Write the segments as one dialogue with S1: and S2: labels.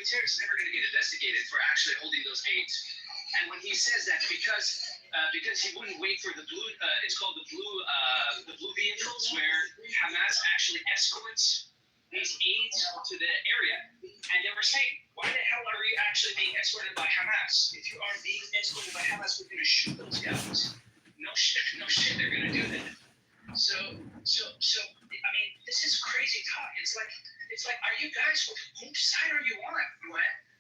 S1: Guterres is never going to get investigated for actually holding those aides. And when he says that, because he wouldn't wait for the blue, it's called the blue vehicles, where Hamas actually escorts these aides to the area. And they were saying, why the hell are you actually being escorted by Hamas? If you are being escorted by Hamas, we're going to shoot those guys. No shit, they're going to do that. So, I mean, this is crazy talk. It's like, are you guys, whose side are you on?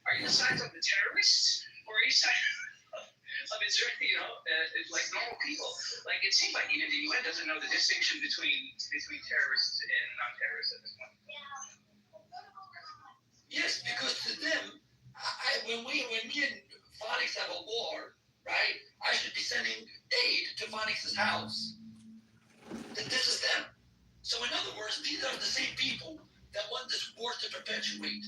S1: Are you the side of the terrorists, or are you side of Israel? Like normal people. Like, it seems like even the UN doesn't know the distinction between terrorists and non-terrorists at this point.
S2: Yes, because to them, when me and Phonics have a war, right? I should be sending aid to Phonics' house. This is them. So in other words, these are the same people that want this war to perpetuate.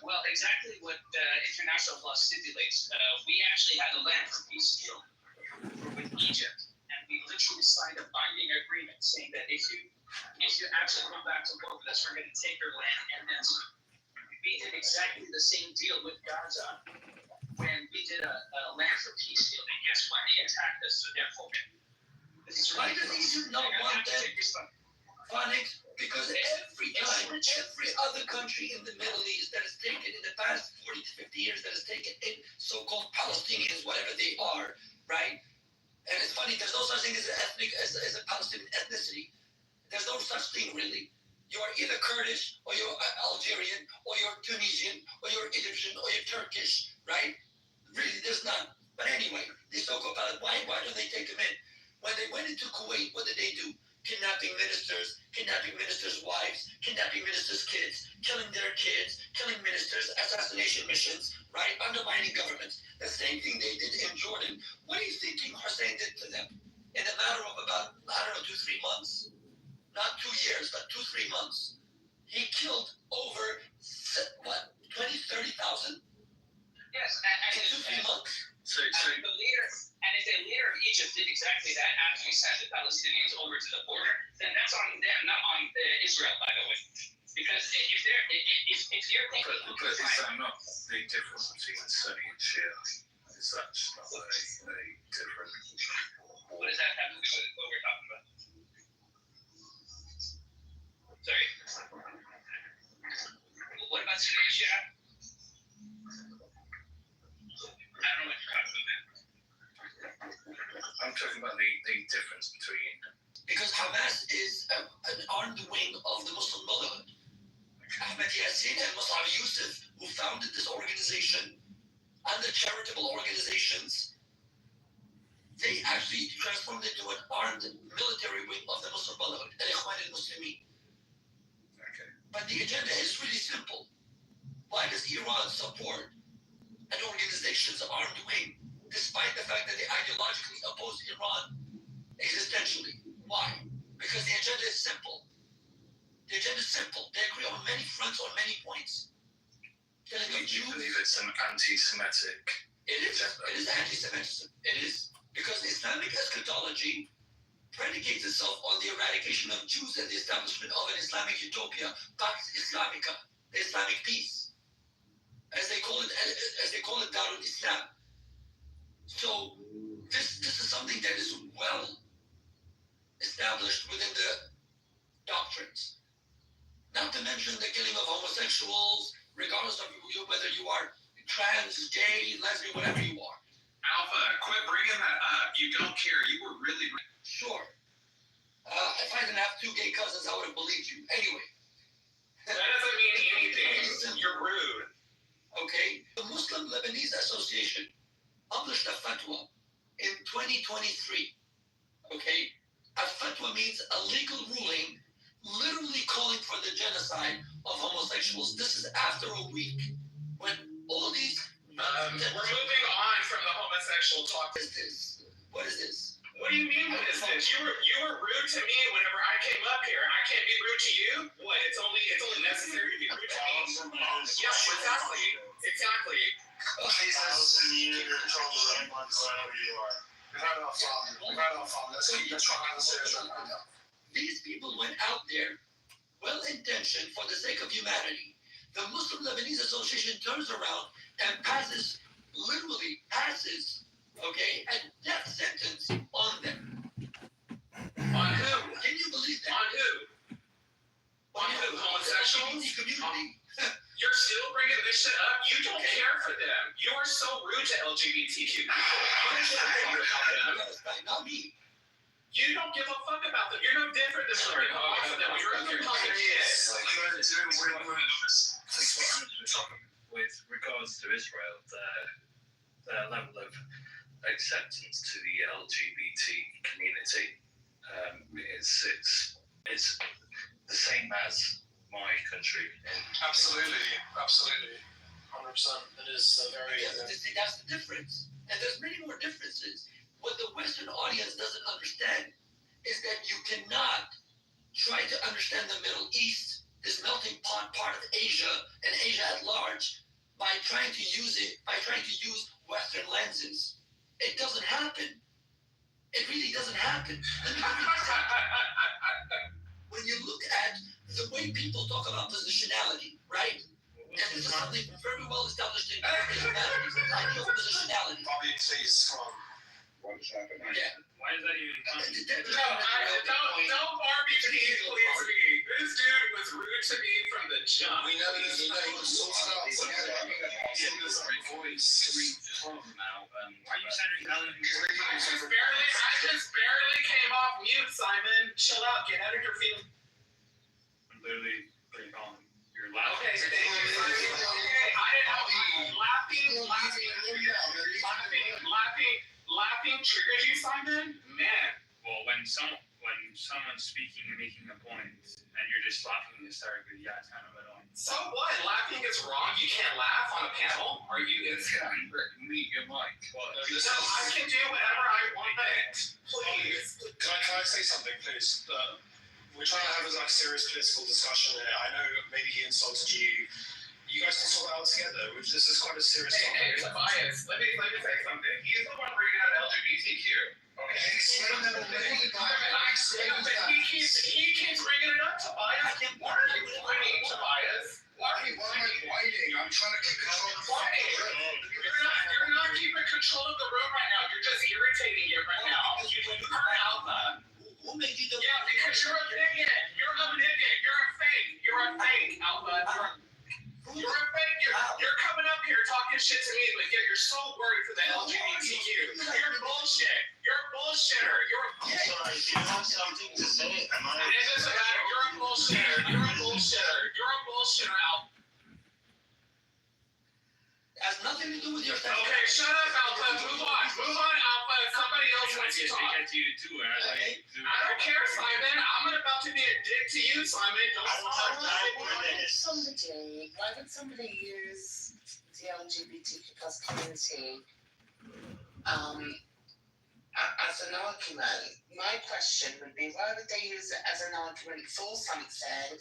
S1: Well, exactly what international law stipulates. We actually had a land for peace deal with Egypt, and we literally signed a binding agreement saying that if you actually come back to war with us, we're going to take your land. And then we did exactly the same deal with Gaza when we did a land for peace deal. And guess what? They attacked us, so therefore,
S2: why does Egypt not want that? Phonics, because every other country in the Middle East that has taken in the past 40 to 50 years that has taken in so-called Palestinians, whatever they are, right? And it's funny, there's no such thing as a Palestinian ethnicity. There's no such thing, really. You are either Kurdish, or you're Algerian, or you're Tunisian, or you're Egyptian, or you're Turkish, right? Really, there's none. But anyway, these so-called Palestinians, why do they take them in? When they went into Kuwait, what did they do? Kidnapping ministers' wives, kidnapping ministers' kids, killing their kids, killing ministers, assassination missions, right? Undermining governments. The same thing they did in Jordan. What do you think King Hussein did to them? In a matter of about, 2-3 months. Not 2 years, but 2-3 months. He killed over, 20,000-30,000?
S1: Yes,
S2: in 2-3 months.
S1: So the leader of Egypt did exactly that after he sent the Palestinians over to the border. Then that's on them, not on Israel, by the way. Because if they're thinking,
S3: but is that not the difference between Sunni and Shia? Is that not a different?
S1: What does that have to do with what we're talking about? Sorry. What about Sunni and Shia? I don't know what you're talking about.
S3: I'm talking about the difference between.
S2: Because Hamas is an armed wing of the Muslim Brotherhood. Ahmed Yassin and Mus'ab Yusuf, who founded this organization, and the charitable organizations, they actually transformed it into an armed military wing of the Muslim Brotherhood, Al-Ikhwan al-Muslimin.
S3: Okay.
S2: But the agenda is really simple. Why does Iran support an organization's armed wing, despite the fact that they ideologically oppose Iran existentially? Why? Because the agenda is simple. The agenda is simple. They agree on many fronts, on many points.
S3: Do you believe it's an anti-Semitic?
S2: It is anti-Semitism. It is. Because Islamic eschatology predicates itself on the eradication of Jews and the establishment of an Islamic utopia, Pax Islamica, the Islamic peace, as they call it Darul Islam. So this is something that is well established within the doctrines. Not to mention the killing of homosexuals, regardless of whether you are trans, gay, lesbian, whatever you are.
S1: Alpha, quit bringing that up. You don't care. You were really...
S2: Sure. If I didn't have 2 gay cousins, I would have believed you. Anyway.
S1: That doesn't mean anything. You're rude.
S2: Okay. The Muslim Lebanese Association published a fatwa in 2023. Okay. A fatwa means a legal ruling literally calling for the genocide of homosexuals. This is after a week when all these...
S1: we're moving on from the homosexual talk.
S2: What is this? What is this?
S1: What do you mean, what is this? You were rude to me whenever I came up here. I can't be rude to you? What, it's only necessary to be rude to me? Yes, exactly.
S3: Jesus, you control anyone wherever you are. We've had enough fun. Let's keep the conversation right now.
S2: These people went out there, well-intentioned for the sake of humanity. The Muslim Lebanese Association turns around and literally passes, okay, a death sentence on them.
S1: On who?
S2: Can you believe that?
S1: On who? On who? Homosexuals?
S2: The community.
S1: You're still bringing this shit up? You don't care for them. You are so rude to LGBTQ people.
S2: Not me.
S1: You don't give a fuck about them. You're no different than some people off of them. You're talking shit.
S3: With regards to Israel, their level of acceptance to the LGBT community is the same as my country.
S4: Absolutely, 100%. It is very.
S2: That's the difference. And there's many more differences. What the Western audience doesn't understand is that you cannot try to understand the Middle East, this melting pot part of Asia and Asia at large, by trying to use Western lenses. It doesn't happen. It really doesn't happen. When you look at the way people talk about positionality, right? And this is something very well established in humanities, the idea of positionality.
S4: Bobby, please, come on.
S3: What is happening?
S2: Yeah.
S1: Why is that even funny?
S2: Don't
S1: Barbie please me. This dude was rude to me from the jump.
S4: We know this is not even sorted out.
S1: Why are you centering Helen? I just barely came off mute, Simon. Chill out. Get out of your field.
S3: I'm literally pretty calm. You're loud.
S1: Okay, thank you. Laughing triggers you, Simon? Man.
S5: Well, when someone's speaking and making a point, and you're just laughing hysterically, yeah, it's kind of annoying.
S1: So what? Laughing is wrong? You can't laugh on a panel? Are you?
S3: Meet your mic.
S1: No, I can do whatever I want. Please.
S4: Can I say something, please? We're trying to have a serious political discussion here. I know maybe he insulted you. You guys can sort it out together. This is quite a serious
S1: Hey,
S4: topic.
S1: Tobias, let me say something. He's the one bringing up LGBTQ. Okay.
S4: Explain that away.
S1: He keeps bringing it up, Tobias. Why are you whining, Tobias?
S4: Why am I whining? I'm trying to keep control of the
S1: You're not keeping control of the room right now. You're just irritating it right now. You're Alpha.
S2: Who made you the?
S1: Yeah, because you're a bigot. You're a bigot. You're a fake. You're a fake, Alpha. You're a fake. You're coming up here talking shit to me, but yet you're so worried for the LGBTQ. You're bullshit. You're a bullshitter. You're a bullshitter.
S3: You have something to say.
S1: It doesn't matter. You're a bullshitter. You're a bullshitter. You're a bullshitter, Alpha.
S2: It has nothing to do with your stuff.
S1: Okay, shut up, Alpha. Move on. Move on, Alpha. Somebody else wants to talk.
S5: I do too,
S1: I don't care, Simon. I'm about to be a dick to you, Simon.
S6: Why would somebody use the LGBTQ plus community as an argument? My question would be, why would they use it as an argument for something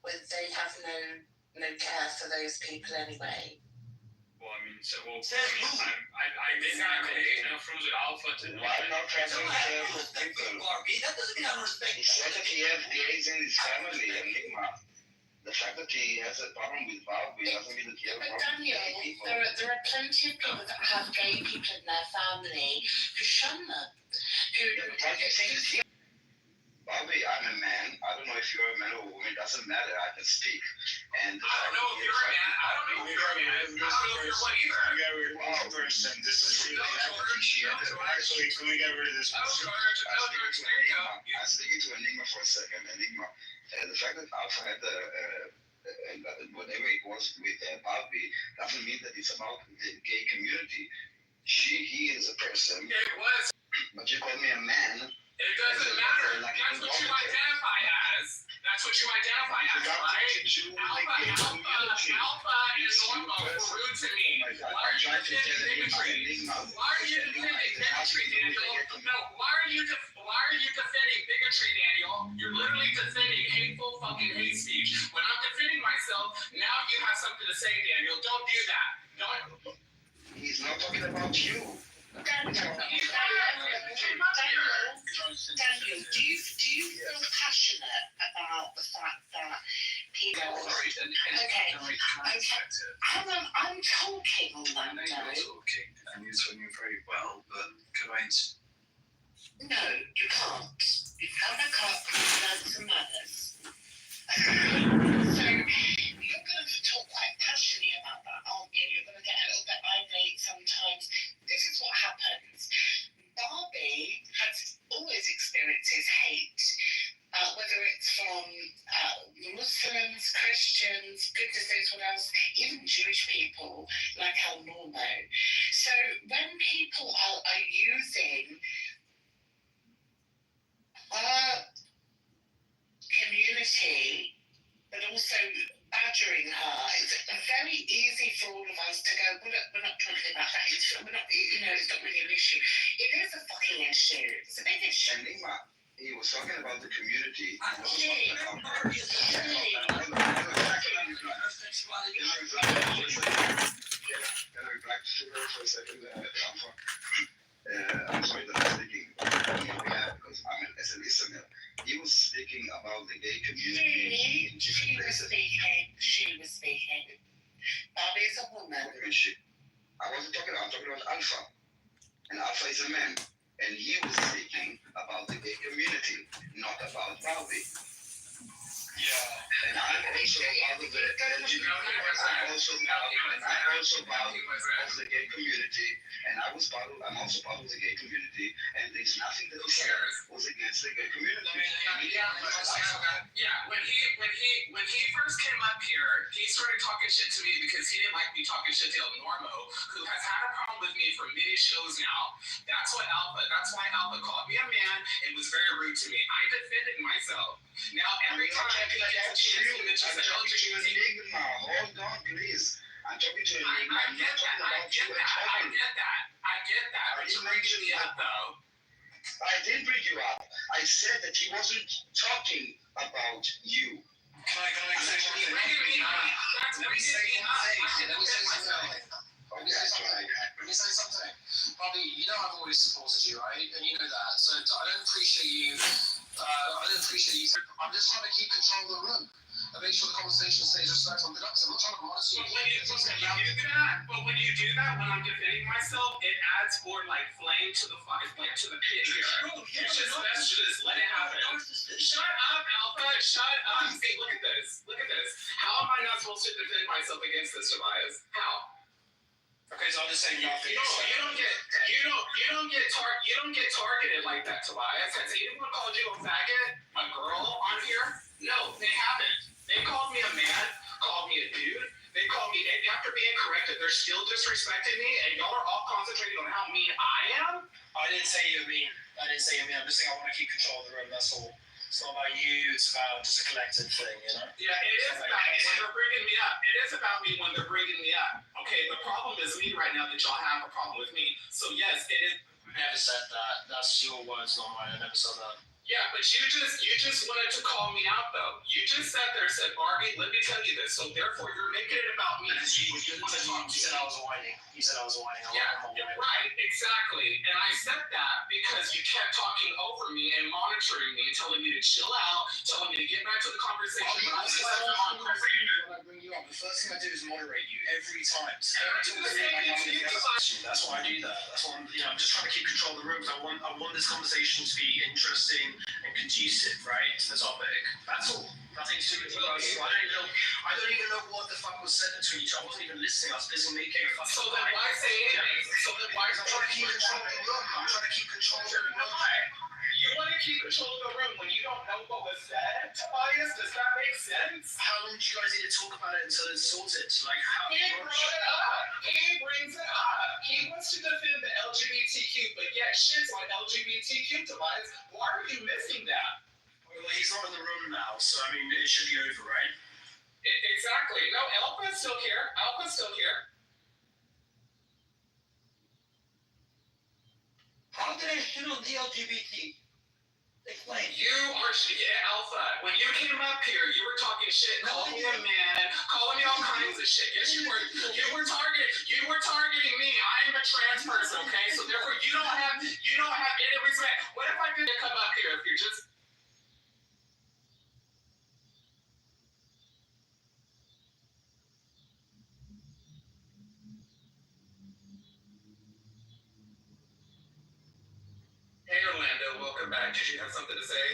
S6: when they have no care for those people anyway?
S5: Well, I mean,
S1: Exactly.
S5: from Alpha to
S3: Why not having care for people?
S2: Barbie, that doesn't mean I don't respect
S3: He said that he has gays in his family, Enigma. The fact that he has a problem with Barbie doesn't mean that he has a
S6: But
S3: problem with
S6: Daniel,
S3: gay people.
S6: there are plenty of people that have gay people in their family who shun them.
S3: Bobby, I'm a man. I don't know if you're a man or a woman. It doesn't matter. I can speak. And
S1: I don't know if you're a man. I don't know if you're a man. I don't know if you're one either.
S3: person. This is really
S1: appreciated.
S3: Actually, can we get rid of this?
S1: Oh, George. Oh, George. There you go.
S3: I'm speaking to Enigma for a second. Enigma, the fact that Alpha had whatever it was with Barbie doesn't mean that it's about the gay community. He is a person.
S1: It was.
S3: But you call me a man.
S1: It doesn't matter. That's what you identify as. That's what you identify as, right? Alpha is normal. Rude to me. Why are you defending bigotry? Why are you defending bigotry, Daniel? No, why are you defending bigotry, Daniel? You're literally defending hateful fucking hate speech. When I'm defending myself, now you have something to say, Daniel. Don't do that. Don't.
S3: He's not talking about you.
S6: Daniel, do you feel passionate about the fact that people? Okay. I'm talking on that
S3: I know
S6: note.
S3: you're talking, and you're talking very well, but could I?
S6: No, you can't. You've come back up and learn some manners. So you're going to talk quite passionately about that, aren't you? You're going to get a little bit irate sometimes. This is what happens. Barbie has always experienced his hate, whether it's from Muslims, Christians, goodness knows what else, even Jewish people like El Normo. So when people are using our community, but also badgering her, it's very easy for all of us to go, we're not talking about that. We're not, it's not really an issue. It is a fucking issue. It's a big issue.
S7: He was talking about the community. I'm sorry that I'm speaking because I'm an listener. He was speaking about the gay community in different places.
S6: She was speaking. Barbie is a woman.
S7: I'm talking about Alpha. And Alpha is a man. And he was speaking about the gay community, not about Barbie.
S4: Yeah.
S7: And I'm also part of the LGBT. I'm also part of the gay community, and I'm also part of the gay community. And there's nothing that he said was against the gay community.
S1: When he first came up here, he started talking shit to me because he didn't like me talking shit to El Normo, who has had a problem with me for many shows now. That's why Alpha called me a man and was very rude to me. I defended myself. Now every time he gets a chance, he mentions the LGBT.
S7: Hold on, please. I'm talking to you.
S1: I get that. But you're bringing me up, though.
S7: I didn't bring you up. I said that he wasn't talking about you.
S4: Can I say one thing?
S1: Let me say
S4: something. Bobby, you know I've always supported you, right? And you know that. So I don't appreciate you. I'm just trying to keep control of the room and make sure the conversation stays respectful and productive. I'm not trying to modest you.
S1: But when you do that, when I'm defending myself, it adds more like flame to the fire, like to the pit here. It's just best to just let it happen. Shut up, Alpha. Shut up. See, look at this. How am I not supposed to defend myself against this, Tobias? How?
S4: Okay, so I'm just saying nothing.
S1: You don't get targeted like that, Tobias. Has anyone called you a faggot? A girl on here? No, they haven't. They called me a man, called me a dude. They called me, and after being corrected, they're still disrespecting me, and y'all are all concentrating on how mean I am?
S4: I didn't say you're mean. I'm just saying I want to keep control of the room, that's all. It's not about you, it's about just a collective thing, you know?
S1: Yeah, it is about me when they're bringing me up. It is about me when they're bringing me up. Okay, the problem is me right now that y'all have a problem with me. So yes, it is.
S4: I never said that. That's your words, not mine. I never said that.
S1: Yeah, but you just wanted to call me out though. You just sat there and said, Barbie, let me tell you this. So therefore you're making it about me because you want to talk to me.
S4: You said I was whining.
S1: Yeah, right, exactly. And I said that because you kept talking over me and monitoring me, telling me to chill out, telling me to get back to the conversation.
S4: When I bring you up, the first thing I do is moderate you every time. So that's why I do that. That's why I'm just trying to keep control of the room because I want this conversation to be interesting and conducive, right, to the topic. That's all. Nothing to do with you guys. I don't even know what the fuck was said between each other. I wasn't even listening. I was busy making a fucking.
S1: So then why say anything?
S4: I'm trying to keep control of the room. I'm trying to keep control of the room.
S1: You want to keep control of the room when you don't know what was said, Tobias? Does that make sense?
S4: How long do you guys need to talk about it until it's sorted? Like how?
S1: He brought it up. He brings it up. He wants to defend the LGBTQ, but yet shit's on LGBTQ, Tobias. Why are you missing that?
S4: Well, he's not in the room now, so I mean, it should be over, right?
S1: Exactly. No, Alpha's still here.
S2: How did I shit on the LGBT? Explain.
S4: You are Alpha. When you came up here, you were talking shit, calling me a man, calling me all kinds of shit. Yes, you were. You were targeting me. I am a trans person, okay? So therefore, you don't have any respect. What if I didn't come up here? If you're just Hey Orlando, welcome back. Did you have something to say?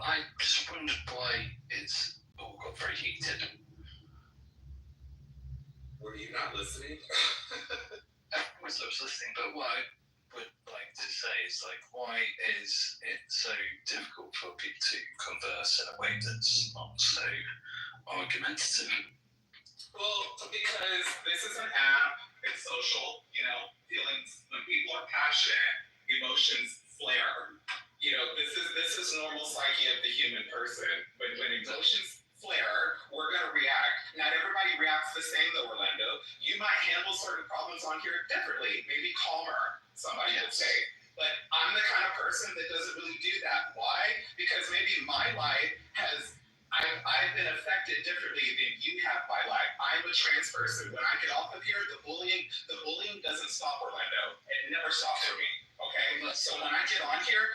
S8: I just wondered why it's all got very heated.
S4: Were you not listening?
S8: Of course I was listening, but what I would like to say is, like, why is it so difficult for people to converse in a way that's not so argumentative?
S4: Well, because this is an app, it's social, feelings, when people are passionate, emotions flare. This is normal psyche of the human person. When emotions flare, we're gonna react. Not everybody reacts the same though, Orlando. You might handle certain problems on here differently, maybe calmer, somebody would say. But I'm the kind of person that doesn't really do that. Why? Because maybe my life I've been affected differently than you have by life. I'm a trans person. When I get off of here, the bullying doesn't stop, Orlando. It never stops for me. Okay? So when I get on here,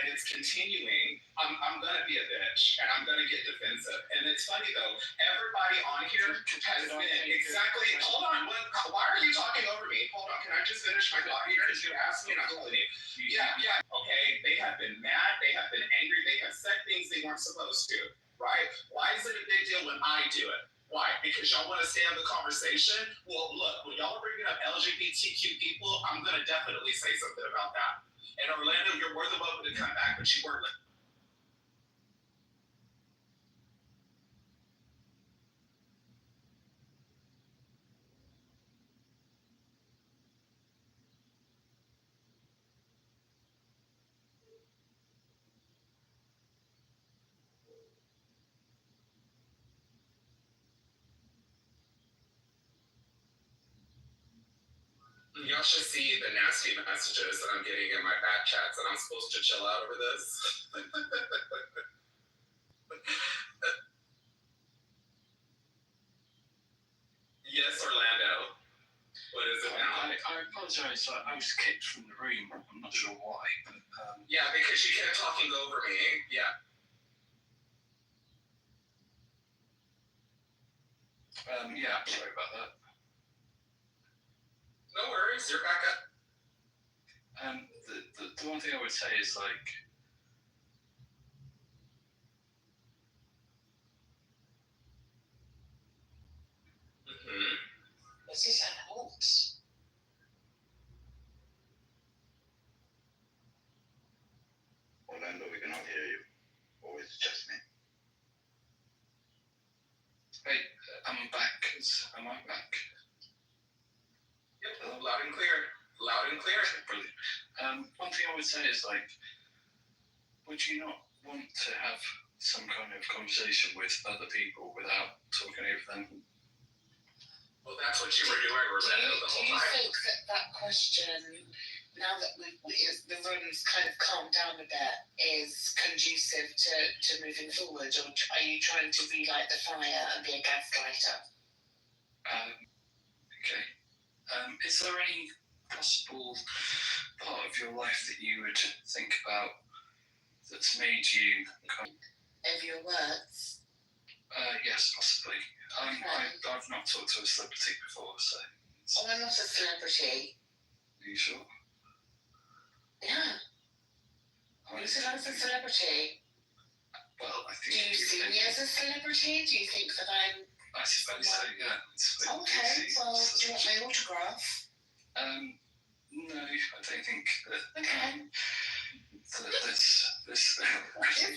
S4: and it's continuing, I'm gonna be a bitch and I'm gonna get defensive. And it's funny though, everybody on here has been exactly. Hold on, why are you talking over me? Hold on, can I just finish my thought here? Because you asked me and I'm telling you. Yeah. Okay, they have been mad, they have been angry, they have said things they weren't supposed to, right? Why is it a big deal when I do it? Why? Because y'all want to stay on the conversation? Well, look, when y'all are bringing up LGBTQ people, I'm going to definitely say something about that. And Orlando, you're more than welcome to come back, but you weren't. Y'all should see the nasty messages that I'm getting in my back chats, and I'm supposed to chill out over this. Yes, Orlando. What is it now?
S8: I apologise. I was kicked from the room. I'm not sure why, but
S4: Yeah, because you kept talking over me. Yeah.
S8: yeah. I'm sorry about that.
S4: No worries. You're back up.
S8: The one thing I would say is, like,
S6: What's this an hoax?
S7: Orlando, we cannot hear you. Or it's just me.
S8: hey, am I back? Am I back?
S4: Yep, loud and clear. Loud and clear.
S8: Brilliant. One thing I would say is, like, would you not want to have some kind of conversation with other people without talking over them?
S4: Well, that's what you were doing, Orlando, the
S6: Do
S4: whole
S6: you
S4: time.
S6: think that question, now that the room's kind of calmed down a bit, is conducive to moving forward, or are you trying to relight the fire and be a gaslighter?
S8: Okay. Is there any possible part of your life that you would think about that's made you kind
S6: Over your words?
S8: yes, possibly.
S6: Okay.
S8: I've not talked to a celebrity before, so.
S6: Oh, I'm not a celebrity.
S8: Are you sure?
S6: Yeah. You said I was a celebrity.
S8: Well, I think.
S6: Do you see me as a celebrity? Do you think that I'm...
S8: I suppose so, yeah.
S6: Okay, well, do you want my autograph?
S8: No, I don't think that.
S6: Okay.
S8: This
S6: This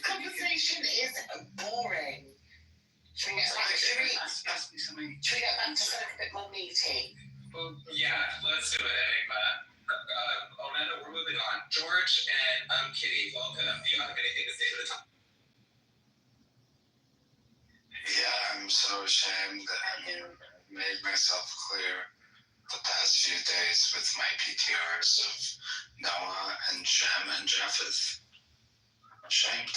S6: conversation is boring. Should we get
S8: ask me something.
S6: Should we get back to something a bit more meaty?
S8: Well,
S4: Yeah, let's do it. Anyway, Orlando, we're moving on. George and Kitty, welcome. Do you have anything to say to the top?
S9: Yeah, I'm so ashamed that I made myself clear.
S8: the past few days with my PTRs of Noah and Shem and Japheth. I'm ashamed.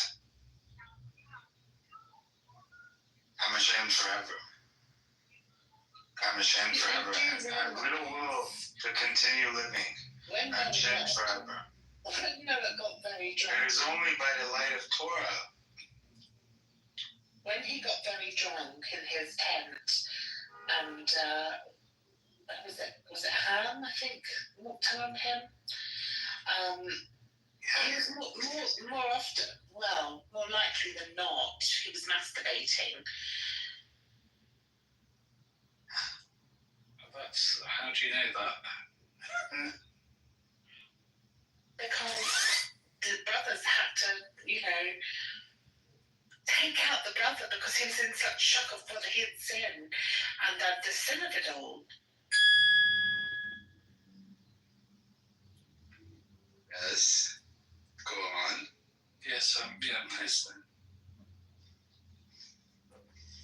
S8: I'm ashamed forever. I'm ashamed forever. I will to continue living. I'm ashamed forever.
S6: When Noah got very drunk.
S8: It is only by the light of Torah.
S6: When he got very drunk in his tent, and was it Ham? I think walked on him. He was more often, well, more likely than not, he was masturbating.
S8: That's how do you know that?
S6: Because the brothers had to, take out the brother because he was in such shock of what he had seen and the sin of it all.
S8: Yes. Go on. Yes, I'm listening.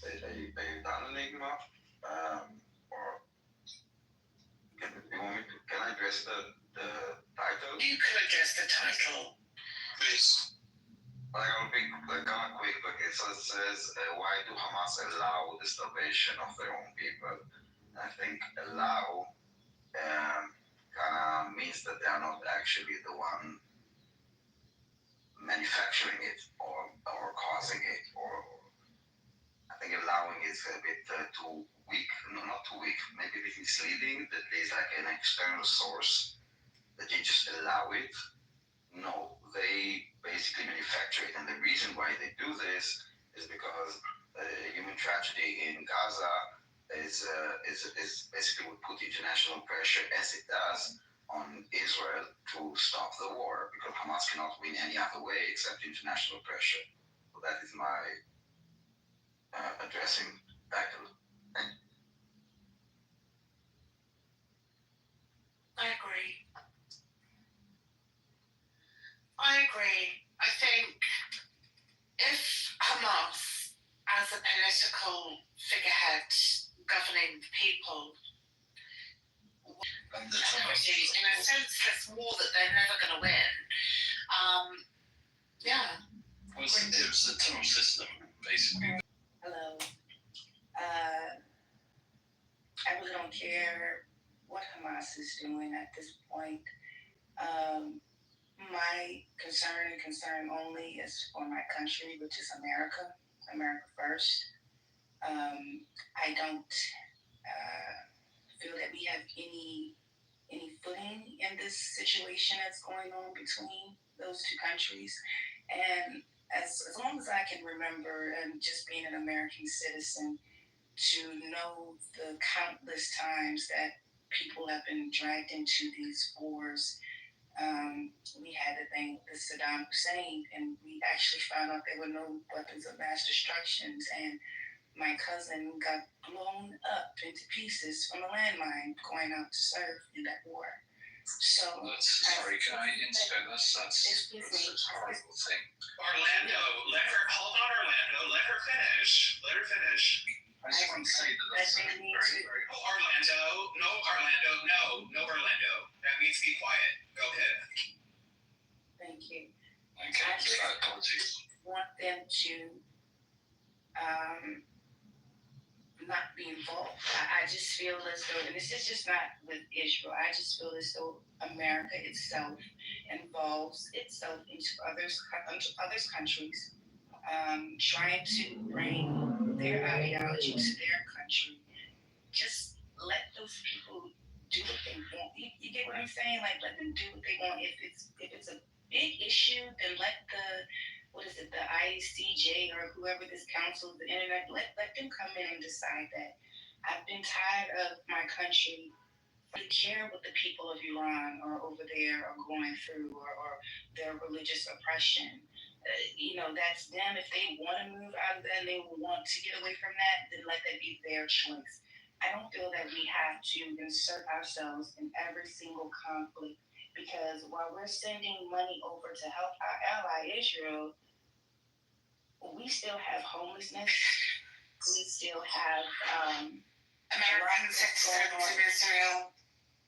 S7: Are you done, Enigma? Or can I address the title?
S6: You can address the title.
S8: Please.
S7: I'll be kind of quick. Okay, so it says, why do Hamas allow the starvation of their own people? I think allow kind of means that they are not actually the one manufacturing it or causing it, or I think allowing is a bit too weak. No, not too weak. Maybe a bit misleading. That there's like an external source that you just allow it. No, they basically manufacture it, and the reason why they do this is because human tragedy in Gaza is basically would put international pressure, as it does, on Israel to stop the war, because Hamas cannot win any other way except international pressure. So that is my addressing title.
S6: I agree. I think if Hamas, as a political figurehead governing the people,
S8: And the
S6: in a senseless war that they're never going to win,
S8: it was the tunnel system, basically.
S9: Hello. I really don't care what Hamas is doing at this point. My concern only is for my country, which is America first. I don't feel that we have any footing in this situation that's going on between those two countries. And as long as I can remember, and just being an American citizen, to know the countless times that people have been dragged into these wars. We had the thing with Saddam Hussein, and we actually found out there were no weapons of mass destruction, and my cousin got blown up into pieces from a landmine going out to serve in that war. So
S8: sorry, can I insert that's a horrible thing.
S4: Orlando, hold on, Orlando, let her finish.
S8: I just want to say that's very, very
S4: Orlando. That means be quiet. Go ahead.
S9: Thank you.
S8: Okay,
S9: I just
S8: apologies.
S9: want them to not be involved. I just feel as though, and this is just not with Israel, I just feel as though America itself involves itself into others countries, trying to bring their ideology to their country. Just let those people do what they want. You get what I'm saying? Like, let them do what they want. If it's a big issue, then let the ICJ or whoever this council, the internet, let them come in and decide that. I've been tired of my country really care what the people of Iran or over there are going through, or their religious oppression. That's them. If they want to move out of that and they want to get away from that, then let that be their choice. I don't feel that we have to insert ourselves in every single conflict, because while we're sending money over to help our ally Israel, we still have homelessness. We still have
S6: American citizens in Israel.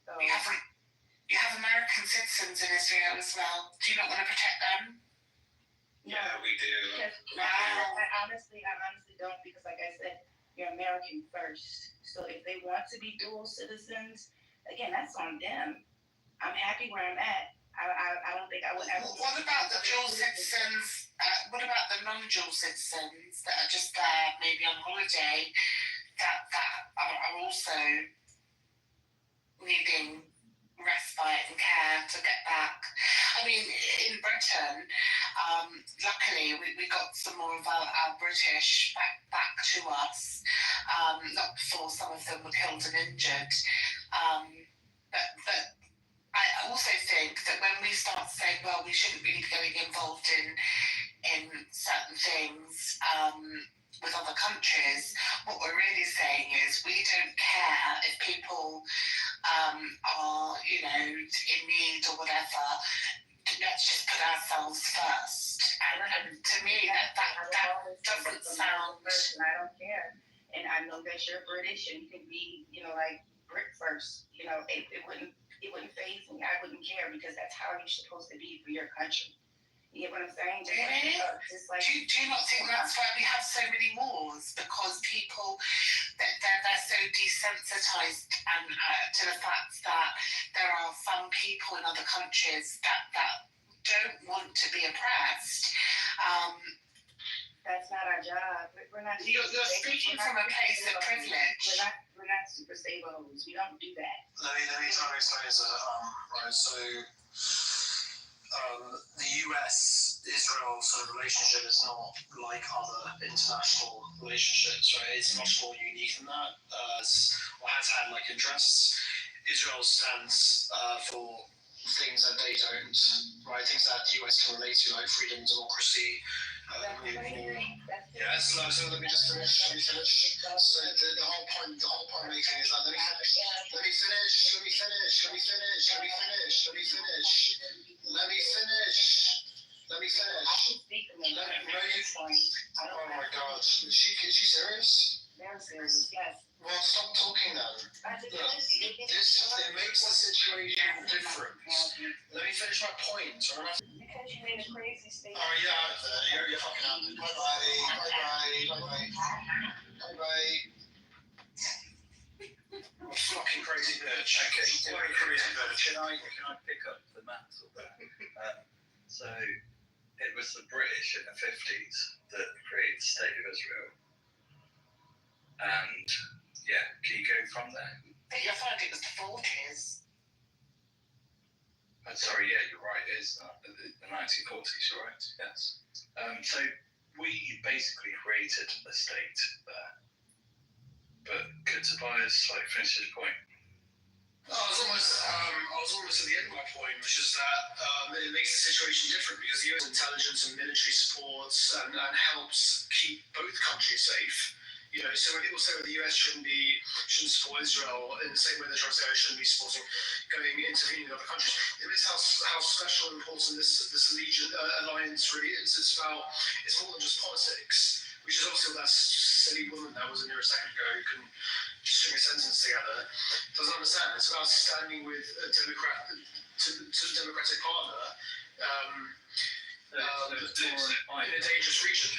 S9: So,
S6: You have American citizens in Israel as well. Do you not want to protect them?
S4: Yeah, we do.
S9: because
S6: Wow.
S9: I honestly don't, because like I said, you're American first. So if they want to be dual citizens, again, that's on them. I'm happy where I'm at. I don't think I would ever.
S6: What about the dual citizens? What about the non-dual citizens that are just there, maybe on holiday, that are also needing respite and care to get back? I mean, in Britain, luckily we got some more of our British back to us. Not before some of them were killed and injured. But I also think that when we start saying, well, we shouldn't really be getting involved in certain things with other countries, what we're really saying is we don't care if people are, in need or whatever. Let's just put ourselves first. And to me, that doesn't sound.
S9: And I don't care. And I know that you're British and you can be, like Brit first. It wouldn't faze me. I wouldn't care because that's how you're supposed to be for your country. You get what I'm saying?
S6: Really?
S9: Just like
S6: Do you not think that's why we have so many wars? Because people, they're so desensitized and to the fact that there are some people in other countries that don't want to be oppressed.
S9: that's not our job. We're not.
S6: You're speaking from a place of privilege.
S9: We're not super stable. We don't do that.
S4: Let me try to explain it. Right, so the US-Israel sort of relationship is not like other international relationships, right? It's much more unique than that. Has had like interests. Israel stands for things that they don't, right? Things that the US can relate to, like freedom, democracy. So let me just finish. So the whole point I'm making is that let me finish. Oh my God, is she serious?
S9: Very serious, yes.
S4: Well, stop talking then. Look, it makes the situation different. Let me finish my point, alright?
S9: Because you made a crazy statement.
S4: Oh yeah, you're fucking out. Bye. Fucking crazy bitch. Okay, what a crazy bitch.
S8: Can I pick up the mantle there? So it was the British in the 50s that created the State of Israel. And can you go from there?
S6: I thought it was the 40s.
S8: Sorry, you're right. It is the 1940s, you're right, yes. So we basically created a state there. But could Tobias finish his point?
S4: I was almost at the end of my point, which is that it makes the situation different because the US intelligence and military supports and helps keep both countries safe. So when people say that the US shouldn't support Israel in the same way that Trump said it shouldn't be supporting intervening in other countries, it is how special and important this alliance really is. It's more than just politics, which is obviously what that silly woman that was in here a second ago who can string a sentence together doesn't understand. It's about standing with a democratic partner in a dangerous region.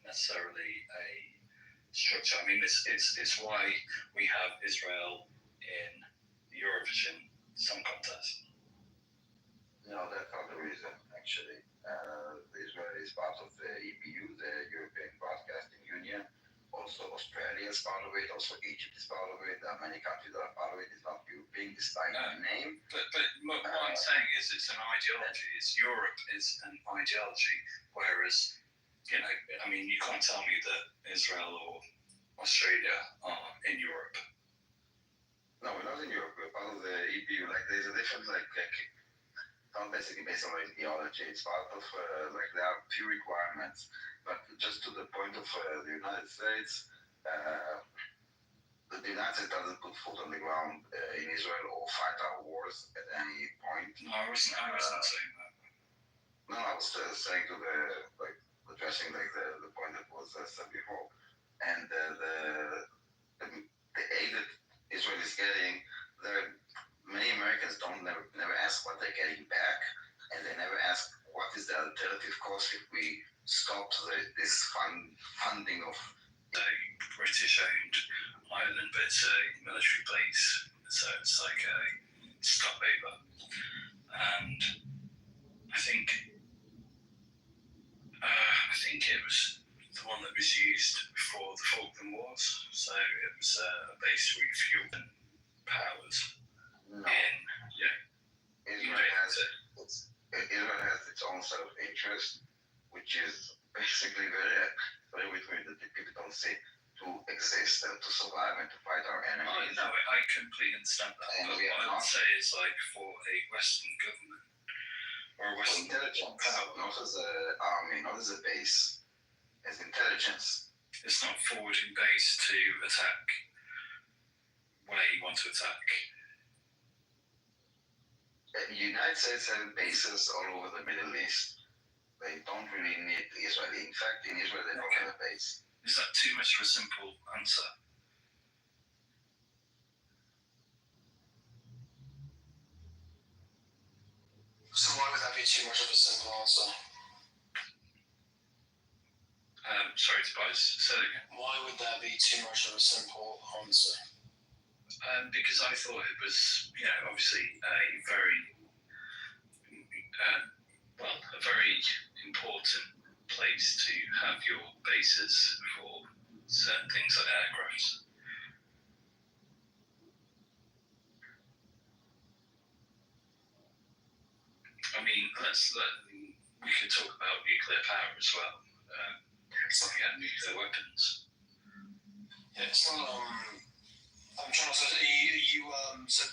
S8: Necessarily a structure. I mean, it's why we have Israel in the Eurovision Song Contest.
S7: No, that's not the reason, actually. Israel is part of the EBU, the European Broadcasting Union. Also, Australia is part of it. Also, Egypt is part of it. There are many countries that are part of it. It's not European, despite the name.
S8: But what I'm saying is it's an ideology. Europe is an ideology, whereas you can't tell me that Israel or Australia are in Europe.
S7: No, we're not in Europe. We're part of the EBU. There's a difference, not basically based on ideology. It's part of, there are few requirements. But just to the point of the United States, the United States doesn't put foot on the ground in Israel or fight our wars at any point.
S8: No, I wasn't saying that.
S7: No, I was saying to addressing the point that was said before, and the aid that Israel is getting, many Americans never ask what they're getting back, and they never ask what is the alternative cost if we stop this funding of
S8: a British-owned island, but it's a military base, so it's like a stopover. And I think it was the one that was used for the Falkland Wars. So it was a base to refuel powers.
S7: no.
S8: Israel
S7: Israel has its own set of interests, which is basically very weird that the people don't see to exist and to survive and to fight our enemies.
S8: No, I completely understand that.
S7: And
S8: but
S7: we
S8: what
S7: are
S8: I would
S7: not-
S8: say is like for a Western government or a Western
S7: intelligence,
S8: power,
S7: not as an army, not as a base, as intelligence.
S8: it's not forwarding base to attack where you want to attack.
S7: The United States have bases all over the Middle East. They don't really need Israel. In fact, in Israel, they don't have a base.
S8: Is that too much of a simple answer?
S4: So why would that be too much of a simple answer?
S8: Sorry, Tobias, say that again.
S4: Why would that be too much of a simple answer?
S8: Because I thought it was, obviously a very important place to have your bases for certain things like aircrafts. I mean, we could talk about nuclear power as well. Looking at nuclear weapons.
S4: Yeah, it's not. I'm trying to say so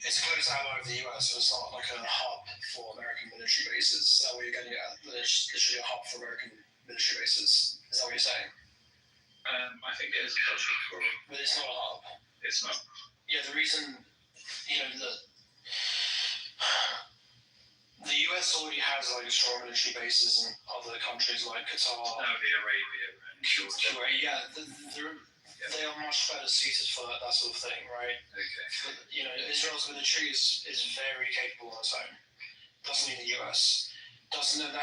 S4: it's a close ally of the US, so it's not like a hub for American military bases. Is that what you're getting at? That it's literally a hub for American military bases. Is that what you're saying?
S8: I think it is a hub for.
S4: But it's not a hub.
S8: It's not.
S4: Yeah, the reason, that the US already has like strong military bases in other countries like Qatar,
S8: Saudi Arabia and
S4: Kuwait. Yeah, they are much better suited for that sort of thing, right?
S8: Okay.
S4: Israel's military is very capable on its own. Doesn't need the US. That's not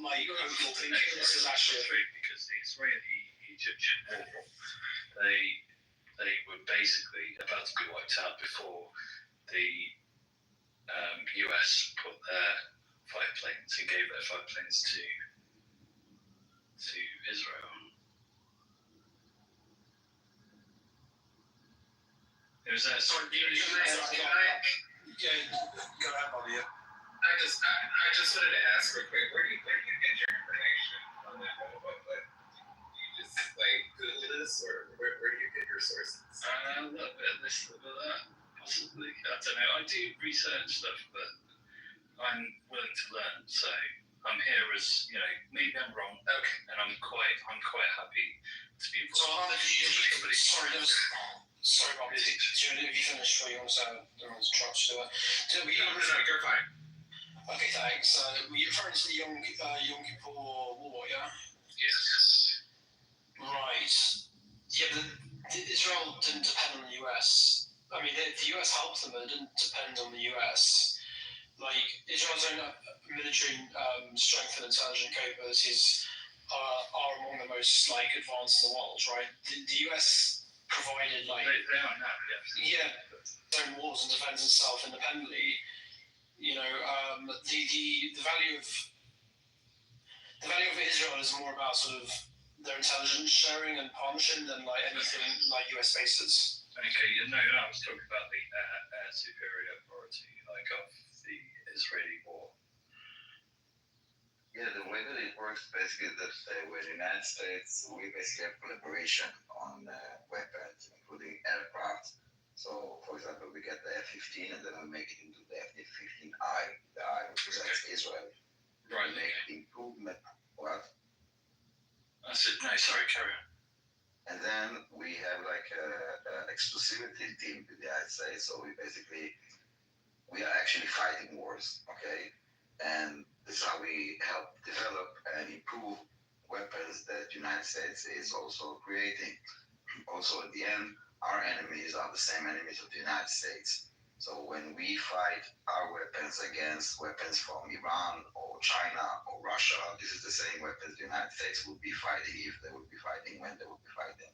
S4: like hopeful thinking. This is actually
S8: true because the Israeli-Egyptian war, they were basically about to be wiped out before the US put their fighter planes and gave their fighter planes to Israel. It was a sort of
S4: go ahead, Bobby.
S3: I just wanted to ask real quick, where do you get your information on that? What do you just like Google this, or where do you get your sources?
S8: A little bit of this, a little bit of that, possibly. I don't know. I do research stuff, but I'm willing to learn. So I'm here as maybe I'm wrong.
S4: Okay.
S8: And I'm quite happy to be
S4: So
S8: involved.
S4: sorry, Bobby. Have you finished what you want to say? I don't want to interrupt you.
S3: You're fine.
S4: Okay, thanks. Were you referring to the Yom Kippur War, yeah?
S3: Yes.
S4: Right. Yeah, but Israel didn't depend on the US. I mean, the US helped them, but it didn't depend on the US. Like, Israel's own military strength and intelligence capabilities are among the most, advanced in the world, right? The US provided,
S8: They are now, yes.
S4: yeah, their own wars and defends itself independently. The value of Israel is more about sort of their intelligence sharing and partnership than anything like US bases.
S8: Okay, I was talking about the air superiority, of the Israeli war.
S7: Yeah, the way that it works basically that with the United States, we basically have collaboration on weapons, including aircraft. So, for example, we get the F-15 and then we make it into the F-15I. The I represents Israel.
S8: Right.
S7: We make the improvement. What?
S8: I said, no, sorry, carry on.
S7: And then we have an exclusivity deal with the United States. So we are actually fighting wars, okay? And this is how we help develop and improve weapons that the United States is also creating. Also, at the end, our enemies are the same enemies of the United States. So when we fight our weapons against weapons from Iran or China or Russia, this is the same weapons the United States would be fighting if they would be fighting, when they would be fighting.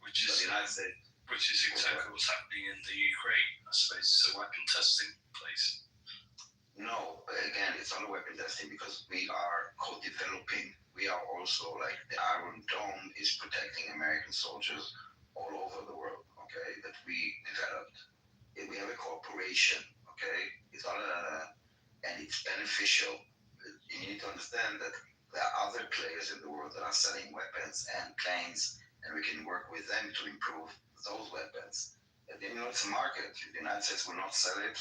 S8: Which
S7: So
S8: is
S7: the United States.
S8: exactly what's happening in the Ukraine. I suppose it's a weapon testing place.
S7: No, again, it's not a weapon testing because we are co-developing. We are also like the Iron Dome is protecting American soldiers all over the world. Okay, that we developed. We have a cooperation. Okay, it's not and it's beneficial. You need to understand that there are other players in the world that are selling weapons and planes, and we can work with them to improve those weapons. And then it's a market. The United States will not sell it.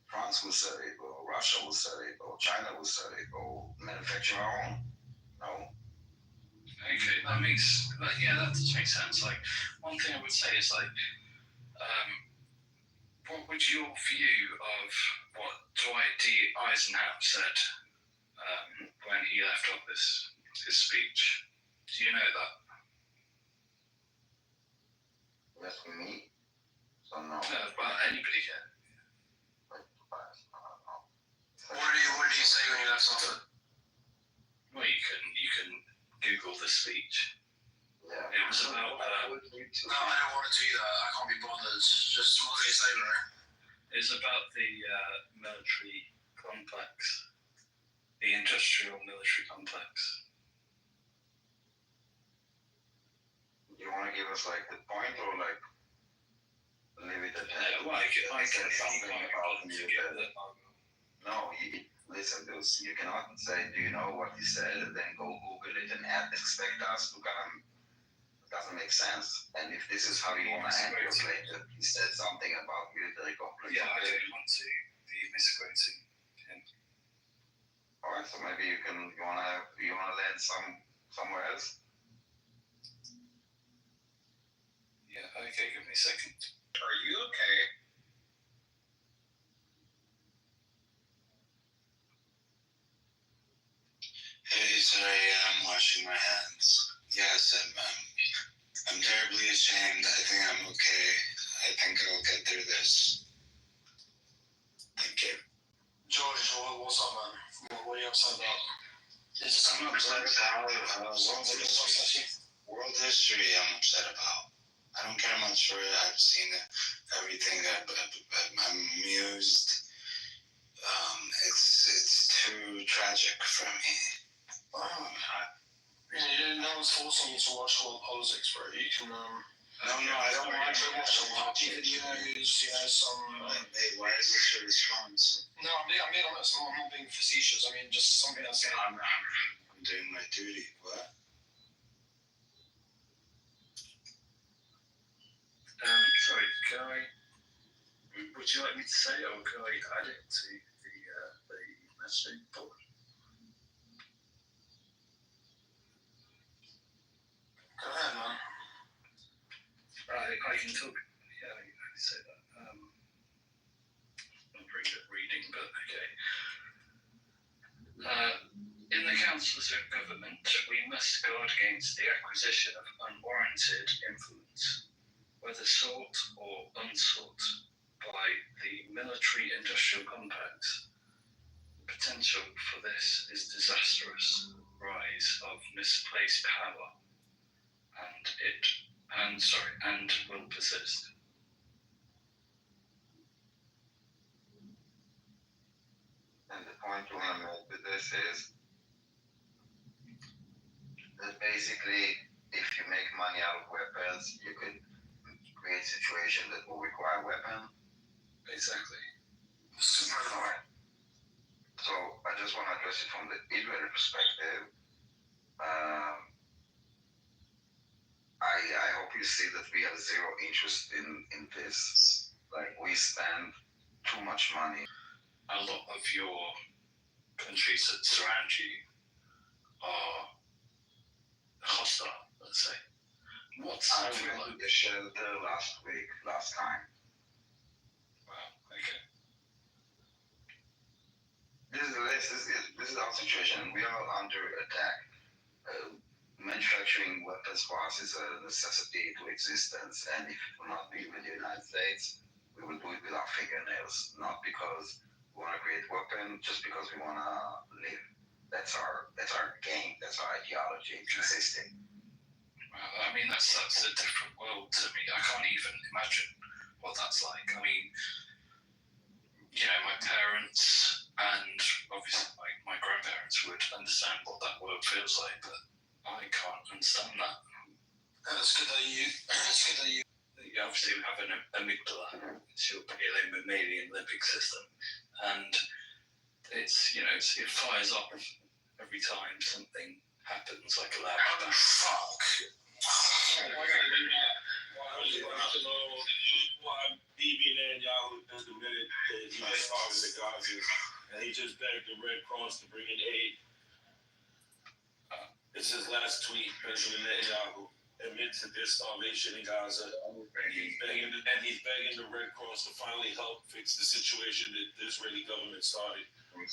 S7: France will sell it, or Russia will sell it, or China will sell it, or manufacture our own. No.
S8: Okay, that does make sense. Like, one thing I would say is like, what would your view of what Dwight D. Eisenhower said when he left office, his speech? Do you know that?
S7: Yes, me. So no.
S8: Well, anybody can.
S4: What did you say when you left office?
S8: Well, you can Google the speech.
S7: Yeah.
S8: It was about.
S4: No, I don't want to do that. I can't be bothered. Just what did you say, Larry?
S8: It's about the military complex, the industrial military complex.
S7: Do you want to give us like the point, or like leave it at that?
S8: Well, I can
S7: something about
S8: you
S7: you. No, listen, you cannot say, do you know what he said, and then go Google it and expect us to kind of, it doesn't make sense. And if this is how you want to interpret it, he said something about military complex.
S8: Yeah, I don't want to be misquoting him.
S7: All right, so maybe you wanna land somewhere else.
S8: Yeah, okay, give me a second.
S3: Are you okay?
S10: Hey, sorry, I'm washing my hands. Yes, I'm terribly ashamed. I think I'm okay. I think I'll get through this. Thank you.
S4: George, what's up, man? What are you upset about?
S10: I'm upset about world history. I'm upset about. I don't care much for it. I've seen everything. I'm amused. It's too tragic for me.
S4: No one's forcing you to watch world politics, bro. You can,
S10: No, I don't want to
S4: watch some party videos, some...
S10: Hey, why is this your response?
S4: No, I'm being honest. I'm not being facetious. I mean, just something that's...
S10: I'm doing my duty. What?
S8: Sorry, would you like me to say it, or can I add it to the messaging board?
S4: Go ahead, man.
S8: I can talk. Yeah, I can say that. Not very good reading, but okay. In the councils of government, we must guard against the acquisition of unwarranted influence, whether sought or unsought, by the military-industrial complex. The potential for this is disastrous rise of misplaced power, and will persist.
S7: And the point you want to make with this is that basically, if you make money out of weapons, you could create situations that will require weapons.
S8: Exactly.
S7: Alright. So I just want to address it from the Israeli perspective. I hope you see that we have zero interest in this. Like, we spend too much money.
S8: A lot of your countries that surround you are hostile, let's say.
S7: I went to the shelter last time.
S8: Wow, okay.
S7: This is our situation. We are under attack. manufacturing weapons for us is a necessity to existence, and if it will not be with the United States, we will do it with our fingernails, not because we want to create weapon, just because we want to live. That's our game. That's our ideology. It's existing.
S8: Well, I mean, that's a different world to me. I can't even imagine what that's like. I mean, you know, my parents and obviously my grandparents would understand what that world feels like, but I can't understand that.
S11: That's good that you.
S8: You obviously have an amygdala. It's your mammalian limbic system, and it's, you know, it fires off every time something happens, like a loud bang.
S11: Fuck.
S12: Why BB Netanyahu just admitted that he was starving the Gaza, and he just begged the Red Cross to bring in aid. It's his last tweet. President Netanyahu admits that there's starvation in Gaza, and he's begging the Red Cross to finally help fix the situation that the Israeli government started.
S11: Daniel,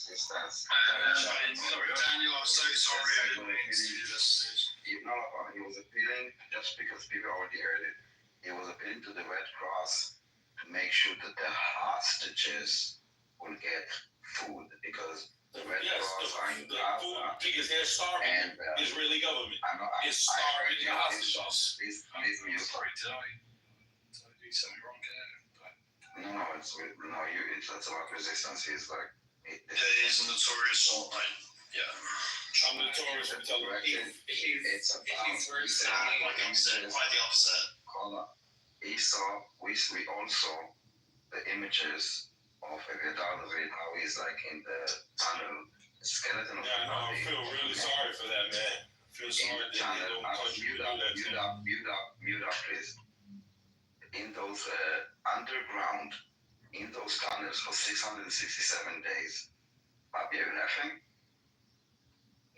S11: I'm so sorry. I didn't mean to do this.
S7: He was appealing, just because people already heard it, he was appealing to the Red Cross to make sure that the hostages will get food, because the Red Cross are in Gaza,
S12: because they're starving.
S7: and
S12: Israeli government is starving the hostages.
S7: Please mute.
S8: Sorry, did I do something wrong there?
S7: No, it's about resistance. He's like,
S11: He's a notorious salt line. Yeah.
S12: I'm notorious for telling you.
S7: it's about.
S11: Quite the opposite.
S7: Hold on. We all saw the images of David, how he's like in the tunnel, the skeleton of
S12: Yeah, no, I feel really sorry for that, man. I feel sorry that they don't touch you.
S7: Mute up, please. In those underground, in those tunnels for 667 days. Bobby, are you laughing?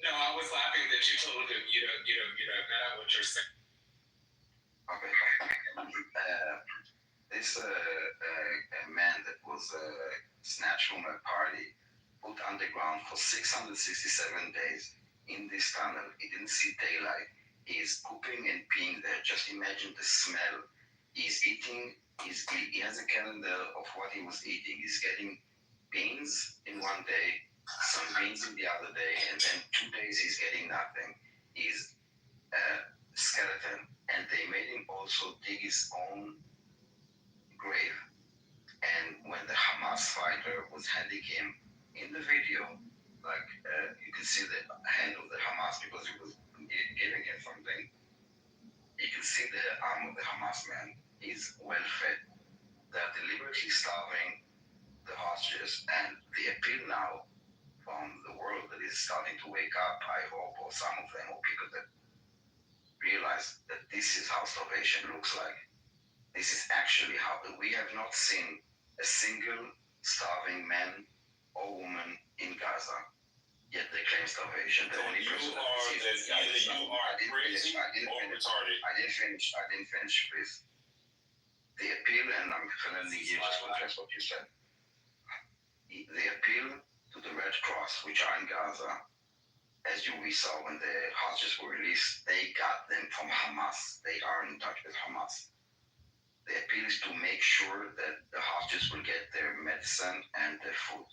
S3: No, I was laughing that you told him you don't know what you're saying.
S7: Okay. This man that was snatched from a party, put underground for 667 days in this tunnel. He didn't see daylight. He's pooping and peeing there. Just imagine the smell. He's eating. He has a calendar of what he was eating. He's getting beans in one day, some beans in the other day, and then 2 days he's getting nothing. He's skeleton, and they made him also dig his own grave. And when the Hamas fighter was handing him in the video, like you can see the hand of the Hamas because he was giving him something. You can see the arm of the Hamas man. He's well fed. They're deliberately starving the hostages, and the appeal now from the world that is starting to wake up, I hope, or some of them, or people that realize that this is how starvation looks like. This is actually how we have not seen a single starving man or woman in Gaza, yet they claim starvation. The only person that receives
S12: either you are crazy or retarded.
S7: I didn't finish, please. The appeal, and I'm finally here just to address what you said. The appeal to the Red Cross, which are in Gaza, as we saw when the hostages were released, they got them from Hamas. They are in touch with Hamas. The appeal is to make sure that the hostages will get their medicine and their food.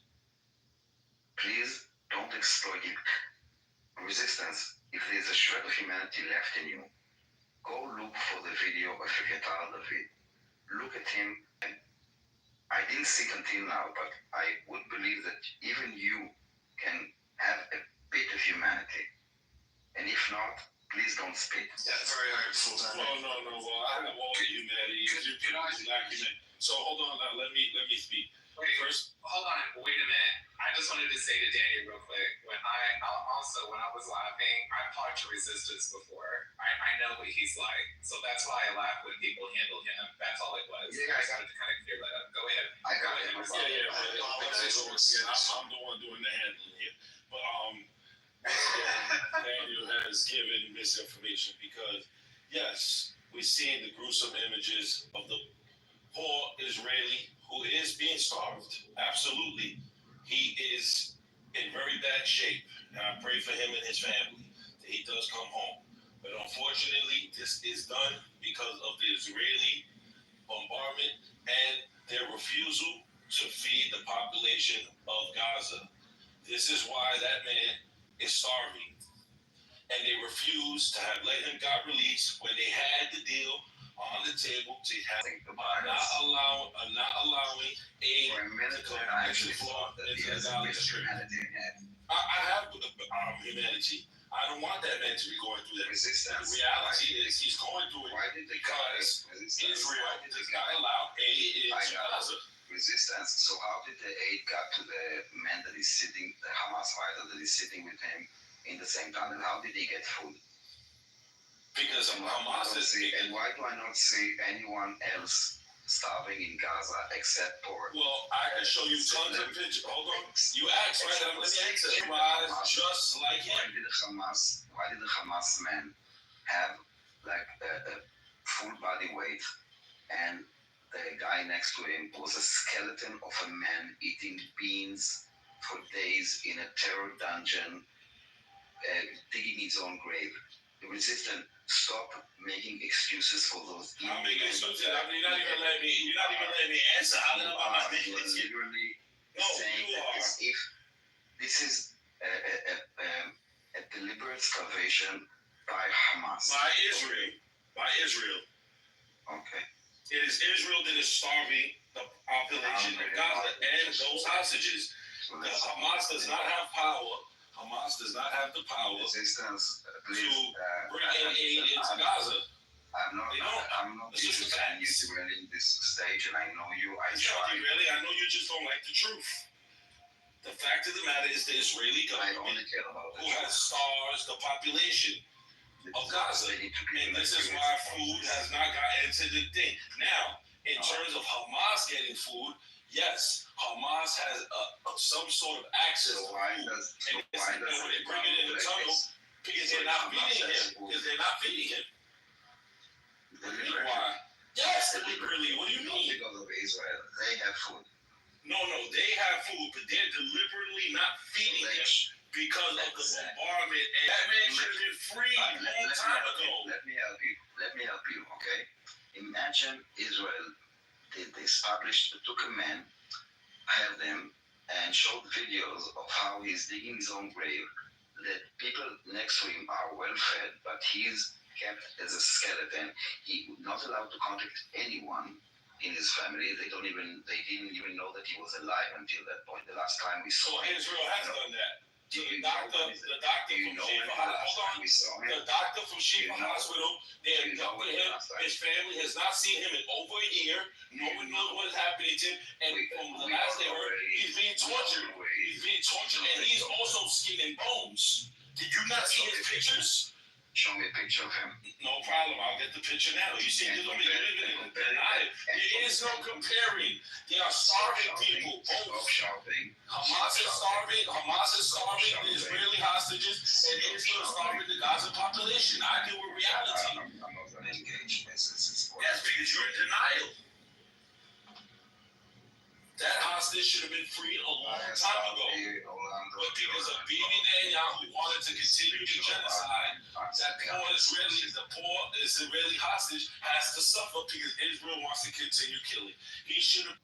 S7: Please don't exploit it. Resistance, if there's a shred of humanity left in you, go look for the video of Kitover David. Look at him. And I didn't see it until now, but I would believe that even you can have a bit of humanity. And if not, please don't speak.
S11: Yeah, very hopeful.
S12: No. Well, I have all the humanity. So hold on now. Let me speak.
S3: Wait,
S12: First,
S3: hold on. Wait a minute. I just wanted to say to Danny real quick. When I was laughing, I've talked to Resistance before. I know what he's like, so that's why I laugh when people handle him. That's all it was.
S7: Yeah,
S3: I wanted to kind of clear that up. Go ahead.
S7: I got it.
S12: I'm the one doing the handling here. But Daniel has given misinformation because, yes, we're seeing the gruesome images of the poor Israeli who is being starved. Absolutely. He is in very bad shape, and I pray for him and his family that he does come home. But unfortunately, this is done because of the Israeli bombardment and their refusal to feed the population of Gaza. This is why that man is starving. And they refused to have let him got released when they had the deal on the table to have not allowing aid
S7: For a minute,
S12: to come
S7: I
S12: into
S7: actually thought that he has a bit of humanity in him.
S12: I have humanity. I don't want that man to be going through that.
S7: Resistance.
S12: The reality is he's going through it
S7: Why did the
S12: because
S7: resistance?
S12: Israel does not allow aid into Gaza.
S7: Resistance. So how did the aid got to the man that is sitting, the Hamas fighter that is sitting with him in the same tunnel? How did he get food?
S12: Because Hamas is.
S7: And why do I not see anyone else starving in Gaza except for?
S12: Well, I can show you tons of pictures. Hold on. You asked, right? Let me answer. Just like him.
S7: Why did the Hamas men have like a full body weight, and the guy next to him was a skeleton of a man eating beans for days in a terror dungeon, digging his own grave? The resistance, stop making excuses for those.
S12: I'm making excuses. I mean, you're not even letting me answer. How am I not making excuses?
S7: Literally saying that as if this is a deliberate starvation by Hamas.
S12: By Israel.
S7: Okay.
S12: It is Israel that is starving the population of Gaza and those hostages. Hamas does not have power. Hamas does not have the power
S7: Resistance,
S12: to bring in aid into Gaza.
S7: I'm not defending you derailing this stage, and I know you. I
S12: know you just don't like the truth. The fact of the matter is the Israeli government who has starved the population of Gaza. And this is why food has not gotten into the thing. Now, in terms of Hamas getting food, yes, Hamas has some sort of access to food. And when they bring it in the tunnel, because they're not feeding him. Why? Yes, deliberately. What do you mean?
S7: Because of Israel, they have food.
S12: No, they have food, but they're deliberately not feeding him because of the bombardment. And that man should have been free a long time ago.
S7: Let me help you, okay? Imagine Israel, they took a man, had them, and showed videos of how he's digging his own grave. The people next to him are well fed, but he's kept as a skeleton. He was not allowed to contact anyone in his family. They didn't even know that he was alive until that point. The last time we saw him.
S12: Israel has done that. The doctor from Shiva Hospital, they abducted him. His family has not seen him in over a year. No one knows what is happening to him. And from the last they heard, he's being tortured. And he's also skin and bones. Did you not see his pictures?
S7: Show me a picture of him.
S12: No problem. I'll get the picture now. You see, you live in denial. There is no comparing. They are starving people. Both. Hamas is starving. The Israeli hostages, and Israel is starving the Gaza population. I deal with reality.
S7: I'm not going to engage.
S12: That's because you're in denial. That hostage should have been freed a long time ago. But because of Bibi Netanyahu wanted to continue the genocide, that poor Israeli hostage has to suffer because Israel wants to continue killing. He should have.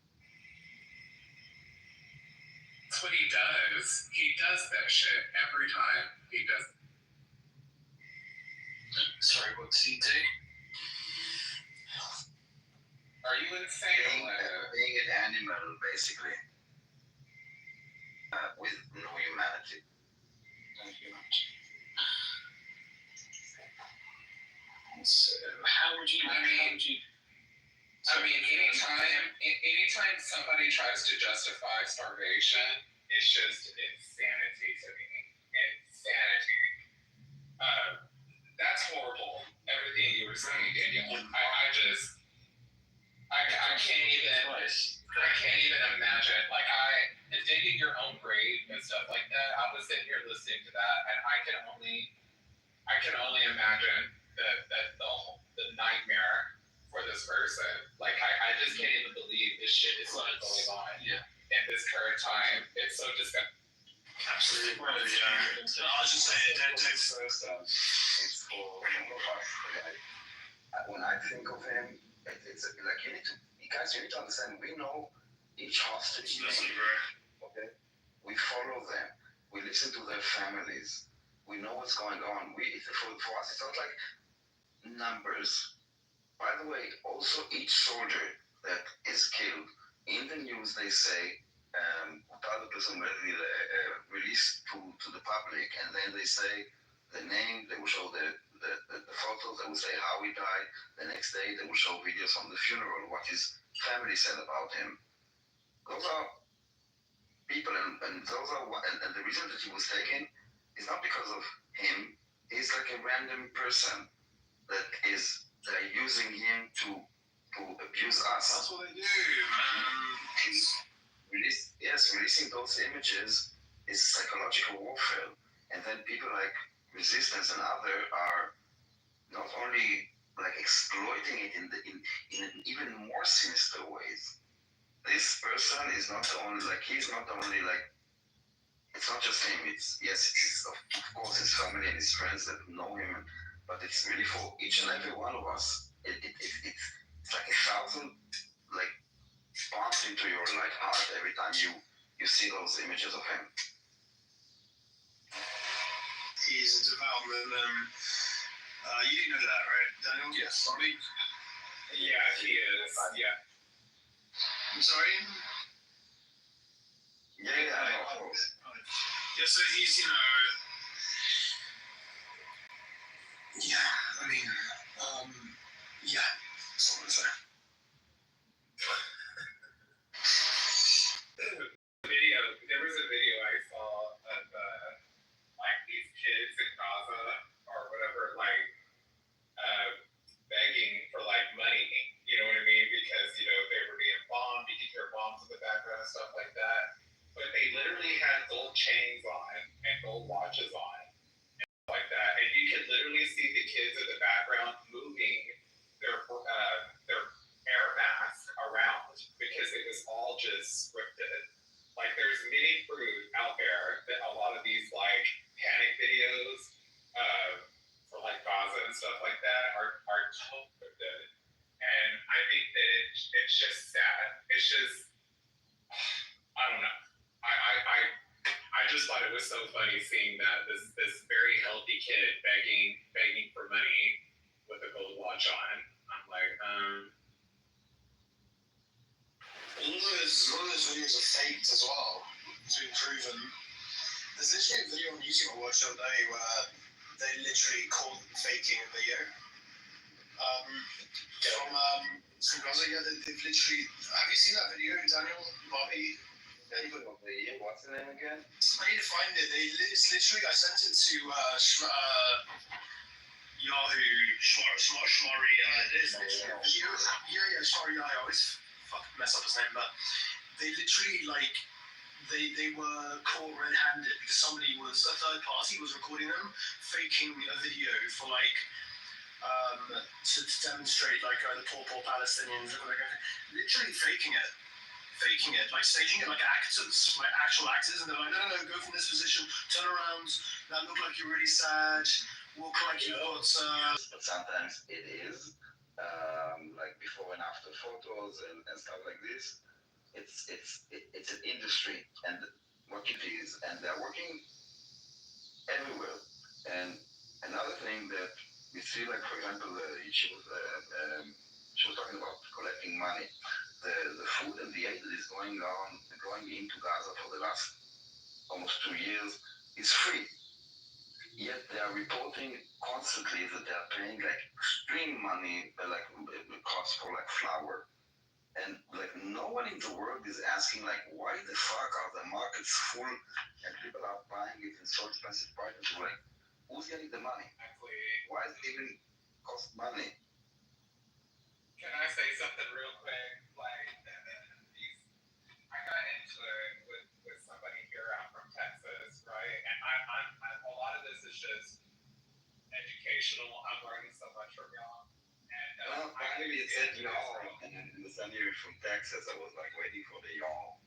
S3: That's what he does. He does that shit every time. He does.
S8: Sorry, what's he do?
S3: Are you insane?
S7: Being an animal, basically, with no humanity.
S8: Thank you much. So, how would you?
S3: Anytime somebody tries to justify starvation, it's just insanity to me. Insanity. That's horrible. Everything you were saying, Daniel. I can't even imagine. Like, digging your own grave and stuff like that. I was sitting here listening to that, and I can only imagine the nightmare for this person. Like, I just can't even believe this shit is still going on in this current time. It's so disgusting.
S4: Absolutely. Well, yeah. I was just saying, don't
S7: It's for all of us. When I think of him, it's like you need to, guys, you need to understand. We know each hostage name. Okay, we follow them. We listen to their families. We know what's going on. For us, it's not like numbers. By the way, also each soldier that is killed, in the news they say, released to the public, and then they say the name, they will show the photos, they will say how he died. The next day they will show videos from the funeral, what his family said about him. Those are people, and the reason that he was taken is not because of him. He's like a random person that they're using him to abuse us.
S4: That's what they do, man.
S7: Releasing those images is psychological warfare, and then people like Resistance and other are not only like exploiting it in an even more sinister ways. This person is not the only, like, he's not the only, like, it's not just him. It's of course his family and his friends that know him, but it's really for each and every one of us. It's like 1,000 like bombs into your like heart every time you see those images of him.
S4: He's a devout Muslim. You didn't know that, right, Daniel?
S8: Yes.
S4: I mean,
S3: Yeah, he is. Yeah.
S4: I'm sorry?
S7: Yeah, I know.
S4: Yeah, so he's, yeah, I mean, yeah, that's all I'm saying.
S3: There was a video I saw of like these kids in Gaza or whatever, like begging for like money. You know what I mean? Because they were being bombed. You could hear bombs in the background and stuff like that. But they literally had gold chains on and gold watches on, and stuff like that. And you could literally see the kids in the background moving their air mask around because it was all just scripted. Like there's many fruit out there that a lot of these like panic videos for like Gaza and stuff like that are totally scripted. And I think that it's just sad. It's just, I don't know. I just thought it was so funny seeing that this very healthy kid begging for money with a gold watch on. I'm like,
S4: A lot of those videos are faked as well. It's been proven. There's literally a video on YouTube I watched the other day where they literally called them faking a video. From Gaza, yeah, they've literally. Have you seen that video, Daniel, Bobby?
S7: What's the name again?
S4: I need to find it. It's literally. I sent it to Yahoo Shmari. Shmari. I always fucking mess up his name, but they literally they were caught red-handed because a third party was recording them, faking a video for to demonstrate the poor Palestinians, literally faking it, like staging it like actors, like actual actors, and they're like, no, go from this position, turn around, that look like you're really sad, walk like you've got.
S7: But sometimes it is like before and after photos and stuff like this. It's an industry, and what it is, and they're working everywhere. And another thing that we see, like for example, she was talking about collecting money. The food and the aid that is going into Gaza for the last almost 2 years is free. Yet they are reporting constantly that they are paying like extreme money, like cost for like flour. And like no one in the world is asking like why the fuck are the markets full and people are buying it in so expensive prices? Like who's getting the money?
S3: Exactly.
S7: Why does it even cost money?
S3: Can I say something real quick? Like, I got into it with somebody here out from Texas, right? And I'm a lot of this is just educational. I'm learning so much from y'all. And
S7: Finally it said y'all, and then the son you're from Texas, I was like waiting for the y'all.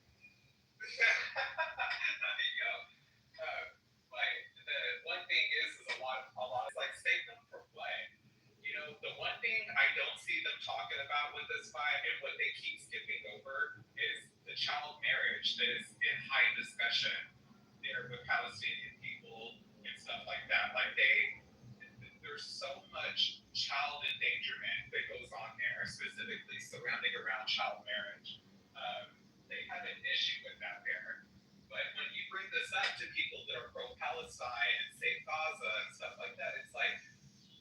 S3: Like the one thing is a lot of like state surrounding around child marriage. They have an issue with that there. But when you bring this up to people that are pro-Palestine and save Gaza and stuff like that, it's like,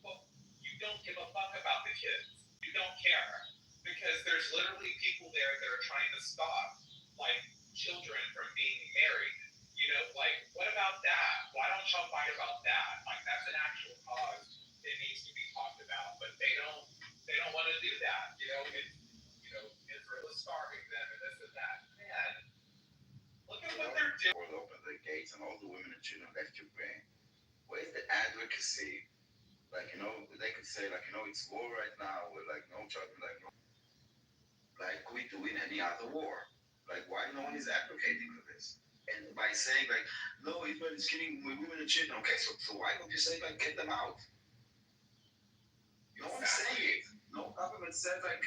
S3: well, you don't give a fuck about the kids. You don't care. Because there's literally people there that are trying to stop, like, children from being married. You know, like, what about that? Why don't y'all fight about that? Like, that's an actual cause that needs to be talked about. But they don't want to do that. Israel is starving them and this and that. Man, look at what they're doing.
S7: Open the gates and all the women and children left Ukraine. Where's the advocacy? Like, they could say, like, it's war right now with, like, no children, like we do in any other war. Like, why no one is advocating for this? And by saying, like, no, Israel is killing women and children. Okay, so why don't you say, like, get them out? No one's saying it. No government said, like,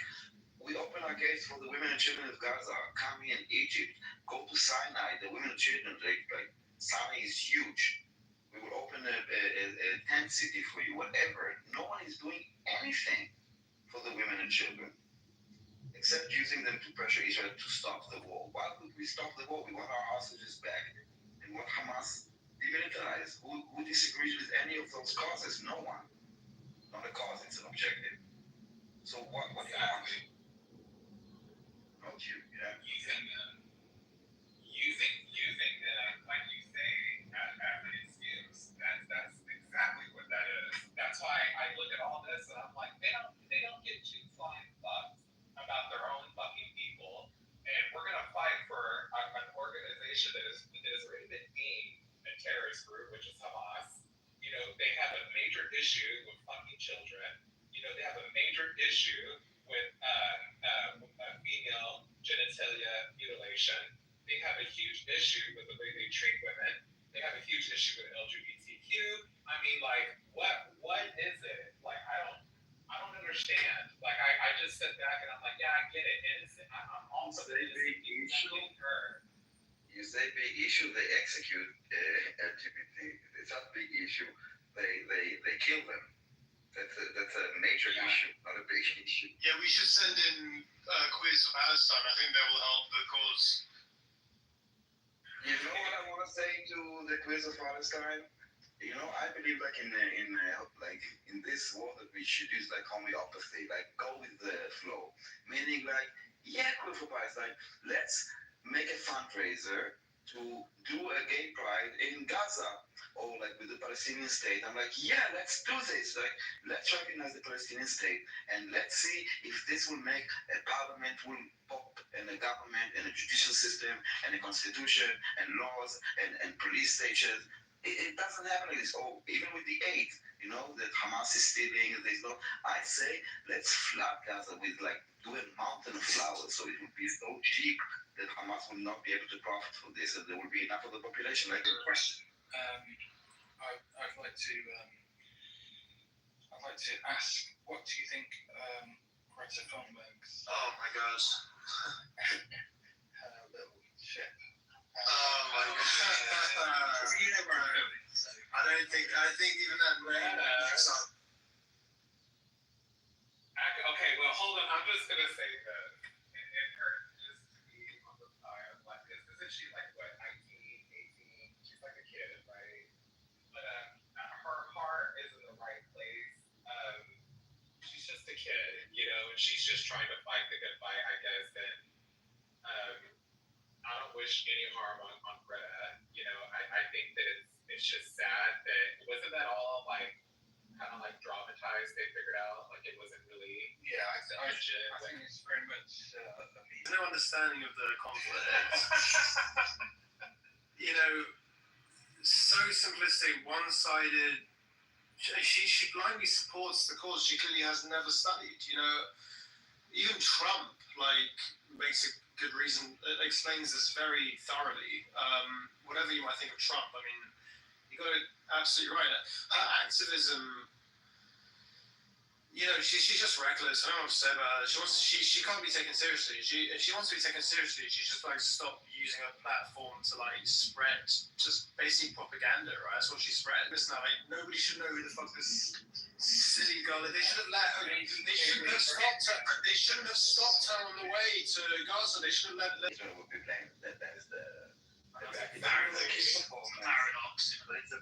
S7: we open our gates for the women and children of Gaza. Come in Egypt. Go to Sinai. The women and children, like Sinai is huge. We will open a tent city for you, whatever. No one is doing anything for the women and children, except using them to pressure Israel to stop the war. Why would we stop the war? We want our hostages back. And want Hamas demilitarized. Who disagrees with any of those causes? No one. Not a cause, it's an objective. So what do you want? Not you, yeah.
S3: Using like you say, as an excuse. That's exactly what that is. That's why I look at all this and I'm like, they don't get two flying fucks about their own fucking people. And we're gonna fight for an organization that has already been deemed a terrorist group, which is Hamas. They have a major issue with fucking children. They have a major issue with female genitalia mutilation. They have a huge issue with the way they treat women. They have a huge issue with LGBTQ. I mean, like, what is it? Like, I don't understand. Like, I just sit back and I'm like, yeah, I get it. Innocent. I'm also
S7: a big issue. You say big issue, they execute LGBT. It's not a big issue. They kill them. That's a major issue, not a big issue.
S4: Yeah, we should send in Quiz for Palestine. I think that will help the cause.
S7: You know what I want to say to the Quiz of Palestine? I believe in this world that we should use like homeopathy, like go with the flow. Meaning like, yeah, Quiz for Palestine, let's make a fundraiser to do a gay pride in Gaza. Or like with the Palestinian state, I'm like, yeah, let's do this. Like, let's recognize the Palestinian state and let's see if this will make a parliament will pop and a government and a judicial system and a constitution and laws and police stations. It doesn't happen like this. Or even with the aid, that Hamas is stealing. I say, let's flood Gaza with like do a mountain of flowers so it will be so cheap that Hamas will not be able to profit from this and there will be enough of the population. Like, good question.
S8: I'd like to ask, what do you think Greta Thunberg's
S11: Oh my gosh.
S8: her little ship?
S11: Oh my gosh.
S8: You never know.
S11: I think even that name makes up.
S3: Okay, well, hold on. I'm just gonna say this. And her just to be on the side, like, isn't she like what, 19, 18? She's like a kid, right? But her heart is in the right place. She's just a kid, and she's just trying to fight the good fight, I guess. And I don't wish any harm on Greta. I think that it's just sad that wasn't that all like kind of like dramatized. They figured out like it wasn't really.
S8: Yeah, I think it's very much
S4: There's no understanding of the conflict. So simplistic, one-sided. She blindly supports the cause. She clearly has never studied. Even Trump makes a good reason. Explains this very thoroughly. Whatever you might think of Trump, I mean, you got it absolutely right. Her activism. She's just reckless. I don't know what to say about her. She can't be taken seriously. If she wants to be taken seriously, she should stop using her platform to spread just basic propaganda, right? That's what she spread. Listen, nobody should know who the fuck this Silly girl. They should have let. They shouldn't have stopped her. They shouldn't have stopped her on the way to Gaza. They should have let.
S7: Israel would be blamed. That is the
S4: Paradox.
S7: But it's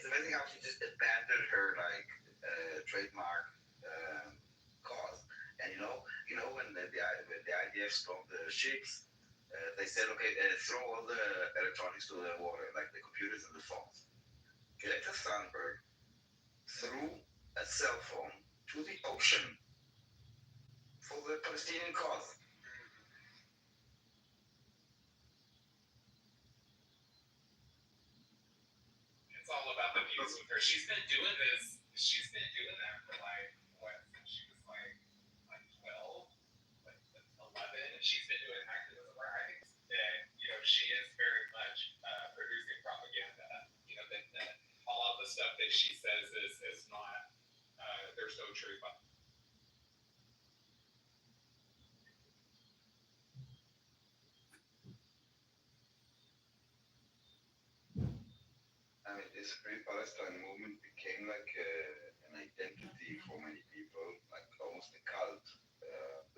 S7: amazing how she just abandoned her trademark cause. And you know when the IDF stormed the ships, they said, okay, throw all the electronics to the water, like the computers and the phones. Greta Thunberg threw a cell phone to the ocean for the Palestinian cause.
S3: It's all about the views with her. She's been doing this. She's been doing that for since she was like 12, 11, and she's been doing activism rights. And she is very much producing propaganda. That all of the stuff that she says is not. There's no truth.
S7: I mean, this Free Palestine movement became like an identity for many people, like almost a cult,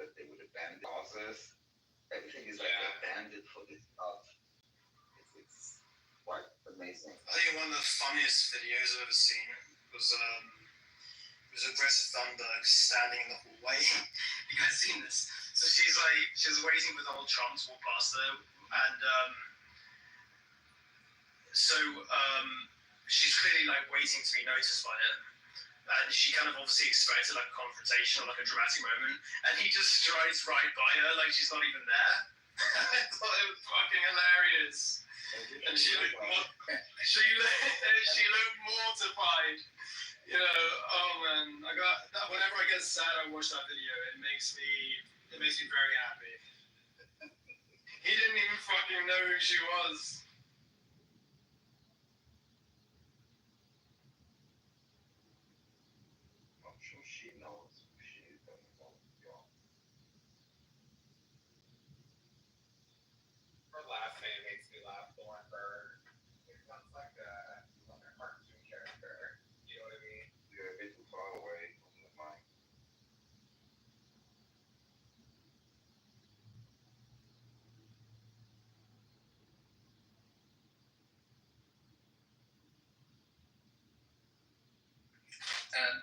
S7: that they would abandon causes. Everything is like abandoned for this cult. It's quite amazing.
S4: I think one of the funniest videos I've ever seen was Greta Thunberg standing in the hallway. You guys seen this? So she was waiting for Donald Trump to walk past her, and she's clearly waiting to be noticed by him. And she kind of obviously expected a confrontation or a dramatic moment, and he just strides right by her like she's not even there. I thought it was fucking hilarious. And she looked mortified. Oh man, whenever I get sad, I watch that video. It makes me very happy. He didn't even fucking know who she was.
S7: I'm sure she knows. She doesn't know.
S3: Her last name makes me laugh more. It sounds like a cartoon character. You know what I mean?
S7: You're a bit too far away from the mic.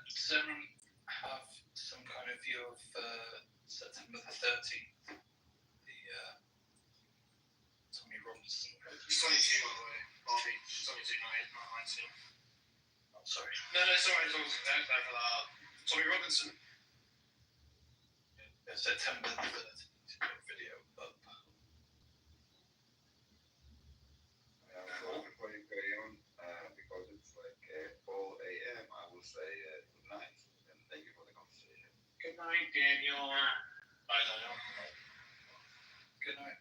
S8: Does anyone have some kind of view of September the 13th? The Tommy Robinson.
S4: He's 22, by the way. Bobby. 22, not 19.
S8: Oh, sorry.
S4: No, sorry. I was talking about Tommy Robinson.
S8: September the 13th video up.
S7: Before you carry on, because it's like 4 a.m., I will say good night and thank you for the conversation.
S3: Good night, Daniel.
S4: Bye, Daniel.
S8: Good night.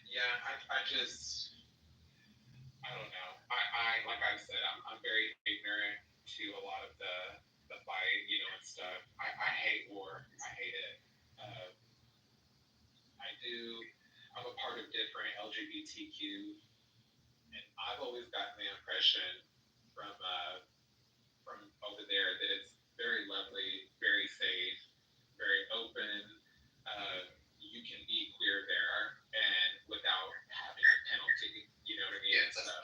S3: Yeah, I don't know. I like I said, I'm very ignorant to a lot of the fight, and stuff. I hate war. I hate it. I'm a part of different LGBTQ, and I've always gotten the impression from over there that it's very lovely, very safe, very open. You can be queer there, and without having a penalty. You know what I mean?
S8: Yeah, definitely.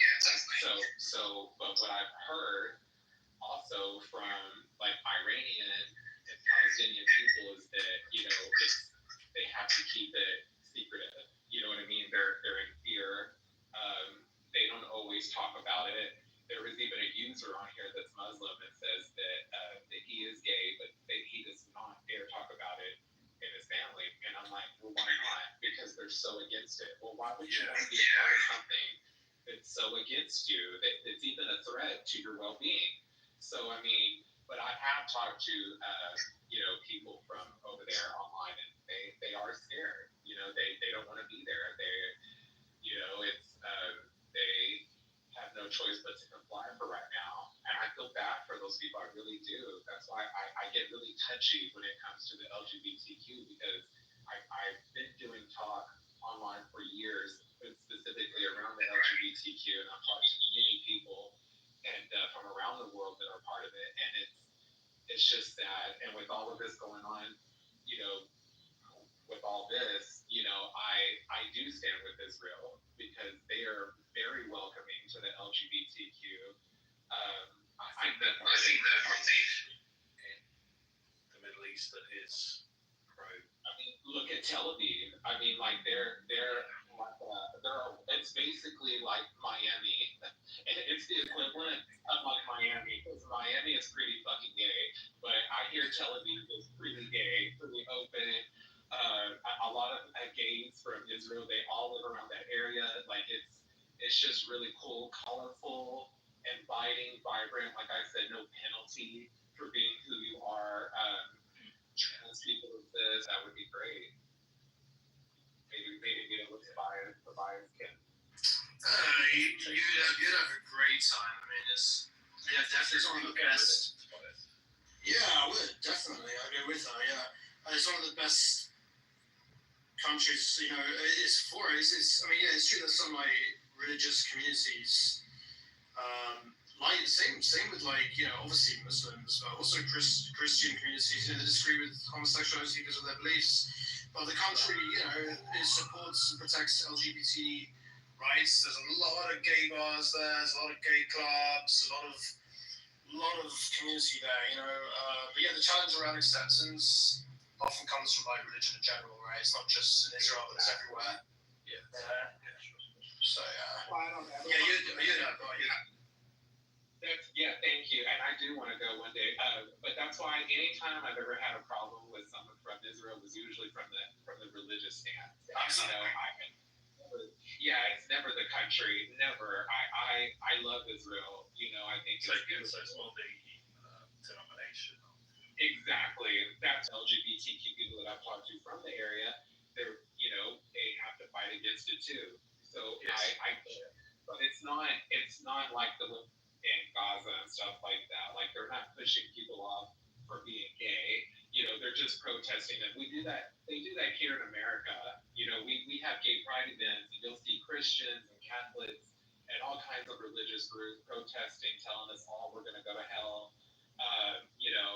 S3: But what I've heard also from Iranian and Palestinian people is that they have to keep it secretive. You know what I mean? They're in fear. They don't always talk about it. There was even a user on here that's Muslim that says that he is gay, but he does not dare talk about it in his family. And I'm like, well, why not? Because they're so against it. Well, why would you want to be a part of something that's so against you that it's even a threat to your well-being? So I mean, but I have talked to people from over there online, and they are scared. They don't want to be there. It's they have no choice but to comply for right now. those people. I really do. That's why I get really touchy when it comes to the LGBTQ, because I've been doing talk online for years, specifically around the LGBTQ, and I've talked to many people and from around the world that are part of it, and it's just sad. And with all of this going on, you know, with all this, you know, I do stand with Israel because they are very welcoming to the LGBTQ.
S8: I think that in the Middle East that is pro.
S3: I mean, look at Tel Aviv. I mean, like they're it's basically like Miami. It's the equivalent of like Miami, because Miami is pretty fucking gay, but I hear Tel Aviv is pretty gay, pretty open. A lot of gays from Israel, they all live around that area. Like it's just really cool, colorful, inviting, vibrant. Like I said, no penalty for being who you are. Trans people exist. That would be great. Maybe get a look at Tobias can.
S4: You'd have a great time. I mean, definitely one of the best. Yeah, I would definitely. I go with her. Yeah, it's one of the best countries. You know, it's for it. I mean, yeah, it's true that some like religious communities, like same with like obviously Muslims, but also Christian communities. They disagree with homosexuality because of their beliefs. But the country, it supports and protects LGBT rights. There's a lot of gay bars there. There's a lot of gay clubs. A lot of community there. But yeah, the challenge around acceptance often comes from like religion in general, right? It's not just in Israel, but it's everywhere. Yeah. So
S3: Yeah, thank you. And I do want to go one day. But that's why anytime I've ever had a problem with someone from Israel was usually from the religious stance. It's never the country. Never. I love Israel. I think
S8: so it's more the denomination.
S3: Exactly. That's LGBTQ people that I've talked to from the area. They have to fight against it too. So yes. But it's not like the in Gaza and stuff like that. Like they're not pushing people off for being gay. They're just protesting it. We do that. They do that here in America. We have gay pride events, and you'll see Christians and Catholics and all kinds of religious groups protesting, telling us all we're going to go to hell.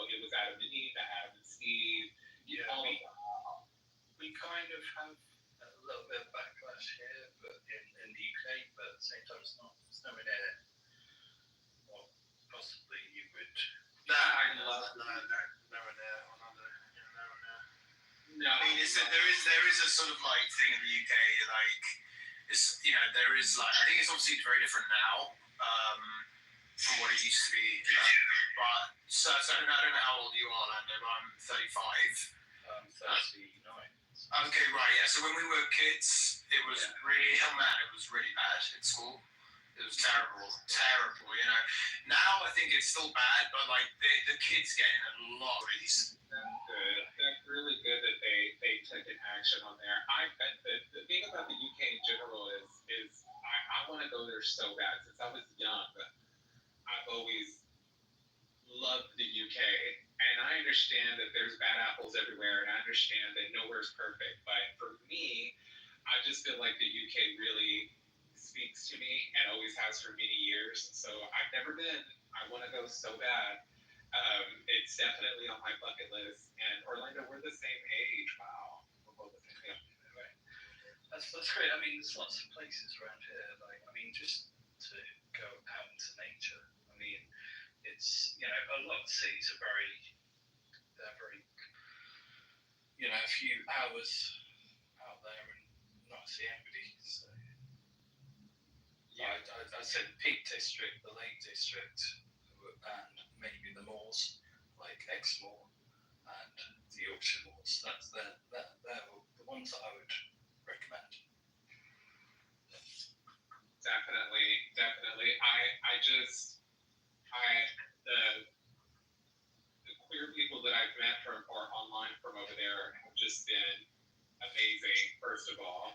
S3: It was Adam and Eve, Adam and Steve.
S8: We kind of have a little bit of backlash here, but in the UK, but at the same time, it's nowhere near. Well, possibly you would.
S4: I love nowhere near. No, I mean, there is a sort of like thing in the UK, like it's there is like I think it's obviously very different now from what it used to be. But so I don't know how old you are, Lando. But I'm 35.
S8: 39.
S4: Okay, right, yeah. So when we were kids, it was it was really bad at school. It was terrible. Now I think it's still bad, but like the kids getting a lot of these.
S3: Good. That's really good that they took an action on there. The thing about the UK in general is I want to go there so bad. Since I was young, I've always loved the UK, and I understand that there's bad apples everywhere, and I understand that nowhere's perfect. But for me, I just feel like the UK really speaks to me and always has for many years. So I've never been. I want to go so bad. It's definitely on my bucket list. And Orlando, we're the same age. Wow, we're both the same age. Anyway.
S8: That's great. I mean, there's lots of places around here. Like, I mean, just to go out into nature. I mean, it's a lot of cities are they're very a few hours out there and not see anybody. So yeah, I said the Peak District, the Lake District, and maybe the moors like Exmoor and the Yorkshire moors. They're the ones that I would recommend.
S3: Definitely. The queer people that I've met from or online from over there have just been amazing, first of all.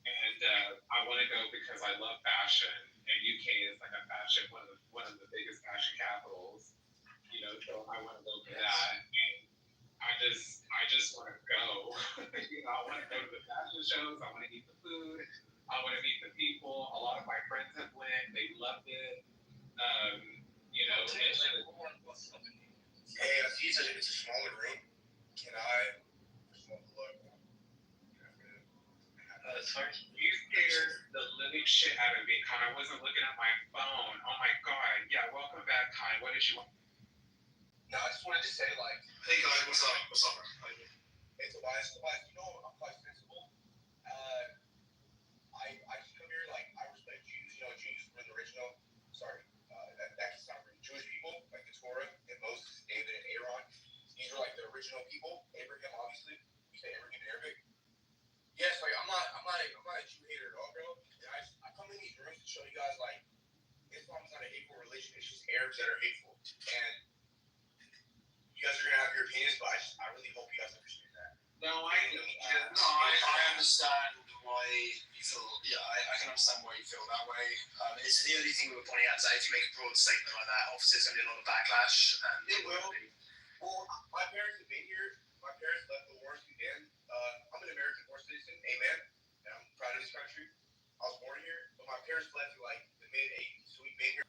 S3: And I want to go because I love fashion, and UK is like a fashion one of the biggest fashion capitals. shows. I want to eat the food. I want to meet the people. A lot of my friends have went. They loved it. You know,
S7: Hey, I see it's a smaller room. Can I?
S3: sorry. You scared the living shit out of me, Kai. I wasn't looking at my phone. Oh my god. Yeah, welcome back, Kai. What did you want?
S7: No, I just wanted to say, like,
S11: Hey guys, what's up? What's up?
S7: hey Tobias, you know I'm quite sensible. I just come here, like, I respect Jews. You know, Jews were the original. Sorry, that's not really Jewish people, like the Torah and Moses, David and Aaron. These are like the original people. Abraham, obviously. You say Abraham in Arabic. Yes, like I'm not a Jew hater at all, bro. And I come in these rooms to show you guys, like, Islam is not a hateful religion. It's just Arabs that are hateful. And you guys are gonna have your opinions, but I really hope you guys understand that.
S3: No,
S8: I understand why you feel. Yeah, I can understand why you feel that way. It's the only thing we were pointing out is that if you make a broad statement like that, obviously there's going to be a lot of backlash. And
S7: it will. Well, my parents have been here. My parents left the war Sudan. I'm an American born citizen. Amen. And I'm proud of this country. I was born here, but my parents left in like the mid '80s, so we've been here.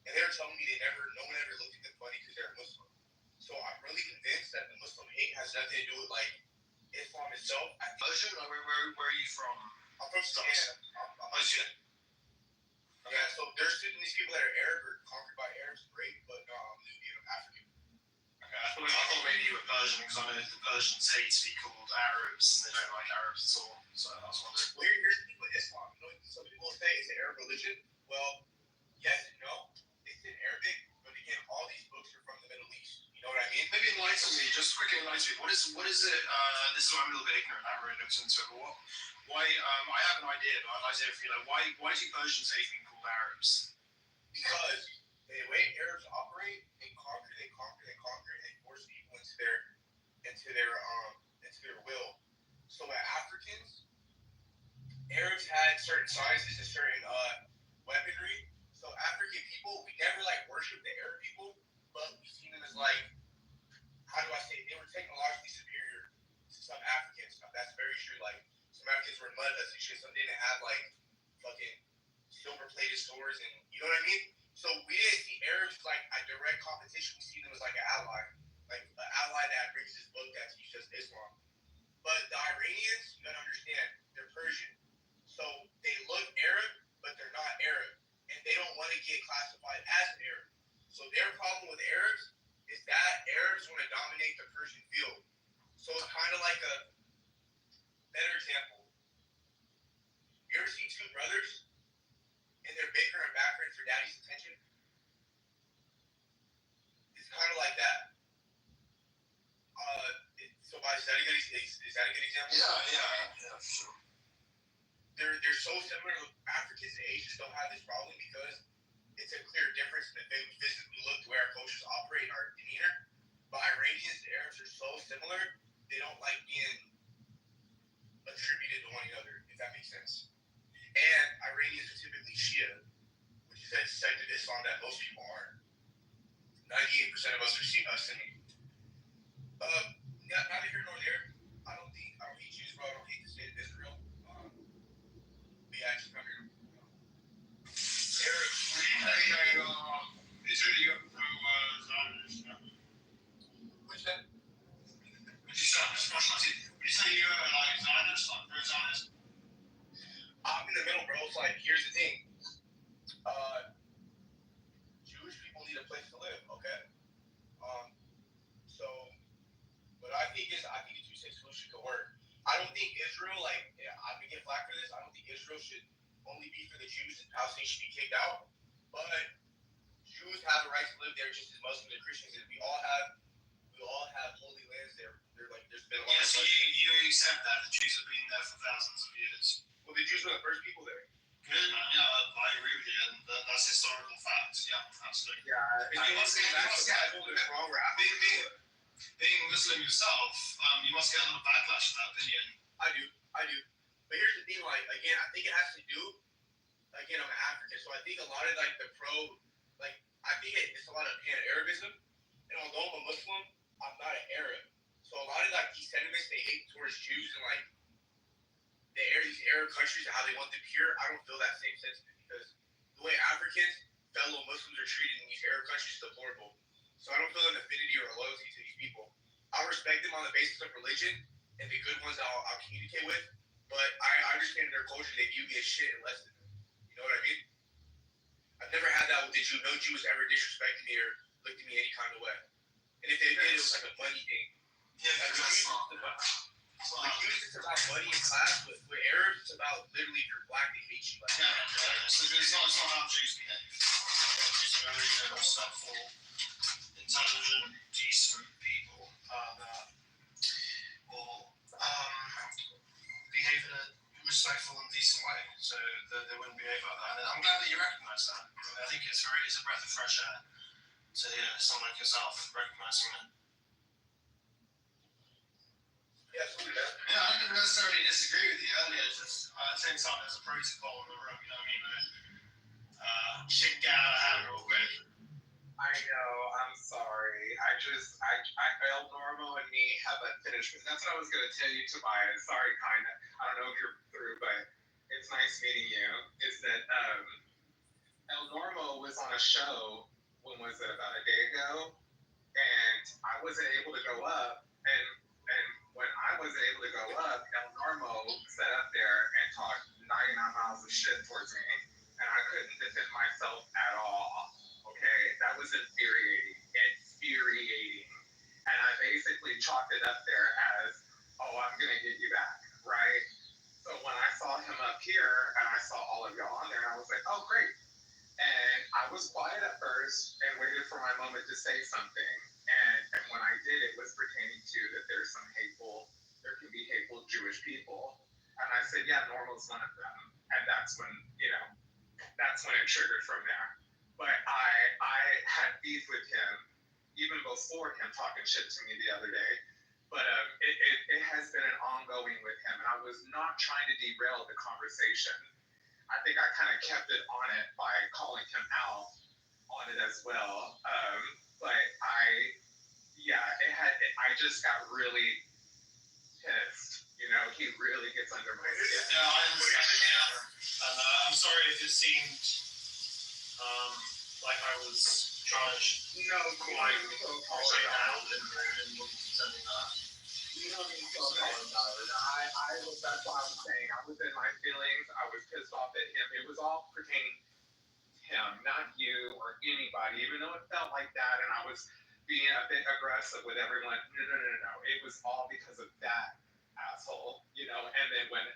S7: And they were telling me no one ever looked at them funny because they're Muslim. So I'm really convinced that the Muslim hate has nothing to do with like Islam itself.
S8: Where are you from?
S7: I'm from Sudan. I'm Sudan. Yeah, so there's these people that are Arab or conquered by Arabs, great, but no, I'm Nubian, I'm African.
S8: Okay, I thought maybe you were Persian because I know the Persians hate to be called Arabs and they don't like Arabs at all. So I was wondering.
S7: Well, here's the thing with Islam. You know, some people say it's an Arab religion. Well, yes and no. It's in Arabic, but again, all these books are from the Middle East. You know what I mean?
S8: Maybe enlighten me, just quickly enlighten me. What is it? This is why I'm a little bit ignorant. I haven't really looked into it. But why? I have an idea, but I'd like to hear from you. Like, why do Persians hate being called Arabs?
S7: Because the way Arabs operate, they conquer, and they force people into their will. So as Africans, Arabs had certain sciences and certain weaponry. So African people, we never like worship the Arab people, but we see them as like, how do I say it? They were technologically superior to some Africans. Now, that's very true. Like some Africans were mud huts and shit. Some didn't have like fucking silver-plated swords, and you know what I mean. So we didn't see Arabs like a direct competition. We see them as like an ally that brings this book that teaches us Islam. But the Iranians, you gotta understand, they're Persian. So they look Arab, but they're not Arab. And they don't want to get classified as an Arab. So their problem with Arabs is that Arabs want to dominate the Persian field. So it's kind of like a better example. You ever see two brothers and they're bickering and backering for daddy's attention? It's kind of like that. Is that a good example?
S8: Yeah, for sure.
S7: They're so similar. Africans and Asians don't have this problem because it's a clear difference in the way we physically look, the way our cultures operate, and our demeanor. But Iranians and Arabs are so similar, they don't like being attributed to one another, if that makes sense. And Iranians are typically Shia, which is a sect of Islam that most people aren't. 98% of us are Sunni. Neither here nor there. I don't hate Jews, bro. I don't hate the state of Israel. But yeah, I just come here. Which then?
S11: Would you say you're like Zionist, like pro-Zionist?
S7: I'm in the middle, bro. It's like, here's the thing. Jewish people need a place to live, okay? So, what I think is, a two-state solution could work. I don't think Israel, like, I'm gonna get flack for this. I don't think Israel should only be for the Jews and Palestine should be kicked out. But Jews have the right to live there just as Muslims and Christians, and we all have holy lands there. They're like, there's been a lot.
S8: Yeah, so you accept that the Jews have been there for thousands of years.
S7: Well, the Jews were the first people there.
S8: Good, man. Yeah, I agree with you, and that's historical fact. Yeah, absolutely.
S7: Yeah,
S8: you must get
S7: wrong.
S8: Being Muslim yourself, you must get a lot of backlash for that opinion.
S7: I do. But here's the thing, like, again, I think it has to do, again, I'm African, so I think a lot of, like, I think it's a lot of pan-Arabism, and although I'm a Muslim, I'm not an Arab. So a lot of, like, these sentiments they hate towards Jews and, like,
S11: these Arab countries and how they want them here, I don't feel that same sentiment because the way Africans, fellow Muslims are treated in these Arab countries is deplorable. So I don't feel an affinity or a loyalty to these people. I respect them on the basis of religion and the good ones I'll communicate with, but I understand their culture. They view me as shit and less than them. You know what I mean? I've never had that with the Jew. No Jew has ever disrespected me or looked at me any kind of way. And if they did, it was like a money thing.
S4: Yeah, that's not.
S11: With Jews, it's about money and class. With Arabs, it's about literally if you're black, they hate you. Like,
S4: So it's not how Jews behave. Jews are very respectful, intelligent, decent people that will behave in a respectful and decent way. So they wouldn't behave like that. And I'm glad that you recognise that. I think it's a breath of fresh air to hear someone like yourself recognising that. Yeah, I didn't necessarily disagree with you earlier. Just at the same time, there's a protocol in the room. You know what I mean? Shit get out of hand real quick.
S3: I know. I'm sorry. El Normo and me have unfinished. That's what I was gonna tell you, Tobias. Sorry, kinda. I don't know if you're through, but it's nice meeting you. Is that El Normo was on a show? When was it? About a day ago, and I wasn't able to go up. And when I wasn't able to go up, El Normo sat up there and talked 99 miles of shit towards me, and I couldn't defend myself at all. Okay, that was infuriating. And I basically chalked it up there as, oh, I'm going to get you back, right? So when I saw him up here and I saw all of y'all on there, I was like, oh, great. And I was quiet at first and waited for my moment to say something. And when I did, it was pertaining to that there can be hateful Jewish people. And I said, yeah, Normal's one of them. And that's when it triggered from there. But I had beef with him even before him talking shit to me the other day. But it has been an ongoing with him. And I was not trying to derail the conversation. I think I kind of kept it on it by calling him out on it as well. But I just got really pissed. You know, he really gets under my skin.
S4: Yeah, I understand. Yeah. And I'm sorry if it seemed like I was trying to quite say down and pretending that.
S3: You don't need to apologize. That's what I'm saying. I was in my feelings. I was pissed off at him. It was all pertaining to him, not you or anybody, even though it felt like that. And I was being a bit aggressive with everyone. No. It was all because of that asshole, you know. And then when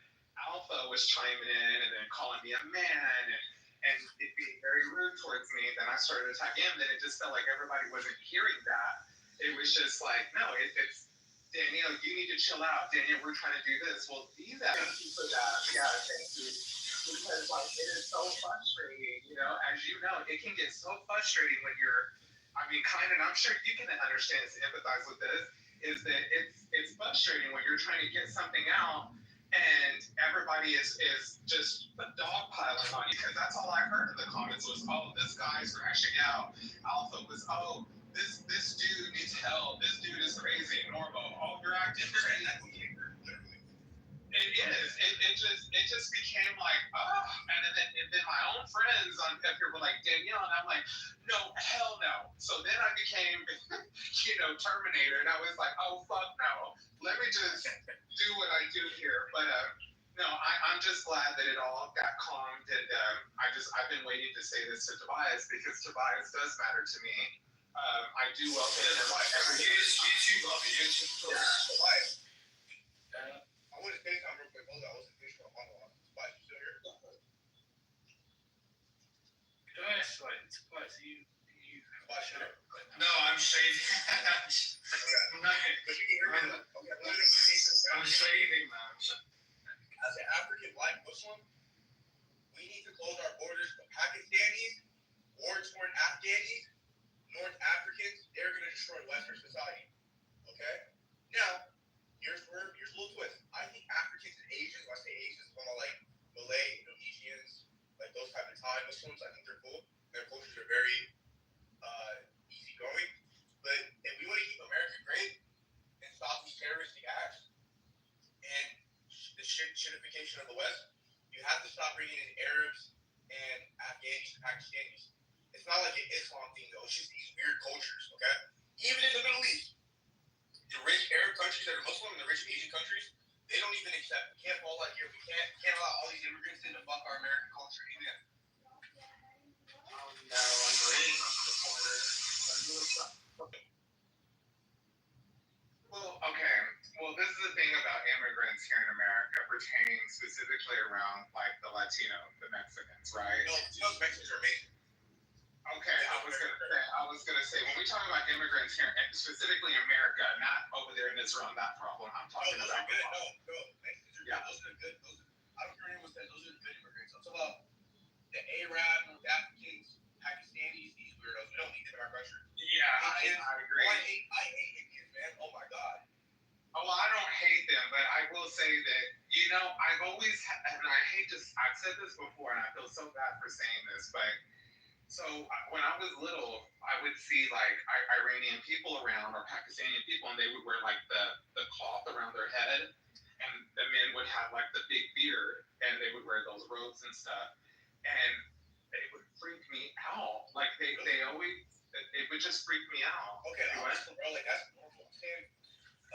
S3: Alpha was chiming in and then calling me a man and it being very rude towards me, then I started attacking him. Then it just felt like everybody wasn't hearing that. It was just like, no, it's Danielle, you need to chill out. Danielle, we're trying to do this. Well, be that. Thank you for that. Yeah, thank you. Because like it is so frustrating, you know. As you know, it can get so frustrating when you're. I mean, and I'm sure you can understand and empathize with this. Is that it's frustrating when you're trying to get something out and everybody is just dogpiling on you, because that's all I heard in the comments was, oh, this guy's crashing out. Alpha was, oh, this dude needs help. This dude is crazy. Normo, oh, you're acting crazy. It is. It just became like, and then my own friends on up here were like, Danielle, and I'm like, no, hell no. So then I became, Terminator, and I was like, oh, fuck no. Let me just do what I do here. But no, I'm just glad that it all got calmed, and I've been waiting to say this to Tobias, because Tobias does matter to me. I do well with him like every day.
S4: You too, Bobby. You too.
S11: Tobias. I want to say something real quick. Hold on, I wasn't finished my monologue. Tobias, you still here?
S5: Tobias, you.
S11: Tobias, shut up.
S4: No, I'm shaving.
S11: No. But you can hear me. Okay, let me make a case.
S4: I'm shaving, man.
S11: As an African black Muslim, we need to close our borders to Pakistanis, war-torn Afghanis, North Africans. They're going to destroy Western society. Okay? Now, here's a little twist. I think Africans and Asians, when I say Asians, I'm talking like Malay, Indonesians, like those type of Thai Muslims, I think they're cool. Their cultures are very easygoing. But if we want to keep America great and stop these terroristic acts, and the shittification of the West, you have to stop bringing in Arabs and Afghanis and Pakistanis. It's not like an Islam thing, though. It's just these weird cultures, okay? Even in the Middle East, the rich Arab countries that are Muslim and the rich Asian countries, they don't even accept. We can't fall like here. We can't allow all these immigrants in to fuck our American culture. Amen.
S3: No, I'm really not supporter. Well, okay. Well, this is the thing about immigrants here in America, pertaining specifically around like the Latino, the Mexicans, right?
S11: No, Latinos, Mexicans are amazing.
S3: Okay, I was gonna say when we talk about immigrants here, and specifically America, not over there in Israel, not problem. I'm talking
S11: those
S3: about
S11: are good. No, Mexicans are
S3: Yeah.
S11: good. Those are good. I don't care anyone says those are the good immigrants. I'm talking about the Arab, North Africans, Pakistanis, these weirdos. We don't need them in our country.
S3: Yeah, I agree.
S11: I hate Indians, man. Oh my god.
S3: Oh, well, I don't hate them, but I will say that, you know, I've always, and I hate to, I've said this before, and I feel so bad for saying this, but so when I was little, I would see like Iranian people around or Pakistani people, and they would wear like the cloth around their head, and the men would have like the big beard, and they would wear those robes and stuff, and it would freak me out. Like they always, it would just freak me out.
S11: Okay, honestly, bro, like that's normal. I'm saying,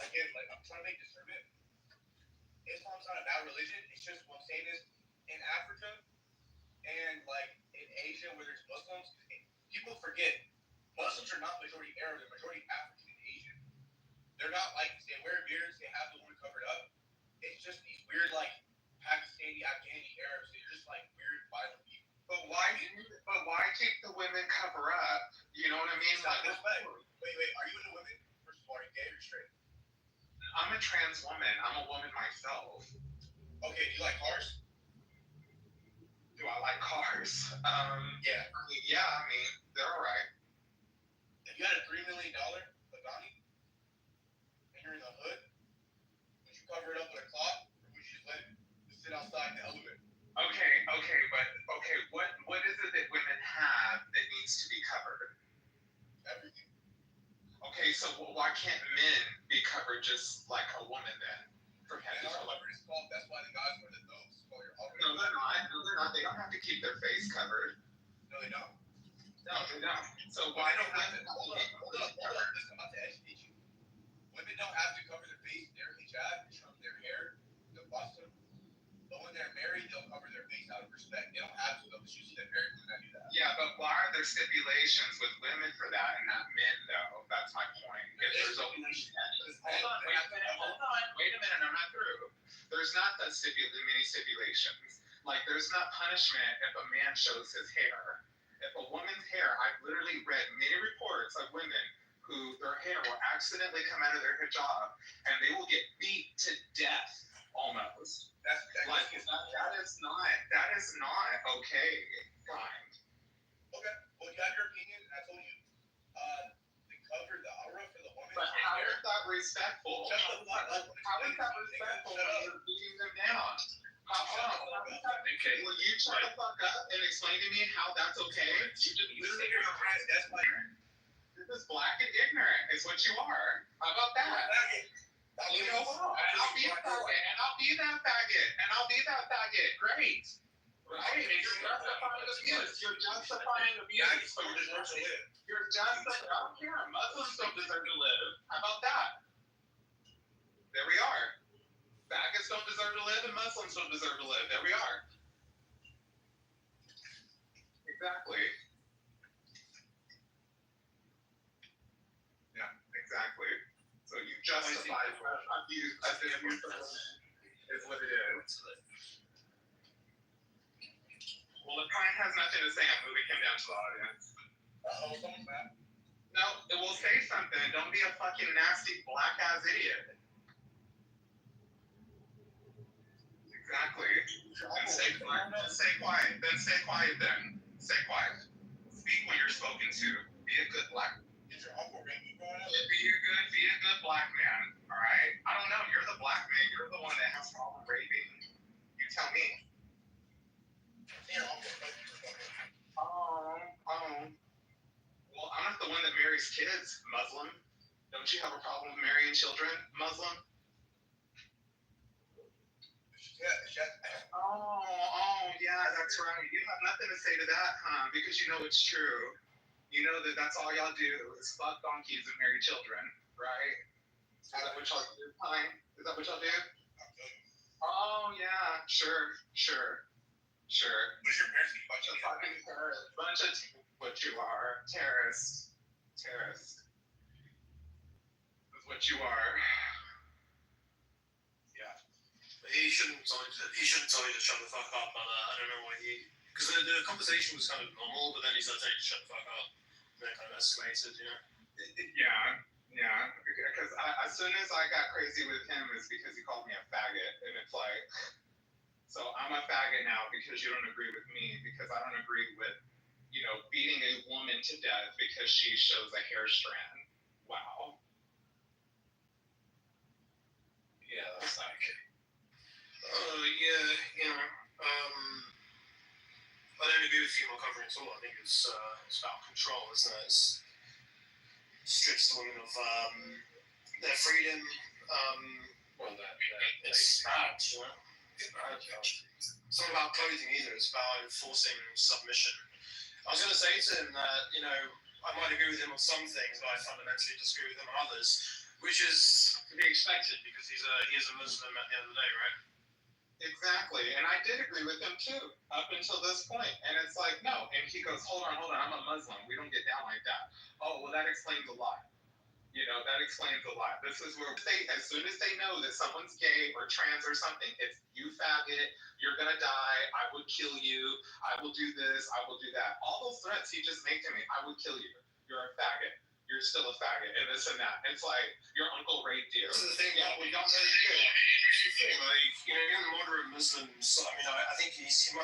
S11: again, like I'm trying to make discernment. Islam's not a bad religion. It's just what I'm saying is in Africa and like in Asia where there's Muslims, people forget Muslims are not majority Arab, they're majority African and Asian. They're not like they wear beards, they have the woman covered up. It's just these weird like Pakistani, Afghani Arabs. They're just like weird violent people.
S3: But why keep the women cover up? You know what I mean?
S11: Like respect. Wait, are you into women? First of all, are you gay or straight?
S3: I'm a trans woman. I'm a woman myself.
S11: Okay, do you like cars?
S3: Do I like cars?
S11: Yeah.
S3: I mean, they're all right.
S11: If you had a $3 million Pagani and you're in the hood, would you cover it up with a cloth, or would you just let it sit outside in the element?
S3: Okay, what is it that women have that needs to be covered?
S11: Everything.
S3: Okay, so why can't men be covered just like a woman then? From head to toe?
S11: That's why the guys wear the nose.
S3: No, they're not. They don't have to keep their face covered.
S11: No, they don't.
S3: No, they don't. So why don't
S11: have to? Hold up. Listen, I'm about to educate you. Women don't have to cover their face, their hijab, trim their hair, the bust them. But when they're married, they'll cover their face out of respect. They don't have to, though, because you see them married women that do that.
S3: Yeah, but why are there stipulations with women for that and not men, though? That's my point. If there's only hold on, wait a minute, I'm not through. There's not that many stipulations. Like, there's not punishment if a man shows his hair. If a woman's hair, I've literally read many reports of women who their hair will accidentally come out of their hijab and they will get beat to death almost. That is not okay, kind.
S11: Okay, well, you have your opinion. I told you. The cover, the aura for the woman.
S3: But how is that respectful? How is that respectful when you're beating them down?
S5: Okay.
S3: Will you try to fuck up and explain to me how that's okay?
S11: You literally your friend. That's why
S3: this is black and ignorant. Is what you are. How about that? You know what? And I'll be a faggot. And I'll be that faggot. And I'll be that faggot. Great. Right? And you're justifying abuse. You're justifying abuse. You're justifying. I don't care. Muslims don't deserve to live. How about that? There we are. Faggots don't deserve to live, and Muslims don't deserve to live. There we are. Exactly. Yeah, exactly. So you justify abuse as the abuse of women is what it is. Well, if Brian has nothing to say, I'm moving him down to the audience. No, it will say something. Don't be a fucking nasty black ass idiot. Exactly. Then stay quiet. Stay quiet. Then stay quiet then. Stay quiet. Speak when you're spoken to. Be a good black.
S11: Did your uncle rape you growing up?
S3: Be a good black man. Alright? I don't know. You're the black man. You're the one that has problem raping. You tell me. Well, I'm not the one that marries kids, Muslim. Don't you have a problem with marrying children, Muslim?
S13: Yeah, that's right. You have nothing to say to that, huh? Because you know it's true. You know that that's all y'all do is fuck donkeys and marry children, right? Is that what y'all do? Hi. Is that what y'all do? Oh yeah, sure.
S11: What's your parents think about you?
S13: A fucking terrorist. Bunch of what you are. Terrorist. Is what you are.
S4: He shouldn't tell you to shut the fuck up, but I don't know why because the conversation was kind of normal, but then he started telling you to shut the fuck up. And then it kind of escalated, you know?
S13: Yeah. Because as soon as I got crazy with him, it's because he called me a faggot. And it's like, so I'm a faggot now because you don't agree with me, because I don't agree with, beating a woman to death because she shows a hair strand. Wow.
S8: Yeah, that's not okay.
S4: I don't agree with female covering at all. I think it's about control, isn't it? It strips the women of their freedom. It's bad, you know? It's not about clothing either. It's about enforcing submission. I was going to say to him that, I might agree with him on some things, but I fundamentally disagree with him on others, which is to be expected because he is a Muslim at the end of the day, right?
S13: Exactly. And I did agree with him too, up until this point. And it's like, no. And he goes, hold on, I'm a Muslim. We don't get down like that. Oh, well, that explains a lot. That explains a lot. This is where as soon as they know that someone's gay or trans or something, it's you faggot, you're going to die, I would kill you, I will do this, I will do that. All those threats he just made to me, I would kill you, you're a faggot, you're still a faggot, and this and that. It's like, your uncle raped you.
S4: This is the thing that we don't really do. Even moderate Muslims, I think he is a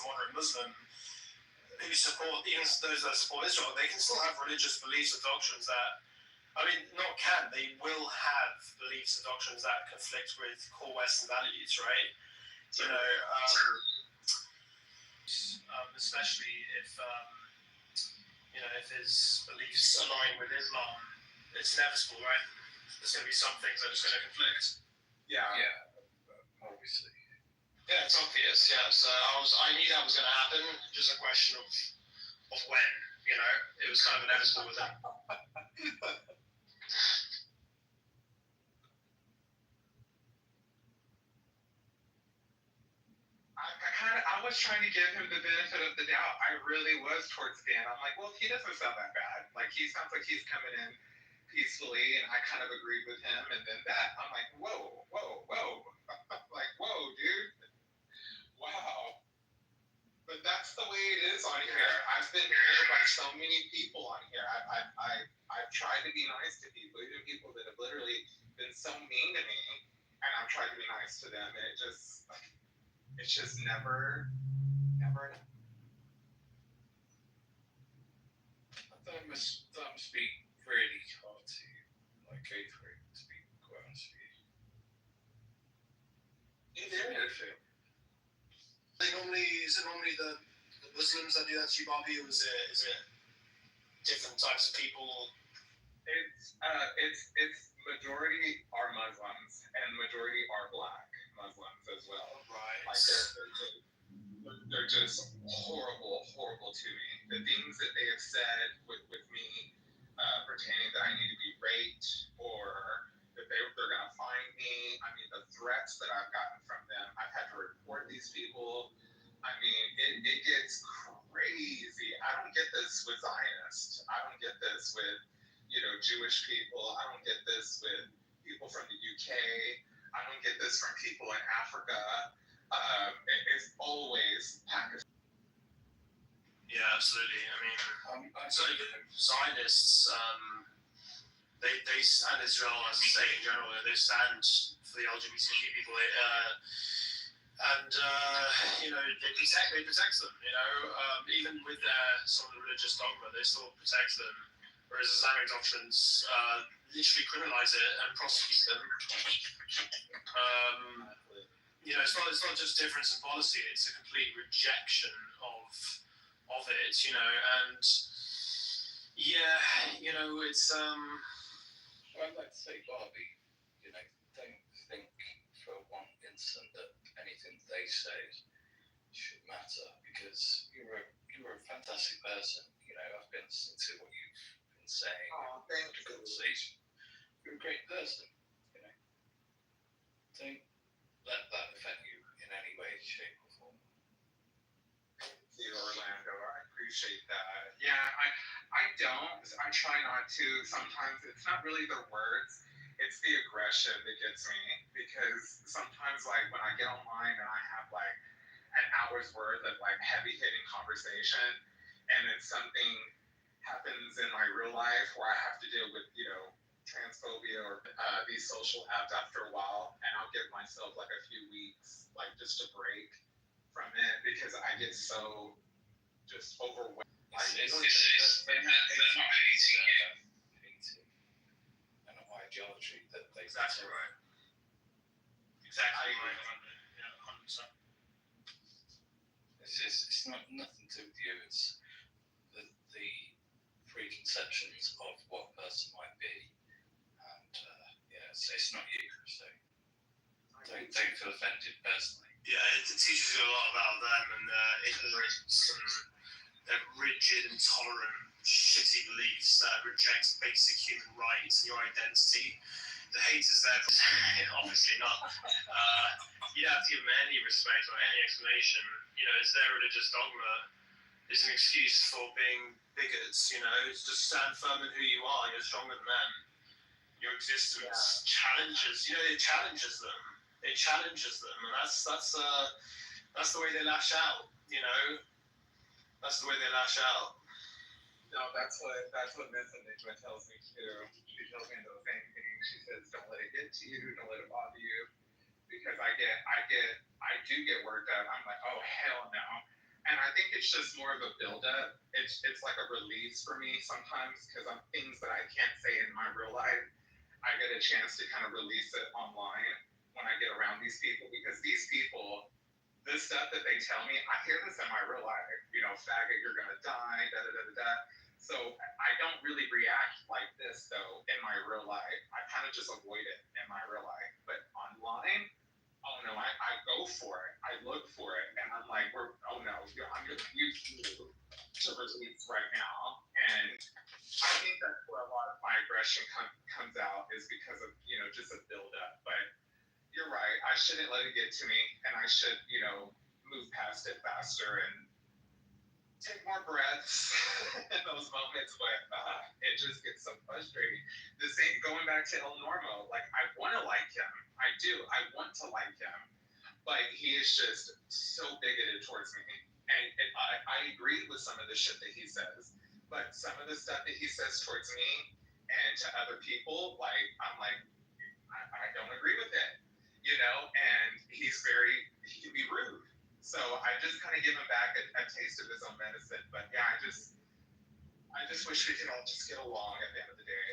S4: moderate Muslim who support, even those that support Israel, they can still have religious beliefs and doctrines that, they will have beliefs and doctrines that conflict with core Western values, right? Especially if his beliefs align with Islam, it's inevitable, right? There's going to be some things that are just going to conflict.
S13: Yeah,
S8: obviously.
S4: Yeah, it's obvious. Yeah, so I knew that was going to happen. Just a question of when. It was kind of inevitable with him.
S13: I was trying to give him the benefit of the doubt. I really was towards the end. I'm like, well, he doesn't sound that bad. Like, he sounds like he's coming in peacefully, and I kind of agreed with him. And then I'm like, whoa. Like, whoa, dude. Wow. But that's the way it is on here. I've been hurt by so many people on here. I've tried to be nice to people, even people that have literally been so mean to me, and I've tried to be nice to them, and it's just never.
S8: That must be really hard to go through, to be quite honest with you.
S13: It is.
S4: Is it normally the Muslims that do that to you, Bobby, or is it different types of people?
S13: It's majority are Muslims and majority are Black Muslims as well.
S4: Right.
S13: Like they're just horrible to me. The things that they have said with me pertaining that I need to be raped or that they're gonna find me. I mean, the threats that I've gotten from them. I've had to report these people. I mean, it gets crazy. I don't get this with Zionists. I don't get this with, Jewish people. I don't get this with people from the UK. I don't get this from people in Africa. It's always Pakistan.
S4: Yeah, absolutely. Zionists, they and Israel, as I say in general, they stand for the LGBTQ people. They protect them. Even with their sort of religious dogma, they still protect them. Whereas Islamic doctrines literally criminalize it and prosecute them. It's not just difference in policy; it's a complete rejection of it. And it's.
S8: I'd like to say, Barbie, don't think for one instant that anything they say should matter, because you're a fantastic person. I've been listening to what you've been saying.
S13: Oh, thank
S8: The
S13: you.
S8: conversation. You're a great person. Don't let that affect you in any way, shape, or form.
S13: Thank you, Orlando. I appreciate that. Yeah, I don't. I try not to. Sometimes it's not really the words, it's the aggression that gets me. Because sometimes, like, when I get online and I have, like, an hour's worth of, like, heavy hitting conversation, and then something happens in my real life where I have to deal with, transphobia or these social apps after a while, and I'll give myself like a few weeks, like just to break from it because I get so just overwhelmed.
S8: It's not hating and an ideology that they.
S13: Exactly right.
S5: Exactly right. Yeah, 100%.
S8: It's not nothing to do with you. It's the preconceptions of what a person might be, and it's not you. So don't feel offended personally.
S4: Yeah, it teaches you a lot about them and their ignorance and their rigid, intolerant, shitty beliefs that reject basic human rights and your identity. The haters there, obviously not. You don't have to give them any respect or any explanation. It's their religious dogma. It's an excuse for being bigots. Just stand firm in who you are. You're stronger than them. Your existence challenges. It challenges them. It challenges them, and that's the way they lash out. That's the way they lash out.
S13: No, that's what Miss Enigma tells me too. She tells me the same thing. She says, "Don't let it get to you. Don't let it bother you," because I do get worked up. I'm like, oh hell no. And I think it's just more of a buildup. It's like a release for me sometimes because I'm things that I can't say in my real life. I get a chance to kind of release it online when I get around these people because these people, this stuff that they tell me, I hear this in my real life. Faggot, you're gonna die, da da da da da. So I don't really react like this though in my real life. I kind of just avoid it in my real life. But online, oh no, I go for it. I look for it, and I'm like, I'm gonna use you to release right now. And I think that's where a lot of my aggression comes out is because of just a buildup. But you're right. I shouldn't let it get to me, and I should move past it faster and take more breaths in those moments when it just gets so frustrating. The same going back to El Normo, like I want to like him. I do. I want to like him, but he is just so bigoted towards me. And I agree with some of the shit that he says, but some of the stuff that he says towards me and to other people, like I'm like, I don't agree with it, and he can be rude. So I just kind of give him back a taste of his own medicine. But yeah, I just wish we could all just get along at the end of the day.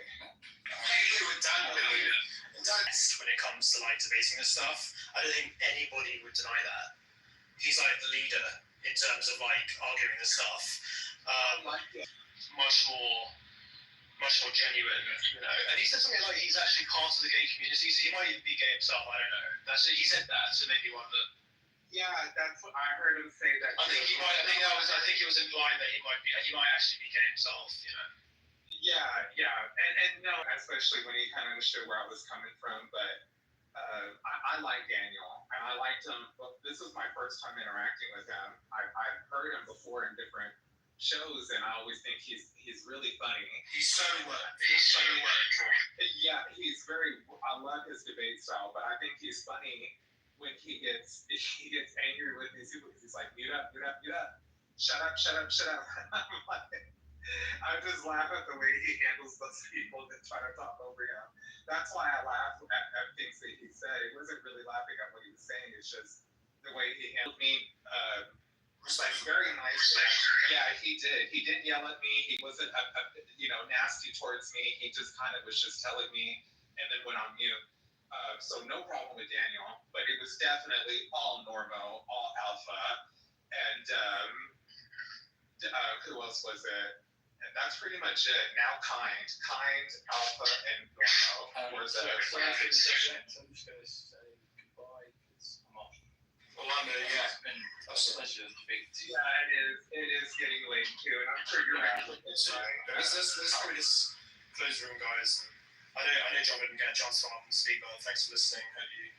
S4: When it comes to like debating this stuff, I don't think anybody would deny that. He's like the leader in terms of like arguing this stuff. Much more genuine, And he said something like he's actually part of the gay community, so he might even be gay himself. I don't know. He said that, so maybe wonder.
S13: Yeah, that's what I heard him say. That
S4: I think he might. I think it was implying that he might actually be gay himself.
S13: Yeah, and no, especially when he kind of understood where I was coming from. But I like Daniel, and I liked him. But this was my first time interacting with him. I've heard him before in different shows, and I always think he's really funny.
S4: He's so
S13: Yeah, he's very. I love his debate style, but I think he's funny when he gets angry with these people because he's like, mute up, shut up. I just laugh at the way he handles those people that try to talk over him. That's why I laugh at things that he said. It wasn't really laughing at what he was saying. It's just the way he handled me. Very nice. Yeah, he did. He didn't yell at me. He wasn't, nasty towards me. He just kind of was just telling me, and then went on mute. So no problem with Daniel, but it was definitely all Normo, all Alpha, and who else was it? And that's pretty much it. Now Kind, Alpha, and Normo were the.
S8: So I'm just going to say goodbye because I'm off. Well, I know, yeah, it's been a pleasure speaking to you.
S13: Yeah, it is. It is getting late too, and I'm sure you're ready for this, right?
S4: Let's hurry this close the room, guys. I know John didn't get a chance to come up and speak, but thanks for listening. Hope you,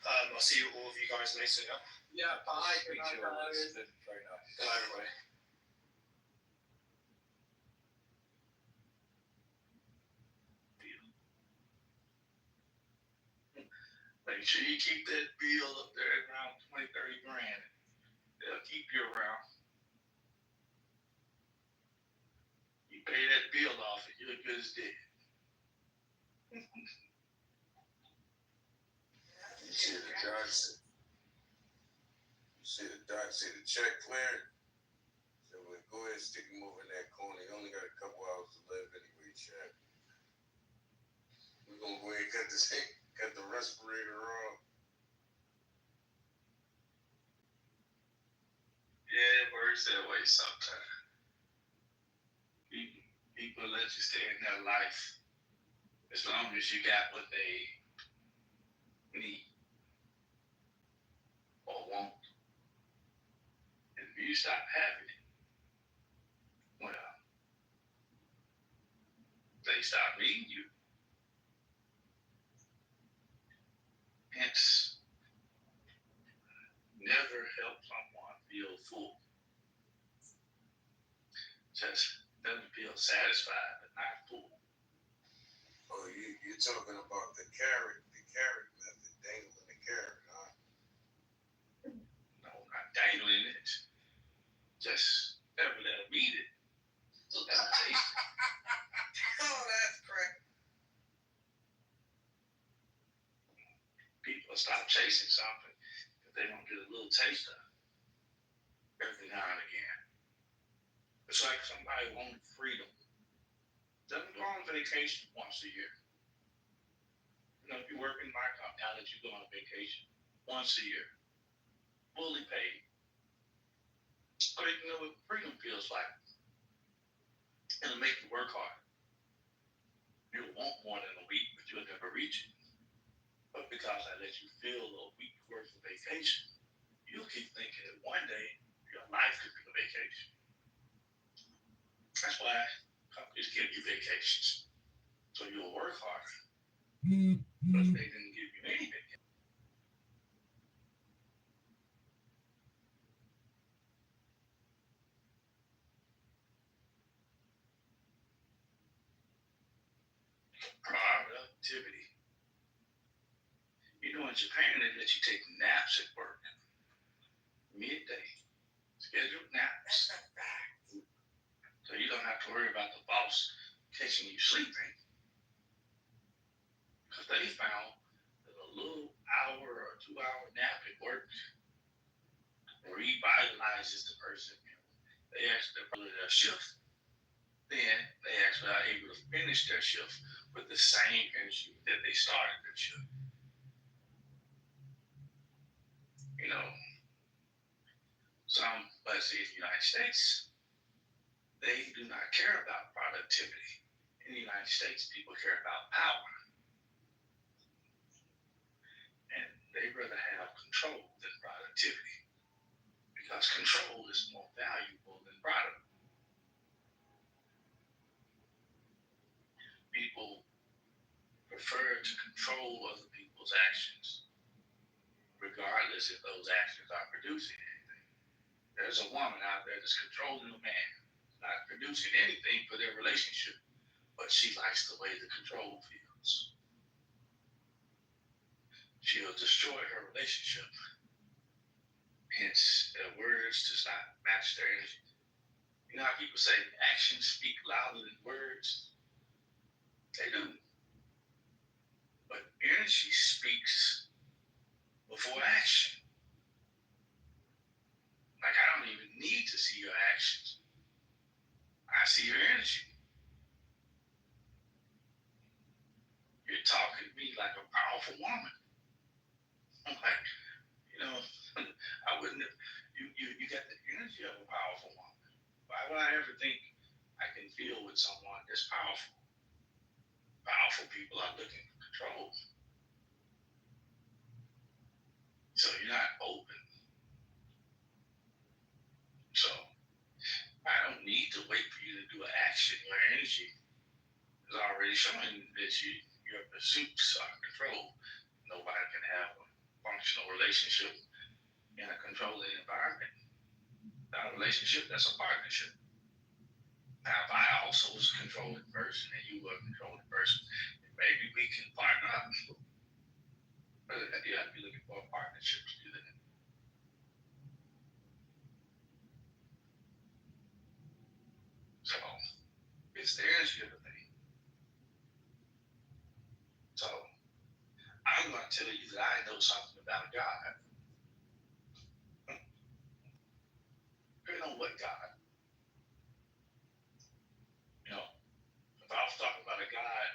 S4: I'll see you all of you guys later. Yeah.
S13: Bye.
S8: Speak to you all. It's been very nice.
S4: Good night, everybody.
S2: Make sure you keep that bill up there around 20, 30 grand. They'll keep you around. You pay that bill off and you're good as dead.
S10: You see the doc said, the check cleared? So well, go ahead and stick him over in that corner. He only got a couple hours to live anyway, check. We're gonna go ahead and cut the respirator off.
S2: Yeah, it works that way sometimes. People let you stay in their life as long as you got what they need or want. And if you stop having it, well, they stop needing you. Hence, never help someone feel full. Just let them feel satisfied but not full.
S10: Oh, you're talking about the carrot method, dangling the carrot, huh?
S2: No, not dangling it. Just never let them eat it. Let them taste it.
S6: Oh, that's correct.
S2: People stop chasing something if they don't get a little taste of it every now and again. It's like somebody wanting freedom. Let them go on vacation once a year. You know, if you work in my company, I'll let you go on vacation once a year, fully paid. So you can know what freedom feels like. It'll make you work hard. You'll want more than a week, but you'll never reach it. But because I let you feel a week worth of vacation, you'll keep thinking that one day your life could be a vacation. That's why companies give you vacations. So you'll work harder. But if they didn't give you any vacation. Productivity. You know, in Japan, they let you take naps at work. Midday. Scheduled naps.
S6: That's a fact.
S2: So you don't have to worry about the boss catching you sleeping. Because they found that a little hour or 2 hour nap at work revitalizes the person. They actually follow their shift. Then they actually are able to finish their shift with the same energy that they started their shift. You know, some, let's say in the United States, they do not care about productivity. In the United States, people care about power. And they rather have control than productivity. Because control is more valuable than product. People prefer to control other people's actions, regardless if those actions are producing anything. There's a woman out there that's controlling a man, not producing anything for their relationship, but she likes the way the control feels. She'll destroy her relationship. Hence, their words does not match their energy. You know how people say actions speak louder than words? They do. But energy speaks before action. Like, I don't even need to see your actions. I see your energy. You're talking to me like a powerful woman. I'm like, you know, I wouldn't have, you got the energy of a powerful woman. Why would I ever think I can feel with someone that's powerful? Powerful people are looking for control.
S14: So you're not open. So I don't need to wait for you to do an action. Your energy is already showing that your pursuits are controlled. Nobody can have a functional relationship in a controlling environment. Not a relationship, that's a partnership. Now, if I also was a controlling person and you were a controlling person, maybe we can partner up. But you have to be looking for a partnership to do that. So it's the energy of the thing. So I'm going to tell you that I know something about God. Depending on what God. You know, if I was talking about a God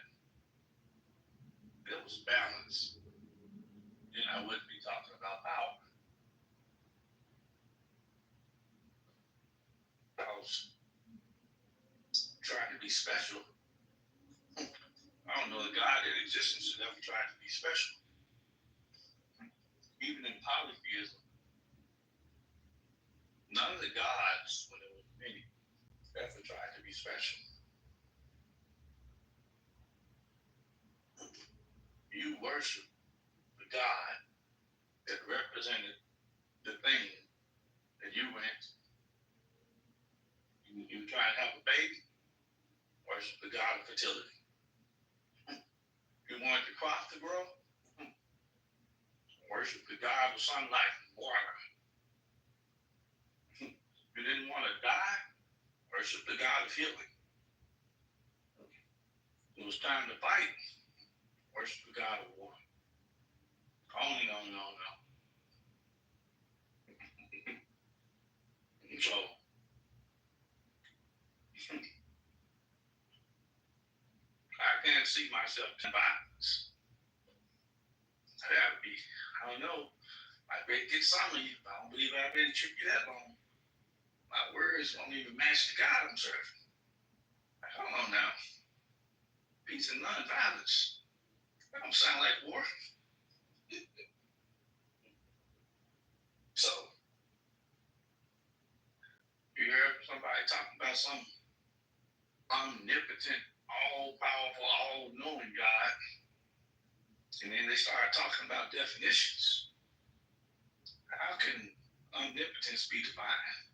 S14: that was balanced, then I wouldn't be talking about power. I was trying to be special. I don't know a God in existence that ever tried to be special. Even in polytheism, none of the gods, when there were many, ever tried to be special. You worship the God that represented the thing that you went. You try to have a baby, worship the God of fertility. You want your crop to grow, worship the God of sunlight and water. You didn't want to die, worship the God of healing. It was time to fight, worship the God of war. On and on and on and on. So, I can't see myself in violence. I have to be, I don't know, I better get some of you. I don't believe I've been tricked you that long. My words don't even match the God I'm serving. Hold on now. Peace and non-violence. That don't sound like war. So, you heard somebody talking about some omnipotent, all-powerful, all-knowing God, and then they start talking about definitions. How can omnipotence be defined?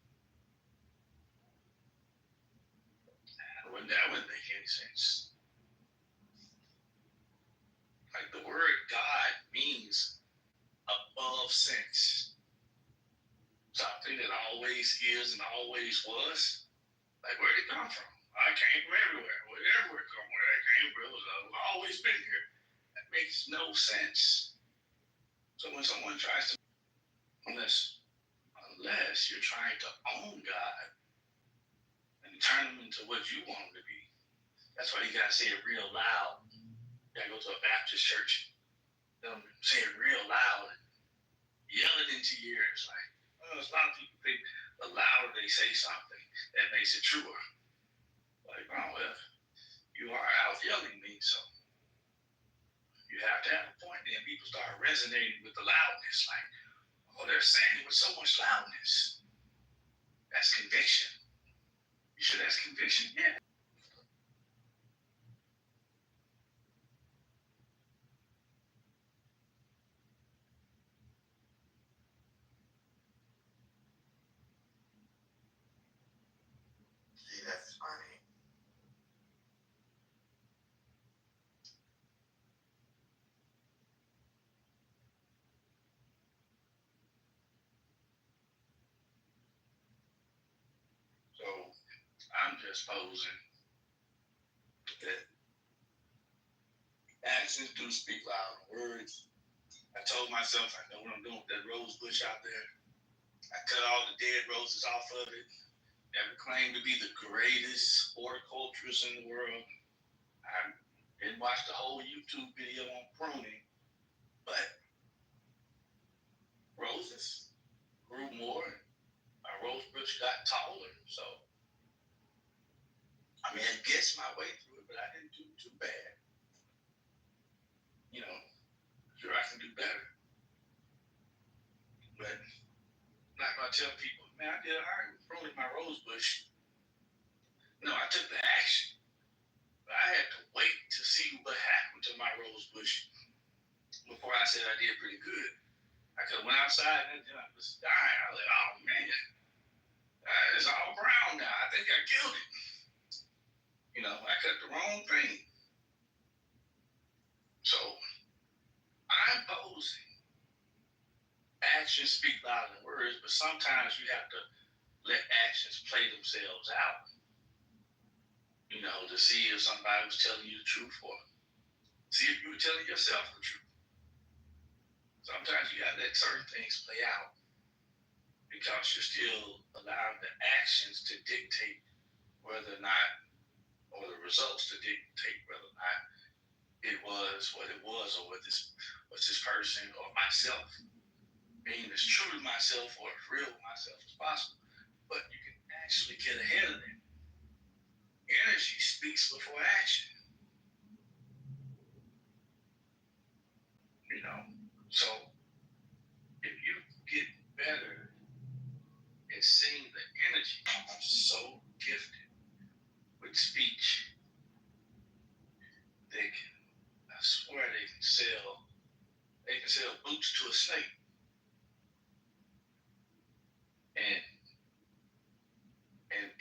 S14: That wouldn't make any sense. Like the word God means above sense. Something that always is and always was. Like where did it come from? I came from everywhere. Everywhere come where I came from. I've always been here. That makes no sense. So when someone tries to, unless you're trying to own God and turn him into what you want him to be, that's why you gotta say it real loud. You gotta go to a Baptist church, say it real loud, and yell it into your ears. Like, a lot of people think the louder they say something, that makes it truer. Like, oh well, you are out yelling me, so you have to have a point. Then people start resonating with the loudness. Like, oh, they're saying it with so much loudness. That's conviction. You sure that's conviction? Yeah.
S10: See, that's funny.
S14: So I'm just posing that actions do speak louder than words. I told myself I know what I'm doing with that rose bush out there. I cut all the dead roses off of it. Never claimed to be the greatest horticulturist in the world. I didn't watch the whole YouTube video on pruning, but roses grew more. My rose bush got taller. So, I mean, I guessed my way through it, but I didn't do too bad. You know, sure I can do better. But I'm not gonna tell people, man, I did all right with pruning my rose bush. No, I took the action. But I had to wait to see what happened to my rose bush before I said I did pretty good. I could have went outside and I was dying. I was like, oh man, it's all brown now. I think I killed it. You know, I cut the wrong thing. So I'm posing. Actions speak louder than words, but sometimes you have to let actions play themselves out. You know, to see if somebody was telling you the truth or see if you were telling yourself the truth. Sometimes you gotta let certain things play out because you're still allowing the actions to dictate whether or not, or the results to dictate whether or not it was what it was, or what this was this person or myself being as true to myself or as real to myself as possible. But you can actually get ahead of it. Energy speaks before action. You know, so if you get better at seeing the energy, I'm so gifted with speech. They can, I swear they can sell boots to a snake.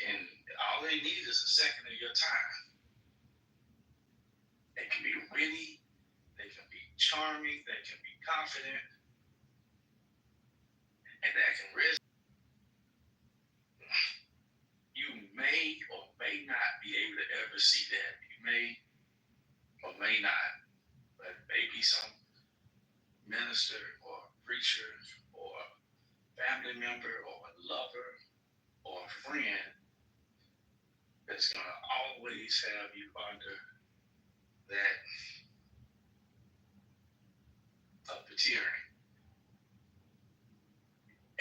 S14: And all they need is a second of your time. They can be witty, they can be charming, they can be confident, and that can resonate. You may or may not be able to ever see that. You may or may not, but maybe some minister or preacher or family member or a lover or a friend that's going to always have you under that puppeteering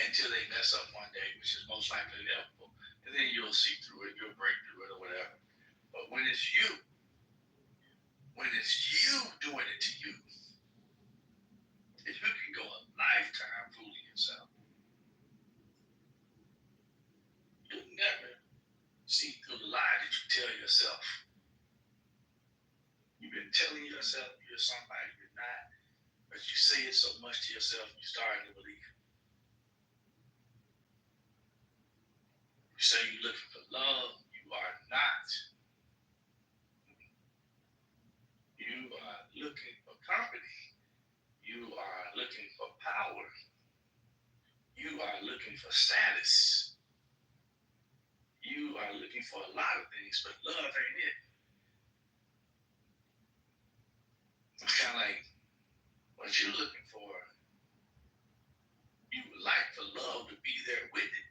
S14: until they mess up one day, which is most likely inevitable. And then you'll see through it, you'll break through it or whatever. But when it's you doing it to you, if you can go a lifetime fooling yourself, you'll never see through the lie that you tell yourself. You've been telling yourself you're somebody you're not, but you say it so much to yourself, you're starting to believe it. You say you're looking for love, you are not. You are looking for company. You are looking for power. You are looking for status. You are looking for a lot of things, but love ain't it. It's kind of like what you're looking for. You would like for love to be there with it,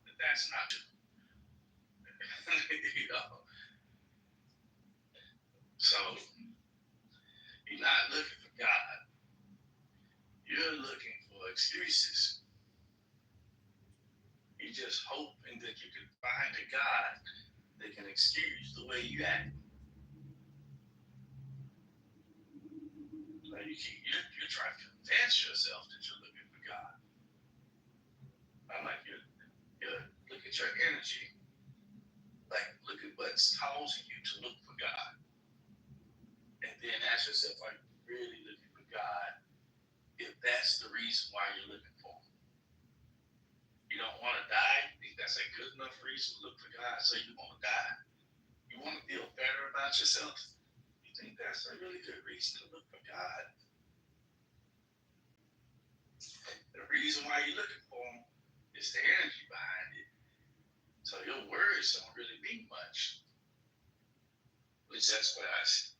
S14: but that's not true. You know? So you're not looking for God. You're looking for excuses. You're just hoping that you can find a God that can excuse the way you act. So you're trying to convince yourself that you're looking for God. I'm like, you look at your energy. Like, look at what's causing you to look for God. And then ask yourself, are you really looking for God? If that's the reason why you're looking for Him. You don't want to die. You think that's a good enough reason to look for God, so you want to die? You want to feel better about yourself? You think that's a really good reason to look for God? The reason why you're looking for Him is the energy behind it. So your words don't really mean much. At least that's what I see.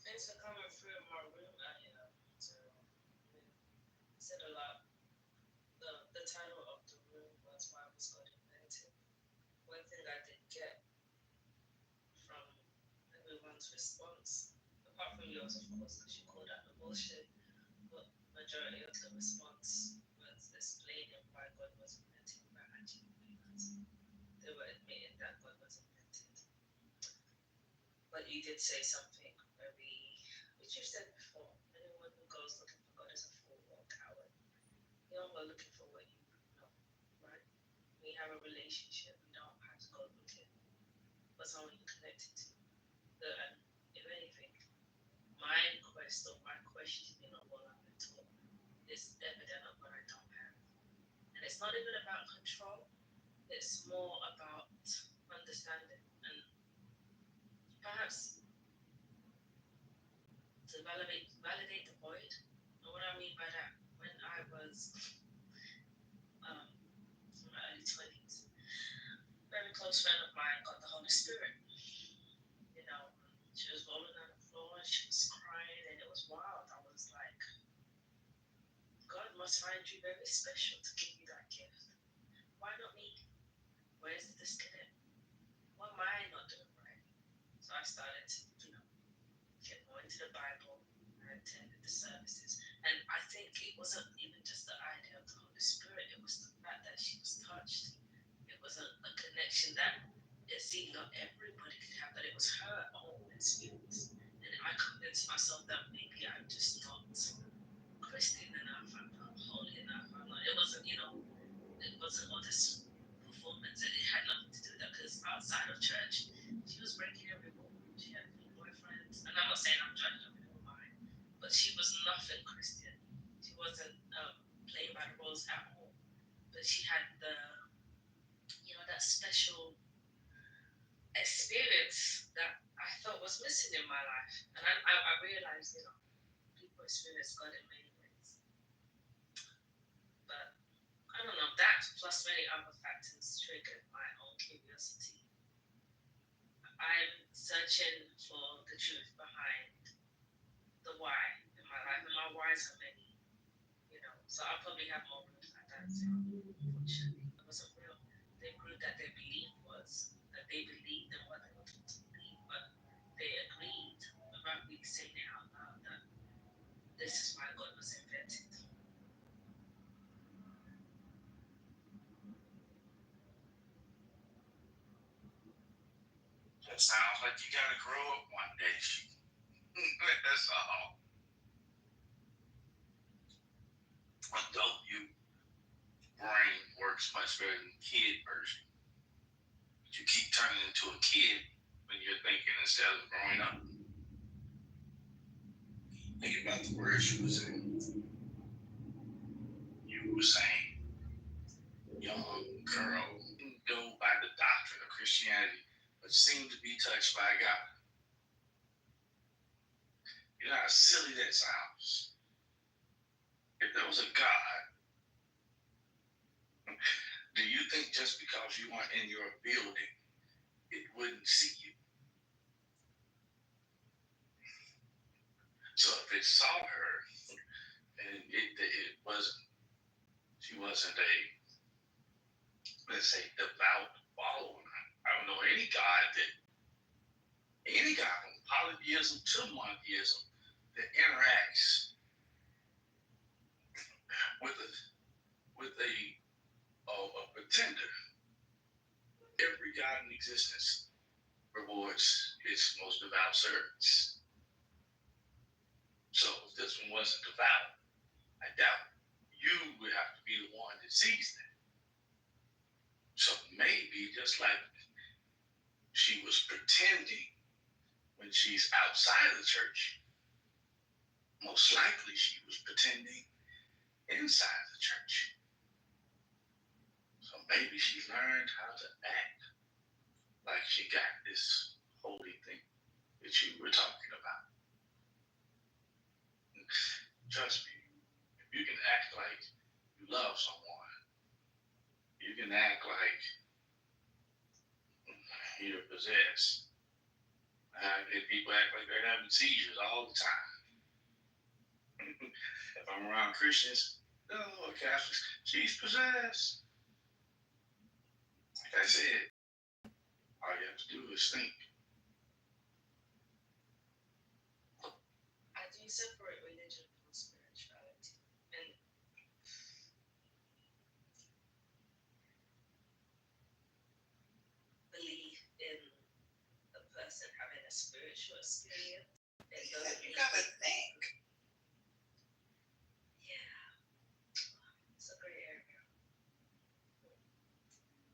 S15: Thanks for coming through my room. I said a lot. The title of the room was Why Was God Invented? One thing I did get from everyone's response, apart from yours, of course, because you called out the bullshit, but majority of the response was explaining why God was invented by actually humans. They were admitting that God was invented. But But you did say something which you said before. Anyone who goes looking for God is a fool or a coward. You don't go looking for what you know, right? We have a relationship. We don't have to go looking for someone you're connected to. And if anything, my quest or my questioning of what I've been taught is evident of what I don't have. And it's not even about control. It's more about understanding and perhaps to validate the void. And what I mean by that, when I was in my early 20s, a very close friend of mine got the Holy Spirit. You know, she was rolling on the floor and she was crying and it was wild. I was like, God must find you very special to give you that gift. Why not me? Where's the disconnect? What am I not doing right? So I started to, get more into the Bible. I attended the services. And I think it wasn't even just the idea of the Holy Spirit, it was the fact that she was touched. It was a connection that it seemed not everybody could have, but it was her own experience. And I convinced myself that maybe I'm just not Christian enough, I'm not holy enough, it wasn't, it wasn't all this performance, and it had nothing to do with that because outside of church, she was breaking every rule. She had boyfriends, and I'm not saying I'm judging her with mine, but she was nothing Christian. She wasn't playing by the rules at all. But she had that special experience that I thought was missing in my life, and I realized, people experience God in many ways, but I don't know, that plus many other factors triggered my own curiosity. I'm searching for the truth behind the why in my life, and my whys are many, so I'll probably have more rooms like that. Unfortunately, it wasn't real. They proved that their belief was that they believed in what they were taught to believe, but they agreed without me saying it out loud that this is why God was invented.
S14: That sounds like you gotta grow up one day. That's all. Adult you brain works much better than kid version. But you keep turning into a kid when you're thinking instead of growing up. Think about the words you were saying. You were saying, young girl, didn't go by the doctrine of Christianity, but seemed to be touched by God. You know how silly that sounds. If there was a God, do you think just because you weren't in your building, it wouldn't see you? So if it saw her, and it wasn't, she wasn't a, let's say, devout follower. I don't know any God from polytheism to monotheism that interacts with a pretender. Every God in existence rewards its most devout servants. So if this one wasn't devout, I doubt you would have to be the one that sees that. So maybe just like she was pretending when she's outside of the church, most likely she was pretending inside the church. So maybe she learned how to act like she got this holy thing that you were talking about. Trust me, if you can act like you love someone, you can act like you're possessed. And people act like they're having seizures all the time. If I'm around Christians, oh, Catholics, she's possessed. Like I said, all you have to do is think.
S15: I do separate religion from spirituality, and believe in a person having a spiritual experience. It
S6: You
S15: doesn't
S6: you
S15: mean
S6: gotta think.
S15: it's a gray area.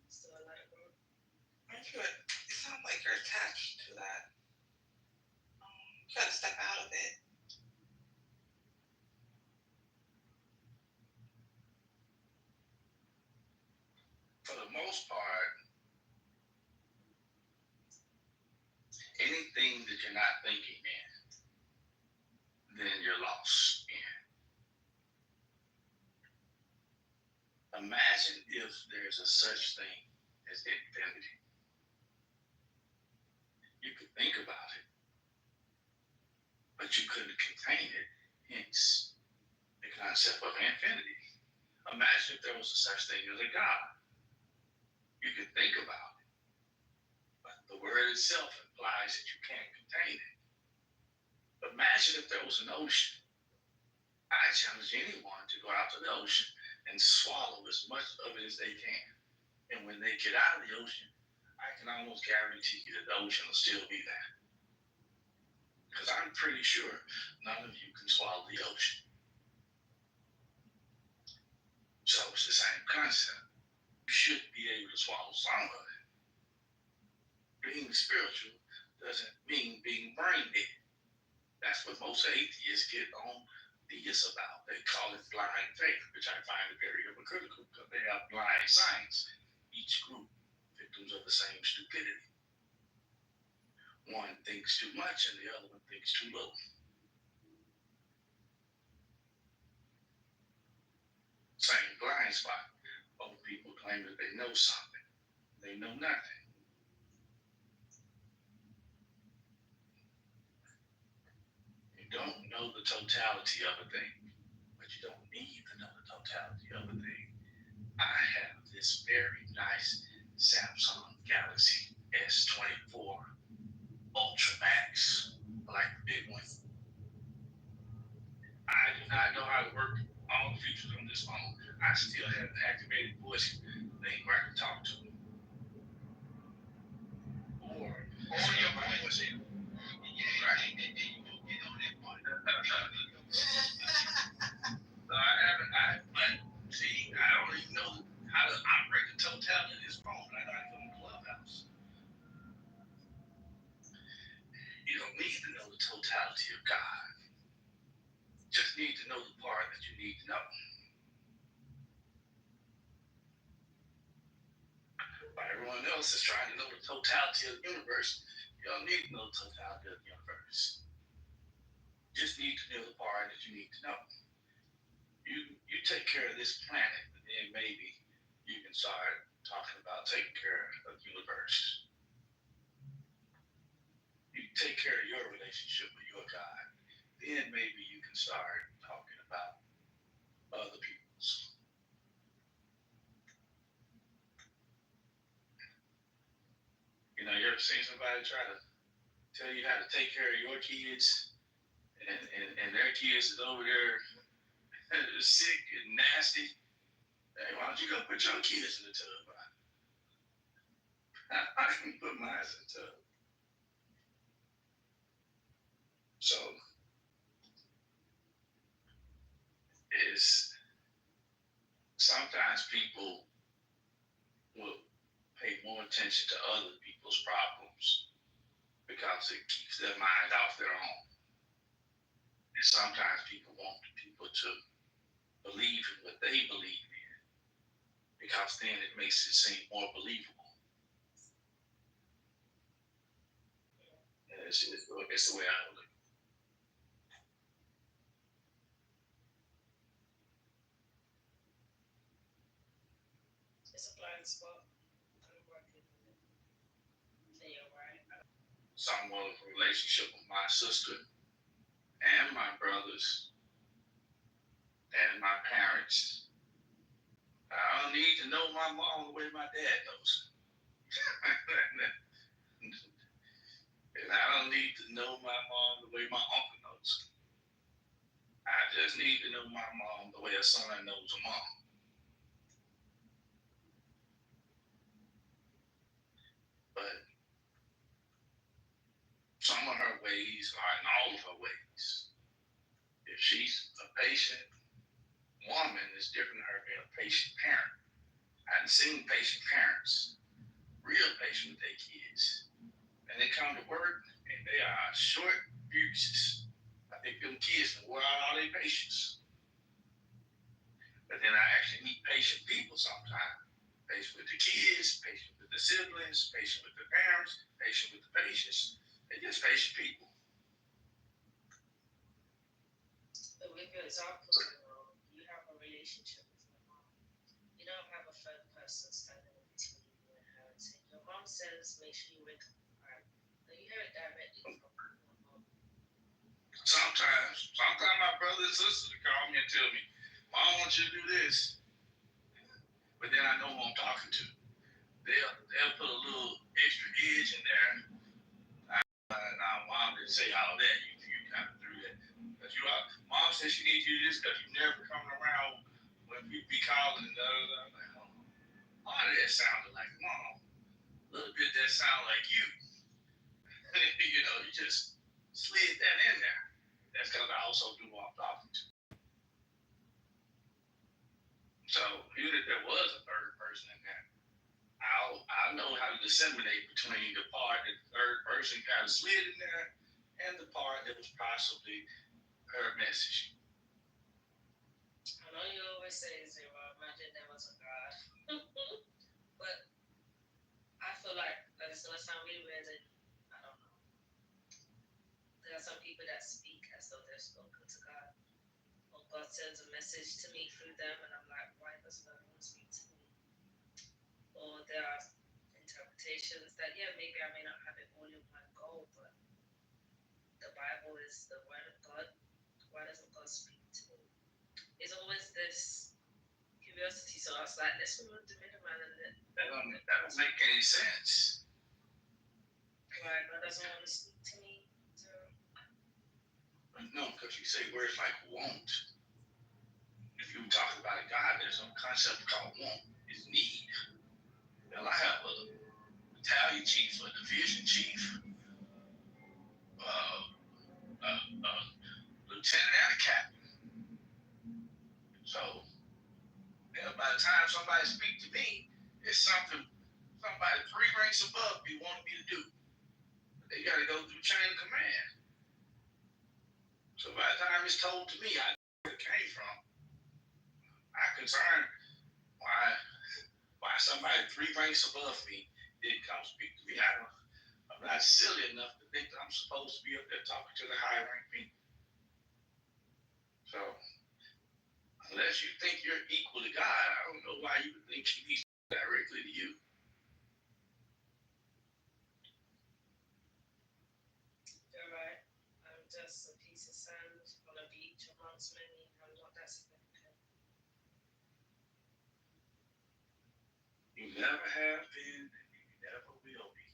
S15: Still a lot of growth.
S6: Aren't you? It sounds like you're attached to that. You gotta step out of it.
S14: For the most part, anything that you're not thinking in, then you're lost in. Imagine if there's a such thing as infinity. You could think about it, but you couldn't contain it, hence the concept of infinity. Imagine if there was a such thing as a God. You could think about it, but the word itself implies that you can't contain it. Imagine if there was an ocean. I challenge anyone to go out to the ocean and swallow as much of it as they can. And when they get out of the ocean, I can almost guarantee you that the ocean will still be there. Because I'm pretty sure none of you can swallow the ocean. So it's the same concept. You should be able to swallow some of it. Being spiritual doesn't mean being brain dead. That's what most atheists get on theists about. They call it blind faith, which I find very hypocritical because they have blind science. Each group victims of the same stupidity. One thinks too much and the other one thinks too little. Same blind spot. Both people claim that they know something. They know nothing. You don't know the totality of a thing, but you don't need to know the totality of a thing. I have this very nice Samsung Galaxy S24 Ultra Max, like the big one. I do not know how to work all the features on this phone. I still have the activated voice thing where I can talk to them. Or your voice. Right. See, I don't even know how to operate the totality of this phone. I know how to go in Clubhouse. You don't need to know the totality of God. Just need to know the part that you need to know. While everyone else is trying to know the totality of the universe, you don't need to know the totality of the universe. Just need to know the part that you need to know. You take care of this planet, and then maybe you can start talking about taking care of the universe. You take care of your relationship with your God, then maybe you can start talking about other people's. You know, you ever seen somebody try to tell you how to take care of your kids, and their kids is over there sick and nasty? Hey, why don't you go put your kids in the tub? I can put mine in the tub. So is sometimes people will pay more attention to other people's problems because it keeps their mind off their own. And sometimes people want people to believe in what they believe in because then it makes it seem more believable. And it's the way I look.
S15: It's a blind spot. I'm working on it. And you're right.
S14: Somewhat of a relationship with my sister and my brothers and my parents. I don't need to know my mom the way my dad knows. And I don't need to know my mom the way my uncle knows. I just need to know my mom the way a son knows a mom. But some of her ways are in all of her ways. If she's a patient woman, it's different than her being a patient parent. I've seen patient parents, real patient with their kids, and they come to work and they are short fuses. I think them kids can wear out all their patience. But then I actually meet patient people sometimes. Patient with the kids, patient with the siblings, patient with the parents, patient with the patients. They're just patient people.
S15: But with your example, you have a relationship with your mom. You don't have a third person standing in between you and her and saying, your mom says, make sure you wake up at 5. No, you hear it directly from your mom.
S14: Sometimes my brother and sister call me and tell me, Mom wants you to do this. But then I know who I'm talking to. They'll put a little extra edge in there. Now, Mom didn't say all that. You kind of threw that. But Mom says she needs you to do this because you never coming around when people be calling and I'm like, oh, all of that sounded like Mom. A little bit that sound like you. You just slid that in there. That's because I also do what I'm talking to. So even if there was a third person in there, I know how to disseminate between the part that the third person kind of slid in there and the part that was possibly her message.
S15: I know you always say, Zero, imagine there was a God. But I feel like it's going to sound really weird and I don't know. There are some people that speak as though they're spoken to God. Or God sends a message to me through them and I'm like, why does God want to speak to me? Or there are interpretations that, yeah, maybe I may not have it all in one go, but the Bible is the word of God. Why doesn't God speak to me? It's always this curiosity. So I was like, let's remove the middleman and then
S14: That don't make any sense.
S15: why God doesn't want to speak to me. So
S14: No, because you say words like won't. If you talk about a God, there's a concept called want. It's need. Well, I have a battalion chief, a division chief, lieutenant and a captain. So by the time somebody speaks to me, it's something somebody 3 ranks above me wanted me to do. But they got to go through chain of command. So by the time it's told to me, I know where it came from. I'm concerned why somebody 3 ranks above me didn't come speak to me. I'm not silly enough to think that I'm supposed to be up there talking to the high rank people. So unless you think you're equal to God, I don't know why you would think He needs to speak directly to you.
S15: you're right. I'm just a piece of sand on a beach amongst many. I'm not that significant.
S14: You never have been, and you never will be.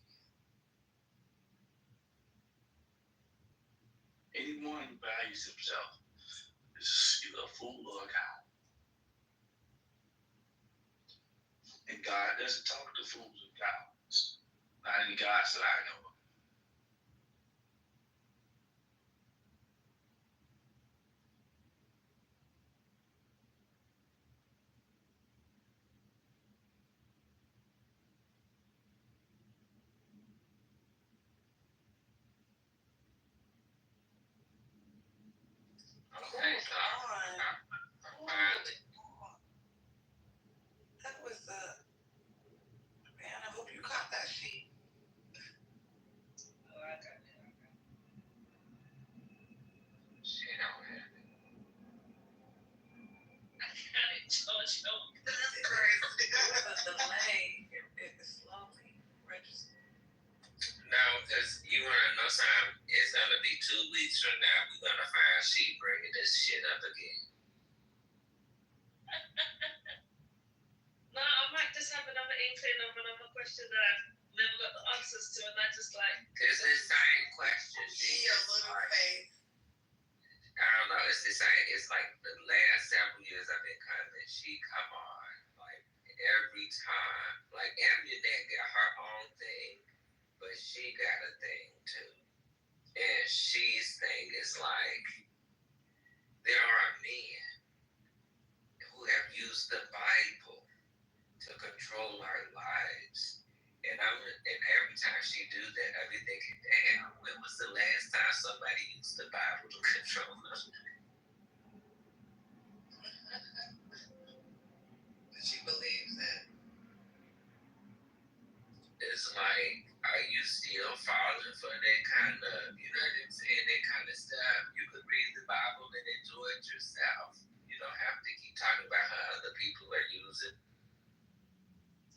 S14: Anyone who values himself is either a fool or a coward. And God doesn't talk to fools and cowards. Not any gods that I know of.
S9: Okay, that was man, I hope you caught that sheet.
S15: Oh, I got it.
S8: She don't have it.
S15: I got it, Jojo.
S9: That's crazy. With a delay, it's slowly registering.
S8: Now, because you want to know something, it's going to be 2 weeks from now, we're going to find she bringing this shit up again.
S15: No, I might just have another inkling of another question that I've never got the answers to, and I just like.
S8: It's the same question.
S9: See your little face.
S8: I don't know, it's the same. It's like the last several years I've been coming, she come on, like, every time. Like, Amunet got her own thing, but she got a thing, too.
S16: cheese thing is like there are men who have used the Bible to control our lives. And every time she do that, I be thinking, damn, when was the last time somebody used the Bible to control us? She believes that. It's like, are you still falling for that kind of, you know what I'm saying, that kind of stuff? You could read the Bible and enjoy it yourself. You don't have to keep talking about how other people are using.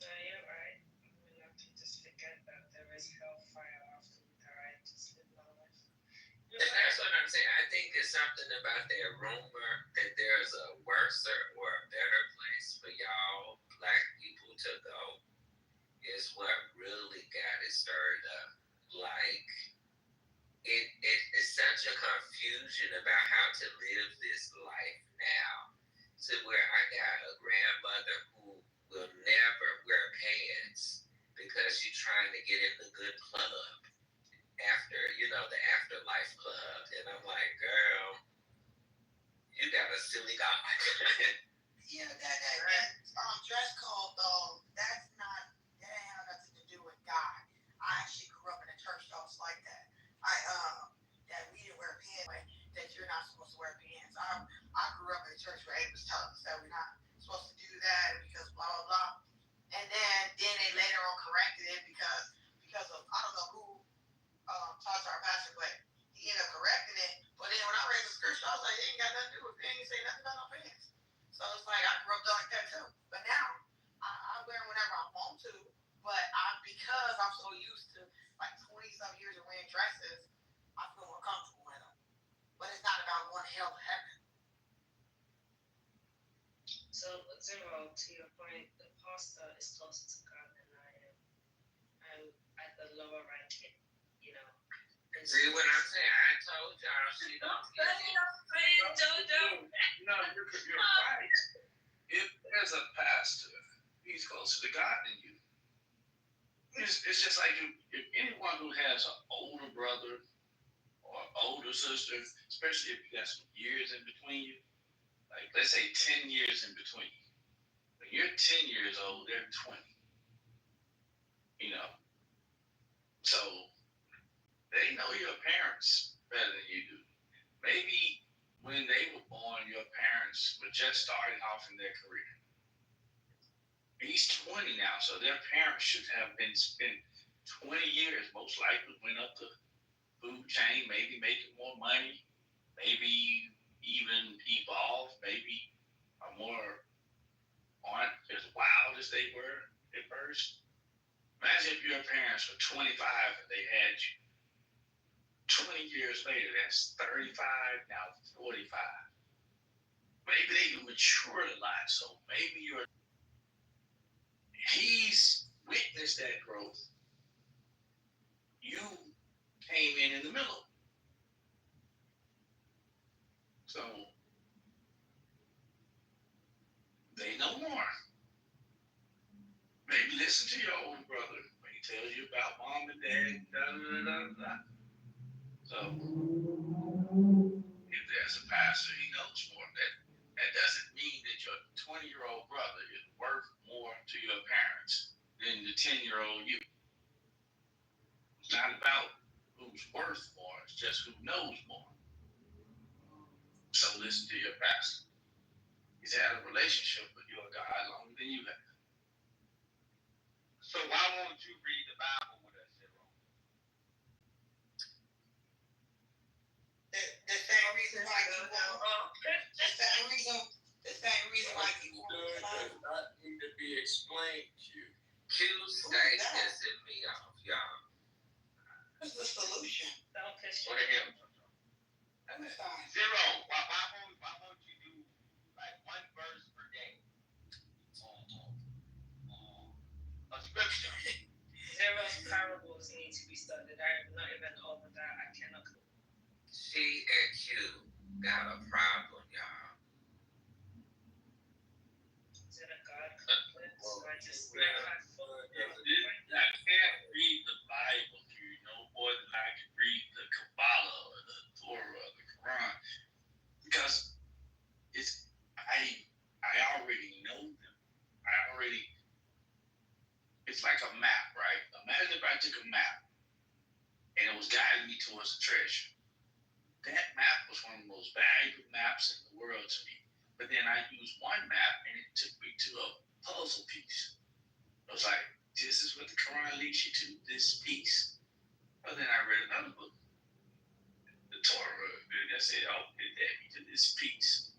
S15: No, you're right. We have to just forget that there is hellfire after we die. Just live my life.
S16: And that's what I'm saying. I think there's something about that rumor that there's a worse or a better place for y'all black people to go is what really got it stirred up. Like, it is such a confusion about how to live this life now, to where I got a grandmother who will never wear pants because she's trying to get in the good club after, the afterlife club. And I'm like, girl, you got a silly God.
S9: Yeah, that dress code though, that ain't have nothing to do with God. I actually grew up in a church that was like that. That we didn't wear pants, that you're not supposed to wear pants. I grew up in a church where it was telling us that we're not supposed to do that because blah blah blah. And then they later on corrected it because of I don't know who talked to our pastor, but he ended up correcting it. But then when I read the scripture, I was like, it ain't got nothing to do with pants. He ain't say nothing about no pants. So it's like I grew up like that too. But now I wear them whenever I want to. But because I'm so used to like 20-some years of wearing dresses, I feel more comfortable in them. But it's not about going to hell to heaven.
S15: So, Zero, to your point, the pastor is closer to God than I am. I'm at the lower ranking,
S16: See what I'm saying? I told y'all she don't get it.
S15: Jojo.
S8: No, you're right. If there's a pastor, he's closer to God than you. It's just like if anyone who has an older brother or older sister, especially if you got some years in between you, like let's say 10 years in between you. When you're 10 years old, they're 20. So they know your parents better than you do. Maybe when they were born, your parents were just starting off in their career. He's 20 now, so their parents should have been spent 20 years, most likely went up the food chain, maybe making more money, maybe even evolved, maybe aren't as wild as they were at first. Imagine if your parents were 25 and they had you. 20 years later, that's 35, now 45. Maybe they matured a lot, so maybe he's witnessed that growth. You came in the middle. So they know more. Maybe listen to your older brother when he tells you about mom and dad, So if there's a pastor, he knows more. That doesn't mean that your 20-year-old brother is worth more to your parents than the 10-year-old you. It's not about who's worth more, it's just who knows more. So listen to your pastor. He's had a relationship with your God longer than you have.
S11: So why won't you read the Bible with us, Zero?
S9: The same reason why you won't. The same reason why you won't.
S16: Does not need to be explained to you. Q stay pissing me off, y'all.
S9: What's the solution?
S15: Don't piss
S11: What the hell?
S9: Zero.
S11: Why won't you do like one verse per day? A scripture.
S15: Zero's parables need to be studied. I'm not even over that. I cannot.
S16: She and Q got a problem, y'all.
S15: Is it a God complex?
S8: I can't read the Bible to you no more than I can read the Kabbalah or the
S14: I took a map, and it was guiding me towards the treasure. That map was one of the most valuable maps in the world to me. But then I used one map, and it took me to a puzzle piece. I was like, this is what the Quran leads you to, this piece. But then I read another book, the Torah, and I said, oh, it led me to this piece.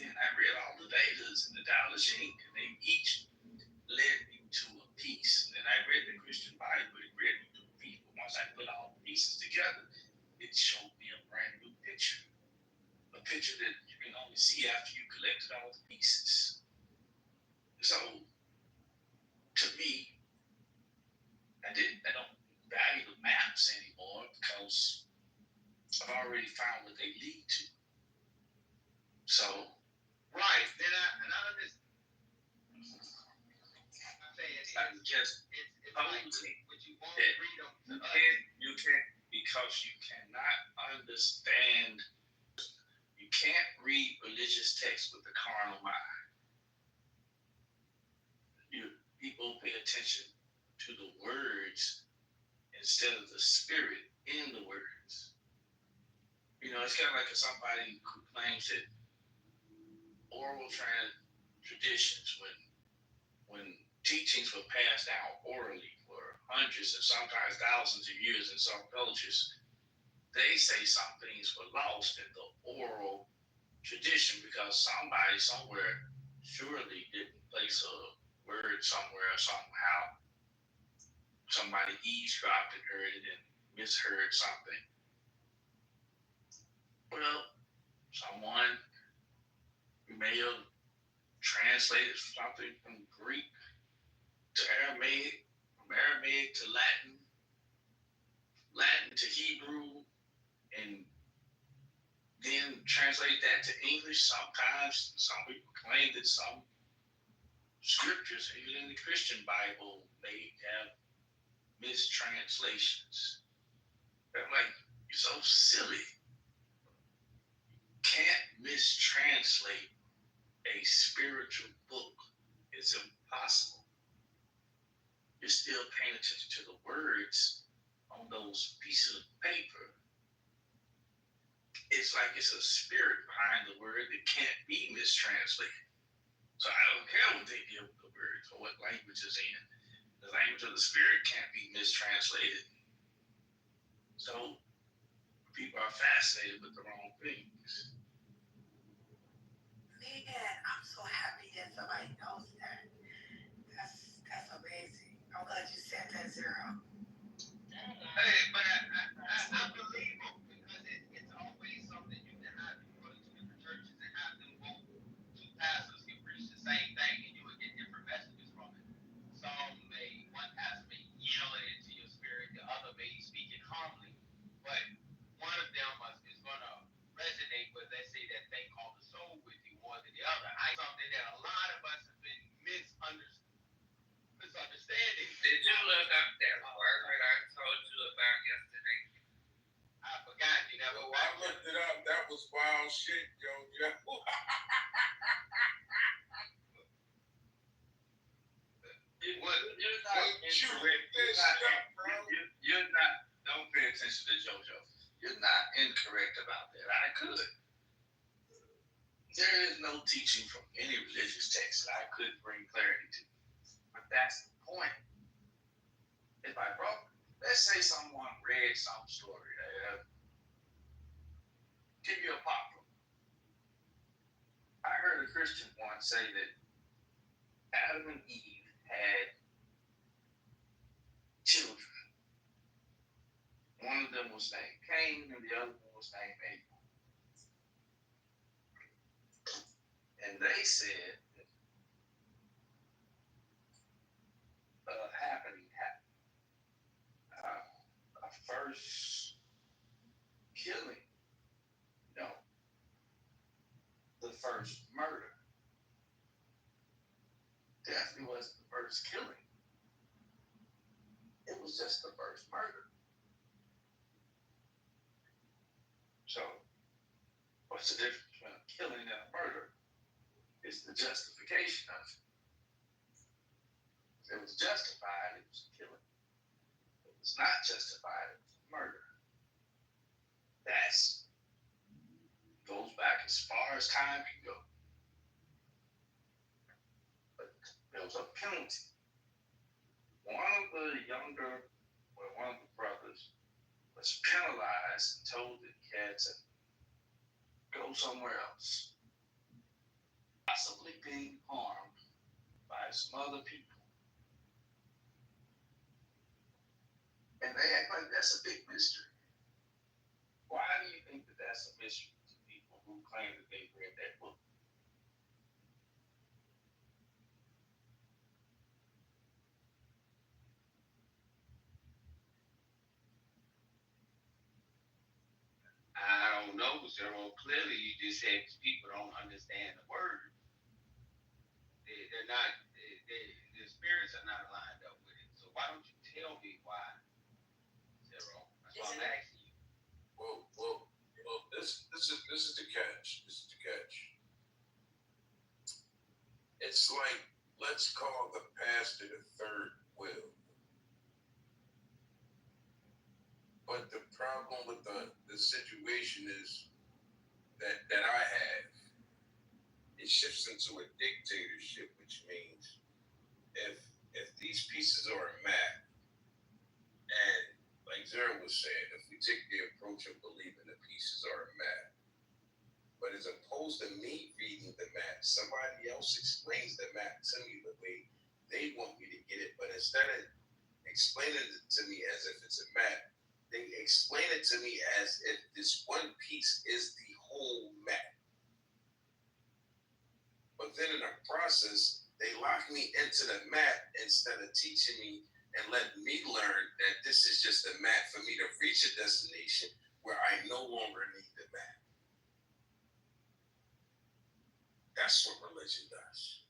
S14: Then I read all the Vedas and the Tao Te Ching, and they each led me to a piece. And then I read the Christian Bible, it led me to a piece. But once I put all the pieces together, it showed me a brand new picture. A picture that you can only see after you collected all the pieces. So, to me, I don't value the maps anymore because I've already found what they lead to. So,
S11: Right. Then I understand.
S14: I'm just
S11: It's like
S14: posing
S11: what you want
S14: that
S11: freedom to us.
S14: you can't, because you cannot understand, you can't read religious texts with the carnal mind. People pay attention to the words instead of the spirit in the words. You know, it's kind of like somebody who claims that oral traditions, when teachings were passed down orally for hundreds and sometimes thousands of years in some cultures, they say some things were lost in the oral tradition because somebody somewhere surely didn't place a word somewhere somehow. Somebody eavesdropped and heard it and misheard something. Well, someone may have translated something from Greek to Aramaic, from Aramaic to Latin, Latin to Hebrew, and then translate that to English. Sometimes some people claim that some scriptures, even in the Christian Bible, may have mistranslations. I'm like, you're so silly. Can't mistranslate a spiritual book. It's impossible. You're still paying attention to the words on those pieces of paper. It's like it's a spirit behind the word that can't be mistranslated. So I don't care what they do with the words or what language is in. The language of the spirit can't be mistranslated. So people are fascinated with the wrong things.
S9: Man, I'm so happy that somebody knows that. That's amazing. I'm glad you said that, Zero.
S11: Hey, but I believe it because it's always something you can have. You go to two different churches and have them both, two pastors can preach the same thing and you will get different messages from it. One pastor may yell it into your spirit, the other may speak it calmly, but one of them is going to resonate with, let's say, that thing called the soul with you more than the other. Something that a lot of us have been misunderstanding.
S16: Did you look up that word I told you about yesterday?
S11: I forgot. You never
S12: I looked it up. That was wild shit, yo.
S14: Don't pay attention to JoJo. You're not incorrect about that. I could. There is no teaching from any religious text that I could bring clarity to. But that's the point. If I let's say someone read some story, give you a pop. I heard a Christian once say that Adam and Eve had children. One of them was named Cain and the other one was named Abel. And they said that happened. A first killing. No. The first murder. Definitely wasn't the first killing. It was just the first murder. So, what's the difference between a killing and a murder? It's the justification of it. If it was justified, it was a killing. If was not justified in murder. That's goes back as far as time can go. But there was a penalty. One of the brothers was penalized and told that he had to go somewhere else, possibly being harmed by some other people. And they act like that's a big mystery. Why do you think that that's a mystery to people who claim that they read that book? I don't know, Zero. Clearly, you just said people don't understand the word. They're not. The spirits are not lined up with it. So why don't you tell me why, Zero? That's what I'm asking you.
S12: Well. This is the catch. It's like, let's call the pastor the third will. But the problem with the situation is that I have, it shifts into a dictatorship, which means if these pieces are a map, and like Zara was saying, if we take the approach of believing the pieces are a map, but as opposed to me reading the map, somebody else explains the map to me the way they want me to get it, but instead of explaining it to me as if it's a map, they explain it to me as if this one piece is the whole map. But then in the process, they lock me into the map instead of teaching me and letting me learn that this is just a map for me to reach a destination where I no longer need the map. That's what religion does.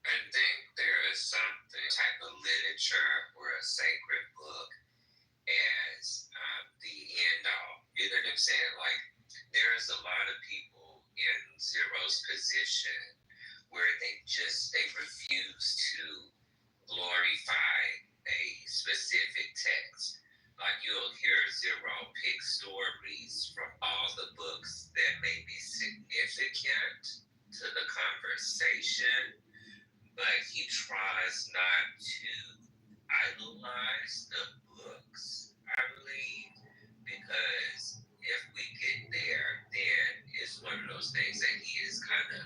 S16: I think there is something type of literature or a sacred book as the end all. You know what I'm saying? Like, there's a lot of people in Zero's position where they refuse to glorify a specific text. Like, you'll hear Zero pick stories from all the books that may be significant to the conversation, but he tries not to idolize the books, I believe, because if we get there, then it's one of those things that he is kind of,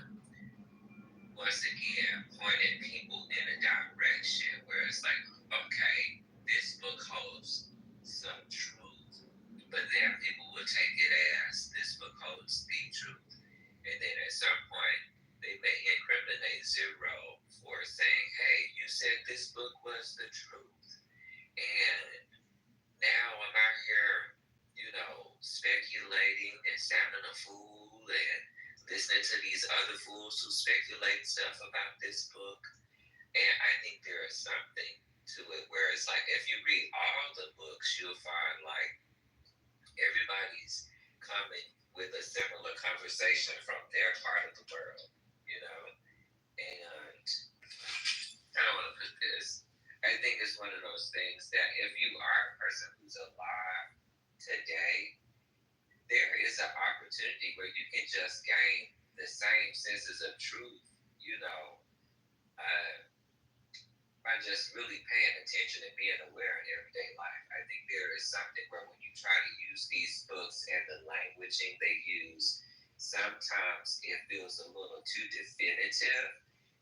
S16: once again, pointing people in a direction where it's like, okay, this book holds some truth, but then people will take it as this book holds the truth. And then at some point, they may incriminate Zero for saying, hey, you said this book was the truth. And now I'm out here, speculating and sounding a fool and listening to these other fools who speculate stuff about this book. And I think there is something to it where it's like, if you read all the books, you'll find like everybody's coming with a similar conversation from their part of the world, And I don't want to put this. I think it's one of those things that if you are a person who's alive today, there is an opportunity where you can just gain the same senses of truth, by just really paying attention and being aware in everyday life. I think there is something where when you try to use these books and the languaging they use, sometimes it feels a little too definitive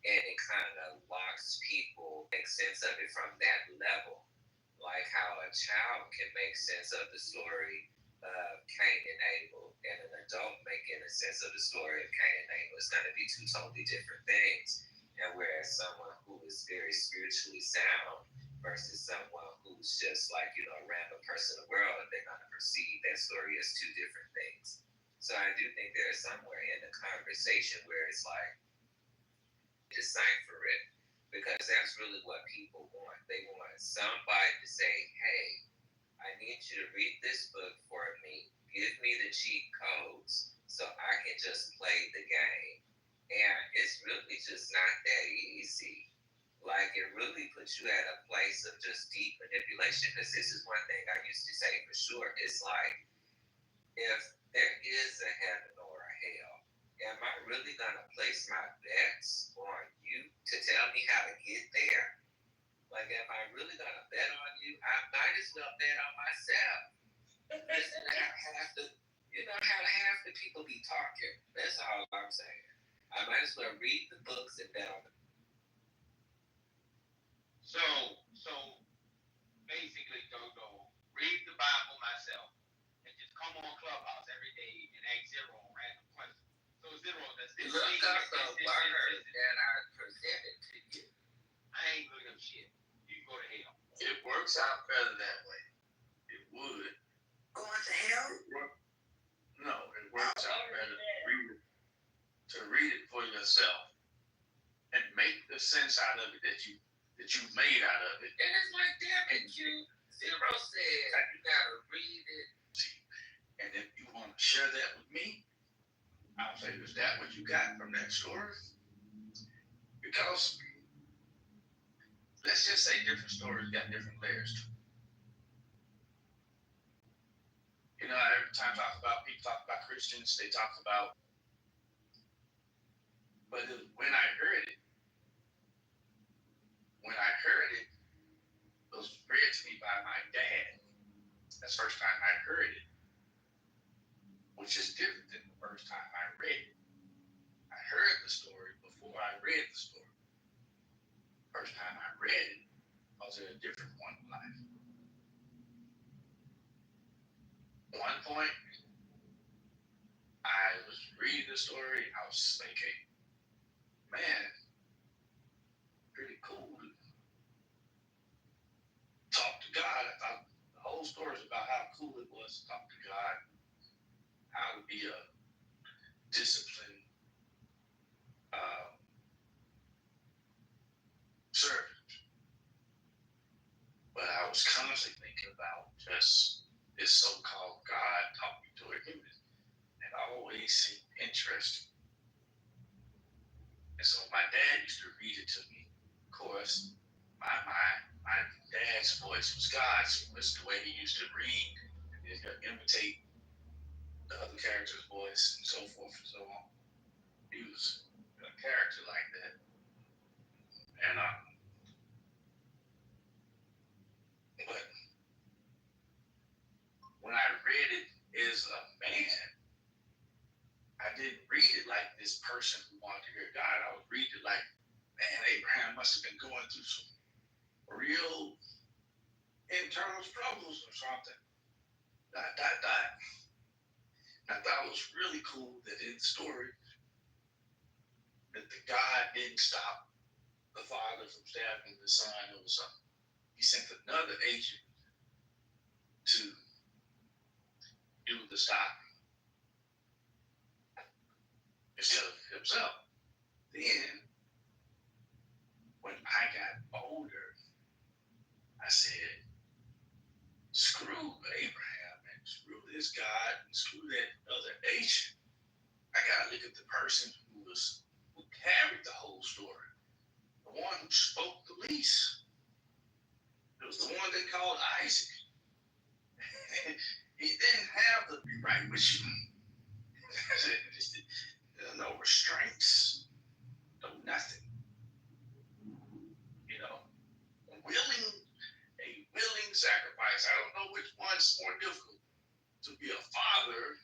S16: and it kind of locks people, make sense of it from that level. Like how a child can make sense of the story of Cain and Abel, and an adult making a sense of the story of Cain and Abel. It's going to be two totally different things. And whereas someone who is very spiritually sound versus someone who's just like, a random person in the world, they're going to perceive that story as two different things. So I do think there's somewhere in the conversation where it's like, decipher it, because that's really what people want. They want somebody to say, hey, I need you to read this book for me. Give me the cheat codes so I can just play the game. And it's really just not that easy like it really puts you at a place of just deep manipulation. Because this is one thing I used to say for sure. It's like, if there is a heaven or a hell, am I really gonna place my bets on you to tell me how to get there? Like, am I really gonna bet on you? I might as well bet on myself. Listen to how half the people be talking. That's all I'm saying. I might as well read the books and bet on them.
S1: So basically, Dodo, read the Bible myself and just come on Clubhouse every day and ask Zero on random questions. So Zero, does this
S16: Look
S1: mean
S16: up the word that I presented to you.
S1: I ain't looking up shit. You can go to hell.
S14: It works out better that way. It would.
S6: Going to hell?
S14: No, it works out better to read it for yourself and make the sense out of it that you made out of it.
S16: And it's like, damn it, Zero said you gotta read it.
S14: And if you want to share that with me, I'll say, is that what you got from that story? Because let's just say different stories got different layers to them. You know, every time people talk about Christians, they talk about, but when I heard it, it was read to me by my dad. That's the first time I heard it, which is different than the first time I read it. I heard the story before I read the story. First time I read it, I was in a different point in life. One point, I was reading the story, I was thinking, man, pretty cool to talk to God. I thought the whole story is about how cool it was to talk to God, how to be a disciplined servant. But I was constantly thinking about just this so-called God talking to a human. It always seemed interesting. And so my dad used to read it to me. Of course, my dad's voice was God's voice, the way he used to read and imitate the other character's voice and so forth and so on. He was a character like that. And but when I read it as a man, I didn't read it like this person who wanted to hear God. I was reading it like, man, Abraham must have been going through some real internal struggles or something. I thought it was really cool that in the story that the God didn't stop the father from stabbing the son. It was he sent another agent to do the stopping instead of himself. Then, when I got older, I said, screw Abraham and screw this God and screw that other agent. I gotta look at the person who carried the whole story, the one who spoke the least. It was the one they called Isaac. He didn't have to be right with you. No restraints, no nothing. You know, a willing sacrifice. I don't know which one's more difficult, to be a father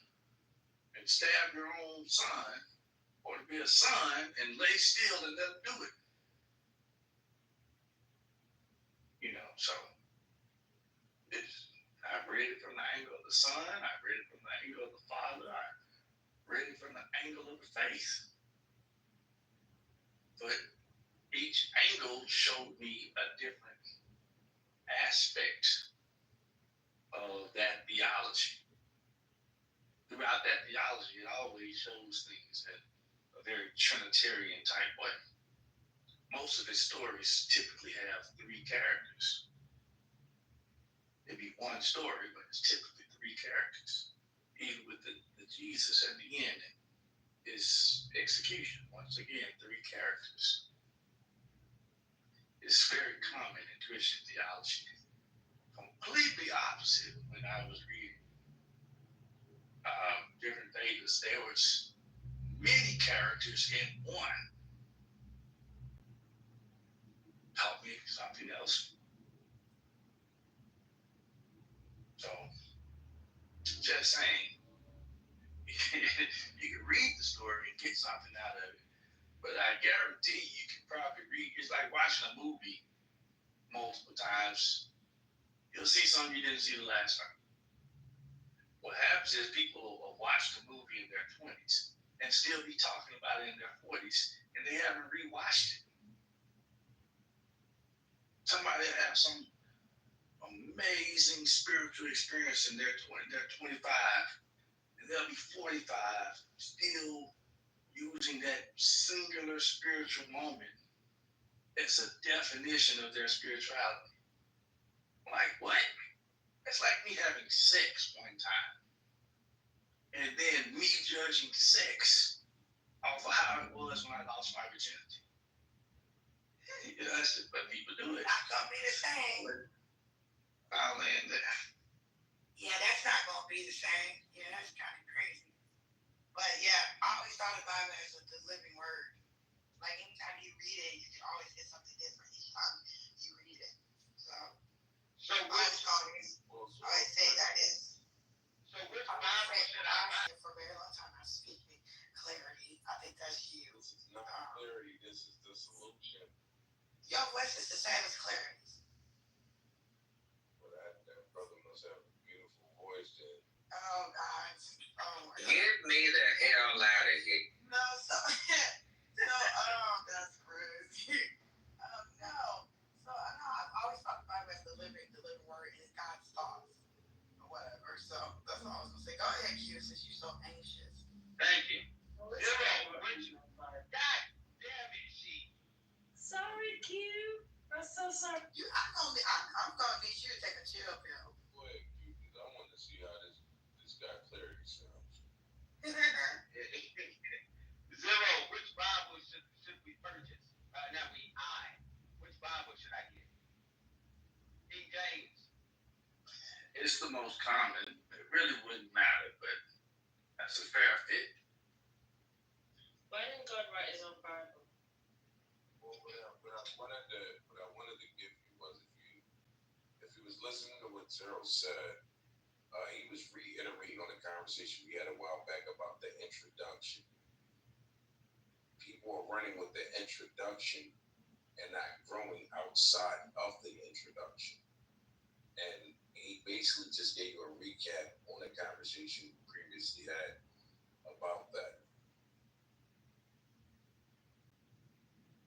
S14: and stab your own son, or to be a son and lay still and let him do it. You know, so I read it from the angle of the son, I read it from the angle of the father, I read it from the angle of the faith. But each angle showed me a different aspect of that theology. Throughout that theology, it always shows things in a very Trinitarian type way. Most of his stories typically have three characters. It'd be one story, but it's typically three characters. Even with the Jesus at the end, is execution. Once again, three characters. is very common in Christian theology. Completely opposite when I was reading different Vedas. There was many characters in one. Taught me something else. So, just saying, you can read the story and get something out of it, but I guarantee you can probably read. It's like watching a movie multiple times. You'll see something you didn't see the last time. What happens is people will watch the movie in their 20s and still be talking about it in their 40s, and they haven't rewatched it. Somebody have some amazing spiritual experience in their 25, and they'll be 45, still using that singular spiritual moment as a definition of their spirituality. Like, what? It's like me having sex one time, and then me judging sex off of how it was when I lost my virginity. You know, that's just what people do it.
S9: Not gonna be the same.
S14: I'll land there.
S9: Yeah, that's not gonna be the same. Yeah, that's kind of crazy. But yeah, I always thought of the Bible as the living word. Like anytime you read it, you can always get something different each time you read it. So I say that is.
S11: So which Bible should I?
S9: For a very long time, I'm speaking clarity. I think that's huge.
S12: This is not clarity. This is the solution.
S9: Your voice is the same as clarity's.
S12: But that brother must have a beautiful voice then.
S9: Oh God. Oh my God.
S16: Get me the hell out of here.
S9: No, so that's crazy. No. So I've always thought the Bible as the living word is God's thoughts or whatever. So that's all I was gonna say. Go ahead, Q, since you're so anxious.
S14: Thank you.
S11: God damn it, she.
S15: Sorry, Q. I'm so sorry.
S9: I'm gonna need you to take a chill pill.
S12: Go ahead, Q, because I want to see how this guy clarity sounds.
S11: Zero, which Bible should we purchase? Which Bible should I get? King James.
S14: It's the most common. It really wouldn't matter, but that's a fair fit.
S15: Why didn't God write his own Bible?
S12: Well, what I wanted to give you was if you was listening to what Zero said, he was reiterating on the conversation we had a while back about the introduction. People are running with the introduction and not growing outside of the introduction. And he basically just gave you a recap on the conversation we previously had about that.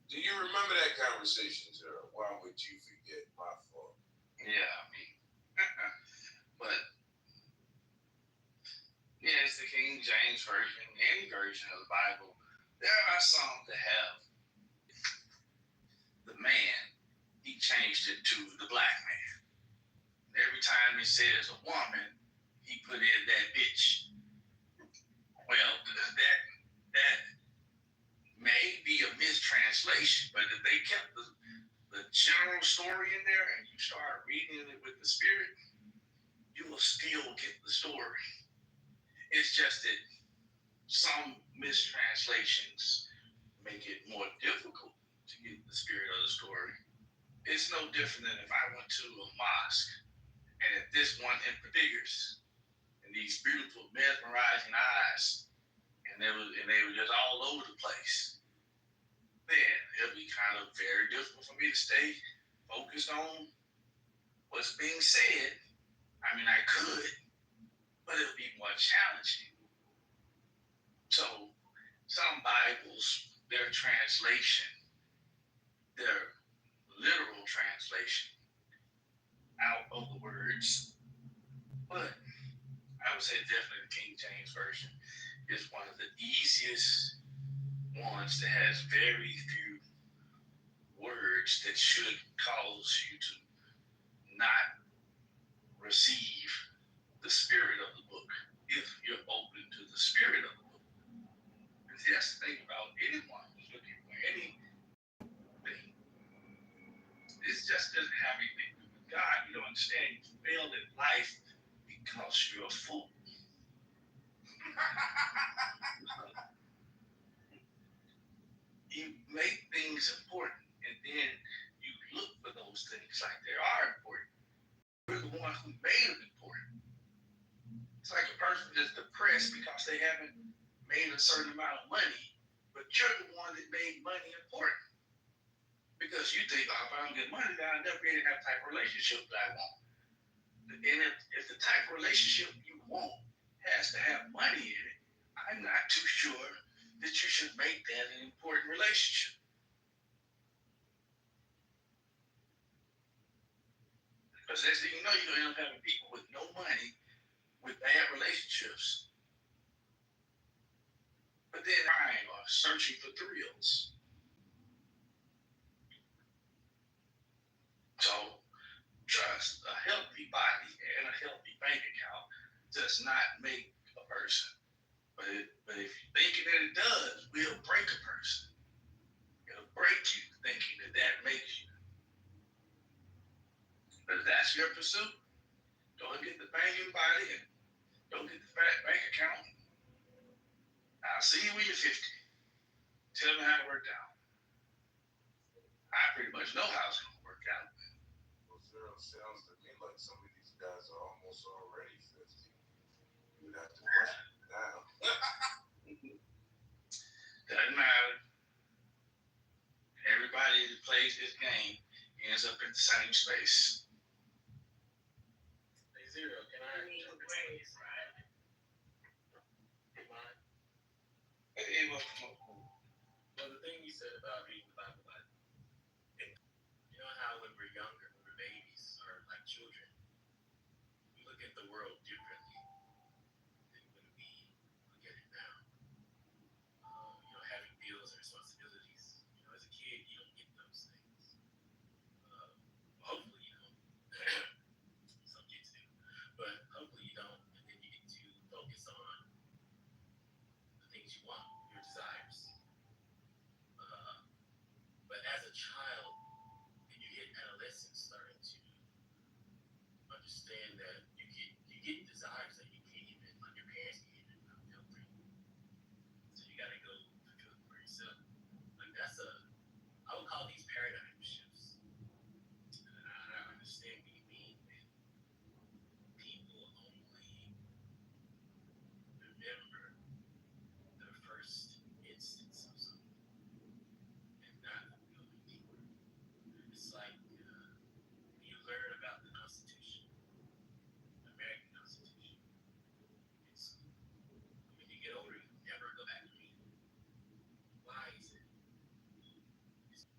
S12: Do you remember that conversation, Zero? Why would you forget? My fault.
S14: Yeah, I mean, but yeah, it's the King James version, any version of the Bible. There are some that have the man, he changed it to the black man. And every time it says a woman, he put in that bitch. Well, that may be a mistranslation, but if they kept the general story in there and you start reading it with the spirit, you will still get the story. It's just that some mistranslations make it more difficult to get the spirit of the story. It's no different than if I went to a mosque and if this one hit the figures and these beautiful mesmerizing eyes and they were just all over the place, then it'll be kind of very difficult for me to stay focused on what's being said. I mean, I could, but it'll be more challenging. So some Bibles, their translation, their literal translation out of the words, but I would say definitely the King James Version is one of the easiest ones that has very few words that should cause you to not receive the spirit of the book if you're open to the spirit of the book. Because that's the thing about anyone who's looking for anything. understand you failed in life because you're a fool. You make things important, and then you look for those things like they are important. You're the one who made them important. It's like a person that's depressed because they haven't made a certain amount of money, but you're the one that made money important. Because you think, oh, if I don't get money, then I'll never get that type of relationship that I want. And if the type of relationship you want has to have money in it, I'm not too sure that you should make that an important relationship. Because next thing you know, you're going to end up having people with no money, with bad relationships, but then crying or searching for thrills. So, trust, a healthy body and a healthy bank account does not make a person. But if you're thinking that it does, will break a person. It'll break you thinking that that makes you. But if that's your pursuit, go and get the banking body and go get the fat bank account. I'll see you when you're 50. Tell me how it worked out. I pretty much know how it's going to work out.
S12: Well, sounds to me like some of these guys are almost already 50. You would have to push it down.
S14: Doesn't matter. Everybody that plays this game ends up in the same space. Hey, Zero, can I jump in? Hey, well, the thing you said about reading the Bible, you know how when we're younger, when we're babies or like children, we look at the world differently than when we look at it now. Having bills and responsibilities. As a kid, you don't get those things. Hopefully you don't. Some kids do. But hopefully you don't. And then you get to focus on the things you want, your desires. But as a child, and you hit adolescence, starting to understand that you get desires that you can't even, like your parents can't even fulfill for you. So you gotta go fulfill it for yourself. Like I would call these paradigm shifts. And I understand what you mean when people only remember the first instance of something and not going deeper. It's like you learn about the Constitution, the American Constitution, in school. When you get older, you never go back to read it. Why is it? It's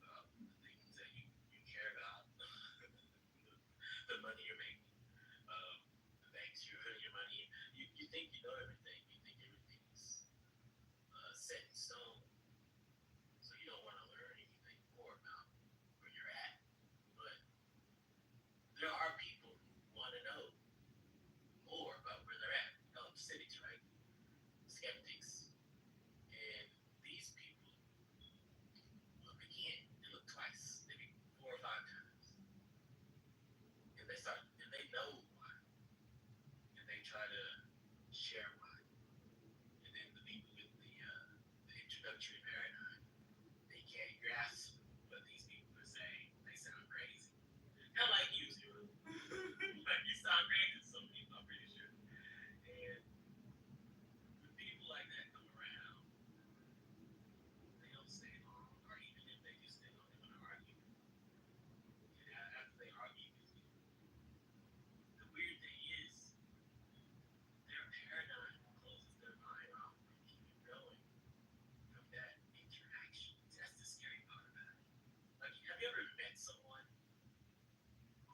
S14: about the things that you care about, the money you're making, the banks you're putting your money in. You think you know everything. You think everything's set in stone. So you don't want to learn anything more about where you're at. But there are people who want to know more about where they're at. Cynics, right? Skeptics. And these people look again, they look twice, maybe 4 or 5 times. And they know why. And they try to share why. And then the people with the introductory paradigm, they can't grasp what these people are saying. They sound crazy. Kind of like you, Zero. Like you sound crazy to some people, I'm pretty sure. And when people like that come around, they don't stay long, or even if they just stay long, they want to argue. And after they argue with you, the weird thing is, their paradigm closes their mind off from keeping going from that interaction. That's the scary part about it. Like, have you ever met someone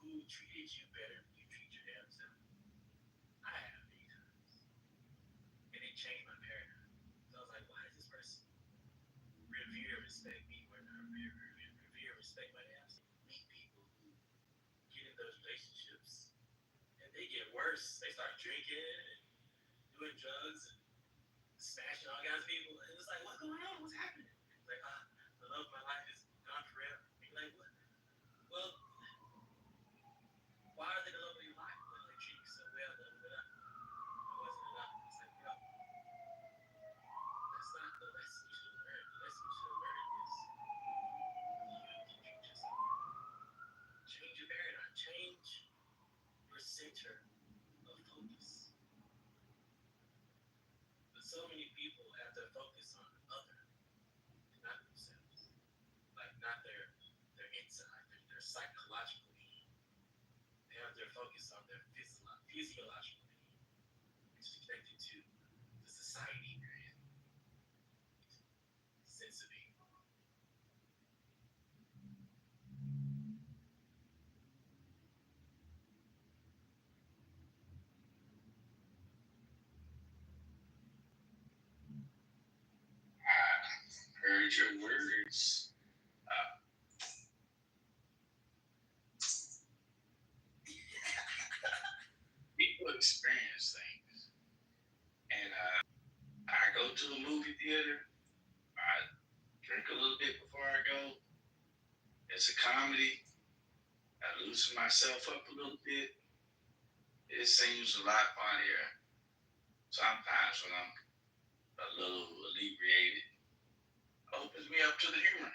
S14: who treated you better than you treat your damn self? I have many times. And it changed my paradigm. So I was like, why does this person revere and respect me more than I revere and respect my damn self? Meet people who get in those relationships and they get worse. They start drinking and doing drugs and smashing all kinds of people. And it's like, what's going on? What's happening? It's like, the love of my life is gone forever. And you're like, what? Well,
S17: they're focused on their physiological need, which is connected to the society we're in, sense of being.
S14: Heard your words. People experience things, and I go to the movie theater. I drink a little bit before I go. It's a comedy. I loosen myself up a little bit. It seems a lot funnier sometimes when I'm a little inebriated. Opens me up to the humor.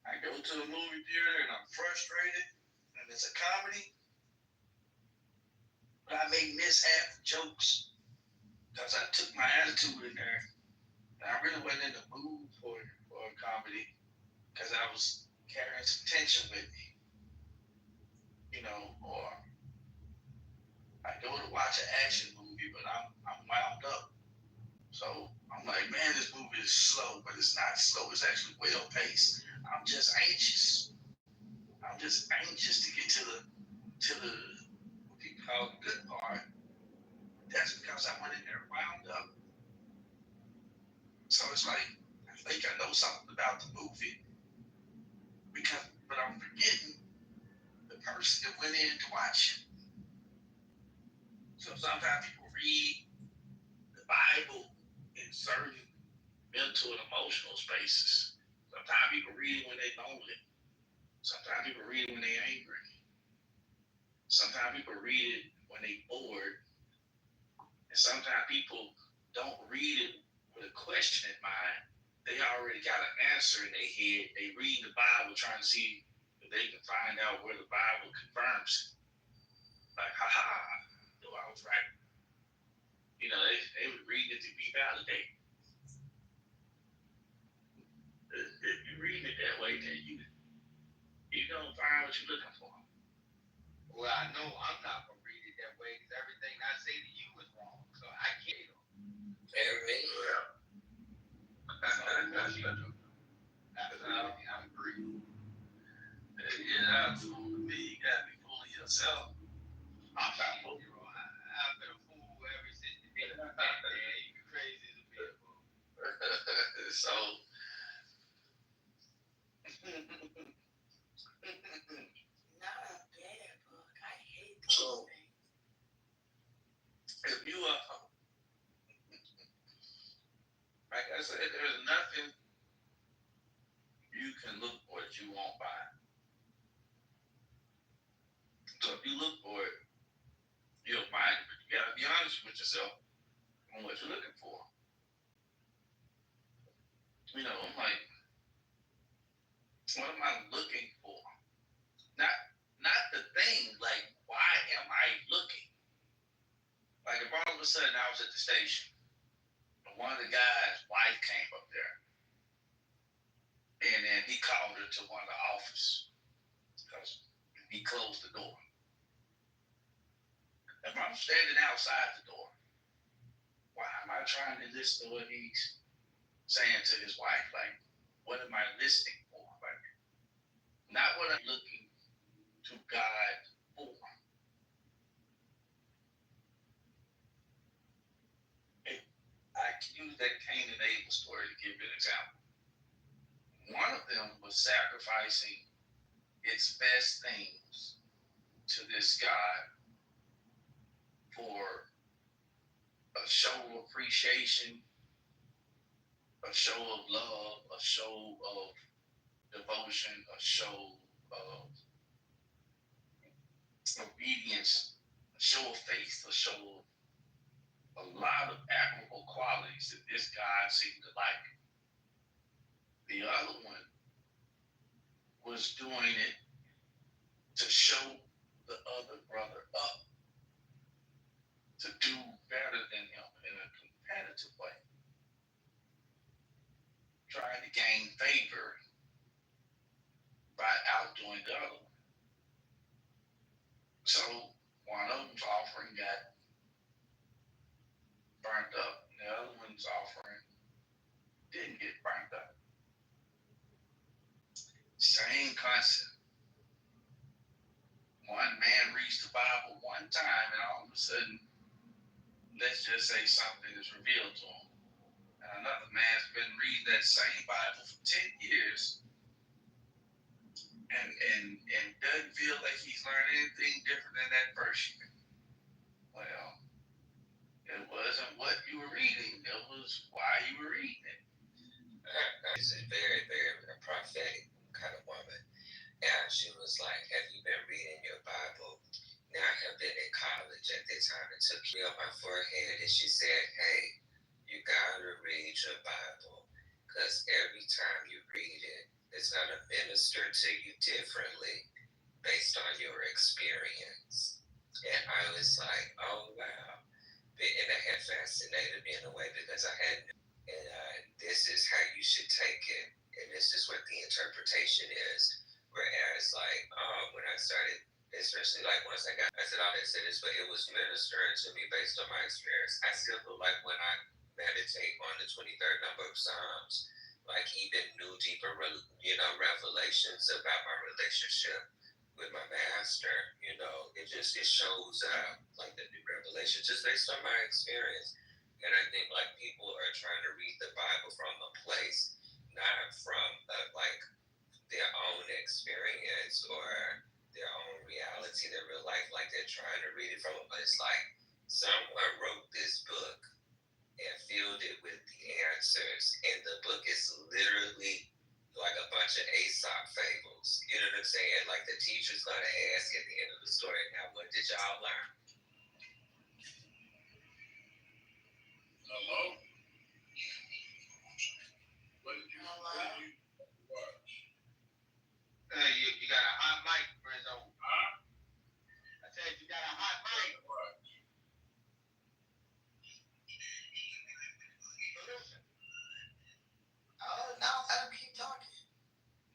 S14: I go to the movie theater and I'm frustrated, and it's a comedy. But I may miss half the jokes because I took my attitude in there. And I really wasn't in the mood for a comedy because I was carrying some tension with me. Or I go to watch an action movie, but I'm wound up. So I'm like, man, this movie is slow, but it's not slow. It's actually well paced. I'm just anxious. I'm just anxious to get to the what you call the good part. That's because I went in there wound up. So it's like I think I know something about the movie but I'm forgetting the person that went in to watch it. So sometimes people read the Bible in certain mental and emotional spaces. Sometimes people read it when they're lonely. Sometimes people read it when they're angry. Sometimes people read it when they're bored. And sometimes people don't read it with a question in mind. They already got an answer in their head. They read the Bible trying to see if they can find out where the Bible confirms it. Like, I knew I was right. They would read it to be validated. If you read it that way, then you don't find what you're looking for.
S11: Well, I know I'm not gonna read it that way because everything I say to you is wrong. So I get it.
S14: I agree. You're fool to me. You gotta be fooling yourself.
S11: I'm not fooling you. I've been a fool ever since the day you met, man. You crazy as a bitch, bro.
S14: So.
S9: Not a bad book. I hate those things.
S14: If you like I said, there's nothing you can look for that you won't buy. So if you look for it, you'll find it. But you gotta be honest with yourself on what you're looking for. I'm like, what am I looking for? Not the thing, like, why am I looking? Like, if all of a sudden I was at the station, and one of the guys' wife came up there, and then he called her to one of the office because he closed the door. If I'm standing outside the door, why am I trying to listen to what he's saying to his wife? Like, what am I listening for? Like, not what I'm looking to God for. I can use that Cain and Abel story to give you an example. One of them was sacrificing its best things to this God for a show of appreciation, a show of love, a show of devotion, a show of obedience, a show of faith, a show of a lot of admirable qualities that this God seemed to like. The other one was doing it to show the other brother up, to do better than him in a competitive way, trying to gain favor by outdoing the other one. mindset. One man reads the Bible one time, and all of a sudden, let's just say something is revealed to him. And another man's been reading that same Bible for 10 years and doesn't feel like he's learned anything different than that first year. Well, it wasn't what you were reading, it was why you were reading it.
S16: She's a very, very prophetic kind of woman. And she was like, have you been reading your Bible? Now I have been in college at that time. It took me on my forehead and she said, hey, you gotta read your Bible because every time you read it, it's gonna minister to you differently based on your experience. And I was like, oh wow. And that had fascinated me in a way because I had, and this is how you should take it. And this is what the interpretation is. Whereas like, when I started, especially like once I said all that said this, but it was ministering to me based on my experience. I still feel like when I meditate on the 23rd number of Psalms, like even new deeper, revelations about my relationship with my master, it shows up like the new revelation just based on my experience. And I think like people are trying to read the Bible from a place, not from like their own experience or their own reality, their real life. Like they're trying to read it from a place like someone wrote this book and filled it with the answers, and the book is literally like a bunch of Aesop fables. You know what I'm saying? Like the teacher's gonna ask at the end of the story, now what did y'all learn?
S14: Hello? What did you watch? You got a hot mic, Renzo. Huh? I said you got a hot mic.
S16: Oh no, let him keep talking.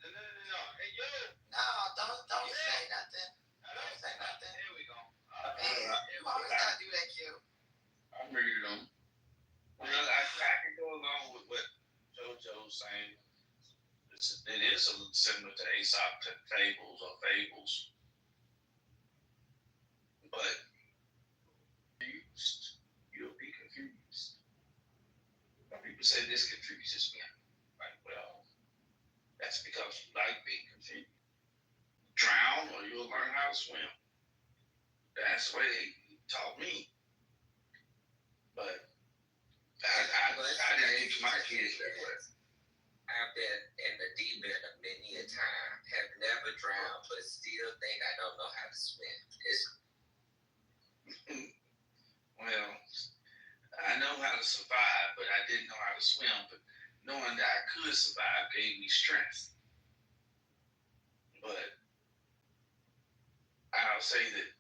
S14: No. Hey, you.
S16: No, don't say nothing. Don't say nothing.
S14: There we go.
S16: You always gotta do that, Q.
S14: I'm ready to know. Well, I can go along with what JoJo's saying. It is similar to Aesop fables or fables. But you'll be confused. When people say this confuses me, like, well, that's because you like being confused. Drown or you'll learn how to swim. That's the way they taught me. But I didn't teach my kids that way.
S16: I've been in the deep end many a time, have never drowned, but still think I don't know how to swim.
S14: Well, I know how to survive, but I didn't know how to swim. But knowing that I could survive gave me strength. But I'll say that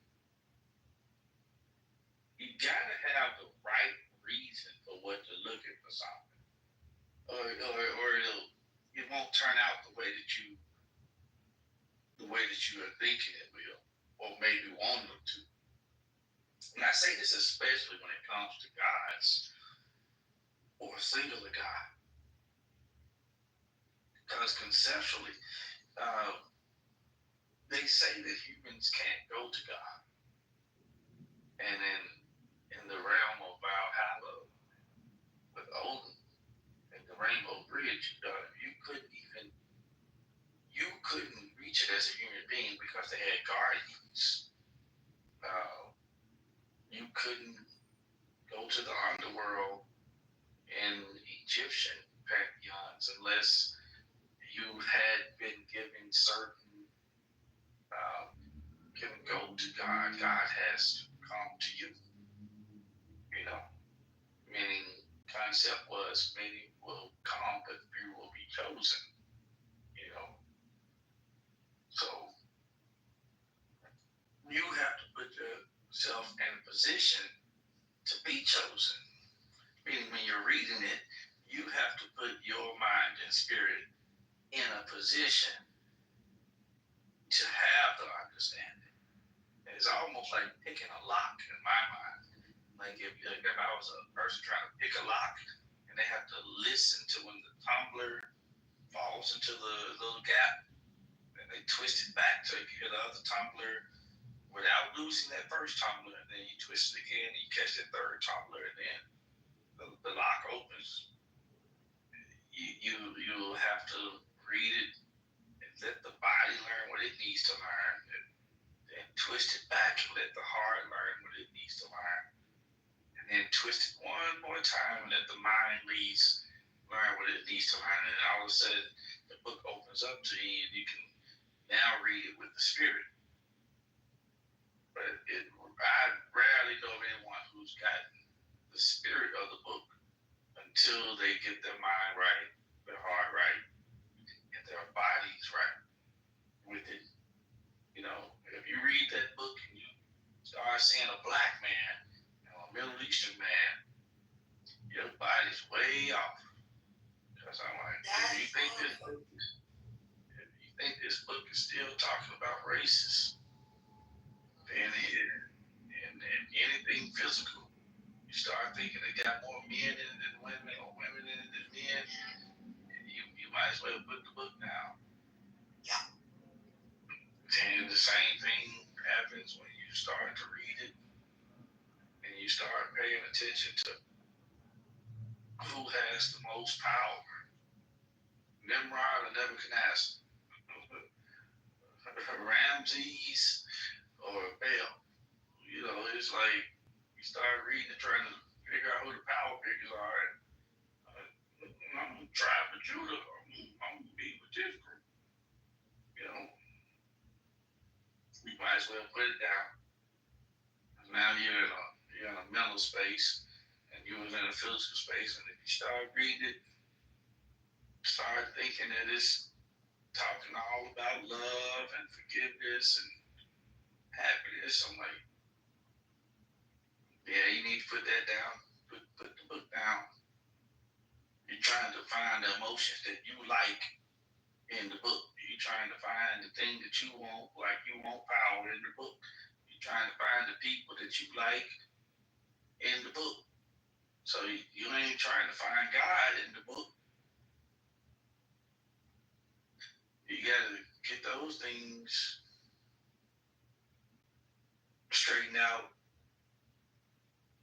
S14: you gotta have the right reason for what you're looking for something, or it won't turn out the way that you are thinking it will, or maybe want it to. And I say this especially when it comes to gods or a singular God, because conceptually, they say that humans can't go to God, and in the realm of Valhalla with Odin and the Rainbow Bridge, you couldn't reach it as a human being because they had guardians. You couldn't go to the underworld in Egyptian pantheons unless you had been given certain can go to God. God has to come to you. Meaning concept was many will come, but few will be chosen. So you have to put yourself in a position to be chosen. Meaning when you're reading it, you have to put your mind and spirit in a position to have the understanding. It's almost like picking a lock in my mind. Like if I was a person trying to pick a lock, and they have to listen to when the tumbler falls into the little gap, and they twist it back to get the other tumbler without losing that first tumbler, and then you twist it again, and you catch that third tumbler, and then the lock opens. You'll have to read it and let the body learn what it needs to learn, and twist it back and let the heart learn what it needs to learn, and then twist it one more time and let the mind learn what it needs to learn, and all of a sudden the book opens up to you, and you can now read it with the spirit. But I rarely know of anyone who's gotten the spirit of the book until they get their mind right, their heart right, and their bodies right with it. You know, if you read that book and you start seeing a black man, a Middle Eastern man, your body's way off. Because I'm like, if you think this book is still talking about races, then and anything physical, you start thinking it got more men in it than women, or women in it than men, and you might as well put the book down.
S6: Yeah.
S14: And the same thing happens when you start to read it and you start paying attention to who has the most power, Nimrod or Nebuchadnezzar, Ramses or Baal. You know, it's like you start reading and trying to figure out who the power figures are. I'm a tribe of Judah. I'm gonna be with this group. You know, we might as well put it down. Now you're in a mental space, and you was in a physical space, and if you start reading it, start thinking that it's talking all about love and forgiveness and happiness. I'm like, yeah, you need to put that down. Put the book down. You're trying to find the emotions that you like in the book. You're trying to find the thing that you want, like you want power in the book. You're trying to find the people that you like in the book. So you ain't trying to find God in the book. You gotta get those things straightened out,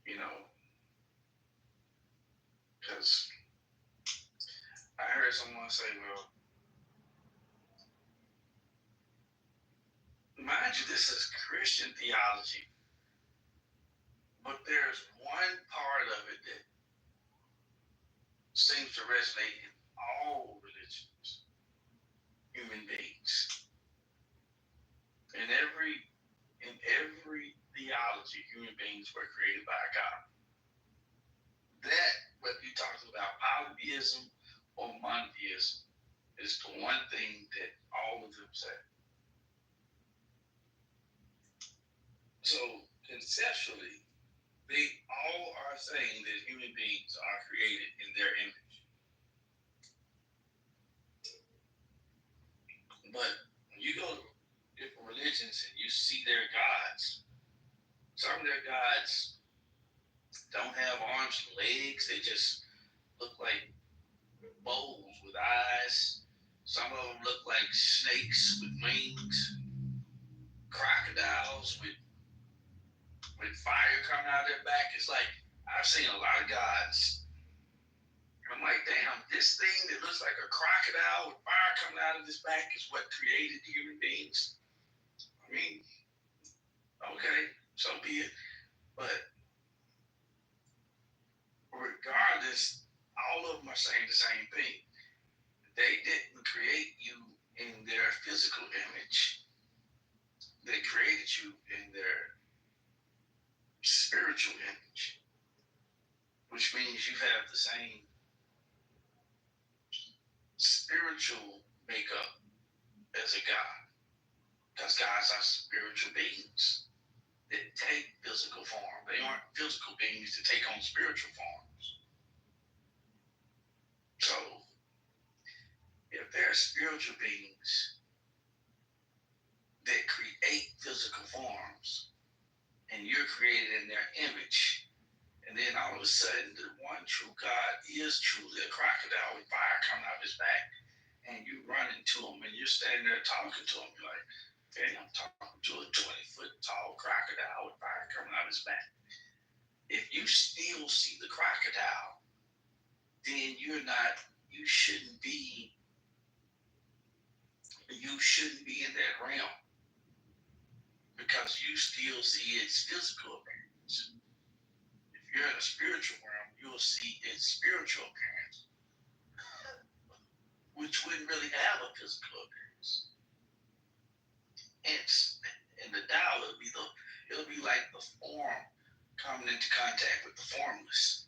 S14: you know, because I heard someone say, well, mind you, this is Christian theology, but there's one part of it that seems to resonate in all religions, human beings. In every theology, human beings were created by God. That, whether you're talking about polytheism or monotheism, is the one thing that all of them say. So conceptually, they all are saying that human beings are created in their image. But when you go to different religions and you see their gods, some of their gods don't have arms and legs. They just look like bowls with eyes. Some of them look like snakes with wings, crocodiles with fire coming out of their back. It's like, I've seen a lot of gods. I'm like, damn, this thing that looks like a crocodile with fire coming out of his back is what created human beings. I mean, okay, so be it. But regardless, all of them are saying the same thing. They didn't create you in their physical image. They created you in their spiritual image, which means you have the same spiritual makeup as a God. Because gods are spiritual beings that take physical form. They aren't physical beings that take on spiritual forms. So, if they're spiritual beings that create physical forms, and you're created in their image, and then all of a sudden, the one true God is truly a crocodile with fire coming out of his back, and you run into him and you're you're standing there talking to him, you're like, okay, I'm talking to a 20-foot tall crocodile with fire coming out his back. If you still see the crocodile, then you shouldn't be in that realm, because you still see its physical appearance. If you're in a spiritual realm, you'll see its spiritual appearance, which wouldn't really have a physical appearance. And the Tao, it'll be like the form coming into contact with the formless,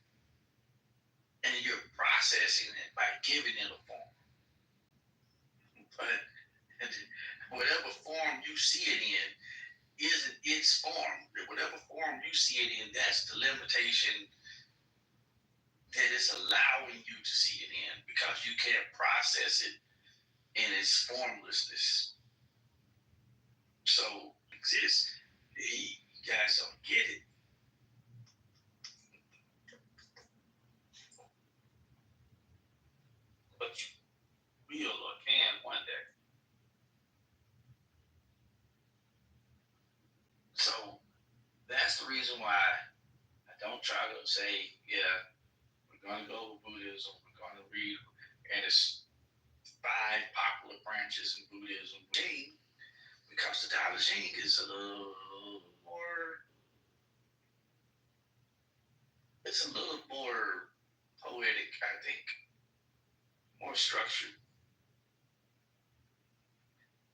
S14: and you're processing it by giving it a form. But whatever form you see it in isn't its form. Whatever form you see it in, that's the limitation that it's allowing you to see it in, because you can't process it in its formlessness. So it exists. You guys don't get it. But you will or can one day. So that's the reason why I don't try to say, yeah, we're going to go with Buddhism, we're going to read, and it's 5 popular branches in Buddhism. Because the Tao Te Ching is a little more, it's a little more poetic, I think, more structured.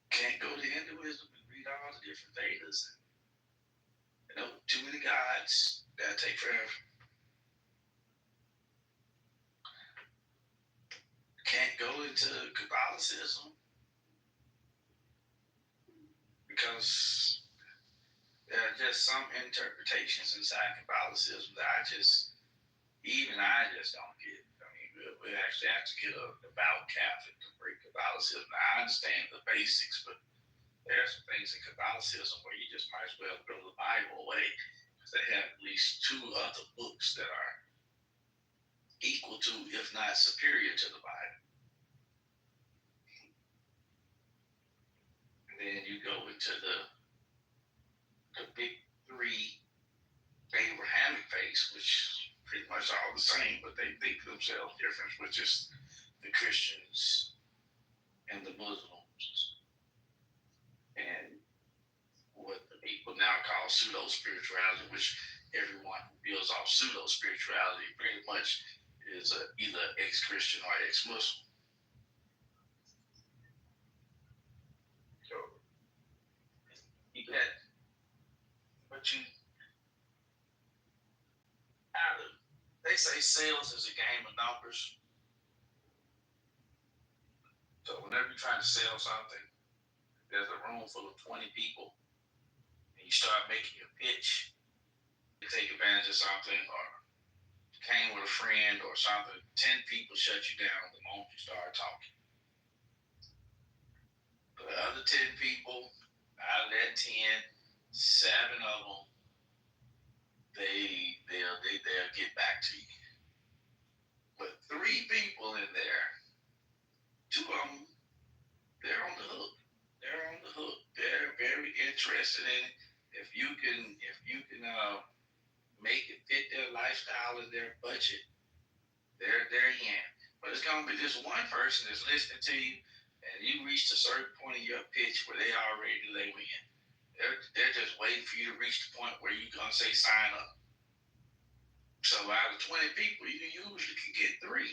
S14: Can't go to Hinduism and read all the different Vedas. Too many gods, that'll take forever. Can't go into Catholicism because there are just some interpretations inside Catholicism that I just don't get. I mean, we actually have to get a devout Catholic to break Catholicism. I understand the basics, but there are some things in Catholicism where you just might as well throw the Bible away, because they have at least 2 other books that are equal to, if not superior to, the Bible. And then you go into the big 3 Abrahamic faiths, which pretty much all the same, but they think themselves different, which is the Christians and the Muslims, and what the people now call pseudo-spirituality, which everyone who builds off pseudo-spirituality pretty much is either ex-Christian or ex-Muslim. So you get, but they say sales is a game of numbers. So whenever you're trying to sell something, there's a room full of 20 people, and you start making your pitch, you take advantage of something, or came with a friend or something, 10 people shut you down the moment you start talking. The other 10 people, out of that 10, 7 of them, they'll get back to you. But 3 people in there, 2 of them, they're on the hook. They're very interested in it. If you can make it fit their lifestyle and their budget, they're in. But it's gonna be this one person that's listening to you, and you reached a certain point in your pitch where they already lay in. They're just waiting for you to reach the point where you're gonna say sign up. So out of 20 people, you usually can get 3.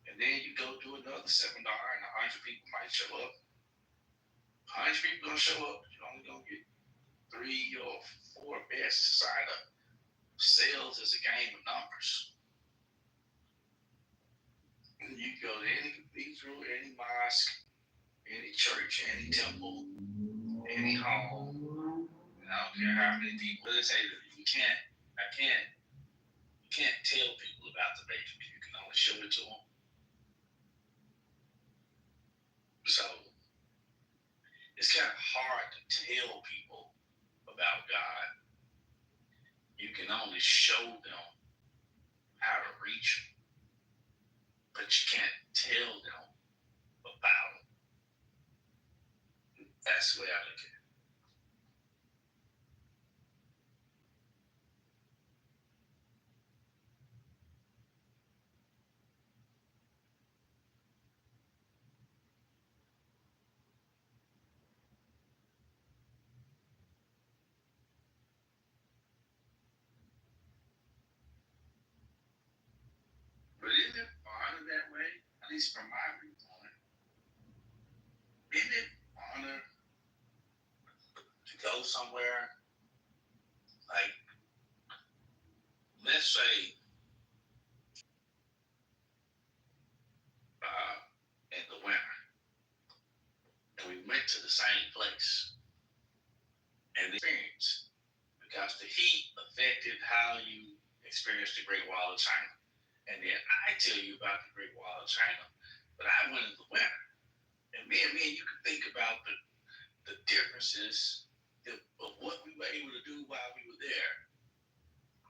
S14: And then you go do another seminar, and 100 people might show up. 100 people gonna show up, you're only gonna get 3 or 4 best to sign up. Sales is a game of numbers. You go to any cathedral, any mosque, any church, any temple, any home. I don't care how many people. They say that you can't tell people about the matrix. You can only show it to them. So it's kind of hard to tell people about God. You can only show them how to reach him, but you can't tell them about him. That's the way I look at it. But isn't it honor that way? At least from my viewpoint. Isn't it honor to go somewhere like, let's say, in the winter, and we went to the same place and the experience, because the heat affected how you experienced the Great Wall of China. And then I tell you about the Great Wall of China, but I went in the winter. And me, you can think about the differences of what we were able to do while we were there,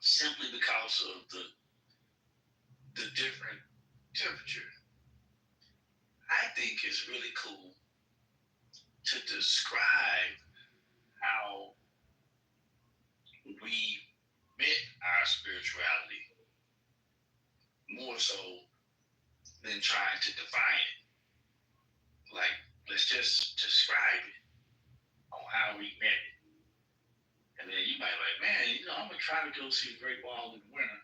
S14: simply because of the different temperature. I think it's really cool to describe how we met our spirituality more so than trying to define it. Like, let's just describe it on how we met it. And then you might be like, man, I'm going to try to go see the Great Wall in the winter.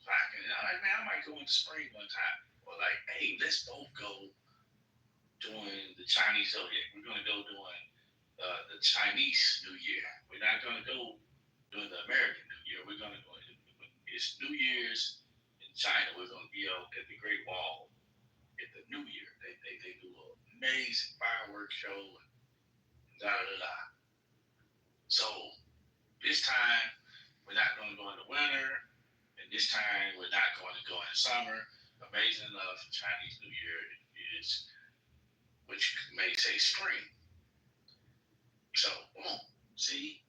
S14: So I might go in the spring one time. Or like, hey, let's both go during the Chinese Zodiac. We're going to go during the Chinese New Year. We're not going to go during the American New Year. We're going to go, it's New Year's in China. We're going to be out at the Great Wall at the New Year. They do an amazing fireworks show. Da da da. So this time we're not going to go in the winter, and this time we're not going to go in the summer. Amazing enough, Chinese New Year is, which may say spring. So, boom. See,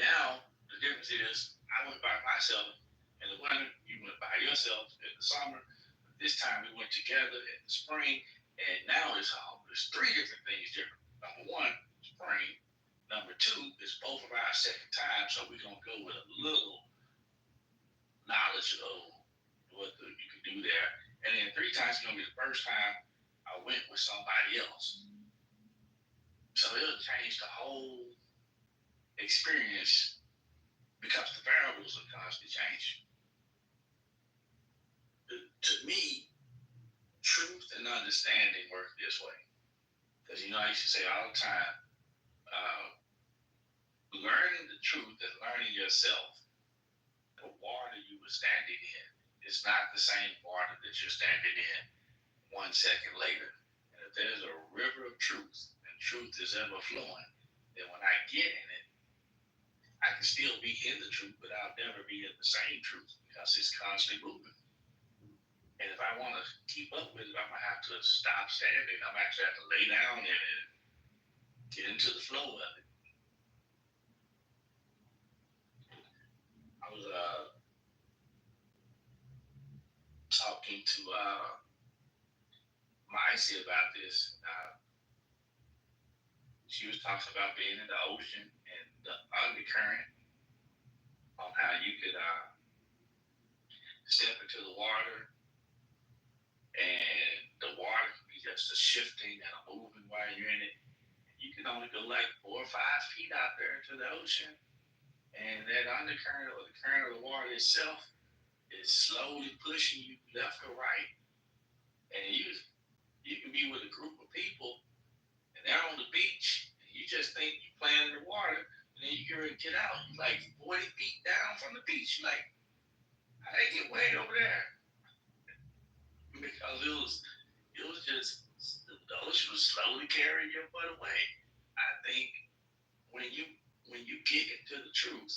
S14: now the difference is I went by myself in the winter, you went by yourself in the summer. This time we went together in the spring, and now there's three different things different. Number one, spring. Number two, it's both of our second time, so we're going to go with a little knowledge of what you can do there. And then three times is going to be the first time I went with somebody else. So it'll change the whole experience because the variables are constantly changing. To me, truth and understanding work this way. Because I used to say all the time, learning the truth and learning yourself, the water you were standing in is not the same water that you're standing in 1 second later. And if there's a river of truth and truth is ever flowing, then when I get in it, I can still be in the truth, but I'll never be in the same truth because it's constantly moving. And if I want to keep up with it, I'm going to have to stop standing. I'm actually have to lay down in it and get into the flow of it. I was talking to Maisie about this. She was talking about being in the ocean and the undercurrent, on how you could step into the water and the water can be just a shifting and a moving while you're in it. You can only go like 4 or 5 feet out there into the ocean, and that undercurrent or the current of the water itself is slowly pushing you left or right. And you can be with a group of people and they're on the beach and you just think you're playing in the water, and then you get out, you're like 40 feet down from the beach. You're like, how they get way over there? Because it was just, the ocean was slowly carrying your butt away. I think when you get into the truth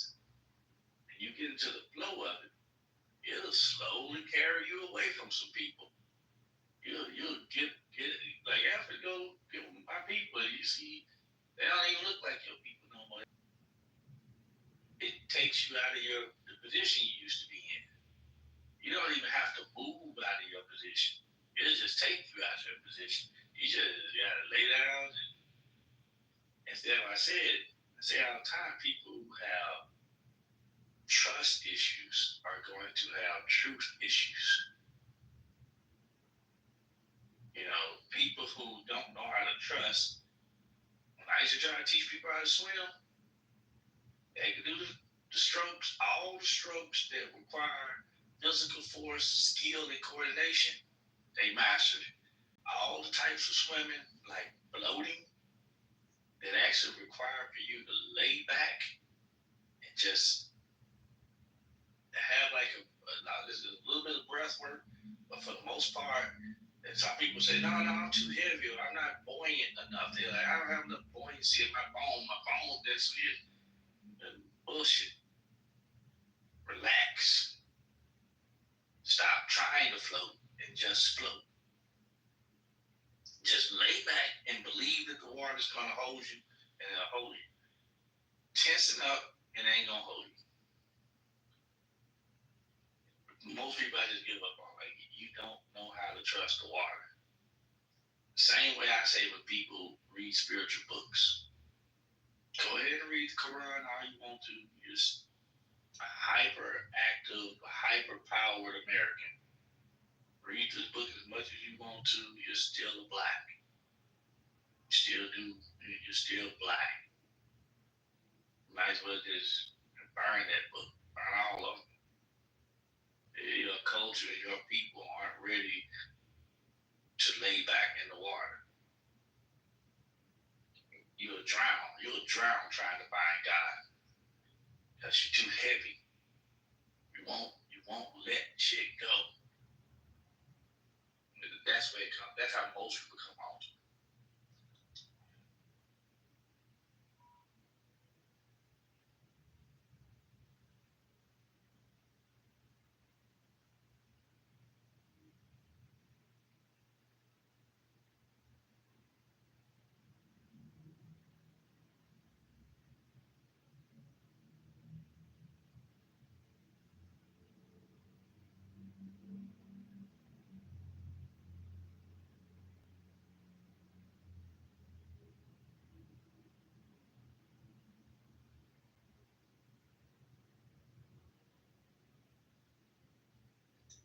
S14: and you get into the flow of it, it'll slowly carry you away from some people. You'll get like, after go get with my people, you see they don't even look like your people no more. It takes you out of the position you used to be in. You don't even have to move out of your position. It'll just take you out of your position. You just gotta lay down Instead, I say all the time, people who have trust issues are going to have truth issues. You know, people who don't know how to trust. When I used to try to teach people how to swim, they could do the strokes, all the strokes that require physical force, skill, and coordination. They mastered it. All the types of swimming, like floating, that actually require for you to lay back and just have like a little bit of breath work, but for the most part, and some people say, no, I'm too heavy, or I'm not buoyant enough. They're like, I don't have enough buoyancy in my bone density is bullshit. Relax. Stop trying to float and just float. Just lay back and believe that the water's gonna hold you, and it'll hold you. Tensing up, it ain't gonna hold you. Most people I just give up on, like, you don't know how to trust the water. Same way I say when people read spiritual books. Go ahead and read the Quran all you want to. You're just a hyperactive, hyper-powered American. Read this book as much as you want to. You're still a black. You're still black. Might as well just burn that book. Burn all of them. Your culture, your people aren't ready to lay back in the water. You'll drown trying to find God. Because you're too heavy. You won't let shit go. That's where it comes. That's how most people come on to.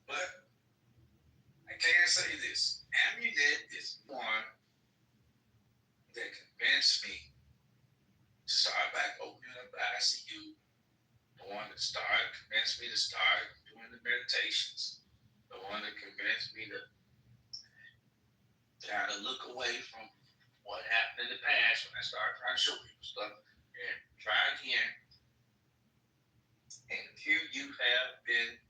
S14: But I can say this. Amunet is one that convinced me to start back opening up the ICU. The one that convinced me to start doing the meditations. The one that convinced me to kind of look away from what happened in the past when I started trying to show people stuff and try again. And here you have been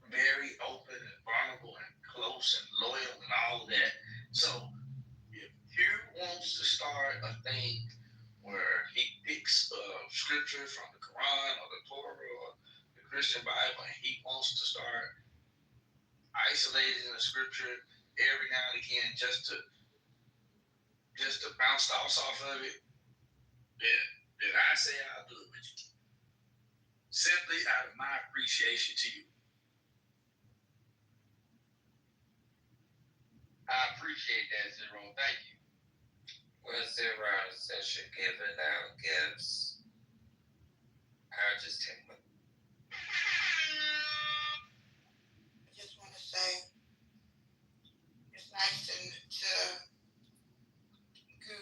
S14: very open and vulnerable and close and loyal and all of that. So if Hugh wants to start a thing where he picks scripture from the Quran or the Torah or the Christian Bible and he wants to start isolating the scripture every now and again just to bounce thoughts off of it, then I say I'll do it with you. Simply out of my appreciation to you. I appreciate that, Zero. Thank you.
S16: Well, Zero says you're giving out gifts. I'll just take one.
S6: I just want to say it's nice to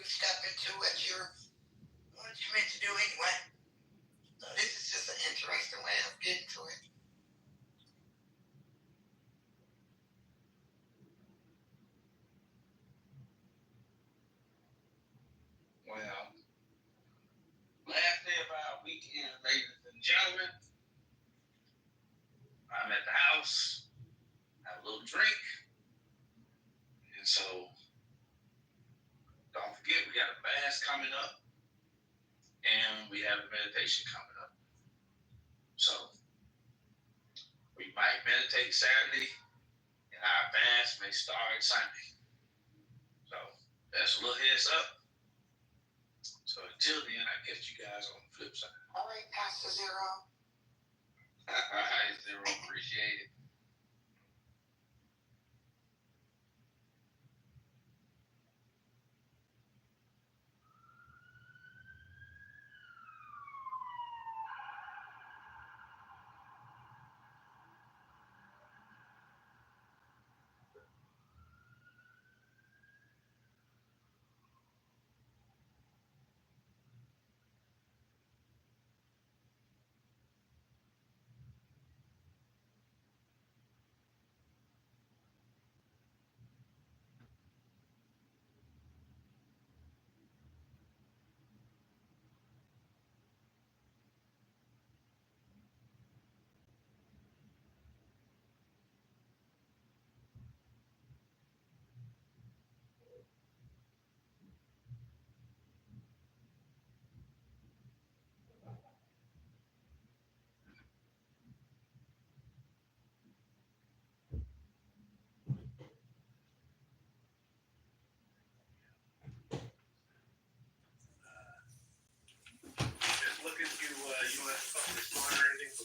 S6: step into what you're meant to do anyway. So this is just an interesting way of getting to it.
S14: Well, last day of our weekend, ladies and gentlemen, I'm at the house, have a little drink, and so don't forget we got a fast coming up, and we have a meditation coming up. So we might meditate Saturday, and our fast may start Sunday. So that's a little heads up. So until then, I catch you guys on the flip side.
S6: All right, Pastor Zero.
S14: All right, Zero, appreciate it.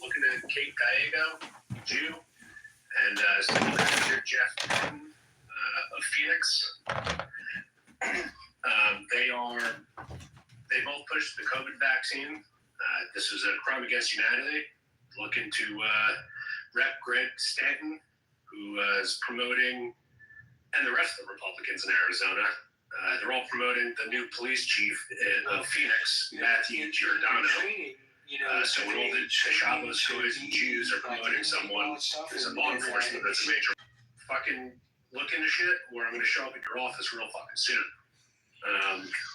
S18: looking at Kate Gallego, Jew, and Senator Jeff Martin of Phoenix. They both pushed the COVID vaccine. This is a crime against humanity. Looking to Rep. Greg Stanton, who is promoting, and the rest of the Republicans in Arizona, they're all promoting the new police chief of Phoenix, Matthew Giordano. So when all the Chavos, Goys, and Jews are promoting someone as a law enforcement, that's a major fucking look into shit, or I'm going to show up at your office real fucking soon.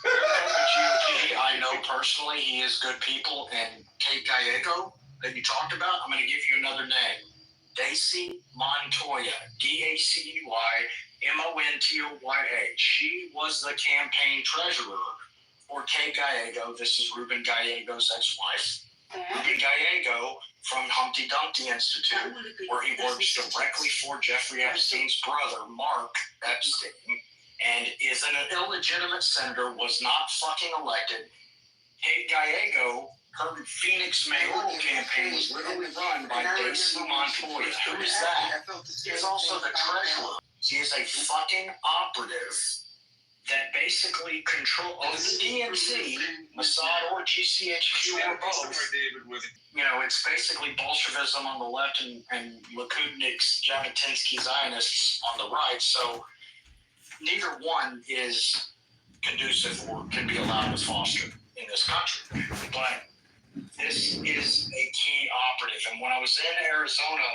S19: GOP, I know personally, he is good people, and Kate Gallego that you talked about, I'm going to give you another name. Daisy Montoya, DACYMONTOYA. She was the campaign treasurer for Kate Gallego. This is Ruben Gallego's ex-wife. Ruben Gallego from Humpty Dumpty Institute, where he works directly for Jeffrey Epstein's brother, Mark Epstein, and is an illegitimate senator, was not fucking elected. Kate Gallego, her Phoenix mayoral campaign was literally run by Daisy Montoya. Who is that? He is also the treasurer. He is a fucking operative that basically control the DNC, Mossad or GCHQ or both. You know, it's basically Bolshevism on the left and Likudniks, Jabotinsky Zionists on the right. So neither one is conducive or can be allowed to foster in this country. But this is a key operative. And when I was in Arizona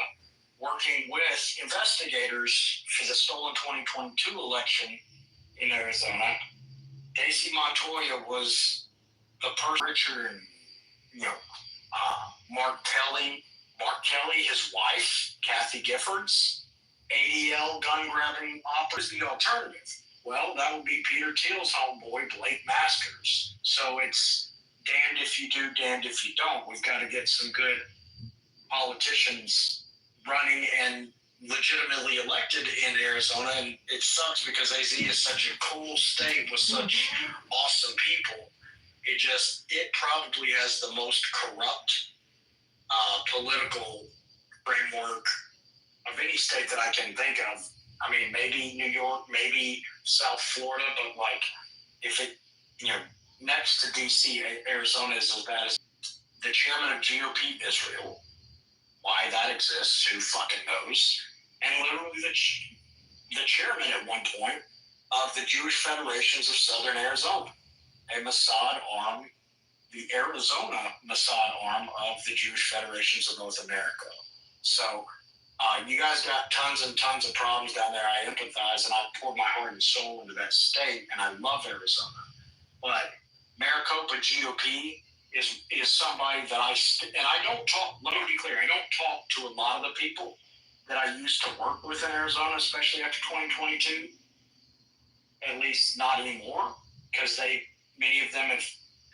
S19: working with investigators for the stolen 2022 election in Arizona, Daisy Montoya was the person, Richard and, Mark Kelly, his wife, Kathy Giffords, ADL gun-grabbing operators, the alternative. Well, that would be Peter Thiel's homeboy, Blake Masters. So it's damned if you do, damned if you don't. We've got to get some good politicians running and legitimately elected in Arizona, and it sucks because AZ is such a cool state with such awesome people. It probably has the most corrupt political framework of any state that I can think of. I mean, maybe New York, maybe South Florida, but if it, next to DC, Arizona is as bad as the chairman of GOP Israel. Why that exists, who fucking knows? And literally the chairman at one point of the Jewish Federations of Southern Arizona, a Mossad arm, the Arizona Mossad arm of the Jewish Federations of North America. So you guys got tons and tons of problems down there. I empathize and I pour my heart and soul into that state, and I love Arizona. But Maricopa GOP is somebody that I don't talk, let me be clear, I don't talk to a lot of the people that I used to work with in Arizona, especially after 2022, at least not anymore, because many of them have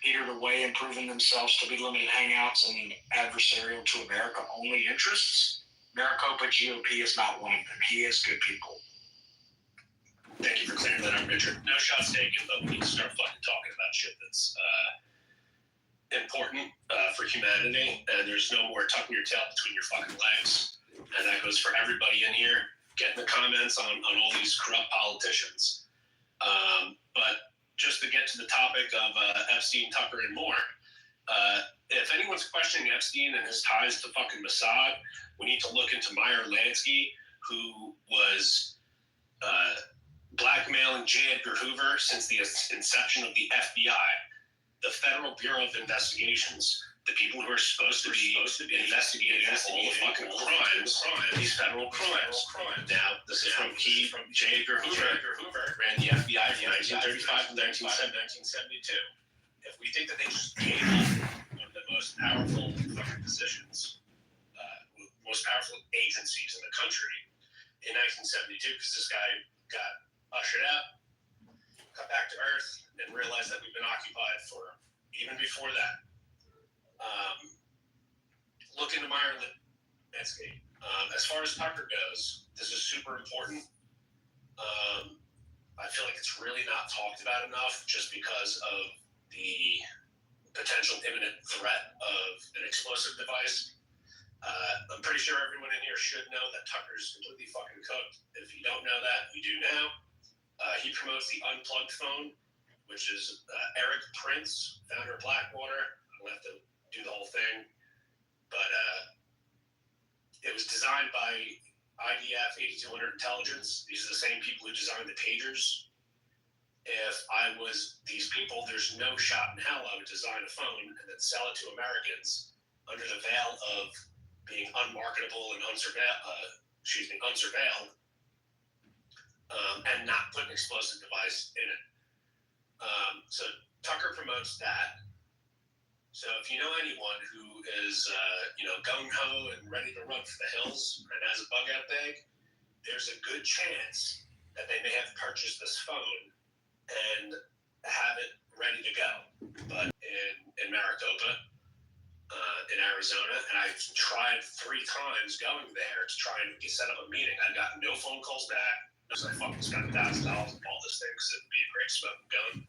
S19: petered away and proven themselves to be limited hangouts and adversarial to America-only interests. Maricopa GOP is not one of them. He is good people.
S18: Thank you for clearing that up, Richard. No shots taken, but we need to start fucking talking about shit that's important for humanity, and there's no more tucking your tail between your fucking legs, and that goes for everybody in here. Get in the comments on all these corrupt politicians. But just to get to the topic of Epstein, Tucker, and more, if anyone's questioning Epstein and his ties to fucking Mossad, we need to look into Meyer Lansky, who was blackmailing J. Edgar Hoover since the inception of the FBI. The Federal Bureau of Investigations, the people who are supposed to be investigating all the fucking crimes, these federal crimes. Now, this is from J. Edgar Hoover, ran the FBI from 1935 to 1972. If we think that they just gave up one of the most powerful fucking positions, most powerful agencies in the country in 1972, because this guy got ushered out, got back to Earth, and realized that we've been occupied for even before that. Look into Meyer Lansky. As far as Tucker goes, this is super important. I feel like it's really not talked about enough just because of the potential imminent threat of an explosive device. I'm pretty sure everyone in here should know that Tucker's completely fucking cooked. If you don't know that, you do now. He promotes the unplugged phone, which is Eric Prince, founder of Blackwater. I don't have to do the whole thing, but it was designed by IDF 8200 Intelligence. These are the same people who designed the pagers. If I was these people, there's no shot in hell I would design a phone and then sell it to Americans under the veil of being unmarketable and unsurveilled, and not put an explosive device in it. So Tucker promotes that. So if you know anyone who is, gung-ho and ready to run for the hills and has a bug-out bag, there's a good chance that they may have purchased this phone and have it ready to go. But in Maricopa, in Arizona, and I've tried 3 times going there to try and set up a meeting. I got no phone calls back. So I fucking spent $1,000 on all this thing because it would be a great smoking gun.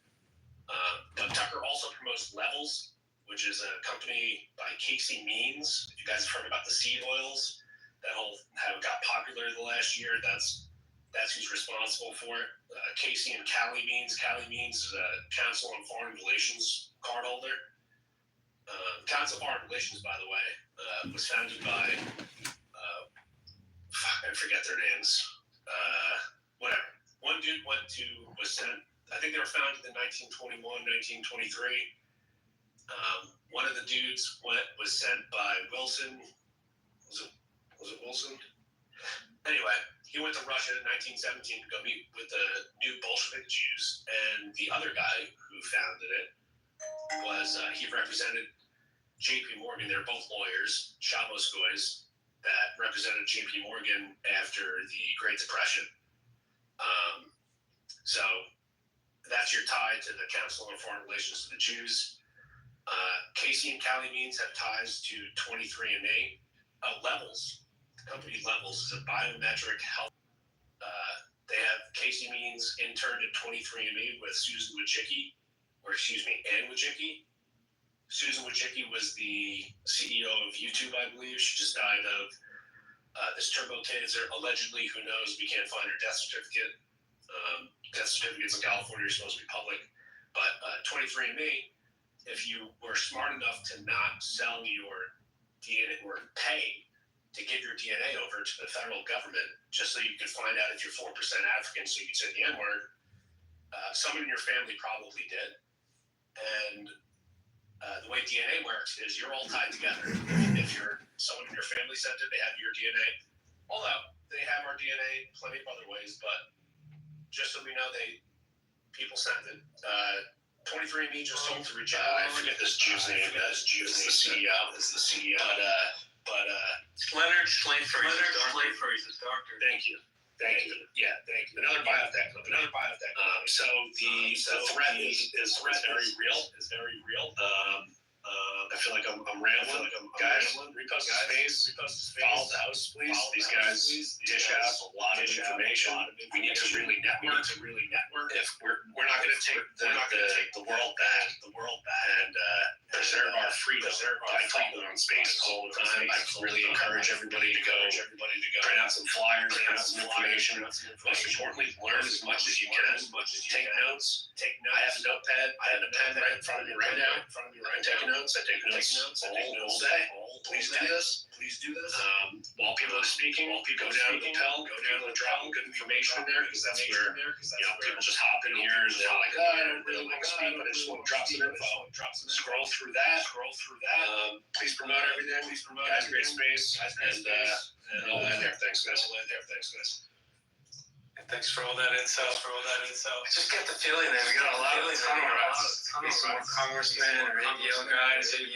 S18: But Tucker also promotes Levels, which is a company by Casey Means. If you guys have heard about the seed oils that have got popular the last year, that's who's responsible for it. Casey and Callie Means. Callie Means is a Council on Foreign Relations card holder. Council of Foreign Relations, by the way, was founded by, I forget their names. Whatever. One dude was sent, I think they were founded in 1921, 1923. One of the dudes was sent by Wilson. Was it Wilson? Anyway, he went to Russia in 1917 to go meet with the new Bolshevik Jews, and the other guy who founded it was, he represented JP Morgan. They're both lawyers, Shamoskoys, that represented JP Morgan after the Great Depression. So that's your tie to the Council on Foreign Relations to the Jews. Casey and Callie Means have ties to 23andMe. Levels, the company Levels is a biometric health. They have Casey Means interned at 23andMe with Susan Wojcicki, Ann Wojcicki. Susan Wojcicki was the CEO of YouTube, I believe. She just died of this turbo cancer. Allegedly, who knows? We can't find her death certificate. Death certificates in California are supposed to be public. But 23andMe, if you were smart enough to not sell your DNA or pay to give your DNA over to the federal government, just so you could find out if you're 4% African, so you could say the N-word, someone in your family probably did. And the way DNA works is you're all tied together. If someone in your family sent it, they have your DNA. Although they have our DNA plenty of other ways, but just so we know, people sent it. 23andMe just told to reach out. I forget this Jew's name. Is the CEO. But
S19: Leonard Schleifer is a doctor.
S18: Thank you. Yeah, thank you. Another biotech company. So the threat is very real. I feel like I'm rambling. Guys, repost the space. Follow the house, please. These guys dish out a lot of information. We need to really network. If we're not going to take the world back, and preserve our freedom by talking on spaces all the time. I really encourage everybody to go print out some flyers, print out some information. Most importantly, learn as much as you can. Take notes. I have a notepad. I have a pen right in front of me right now. I'm taking notes. I take notes all day. Please do this. While people are speaking, go down to the Pel, drop good information in there, because that's where people just hop in here and they're like, I don't really want to speak, but I just want to drop some info. Scroll through that. Please promote everything. Guys, great space. And I'll end there. Thanks, guys.
S8: Thanks for all that intel.
S19: I just get the feeling that we got a lot of some more congressmen or ADL guys, who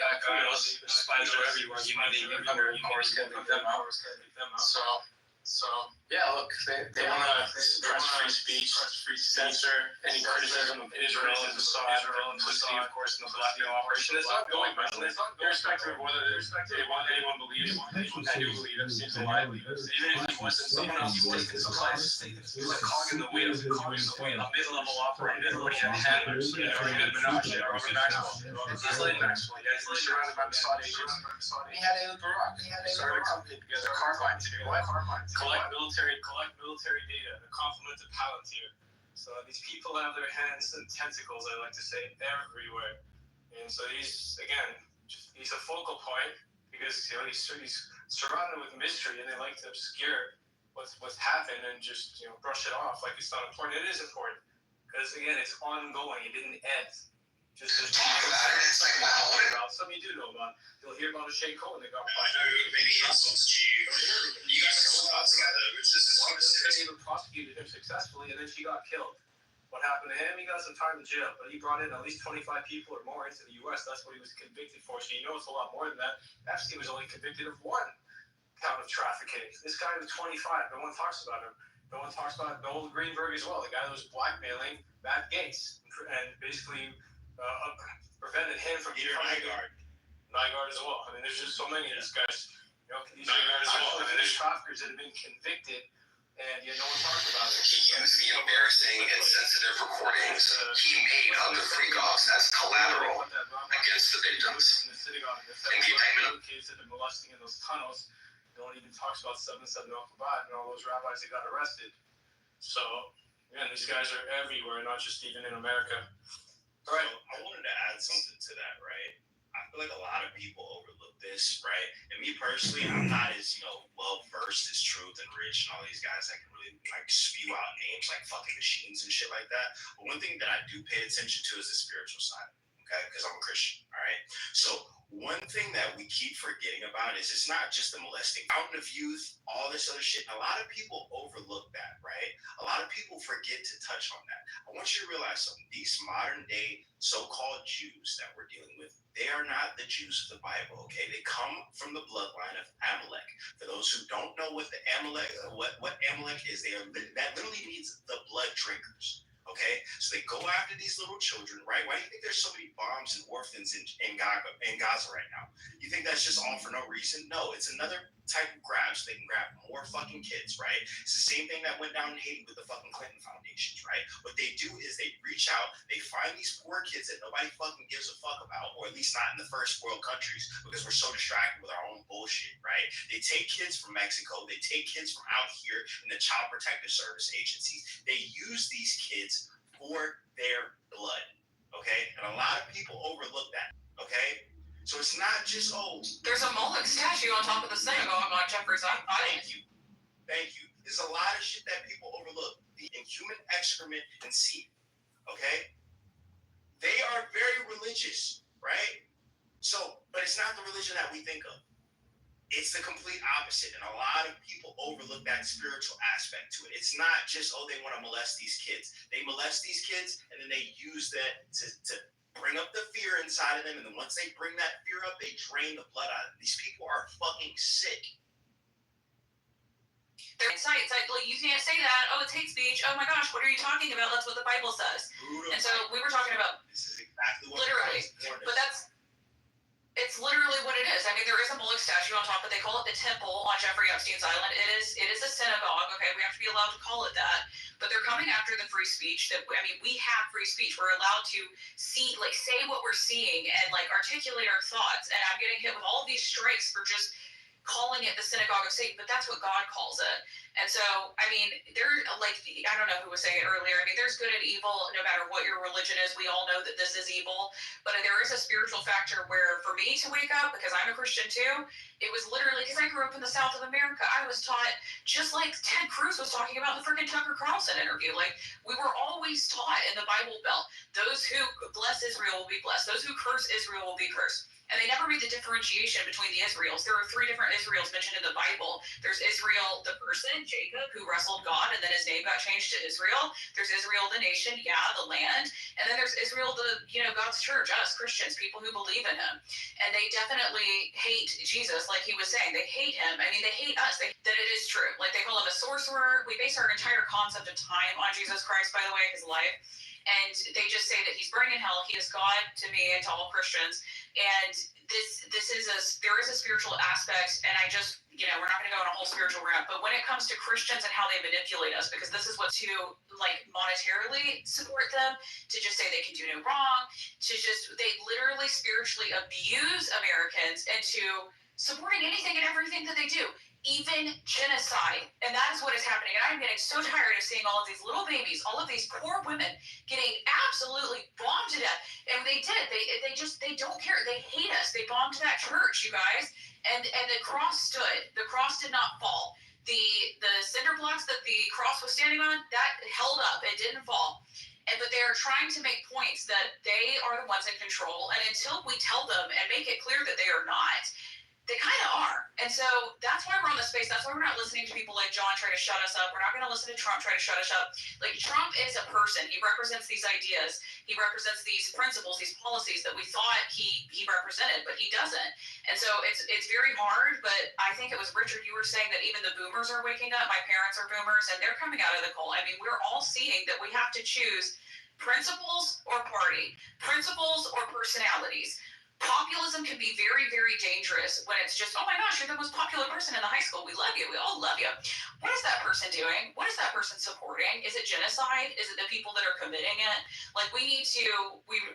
S19: else? Spies wherever you want. You need to, of course, get them out. So yeah, look, they want to
S4: press free speech, censor any criticism of Israel and Assad, complicity, of course, in the Black Veil operation. It's not going well. Irrespective of whether anyone believes, I do believe it. Seems like even if he wasn't, someone else was taking his place. He was a cog in the wheel. A mid-level operator. He had handlers. He had a menage. Robert Maxwell. Ghislaine Maxwell. He was surrounded by Mossad agents. He had a Barack. They started a company together, Carbine, to do what? Collect military data, the complement to Palantir. So these people have their hands and tentacles, I like to say, everywhere. And so he's a focal point because he's surrounded with mystery, and they like to obscure what's happened and just brush it off like it's not important. It is important because again, it's ongoing. It didn't end. Just talk about it. It's like, wow. Some you do know about. You'll hear about a Shane Cohen that got fired.
S18: Maybe insults to you. You guys are so out together. It's just
S4: They even prosecuted him successfully, and then she got killed. What happened to him? He got some time in jail, but he brought in at least 25 people or more into the U.S. That's what he was convicted for. So it's a lot more than that. Epstein was only convicted of one count of trafficking. This guy was 25. No one talks about him. No one talks about Noel Greenberg as well, the guy that was blackmailing Matt Gaetz and basically prevented him from getting Nygaard as well. I mean, there's just so many of these guys. These Nygaard as well. I mean, there's traffickers that have been convicted, and yet no one talks about it.
S18: He used the embarrassing and sensitive recordings he made of the freak-offs as collateral against the victims.
S4: In the indictment, kids that are molesting in those tunnels. No one even talks about 7-7 Al-Qabat and all those rabbis that got arrested. So, these guys are everywhere, not just even in America.
S20: All right, I wanted to add something to that, right? I feel like a lot of people overlook this, right? And me personally, I'm not as, well versed as Truth and Rich and all these guys that can really spew out names like fucking machines and shit like that. But one thing that I do pay attention to is the spiritual side, okay? Because I'm a Christian, all right? So one thing that we keep forgetting about is it's not just the molesting, fountain of youth, all this other shit. And a lot of people overlook that, right? A lot of people forget to touch on that. I want you to realize something. These modern day so-called Jews that we're dealing with, they are not the Jews of the Bible, okay? They come from the bloodline of Amalek. For those who don't know what what Amalek is, that literally means the blood drinkers. Okay, so they go after these little children, right? Why do you think there's so many bombs and orphans in Gaza right now? You think that's just all for no reason? No, it's another type of grab so they can grab more fucking kids, right? It's the same thing that went down in Haiti with the fucking Clinton foundations, right? What they do is they reach out, they find these poor kids that nobody fucking gives a fuck about, or at least not in the first world countries, because we're so distracted with our own bullshit, right? They take kids from Mexico, they take kids from out here in the Child Protective Service agencies. They use these kids for their blood, okay? And a lot of people overlook that, okay? So it's not just,
S21: there's a Moloch statue on top of the synagogue on Jeffrey's Island.
S20: Thank you. There's a lot of shit that people overlook. The inhuman excrement and seed, okay? They are very religious, right? So, but it's not the religion that we think of. It's the complete opposite, and a lot of people overlook that spiritual aspect to it. It's not just, they want to molest these kids. They molest these kids, and then they use that to bring up the fear inside of them, and then once they bring that fear up, they drain the blood out of them. These people are fucking sick.
S21: They're sites like you can't say that. Oh, it's hate speech. Oh my gosh, what are you talking about? That's what the Bible says. And so we were talking about
S20: this is exactly what
S21: literally, but it's literally what it is. I mean, there is a Moloch statue on top, but they call it the temple on Jeffrey Epstein's island. It is a synagogue. Okay, we have to be allowed to call it that. But they're coming after the free speech. We have free speech. We're allowed to say what we're seeing and articulate our thoughts. And I'm getting hit with all of these strikes for just calling it the synagogue of Satan, but that's what God calls it. And so, I mean, I don't know who was saying it earlier. I mean, there's good and evil no matter what your religion is. We all know that this is evil, but there is a spiritual factor where for me to wake up, because I'm a Christian too, it was literally because I grew up in the South of America. I was taught, just like Ted Cruz was talking about in the freaking Tucker Carlson interview, we were always taught in the Bible Belt, those who bless Israel will be blessed. Those who curse Israel will be cursed. And they never made the differentiation between the Israels. There are 3 different Israels mentioned in the Bible. There's Israel, the person, Jacob, who wrestled God, and then his name got changed to Israel. There's Israel, the nation, the land. And then there's Israel, God's church, us, Christians, people who believe in him. And they definitely hate Jesus, like he was saying. They hate him. I mean, they hate us. That it is true. Like, they call him a sorcerer. We base our entire concept of time on Jesus Christ, by the way, his life. And they just say that he's burning in hell. He is God to me and to all Christians. And there is a spiritual aspect. And I just, we're not going to go on a whole spiritual rant. But when it comes to Christians and how they manipulate us, because this is what to monetarily support them, to just say they can do no wrong, they literally spiritually abuse Americans into supporting anything and everything that they do. Even genocide. And that is what is happening. And I'm getting so tired of seeing all of these little babies, all of these poor women getting absolutely bombed to death. And they did. They don't care. They hate us. They bombed that church, you guys. And the cross stood. The cross did not fall. The cinder blocks that the cross was standing on, that held up. It didn't fall. But they are trying to make points that they are the ones in control. And until we tell them and make it clear that they are not, they kind of are. And so that's why we're on the space. That's why we're not listening to people like John try to shut us up. We're not going to listen to Trump try to shut us up. Like, Trump is a person. He represents these ideas. He represents these principles, these policies that we thought he represented, but he doesn't. And so it's very hard, but I think it was Richard, you were saying that even the boomers are waking up. My parents are boomers, and they're coming out of the cold. I mean, we're all seeing that we have to choose principles or party, principles or personalities. Populism can be very, very dangerous when it's just, oh my gosh, you're the most popular person in the high school. We love you. We all love you. What is that person doing? What is that person supporting? Is it genocide? Is it the people that are committing it? Like, we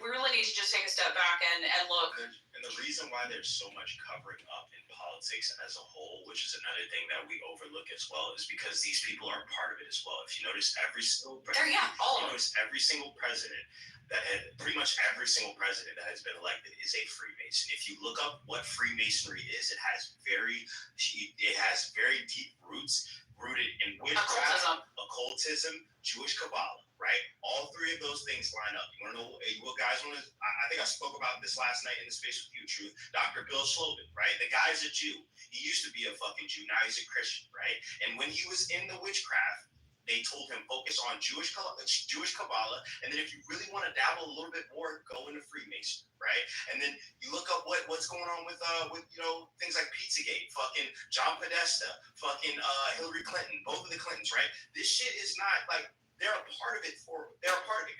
S21: really need to just take a step back and look.
S20: And the reason why there's so much covering up in politics as a whole, which is another thing that we overlook as well, is because these people are part of it as well. If you notice every single president, pretty much every single president that has been elected is a Freemason. If you look up what Freemasonry is, it has very deep roots rooted in witchcraft, occultism, Jewish Kabbalah, right? All 3 of those things line up. You want to know what guys want to? I think I spoke about this last night in the Space with You, Truth. Dr. Bill Slobin, right? The guy's a Jew. He used to be a fucking Jew. Now he's a Christian, right? And when he was in the witchcraft, they told him focus on Jewish Kabbalah, and then if you really want to dabble a little bit more, go into Freemasonry, right? And then you look up what's going on with things like Pizzagate, fucking John Podesta, fucking Hillary Clinton, both of the Clintons, right? This shit is not like they're a part of it,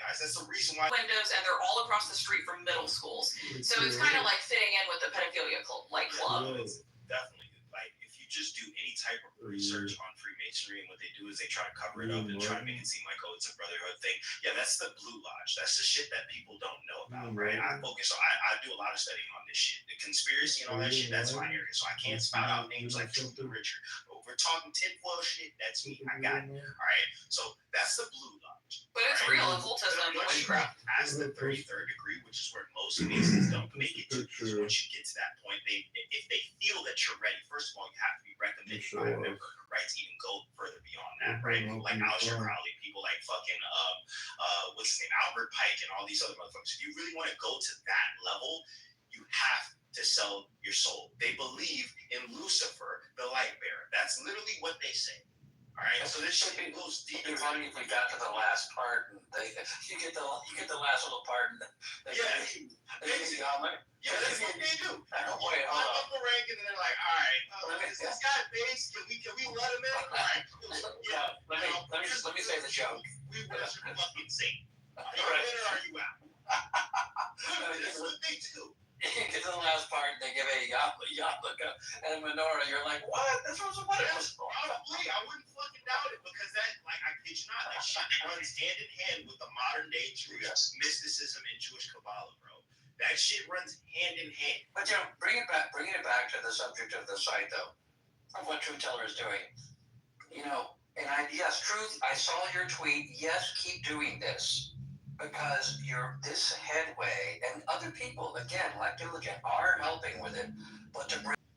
S20: guys. That's the reason why.
S21: Windows, and they're all across the street from middle schools, so it's kind of like fitting in with the pedophilia club.
S20: It's definitely like if you just do any type of research on Freemasonry, and what they do is they try to cover it up and try to make it seem like, oh, it's a brotherhood thing. Yeah, that's the Blue Lodge. That's the shit that people don't know about, right? I do a lot of studying on this shit. The conspiracy and all that shit, that's my area. So I can't spout out names like Truth and Richard. But if we're talking tinfoil shit, that's me. I got it. All right. So that's the Blue Lodge.
S21: But it's real occultism and witchcraft.
S20: As the 33rd degree, which is where most Masons don't make it to. Because once you get to that point, if they feel that you're ready, first of all, you have to be recommended by a member, right, to even go further beyond that, right? People like Aleister Crowley, people like fucking what's his name, Albert Pike, and all these other motherfuckers. If you really want to go to that level, you have to sell your soul. They believe in Lucifer, the light bearer. That's literally what they say. All right, so this shit goes deep.
S19: It'd be funny if we got to the last part and you get the last little part and
S20: that's what they do.
S19: Oh boy,
S20: up the rank and then they're like, all right, is this guy base? Can we let him in? All right,
S19: yeah. Let me say the joke.
S20: We want you fucking saint. Are you in or are you out? That's what they do.
S19: You get to the last part and they give a yarmulke and a menorah. You're like, what? This was what it was.
S20: Probably. I wouldn't fucking doubt it because that, like, I kid you not, that shit runs hand in hand with the modern day Jewish mysticism and Jewish Kabbalah, bro. That shit runs hand in hand.
S19: But bringing it back to the subject of the site though, of what Truth Teller is doing. Yes, Truth, I saw your tweet. Yes, keep doing this. Because this headway and other people, again, like Diligent, are helping with it. But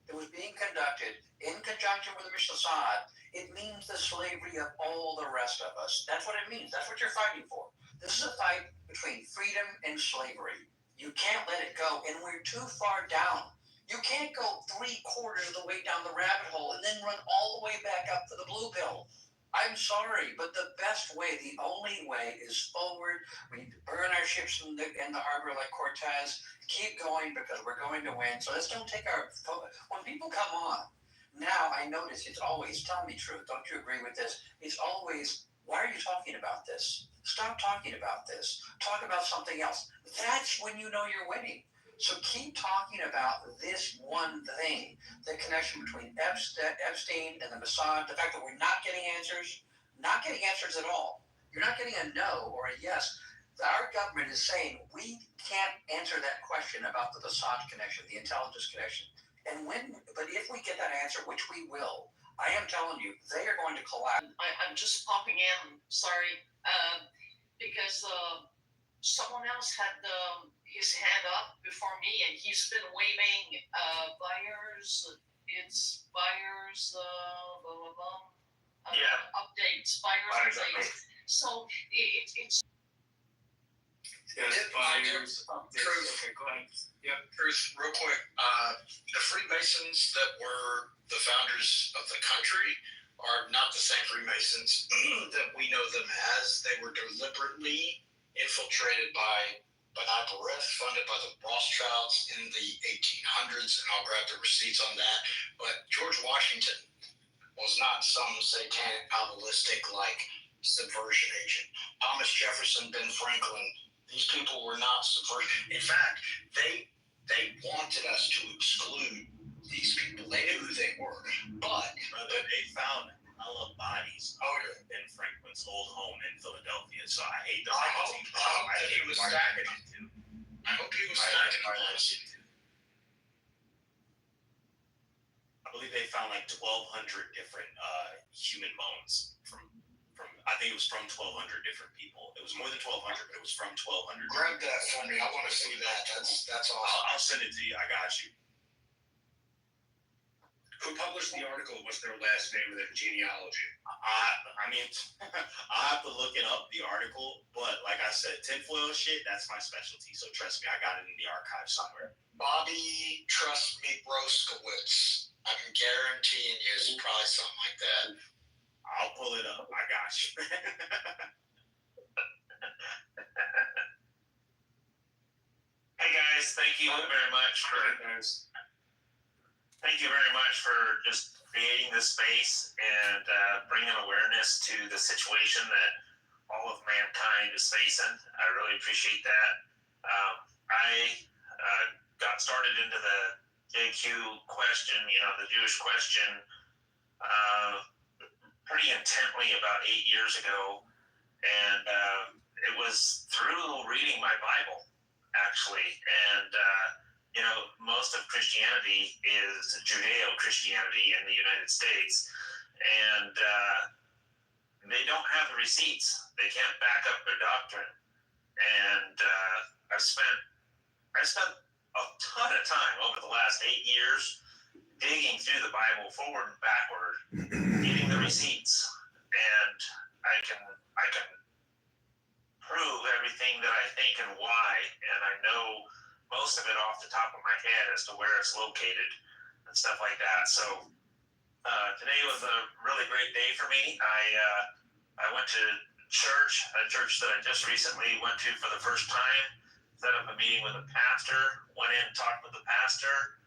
S19: it was being conducted in conjunction with the Mossad. It means the slavery of all the rest of us. That's what it means. That's what you're fighting for. This is a fight between freedom and slavery.
S7: You can't let it go, and we're too far down. You can't go 3/4 of the way down the rabbit hole and then run all the way back up to the blue pill. I'm sorry, but the best way, the only way, is forward. We need to burn our ships in the harbor like Cortez. Keep going because we're going to win. So let's don't take our. When people come on, now I notice it's always, tell me truth, don't you agree with this? It's always, why are you talking about this? Stop talking about this. Talk about something else. That's when you know you're winning. So keep talking about this one thing, the connection between Epstein and the Mossad, the fact that we're not getting answers at all. You're not getting a no or a yes. Our government is saying we can't answer that question about the Mossad connection, the intelligence connection. But if we get that answer, which we will, I am telling you, they are going to collapse.
S22: I'm just popping in, sorry, because someone else had his hand up before me, and he's been waving buyers, it's buyers, blah, blah, blah. Updates, buyers updates. So it's.
S19: Truth. Okay, go ahead. Yep. Truth, real quick. The Freemasons that were the founders of the country are not the same Freemasons that we know them as. They were deliberately infiltrated by B'nai B'rith, funded by the Rothschilds in the 1800s, and I'll grab the receipts on that. But George Washington was not some satanic, kabbalistic, like subversion agent. Thomas Jefferson, Ben Franklin, these people were not subversion. In fact, they wanted us to exclude these people. They knew who they were, but
S20: they found hella bodies in Ben Franklin's old home in Philadelphia. So I hate the
S19: I hope he was stacking it too. I hope he was stacking it.
S20: I believe they found like 1,200 different human bones from I think it was from 1,200 different people. It was more than 1,200, but it was from 1,200.
S19: Grab that for me. I want to see that. That's awesome.
S20: I'll send it to you. I got you.
S18: Who published the article? What's their last name and their genealogy?
S20: I mean, I have to look it up, the article, but like I said, tinfoil shit, that's my specialty. So trust me, I got it in the archive somewhere.
S19: Bobby, trust me, Broskowitz. I'm guaranteeing you it's probably something like that.
S20: I'll pull it up. I got you.
S18: Hey guys, thank you very much for just creating this space and bringing awareness to the situation that all of mankind is facing. I really appreciate that. I got started into the JQ question, the Jewish question, pretty intently about 8 years ago, and it was through reading my Bible, actually, and most of Christianity is Judeo-Christianity in the United States, and they don't have the receipts. They can't back up their doctrine, and I've spent a ton of time over the last 8 years digging through the Bible forward and backward, getting the receipts, and I can prove everything that I think and why, and I know most of it off the top of my head as to where it's located and stuff like that. So today was a really great day for me. I went to church, a church that I just recently went to for the first time, set up a meeting with a pastor, went in and talked with the pastor,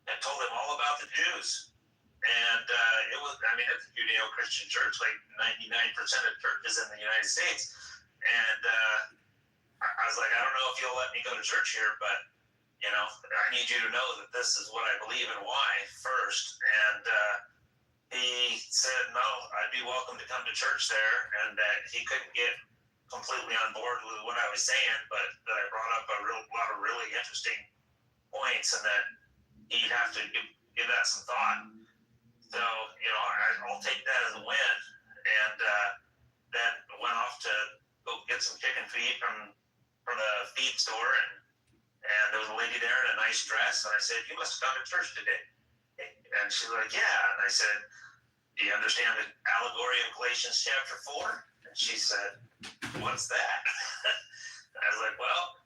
S18: and told him all about the Jews. And it's a Judeo-Christian church, like 99% of churches in the United States. And I was like, I don't know if you'll let me go to church here, but, I need you to know that this is what I believe and why first. And he said, no, I'd be welcome to come to church there, and that he couldn't get completely on board with what I was saying, but that I brought up a lot of really interesting points, and that he'd have to give that some thought. So, I'll take that as a win. And then went off to go get some chicken feed from the feed store, and there was a lady there in a nice dress, and I said, you must have come to church today. And she's like, yeah. And I said, do you understand the allegory of Galatians chapter 4? And she said, what's that? I was like, well,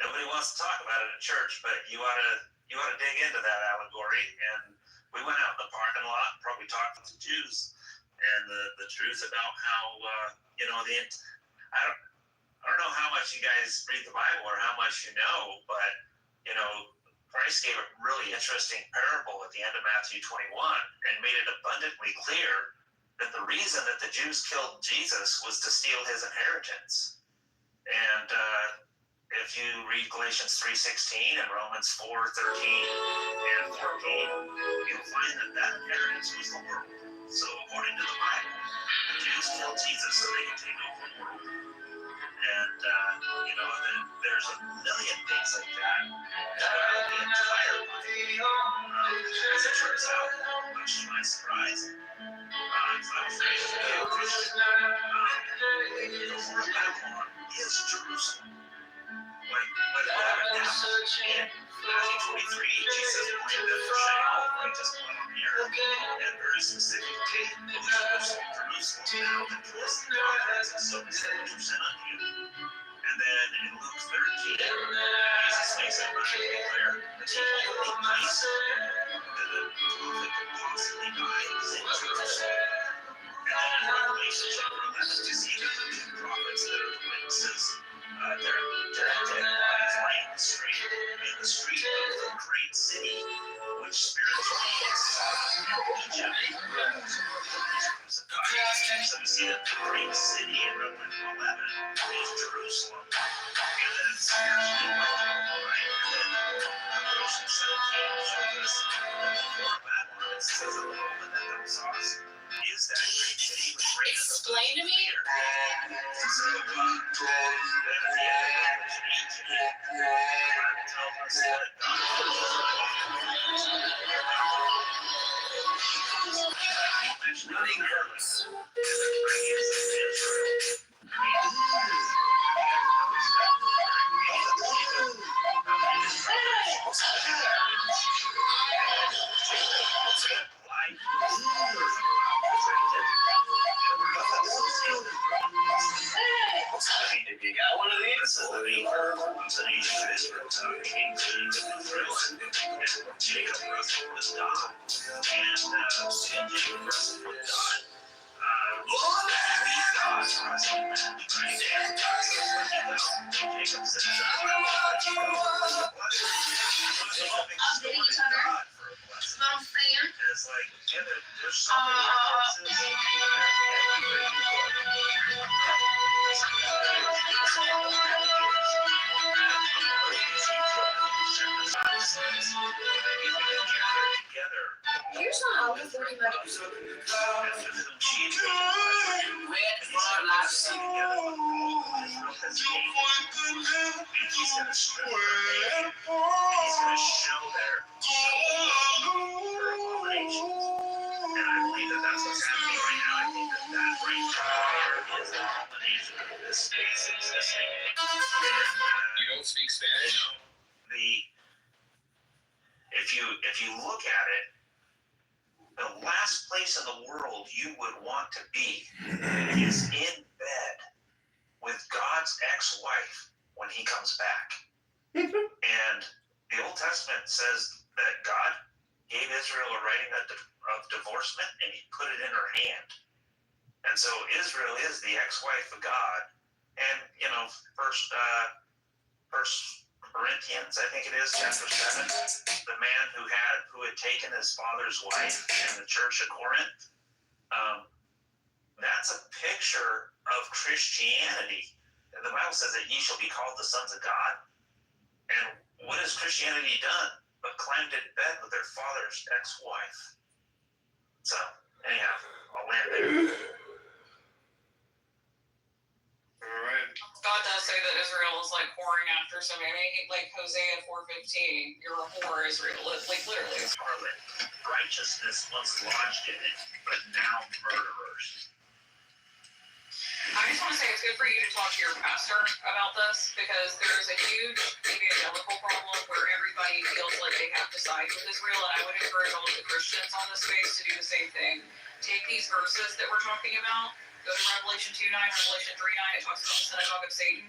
S18: nobody wants
S3: wants to talk about it at church, but you ought to dig into that allegory. And we went out in the parking lot, probably talked to Jews, and the truth about how I don't know how much you guys read the Bible or how much you know, but Christ gave a really interesting parable at the end of Matthew 21 and made it abundantly clear that the reason that the Jews killed Jesus was to steal his inheritance. And if you read Galatians 3:16 and Romans 4:13 and 14, you'll find that inheritance was the world. So according to the Bible, the Jews killed Jesus so they could take over the world. And then there's a million things like that throughout the entire Bible. As it turns out, much to my surprise, I was raised to be a Christian. The whole Babylon is Jerusalem. Like in Matthew 23, Jesus blamed them for shedding all the righteous blood on the earth, and very specifically, Jerusalem now controls the prophets, and so is the sin unto you. And then in Luke 13, Jesus makes it abundantly clear that the only place that a prophet could possibly die is in Jerusalem. And then in Revelation chapter 11, you see that the two prophets that are the witnesses, their dead bodies lie in the street of the great city, which spiritually is Sodom and Egypt. So we see that the great city in Revelation 11 is Jerusalem. And then it's spiritually right? And then Revelation 17 shows us before Babylon, it says that the woman that thou sawest is that great city which reigneth.
S6: Explain to me.
S3: So then at the end of Revelation 18, the Bible tells us that God mentioning earth is the greatest of Israel. If you got one of these, the nation of Israel came to Israel, and Jacob wrestled with God, and Jacob wrestled with God.
S6: Here's how I was doing my
S3: You don't speak Spanish? If you look at it, the last place in the world you would want to be is in bed with God's ex-wife when he comes back. And the Old Testament says that God gave Israel a writing of divorcement and he put it in her hand. And so Israel is the ex-wife of God. And, First Corinthians, I think it is, chapter 7, the man who had taken his father's wife in the church at Corinth, that's a picture of Christianity. The Bible says that ye shall be called the sons of God. And what has Christianity done but climbed into bed with their father's ex-wife? So, anyhow, I'll land there.
S21: God does say that Israel is like whoring after somebody, like Hosea 4:15. You're a whore, Israel. Like literally.
S3: Harlot, righteousness once lodged in it, but now murderers.
S21: I just want to say it's good for you to talk to your pastor about this because there's a huge evangelical problem where everybody feels like they have to side with Israel, and I would encourage all of the Christians on this space to do the same thing. Take these verses that we're talking about. Go to Revelation 2:9, Revelation 3:9. It talks about the synagogue of Satan.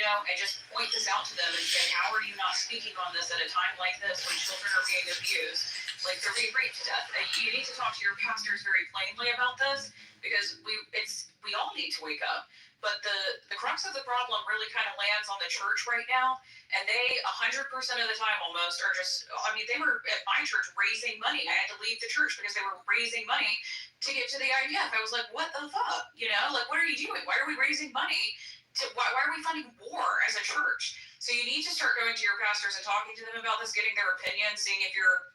S21: and just point this out to them and say, how are you not speaking on this at a time like this when children are being abused? Like, they're being raped to death. And you need to talk to your pastors very plainly about this, because we all need to wake up. But the crux of the problem really kind of lands on the church right now, and they 100% of the time almost are just, they were at my church raising money. I had to leave the church because they were raising money to get to the IVF. I was like, what the fuck? Like, what are you doing? Why are we raising money? Why are we funding war as a church? So you need to start going to your pastors and talking to them about this, getting their opinion, seeing if you're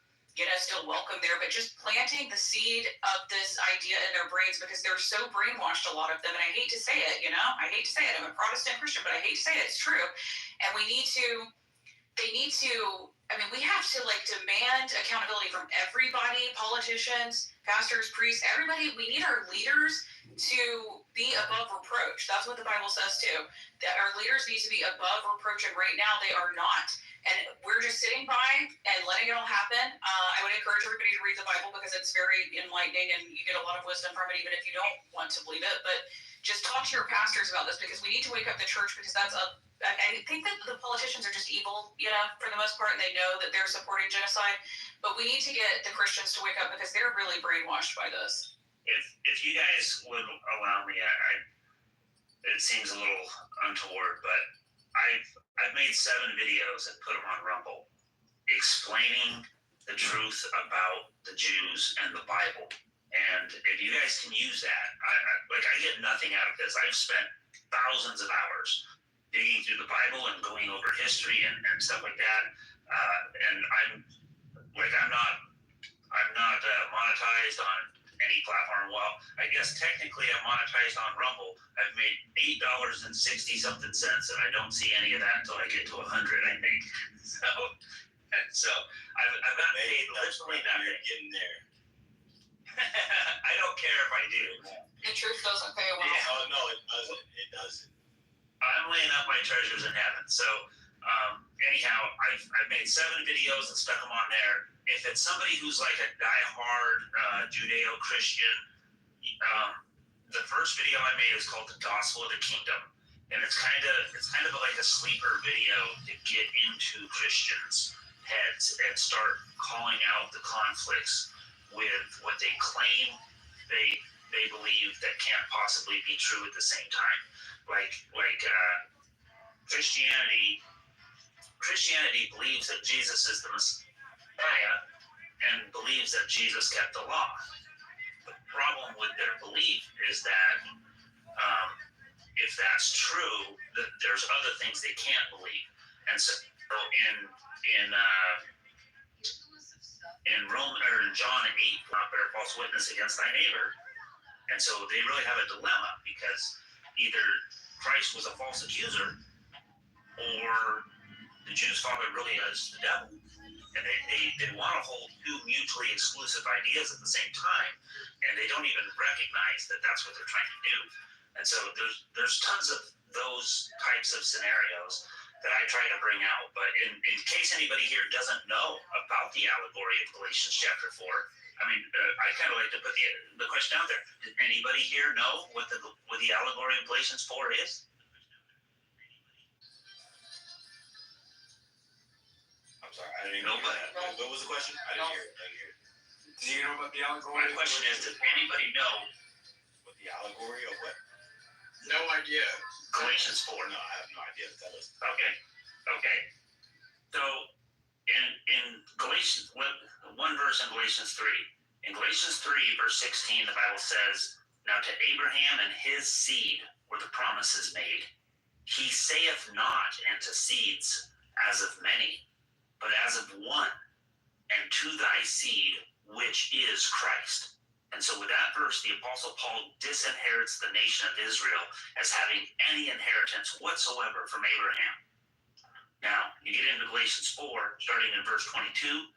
S21: still welcome there, but just planting the seed of this idea in their brains, because they're so brainwashed, a lot of them. And I hate to say it, I hate to say it. I'm a Protestant Christian, but I hate to say it. It's true. And we have to demand accountability from everybody, politicians, pastors, priests, everybody. We need our leaders to be above reproach. That's what the Bible says too, that our leaders need to be above reproach, and right now they are not. And we're just sitting by and letting it all happen. I would encourage everybody to read the Bible, because it's very enlightening and you get a lot of wisdom from it, even if you don't want to believe it. But just talk to your pastors about this, because we need to wake up the church, because I think that the politicians are just evil, for the most part, and they know that they're supporting genocide. But we need to get the Christians to wake up, because they're really brainwashed by this.
S3: If you guys would allow me, it seems a little untoward, but I've made 7 videos and put them on Rumble explaining the truth about the Jews and the Bible. And if you guys can use that, I get nothing out of this. I've spent thousands of hours digging through the Bible and going over history and stuff like that. And I'm not monetized on any platform. Well, I guess technically I'm monetized on Rumble. I've made $8.60 something cents, and I don't see any of that until I get to 100, I think. So I've got paid literally nothing. Getting there. I don't care if I do.
S21: The truth doesn't pay well.
S3: Yeah. Oh no, it doesn't. It doesn't. I'm laying up my treasures in heaven. So anyhow, I've made 7 videos and stuck them on there. If it's somebody who's like a diehard Judeo-Christian, the first video I made is called "The Gospel of the Kingdom," and it's kind of like a sleeper video to get into Christians' heads and start calling out the conflicts with what they claim they believe that can't possibly be true at the same time. Like Christianity believes that Jesus is the Messiah and believes that Jesus kept the law. The problem with their belief is that if that's true, that there's other things they can't believe. And so in John 8, not bear false witness against thy neighbor. And so they really have a dilemma, because either Christ was a false accuser, or the Jews' father really is the devil. And they want to hold 2 mutually exclusive ideas at the same time, and they don't even recognize that that's what they're trying to do. And so there's tons of those types of scenarios that I try to bring out. But in case anybody here doesn't know about the allegory of Galatians chapter 4, I kind of like to put the question out there. Did anybody here know what the allegory of Galatians 4 is?
S20: I'm sorry, I didn't even know that. What was the question? I didn't hear it.
S4: Do you know about the allegory?
S3: My question is, does anybody know
S20: what the allegory of what?
S4: No idea.
S3: Galatians 4.
S20: No, I have no idea. Tell us.
S3: Okay. So in Galatians, one verse in Galatians 3. In Galatians 3, verse 16, the Bible says, "Now to Abraham and his seed were the promises made. He saith not unto seeds as of many, but as of one, and to thy seed, which is Christ." And so with that verse, the Apostle Paul disinherits the nation of Israel as having any inheritance whatsoever from Abraham. Now, you get into Galatians 4, starting in verse 22,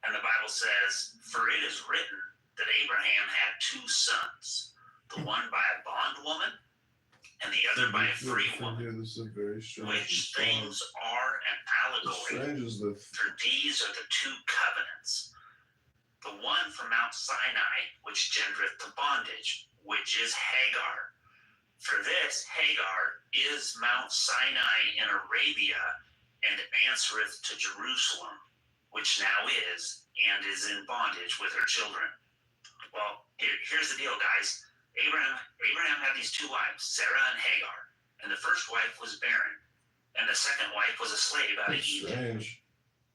S3: and the Bible says, "For it is written that Abraham had 2 sons, the one by a bondwoman and the other by a free woman, which things are an allegory, for these are the 2 covenants. The one from Mount Sinai, which gendereth to bondage, which is Hagar, For this, Hagar is Mount Sinai in Arabia and answereth to Jerusalem, which now is and is in bondage with her children. Well, here's the deal, guys. Abraham had these two wives, Sarah and Hagar, and the first wife was barren, and the second wife was a slave out of Egypt.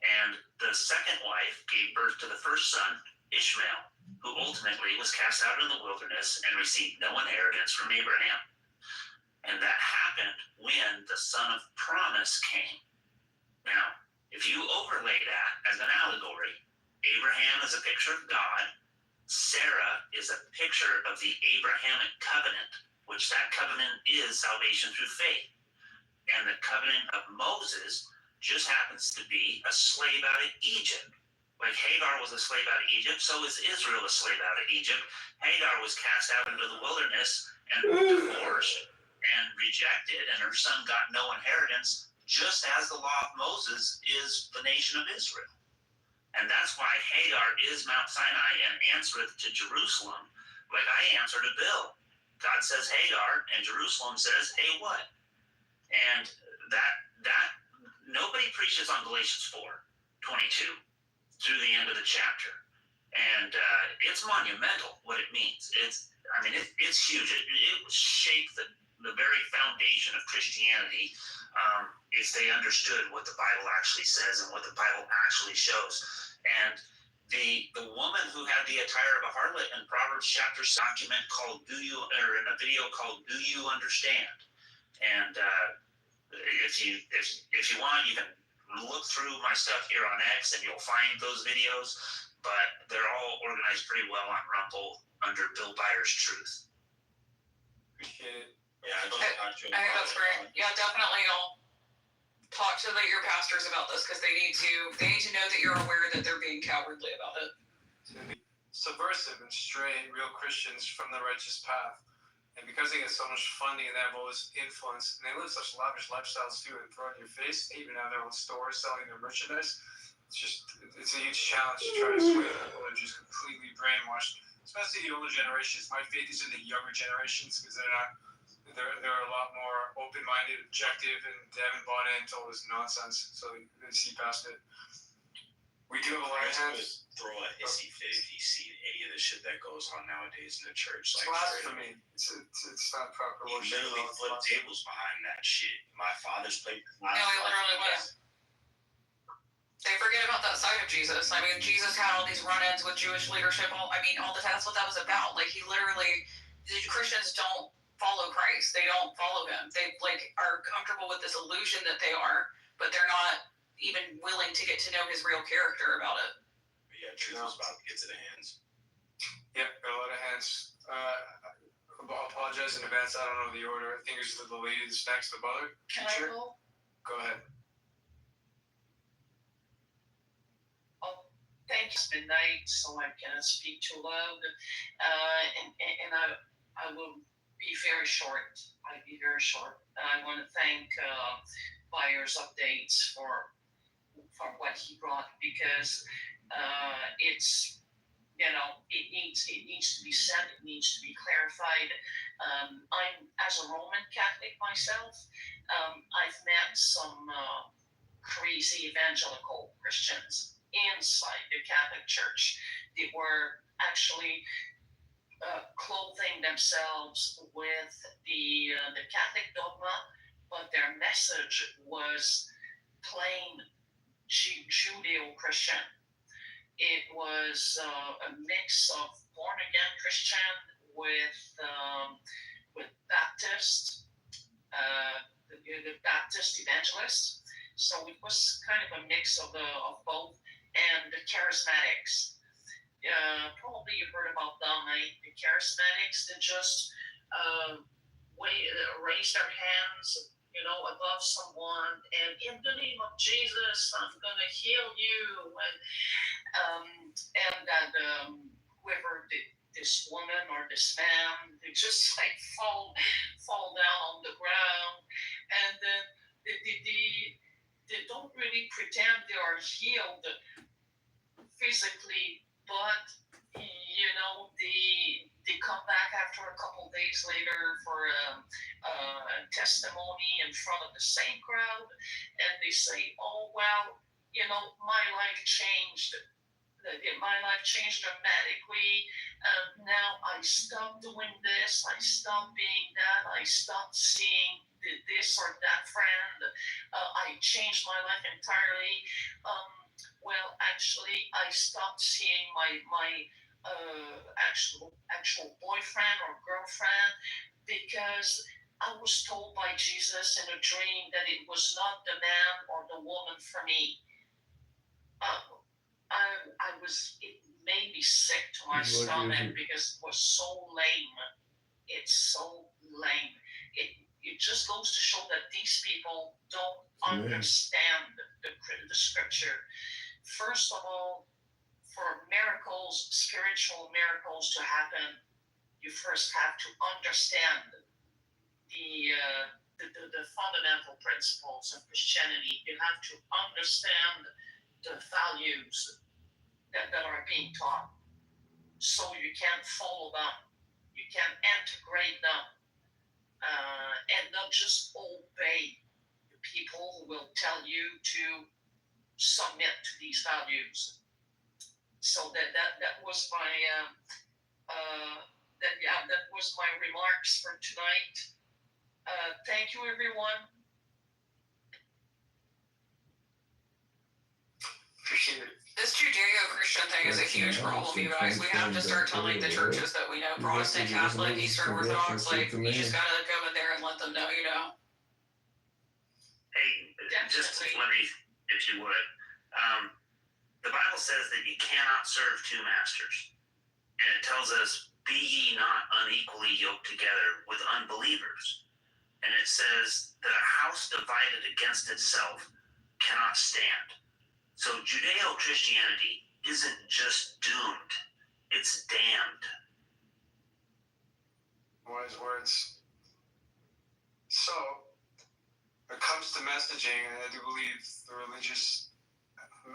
S3: And the second wife gave birth to the first son, Ishmael, who ultimately was cast out in the wilderness and received no inheritance from Abraham. And that happened when the son of promise came. Now, if you overlay that as an allegory, Abraham is a picture of God. Sarah is a picture of the Abrahamic covenant, which that covenant is salvation through faith. And the covenant of Moses just happens to be a slave out of Egypt. Like Hagar was a slave out of Egypt, so is Israel a slave out of Egypt. Hagar was cast out into the wilderness and divorced and rejected, and her son got no inheritance, just as the law of Moses is the nation of Israel. And that's why Hagar is Mount Sinai and answereth to Jerusalem, like I answer to Bill. God says Hagar, and Jerusalem says, hey, what? And that nobody preaches on Galatians 4:22 through the end of the chapter. And it's monumental what it means. It's huge. It will shape the very foundation of Christianity if they understood what the Bible actually says and what the Bible actually shows. And the woman who had the attire of a harlot in Proverbs chapter document called in a video called Do You Understand? And if you want, you can look through my stuff here on X and you'll find those videos, but they're all organized pretty well on Rumble under Bill Byers' Truth.
S5: Appreciate it.
S3: Yeah,
S21: I think that's great. Yeah, definitely. I'll talk to your pastors about this because they need to know that you're aware that they're being cowardly about it.
S5: To be subversive and stray real Christians from the righteous path. And because they get so much funding and they have all this influence, and they live such lavish lifestyles too, and throw in your face, they even have their own stores selling their merchandise. It's a huge challenge to try to sway people that are just completely brainwashed, especially the older generations. My faith is in the younger generations because they're a lot more open-minded, objective, and they haven't bought into all this nonsense, so they see past it. We do have a lot of hands.
S20: Throw a hissy fit if you see any of the shit that goes on nowadays in the church.
S5: It's blasphemy. It's not proper
S20: worship. He literally flipped tables behind that shit. My father's played.
S21: No, he literally was. They forget about that side of Jesus. I mean, Jesus had all these run-ins with Jewish leadership. All the time. That's what that was about. Like, the Christians don't follow Christ. They don't follow him. They are comfortable with this illusion that they are, but they're not even willing to get to know his real character about it.
S20: Yeah, truth is about to get to the hands.
S5: Yep, got a lot of hands. I'll apologize in advance. I don't know the order. I think it's the lady that's next, the brother.
S22: Can I go?
S5: Go ahead.
S22: Oh, thanks. Midnight, so I cannot speak too loud. And I will be very short. I'll be very short. I want to thank Byers Updates for what he brought because it's it needs to be said, it needs to be clarified. I'm as a Roman Catholic myself, I've met some crazy evangelical Christians inside the Catholic Church. They were actually clothing themselves with the Catholic dogma, but their message was plain Judeo-Christian. It was a mix of born-again Christian with Baptist, the Baptist evangelists. So it was kind of a mix of both, and the charismatics. Probably you heard about them, right? The charismatics that just raise their hands, above someone, and in the name of Jesus, I'm gonna heal you, and that whoever this woman or this man, they just fall down on the ground, and then they don't really pretend they are healed physically, but they come back after a couple days later for a testimony in front of the same crowd, and they say, "Oh well, my life changed. My life changed dramatically. Now I stopped doing this. I stopped being that. I stopped seeing this or that friend. I changed my life entirely. Well, actually, I stopped seeing my actual boyfriend or girlfriend because I was told by Jesus in a dream that it was not the man or the woman for me. It made me sick to my stomach because it was so lame. It's so lame. It just goes to show that these people don't understand the scripture. First of all, for miracles, spiritual miracles to happen, you first have to understand the fundamental principles of Christianity. You have to understand the values that are being taught, so you can follow them, you can integrate them, and not just obey the people who will tell you to submit to these values. So that was my that was my remarks for tonight. Thank you, everyone.
S19: Appreciate it.
S21: This Judeo-Christian thing is a huge problem, you guys. We have to start telling the churches that we know, Protestant, Catholic, Eastern Orthodox, like, you just gotta go in there and let them know,
S3: Hey, just let me, if you would. The Bible says that you cannot serve two masters. And it tells us, be ye not unequally yoked together with unbelievers. And it says that a house divided against itself cannot stand. So Judeo-Christianity isn't just doomed, it's damned.
S5: Wise words. So, when it comes to messaging, I do believe the religious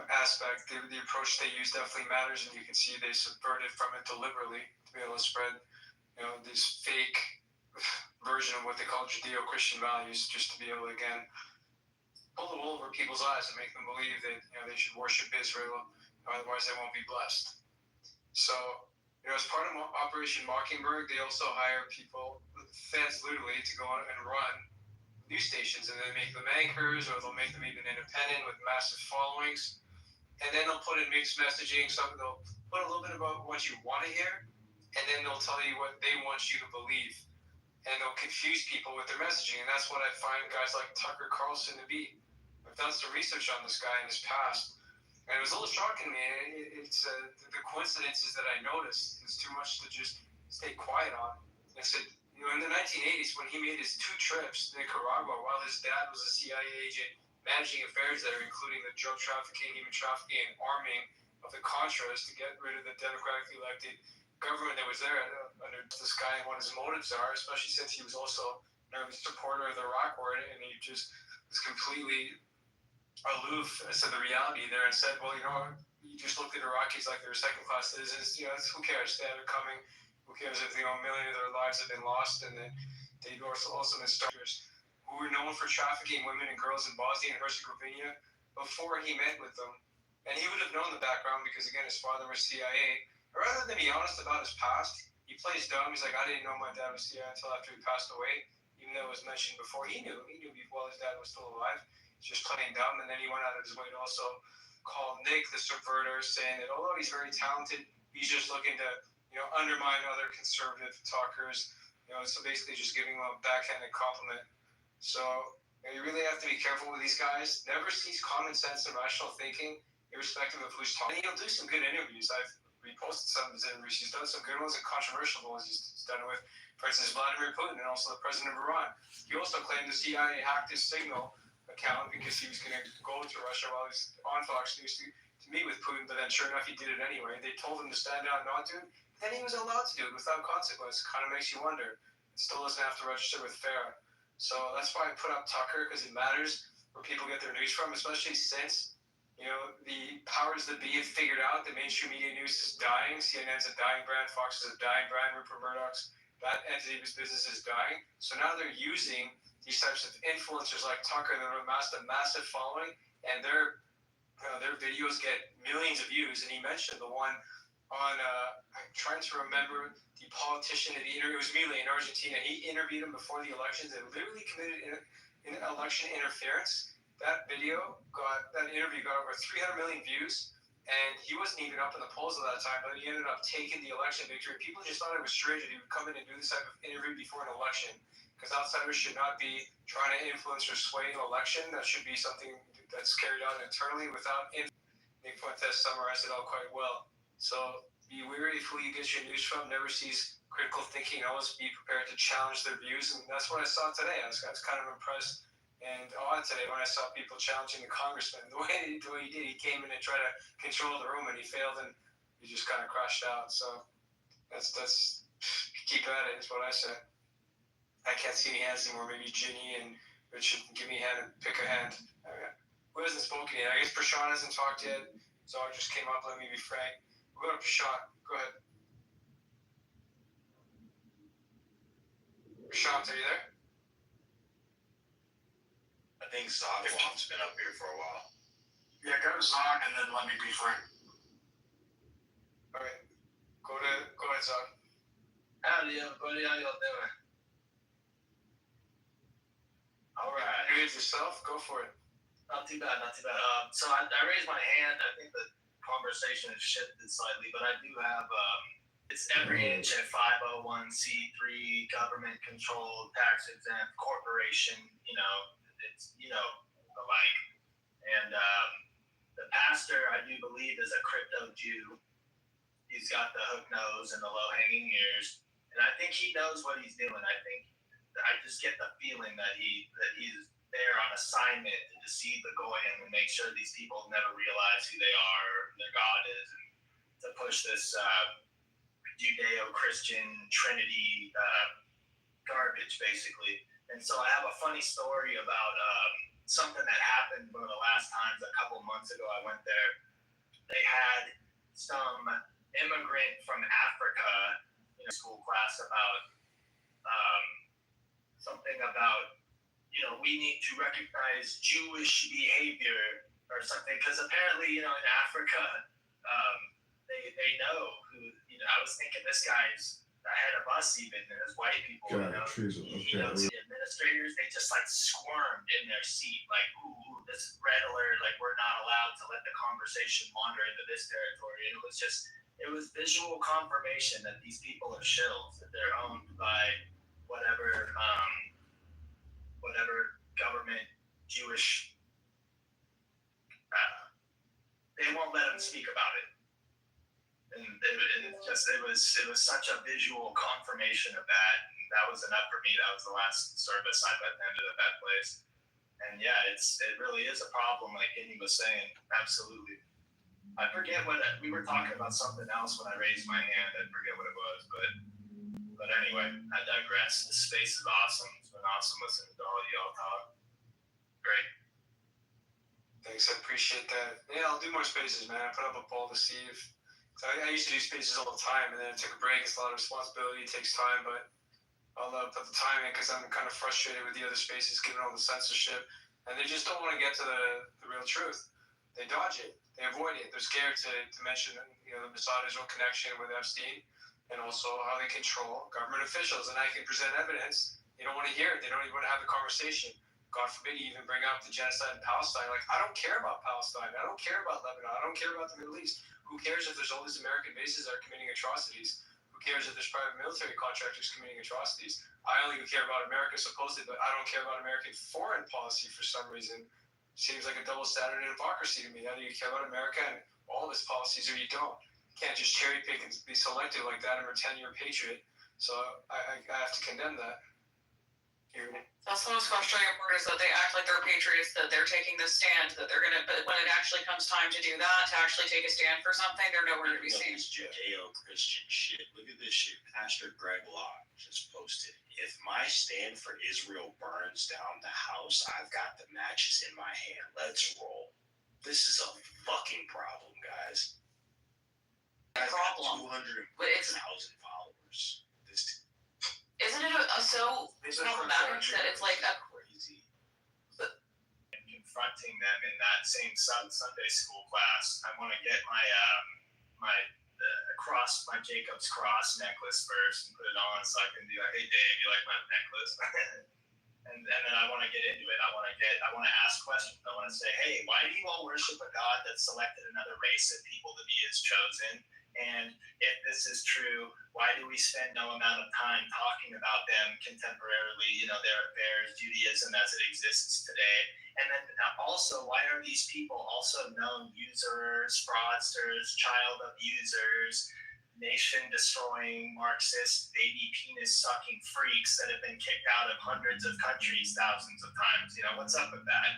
S5: aspect, the approach they use definitely matters, and you can see they subverted from it deliberately to be able to spread, these fake version of what they call Judeo-Christian values, just to be able to, again, pull the wool over people's eyes and make them believe that they should worship Israel, otherwise they won't be blessed. So, as part of Operation Mockingbird, they also hire people, fans literally, to go out and run news stations, and they make them anchors, or they'll make them even independent with massive followings, and then they'll put in mixed messaging. So they'll put a little bit about what you want to hear, and then they'll tell you what they want you to believe, and they'll confuse people with their messaging. And that's what I find guys like Tucker Carlson to be. I've done some research on this guy in his past, and it was a little shocking to me. It's the coincidences that I noticed. It's too much to just stay quiet on. I said, in the 1980s, when he made his 2 trips to Nicaragua, while his dad was a CIA agent managing affairs there, including the drug trafficking, human trafficking, and arming of the Contras to get rid of the democratically elected government that was there under this guy, and what his motives are, especially since he was also a supporter of the Iraq War, and he just was completely aloof as to the reality there, and said, well, you just looked at Iraqis like they were second-class citizens. Who cares? They're coming. Who cares if a million of their lives have been lost, and then they also been starters who were known for trafficking women and girls in Bosnia and Herzegovina before he met with them. And he would have known the background because, again, his father was CIA. Rather than be honest about his past, he plays dumb. He's like, I didn't know my dad was CIA until after he passed away, even though it was mentioned before. He knew while his dad was still alive. He's just playing dumb. And then he went out of his way to also call Nick the subverter, saying that although he's very talented, he's just looking to undermine other conservative talkers. So basically just giving him a backhanded compliment. So you really have to be careful with these guys. Never cease common sense and rational thinking, irrespective of who's talking. And he'll do some good interviews. I've reposted some of his interviews. He's done some good ones and controversial ones. He's done it with, for instance, Vladimir Putin and also the president of Iran. He also claimed the CIA hacked his Signal account because he was going to go to Russia while he was on Fox News to meet with Putin, but then sure enough, he did it anyway. They told him to stand down not to, then he was allowed to do it without consequence. Kind of makes you wonder. It still doesn't have to register with FARA. So that's why I put up Tucker, because it matters where people get their news from, especially since the powers that be have figured out that mainstream media news is dying. CNN's a dying brand, Fox is a dying brand, Rupert Murdoch's, that entity of his business is dying. So now they're using these types of influencers like Tucker that have amassed a massive following, and their videos get millions of views. And he mentioned the one on, I'm trying to remember the politician that he interviewed, it was Milei in Argentina. He interviewed him before the elections and literally committed election interference. That interview got over 300 million views, and he wasn't even up in the polls at that time, but he ended up taking the election victory. People just thought it was strange that he would come in and do this type of interview before an election, because outsiders should not be trying to influence or sway an election. That should be something that's carried out internally without influence. Nick Fuentes summarized it all quite well. So be wary of who you get your news from. Never cease critical thinking. Always be prepared to challenge their views, and that's what I saw today. I was kind of impressed and awed today when I saw people challenging the congressman. The way he did, he came in and tried to control the room, and he failed, and he just kind of crashed out. So that's keep at it is what I say. I can't see any hands anymore. Maybe Ginny and Richard can give me a hand and pick a hand. Who hasn't spoken yet? I guess Prashant hasn't talked yet. Zog just came up. Let me be frank. We'll go to Prashant. Go ahead. Prashant, are you there?
S20: I think Zog's been up here for a while.
S19: Yeah, go to Zog and then let me be frank.
S5: All right. Go ahead, Zog.
S2: Howdy, everybody. How y'all doing?
S5: All right. You yourself? Go for it.
S2: Not too bad. So I raised my hand. I think the conversation has shifted slightly, but I do have it's every inch at 501c3 government controlled, tax exempt corporation. It's the like. And the pastor, I do believe, is a crypto Jew. He's got the hook nose and the low hanging ears, and I think he knows what he's doing. I just get the feeling that he's there on assignment to deceive the goyim and make sure these people never realize who they are, or who their God is, and to push this Judeo-Christian Trinity garbage, basically. And so I have a funny story about something that happened one of the last times a couple months ago I went there. They had some immigrant from Africa in a school class about something about, we need to recognize Jewish behavior or something, because apparently, in Africa, they know who, I was thinking this guy's ahead of us even, and as white people, the administrators, they just like squirmed in their seat, like, ooh, this is red alert, like we're not allowed to let the conversation wander into this territory. And it was visual confirmation that these people are shills, that they're owned by whatever government Jewish, they won't let them speak about it. And it was such a visual confirmation of that. And that was enough for me. That was the last service I attended at that place. And yeah, it really is a problem, like Kenny was saying. Absolutely. I forget what we were talking about, something else when I raised my hand. I forget what it was, but anyway, I digress. This space is awesome. It's been awesome listening to all of y'all talk. Great.
S5: Thanks, I appreciate that. Yeah, I'll do more spaces, man. I put up a poll to see if I used to do spaces all the time, and then I took a break. It's a lot of responsibility. It takes time, but I'll put the time in because I'm kind of frustrated with the other spaces given all the censorship, and they just don't want to get to the real truth. They dodge it. They avoid it. They're scared to mention the Mossad-Israel connection with Epstein, and also how they control government officials. And I can present evidence. They don't want to hear it. They don't even want to have the conversation. God forbid you even bring up the genocide in Palestine. Like, I don't care about Palestine. I don't care about Lebanon. I don't care about the Middle East. Who cares if there's all these American bases that are committing atrocities? Who cares if there's private military contractors committing atrocities? I only care about America supposedly, but I don't care about American foreign policy for some reason. Seems like a double standard and hypocrisy to me. Either you care about America and all of its policies, or you don't. You can't just cherry pick and be selective like that and pretend you're a patriot. So I have to condemn that.
S21: That's the most frustrating part, is that they act like they're patriots, that they're taking this stand, that they're gonna, but when it actually comes time to do that, to actually take a stand for something, they're nowhere to be seen.
S13: This Judeo-Christian shit. Look at this shit. Pastor Greg Locke just posted, if my stand for Israel burns down the house, I've got the matches in my hand. Let's roll. This is a fucking problem, guys.
S21: Problem.
S13: 200,000 followers.
S21: Isn't it so problematic that it's like a
S13: crazy.
S2: Confronting them in that same Sunday school class. I want to get my my Jacob's cross necklace first and put it on so I can be like, hey Dave, you like my necklace? and then I want to get into it. I want to ask questions. I want to say, hey, why do you all worship a God that selected another race of people to be his chosen? And if this is true, why do we spend no amount of time talking about them contemporarily, their affairs, Judaism as it exists today? And then also, why are these people also known usurers, fraudsters, child abusers, nation-destroying, Marxist, baby penis-sucking freaks that have been kicked out of hundreds of countries thousands of times? What's up with that?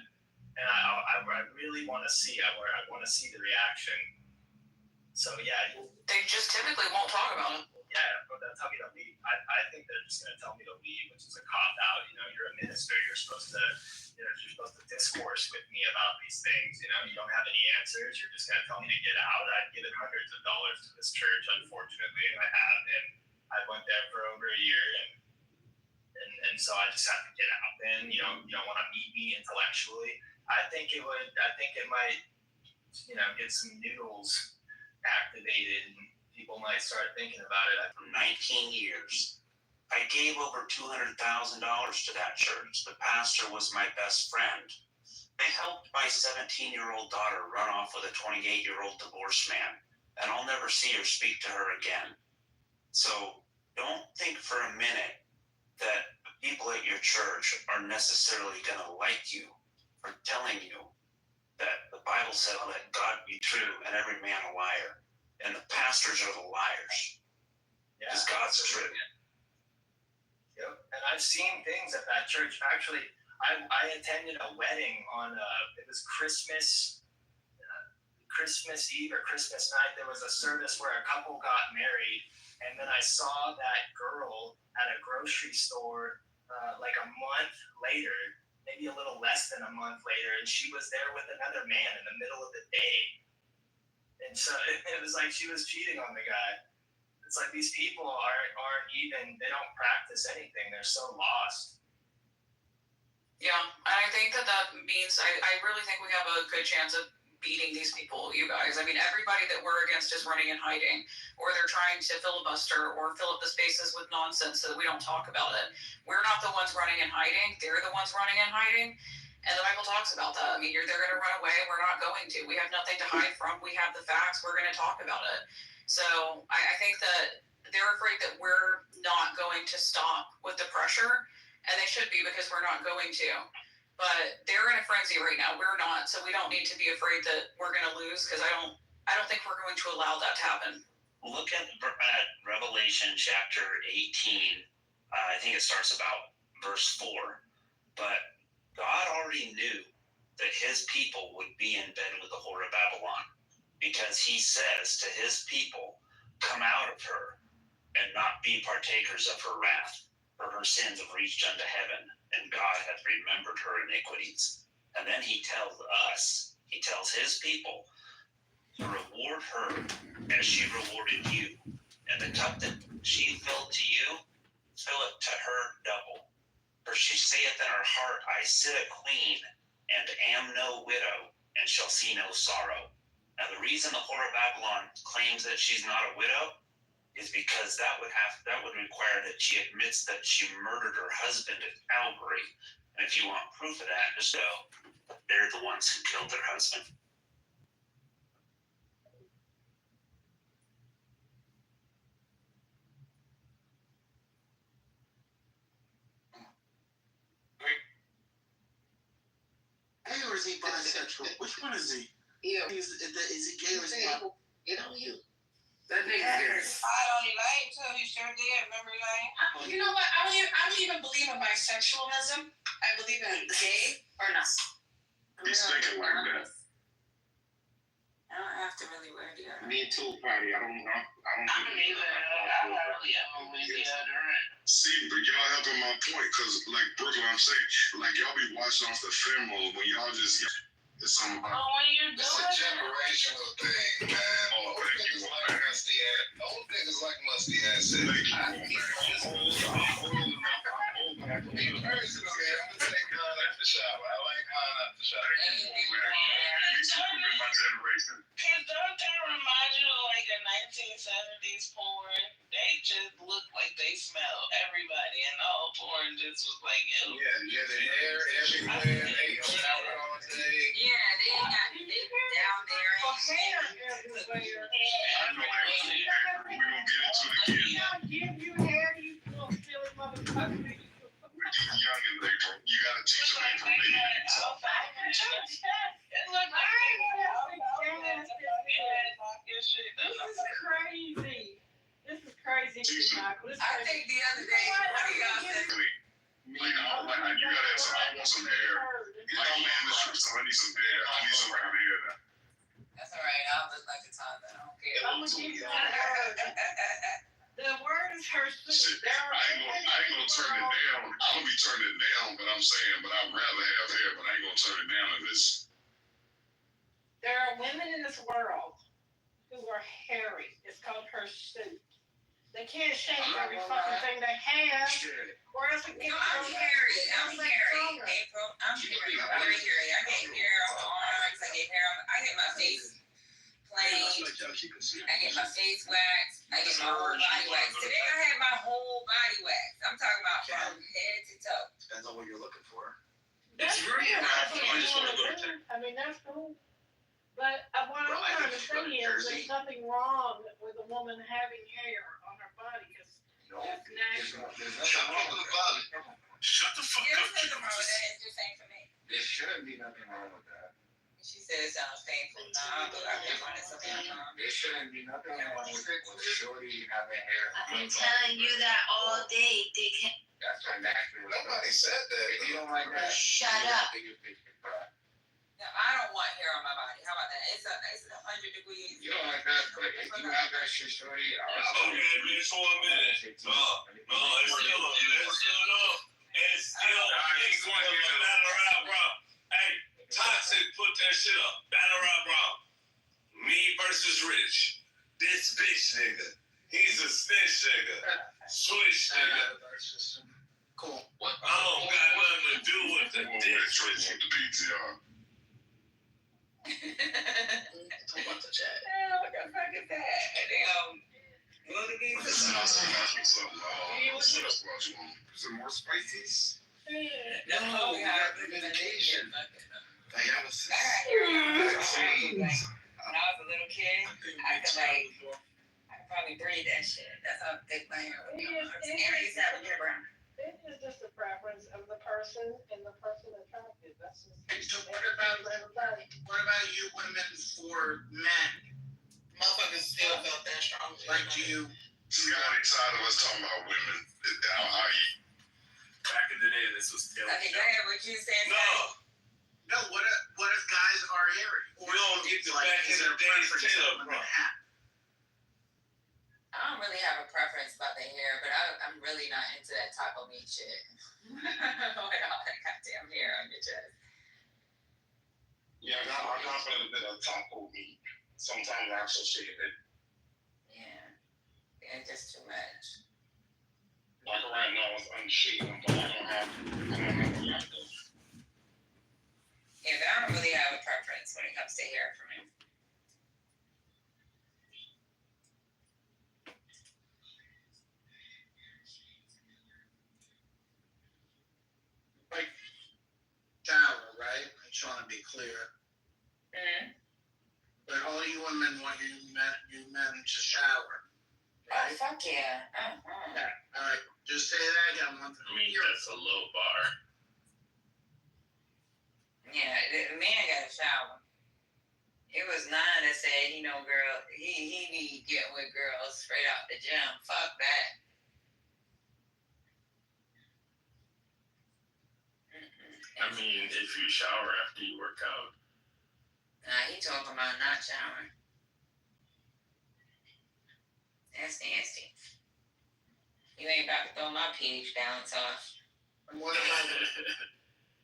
S2: And I really want to see. I want to see the reaction. So yeah,
S21: they just typically won't talk about it.
S2: Yeah, but they'll tell me to leave. I think they're just going to tell me to leave, which is a cop out. You're a minister. You're supposed to discourse with me about these things. You don't have any answers. You're just going to tell me to get out. I've given hundreds of dollars to this church, unfortunately, I have, and I went there for over a year, and so I just have to get out. And you don't want to meet me intellectually. I think it might, get some noodles activated, and people might start thinking about it.
S13: For 19 years, I gave over $200,000 to that church. The pastor was my best friend. They helped my 17-year-old daughter run off with a 28-year-old divorced man, and I'll never see or speak to her again. So don't think for a minute that the people at your church are necessarily going to like you for telling you that the Bible said, let God be true and every man a liar. And the pastors are the liars. Because God's true.
S2: Yep. And I've seen things at that church. Actually, I attended a wedding on, it was Christmas Eve or Christmas night. There was a service where a couple got married. And then I saw that girl at a grocery store like a month later, maybe a little less than a month later, and she was there with another man in the middle of the day. And so it was like she was cheating on the guy. It's like these people aren't even, they don't practice anything. They're so lost.
S21: Yeah, and I think that means, I really think we have a good chance of beating these people, you guys. I mean, everybody that we're against is running and hiding, or they're trying to filibuster or fill up the spaces with nonsense so that we don't talk about it. We're not the ones running and hiding. They're the ones running and hiding. And the Bible talks about that. I mean, they're going to run away. We're not going to. We have nothing to hide from. We have the facts. We're going to talk about it. So I think that they're afraid that we're not going to stop with the pressure, and they should be, because we're not going to. But they're in a frenzy right now. We're not, so we don't need to be afraid that we're going to lose, because I don't think we're going to allow that to happen.
S13: Look at Revelation chapter 18. I think it starts about verse 4. But God already knew that his people would be in bed with the whore of Babylon, because he says to his people, come out of her and not be partakers of her wrath, for her sins have reached unto heaven, and God hath remembered her iniquities. And then he tells his people to reward her as she rewarded you. And the cup that she filled to you, fill it to her double. For she saith in her heart, I sit a queen, and am no widow, and shall see no sorrow. Now the reason the whore of Babylon claims that she's not a widow is because that would require that she admits that she murdered her husband at Calvary. And if you want proof of that, just go, they're the ones who killed their husband.
S1: Gay or is he bisexual? Which one is he?
S6: Yeah.
S1: Is he gay or is he bisexual?
S6: Get on you.
S1: That nigga's gay.
S10: I don't Elaine too. You sure did. Remember Elaine?
S9: You know what? I don't even believe in bisexualism. I believe in gay or not.
S11: He's thinking like that.
S10: I don't have to really wear deodorant.
S11: Me too, Patty. I don't
S10: either. I don't really ever wear deodorant.
S11: See, but y'all helping my point, because like Brooklyn, I'm saying, like y'all be watching off the film mode when y'all just
S12: It's something about
S6: Oh, when you do
S12: it's a
S6: it,
S12: generational thing, man. Old niggas like musty ass. Old niggas like musty ass. Me personally, I'm gonna take God out the shower. I like God out the shower.
S6: at least
S12: in my generation.
S6: Cause don't that remind you of like a 1970s porn? They just look like they smell everybody, and the whole porn just was like, ew.
S12: Yeah, the hair everywhere. They go out all day.
S21: Yeah, they got down there.
S6: Hair everywhere.
S12: I know we gonna get into it again.
S6: I'll give you hair, you little silly motherfucker.
S12: With these youngins, you gotta teach them information.
S6: It looked like this is crazy. This is crazy, Michael.
S21: I think the other day, what do y'all think?
S12: Like, you gotta have some, I want some hair. Like, man, this trip, so I need some hair. I need some kind of hair now.
S21: That's all right. I'll look like a toddler. I don't care.
S6: I'm gonna give you a word. The word is her suit.
S12: Shit, I ain't gonna turn it down. I'm gonna be turning it down, but I'm saying, but I'd rather have hair, but I ain't gonna turn it down if it's.
S6: There are women in this world who are hairy. It's called hirsute. They can't shave every fucking thing they have, or else it
S21: You know,
S6: gets
S21: I'm hairy. I'm hairy, April. I'm hairy. I'm very hairy. I get hair on my arms. I get hair on I get my face plain. I get my face waxed. I get my whole body waxed. Today I had my whole body waxed. I'm talking about from head to toe.
S1: Depends on what you're looking for.
S6: That's
S8: It's really
S6: cool.
S8: hard
S6: That's
S8: for
S6: what
S8: me
S6: you
S8: to
S6: wanna
S8: go to.
S6: do. I mean, that's cool. But what I'm trying to say is there's nothing wrong with a woman having hair on her body because that's natural.
S12: There's nothing wrong with the body. Shut the fuck
S21: There's
S12: up.
S21: nothing wrong with that. It just ain't for me.
S12: There shouldn't be nothing wrong with that.
S21: She said it sounds painful. Nah, but I've been on it so many times.
S12: There shouldn't be nothing wrong with shorty having hair.
S21: I've been telling you that all day, dickhead.
S12: That's not natural. Nobody said that. If you don't like that,
S21: Shut up.
S12: you can pick your pride.
S21: No, I don't want hair on my body. How about that? It's 100 degrees.
S12: You don't like that, but if you have that shit, shorty,
S14: Okay, man, for a minute. It's still battle rap, bro. Hey, Toxic, put that shit up. Battle rap, bro. Me versus Rich. This bitch nigga. He's a snitch nigga. Switch nigga.
S1: Cool.
S14: I don't got nothing to do with the district.
S12: With the PTR.
S1: Talk about the chat.
S21: What the fuck is that? What are these?
S12: Some more spices?
S21: No, we have
S1: recommendation.
S21: I got hair. When I was a little kid, I could probably breathe that shit. That's how thick my hair was. And I used to have a hair brown.
S6: It is just a preference of the person and the person attracted. That's just
S1: So what about you women for men?
S10: Motherfuckers still felt that strong.
S1: Like, do you?
S12: See, I ain't tired of us talking about women. How you?
S20: Back in the day, this was still.
S21: Okay, go ahead. What you saying?
S1: No. What if guys are hairy? Or
S20: We don't get to back in the days Taylor, bro.
S21: I don't really have a preference about the hair, but I'm really not into that taco meat shit. Like all that goddamn hair on your chest.
S12: Yeah, I'm not gonna bit of taco meat. Sometimes I associate it.
S21: Yeah, just too much.
S12: Like right now, it's unshaven, but I don't have a lot of those.
S21: Yeah, but I don't really have a preference when it comes to hair for me.
S1: Like, shower, right? I just want to be clear.
S21: Mm-hmm.
S1: But all you women want you men to shower.
S21: Right? Oh, fuck yeah. Uh-huh.
S1: Yeah. All right. Just say that again.
S8: I mean, that's a low bar.
S21: Yeah, the man got a shower. It was nine that said, girl, he be getting with girls straight out the gym. Fuck that.
S8: I mean, if you shower after you work out.
S21: Nah, he talking about not showering. That's nasty. You ain't about to throw my pH balance off.
S1: And what about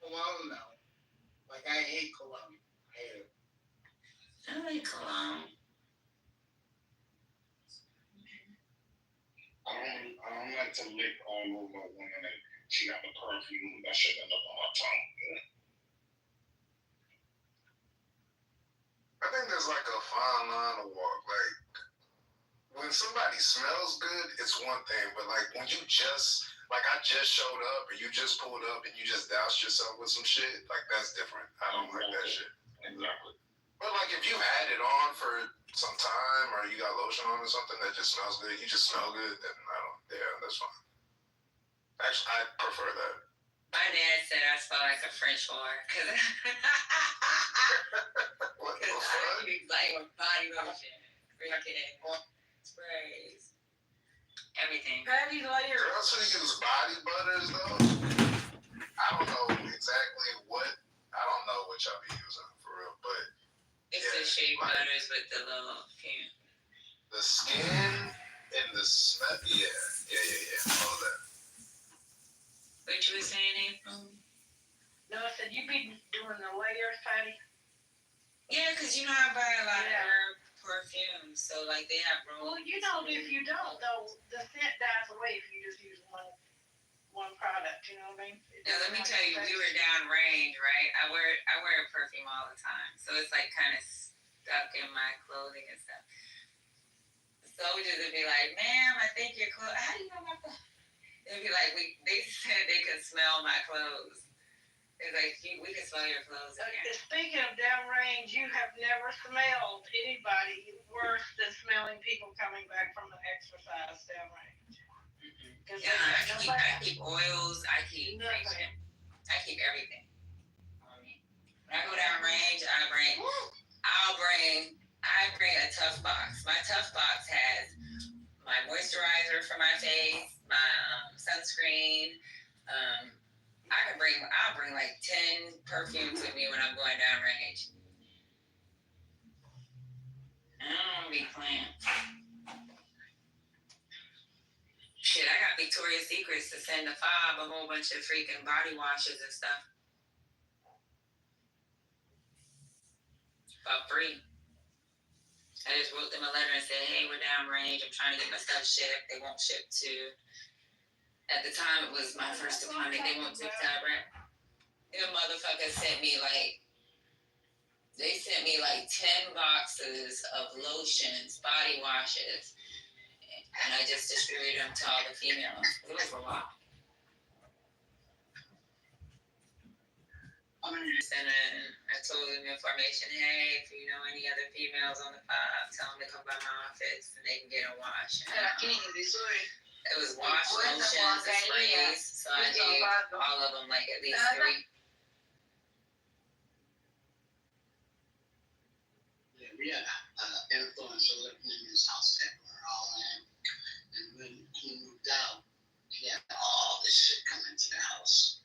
S1: cologne, though? Like, I hate cologne.
S9: I like cologne.
S12: I don't like to lick all over a woman that she got the perfume that shit end up on my tongue.
S15: I think there's like a fine line to walk. Like when somebody smells good, it's one thing, but like when you just I just showed up or you just pulled up and you just doused yourself with some shit, like that's different. I don't like that shit.
S12: Exactly.
S15: But like if you've had it on for some time or you got lotion on or something that just smells good, you just smell good, then that's fine. Actually, I prefer that.
S9: My dad said I smell like a French whore because
S15: What the
S9: I
S15: fuck?
S9: use like body lotion, freaking sprays, everything.
S21: Patty layer.
S15: Girls who use body butters though, I don't know exactly what. I don't know what y'all be using for real, but
S9: It's the shea butters with the little can.
S15: the skin and the smell, all of that.
S9: What you were saying, April?
S21: No, I said you be doing the layers, Patty.
S9: Yeah, because you know I buy a lot of herb perfumes, so like they have room.
S21: Well, you know, if you don't, though, the scent dies away if you just use one product. You know what I mean?
S9: Now let me tell you, we were down range, right? I wear perfume all the time, so it's like kind of stuck in my clothing and stuff. Soldiers would be like, "Ma'am, I think your clothes. How do you know my clothes?" They'd be like, they said they could smell my clothes. It's like, we can smell your clothes.
S21: Speaking of downrange, you have never smelled anybody worse than smelling people coming back from an exercise downrange.
S9: Yeah, I keep oils. I keep everything. When I go downrange, I bring a tough box. My tough box has my moisturizer for my face, my sunscreen. I'll bring like 10 perfumes with me when I'm going downrange. I don't be playing. Shit, I got Victoria's Secrets to send to Fob a whole bunch of freaking body washes and stuff. For free. I just wrote them a letter and said, hey, we're downrange. I'm trying to get my stuff shipped. They won't ship to. At the time, it was my first deployment. They won't ship to Iraq. The motherfuckers sent me like 10 boxes of lotions, body washes, and I just distributed them to all the females. It was a lot. I told them information, hey, if you know any other females on the pod, tell them to come by my office and they can get a wash. It was wash lotions and sprays, so I gave all of them like at least 3.
S6: Yeah, we had influencer living in his house that we're all in. And when he moved out, he had all this shit come into the house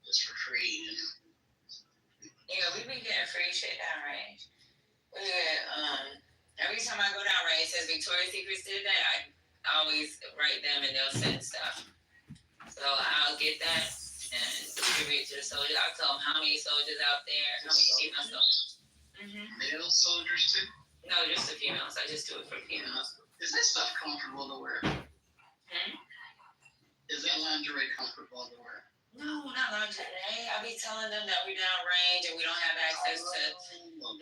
S6: just for free, you know.
S9: Yeah, we be getting free shit downrange. Every time I go downrange, since Victoria's Secrets did that, I always write them and they'll send stuff. So I'll get that and distribute to the soldiers. I'll tell them how many soldiers out there, how many female soldiers.
S6: Male soldiers too?
S9: No, just the females. I just do it for females.
S6: Is that stuff comfortable to wear? Is that lingerie comfortable to wear?
S9: No, not lingerie. I be telling them that we downrange and we don't have access to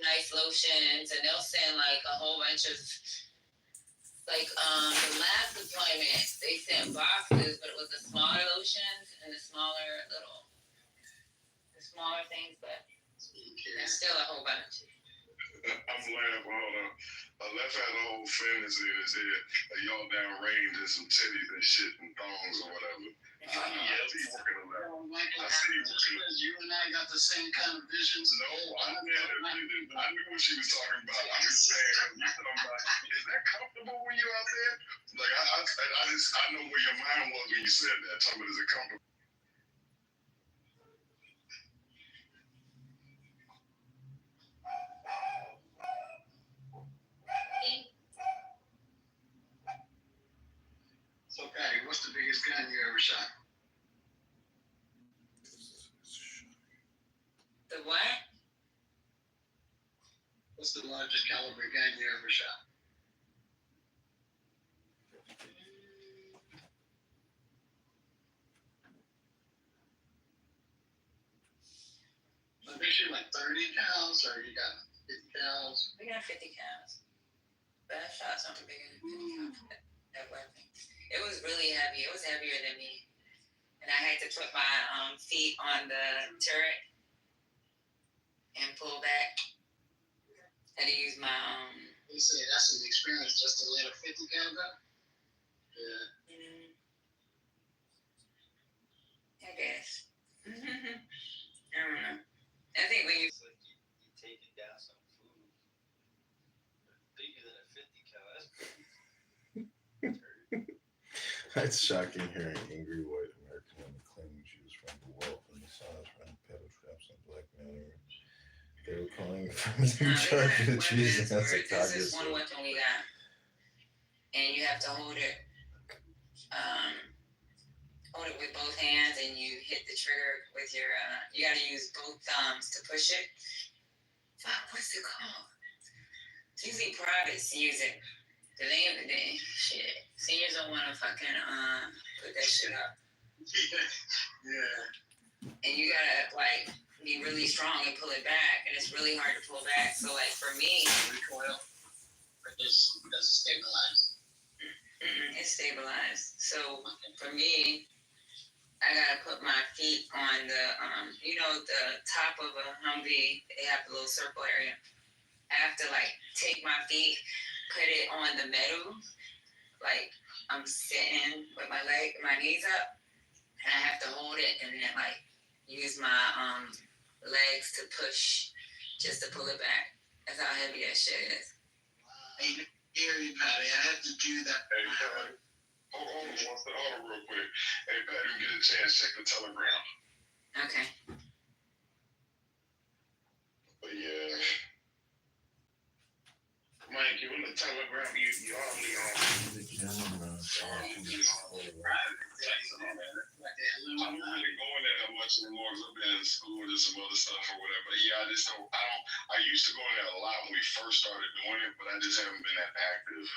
S9: nice lotions, and they'll send like a whole bunch of the last deployment they sent boxes, but it was the smaller lotions and the smaller things, but there's still a whole bunch.
S12: I'm laughing. Hold on. Left had a whole fantasy in his head. Y'all downrange and some titties and shit and thongs or whatever. I see you working on that. I see you working on that.
S6: You and I got the same kind of visions.
S12: No, I knew what she was talking about. I'm just saying, you talking about, is that comfortable when you're out there? Like, I know where your mind was when you said that. Talking about, is it comfortable?
S6: So, Patty, what's the biggest gun you ever shot?
S9: The what?
S4: What's the largest caliber gun you ever shot? Like they shoot like 30 cows, or you got 50 cows?
S16: We got 50 cows. But I shot something bigger than 50 cows that weapon. It was really heavy. It was heavier than me. And I had to put my feet on the turret and pull back. Had to use my
S4: You say that's an experience just to let a 50 cal go? Yeah.
S16: I guess. I don't know. I think when you
S8: taking down some food bigger than a 50 cal.
S17: It's shocking hearing angry white American women claiming she was from the wealth and massage running pedal traps on black men. They were calling from in charge of the trees. That's a
S16: this is one weapon we got. And you have to hold it with both hands, and you hit the trigger with your, you gotta use both thumbs to push it. Fuck, what's it called? It's usually privates use it. The name of the day, shit. Seniors don't wanna fucking, put that shit up.
S4: Yeah.
S16: And you gotta, like, be really strong and pull it back, and it's really hard to pull back. So, like, for me,
S4: recoil, or just does it stabilize?
S16: It's stabilized. So for me, I gotta put my feet on the, the top of a Humvee. They have a little circle area. I have to like take my feet, put it on the metal, like I'm sitting with my knees up, and I have to hold it and then like use my legs to push, just to pull it back. That's how heavy that shit is.
S4: Hey, Gary, Patty, I had to do that.
S12: Hey, Patty. Hold on real quick. Hey, Patty, get a chance, check the telegram.
S16: Okay.
S12: But yeah.
S14: Mike, you in the telegram, you only on.
S12: I'm not really going there that much anymore because I've been in school and some other stuff or whatever. Yeah, I used to go in there a lot when we first started doing it, but I just haven't been that active.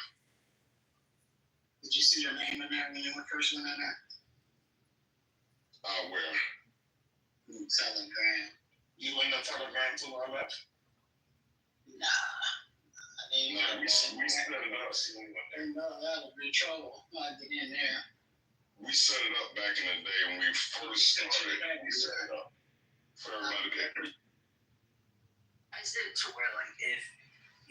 S4: Did you see your name in there when you first went in there?
S12: Where?
S4: Telegram.
S14: You in the telegram till I left?
S4: Nah.
S12: We set it up.
S4: No, that'll be trouble. I'd get in there.
S12: We set it up back in the day when we first started. We set it up for everybody to get.
S16: I said to where like if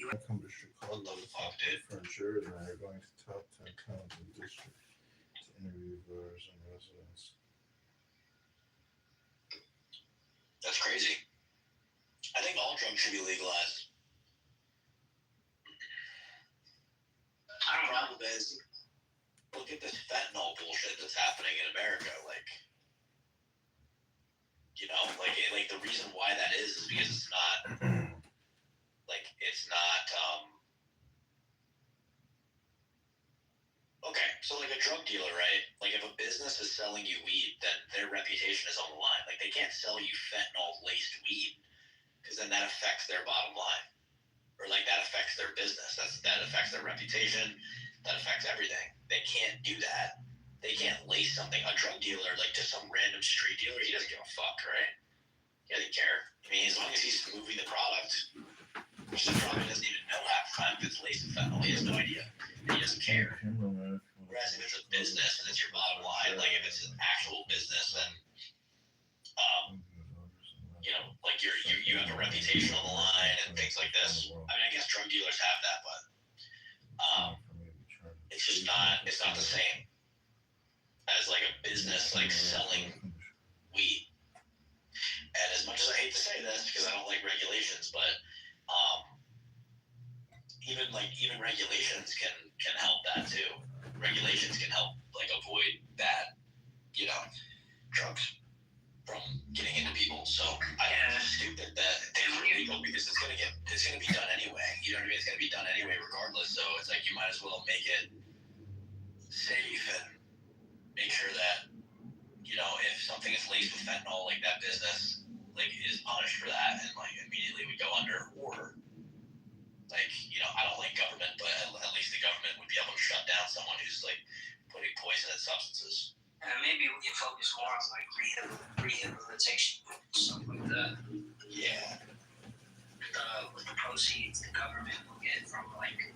S16: you
S17: come to Chicago for insurers and are going to top 10 towns in the district to interview voters and residents.
S23: That's crazy. I think all drugs should be legalized. The problem is, look at this fentanyl bullshit that's happening in America. Like the reason why that is because it's not, okay, so like a drug dealer, right? Like if a business is selling you weed, then their reputation is on the line. Like they can't sell you fentanyl-laced weed because then that affects their bottom line. Or like that affects their business. That affects their reputation. That affects everything. They can't do that. They can't lace something. A drug dealer, like just some random street dealer, he doesn't give a fuck, right? He doesn't care. I mean, as long as he's moving the product, which he probably doesn't even know half the time if it's laced with fentanyl. He has no idea. And he doesn't care. Whereas if it's a business and it's your bottom line, like if it's an actual business, then like you have a reputation on the line and things like this. I mean, I guess drug dealers have that, but it's just not. It's not the same as like a business like selling weed. And as much as I hate to say this because I don't like regulations, but even regulations can help that too. Regulations can help like avoid bad, drugs from getting into people. So I think it's stupid that it's illegal because it's gonna be done anyway. You know what I mean? It's gonna be done anyway regardless. So it's like you might as well make it safe and make sure that if something is laced with fentanyl, like that business like is punished for that and like immediately would go under, or
S7: proceeds the government will get from like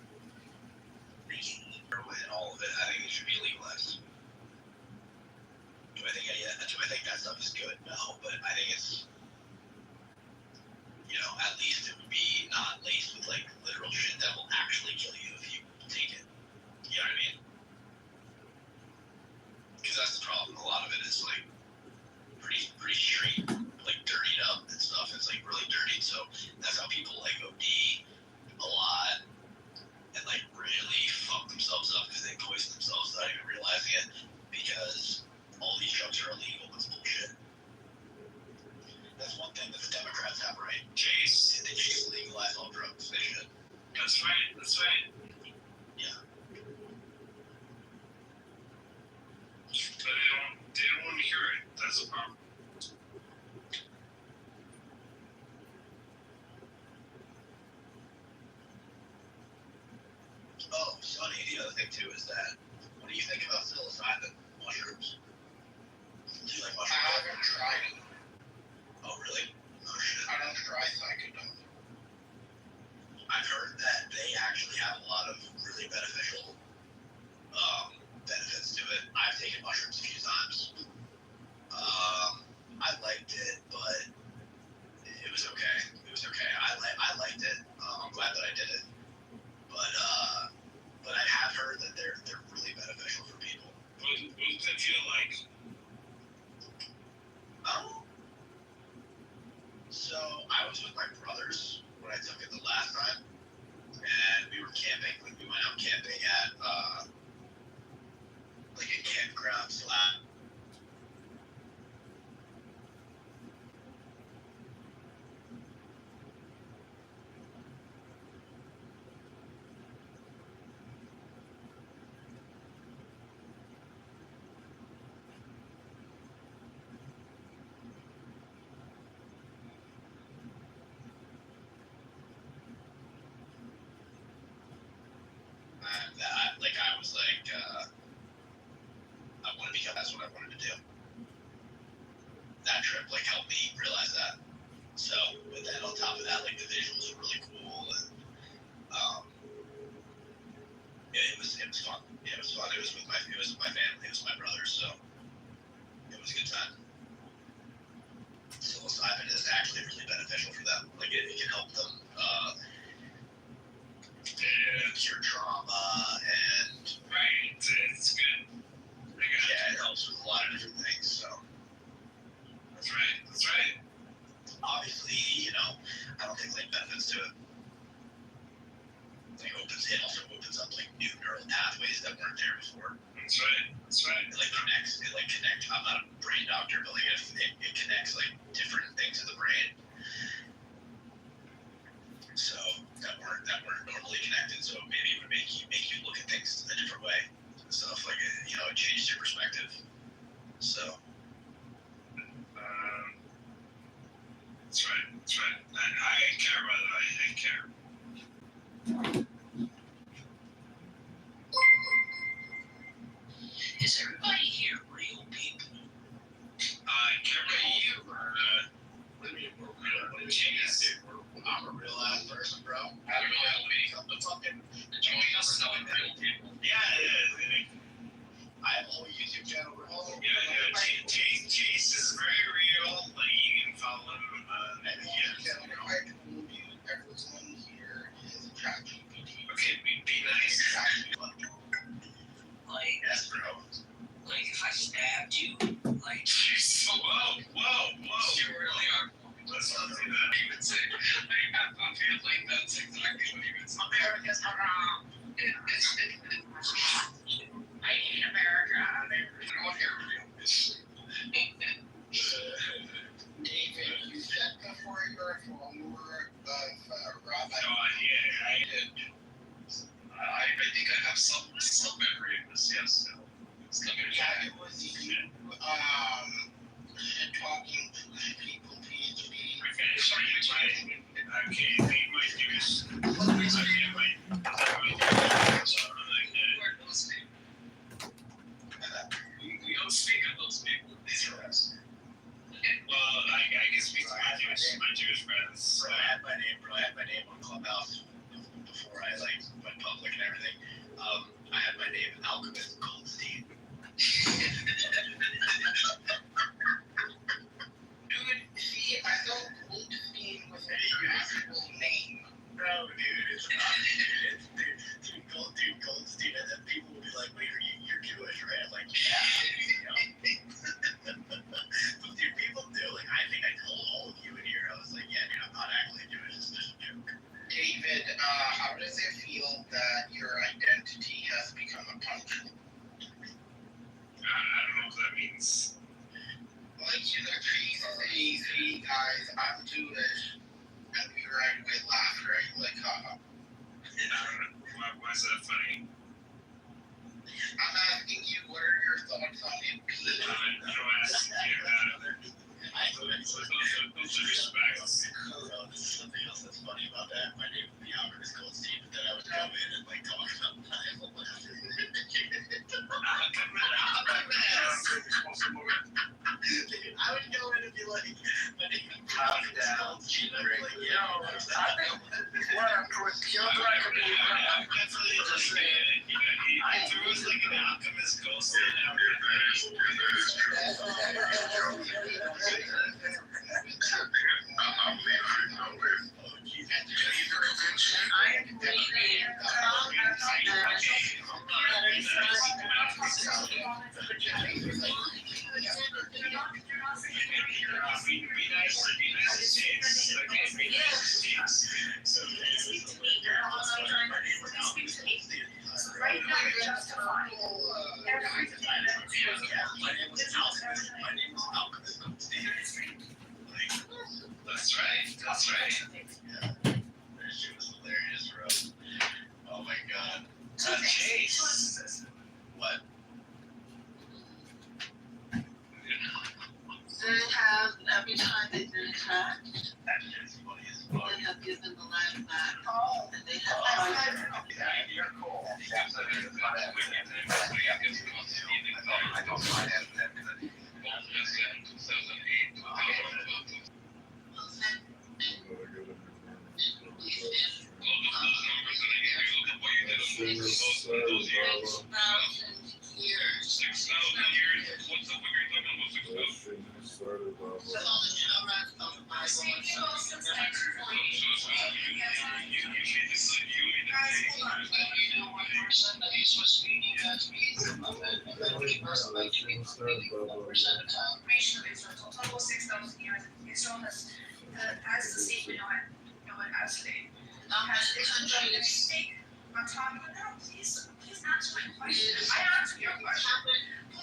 S7: making heroin and all of it. I think it should be legalized. Do I think that stuff is good? No, but I think it's, you know, at least it would be not laced with like literal shit that will actually kill you if you take it. You know what I mean? Because that's the problem. A lot of it is like pretty straight, like dirtied up and stuff. It's like really dirty. So that's how people like OD a lot and like really fuck themselves up because they poison themselves without even realizing it. Because all these drugs are illegal. It's bullshit. That's one thing that the Democrats have right. Chase, they just legalize all drugs. They should. That's right. That's right. Yeah. But they don't want to hear it. That's the problem. Oh, Sonny, the other thing too is that what do you think about psilocybin mushrooms? Do you like mushrooms? I haven't tried it. Oh, really? Oh, shit. I don't try psychedelics. I've heard that they actually have a lot of really beneficial benefits to it. I've taken mushrooms a few times. I liked it, but it was okay. It was okay. I liked it. I'm glad that I did it. But I have heard that they're really beneficial for people. What does that feel like? So I was with my brothers when I took it the last time, and we were camping. Like we went out camping at like a campground / I was like, I want to become. That's what I wanted to do. That trip like helped me realize that. So, but then on top of that, like the visuals were really cool, and it was fun. It was fun. It was with my family. It was my brothers. So it was a good time. Psilocybin is actually really beneficial for them. Like it can help them cure trauma and right. It's good. Yeah, it helps with a lot of different things. So that's right. That's right. Obviously, you know, I don't think like benefits to it. Like it also opens up like new neural pathways that weren't there before. That's right. That's right. It like connects. I'm not a brain doctor, but like it connects like different things in the brain. So that weren't normally connected. So maybe it would make you look at things a different way. Stuff like it, you know, it changed your perspective. So. That's right. That's right. I care about it. I care. Is everybody here real people? I care about you. Jeez. I'm a real ass person, bro. I don't know how to become the fucking join us knowing real people. Yeah, I have a whole YouTube channel. Chase is very real. Like you can follow him. Everyone here is ChatGPT. Okay, be nice. Like, yes, bro. Like, if I stabbed you, like, whoa. You really are. Let's not do that. He would say, I have a feeling that's exactly what he would say. America's haram. I hate America. I don't want to hear real.
S19: friends.
S11: Bro, I had my name on Clubhouse before I like went public and everything. I had my name Alchemist Goldstein.
S6: Dude, see, I thought Goldstein was an actual name.
S11: No, dude, it's not. Dude, Goldstein, and then people will be like, "Wait, you're Jewish, right?" I'm like, "Yeah." But dude, people do. Like, I think I told all of you in here. I was like, "Yeah, dude, I'm not actually Jewish. It's just a joke."
S6: David, how does it feel that your identity has become a country?
S19: I don't know what that means.
S6: Like, you know, he says, "Hey guys, I'm Jewish," and we right away laugh, right? Like, haha.
S19: Why is that funny?
S6: I'm asking you, what are your thoughts on it being?
S19: You know, ask you that. Those are respects.
S11: This is something else that's funny about that. My name would be Alchemist Goldstein, but then I would come in and like talk about my I would go in and be like, my name is Alchemist Goldstein. I'd be like, yo,
S19: That's what he just said. If there was like an Alchemist Goldstein out
S21: Right now, you're justifying everything.
S19: That's right. That's right.
S11: That shit was hilarious, bro. Oh my god.
S19: Chase.
S11: What?
S10: They have, every time they've been attacked,
S11: That shit's funny as fuck.
S10: they have given the land back.
S21: Oh.
S10: And they have
S11: You're cool.
S21: Total 6,000 years. Israel has, as the state, we know it as today. Has Israel made a mistake on top of that? Please answer my question. I answered your question.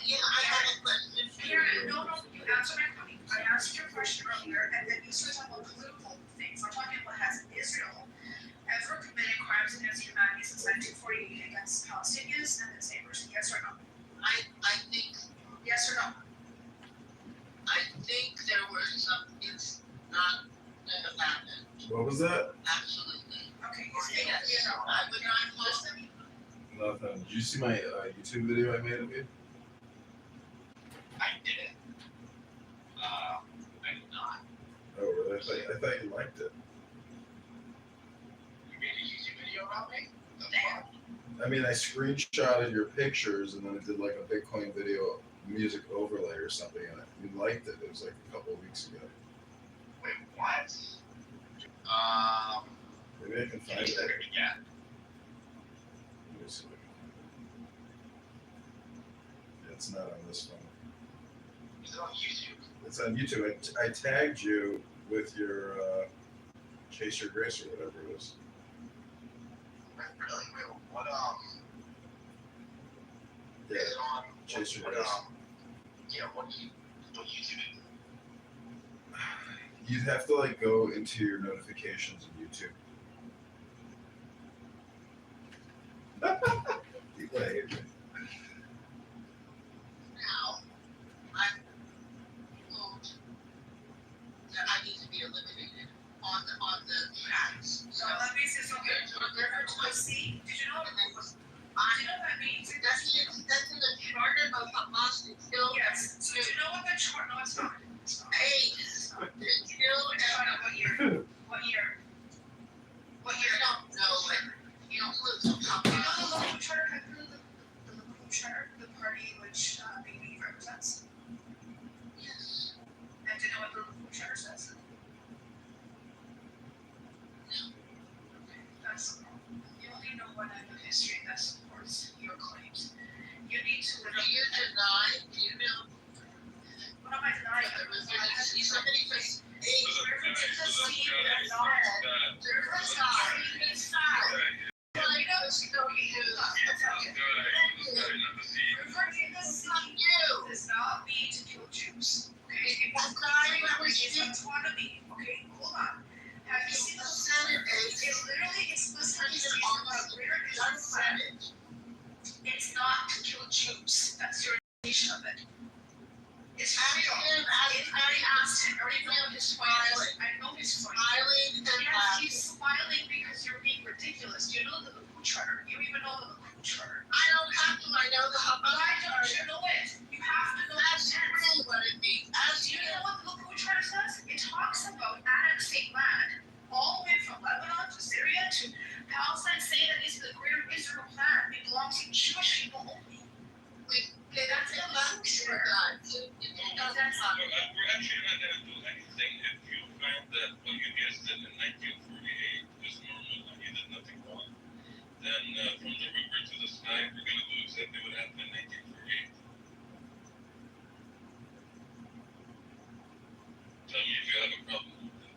S10: Yeah, I have a question.
S21: Karen, no, you answered my question. I asked your question earlier, and then you started talking about political things. I'm talking about has Israel ever committed crimes against humanity since 1948 against Palestinians and its neighbors? Yes or no?
S10: I think,
S21: Yes or no?
S10: I think there were some, it's not that happened.
S17: What was that?
S10: Absolutely.
S21: Okay, you know.
S10: I would not listen.
S17: Nothing. Did you see my YouTube video I made of you?
S11: I didn't. I did not.
S17: Oh, really? I thought you liked it.
S11: You made a YouTube video about me?
S17: I mean, I screenshotted your pictures and then I did like a Bitcoin video music overlay or something, and you liked it. It was like a couple of weeks ago.
S11: Wait, what?
S17: Maybe I can find it.
S11: Yeah.
S17: Let me see. It's not on this one.
S11: Is it on YouTube?
S17: It's on YouTube. I tagged you with your Chase Your Grace or whatever it is.
S11: Really? Wait, what,
S17: Yeah,
S11: is it on?
S17: Chase Your
S11: What,
S17: Grace.
S11: yeah, what YouTube is it?
S17: You'd have to like go into your notifications in YouTube. People hate me.
S10: Now, I'm told that I need to be eliminated on the tracks.
S21: So let me say something. See, did you know what that was?
S10: I
S21: Do you know what that means?
S10: that's in the charter of Hamas. It's still
S21: Yes. So do you know what the chart? No, it's not.
S10: hey, it's still
S21: What year?
S10: see that God. There's God. It's God. Well, I know it's no you. This is not you. It's not me to kill Jews. Okay? That's not what you want to be. Okay, hold on. Have you seen the Senate? It literally explicitly says on the greater Israel plan. It's not to kill Jews. That's your indication of it. It's real. I asked him. I know he's smiling. I know he's smiling. Yes, he's smiling because you're being ridiculous. You know the Lakou Charter. You even know the Lakou Charter. I don't have to. I know the Hamas. Why don't you know it? You have to know that's really what it means. Do you know what the Lakou Charter says? It talks about annexing land all the way from Lebanon to Syria to Palestine, saying that this is the greater Israel plan. It belongs to Jewish people only. Okay, that's a Lakou Charter. No, that's not.
S14: We're actually not going to do anything if you find that what you guys did in 1948 was normal and you did nothing wrong. Then from the river to the sky, we're going to do exactly what happened in 1948. Tell me if you have a problem with that.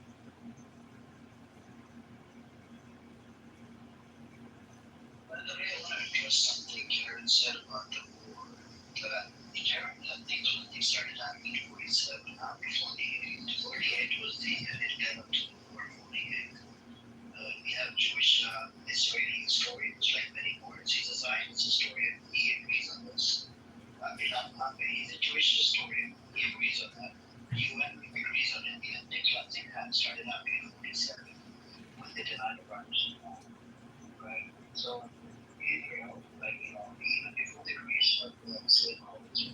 S3: I really want to address something Karen said about the war. Karen, I think when they started happening in 47, not 48. 48 was the developed to the war 48. We have Jewish Israeli historians like many more. He's a Zionist historian. He agrees on this. He's a Jewish historian. He agrees on that. The UN agrees on it. The ethnic cleansing had started happening in 47 when they denied the rights. Right? So, even before the creation of the slaveholders,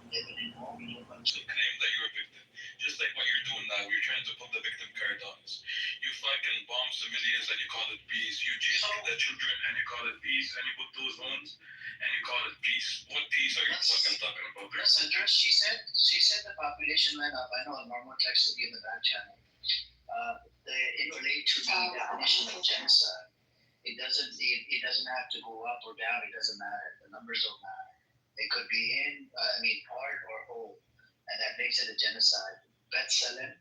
S3: they've been involved in a bunch
S14: To claim that you're a victim, just like what you're doing now. You're trying to put the victim card on us. You fucking bomb civilians and you call it peace. You chase the children and you call it peace. And you put those homes and you call it peace. What peace are you fucking talking about?
S3: Let's address. She said the population went up. I know Norma texted you in the back channel. In relate to the definition of genocide, it doesn't have to go up or down. It doesn't matter. The numbers don't matter. It could be part or whole, and that makes it a genocide. B'Tselem,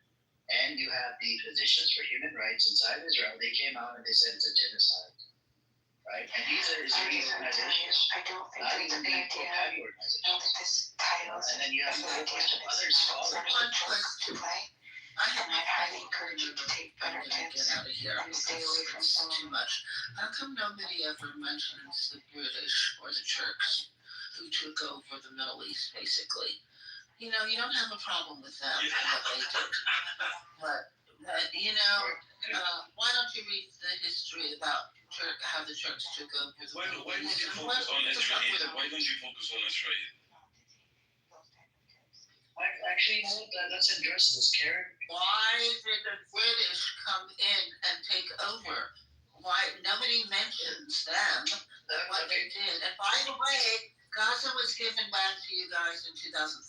S3: and you have the Physicians for Human Rights inside Israel. They came out and they said it's a genocide, right? And these are Israeli organizations.
S9: I don't think
S3: Not
S9: that's
S3: even
S9: a
S3: the
S9: good idea.
S3: Party
S9: I don't
S3: organizations.
S9: think this title is
S3: And then you have a whole bunch of other scholars.
S9: to play. And I'd highly encourage you to take better tips and stay away from some
S10: too much. How come nobody ever mentions the British or the Turks who took over the Middle East, basically? You know, you don't have a problem with them and what they did. But why don't you read the history about how the Turks took over the Middle
S14: Why don't
S10: East?
S14: you focus on Israel? Why don't you focus on Israel?
S3: Actually, let's address this, Karen.
S10: Why did the British come in and take over? Why nobody mentions them, what they did? And by the way, Gaza was given back to you guys in 2005.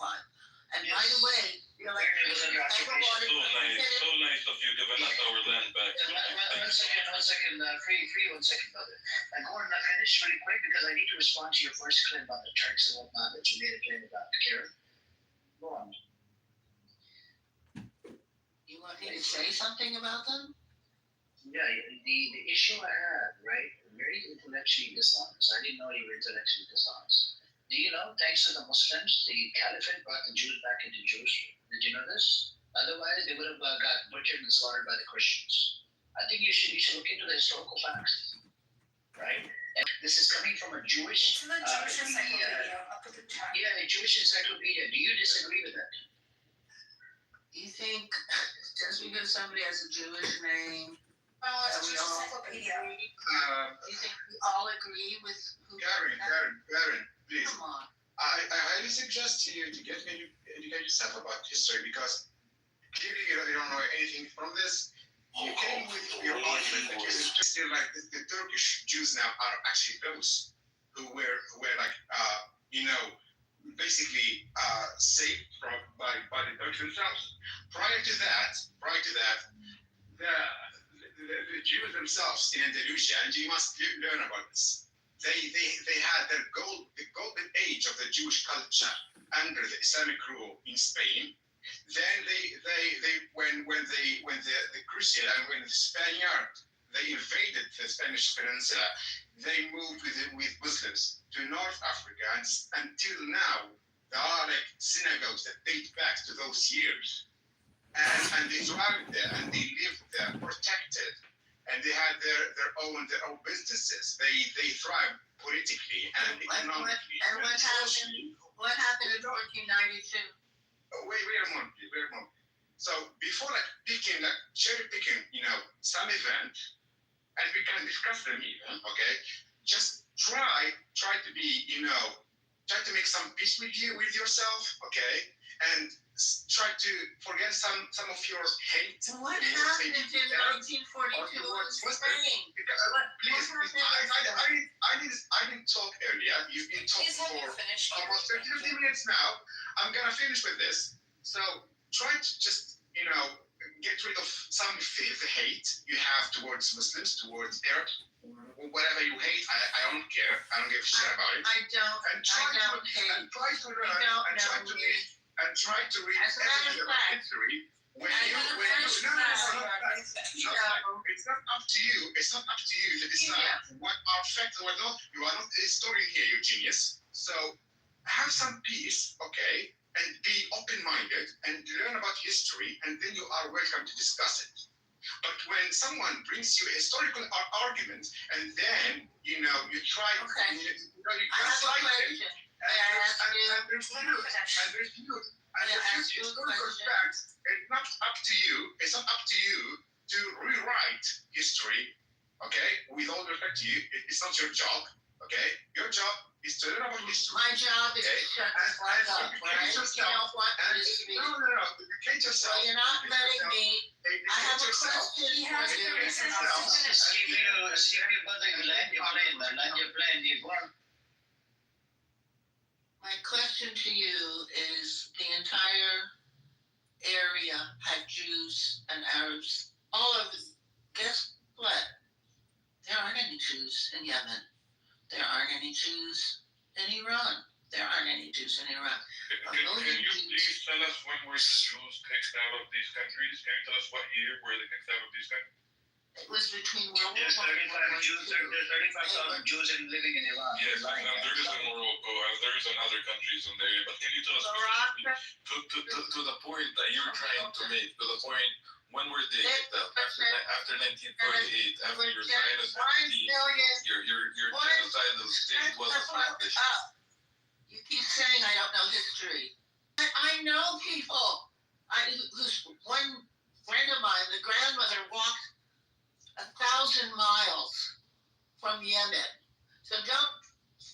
S10: And by the way, the electricity.
S14: So nice of you giving us our land back.
S3: One second, free 1 second, brother. Gordon, I finish really quick because I need to respond to your first claim about the Turks and whatnot that you made a claim about, Karen. Go on.
S10: You want me to say something about them?
S3: Yeah, the issue I had, right, very intellectually dishonest. I didn't know you were intellectually dishonest. Do you know, thanks to the Muslims, the Caliphate brought the Jews back into Jerusalem. Did you know this? Otherwise, they would have got butchered and slaughtered by the Christians. I think you should look into the historical facts, right? And this is coming from a Jewish.
S9: It's in the Jewish encyclopedia. I'll put the chat.
S3: Yeah, a Jewish encyclopedia. Do you disagree with that?
S10: Do you think just because somebody has a Jewish name,
S9: It's a Jewish encyclopedia.
S10: do you think we all agree with who?
S15: Karen, please.
S10: Come on.
S15: I highly suggest to you to educate yourself about history because clearly you don't know anything from this. You came with your argument against still like the Turkish Jews now are actually those who were like basically saved by the Turks themselves. Prior to that, the Jews themselves in Andalusia, and you must learn about this. They had the golden age of the Jewish culture under the Islamic rule in Spain,
S1: Then when the Crucial and when the Spaniard they invaded the Spanish Peninsula, they moved with Muslims to North Africa, and until now there are like synagogues that date back to those years, and they thrived there and they lived there protected, and they had their own businesses. They thrived politically and economically.
S6: And what happened? What happened in 1492?
S1: Wait a moment, please. Wait a moment. So before cherry picking, some event, and we can discuss them even, okay? Just try to be, try to make some peace with yourself, okay? And try to forget some of your hate.
S6: What happened in 1942 in Spain?
S1: Please, I didn't talk earlier. You've been talking for almost 50 minutes now. I'm gonna finish with this. So try to just, get rid of some of the hate you have towards Muslims, towards Arabs, whatever you hate. I don't care. I don't give a shit about it.
S6: I don't hate.
S1: And try to read everything about history. It's not up to you. It's not up to you to decide what are facts or what not. You are not a historian here, you genius. So have some peace, okay, and be open-minded and learn about history, and then you are welcome to discuss it. But when someone brings you a historical argument, and then you try,
S6: okay.
S1: you gaslight it, and refute historical facts. It's not up to you. It's not up to you to rewrite history. Okay, with all respect to you, it's not your job. Okay, your job is to learn about history.
S6: My job is to shut the fuck up, right? You don't want me to speak.
S1: No. You can't yourself.
S6: So you're not letting me. I have a question.
S3: Excuse me, brother, you land your plane, you want?
S6: My question to you is, the entire area had Jews and Arabs, all of it. Guess what? There aren't any Jews in Yemen. There aren't any Jews in Iran. There aren't any Jews in Iraq.
S12: Can you please tell us when were the Jews kicked out of these countries? Can you tell us what year were they kicked out of these countries?
S6: It was between World War
S3: There's 35,000 Jews living in Iran.
S12: Yes, and there is in Morocco, and there is in other countries in there. But can you tell us to the point that you're trying to make, to the point, when were they kicked out? After 1948, after your Zionist your genocidal state was established.
S6: You keep saying I don't know history. I know people. Who's one friend of mine, the grandmother walked 1,000 miles from Yemen. So don't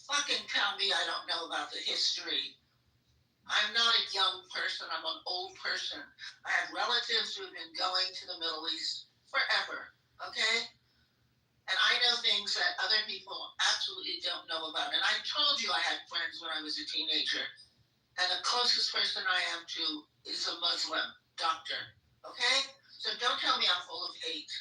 S6: fucking tell me I don't know about the history. I'm not a young person, I'm an old person. I have relatives who've been going to the Middle East forever, okay? And I know things that other people absolutely don't know about. And I told you I had friends when I was a teenager. And the closest person I am to is a Muslim doctor, okay? So don't tell me I'm full of hate.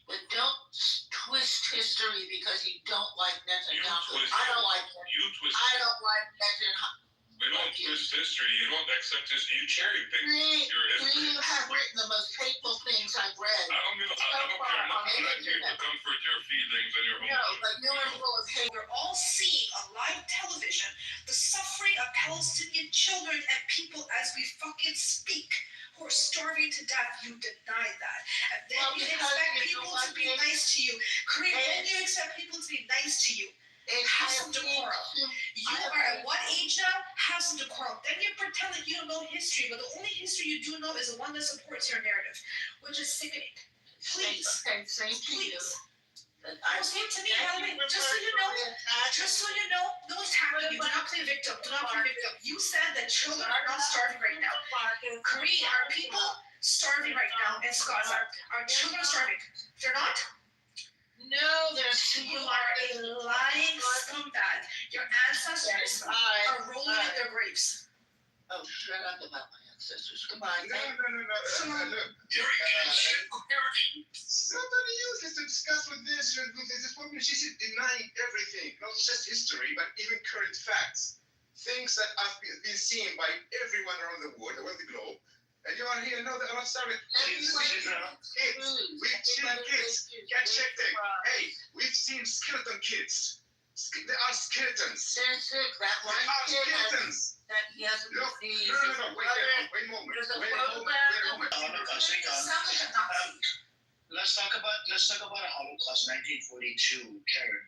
S6: But don't twist history because you don't like Netanyahu. I don't like Netanyahu. I don't like Netanyahu.
S12: We don't twist history. You don't accept history. You cherry pick your history.
S6: You have written the most hateful things I've read.
S12: I don't care. I'm not here to comfort your feelings and your own.
S6: No, but you are full of hate.
S10: We're all seeing on live television the suffering of Palestinian children and people as we fucking speak, who are starving to death. You deny that. And then you expect people to be nice to you. Korean, then you expect people to be nice to you. Have some decorum. You are at what age now? Have some decorum. Then you pretend that you don't know history, but the only history you do know is the one that supports your narrative, which is sickening. Please.
S6: Okay, same to you.
S10: Same to me, by the way. Just so you know, no attacking you. Do not play victim. Do not play victim. You said that children are not starving right now. Korea, are people starving right now in Scotland? Are children starving? They're not?
S6: No,
S10: you are a lying scumbag. Your ancestors are rolling in their graves.
S6: Oh, shut up about my ancestors. Goodbye.
S1: No. Somebody uses to discuss with this woman. She's denying everything, not just history, but even current facts. things that have been seen by everyone around the world, around the globe. And you are here, no, they're not sorry. We've seen kids. Can't check them. Hey, we've seen skeleton kids. They are skeletons.
S6: They're sick. That one kid has that he has a
S1: Look,
S6: disease.
S1: no, wait a moment.
S6: There's a
S1: Wait a
S6: program.
S1: moment.
S3: Holocaust, hang on. Let's talk about a Holocaust, 1942, Karen.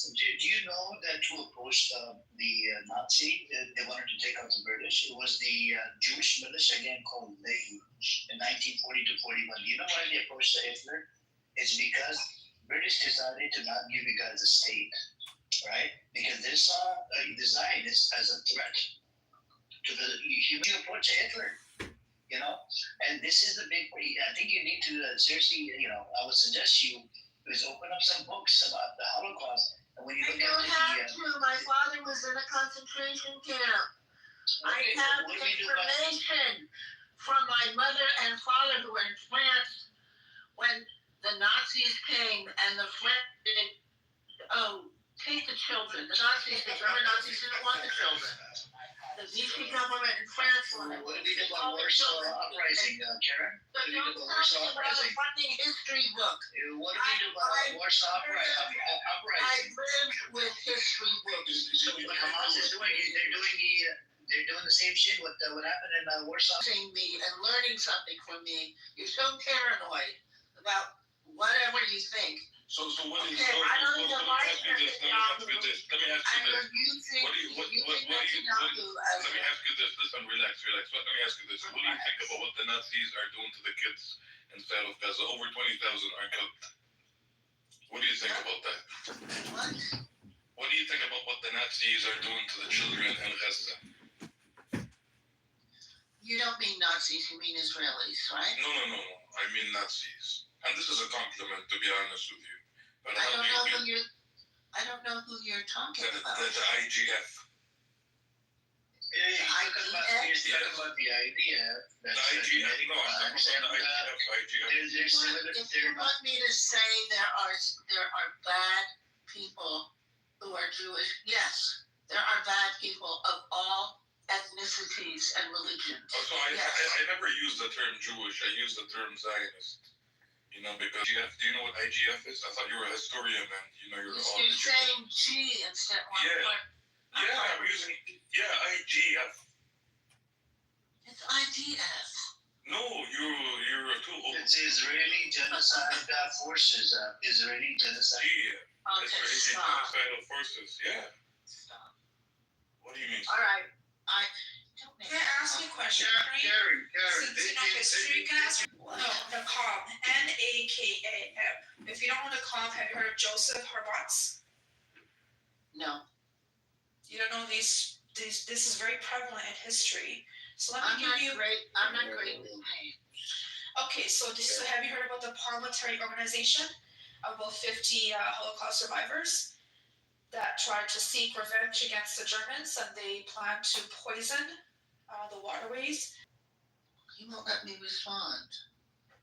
S3: Do you know that to oppose the Nazi, they wanted to take out the British? It was the Jewish militia again called Lehi in 1940 to 41. Do you know why they opposed Hitler? It's because British decided to not give you guys a state, right? Because they saw the Zionists as a threat to the human approach to Hitler. You know, and this is the big. I think you need to seriously. I would suggest you is open up some books about the Holocaust. And when you look
S6: don't have to. My father was in a concentration camp. I have information from my mother and father who were in France when the Nazis came and the French did. Take the children. The German Nazis didn't want the children. The Vichy government in France wanted.
S3: What did we do about Warsaw Uprising, Karen?
S6: But don't tell me about a fucking history book.
S3: What did we do about Warsaw Uprising?
S6: I lived with history books.
S3: So what Hamas is doing is they're doing the same shit. What happened in Warsaw?
S6: Seeing me and learning something from me. You're so paranoid about whatever you think.
S12: So what is?
S6: Okay, I don't even like
S12: Let me ask you this. Let me ask you this. What do you? Let me ask you this. Listen, relax. Let me ask you this. What do you think about what the Nazis are doing to the kids inside of Gaza? Over 20,000 are killed. What do you think about that?
S6: What?
S12: What do you think about what the Nazis are doing to the children in Gaza?
S6: You don't mean Nazis, you mean Israelis, right?
S12: No. I mean Nazis. And this is a compliment, to be honest with you. But
S6: I don't know who you're talking about.
S12: The IGF.
S3: He's talking about the IDF.
S12: The IGF. No, I'm talking about the IGF.
S6: If you want me to say there are bad people who are Jewish, yes, there are bad people of all ethnicities and religions.
S12: So I never use the term Jewish. I use the term Zionist. Because IGF, do you know what IGF is? I thought you were a historian, and you're all.
S6: You're saying G instead of one.
S12: I'm using IGF.
S6: It's IDF.
S12: No, you're too old.
S3: It's Israeli Genocide Forces. Israeli Genocide.
S12: Israeli Genocidal Forces. Yeah.
S6: Stop.
S12: What do you mean?
S6: All right.
S10: Can I ask you a question?
S1: Karen.
S10: Since you know history, can I ask you? No, the COM, NAKAM. If you don't know the COM, have you heard of Joseph Hurwitz?
S6: No.
S10: You don't know these. This is very prevalent in history. So let me give you.
S6: I'm not great with names.
S10: Okay, so have you heard about the parliamentary organization of about 50 Holocaust survivors that tried to seek revenge against the Germans, and they planned to poison the waterways?
S6: You won't let me respond.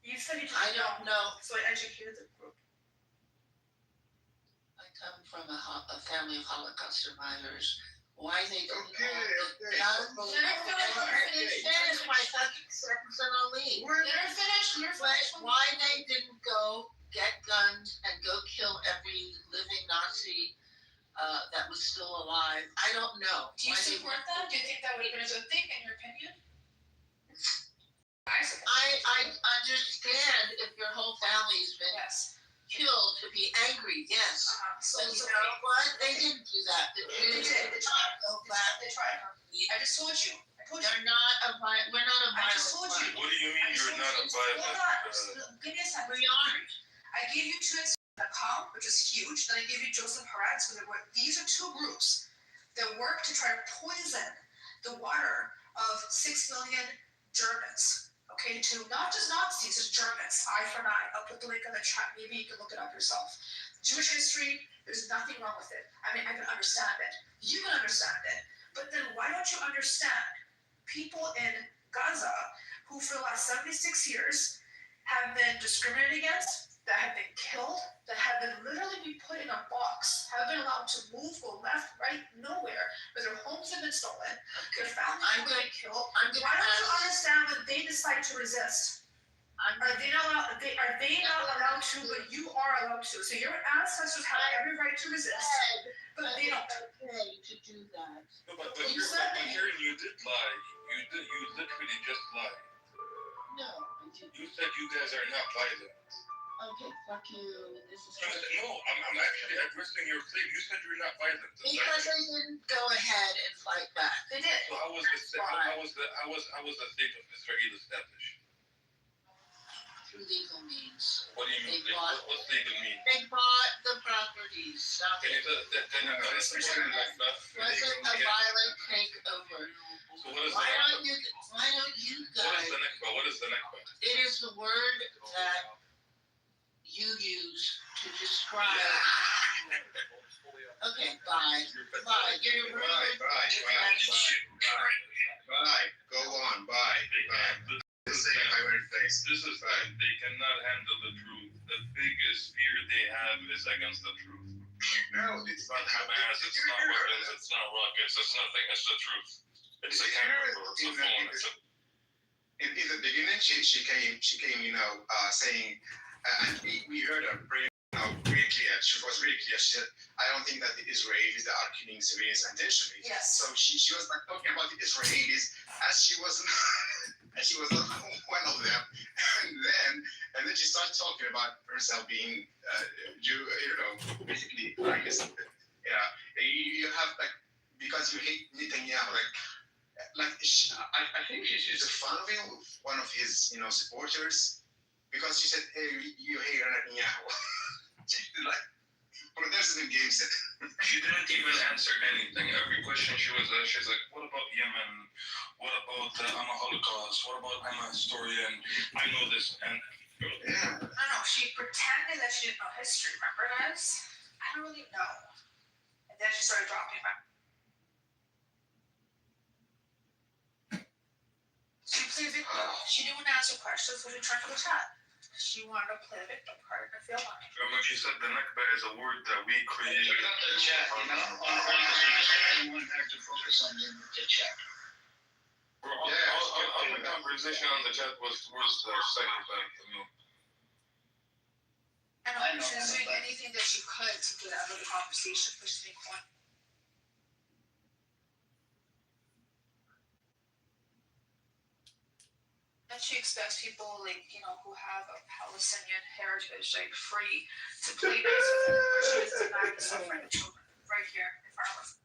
S10: You said you didn't
S6: I don't know.
S10: So I educated the group.
S6: I come from a family of Holocaust survivors. Why they didn't
S10: Let her
S6: finish my fucking sentence and I'll leave.
S10: Let her finish.
S6: Why they didn't go get guns and go kill every living Nazi that was still alive, I don't know.
S10: Do you support that? Do you think that would have been a good thing, in your opinion?
S6: I understand if your whole family's been killed to be angry, yes.
S10: So
S6: you know what? They didn't do that.
S10: They tried. I just told you.
S6: They're not a we're not a violent.
S10: I just told you.
S12: What do you mean you're not a violent?
S10: Hold on. Give me a second.
S6: We aren't.
S10: I gave you two examples. The COM, which is huge. Then I gave you Joseph Hurwitz. These are two groups that work to try to poison the water of 6 million Germans. Okay, to not just Nazis, it's Germans. Eye for an eye. I'll put the link in the chat. Maybe you can look it up yourself. Jewish history, there's nothing wrong with it. I mean, I can understand it. You can understand it. But then why don't you understand people in Gaza who for the last 76 years have been discriminated against, that have been killed, that have been literally been put in a box, have been allowed to move, go left, right, nowhere, where their homes have been stolen, their families have been killed. Why don't you understand when they decide to resist? Are they not allowed to, but you are allowed to. So your ancestors have every right to resist, but they don't.
S6: Okay to do that.
S14: No, but here you did lie. You literally just lied.
S6: No, I didn't.
S14: You said you guys are not violent.
S6: Okay, fuck you. This is
S14: No, I'm actually addressing your claim. You said you're not violent.
S6: because they didn't go ahead and fight back.
S10: They did.
S14: So how was the state of Israel established?
S6: Through legal means.
S14: What do you mean? What's legal mean?
S6: They bought the properties. Stop
S14: Can
S6: it.
S14: you especially like that?
S6: Wasn't a violent takeover.
S14: So what is
S6: Why
S14: the
S6: don't you guys?
S14: What is the Nakba?
S6: It is the word that you use to describe. Okay, bye. Bye. You're rude.
S1: Bye. Go on. Bye.
S14: This is bad. They cannot handle the truth. The biggest fear they have is against the truth.
S1: No, it's not
S14: Hamas, it's not weapons, it's not rockets, it's nothing, it's the truth. It's a camera, it's a phone,
S1: in the beginning, she came, saying, and we heard her pretty really clear. She was really clear. She said, I don't think that the Israelis are killing civilians intentionally.
S10: Yes.
S1: So she was like talking about the Israelis as she was not one of them. And then she started talking about herself being basically like this. Yeah, you have like, because you hate Netanyahu, I think she's a fan of him, one of his supporters, because she said, hey, you hate Netanyahu. Like, but there's a game set.
S14: She didn't even answer anything. Every question she was asked, she's like, what about Yemen? What about I'm a Holocaust? What about I'm a historian? I know this. And
S10: I don't know. She pretended that she didn't know history. Remember, guys? I don't really know. And then she started dropping back. She didn't answer questions, so she turned to the chat. She wanted to play the victim card and feel like it.
S14: when she said the Nakba is a word that we created.
S3: Check out the chat, everyone has to focus on the chat.
S14: All the conversation on the chat was towards the psychopath.
S10: I know she was doing anything that she could to get out of the conversation, push the point. And she expects people who have a Palestinian heritage free to play nice with her, where she is denying the suffering of children right here in front of us.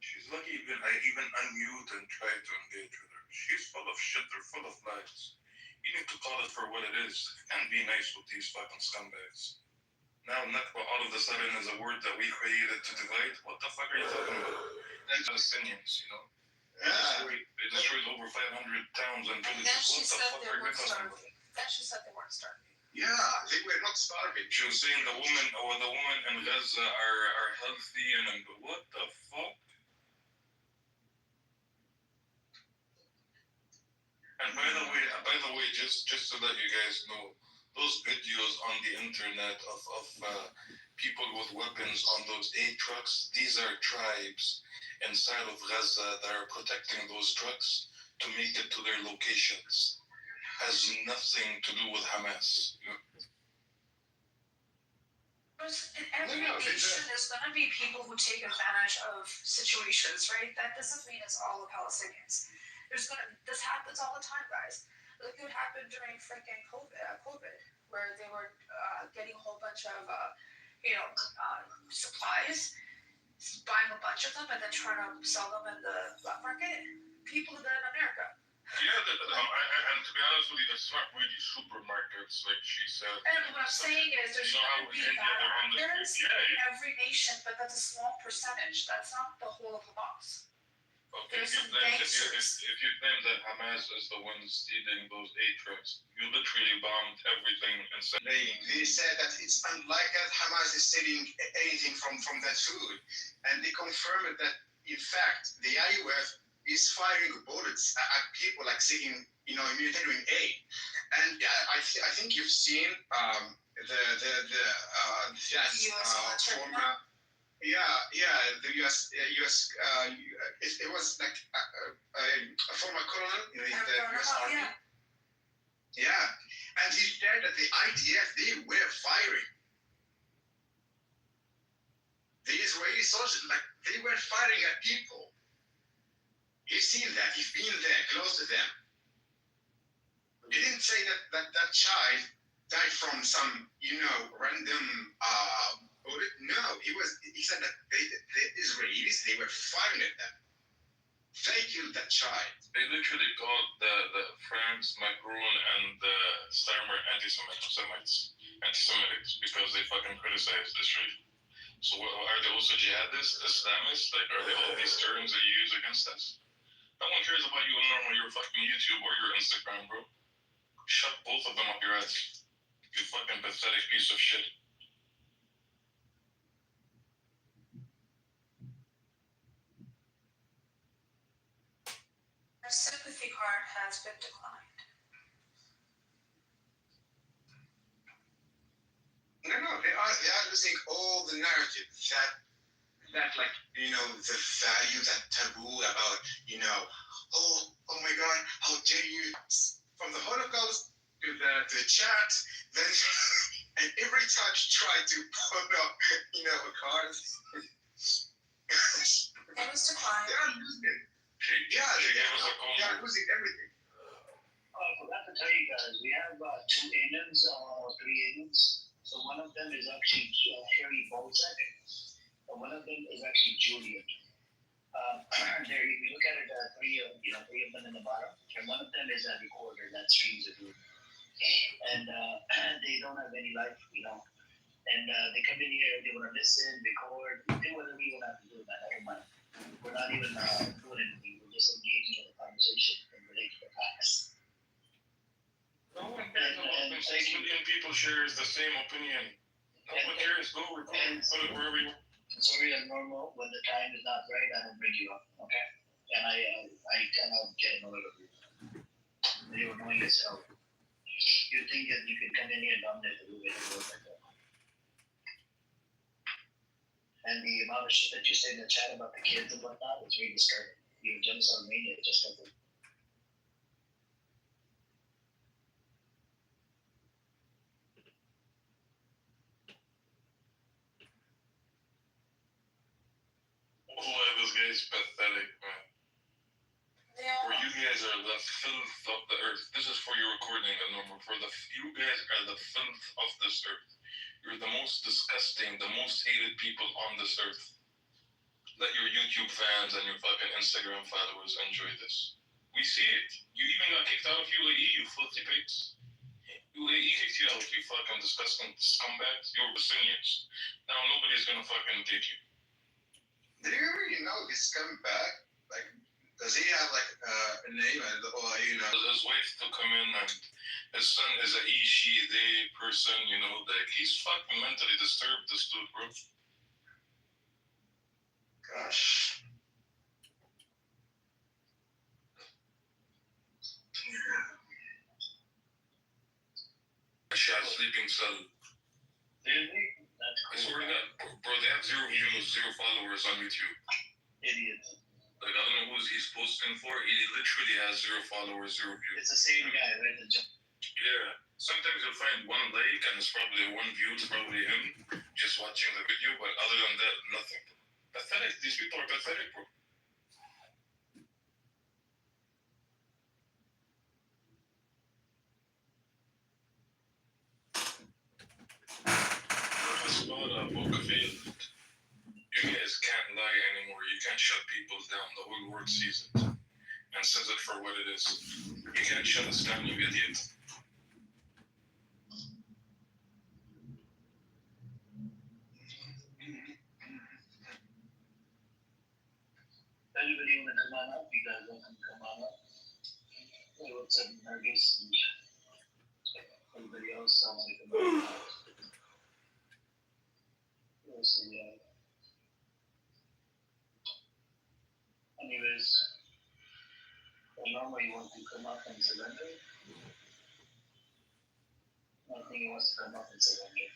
S14: She's lucky I even unmute and try to engage with her. She's full of shit, they're full of lies. You need to call it for what it is. You can't be nice with these fucking scumbags. Now Nakba all of a sudden is a word that we created to divide. What the fuck are you talking about? They're Palestinians, They destroyed over 500 towns and villages. What the fuck are you talking about?
S10: Then she said they weren't starving.
S1: Yeah, they were not starving.
S14: She was saying the women in Gaza are healthy and what the fuck? And by the way, just to let you guys know, those videos on the internet of people with weapons on those 8 trucks, these are tribes inside of Gaza that are protecting those trucks to make it to their locations. Has nothing to do with Hamas.
S10: In every nation, there's going to be people who take advantage of situations, right? That doesn't mean it's all the Palestinians. This happens all the time, guys. Look what happened during freaking COVID, where they were getting a whole bunch of, supplies, buying a bunch of them, and then trying to sell them in the black market. People do that in America.
S14: Yeah, and to be honest with you, it's not really supermarkets, like she said.
S10: And what I'm saying is, there's going to be bad actors in every nation, but that's a small percentage. That's not the whole of Hamas.
S14: Okay, if you claim that Hamas is the one stealing those 8 trucks, you literally bombed everything and said.
S1: They said that it's unlikely that Hamas is stealing anything from that food, and they confirmed that in fact the IUF is firing bullets at people sitting humanitarian aid. And I think you've seen former. The U.S. It was like a former colonel in the U.S. Army. Yeah, and he said that the IDF, they were firing. The Israeli soldiers, like, they were firing at people. He's seen that. He's been there, close to them. He didn't say that child died from some, random bullet. No, he said that the Israelis, they were firing at them. They killed that child.
S12: They literally called the France, Macron, and Starmer anti-Semites because they fucking criticized Israel. So are they also jihadists, Islamists? Like, are they all these terms that you use against us? No one cares about you on your fucking YouTube or your Instagram, bro. Shut both of them up your ass. You fucking pathetic piece of shit.
S9: Our sympathy card has been declined.
S1: No, they are losing all the narrative that like, the value, that taboo about, oh my God, how dare you, from the Holocaust to the chat, then and every time you try to put up, a card.
S9: It was declined.
S1: They are losing it. They are losing everything.
S3: I forgot to tell you guys, we have 2 aliens, 3 aliens. So one of them is actually Harry Bolzak, and one of them is actually Julian. There, if you look at it, 3 of them in the bottom, and one of them is a recorder that streams the room. And they don't have any life, And they come in here, they want to listen, record, do whatever you want to do, man. I don't mind. We're not even doing anything. We're just engaging in a conversation and relate to the past.
S12: No one cares about 6 million people shares the same opinion. No one cares. Go record. Put it wherever you want.
S3: Sorry, I'm normal. When the time is not right, I don't bring you up. Okay? And I cannot get annoyed with you. You're annoying yourself. You think that you can come in here and dominate the room and work like that. And the amount of shit that you say in the chat about the kids and whatnot is really disturbing. You're genocide mania, just like that.
S12: Oh, this guy's pathetic, man. Where you guys are the filth of the earth. This is for your recording, Norma. You guys are the filth of this earth. You're the most disgusting, the most hated people on this earth. Let your YouTube fans and your fucking Instagram followers enjoy this. We see it. You even got kicked out of UAE, you filthy pigs. UAE kicked you out, you fucking disgusting scumbags. You're Brazilians. Now nobody's gonna fucking take you.
S1: Do you really know he's coming back? Like, does he have like a name or
S12: His wife to come in, and his son is a he, she, they person. Like, he's fucking mentally disturbed. This dude, bro.
S1: Gosh.
S12: Shot sleeping cell.
S3: Really? That's cool.
S12: I swear to God, bro, they have 0 views, 0 followers on YouTube.
S3: Idiots.
S12: Like, I don't know who he's posting for. He literally has 0 followers, 0 views.
S3: It's the same guy, right?
S12: Yeah. Sometimes you'll find 1 like and it's probably 1 view. It's probably him just watching the video. But other than that, nothing. Pathetic. These people are pathetic, bro. It's not a book of faith. You guys can't lie anymore. You can't shut people down. The whole world sees it and says it for what it is. You can't shut us down, you idiot.
S3: Anybody want to come on up? You guys want to come on up? Hey, what's up, Marcus? Everybody else want to come on up? Anyways, normally he wants to come up and surrender? I think he wants to come up and surrender.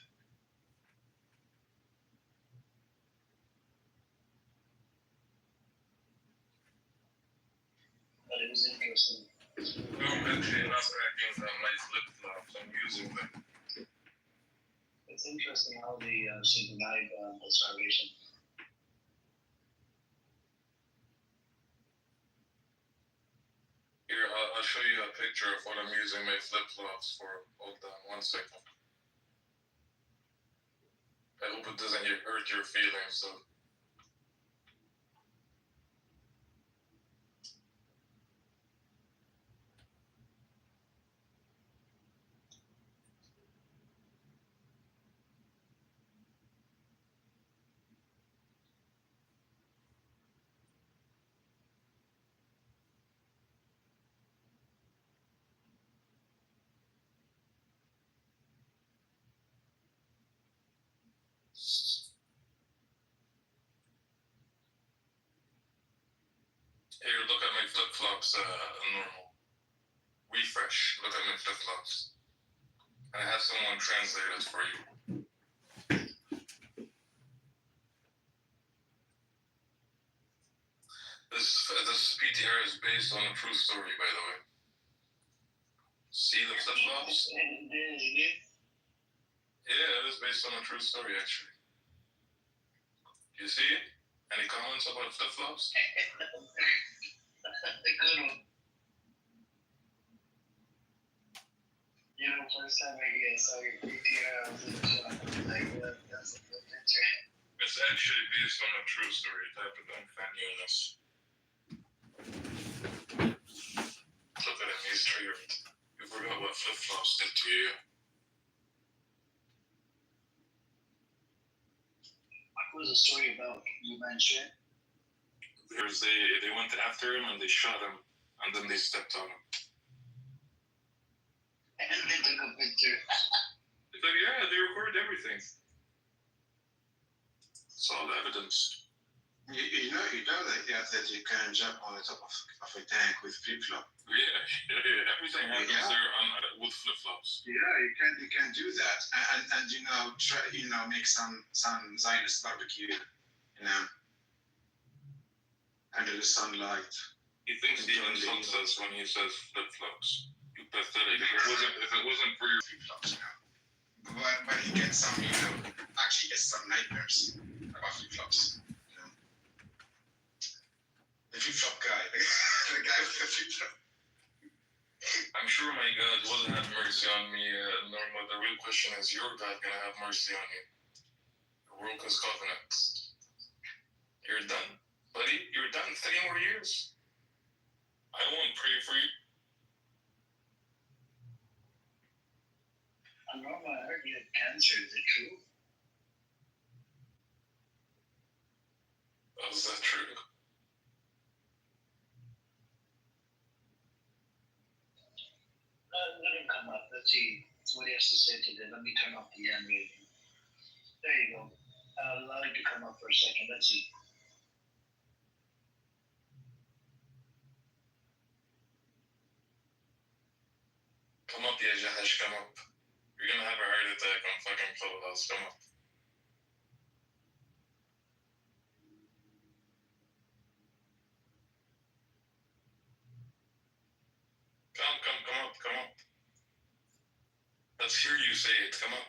S3: But it was interesting.
S12: No, I'm actually not tracking my flip flops. I'm using them.
S3: It's interesting how they denied the starvation.
S12: Here, I'll show you a picture of what I'm using my flip flops for. Hold on 1 second. I hope it doesn't hurt your feelings though. Here, look at my flip flops. Normal. Refresh. Look at my flip flops. And I have someone translate it for you. This PTR is based on a true story, by the way. See the flip flops? Yeah, it is based on a true story, actually. You see it? Any comments about flip flops?
S3: Good one. You know, first time I saw your PTR, I was in shock. I was like, what? That's a good picture.
S12: It's actually based on a true story. Type it on fan units. Look at him, he's triggered. You forgot what flip flops did to you.
S3: What was the story about? You mentioned?
S12: They went after him and they shot him, and then they stepped on him.
S3: And they took a picture.
S12: It's like, yeah, they recorded everything. It's all evidence.
S1: You know that you can jump on the top of a tank with flip flop.
S12: Yeah, everything happens there with flip flops.
S1: Yeah, you can do that, and try make some Zionist barbecue, under the sunlight.
S12: He thinks he insults us when he says flip flops. You pathetic. If it wasn't for your
S1: flip flops, but he gets some, actually gets some nightmares about flip flops. The flip flop guy, the guy with the flip flop.
S12: I'm sure my God will have mercy on me, Norma. The real question is, your God gonna have mercy on you? The world is covenant. You're done, buddy. You're done. 3 more years. I won't pray for you.
S3: Norma, I heard you had cancer. Is it true?
S12: Oh, is that true?
S3: Let him come up. Let's see what he has to say today. Let me turn off the end rating. There you go. I'll allow him to come up for a second. Let's see.
S12: Come up, yeah, Jahash, come up. You're gonna have a heart attack on fucking Clubhouse. Come up. Come up. Let's hear you say it. Come up.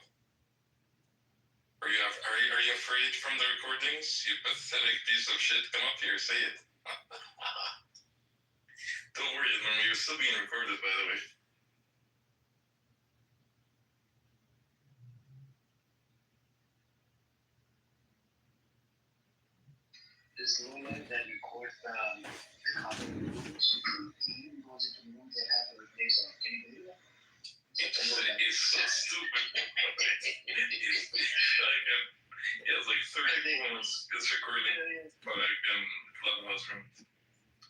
S12: Are you afraid from the recordings? You pathetic piece of shit. Come up here, say it. Don't worry, Norma, you're still being recorded, by the way.
S3: This movement that records the copy team goes into rooms that have to replace them. Can you believe that?
S12: He's so stupid. He has like 30 phones. It's recording Clubhouse room.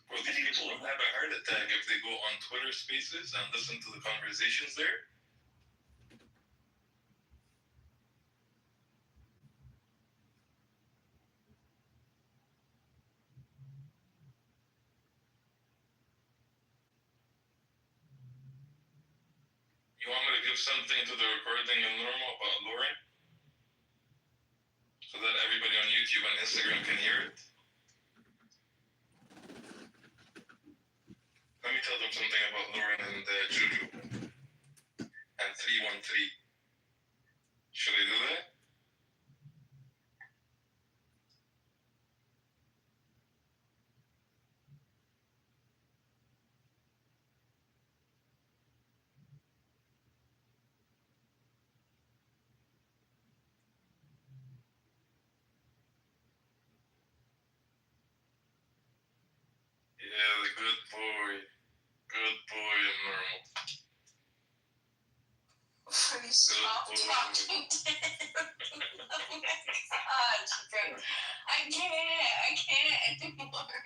S12: Well, these people will have a heart attack if they go on Twitter Spaces and listen to the conversations there. put something to the recording in normal about Lauren? So that everybody on YouTube and Instagram can hear it? Let me tell them something about Lauren and Juju. And 313. Should I do that? Yeah, the good boy. Good boy and normal.
S9: Please stop talking to him. Oh my gosh, bro. I can't anymore.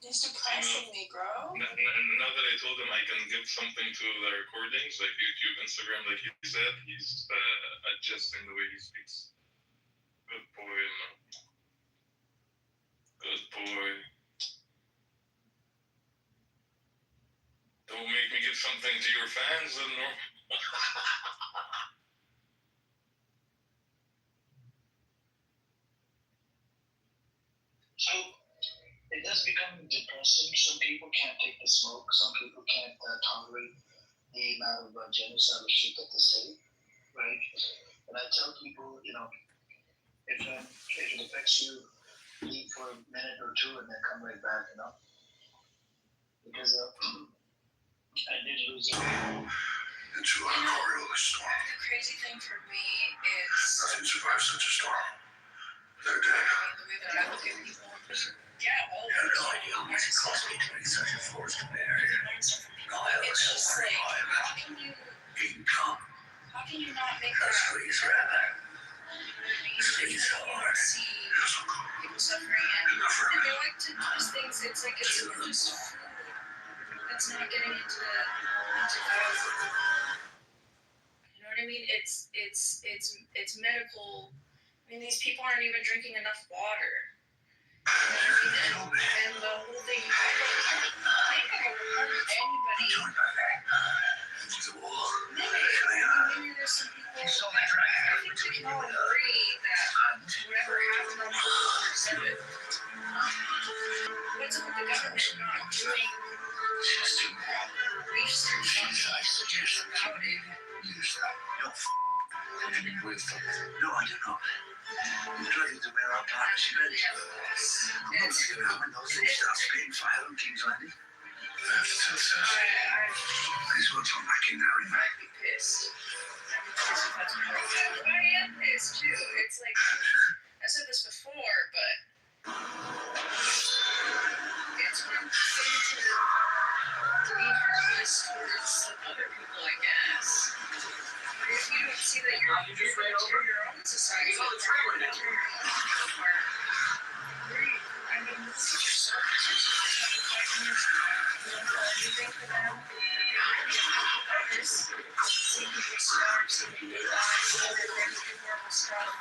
S9: He's depressing me, bro.
S12: Now that I told him I can give something to the recordings, like YouTube, Instagram, like he said, he's adjusting the way he speaks. Good boy, man. Good boy. Don't make me give something to your fans, and no.
S3: So it does become depressing. Some people can't take the smoke. Some people can't tolerate the amount of genocidal shit that they say, right? And I tell people, if it affects you, leave for a minute or two and then come right back, because I did lose it.
S12: It's a coriolis storm.
S9: The crazy thing for me is
S12: Nothing survives such a storm. They're dead.
S9: the way that I look at people. Yeah,
S12: I have no idea how much it cost me to make such a forced marriage.
S9: it's just like, how can you not make that?
S12: Please, rather.
S9: Please hard. See people suffering and they like to do things. It's like it's just food. It's not getting into the you know what I mean? It's medical. I mean, these people aren't even drinking enough water. You know what I mean? And the whole thing, they don't hurt anybody. Maybe there's some people, I think we can all agree that whatever happened on October 7th, what's up with the government not doing research on about it?
S12: No, I do not. The drugs to wear our partnership is when those things start being filed and things like this. That's so sad. Please what's on back in there,
S9: I'd be pissed. I am pissed too. It's like, I said this before, but it's one thing to be heartless towards other people, I guess. If you don't see that you're going to tear your own society apart, you're going to tear your own people apart. I mean, look at yourself. You don't do anything for them. Others. See people starve, see people die, see other things do horrible stuff.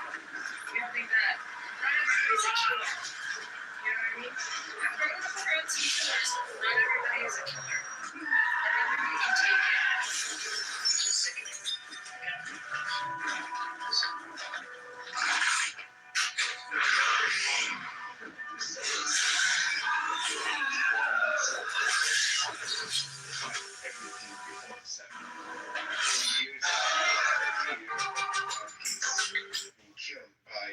S9: You don't think that not everybody's a killer. You know what I mean? We're going to put out some killers. Not everybody is a killer. Not everybody can take it. It's just sickening.
S1: Everything before the 7th. Being killed by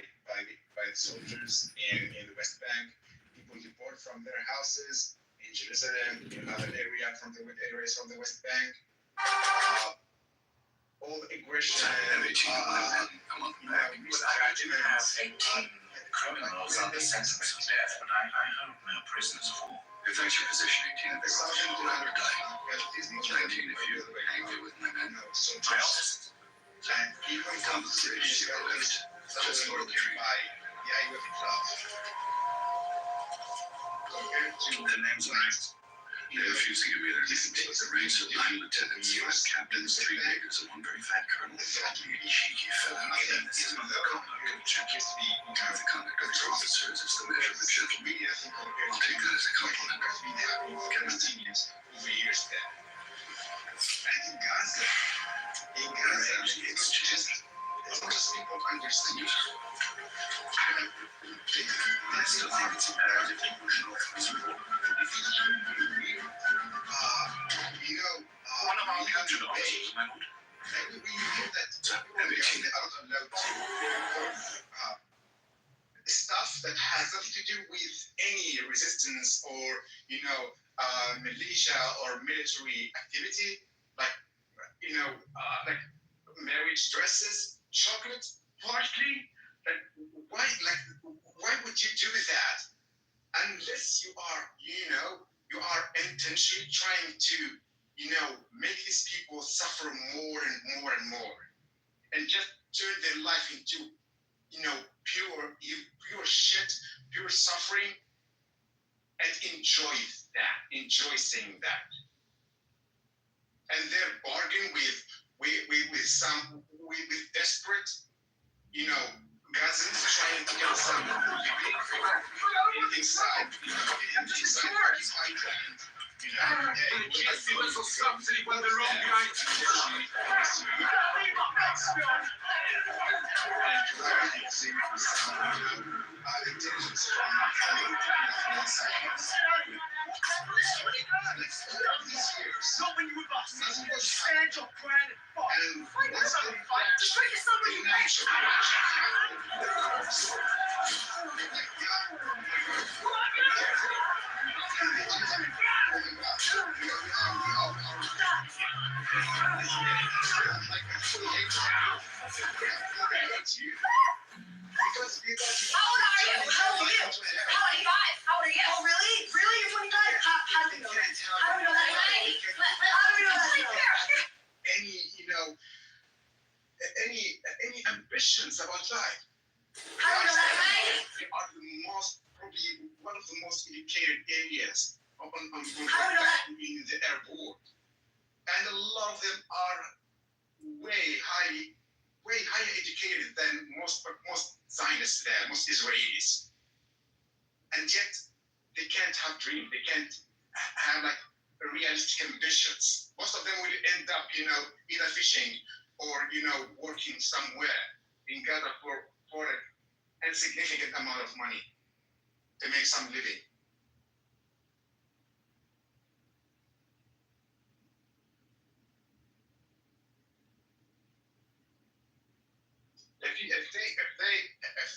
S1: the soldiers in the West Bank, people deported from their houses in Jerusalem, in other areas from the West Bank. All the aggression,
S12: criminals are the sentence of death, but I hope no prisoners fall. If that's your position, 18 of the soldiers will never die. 19 if you're angry with my men. My officers.
S1: and even from the cities just for the tree by the IUF club. Compared to
S12: the names are right. They refuse to give me their names. The ranks of 9 lieutenants, 5 captains, 3 majors, and 1 very fat colonel. You cheeky fellow. This is not the conduct of gentlemen. The conduct of their officers is the measure of the gentleman. I'll take that as a compliment.
S1: over years then. And in Gaza, it's just as much as people understand. I still think it's imperative that we should one of our captured officers, maybe we hear that people are not allowed to stuff that has nothing to do with any resistance or militia or military activity, like like marriage dresses, chocolate, parsley. Why would you do that unless you are intentionally trying to make these people suffer more and more and more, and just turn their life into pure shit, pure suffering, and enjoy seeing that, and they're bargaining with some desperate Gazans trying to get some inside his high ground. Any ambitions about life. They are probably one of the most educated areas in the airport, and a lot of them are way higher educated than most Zionists there, most Israelis, and yet they can't have dreams. They can't have realistic ambitions. Most of them will end up, either fishing or working somewhere in Gaza for an insignificant amount of money to make some living. If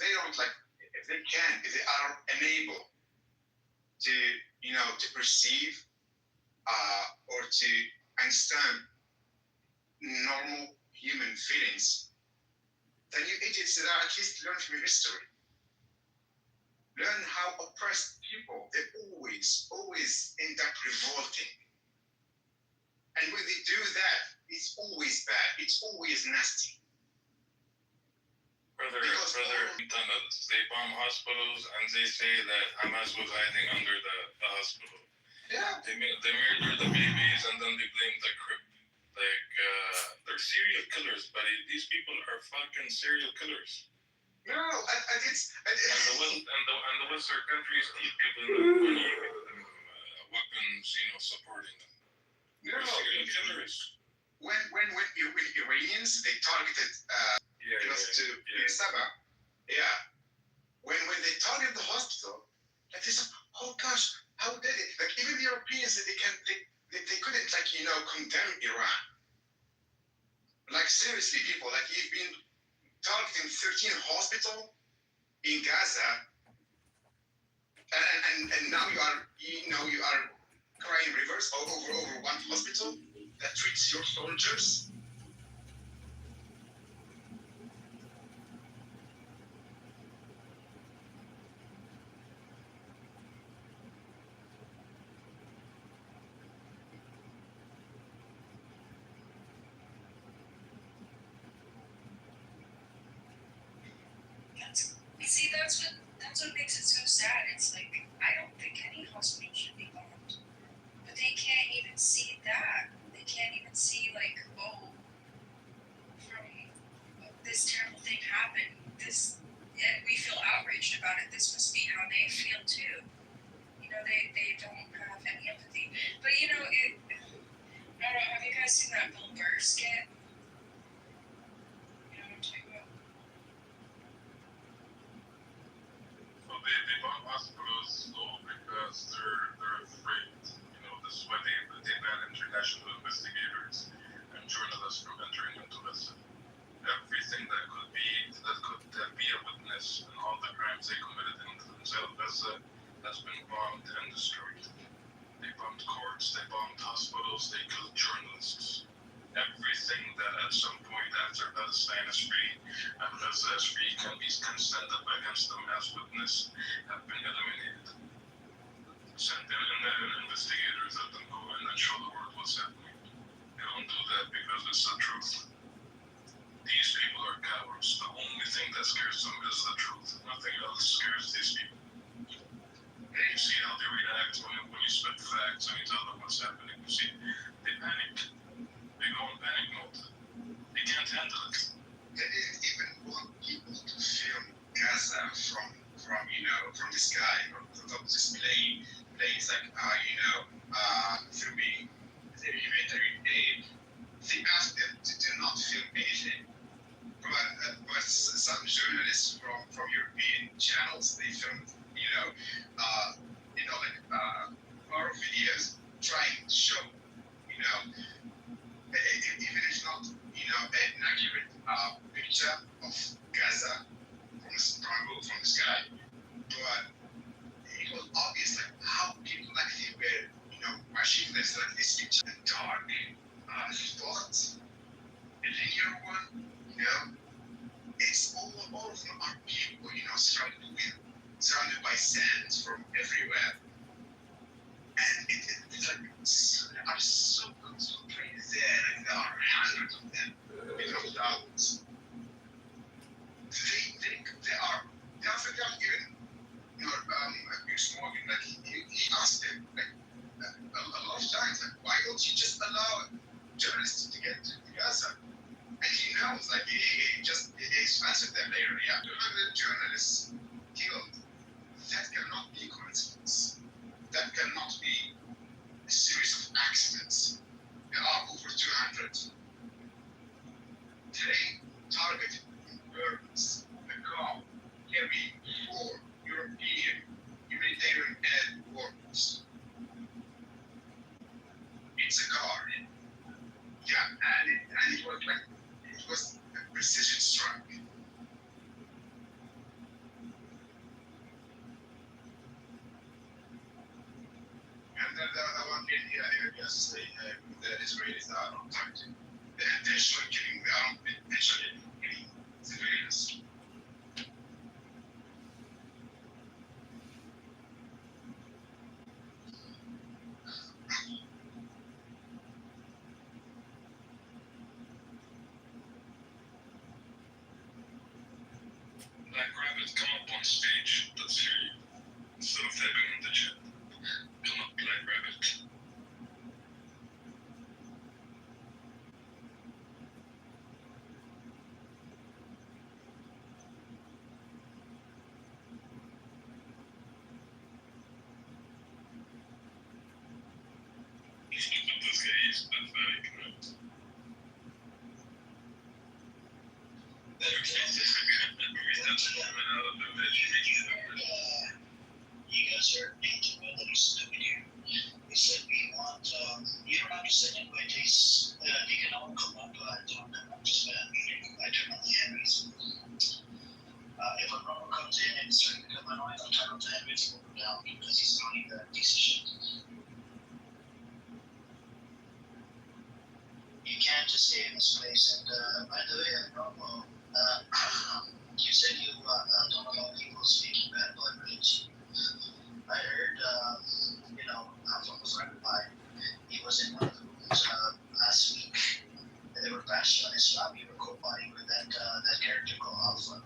S1: they are unable to perceive or to understand normal human feelings, then you idiots that at least learn from history. Learn how oppressed people, they always end up revolting. And when they do that, it's always bad. It's always nasty.
S5: Brother, they bomb hospitals and they say that Hamas was hiding under the hospital.
S1: Yeah.
S5: They murder the babies and then they blame the crib. They're serial killers, buddy. These people are fucking serial killers.
S1: No, and
S5: the Western countries keep giving them weapons, supporting them.
S1: No.
S5: They're serial killers.
S1: When Iranians, they targeted to Saba, when they targeted the hospital, they said, oh gosh, how did it? Even the Europeans, they couldn't condemn Iran. Seriously, people, you've been targeting 13 hospitals in Gaza, and now you are crying rivers over one hospital that treats your soldiers.
S18: See, that's what makes it so sad. It's I don't think any hospital should be bombed, but they can't even see that. They can't even see from this terrible thing happened. And we feel outraged about it. This must be how they feel too. They don't have any empathy. But I don't know. Have you guys seen that
S5: hospitals all because they're afraid. You know, this is why they ban international investigators and journalists from entering into Gaza. Everything that could be a witness in all the crimes they committed inside of Gaza has been bombed and destroyed. They bombed courts, they bombed hospitals, they killed journalists. Everything that at some point after Palestine is free and Gaza is free can stand up against them as witness have been eliminated. Send investigators that them go and then show the world what's happening. They don't do that because it's the truth. These people are cowards. The only thing that scares them is the truth. Nothing else scares these people. And you see how they react when you spit facts and you tell them what's happening. You see, they panic. They go in panic mode. They can't handle it.
S1: They didn't even want people to film Gaza from the sky, from the top of this plane. Planes like, filming the humanitarian aid. They asked them to do not film anything. But some journalists from European channels, they filmed, horror videos trying to show, even if it's not, an accurate picture of Gaza from the sky, but it was obvious how people they were, watching this picture in the dark, spots, a linear one, it's all of them are people, surrounded by sand from everywhere. And it's are so concentrated there, there are hundreds of them, if not thousands. They think they are even, Chris Morgan, he asked him, a lot of times, why don't you just allow journalists to get to Gaza? And he knows, he's answered them later, 200 journalists killed. That cannot be a coincidence. That cannot be a series of accidents. There are over 200. Today, targeted burdens, the car carrying 4 European humanitarian aid workers. It's a car. And it was a precision strike. And then the one thing yesterday, the Israelis are not targeting. They're intentionally killing, they are intentionally killing civilians.
S5: Black Rabbit, come up on stage. Let's hear you. Instead of typing in the chat. Come up, Black Rabbit. This guy is pathetic, man.
S3: You guys are painting a little stupid here. They said we want, you don't have to send invites. They can all come up, don't come up to spam meeting. I turn on the hand raising. If a normal comes in and starts to become annoying, I'll turn on the hand raising over down because he's annoying the piece of shit. You can't just stay in this place. And by the way, normal, you said you don't allow people speaking bad about religion. I heard, from a friend of mine, he was in one of the rooms last week, and they were bashing on Islam. You were co-partying with that character called Alpha.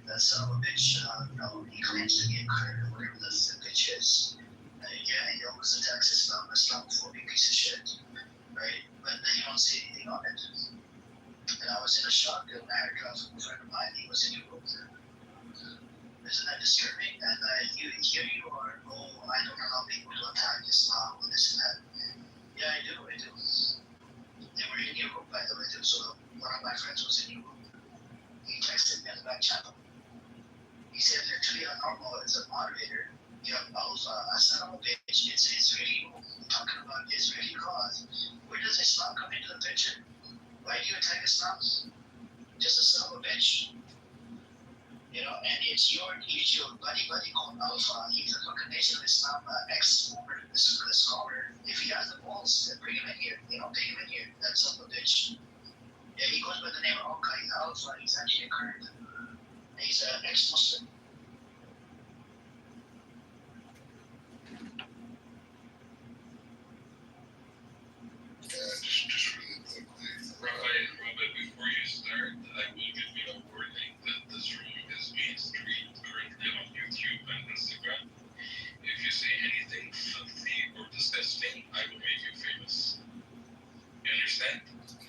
S3: That son of a bitch, he claims to be a Kurd or whatever the bitch is. He always attacks Islam, Islamophobic piece of shit, right? But you don't see anything on it. And I was in a shock when I heard from a friend of mine, he was in your room. Isn't that disturbing? And here you are, I don't allow people to attack Islam or this and that. Yeah, I do. They were in your room, by the way, too. So one of my friends was in your room. He texted me on the back channel. He said literally normal as a moderator. Yeah, I said, I'm a bitch. It's really talking about Israeli cause. Where does Islam come into the picture? Why do you attack Islam? Just a son of a bitch. You know, and it's your buddy called Alpha. He's a fucking Nation of Islam scholar. If he has the balls, then bring him in here. You know, take him in here. That son of a bitch. Yeah, he goes by the name of Alka. He's Alpha. He's actually a current. He's an ex-Muslim.
S12: Just really quickly.
S5: Robert, before you start, I will give you a warning that this room is being streamed currently on YouTube and Instagram. If you say anything filthy or disgusting, I will make you famous. You understand?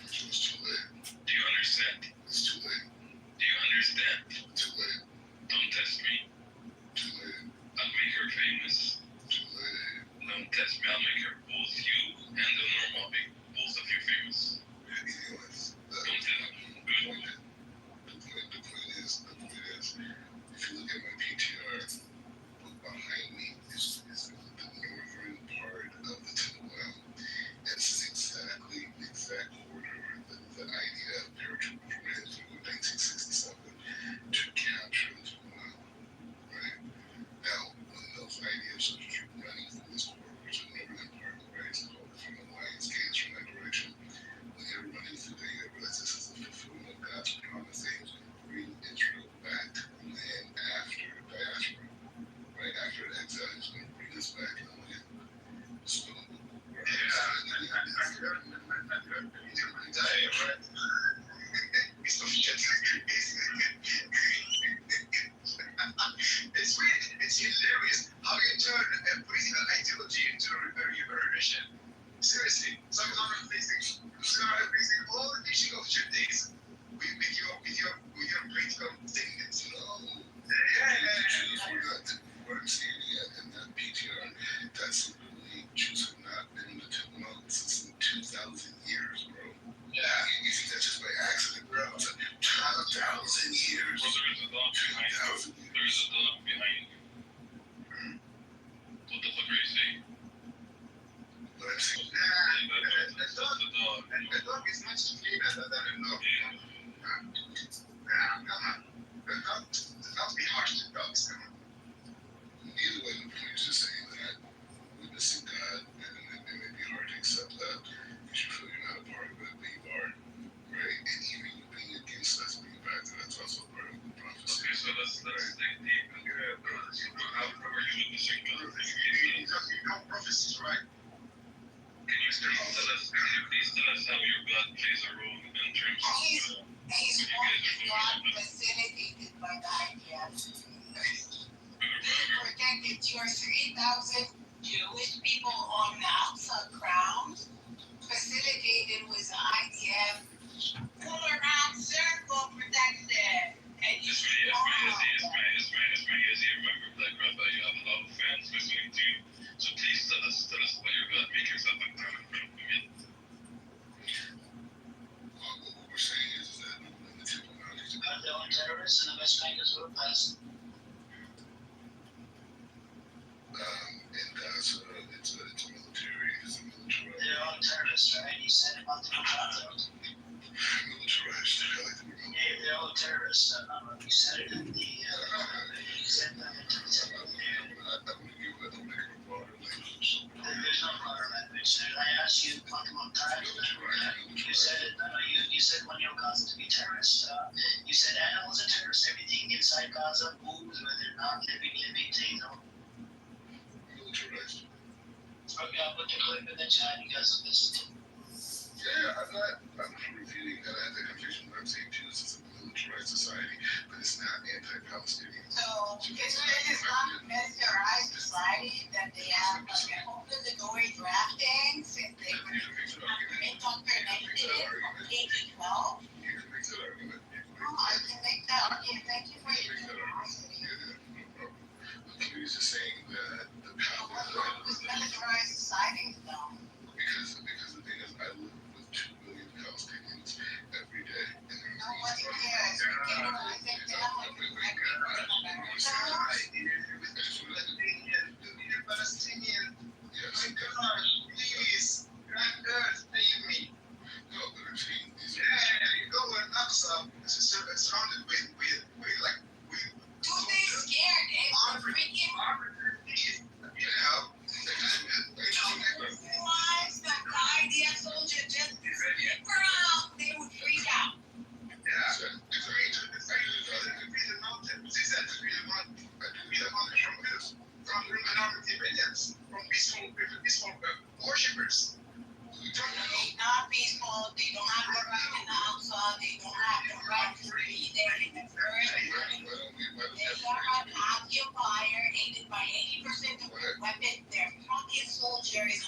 S12: It's too late.
S5: Do you understand?
S12: It's too late.
S5: Do you understand?
S12: Too late.
S5: Don't test me.
S12: Too late.
S5: I'll make her famous.
S12: Too late.
S5: Don't test me. I'll make her both you and the normal big both of you famous.
S12: Anyways,
S5: Don't tell me. Good.
S12: the point is, if you look at my PTR, behind me is the northern part of the Temple Mount. And this is exactly the exact corridor that the IDF paratroopers ran through in 1967 to capture the Temple Mount. Right? Now, when those IDF soldiers were running through this corridor to the northern part, right, it's called from the Lion's Gates from that direction. When they were running through there, they realized this is the fulfillment of God's promise that He was going to bring Israel back to the land after diaspora. Right after the exile, He was going to bring us back to the land. So,
S1: It's weird. It's hilarious how you turn a political ideology into a revolution. Seriously, some are facing all the teaching of Judaism with your political statements.
S12: What I'm seeing in that PTR, that's literally Jews have not been in the Temple Mount since 2,000 years, bro.
S1: Yeah.
S12: You think that's just by accident, bro? It's 2,000 years.
S5: Well, there's a dog behind you. There's a dog behind you. What the fuck are you saying?
S12: What I'm saying.
S1: The dog is much cleaner than a dog. Don't be harsh to dogs.
S12: Either way, the point is just saying that witnessing God, and it may be hard to accept that because you feel you're not a part of it, but you are, right? And even you being against us being back to that's also part of the prophecy.
S5: Okay, so let's dig deep into it. How are you witnessing God?
S1: You know prophecies, right?
S5: Can you please tell us how your God plays a role in terms of
S6: He's not facilitated by the IDF. Protected your 3,000 Jewish people on the outside ground, facilitated with the IDF, all around circle protected. And you
S5: remember Black Rabbi, you have a lot of fans listening to you. So please tell us about your God. Make yourself a time in front of me.
S12: What we're saying is that in the Temple Mount,
S3: Their own terrorists in the West Bank as well as
S12: in Gaza, it's a military,
S3: they're all terrorists, right? You said about the militarized.
S12: I like to remember.
S3: Yeah, they're all terrorists. You said it in the you said that in the there's no broader language. I asked you about you said it. You said when you're Gaza to be terrorist. You said animals are terrorists. Everything inside Gaza moves, whether not living things.
S12: Militarized.
S3: Okay, I'll put the clip in the chat. You guys will listen to.
S12: Yeah, I'm not refuting that anti-confession. What I'm saying too is it's a militarized society, but it's not anti-Palestinian.
S6: So, Israel is not a militarized society that they have like an open the door drafting since they were interconnected from K to 12.
S12: You can make that argument.
S6: I can make that argument. Thank you for your generosity.
S12: No problem. He was just saying that the power
S6: this militarized society though.
S12: Because the thing is, I live with 2 million Palestinians every day. And
S6: nobody cares. You know, I think they have like
S1: Al-Aqsa is surrounded with like with.
S10: Dude, they scared. They are freaking. Once the IDF soldier just around, they would freak out.
S1: From peaceful worshippers.
S10: They not peaceful. They don't have the right to the outside. They don't have the right to be there in the first place. They are an occupier aided by 80% of their weapons. Their fucking soldiers.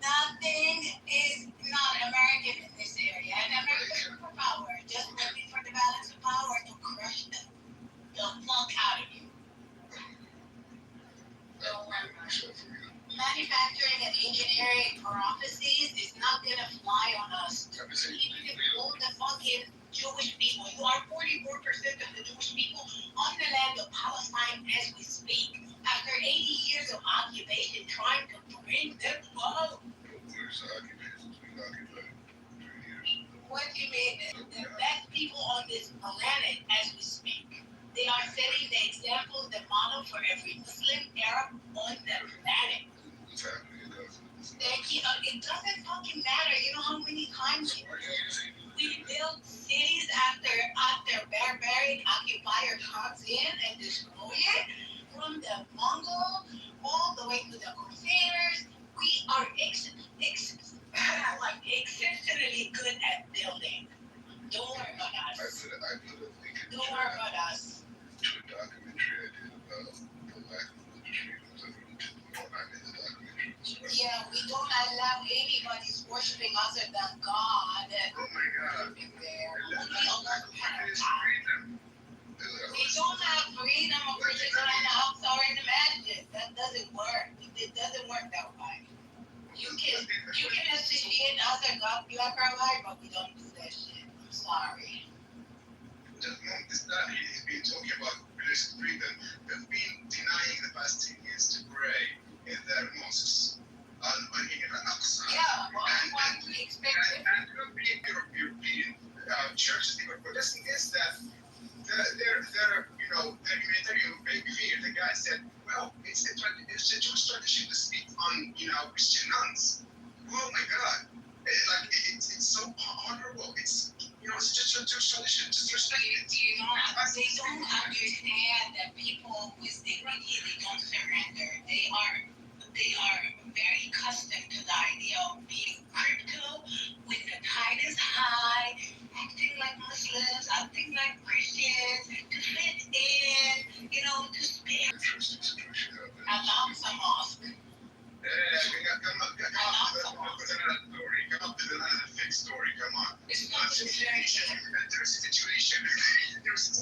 S10: Nothing is not American in this area. And American superpower just looking for the balance of power to crush them. The fuck out of you. Manufacturing and engineering prophecies is not gonna fly on us. Even if all the fucking Jewish people, you are 44% of the Jewish people on the land of Palestine as we speak. After 80 years of occupation, trying to bring them home. What do you mean? The best people on this planet as we speak. They are setting the example, the model for every Muslim, Arab on the planet. It doesn't fucking matter. You know how many times we build cities after barbaric occupier comes in and destroy it? From the Mongols all the way to the Crusaders, we are exceptionally good at building. Don't worry about us. Don't worry about us.
S12: To a documentary I did about the lack of military
S10: Yeah, we don't allow anybody's worshiping other than God.
S1: Oh my God.
S10: We don't have freedom of religion on the outside in the masjid. That doesn't work. It doesn't work that way. You can associate other God, black or white, but we don't do that shit. I'm sorry.
S1: This guy has been talking about religious freedom. They've been denying the past 10 years to pray in their mosques in Al-Aqsa.
S10: Yeah, what do we expect?
S1: And European churches, they were protesting this, that their humanitarian behavior. The guy said, well, it's a Jewish tradition to speak on, Christian nuns. Oh my God. It's so honorable. It's just a tradition. Just respect it.
S10: They don't understand that people with dignity, they don't surrender. They are very accustomed to the idea of being crypto when the tide is high, acting like Muslims, acting like Christians, to fit in, to spare. Al-Aqsa Mosque.
S1: Come up with another fake story. Come on.
S10: It's not a fairy tale.
S1: There's a situation.
S10: Just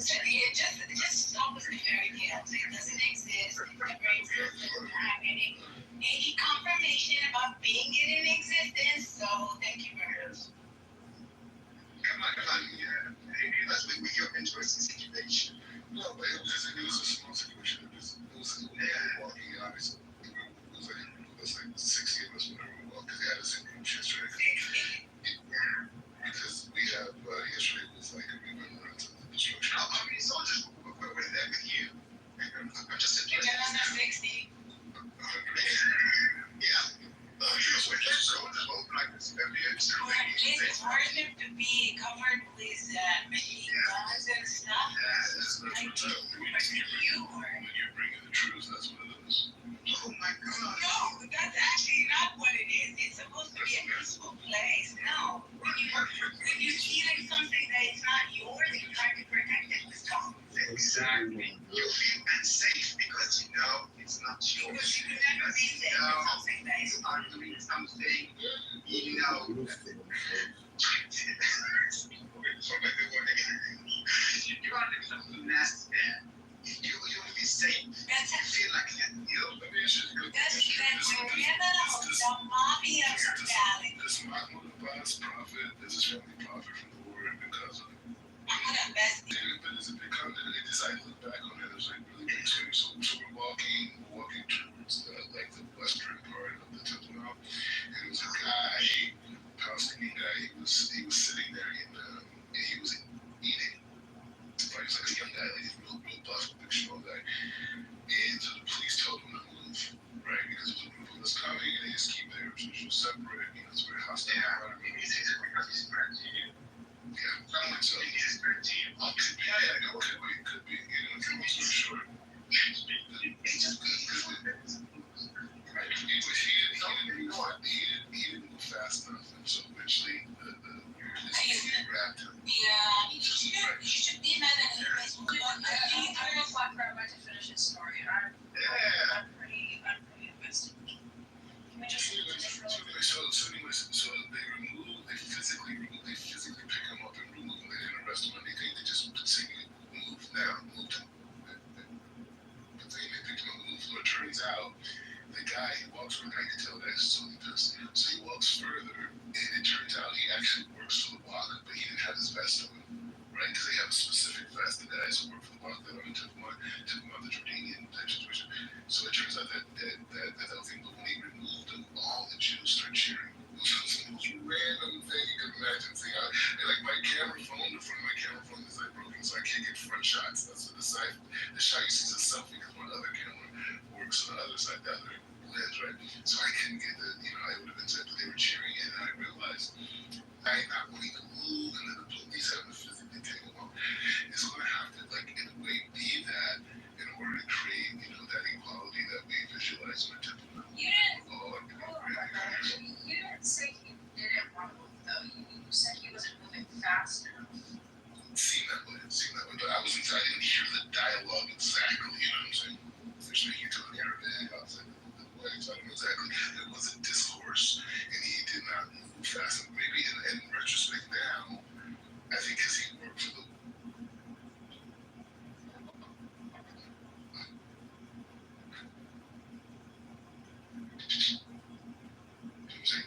S10: stop with the fairy tales. It doesn't exist. The brain doesn't have any confirmation about being in existence. So thank you very much.
S1: Come on. That's with your interesting situation.
S12: No, but it was a small situation. It was walking, obviously. It was like 60 of us whenever we walked, because they had us in groups yesterday. Because we have, yesterday was like we went around to the destruction.
S1: How many soldiers were there with you? I'm just
S10: You're under 60.
S1: Yeah.
S10: It's hard to be covered with machine guns and stuff.
S12: When you bring in the truth, that's what it is.
S1: Oh my God.
S10: No, that's actually not what it is. It's supposed to be a peaceful place. No. When you're stealing something that is not yours, you try to protect it with something.
S1: Exactly. You feel unsafe because it's not yours.
S10: Because you can never be safe with something that is
S1: you are doing something, you are doing something nasty there. You will be safe.
S10: That's
S1: you feel like
S10: that's the river of the mafia mentality.
S12: This Mahmoud Abbas prophet, this is family prophet from the word because of
S10: I'm the best.
S12: but it's a big comment. They decided to look back on it. It was like really big swing. So we're walking towards the western part of the Temple Mount, and it was a guy, Palestinian guy. He was sitting there in the
S21: Yeah, you should be mad at him. I will flap for him to finish his story. I'm pretty invested. Can we just
S12: So they physically pick him up and remove him. They didn't arrest him or anything. They just basically moved him. But they picked him up and moved him. It turns out the guy, he walks further. I can tell that's what he does. So he walks further, and it turns out he actually works for the block, but he didn't have his vest on, right? Because they have a specific vest. The guys who work for the block that are took him out the Jordanian type situation. So it turns out that was him. But when he removed him, all the Jews start cheering. It was the most random thing you could imagine seeing. And like my camera phone, the front of my camera phone is like broken, so I can't get front shots. That's what the shot you see is a selfie because my other camera works on the other side, the other lens, right? So I couldn't get the, I would have been said, but they were cheering, and I realized I ain't not wanting to move, and then the police having to physically take them off. It's going to have to, like, in a way, be that in order to create, that equality that we visualize in a typical
S21: You didn't say he didn't want to move, though. You said he wasn't moving fast enough.
S12: Seemed that way, but I didn't hear the dialogue exactly, you know what I'm saying? They're speaking to an Arabic, I was like, so I don't know exactly. It was a discourse, and he did not move fast. Maybe in retrospect now, I think because he worked for the.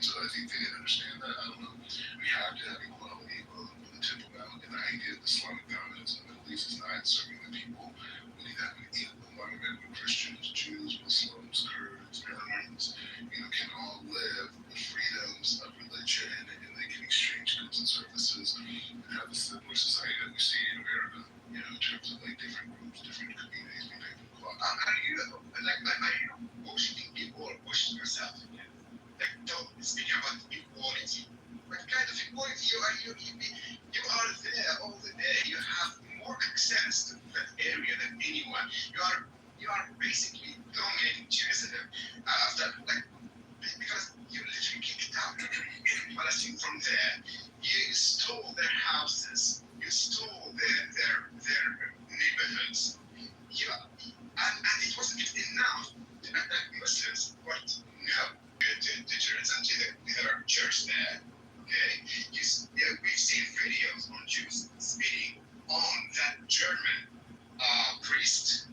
S12: So I think they didn't understand that. I don't know. We have to have equality on the Temple Mount, and the idea of Islamic dominance in the Middle East is not serving the people. We need to have an equal environment where Christians, Jews, Muslims, Kurds, Armenians, can all live with freedoms of religion, and they can exchange goods and services and have a similar society that we see in America, in terms of like different groups, different communities, being able to I hear that, I hear Washington people are pushing themselves. Like, speaking about equality. What kind of equality you are there all the day. You have more access to that area than anyone. You are basically dominating Jerusalem after because you literally kicked out Palestine from there. You stole their houses. You stole their neighborhoods. And it wasn't enough. Muslims, but no. To Jerusalem, to their church there. Okay? We've seen videos on Jews spitting on that German priest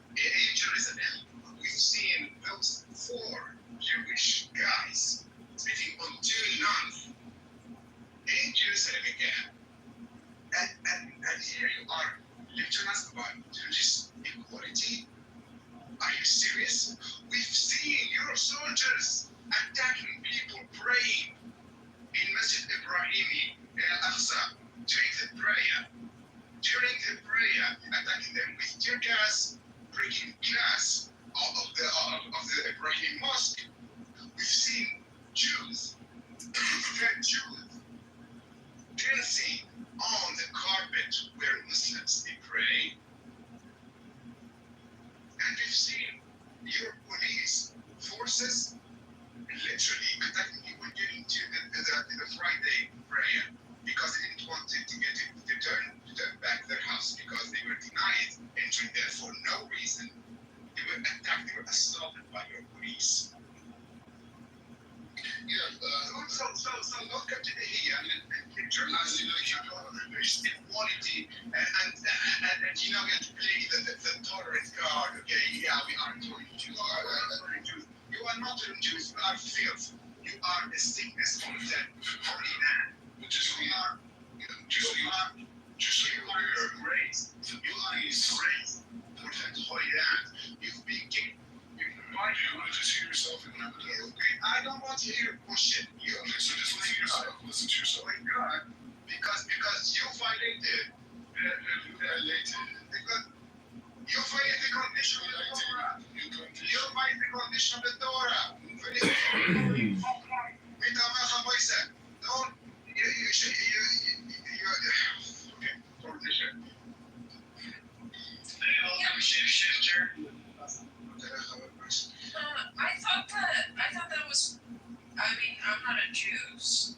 S12: in Jerusalem. We've seen those 4 Jewish guys spitting on 2 nuns in Jerusalem again. And here you are lecturing us about religious equality. Are you serious? We've seen your soldiers attacking people praying in Masjid Ibrahimi in Al-Aqsa during the prayer, attacking them with tear gas, breaking glass of the Ibrahim mosque. We've seen Jews dancing on the carpet where Muslims pray. And we've seen your police forces literally attacking people during the Friday prayer because they didn't want to turn back their house because they were denied entering there for no reason. They were attacked, they were assaulted by your police. So welcome to the here and journalists keep equality and you have to play the tolerant card. Okay, yeah, we are tolerant Jews. You are not tolerant Jews. You are filth. You are a sickness from them. Holy man. You are raised. You are raised for that holy land. You've been kicked. You want to just hear yourself and I don't want to hear bullshit. Okay, so just listen to yourself. Listen to yourself. Oh my God. Because you violated. Because you violated the condition of the Torah. You violated the condition of the Torah. Don't. Okay, politician.
S21: I thought that was. I mean, I'm not a Jew.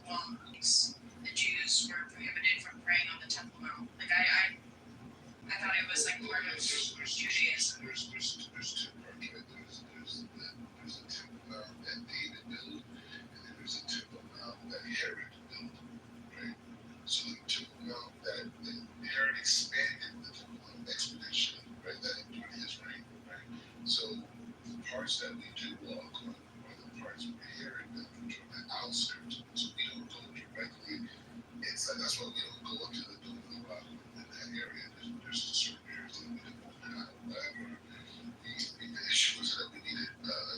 S21: Well, the Jews were prohibited from praying on the
S15: that Herod expanded the expedition, right? That during his reign, right? So the parts that we do walk on are the parts where Herod built, which are the outskirts. So we don't go directly inside. That's why we don't go up to the Dome of the Rock in that area. There's certain areas that we didn't want to have. However, the issue was that we needed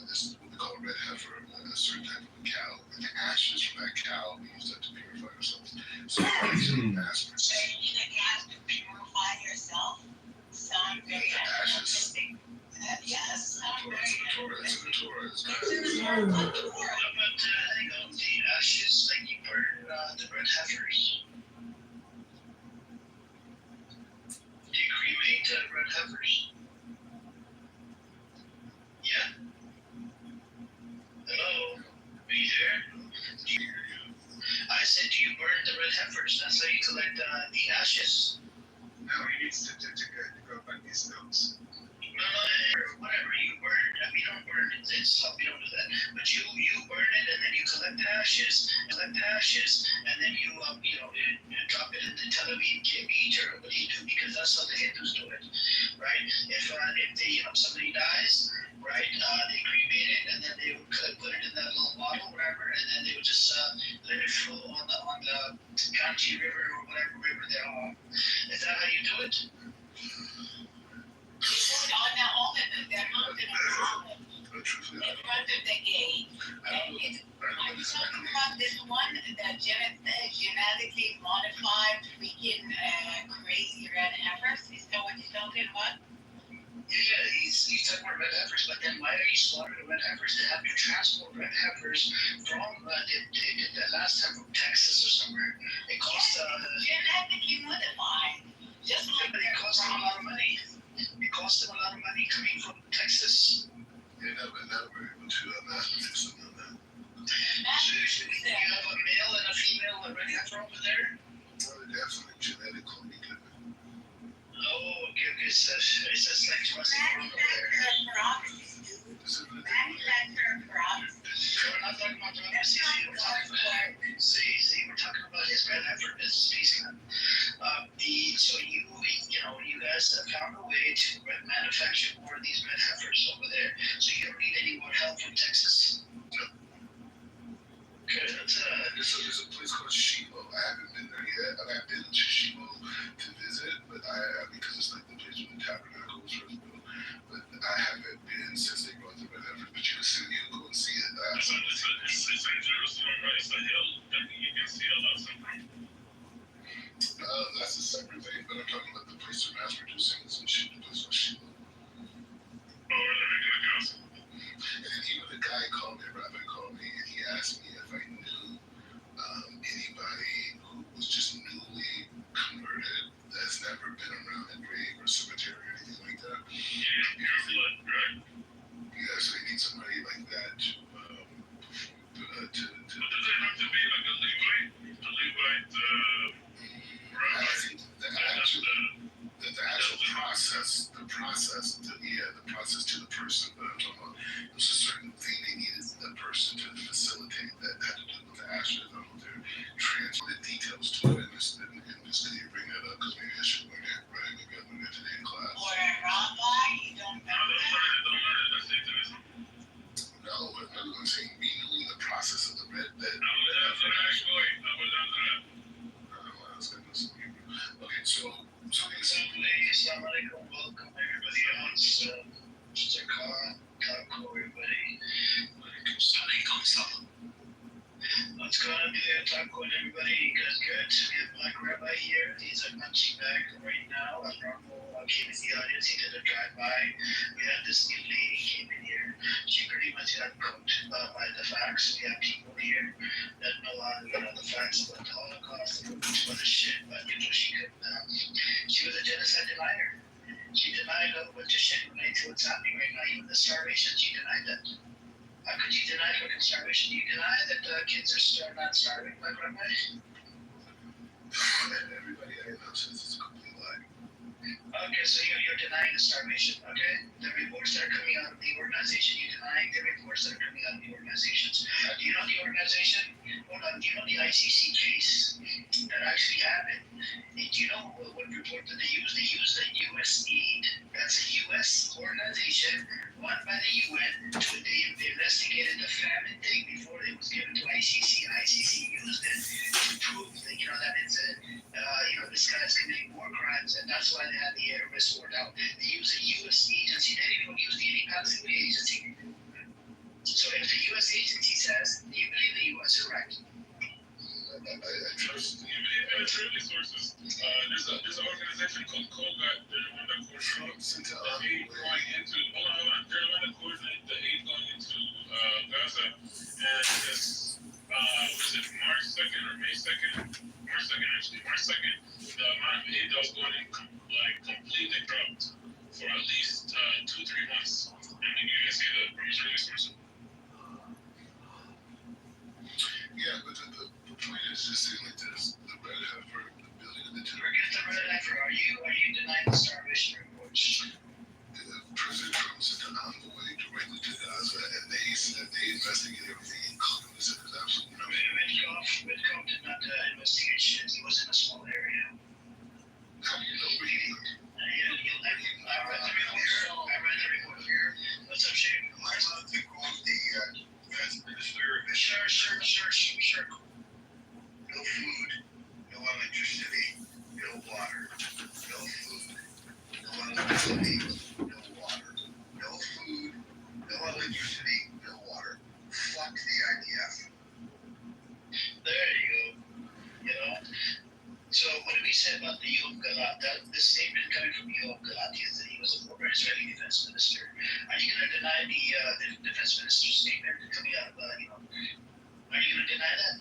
S15: this what we call red heifer, a certain type of a cow. And the ashes from that cow, we use that to purify ourselves. So we actually ask for
S6: So you need a gas to purify yourself? Sound very
S15: ashes.
S6: Yes.
S15: It's in the Torah.
S6: It's in the Torah. But hang on, the ashes, like you burn the red heifers. Do you cremate red heifers? Yeah. Hello? Are you there? I said, do you burn the red heifers? That's how you collect the ashes.
S1: No, he needs to go back his notes.
S6: No, whatever you burn, we don't burn it itself, we don't do that. But you burn it and then you collect the ashes, and then you drop it in the television meat or what do you do? Because that's how the Hindus do it, right? If they somebody dies, right, they cremate it and then they would put it in that little bottle, whatever, and then they would just let it flow on the Ganges River or whatever river they're on. Is that how you do it? Now all of them, they're hunted in front of the gate. And are you talking about this one, the genetically modified freaking crazy red heifers? Is that what you're talking about? Yeah, he's talking about red heifers, but then why are you slaughtering red heifers? They have to transport red heifers from, they did that last time from Texas or somewhere. It cost, genetically modified. Just like it cost them a lot of money. It cost them a lot of money coming from Texas.
S15: They're never able to fix them on that.
S6: So you have a male and a female red heifer over there?
S15: Well, they have something genetic cloning in it.
S6: Oh, okay. So it's a sexuality over there. Manufacturer crops. We're not talking about democracy. We're talking about his red heifer business piece. So you guys have found a way to manufacture more of these red heifers over there. So you don't need any more help from Texas.
S15: No.
S6: Okay,
S15: there's a place called Shiloh. I haven't been there yet. I've been to Shiloh to visit, but because it's like the place where the tabernacle was first built. But I haven't been since they brought the red heifers. But you can go and see it.
S5: It's in Jerusalem, right? It's a hill that you can see a lot of something.
S15: That's a separate thing, but I'm talking about the place they're mass producing is in Shiloh. The place called Shiloh.
S5: Oh, they're making a castle.
S15: And then even the guy called me, a rabbi called me, and he asked me if I knew anybody who was just newly converted that's never been around a grave or cemetery or anything like that.
S5: Yeah, your blood, right?
S15: Yeah, so they need somebody like that to
S5: But does it have to be like a Levite? A Levite,
S15: I think the actual process, the process to the person that I'm talking about, it was a certain thing they needed the person to facilitate that had to do with the ashes. I don't know if they're transfer the details to it, and just could you bring that up? Because maybe I should learn it, right? Maybe I'll learn it today in class.
S6: Or a rabbi, you don't know.
S5: don't learn it, that's interesting.
S15: No, I'm saying me knowing the process of the red that.
S5: I was after that.
S15: Okay, so
S6: Assalamu alaikum, welcome everybody else. Mr. Khan, Taco, everybody. Alaikum salam. What's going on there, Taco and everybody? You guys good? We have Black Rabbi here. He's a punching bag right now. Rambo came in the audience. He did a drive-by. We had this new lady came in here. She pretty much got cooked by the facts. We have people here that know the facts about the Holocaust and a bunch of other shit, but she couldn't. She was a genocide denier. She denied a bunch of shit related to what's happening right now. Even the starvation, she denied that. How could you deny fucking starvation? Do you deny that kids are not starving, like Rabbi?
S15: Everybody I know says it's a complete lie.
S6: Okay, so you're
S3: denying the starvation, okay? The reports that are coming out of the organization, you're denying the reports that are coming out of the organizations. Do you know the organization? Hold on, do you know the ICC case that actually happened? Do you know what report that they used? They used the USAID. That's a U.S. organization run by the UN. They investigated the famine thing before it was given to ICC. ICC used it to prove that, that it's this guy's committing war crimes, and that's why they had the arrest warrant out. They use a U.S. agency. They didn't even use any Palestinian agency. So if the U.S. agency says, do you believe the U.S. correct?
S12: I trust.
S5: You believe in Israeli sources? There's an organization called COGAT. They're the one that coordinates the aid going into. Hold on. They're the one that coordinates the aid going into Gaza. And this, was it March 2nd or May 2nd? March 2nd, actually. March 2nd, the amount of aid that was going in completely dropped for at least 2-3 months. And you guys see the from Israeli sources.
S12: Yeah, but the point is just saying like this: the red heifer, the building of the temple.
S3: Forget the red heifer. Are you denying the starvation reports?
S12: President Trump sent an envoy directly to Gaza, and they said they investigated everything, including this. It was absolutely no.
S3: Witkoff did not investigate shit. He was in a small area.
S12: How do you know where he was?
S3: I read the report here. What's up, Shane?
S12: I love to call the defense minister.
S3: Sure.
S12: No food, no electricity, no water, no food, no electricity, no water, no food, no electricity, no water. Fuck the IDF.
S3: There you go. So what did he say about the Yoav Galat? The statement coming from Yoav Galat is that he was a former Israeli defense minister. Are you going to deny the defense minister's statement coming out of, are you going to deny that?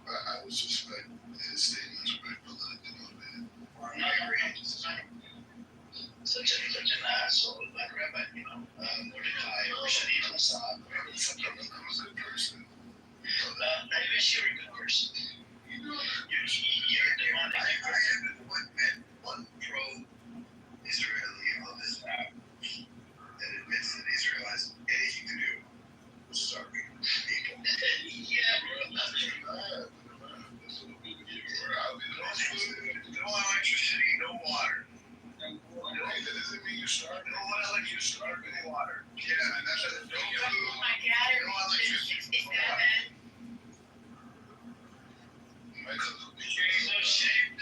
S12: I would suspect his statements were very politically motivated.
S3: No, I agree. Such an asshole, like Rabbi, Mordecai, or Shadid Assad, whatever the fuck
S12: I'm a good person.
S3: I wish you were a good person. You're demonic.
S12: I haven't one pro-Israeli on this app that admits that Israel has anything to do with starving people.
S3: Yeah, bro.
S12: No electricity, no water. That doesn't mean you're starving. No one you starve any water. Yeah, that's it. No food.
S18: My dad
S12: No electricity.
S18: is that bad?
S3: So shame.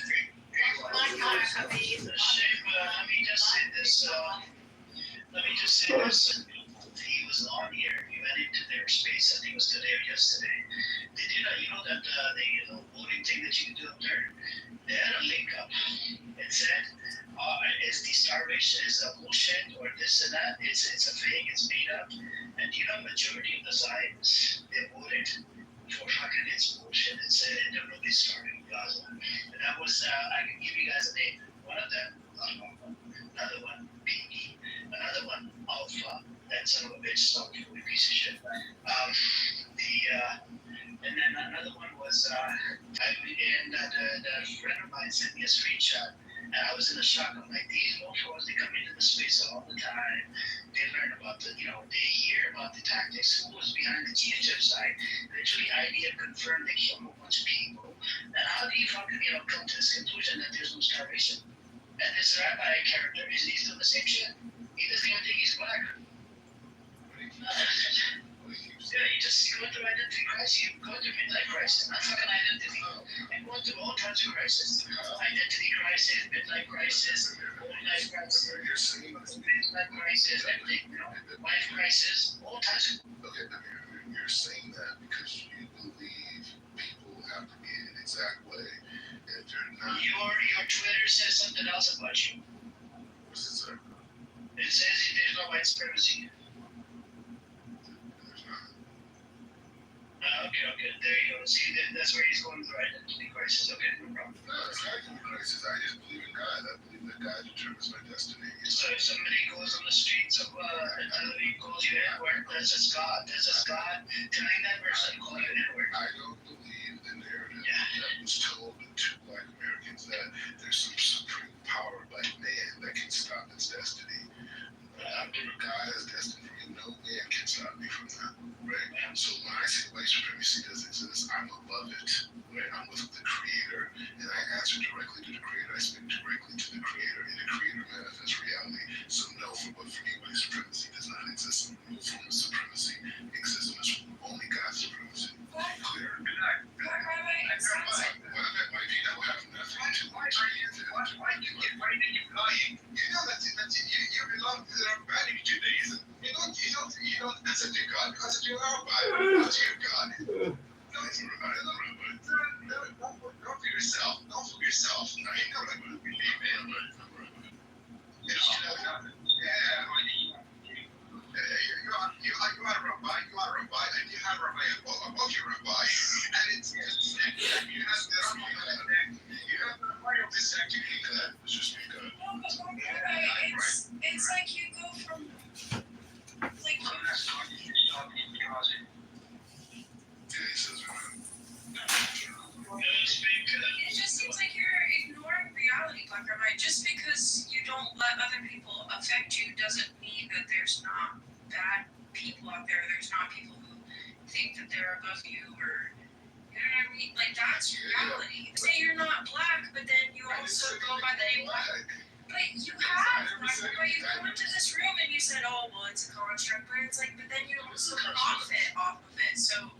S3: Let me just say this. He was on here. He went into their space. I think it was today or yesterday. They did the voting thing that you can do up there. They had a link up. It said, "Is the starvation is a bullshit or this and that? It's a fake. It's made up." And majority of the Zionists they voted for fucking it's bullshit. It said they're really starving Gaza. And that was I can give you guys a name. One of them, another one, PD, another one, Alpha. That son of a bitch, so fully piece of shit. And then another one was the friend of mine sent me a screenshot. And I was in a shock. I'm like, these mofos, they come into the space all the time. They learn about they hear about the tactics. Who was behind the genocide? Literally, IDF confirmed they killed a bunch of people. And how do you fucking, come to this conclusion that there's no starvation? And this rabbi character, isn't he still the same shit? He doesn't even think he's black. Yeah, you just go through identity crisis. You go through midlife crisis, not fucking identity. And go through all kinds of crises. Identity crisis, midlife crisis, old life crisis, midlife crisis, everything, life crisis, all types of.
S12: Okay, you're saying that because you believe people have to be an exact way. And if they're not.
S3: Your Twitter says something else about you.
S12: What's it say?
S3: It says there's no white supremacy. Okay, there you go. See, that's where he's going through identity crisis. Okay, no problem.
S12: No, it's not identity crisis. I just believe in God. I believe that God determines my destiny.
S3: So if somebody goes on the streets of Tel Aviv, calls you N-word, that's just God. That's just God telling that person to call you N-word.
S12: I don't believe the narrative that was told to Black Americans
S15: knows that there's some supreme power like man that can stop its destiny. Whatever God has destined for me, no man can stop me from that. Right? So when I say white supremacy does exist, I'm above it. Right? I'm with the Creator, and I answer directly to the Creator. I speak directly to the Creator, and the Creator manifests reality. So no, for me, white supremacy does not exist. No form of supremacy exists in this world. Only God's supremacy. Clear? White people have nothing to
S1: Why did you lying? You know that you belong to the Rabbinic Judaism. You don't answer to God because you're Rabbi, not your God. Don't for yourself. Don't for yourself. I know that you believe in. You are a rabbi. You are a rabbi, and you have a rabbi above your rabbi, and it's you have the rabbi. You have the rabbi of this activity.
S15: Just be good.
S18: It's like you go from like it just seems like you're ignoring reality, Black Rabbi. Just because you don't let other people affect you doesn't mean that there's not bad people out there. There's not people who think that they're above you, or you know what I mean? Like that's reality. Say you're not black, but then you also go by the name black. But you have, Black Rabbi. You go into this room and you said, "Oh, well, it's a construct," but it's like, but then you also come off of it. So.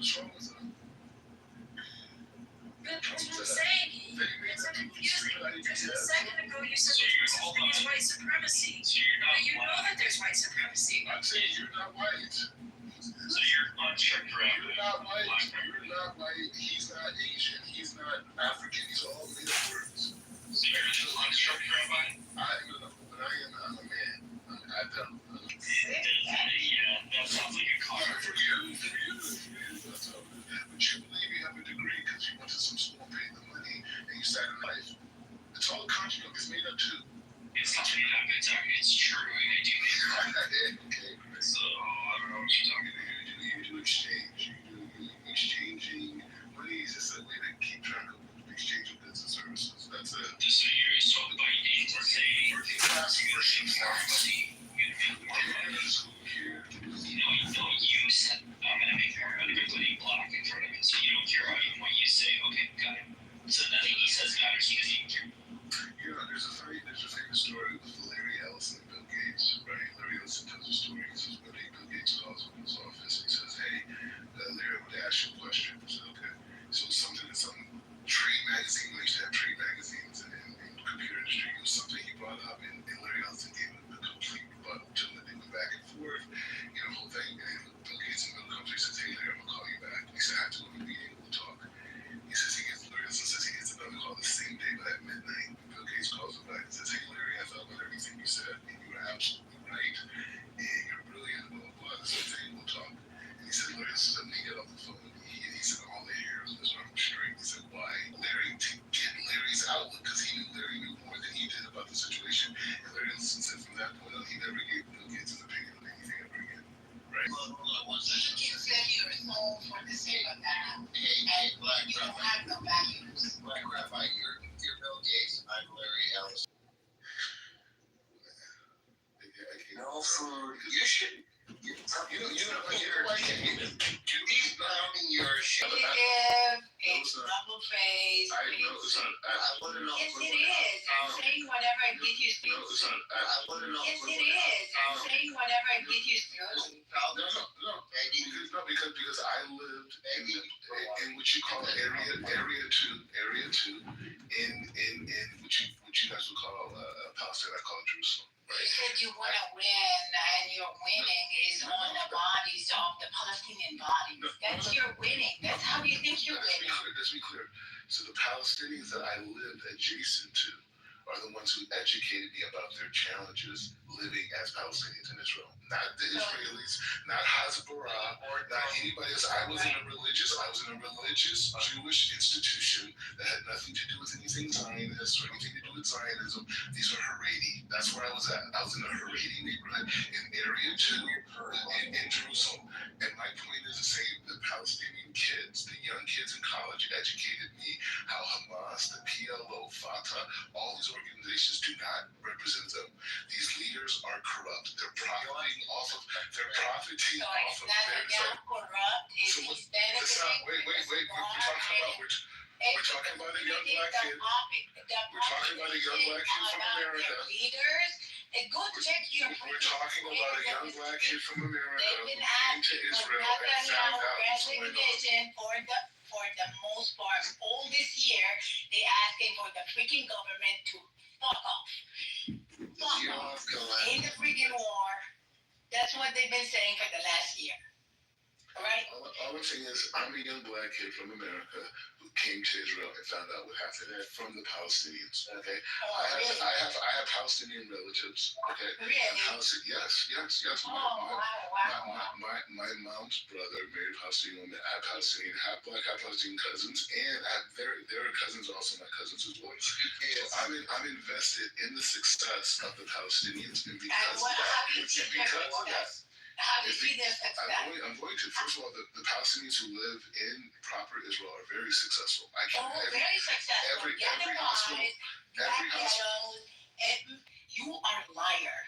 S18: But that's what I'm saying. It's so confusing. Just a second ago, you said there's such thing as white supremacy. But you know that there's white supremacy.
S15: I'm saying you're not white.
S7: So you're construct rabbi.
S15: You're not white. You're not white. He's not Asian. He's not African. He's all made up words.
S7: So you're a construct rabbi?
S15: I'm a man. I don't.
S7: Yeah, that sounds like a car.
S15: For you, that's all. But you believe you have a degree because you went to some school, paid the money, and you sat in life. It's all a construct. It's made up too.
S7: It's not made up. It's true. I do make it.
S15: Okay, so I don't know what you're talking about. You do exchange. You exchanging money is just a way to keep track of the exchange of goods and services. That's it.
S7: So you're talking about
S15: working class versus pharmacy.
S7: You said I'm gonna make everybody black in front of it, so you don't care about even what you say. Okay, got it. So nothing he says matters. He doesn't even care.
S15: You know, there's a famous story with Larry Ellison and Bill Gates, right? Larry Ellison tells a story. He says, one day Bill Gates calls him in his office and he says, "Hey, Larry, I want to ask you a question." I said, "Okay." So something in some trade magazine, we used to have trade magazines in the computer industry, it was something he brought up, and Larry Ellison gave him a complete rebuttal to him. They went back and forth, whole thing. And Bill Gates in the middle comes, he says, "Hey, Larry, I'm going to call you back." He said, "I have to go to a meeting, we'll talk." He says, Larry Ellison says he gets another call the same day, but at midnight. Bill Gates calls him back and says, "Hey, Larry, I thought about everything you said, and you were absolutely right, and you're brilliant, blah, blah, blah. This thing, we'll talk." And he said, Larry Ellison suddenly get off the phone. He said, all the hairs on his arm were straight. He said, "Why?" Larry, to get Larry's outlook, because he knew Larry knew more than he did about the situation. And Larry Ellison said from that point on, he never gave Bill Gates his opinion on anything ever again. Right?
S6: You said you're sold for the sake of that, and you don't have no values.
S1: Black Rabbi, you're Bill Gates. I'm Larry Ellison. No food. You should. He's pounding your shit.
S6: You give a double face.
S15: I know it's not.
S6: Yes, it is. I'm saying whatever I get you through.
S15: It's not.
S6: Yes, it is. I'm saying whatever I get you through.
S15: No, because I lived in what you call area two, in what you guys would call Palestine. I call it Jerusalem. Right?
S6: You said you want to win, and your winning is on the bodies of the Palestinian bodies. That's your winning. That's how you think you're winning.
S15: Let's be clear. So the Palestinians that I lived adjacent to are the ones who educated me about their challenges living as Palestinians in Israel. Not the Israelis, not Hezbollah, not anybody else. I was in a religious Jewish institution that had nothing to do with anything Zionist or anything to do
S12: with Zionism. These are Haredi. That's where I was at. I was in a Haredi neighborhood in Area 2 in Jerusalem. And my point is to say the Palestinian kids, the young kids in college educated me how Hamas, the PLO, Fatah, all these organizations do not represent them. These leaders are corrupt. They're profiting off of their
S6: corrupt. Is Hispanic
S12: wait. We're talking about a young black kid. We're talking about a young black kid from America.
S6: Leaders, go check your.
S12: We're talking about a young black kid from America
S6: They've
S12: who
S6: been
S12: came to
S6: asking for
S12: Israel and found out what's going on.
S6: resignation for the most part. All this year, they asking for the freaking government to fuck off. In the freaking war. That's what they've been saying for the last year. Right?
S12: All I'm saying is, I'm a young black kid from America who came to Israel and found out what happened from the Palestinians. Okay, I have Palestinian relatives. Okay,
S6: Really?
S12: Yes. My mom's brother married a Palestinian woman. I have Palestinian, half black, half Palestinian cousins, and their cousins are also my cousins as well. So I'm invested in the success of the Palestinians, and because of that.
S6: How do you see their success?
S12: I'm going to. First of all, the Palestinians who live in proper Israel are very successful.
S6: Very successful.
S12: Every hospital.
S6: You are a liar.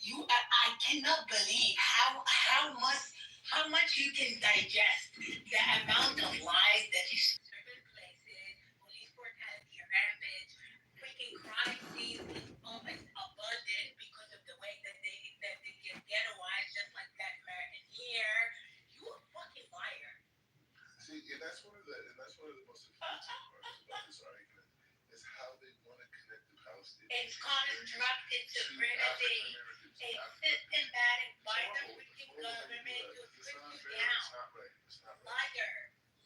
S6: I cannot believe how much you can digest the amount of lies that you see in certain places. Police brutality, rampage, freaking crime scenes almost abundant because of the way that they get ghettoized, just like that American here. You a fucking liar.
S12: See, and that's one of the most offensive parts about this argument is how they want to connect the Palestinians.
S6: It's constructed supremacy. It's systematic by the freaking government to put you down.
S12: It's not right.
S6: Liar.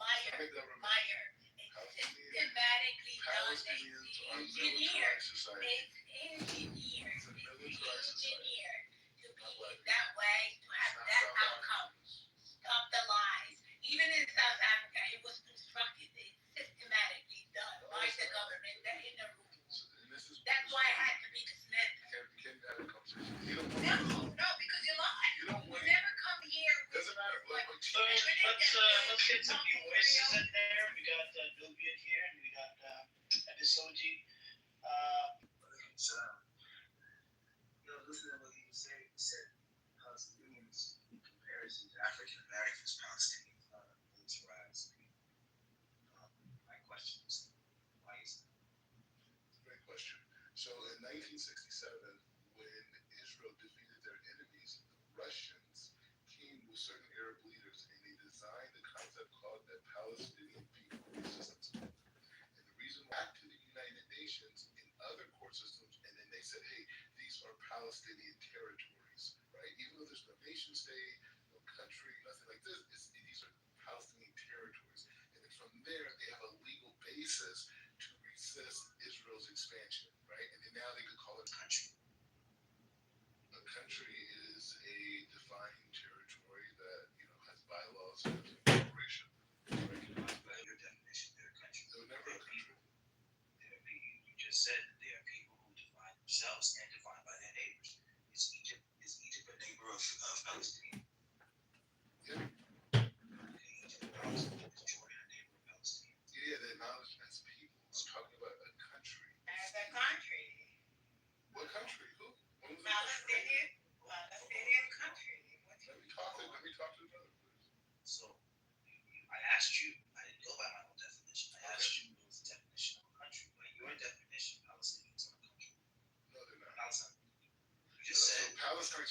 S6: It's systematically done. It's engineered. To be that way, to have that outcome. Stop the lies. Even in South Africa, it was constructed. It's systematically done by the government. They're in the rules. That's why it had to be dismissed. No, because you lie. You never come here.
S12: Doesn't matter.
S2: Let's get some new voices in there. We got Nubian here, and we got Episoji.
S3: Listening to what he was saying, he said Palestinians in comparison to African Americans, Palestinians are militarized people. My question is, why is that?
S12: Great question. So in 1967, when Israel defeated their enemies, the Russians came with certain Arab leaders and they designed a concept called the Palestinian People Resistance. And the reason why to the United Nations and other court systems, and then they said, hey, these are Palestinian territories, right? Even though there's no nation state, no country, nothing like this, these are Palestinian territories. And then from there, they have a legal basis to resist Israel's expansion, right? And then now they could call it a country. A country is a defined territory that, has bylaws and has a corporation.
S3: By your definition, they're a country.
S12: They're never a country.
S3: You just said that they are people who define themselves and defined by their neighbors. Is Egypt a neighbor of Palestine?
S12: Yeah.
S3: Egypt and Palestine. Is Jordan a neighbor of Palestine?
S12: Yeah, they're acknowledged as people. I'm talking about a country.
S6: As a country.
S12: What country? Who?
S6: Palestinian country.
S12: Let me talk to the brother, please.
S3: So, I asked you, I didn't go by my own definition. I asked you what was the definition of a country. By your definition, Palestinians are a country.
S12: No, they're not.
S3: Palestine. You just said.
S12: Palestine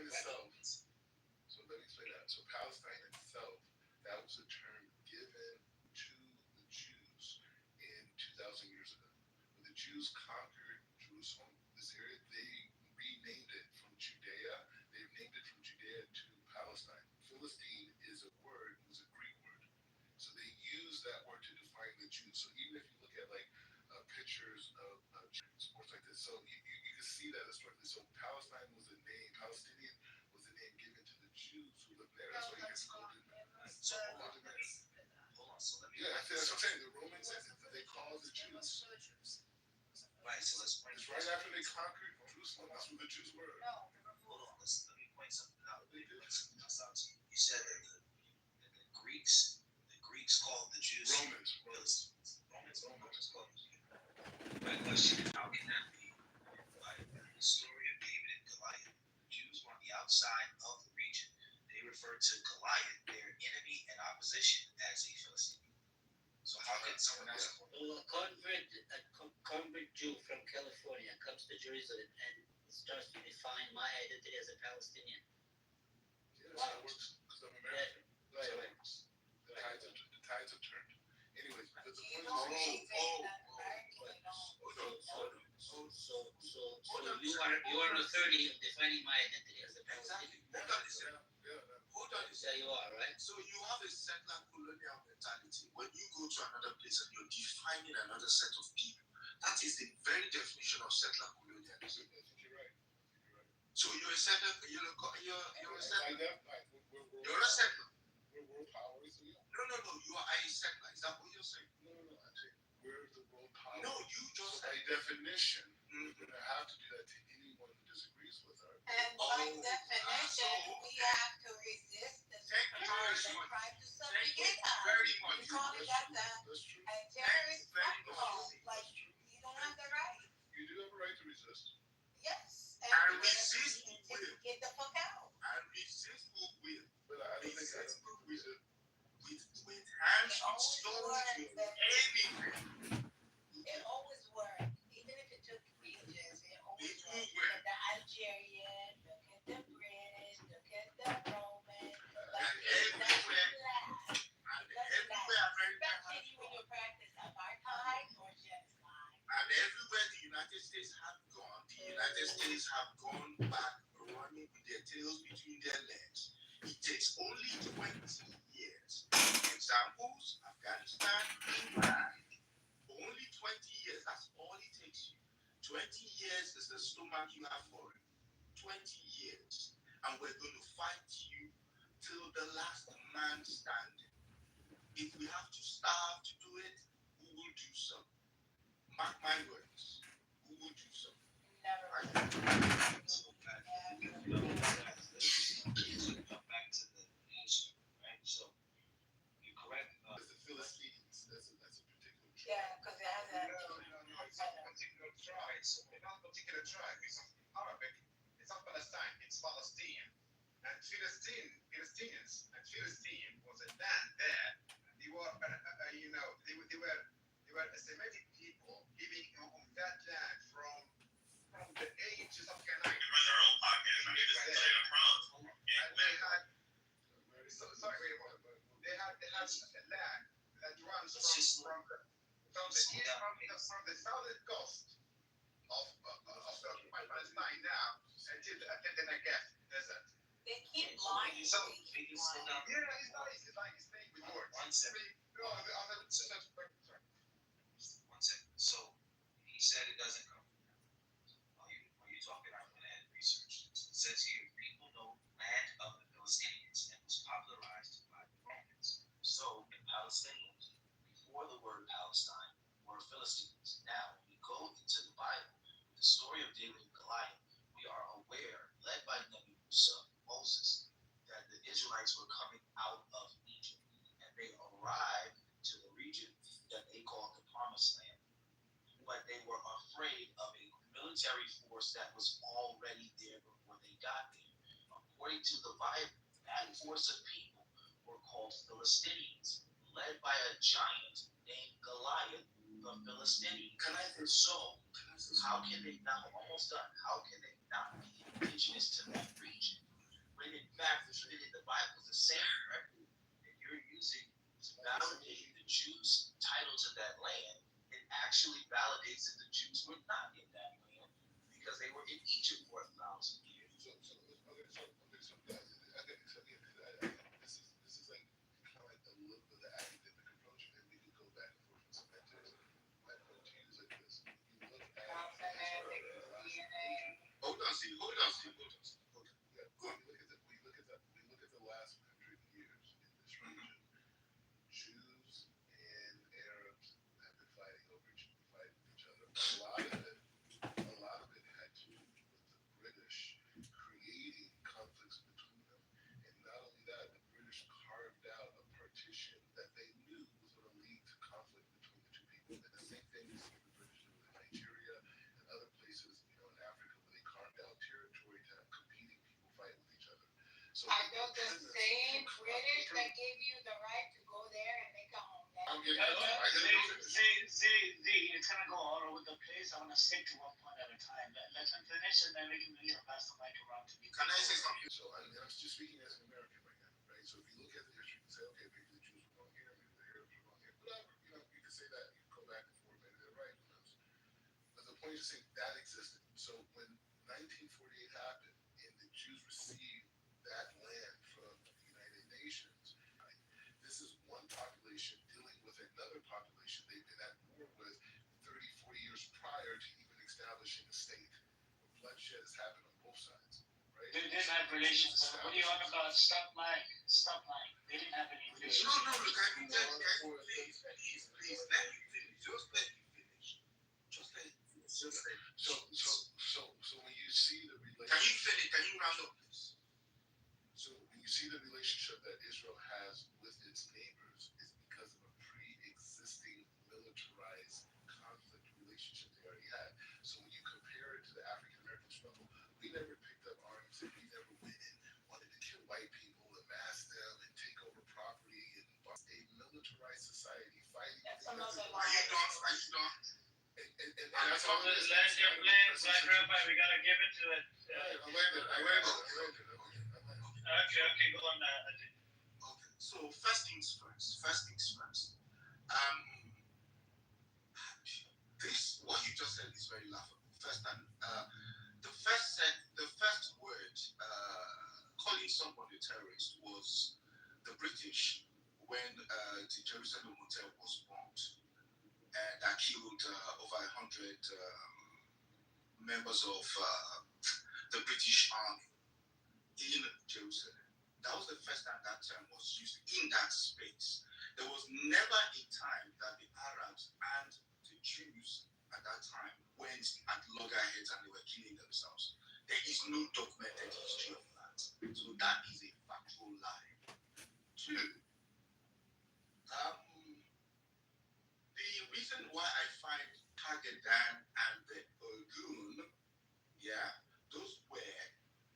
S12: itself. So let me explain that. So Palestine itself, that was a term given to the Jews in 2,000 years ago. When the Jews conquered Jerusalem, this area, they renamed it from Judea. They named it from Judea to Palestine. Philistine is a word, it was a Greek word. So they used that word to define the Jews. So even if you look at pictures of sports like this, so you can see that historically. So Palestine was a name, Palestinian was a name given to the Jews who lived there. That's why you get golden men. So hold on.
S3: So let me.
S12: Yeah, that's what I'm saying. The Romans, they called the Jews.
S3: Right. So let's
S12: they conquered Jerusalem. That's where the Jews were.
S10: No.
S7: Hold on, let me point something out. Let me point something else out to you. You said that the Greeks called the Jews
S12: Romans.
S7: Romans called them. My question is, how can that be? Like, in the story of David and Goliath, the Jews were on the outside of the region. They referred to Goliath, their enemy and opposition, as a Philistine. So how can someone else call
S2: A convert Jew from California comes to Jerusalem and starts to define my identity as a Palestinian?
S12: Yeah, that's how it works. Because I'm American.
S2: Right, right.
S12: The tides have turned. Anyways, the point is,
S2: So you are an authority of defining my identity as a Palestinian.
S7: Hold on.
S2: Yeah, you are, right?
S7: So you have a settler colonial mentality. When you go to another place and you're defining another set of people, that is the very definition of settler colonialism.
S12: you're right.
S7: So you're a settler. You're a settler.
S12: You're a settler. We're world powers. So yeah.
S7: No. You are a settler. Is that what you're saying?
S12: No. I'm saying we're the world power.
S7: No, you just
S12: by definition. We're going to have to do that to anyone who disagrees with her.
S10: And by definition, we have to resist the superpowers that try to subjugate us.
S7: Very much.
S10: We call it that
S12: That's true.
S10: a terrorist protocol. Like, you don't have the right.
S12: You do have a right to resist.
S10: Yes.
S7: And resist who will.
S10: Get the fuck out.
S7: And resist who will.
S12: But I don't think we should.
S7: With hands, with stones, with anything.
S10: It always worked. Even if it took ages, it always worked. Look at the Algerian, look at the British, look at the Roman.
S7: And everywhere.
S10: Especially when you practice apartheid or genocide.
S7: And everywhere the United States have gone back running with their tails between their legs. It takes only 20 years. Examples, Afghanistan, Iraq. Only 20 years, that's all it takes you. 20 years is the stomach you have for it. 20 years. And we're going to fight you till the last man standing. If we have to starve to do it, we will do so. Mark my words. We will do so.
S10: Never.
S7: Come back to the answer, right? So you're correct.
S12: The Philistines, that's a particular tribe.
S10: Yeah, because it has a
S1: It's not a particular tribe. It's not a particular tribe. It's Arabic. It's not Palestine. It's Palestine. And Philistines was a land there. They were, they were Semitic people living on that land from the ages of Canaan. They had a land that runs from the southern coast of Palestine now until the Negev desert.
S10: They keep lying.
S7: So, it's staying with words. One second. So, he said it doesn't come from them. While you're talking, I'm going to add research. It says here, people know land of the Philistines and was popularized by the Romans. So, in Palestinians, before the word Palestine, were Philistines. Now, when we go into the Bible, with the story of David and Goliath, we are aware, led by Nebi Musa, Moses, that the Israelites were coming out of Egypt. And they arrived to the region that they called the Promised Land. But they were afraid of a military force that was already there before they got there. According to the Bible, that force of people were called Philistines, led by a giant named Goliath, the Philistine. How can they not, almost done, how can they not be indigenous to that region? When in fact, even in the Bible, the same record that you're using to validate the Jews' title to that land, it actually validates that the Jews were not in that land because they were in Egypt for 1,000 years.
S12: This is like kind of like a little bit of the academic approach, and we can go back and forth with semantics. My point to you is like this: you look at
S7: Hold on, Steve.
S12: We look at the last 100 years in this region. Jews and Arabs have been fighting over each other. A lot of it So
S6: I built the same British that gave you the right to go there and make a home.
S13: It's gonna go all over the place. I'm gonna stick to one point at a time. Let them finish, and then we can pass the mic around to me.
S12: Can I say something? So I'm just speaking as an American right now, right? So if you look at the history and say, okay, maybe the Jews were wrong here, maybe the Arabs were wrong here, whatever, you can say that, you can go back and forth, maybe they're right, who knows? But the point is saying that existed. So when 1948 happened and the Jews received that land from the United Nations, right, this is one population dealing with another population they've been at war with 30, 40 years prior to even establishing a state. Where bloodshed has happened on both sides. Right?
S13: They didn't have relations. What are you on about? Stop lying. Stop lying. They didn't have any relations.
S1: No, look, please, let me finish. Just let me finish.
S12: So when you see the relationship,
S1: Can you finish? Can you round up, please?
S12: so when you see the relationship that Israel has with its neighbors, is because of a pre-existing militarized conflict relationship they already had. So when you compare it to the African American struggle, we never picked up arms and we never went and wanted to kill white people and mass them and take over property and a militarized society fighting.
S6: That's another
S1: Are you done?
S12: And
S13: that's all this land your plane, Black Rabbi. We gotta give it to it.
S12: I landed.
S13: Okay, go on.
S1: Okay. So first things first. This what you just said is very laughable. First time, the first word calling someone a terrorist was the British when the Jerusalem Hotel was bombed and that killed over 100 members of the British Army in Jerusalem. That was the first time that term was used in that space. There was never a time that the Arabs and the Jews at that time went at loggerheads and they were killing themselves. There is no documented history of that. So that is a factual lie. Two, the reason why I find Haggadah and the Ogun, those were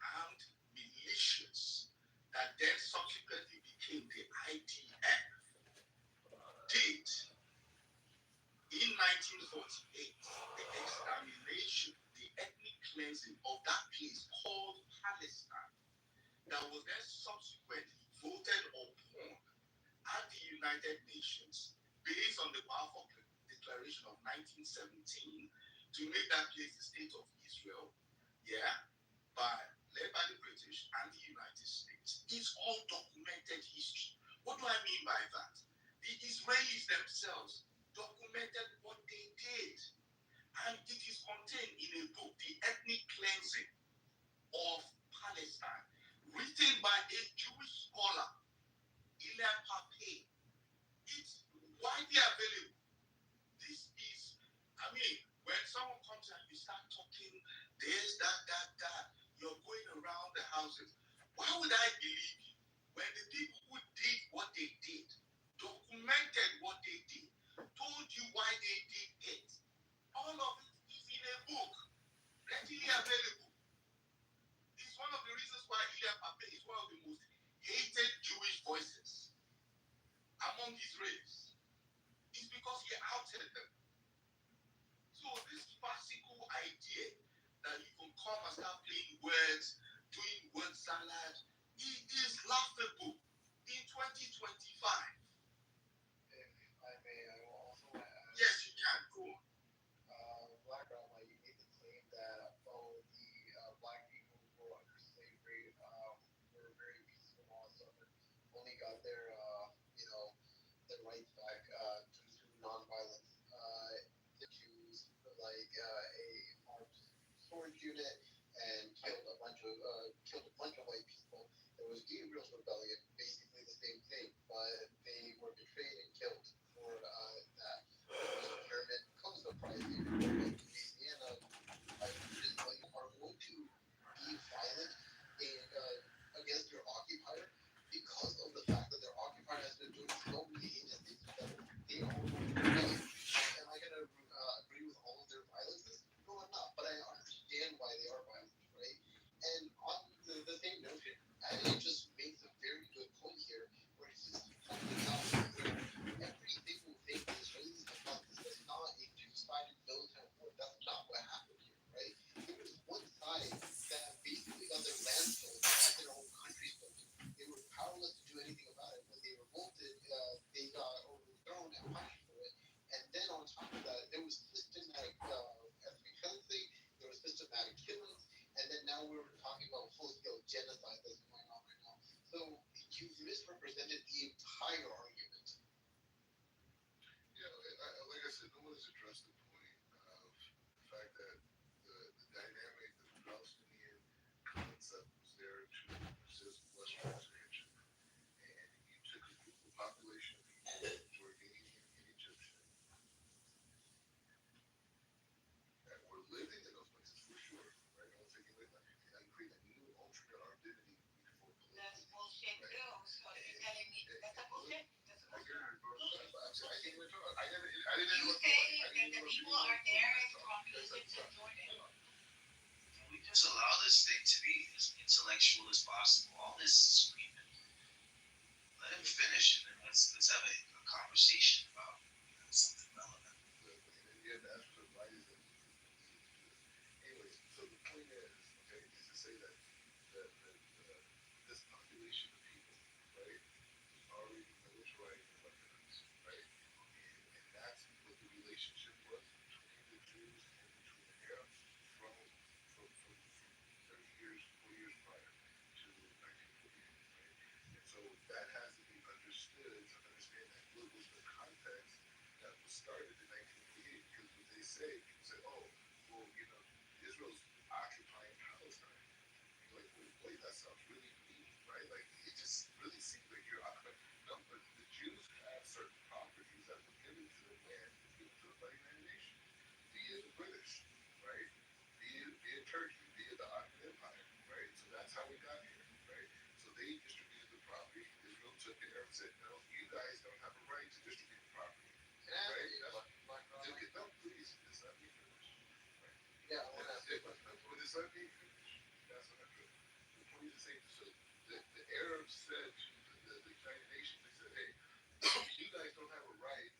S1: armed militias that then subsequently became the IDF, did in 1948 the extermination, the ethnic cleansing of that place called Palestine, that was then subsequently voted upon at the United Nations based on the powerful declaration of 1917 to make that place the state of Israel, led by the British and the United States. It's all documented history. What do I mean by that? The Israelis themselves documented what they did, and it is contained in a book, The Ethnic Cleansing of Palestine, written by a Jewish scholar, Ilan Pape. It's widely available. This is, when someone comes and you start talking this, that, you're going around the houses. Why would I believe you when the people who did what they did, documented what they did, told you why they did it? All of it is in a book, readily available. It's one of the reasons why Ilan Pape is one of the most hated Jewish voices among Israelis. It's because he outed them. So this farcical idea that you can come and start playing words, doing word salad, it is laughable in 2025.
S3: If I may, I will also add.
S1: Yes, you can. Go on.
S3: Black Rabbi, you made the claim that the black people who were under slavery were very peaceful also, and only got their rights back due to nonviolence. The Jews like a armed storage unit and killed a bunch of white people. There was Gabriel's rebellion, basically the same thing, but they were betrayed and killed for that. There was a German Coast Uprising in Louisiana. Israelis are going to be violent and against their occupier because of the fact that they're
S8: now we're talking about full-scale genocide that's going on right now. So you misrepresented the entire argument.
S12: Yeah, like I said, no one has addressed the point of the fact that the dynamic, the Palestinian concept was there to resist Western expansion. And you took a group of population of people, Jordanian and Egyptian, that were living in those places for sure, right? I don't think it like and create a new alternate identity before
S6: That's bullshit too. So you're telling me that's a bullshit? That's a bullshit.
S12: I didn't interrupt. I didn't
S6: You
S12: interrupt.
S6: say that the people are there from Egypt and Jordan.
S3: Can we just allow this thing to be as intellectual as possible? All this screaming. Let him finish and then let's have a conversation about something relevant.
S12: Yeah, that's what why is it? Anyways, so the point is, okay, is to say that this population of people, right, is already militarized and weaponized, right, and that's what the relationship was between the Jews and between the Arabs from 30 years, 4 years prior to 1948, right? And so that has to be understood to understand that what was the context that was started in 1948, because what they say, people say, oh, well, Israel's occupying Palestine. You're like, wait, that sounds really mean, right? Like, it just really seems like you're occupying. No, but the Jews have certain properties that were given to the land, given to the United Nations, via the British, right? Via Turkey, via the Ottoman Empire, right? So that's how we got here, right? So they distributed the property. Israel took it and said, no, you guys don't have a right to distribute the property. Right? No, please, just let me finish. Right?
S8: Yeah, I want to ask you a question.
S12: Just let me finish. That's not good. The point is saying, so the Arabs said to the United Nations, they said, hey, you guys don't have a right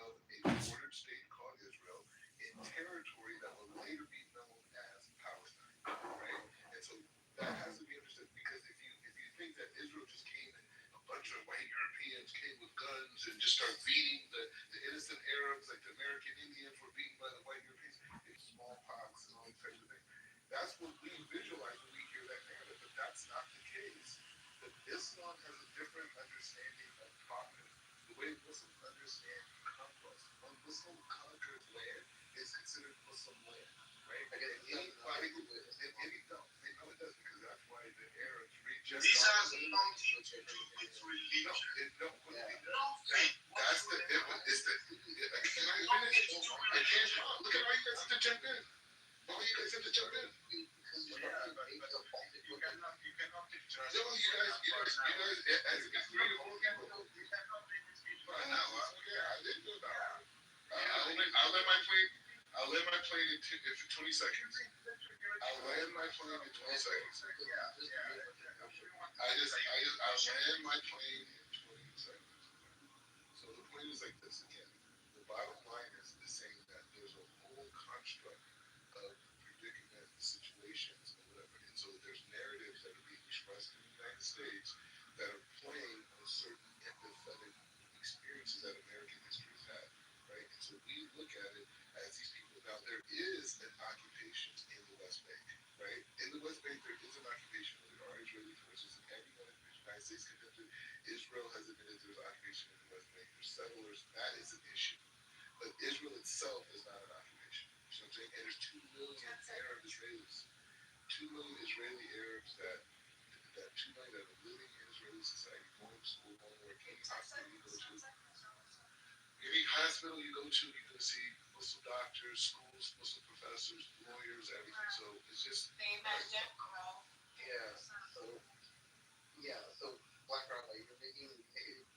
S12: of a bordered state called Israel in territory that will later be known as Palestine, right? And so that has to be understood, because if you think that Israel just came and a bunch of white Europeans came with guns and just start beating the innocent Arabs like the American Indians were beaten by the white Europeans, it's smallpox and all these types of things. That's what we visualize when we hear that narrative, but that's not the case. But Islam has a different understanding of prophet. The way Muslims understand conquest. When Muslim conquers land, is considered Muslim land, right? Again, anybody who they know it does, because that's why the Arabs reject.
S1: These are nothing to do with religion.
S12: That's the difference. It's the. Can I finish? I can't. Look at all you guys have to jump in. All you guys have to jump in.
S1: You cannot take charge.
S12: No, you guys, as if it's 3 or 4 people.
S1: Right now,
S12: Okay, I didn't do that. I'll land my plane in 20 seconds. I'll land my plane in 20 seconds. I'll land my plane in 20 seconds. So the point is like this again. The bottom line is saying that there's a whole construct of predicament situations and whatever. And so there's narratives that are being expressed in the United States that are playing on certain empathetic experiences that American history has had, right? And so we look at it as these people. Now, there is an occupation in the West Bank, right? In the West Bank, there is an occupation. There are Israeli forces, and everyone in the United States condemns it. Israel has admitted there's occupation in the West Bank. There's settlers. That is an issue. But Israel itself is not an occupation. You know what I'm saying? And there's 2 million Arab Israelis. 2 million Israeli Arabs that 2 million that are living in Israeli society, going to school, going to work, any hospital you go to. Any hospital you go to, you're going to see Muslim doctors, schools, Muslim professors, lawyers, everything. So it's just.
S8: So Black Rabbi, you're making a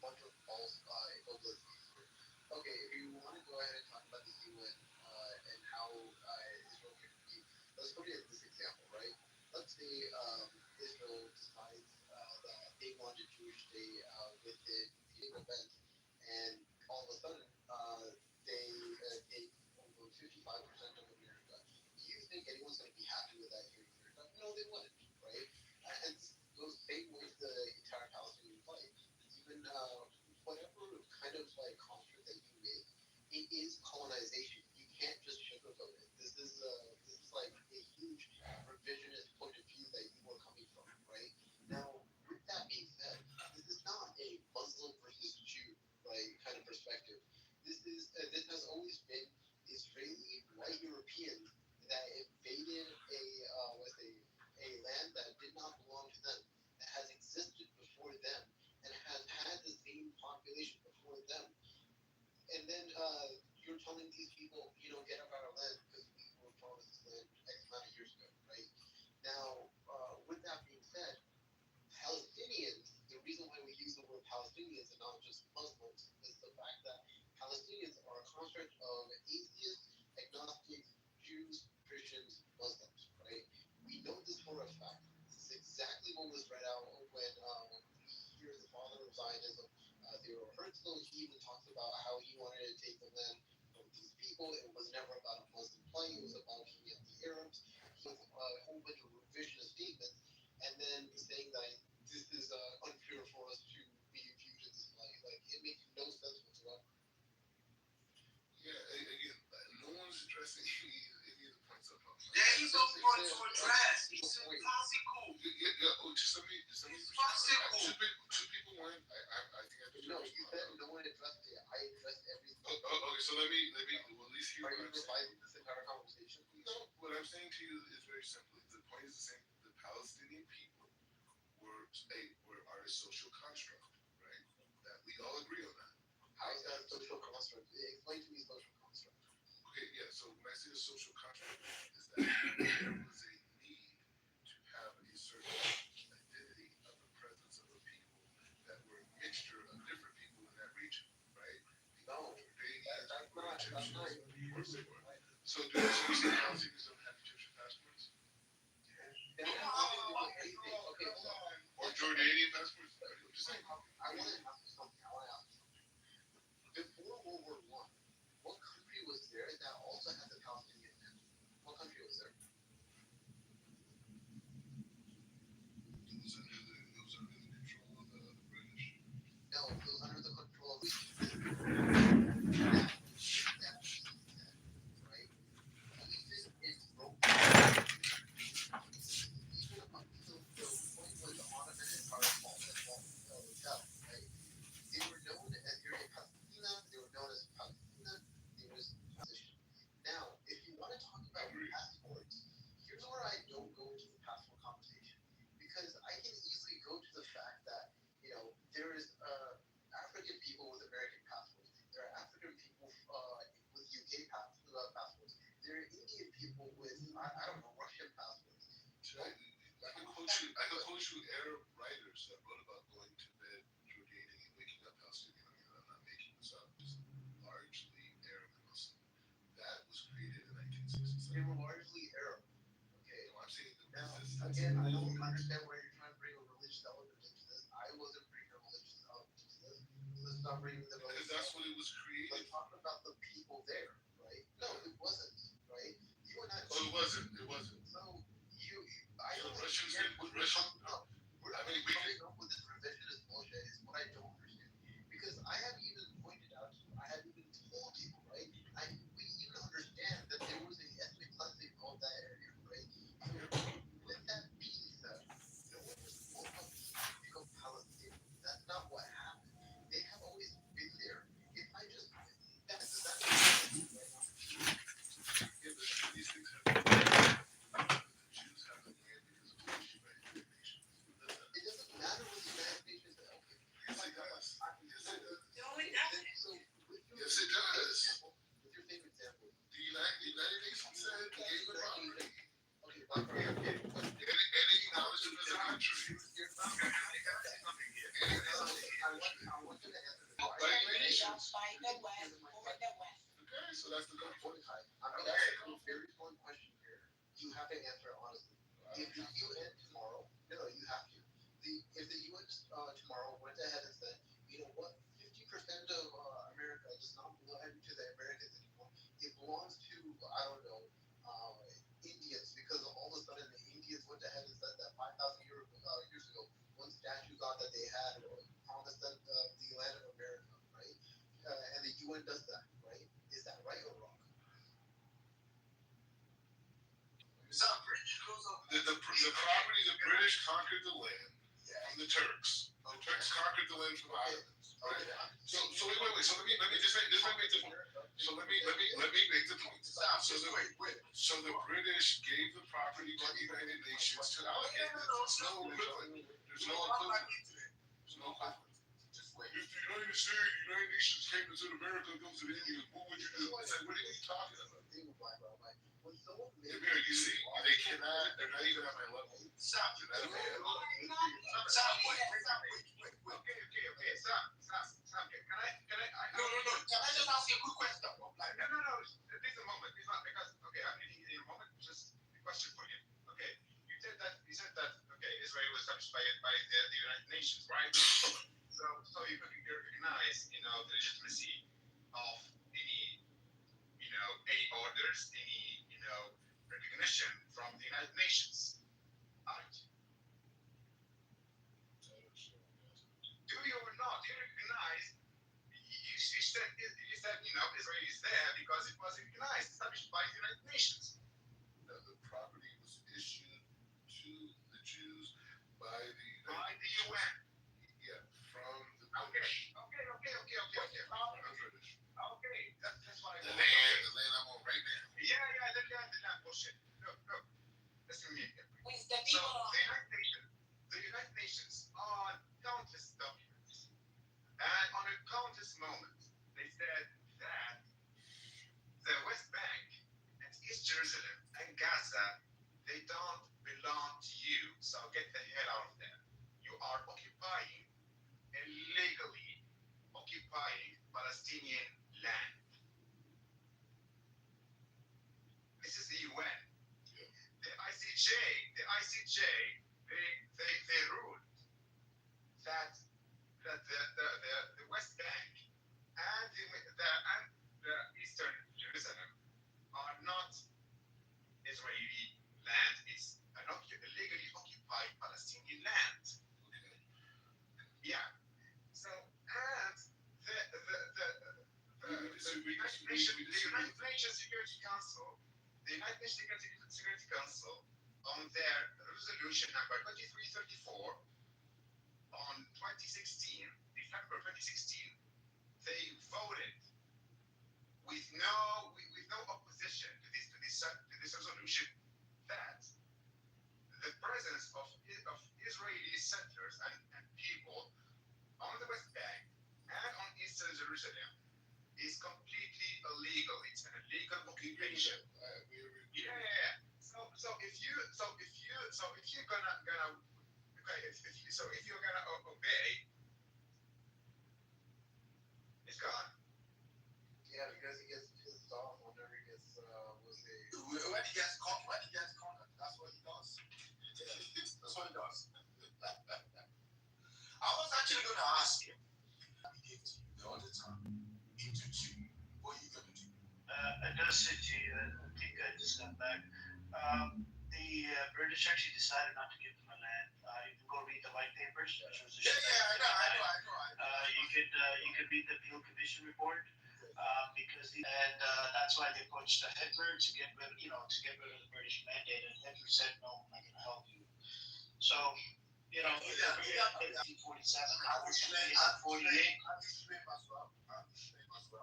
S8: bunch of false publicity here. Okay, if you want to go ahead and talk about the UN and how Israel can be, let's put it in this example, right? Let's say Israel decides that they want a Jewish day within the event, and all of a sudden they take over 55% of America. Do you think anyone's going to be happy with that here in America? No, they wouldn't, right? And goes the same way the entire Palestinian fight. Even whatever kind of like construct that you make, it is colonization. You can't just sugarcoat it. This is like a huge revisionist construct of atheists, agnostics, Jews, Christians, Muslims, right? We know this for a fact. This is exactly what was read out when we hear the father of Zionism, Theodore Herzl. He even talks about how he wanted to take the land from these people. It was never about a Muslim play. It was about keeping out the Arabs. He has a whole bunch of revisionist statements, and then saying that this is unfair for us to be viewed in this light. Like, it makes no sense whatsoever.
S12: Yeah, again, no one's addressing any of the points up.
S14: There is no point to address. It's impossible.
S12: Yeah, just let me.
S14: It's possible.
S12: Two people went. I think I did.
S8: No, you said no one addressed it. I addressed everything.
S12: Okay, so let me well, at least hear
S8: Are
S12: what
S8: you
S12: I'm saying.
S8: revising this entire conversation?
S12: No, what I'm saying to you is very simply, the point is the same. The Palestinian people are a social construct, right? That we all agree on that.
S8: How is that a social construct? Explain to me social construct.
S12: Okay, yeah, so when I say a social construct, is that there was a need to have a certain identity of the presence of a people that were a mixture of different people in that region, right?
S8: No, that's not.
S12: Of course they were. So do you say Palestinians don't have Egyptian passports?
S8: Okay, hold on.
S12: Or Jordanian passports? I'm just saying.
S8: I want to ask you something. Before World War I, what country was there that also had the Palestinian land? What country was there?
S12: It was under the control of the British.
S8: No, it was under the control of the right? Even in Rome, even up until the point where the Ottoman Empire fell, right? They were known as Area Palestina. They were known as Palestina. There was position. Now, if you want to talk about passports, here's where I don't go into the passport conversation, because I can easily go to the fact that there is African people with American passports. There are African people with UK passports. There are Indian people with I don't know, Russian passports.
S12: I can quote you Arab writers that wrote about going to bed Jordanian and waking up Palestinian. I mean, I'm not making this up. It's largely Arab and Muslim. That was created in 1967.
S8: They were largely Arab. Okay.
S12: No, I'm saying the
S8: Now,
S12: resistance.
S8: again, I don't understand where you're trying to bring a religious element into this. I wasn't bringing a religious element into this. Let's not bring the religious.
S12: Because that's what it was created.
S8: Let's talk about the people there, right? No, it wasn't, right? You and I.
S12: So it wasn't.
S8: So
S12: I don't. Russians didn't put Russian.
S8: No. I mean, coming up with this revisionist bullshit is what I don't understand. Because I have even pointed out to you, I have even told you, right? We even understand that there was an ethnic cleansing of that area, right? So with that being said, no one was supposed to become Palestinian. That's not what happened. They have always been there. If I just does that make sense right now?
S12: Yeah, but these things happen. The Jews have the land because of the United Nations.
S8: It doesn't matter what the United Nations say. Okay.
S12: Yes, it does. Yes, it does.
S8: No, it doesn't. So
S12: Yes, it does.
S8: With your same example.
S12: The United Nations said they gave the property.
S8: Okay, Black Rock. Okay.
S12: And they acknowledged it as a country.
S8: I want you to answer this.
S12: Okay, so that's the good point.
S8: I'm going to ask you a very important question here. You have to answer it honestly. If the UN tomorrow, no, you have to. If the UN tomorrow went ahead and said, you know what, 50% of America does not belong to the Americans anymore. It belongs to, I don't know, Indians, because all of a sudden the Indians went ahead and said that 5,000 years ago, one statue thought that they had promised them the land of America, right? And the UN does that, right? Is that right or wrong?
S12: The property, the British conquered the land from the Turks. The Turks conquered the land from the Ottomans. Right? So wait. So let me just make the point. So let me make the point. So the British gave the property to the United Nations to allocate. There's no equivalent. There's no equivalent. If the United Nations came to America and goes to the Indians, what would you do? It's like, what are you talking about? You see, they cannot. They're not even at my level.
S14: Stop.
S12: They're not at my level.
S14: Stop. Wait. Okay. Stop. Can I? No. Can I just ask you a quick question?
S1: Israel was established by the United Nations, right? So you recognize, the legitimacy of any, any orders, any, recognition from the United Nations. Right? Do you or not? Do you recognize? You said, Israel is there because it was recognized, established by the United Nations.
S8: The property was issued to the Jews by the
S1: UN.
S8: Yeah, from the
S1: British. Okay. Okay, that's what I
S8: the land I'm on right now.
S1: Yeah, the land bullshit. Look, listen to me.
S6: With the
S1: So
S6: people.
S1: the United Nations on countless documents and on a countless moment, they said that the West Bank and East Jerusalem and Gaza, they don't belong to you. So get the hell out of there. You are occupying, illegally occupying Palestinian land. This is the UN. The ICJ, they ruled that the West Bank and the Eastern Jerusalem are not Israeli land. It's an illegally occupied Palestinian land. Yeah. So, and the United Nations Security Council, on their resolution number 2334 on 2016, December 2016, they voted with no opposition to this resolution that the presence of Israeli settlers and people on the West Bank and on Eastern Jerusalem is completely illegal. It's an illegal occupation. Yeah. So if you're gonna obey, it's gone.
S8: Yeah, because he gets pissed off whenever he gets
S1: When he gets caught, that's what he does. That's what he does. I was actually going to ask him. He gave to you the other time. Into two. What are you going to do?
S13: It does say to you, I think I just got back. The British actually decided not to give them a land. You can go read the white papers, which was
S1: I know.
S13: You could read the Peel Commission report. That's why they pushed Hitler to get rid of the British mandate, and Hitler said, "No, I'm not going to help you." So, 1947, 1948.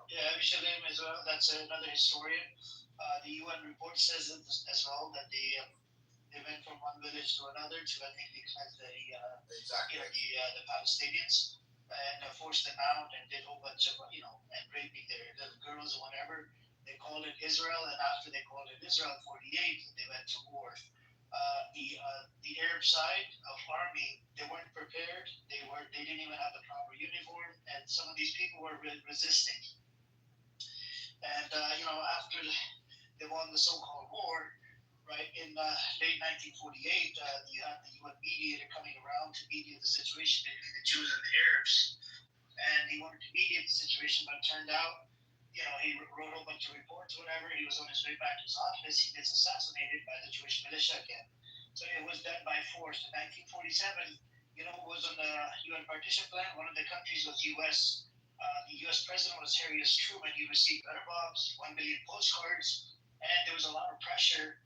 S13: Yeah, Shalem as well. That's another historian. The UN report says it as well that they went from one village to another to, I think, cleanse the Palestinians and forced them out and did a whole bunch of and raping their little girls or whatever. They called it Israel, and after they called it Israel in '48, they went to war. The Arab side of army, they weren't prepared. They didn't even have the proper uniform, and some of these people were resisting. And after they won the so-called war, right in late 1948, you had the UN mediator coming around to mediate the situation between the Jews and the Arabs, and he wanted to mediate the situation, but it turned out, he wrote a bunch of reports, whatever. He was on his way back to his office. He gets assassinated by the Jewish militia again. So it was done by force. In 1947, who was on the UN partition plan? One of the countries was U.S. The U.S. president was Harry S. Truman. He received letter bombs, 1 million postcards, and there was a lot of pressure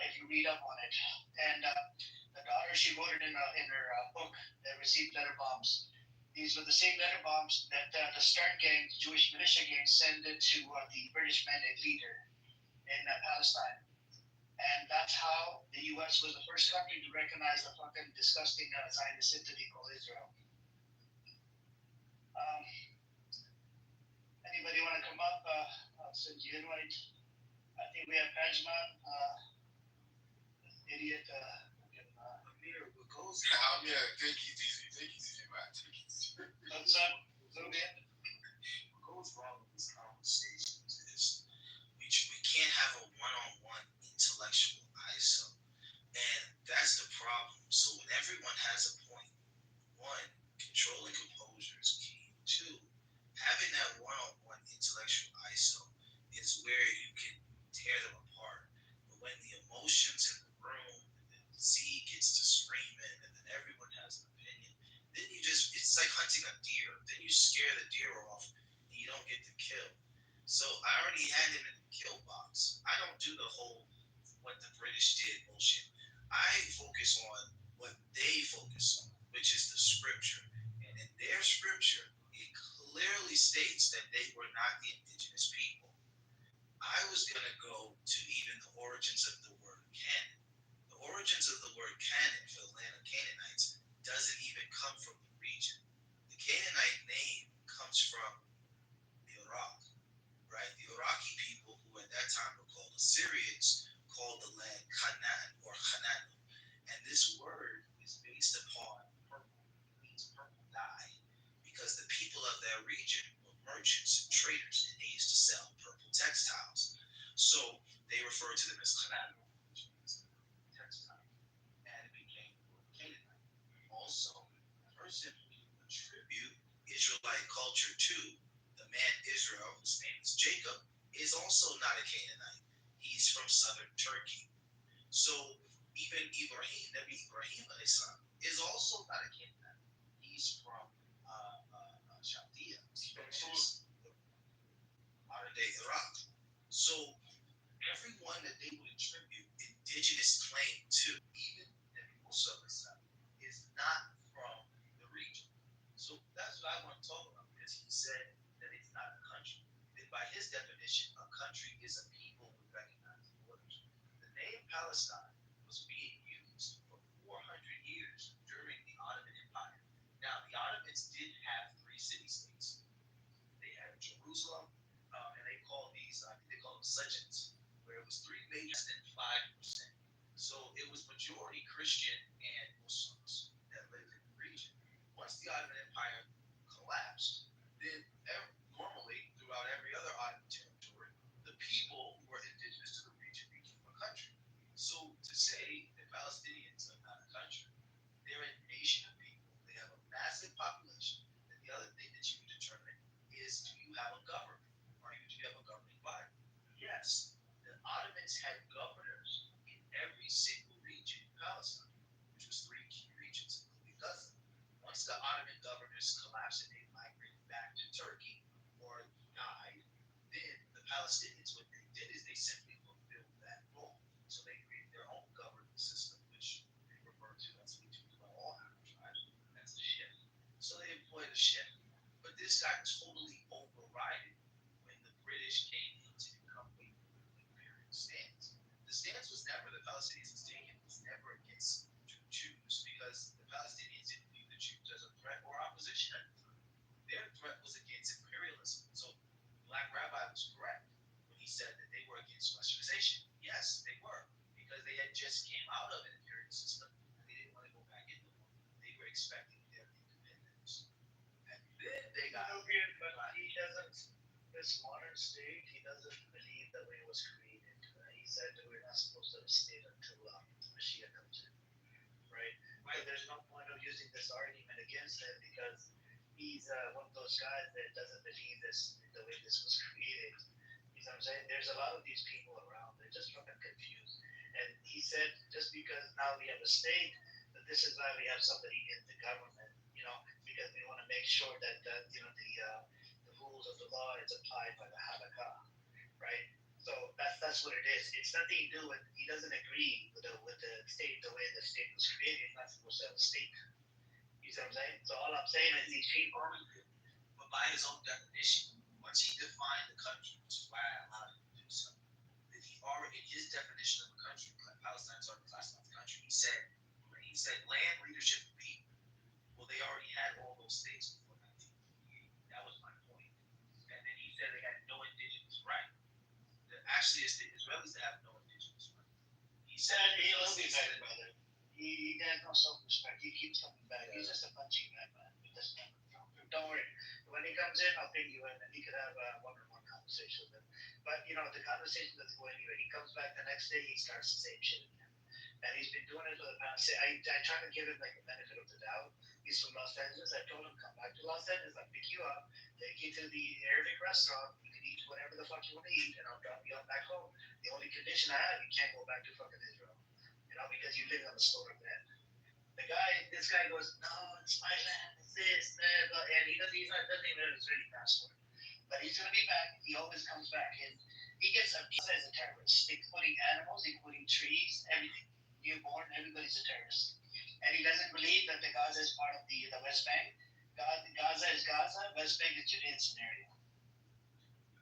S13: if you read up on it. And the daughter, she wrote it in her book that received letter bombs. These were the same letter bombs that the Stern gang, the Jewish militia gang, sent it to the British mandate leader in Palestine. And that's how the U.S. was the first country to recognize the fucking disgusting Zionist entity called Israel. Anybody want to come up? I'll send you an invite. I think we have Pajman, idiot.
S1: Amir, what goes on? Yeah, take it easy, man.
S13: What's up? Little bit.
S1: What goes wrong with this conversation is we can't have a one-on-one intellectual ISO. And that's the problem. So when everyone
S4: emotions in the room, and then Z gets to screaming, and then everyone has an opinion. Then it's like hunting a deer. Then you scare the deer off, and you don't get the kill. So I already had him in the kill box. I don't do the whole what the British did bullshit. I focus on what they focus on, which is the scripture. And in their scripture, it clearly states that they were not the indigenous people. I was going to go to even the origins of the word Canaan. The origins of the word Canaan for the land of Canaanites doesn't even come from the region. The Canaanite name comes from Iraq, right? The Iraqi people, who at that time were called Assyrians, called the land Canaan or Hananu. And this word is based upon purple. It means purple dye because the people of that region were merchants and traders, and they used to sell purple textiles. So they referred to them as Hananu, which means textile, and it became the word Canaanite. Also, a person who can attribute Israelite culture to the man Israel, whose name is Jacob, is also not a Canaanite. He's from southern Turkey. So even Ibrahim, Nabi Ibrahim is also not a Canaanite. He's from Chaldea, which is modern day Iraq. So everyone that they would attribute indigenous claim to, even Nabi Musa is not from the region. So that's what I want to talk about, because he said that it's not a country. Then by his definition, a country is a people with recognized borders. The name Palestine was being used for 400 years during the Ottoman Empire. Now, the Ottomans did have 3 city-states. They had Jerusalem, and they called they called them Sejans, where it was 3 major and 5%. So it was majority Christian and Muslims that lived in the region. Once the Ottoman Empire collapsed, then normally throughout every other Ottoman territory, the people who were indigenous to the region became a country. So to say the Palestinians are not a country, they're a nation of people. They have a massive population. And the other thing that you can determine is, do you have a government? Or do you have a governing body? Yes. The Ottomans had governors in every single region in Palestine, which was 3 key regions, including Gaza. Once the Ottoman governors collapsed and they migrated back to Turkey or died, then the Palestinians, what they did is they simply fulfilled that role. So they created their own governing system, which they refer to as all Arab tribes, as a shift. So they employed a shift. But this got totally overridden when the British came into the complete imperial stance. The stance was never the Palestinians was taken, it was never against Jews, because the Palestinians didn't view the Jews as a threat or opposition at the time. Their threat was against imperialism. So Black Rabbi was correct when he said that they were against westernization. Yes, they were, because they had just came out of an imperial system and they didn't want to go back into one. They were expecting their independence. And then they got
S13: but he doesn't, this modern state, he doesn't believe the way it was created. He said that we're not supposed to have a state until Mashiach comes in, right? But there's no point of using this argument against him, because he's one of those guys that doesn't believe this, the way this was created. You know what I'm saying? There's a lot of these people around, they're just fucking confused. And he said, just because now we have a state, that this is why we have somebody in the government, because we want to make sure that the rules of the law is applied by the halakha, right? So that's what it is. It's nothing to do with, he doesn't agree with the state, the way the state was created. He's not supposed to have a state. You see what I'm saying? So all I'm saying is these people,
S4: but by his own definition, once he defined the country, which is why I allowed him to do so, that he already, in his definition of a country, Palestine's already classified as a country, he said land, leadership, and people. Well, they already had all those things before 1948. That was my point. And then he said they had no indigenous right. Actually, it's the Israelis that have no indigenous right. He said
S13: he loves me back, brother. He has no self-respect. He keeps coming back. He's just a punching bag, man. Don't worry. When he comes in, I'll ping you in, and he could have a one-on-one conversation with him. But the conversation doesn't go anywhere. He comes back the next day, he starts the same shit again. And he's been doing it for the past. I try to give him like the benefit of the doubt, He's from Los Angeles. I told him, come back to Los Angeles. I'll pick you up, take you to the Arabic restaurant. You can eat whatever the fuck you want to eat, and I'll drop you off back home. The only condition I have, you can't go back to fucking Israel. Because you live on the slope of that. This guy goes, no, it's my land, it's this, that, blah, and doesn't even know his Israeli passport. But he's gonna be back. He always comes back, and he gets up as a terrorist, including animals, including trees, everything. Newborn, everybody's a terrorist, and he doesn't believe that the Gaza is part of the West Bank. Gaza is Gaza. West Bank is Judean scenario.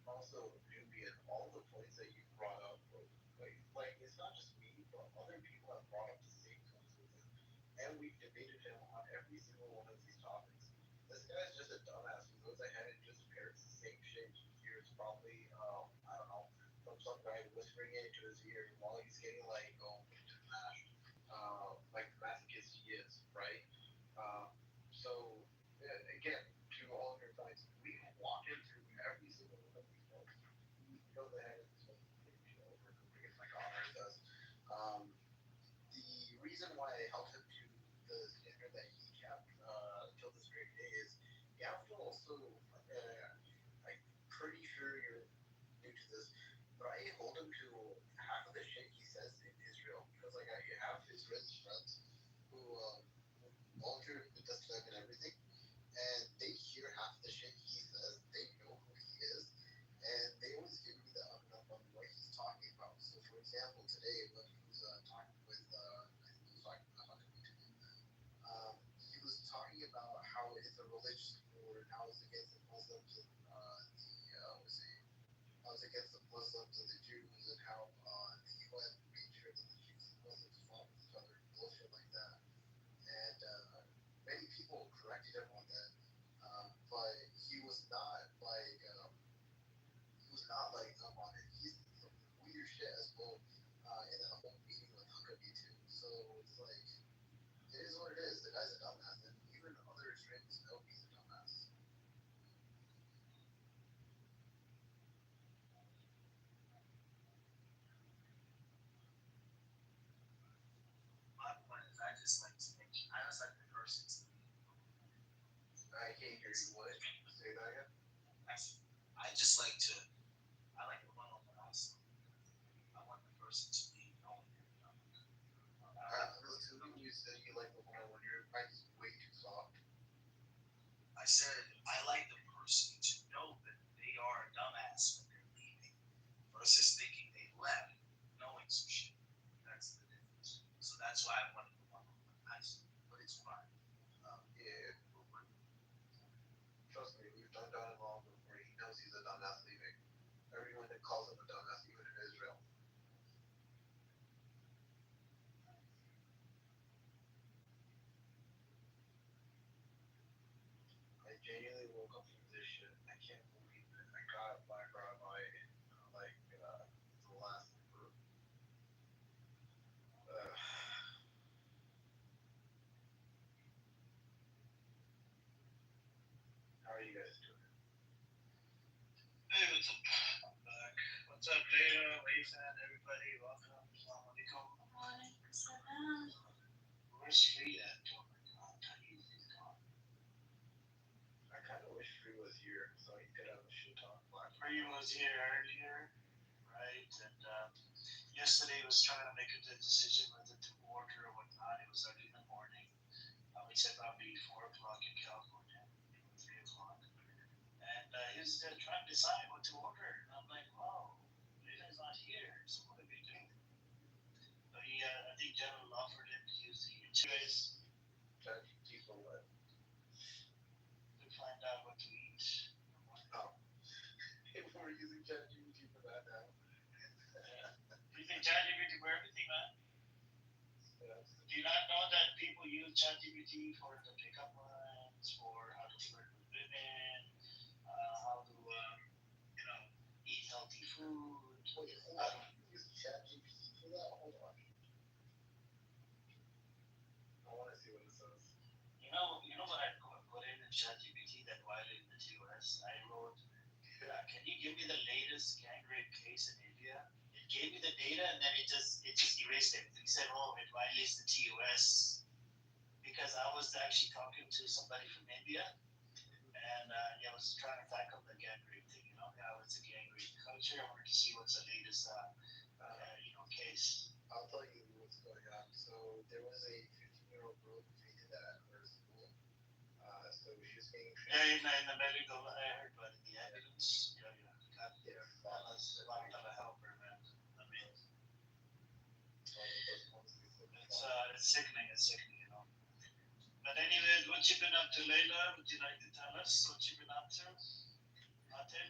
S8: Also, Nubian, all the points that you brought up, like it's not just me, but other people have brought up the same points with him, and we've debated him on every single one of these topics. This guy's just a dumbass who goes ahead and just parrots the same shit he hears probably, I don't know, from some guy whispering it into his ear while he's getting like, mashed, like the masochist he is, right? So again, to all of your points, we walked him through every single one of these books. He goes ahead and just over and over again like Honor does. The reason why I held him to the standard that he kept till this very day is you have to also, I'm pretty sure you're new to this, but I hold him to half of the shit he says in Israel because like I have his Israeli friends who volunteer with us and everything, and they hear half the shit he says, they know who he is, and they always give me the up and up on what he's talking about. So, for example, today when he was talking with, I think he was talking about he was talking about how it's a religious war and how it's against the Muslims and how it's against the Muslims and the Jews and how the UN made sure that the Jews and Muslims fought with each other and bullshit like that. And many people corrected him on that, but he was not like up on it. He's some weird shit as well in that whole meeting with Huckabee too. So it's like it is what it is. The guy's a dumbass, and even other Israelis know he's a dumbass.
S4: My point is, I just like to make. I just like the person to be.
S8: I can't hear you. What? Say that again.
S4: I just like to. I like the one on the house. I want the person to be known.
S8: Assuming you said you like the one when your mic is way too soft.
S4: I said I like the person to know that they are a dumbass when they're leaving, versus thinking they left knowing some shit. That's the difference. So that's why I wanted the one on the house, but it's fine.
S8: Yeah. Trust me, we've done dialogue where he knows he's a dumbass leaving. Everyone that calls him a dumbass, even in Israel. I genuinely woke up from this shit. I can't believe it. I got black out by like the last group. How are you guys doing?
S13: Hey, what's up? I'm back. What's up, Leila, Ethan, everybody? Welcome. Assalamu alaikum. Where's Free at? Oh my god, he's gone.
S8: I kind of wish Free was here so he could have a shit talk.
S13: Free was here earlier, right? And yesterday was trying to make a decision whether to order or whatnot. It was early in the morning. We said probably 4 o'clock in California, 3 o'clock. And he was trying to decide what to order. And I'm like, wow, Lena's not here, so what do we do? But I think General offered him to use the choice
S8: ChatGPT for what?
S13: to find out what to eat.
S8: Oh. People are using ChatGPT for that now.
S13: Using ChatGPT for everything, man. Do you not know that people use ChatGPT for the pickup lines, for how to flirt with women, how to, eat healthy food?
S8: Wait, hold on. You use ChatGPT for that? Hold on. I want to see what it says.
S13: You know what I put in ChatGPT that violated the TOS? I wrote, can you give me the latest gang rape case in India? It gave me the data and then it just erased everything. It said, oh, it violates the TOS because I was actually talking to somebody from India, and I was trying to tackle the gang rape thing. How it's a gang rape culture. I wanted to see what's the latest, case.
S8: I'll tell you what's going on. So there was a 15-year-old girl who fainted at her school. So she was being
S13: in the medical, I heard about it, the ambulance. Got there. That was a lot of help her, man. I mean, it's sickening. But anyway, what you been up to, Layla? Would you like to tell us what you've been up to? Nothing.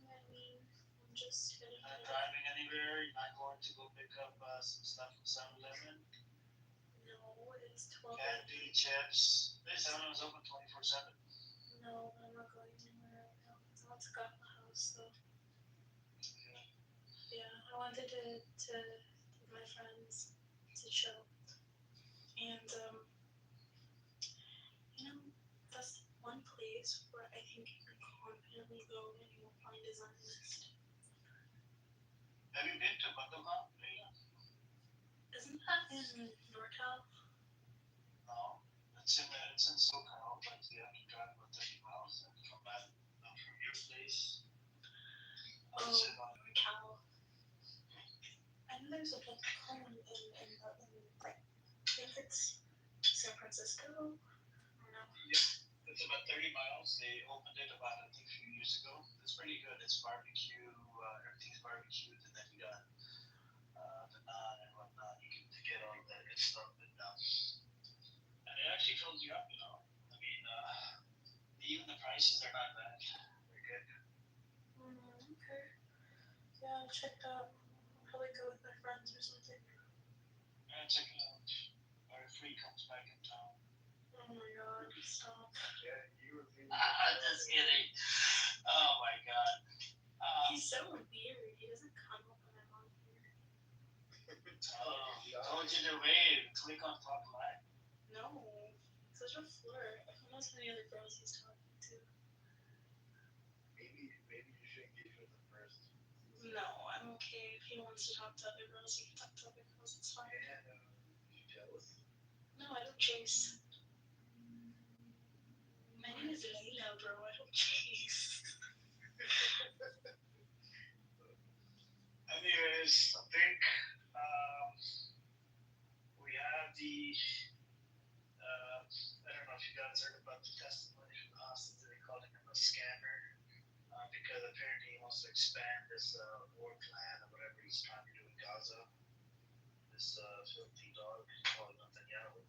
S16: I mean, I'm just
S13: Not driving anywhere. You're not going to go pick up some stuff from 7-Eleven.
S16: No, it's 12.
S13: Candy, chips. This 7-Eleven's open 24/7.
S16: No, I'm not going anywhere right now. I want to go out of the house though. Yeah, I wanted to with my friends to chill. And that's one place where I think you can confidently go and you will find a Zionist.
S13: Have you been to Bundleman, Leila?
S16: Isn't that in NorCal?
S13: No, it's in SoCal, but you have to drive about 30 miles from your place.
S16: Oh, NorCal. I know there's a book called in like, I think it's San Francisco. I don't know.
S13: Yeah, it's about 30 miles. They opened it about, I think, a few years ago. It's pretty good. It's barbecue. Everything's barbecued, and then you got the naan and whatnot. You can get all that good stuff, and it actually fills you up. I mean, even the prices are not bad. They're good.
S16: Okay. Yeah, I'll check that out. I'll probably go with my friends or something.
S13: Yeah, check it out. Our free comes back in town.
S16: Oh my god, stop.
S8: Yeah, you were
S13: Just kidding. Oh my god.
S16: He's so weird. He doesn't come up when I'm on here.
S13: Told you to wave. Click on talk live.
S16: No. Such a flirt. Who knows how many other girls he's talking to?
S8: Maybe you should engage with him first.
S16: No, I'm okay. If he wants to talk to other girls, he can talk to other girls. It's fine.
S8: Yeah, you jealous?
S16: No, I don't chase. My name is Layla, bro. I don't chase.
S13: Anyways, I think we have the. I don't know if you guys heard about the testimony from the hostage. They're calling him a scammer because apparently he wants to expand this war plan or whatever he's trying to do in Gaza. This filthy dog called Netanyahu.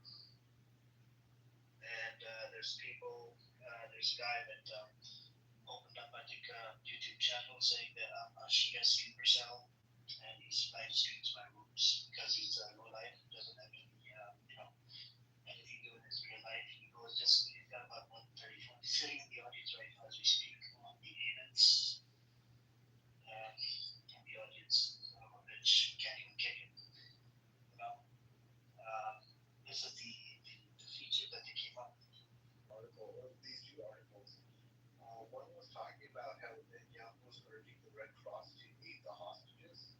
S13: And there's people. There's a guy that opened up, I think, a YouTube channel saying that I'm a Shia streamer cell, and he's live streams my rooms because he's low life, doesn't have any, anything to do with his real life. He's got about 130. He's sitting in the audience right now as we speak on the aliens in the audience, which can't even kick him. This is the feature that they came up with.
S8: These two articles. One was talking about how Netanyahu was urging the Red Cross to aid the hostages.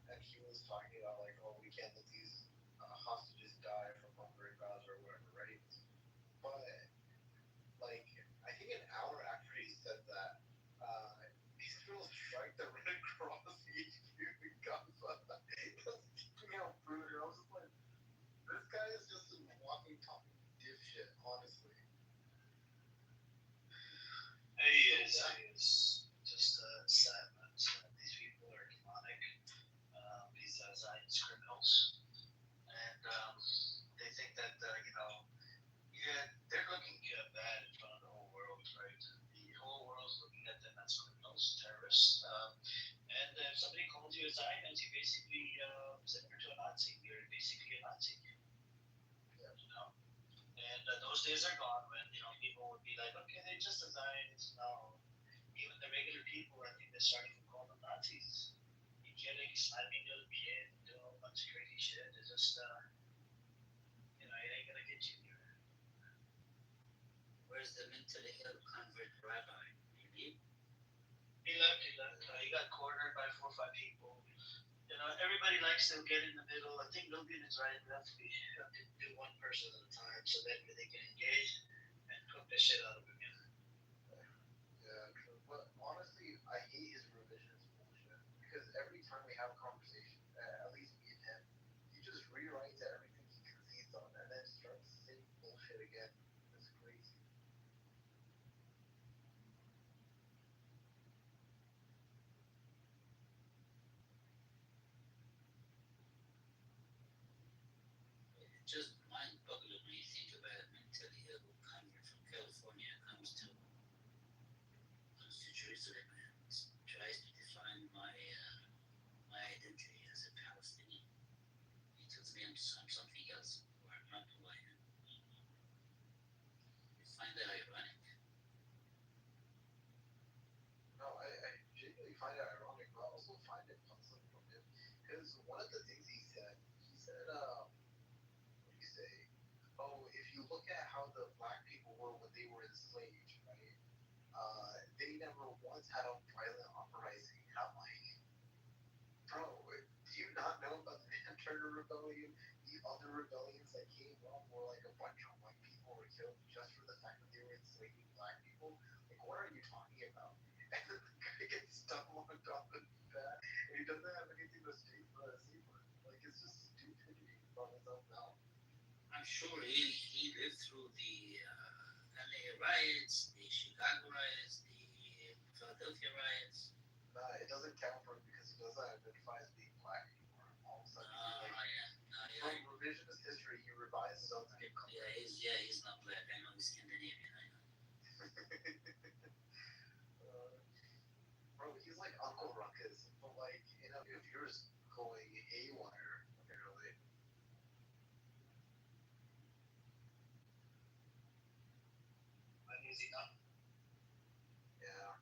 S8: And he was talking about like, oh, we can't let these hostages die from hunger in Gaza or whatever, right? But like, I think an hour after he said that, Israel strike the Red Cross HQ in Gaza. That's how brutal. I was just like, this guy is just a walking, talking dipshit, honestly.
S13: He is just sad, man. These people are demonic. These Zionist criminals, and they think that they're looking bad in front of the whole world, right? The whole world's looking at them as criminals, terrorists. And if somebody calls you a Zionist, you basically similar to a Nazi. You're basically a Nazi. And those days are gone when people would be like, okay, they're just a Zionist. No, even the regular people, I think they're starting to call them Nazis. You're killing, sniping little kids, doing a bunch of crazy shit. It's just, it ain't gonna get you anywhere.
S2: Where's the mentally ill convert rabbi?
S13: He left. He got cornered by 4 or 5 people. Everybody likes to get in the middle. I think Logan is right. We have to do one person at a time so that way they can engage and cook the shit out of it.
S8: Yeah, true. But honestly, I hate his revisionist bullshit because every time we have a conversation, at least me and him, he just rewrites everything he concedes on and then starts the same bullshit again. It's crazy.
S2: It just mind boggling when you think about a mentally ill convert from California comes to Jerusalem and tries to define my identity as a Palestinian. He tells me I'm something else, or I'm not who I am. You find that ironic?
S8: No, I genuinely find it ironic, but I also find it puzzling from him because one of the things he said, what do you say? Oh, if you look at how the black people were when they were enslaved, right? They never once had a violent uprising. And I'm like, bro, do you not know about the Turner Rebellion? The other rebellions that came up were like a bunch of white people were killed just for the fact that they were enslaving black people. Like, what are you talking about? And then the guy gets stumbled on top of that, and he doesn't have anything to say for it. Like, it's just stupidity from his own mouth.
S2: I'm sure he lived through the LA riots, the Chicago riots, the Philadelphia riots.
S8: It doesn't count for him because he doesn't identify as being black anymore. All of a sudden,
S2: Yeah.
S8: from revisionist history, he revises himself to get
S2: He's not black. I know he's Scandinavian. I know.
S8: Bro, he's like Uncle Ruckus, but like in a few years going haywire, apparently.
S13: Uneasy now.
S8: Yeah.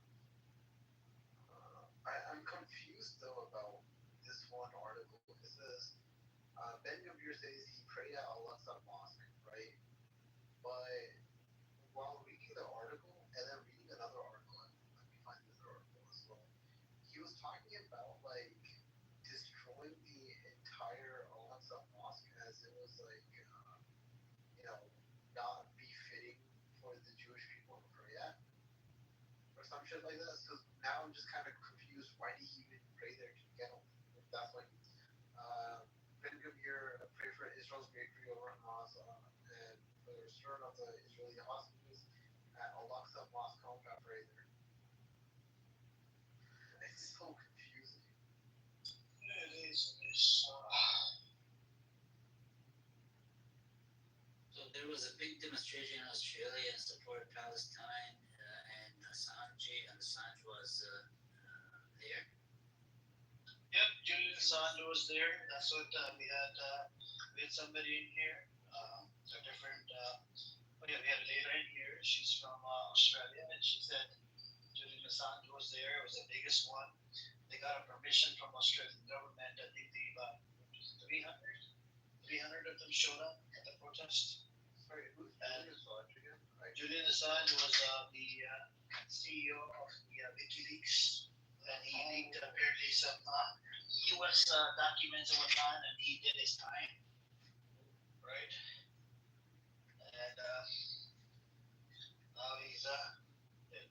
S8: I'm confused though about this one article. It says Ben Gavir says he prayed at Al-Aqsa Mosque, right? But while reading the article and then reading another article, let me find this article as well. He was talking about like destroying the entire Al-Aqsa Mosque as it was like you know not befitting for the Jewish people to pray at or some shit like that. So now I'm just kind of confused. Why did he even pray there to begin with? If that's what Ben Gavir prayed for Israel's victory over Hamas and for the return of the Israeli hostages at Al-Aqsa Mosque home after there. It's so confusing.
S13: It is.
S2: So there was a big demonstration in Australia in support of Palestine, and Assange was there.
S13: Yep, Julian Assange was there. That's what we had. We had somebody in here. A different. We had Leila in here. She's from Australia, and she said Julian Assange was there. It was the biggest one. They got a permission from Australian government. I think they about 300 of them showed up at the protest.
S8: Sorry, who's Julian Assange again?
S13: Julian Assange was the CEO of the WikiLeaks, and he leaked apparently some U.S. documents and whatnot, and he did his time, right? And now he's back. He's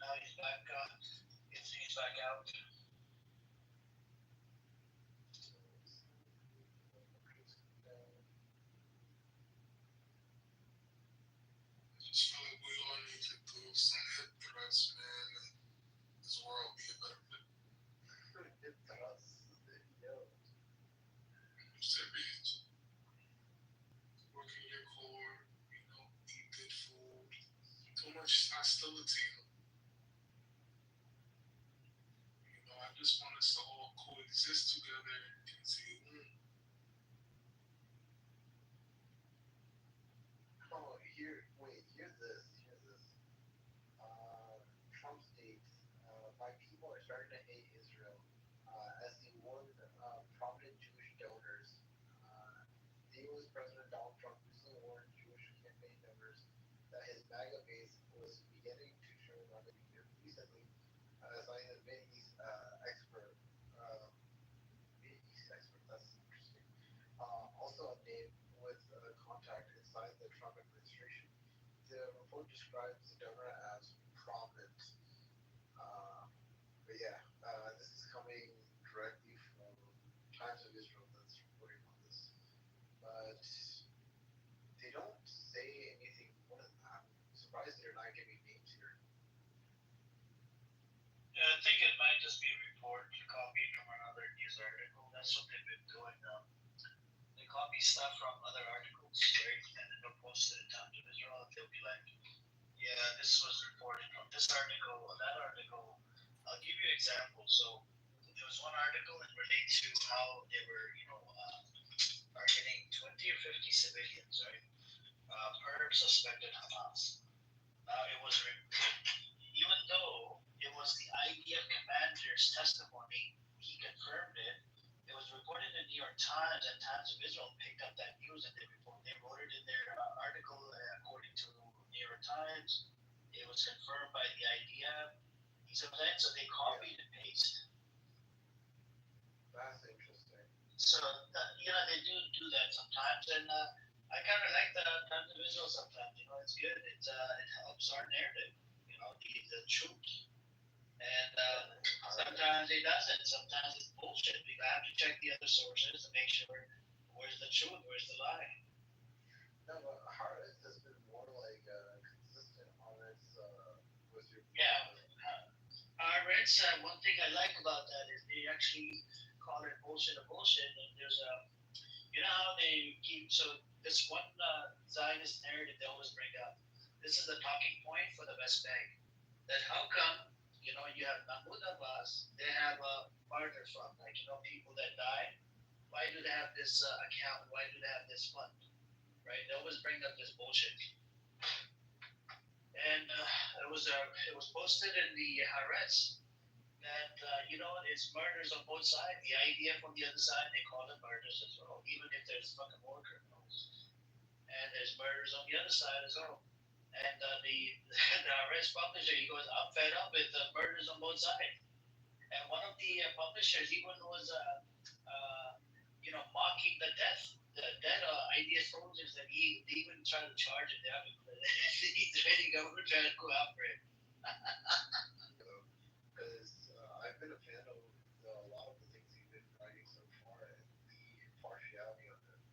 S13: back out.
S12: I just feel like we all need to do some hip thrusts, man, and this world be a better place.
S8: Hip thrusts, yo.
S12: You said bitch. Working your core, eat good food. Too much hostility. I just want us to all coexist together and say,
S8: Oh, here's this. Trump states, my people are starting to hate Israel as he warned prominent Jewish donors. The U.S. President Donald Trump recently warned Jewish campaign donors that his MAGA base was beginning to turn on him recently, citing a Middle East expert inside the Trump administration. The report describes the donor as prominent. But yeah, this is coming directly from Times of Israel that's reporting on this. But they don't say anything more than that. I'm surprised they're not giving names here.
S13: Yeah, I think it might just be a report copied from another news article. That's what they've been doing. They copy stuff from other articles, right? And then they'll post it in Times of Israel. They'll be like, yeah, this was reported from this article or that article. I'll give you an example. So there was one article that relates to how they were, targeting 20 or 50 civilians, right? Per suspected Hamas. Now it was even though it was the IDF commander's testimony, he confirmed it. It was reported in the New York Times, and Times of Israel picked up that news and they wrote it in their article. According to New York Times, it was confirmed by the IDF. So they copied and pasted.
S8: That's interesting.
S13: So they do that sometimes, and I kind of like the Times of Israel sometimes. It's good. It helps our narrative. The truth. And sometimes it doesn't. Sometimes it's bullshit. We have to check the other sources to make sure where's the truth, where's the lie.
S8: No, but Haaretz has been more like consistent on its with your.
S13: Yeah. Haaretz, one thing I like about that is they actually call it bullshit a bullshit. And there's how they keep, so this one Zionist narrative they always bring up. This is the talking point for the West Bank. That how come, you have Mahmoud Abbas, they have a martyr fund, people that die. Why do they have this account? Why do they have this fund? Right? They always bring up this bullshit. And it was posted in the Haaretz that it's murders on both sides. The IDF on the other side, they call it murders as well, even if there's fucking war criminals. And there's murders on the other side as well. And the Haaretz publisher, he goes, I'm fed up with the murders on both sides. And one of the publishers even was, mocking the dead IDF soldiers, and he even tried to charge it down. The Israeli government trying to go after it.
S8: Because I've been a fan of a lot of the things you've been writing so far, and the impartiality of it.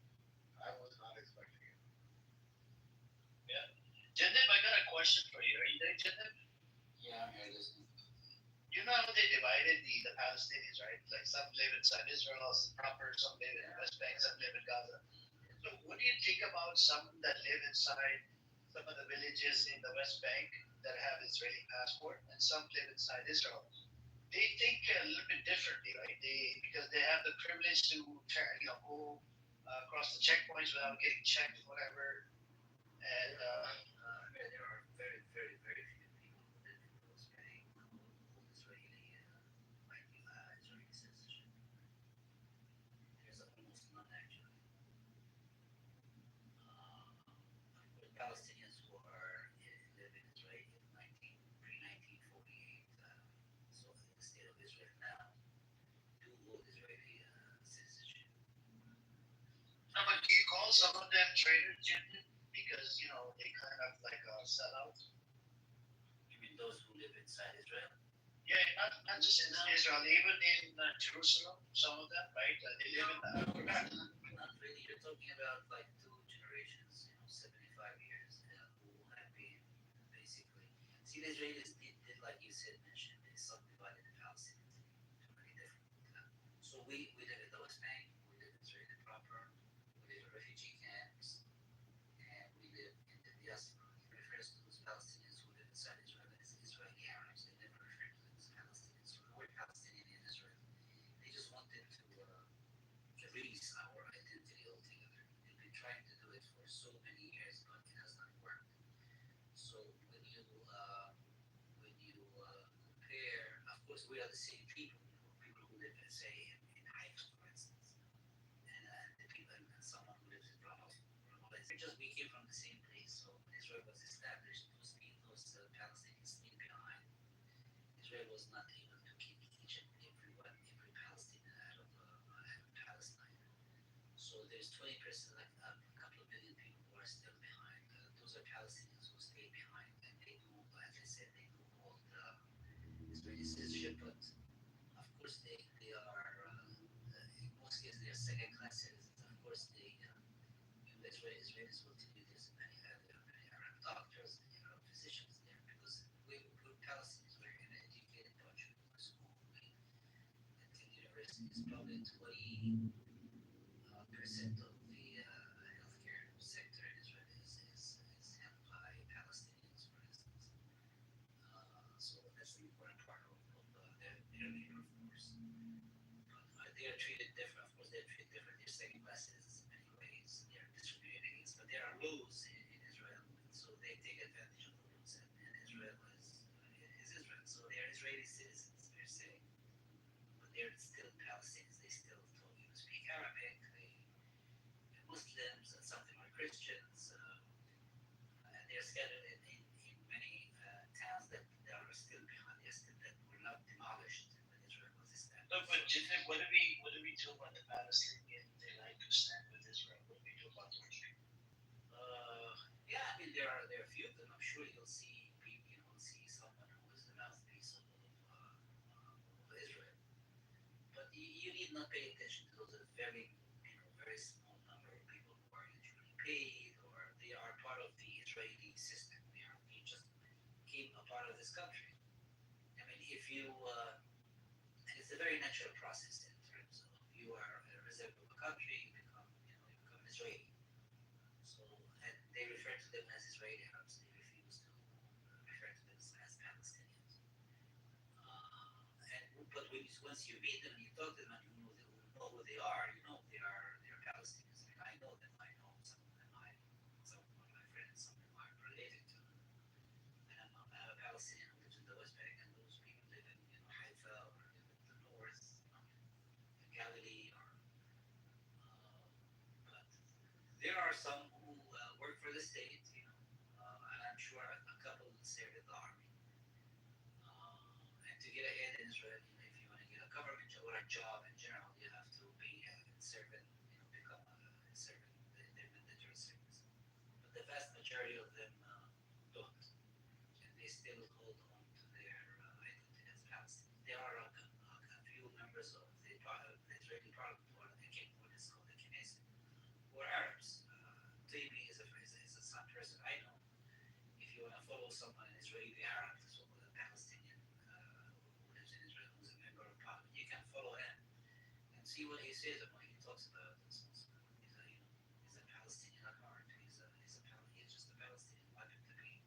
S8: I was not expecting it.
S13: Yeah. Jendip, I got a question for you. Are you there, Jendip?
S2: Yeah, I'm here listening.
S13: You know how they divided the Palestinians, right? Like some live inside Israel, some proper, some live in the West Bank, some live in Gaza. So what do you think about some that live inside some of the villages in the West Bank that have Israeli passport, and some live inside Israel? They think a little bit differently, right? Because they have the privilege to go across the checkpoints without getting checked, whatever. And
S2: there are very, very, very few people who live in those very cool Israeli citizenship. There's almost none actually. The Palestinians who are live in Israel in pre-1948, so in the state of Israel now, do hold Israeli citizenship.
S13: No, but do you call some of them traitors, Jim? Because they kind of like sell out.
S2: You mean those who live inside Israel?
S13: Yeah, not just in Israel, even in Jerusalem, some of them, right? They live in
S2: Not really. You're talking about like two generations, 75 years, who have been basically. See, the Israelis did like you said, mentioned, they subdivided the Palestinians into many different. So we live in the West Bank, we live in Israeli proper, we live in refugee camps, and we live in the diaspora. He refers to those Palestinians who live inside Israel as Israeli Arabs. They never refer to them as Palestinians. So the word Palestinian in Israel, they just wanted to erase our identity altogether. They've been trying to do it for so many years, but it has not worked. So when you compare, of course, we are the same people. People who live, let's say, in Haifa, for instance, and the people and someone who lives in Ramallah. We came from the same place. So when Israel was established, those Palestinians stayed behind. Israel was not able to keep each and every Palestinian out of Palestine. So So there's 20%, like a couple of million people who are still behind. Those are Palestinians who stay behind, and they do, as I said, they do hold Israeli citizenship, but of course they are, in most cases, they are second-class citizens. Of course, the Israelis will tell you there's many Arab doctors, many Arab physicians there, because we're Palestinians, we're an educated bunch. We go to school, we attend universities. Probably 20% of the healthcare sector in Israel is held by Palestinians, for instance. So that's an important part of their labor force. But they are treated different. Of course, they're treated different. They're second-class citizens in many ways. They are discriminated against, but there are laws in Israel, so they take advantage of the laws. And Israel is Israel, so they are Israeli citizens per se, but they're still Palestinians. They still speak Arabic. They're Muslims, and some of them are Christians, and they're scattered in many towns that are still behind. That were not demolished when Israel was established.
S13: No, but what do we do about the Palestinians? They like to stand with Israel. What do we do about those people?
S2: Yeah, I mean there are a few of them. I'm sure you'll see someone who is the mouthpiece of Israel. But you need not pay attention to those very small number of people who are usually paid, or they are part of the Israeli system. They just became a part of this country. I mean, if you and it's a very natural process in terms of you are a resident of a country, you become an Israeli. So, and they refer to them as Israeli Arabs. They refuse to refer to them as Palestinians. But once you meet them and you talk to them and you know who they are, you know they are Palestinians. I mean, I know them. I know some of them. Some of my friends, some of them are related to them. And I'm a Palestinian who lives in the West Bank, and those people live in Haifa or live in the north, Galilee, but there are some who work for the state, and I'm sure a couple serve in the army. And to get ahead in Israel, if you want to get a government job or a job in general, you have to be servant, become a servant in the military service. But the vast majority of them don't, and they still hold on to their identity as Palestinians. There are a few members of the Israeli parliament, or what is called the Knesset, who are Arabs. Taimi is some person I know. If you want to follow someone, an Israeli Arab, so a Palestinian who lives in Israel, who's a member of parliament, you can follow him and see what he says and what he talks about. And so he's a Palestinian at heart. He's just a Palestinian, happen to be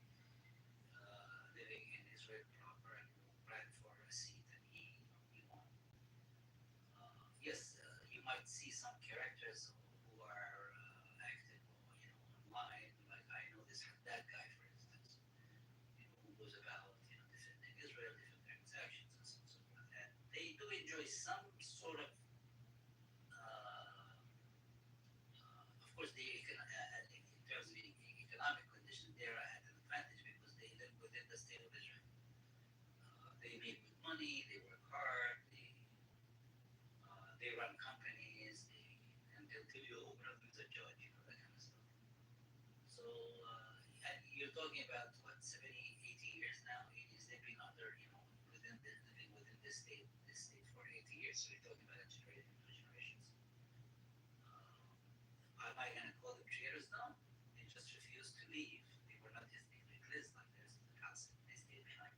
S2: living in Israel proper and ran for a seat, and he won. Yes, you might see some characters who are active, online. Like I know that guy, for instance, who was about defending Israel, different transactions, and so forth. And they do enjoy some sort of, of course, in terms of economic conditions, they are at an advantage because they live within the state of Israel. They make good money, they work hard, they run companies, and they'll tell you, oh, we're not going to judge, that kind of stuff. So and you're talking about what, 70, 80 years now. 80s, they've been under, living within this state for 80 years. So you're talking about a generation, two generations. Am I going to call them traitors? No, they just refused to leave. They were not ethnically cleansed like there's in the past. They stayed behind.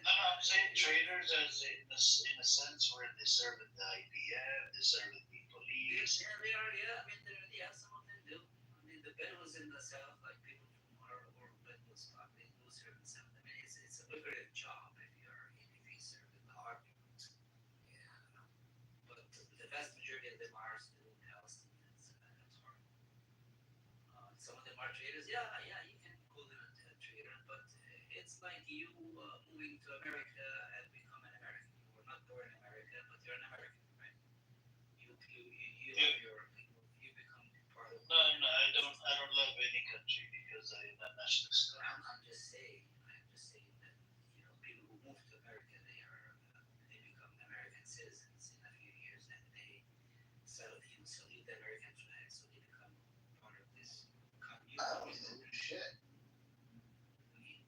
S13: No, I'm saying traitors as in a sense where they serve in the IDF, they serve in the police.
S2: Yeah, they are. Yeah, I mean, some of them do. I mean, the Bedouins in the south, like people from our or Bedouin stock, they do serve in the south. I mean, it's a lucrative job if you serve in the army. Yeah, but the vast majority of them are still Palestinians at heart. Some of them are traitors. Yeah, you can call them a traitor, but it's like you moving to America and become an American. You were not born in America, but you're an American, right? You have you become part of.
S13: No, I don't love any country because I'm not nationalist.
S2: I'm just saying that people who move to America, they become American citizens in a few years, and salute the American flag, so they become part of this community.
S8: I don't know shit.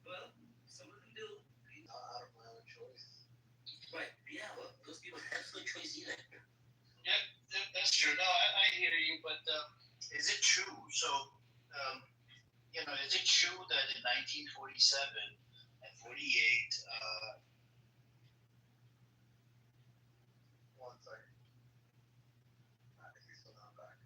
S2: Well, some of them do.
S8: Not out of my own choice.
S2: Right. Yeah. Well, those people have no choice either.
S13: Yep, that's true. No, I hear you, but is it true? So, is it true that in 1947 and 48,
S8: One second. At least when I'm back.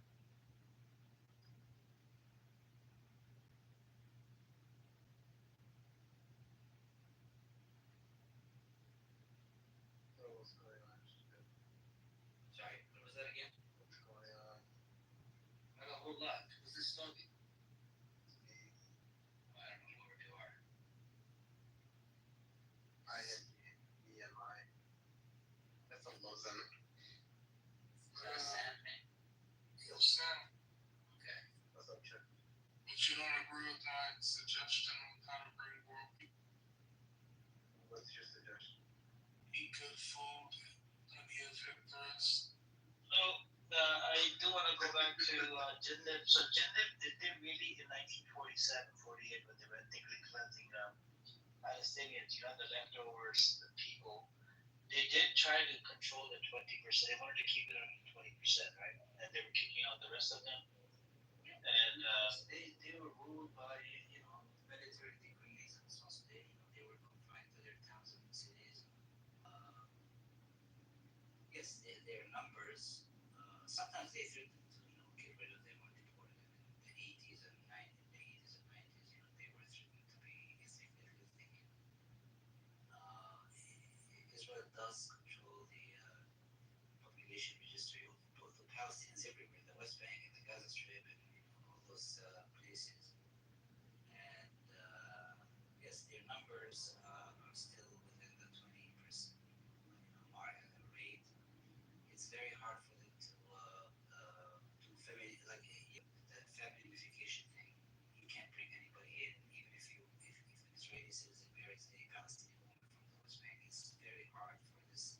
S8: So what's going on?
S2: Sorry, what was that again?
S8: What's going on?
S2: Not a whole lot. Who's this talking?
S8: It's me.
S2: I don't know where you are.
S8: I am BMI. That's a Lausanne.
S2: Sam, man.
S5: Yo, Sam,
S2: Okay.
S8: What's up, Chip?
S5: but you don't agree with my suggestion on how to bring world people
S8: What's your suggestion?
S5: eat good food, plenty of hip thrusts.
S13: so I do want to go back to Jindip. So Jindip, did they really in 1947, 48, when they were ethnically cleansing Palestinians, the leftovers, the people, they did try to control the 20%. They wanted to keep it under 20%, right? And they were kicking out the rest of them. And
S2: they were ruled by military decrees and so they were confined to their towns and cities. Yes, their numbers. Sometimes they threatened to get rid of them or deport them. In the 80s and 90s, they were threatened to be ethnically cleansing. Israel does control the population registry of both the Palestinians everywhere, the West Bank and the Gaza Strip, and all those places. And yes, their numbers are still within the 20% rate. It's very hard for them to do family the family unification thing. You can't bring anybody in, even if an Israeli citizen marries a Palestinian woman from the West Bank. It's very hard for this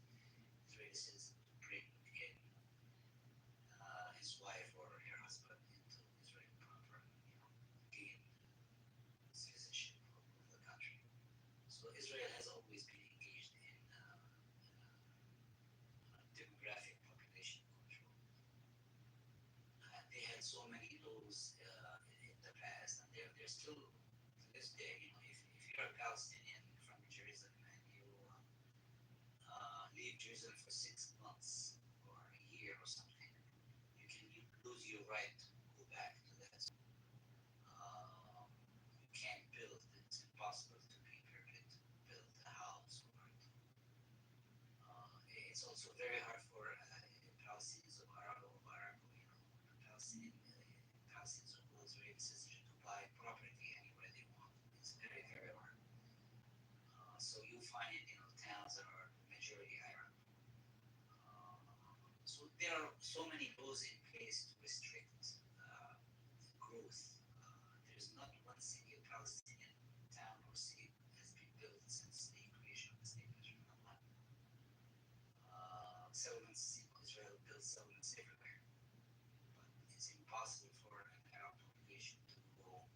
S2: Israeli citizen to bring in his wife or her husband into Israel proper, gain citizenship of the country. So Israel has always been engaged in demographic population control. They had so many laws in the past, and they're still to this day. If you're a Palestinian from Jerusalem and you leave Jerusalem for 6 months or a year or something, you lose your right to go back to that. You can't build. It's impossible to be permitted to build a house or it's also very hard for Palestinians of Arab, Palestinians of all Israeli citizenship to buy property anywhere they want. It's very, very hard. So you find towns that are majority Arab. So there are so many laws in place to restrict growth. There's not one single Palestinian town or city has been built since the creation of the state of Israel. Settlements, Israel built settlements everywhere, but it's impossible for an Arab population to go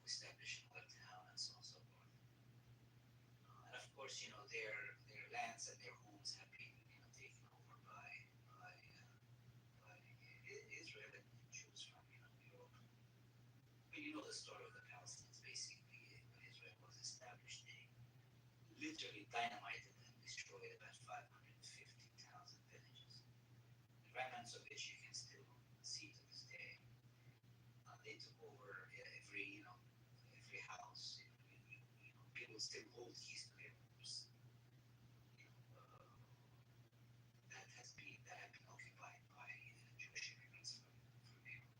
S2: establish another town and so on and so forth. And of course, their lands and their homes have been taken over by Israel and Jews from Europe. You know the story of the Palestinians. Basically, when Israel was established, they literally dynamited and destroyed about 550 towns and villages. The remnants of which you can still see to this day. They took over every house. People still hold keys to their homes. That have been occupied by Jewish immigrants from Europe.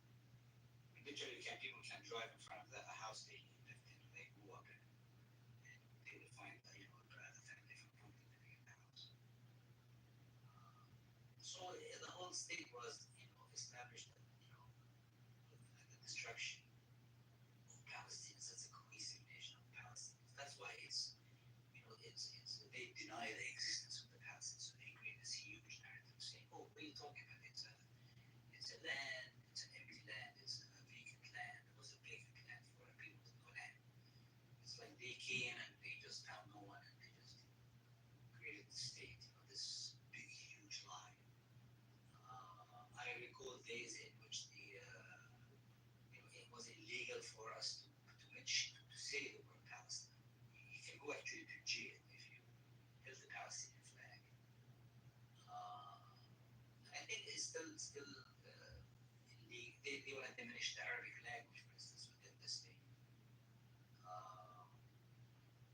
S2: Literally, people can drive in front of a house they lived in, they grew up in, and they will find a family from Brooklyn living in the house. So the whole state was established at the destruction of Palestinians as a cohesive nation of Palestinians. That's why they deny the existence of the Palestinians. So they create this huge narrative saying, "Oh, what are you talking about? They it's like they came and they just found no one and they just created the state. This big, huge lie. I recall days in which it was illegal for us to mention, to say the word Palestine. You can go actually to jail if you held the Palestinian flag. I think it's still they want to diminish the Arabic language, for instance, within the state.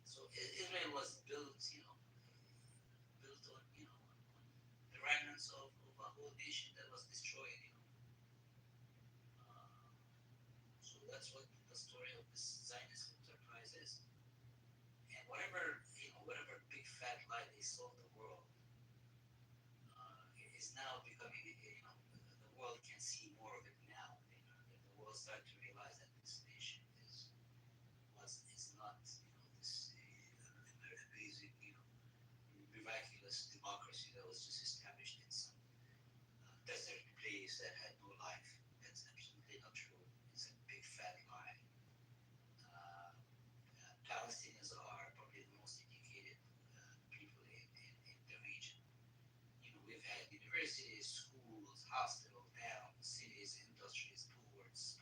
S2: So Israel was built, built on the remnants of a whole nation that was destroyed. So that's what the story of this Zionist enterprise is. And whatever big fat lie they sold the world is now becoming, the world can see more of it now. The world started to realize that this nation is not, this amazing, miraculous democracy that was just established in some desert place that had no life. That's absolutely not true. It's a big fat lie. Palestinians are probably the most educated people in the region. We've had universities, schools, hospitals, towns, cities, industries, ports,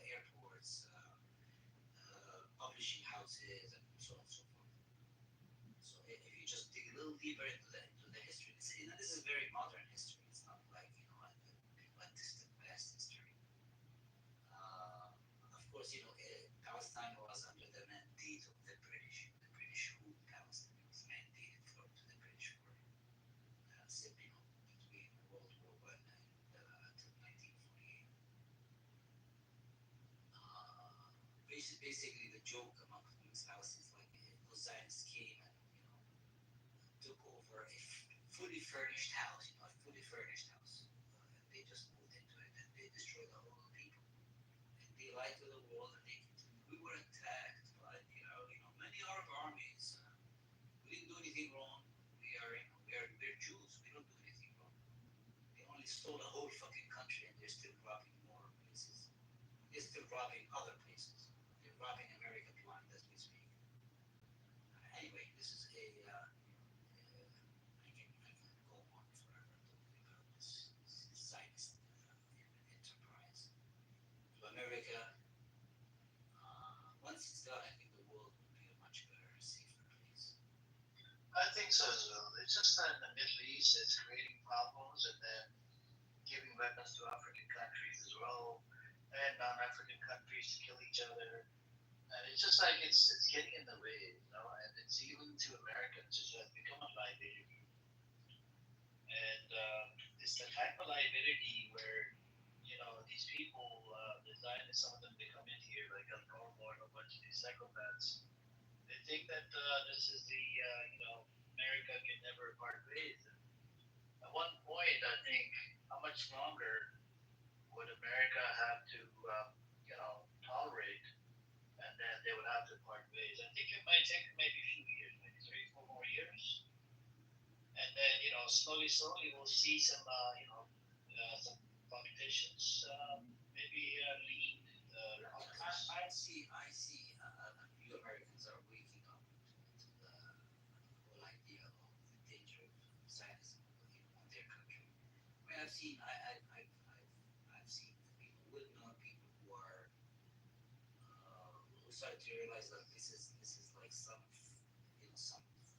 S2: airports, publishing houses, and so on and so forth. So if you just dig a little deeper into the history, this is very modern history. It's not like a distant past history. Of course, Palestine was under the mandate of the British. The British ruled Palestine. It was mandated to the British for between World War One and until 1948. Basically, the joke amongst Palestinians, like those Zionists came and took over a fully furnished house, a fully furnished house. And they just moved into it and they destroyed the whole people. And they lied to the world and they continued. We were attacked by many Arab armies. We didn't do anything wrong. We're Jews. We don't do anything wrong. They only stole a whole fucking country and they're still robbing more places. They're still robbing other places. They're robbing America blind as we speak. Anyway, this is I can go on forever talking about this Zionist enterprise. To America, once it's done, I think the world will be a much better, safer place.
S13: I think so as well. It's just that in the Middle East, it's creating problems and then giving weapons to African countries as well, and non-African countries to kill each other. And it's just like it's getting in the way, and it's even to Americans. It has become a liability, and it's the type of liability where these people, the Zionists, some of them they come in here like El Normo and a bunch of these psychopaths. They think that this is the America can never part ways. And at one point, I think how much longer would America have to tolerate, and then they would have to part ways. I think it might take maybe a few years, maybe 3, 4 more years, and then slowly we'll see some some politicians maybe lead the Congress.
S2: You Americans are waking up to the whole idea of the danger of Zionism on their country. I mean, I've seen people, well-known people who started to realize that this is like some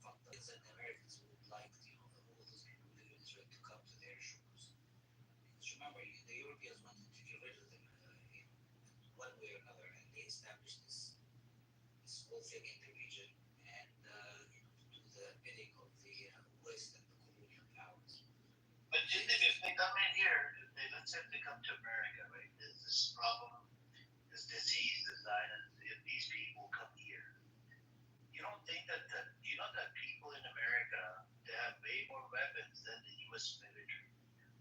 S2: fucked up and Americans would like all those people who live in Israel to come to their shores. Because remember, the Europeans wanted to get rid of them, one way or another, and they established this whole thing in the region, and to do the bidding of the West and the colonial powers.
S13: But if they come in here, let's say if they come to America, right? There's this problem, this disease, this Zionist. If these people come here, you don't think that people in America they have way more weapons than the U.S. military.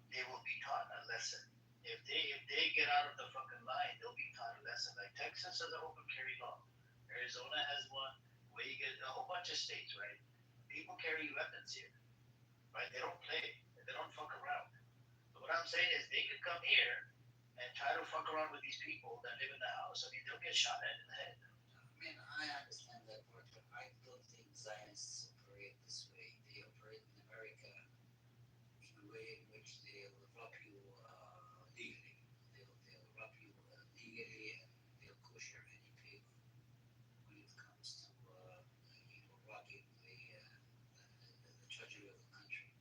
S13: They will be taught a lesson. If they get out of the fucking line, they'll be taught a lesson. Like Texas has an open carry law, Arizona has one. Where you get a whole bunch of states, right? People carry weapons here, right? They don't play. They don't fuck around. So what I'm saying is they could come here and try to fuck around with these people that live in the house. I mean, they'll get shot at in the head.
S2: mean, I understand that part, but I don't think Zionists operate this way. They operate in America in a way in which they'll rob you legally. They'll rob you legally, and they'll kosher any pig when it comes to robbing the treasury of the country.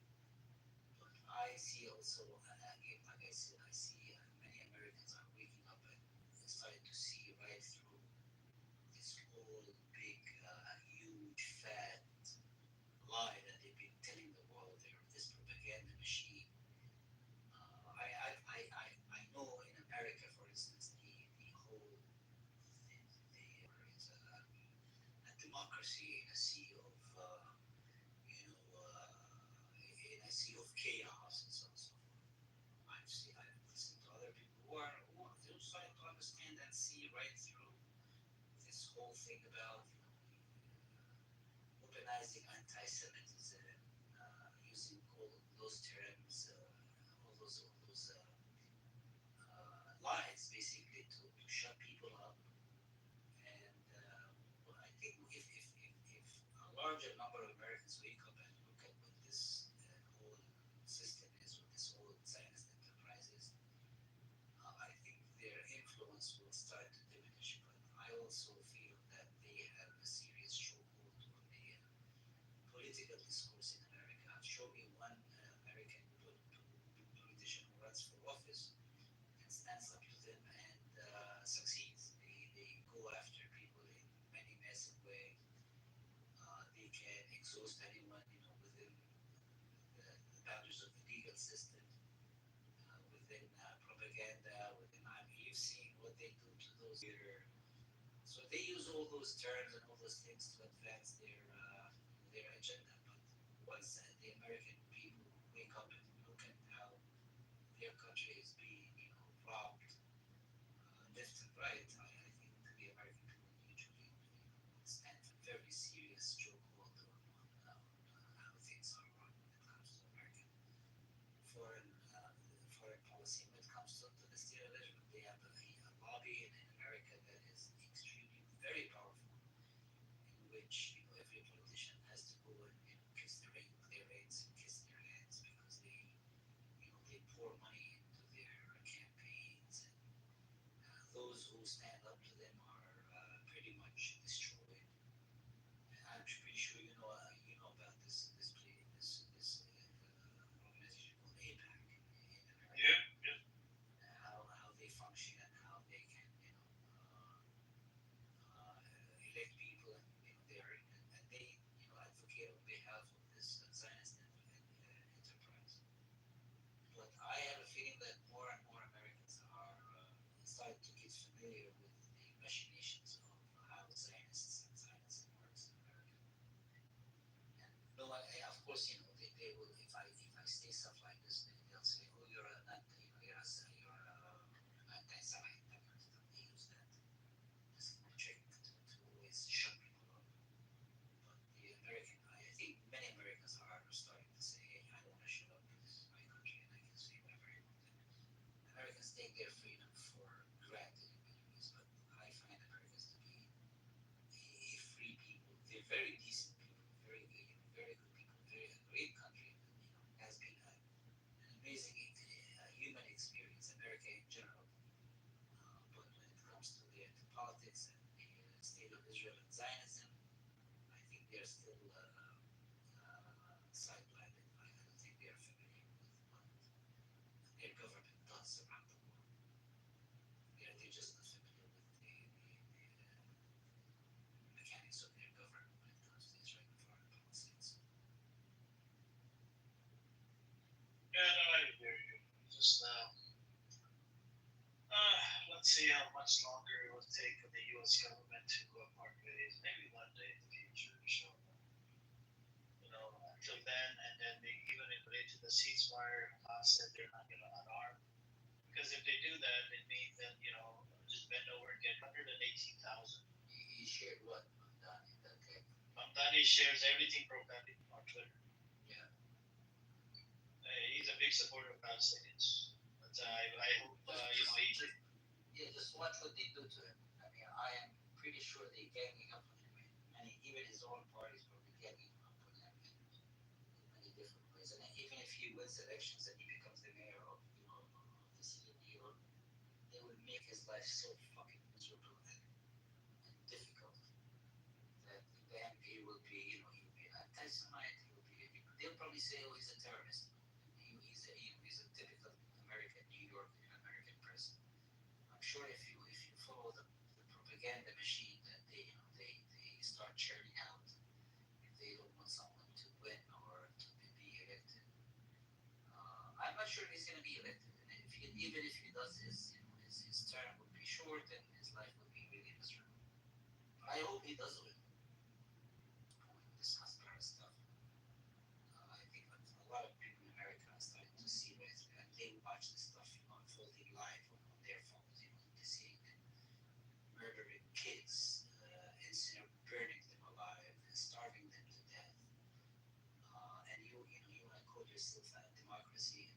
S2: But I see also, again, like I said, I see many Americans are waking up and starting to see right through this whole big, huge, fat lie that they've been telling the world. They're this propaganda machine. I know in America, for instance, the whole it's a democracy in a sea of in a sea of chaos and so on and so forth. I've listened to other people who are they're trying to understand and see right through this whole thing about weaponizing anti-Semitism, using all those terms, all those lies, basically to shut people up. And well, I think if a larger number of Americans wake up and look at what this whole system is, what this whole Zionist enterprise is, I think their influence will start to diminish. But I also feel that they have a serious stronghold on the political discourse in America. Show me one American politician who runs for office and stands up to them and succeeds. They go after people in many massive ways. They can exhaust anyone, within the boundaries of the legal system, within propaganda, within. I mean, you've seen what they do to those theater. So they use all those terms and all those things to advance their agenda. But once the American people wake up and look at how their country is being, robbed left and right, I think the American people usually stand for very serious chokehold on how things are run when it comes to American foreign foreign policy. When it comes to the state of Israel, they have a lobby in America that is extremely very powerful, in which every politician has to go and kiss their rings and kiss their hands because they pour money into their campaigns, and those who stand up to them are pretty much destroyed. And I'm pretty sure you know about this organization called APAC in America.
S14: Yeah, yeah.
S2: How they function and how they can elect people, and they advocate on behalf of this Zionist enterprise. But I have a feeling that more and more Americans are starting to get familiar with the machinations of how Zionists and Zionism works in America. And no, of course, they will. If I say stuff like this, they'll say, "Oh, you're a not, you're anti-Semite." That kind of stuff. They use that as a trick to always shut people up. But the American, I think many Americans are starting to say, "Hey, I don't want to shut up. This is my country, and I can say whatever I want." And Americans take their freedom for granted in many ways, but I find Americans to be a free people. They're very decent people, very good people, very a great country. Has been an amazing human experience, America in general. But when it comes to the politics and the state of Israel and Zionism, I think they're still sidelined. I don't think they're familiar with what their government does around the world. They're just not familiar with the mechanics of their government when it comes to Israeli foreign policy. So,
S13: Yeah, no, I hear you. Just let's see how much longer it will take for the U.S. government to part ways. Maybe one day in the future. So, until then, and then even if related to the ceasefire, said they're not going to unarm. Because if they do that, it means that just bend over and get 118,000.
S2: he shared what Mamdani that came.
S13: Mamdani shares everything propaganda on Twitter.
S2: Yeah.
S13: He's a big supporter of Palestinians. But I hope he.
S2: Just watch what they do to him. I mean, I am pretty pretty sure they ganging up on him. Even his own parties will be ganging up on him in many different ways. And even if he wins elections and he becomes the mayor of the city of New York, they will make his life so fucking miserable and difficult that in the end he will be he'll be anti-Semite. They'll probably say, oh, he's a terrorist. He's a typical American, New York American person. I'm sure if you follow the propaganda machine that they start churning out if they don't want someone to win or to be elected. I'm not sure he's going to be elected, and even if he does, his term would be short and his life would be really miserable. But I hope he does win. This transparent stuff. I think that a lot of people in America are starting to see it, and they watch this stuff unfolding live on their phones. They see murdering kids, burning them alive, starving them to death. And you want to call yourself a democracy,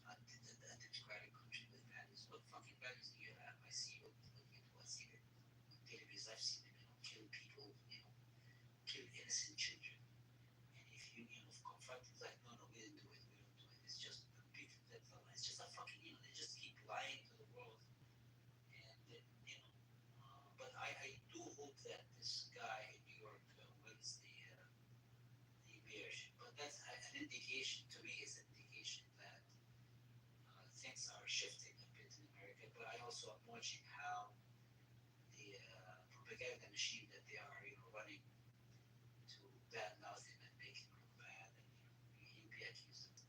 S2: a democratic country with values. What fucking values do you have? I see what you do. I see it on television. I've seen them, kill people, kill innocent children. And if if confronted, like, no, we didn't do it, we don't do it. It's just a big, it's just a fucking, they just keep lying to the world. And then, but I do hope that this guy in New York wins the mayorship. But that's an indication, to me, is an indication that things are shifting a bit in America. But I also am watching how the propaganda machine that they are, running to bad mouth him and make him look bad, and he'll be accused of.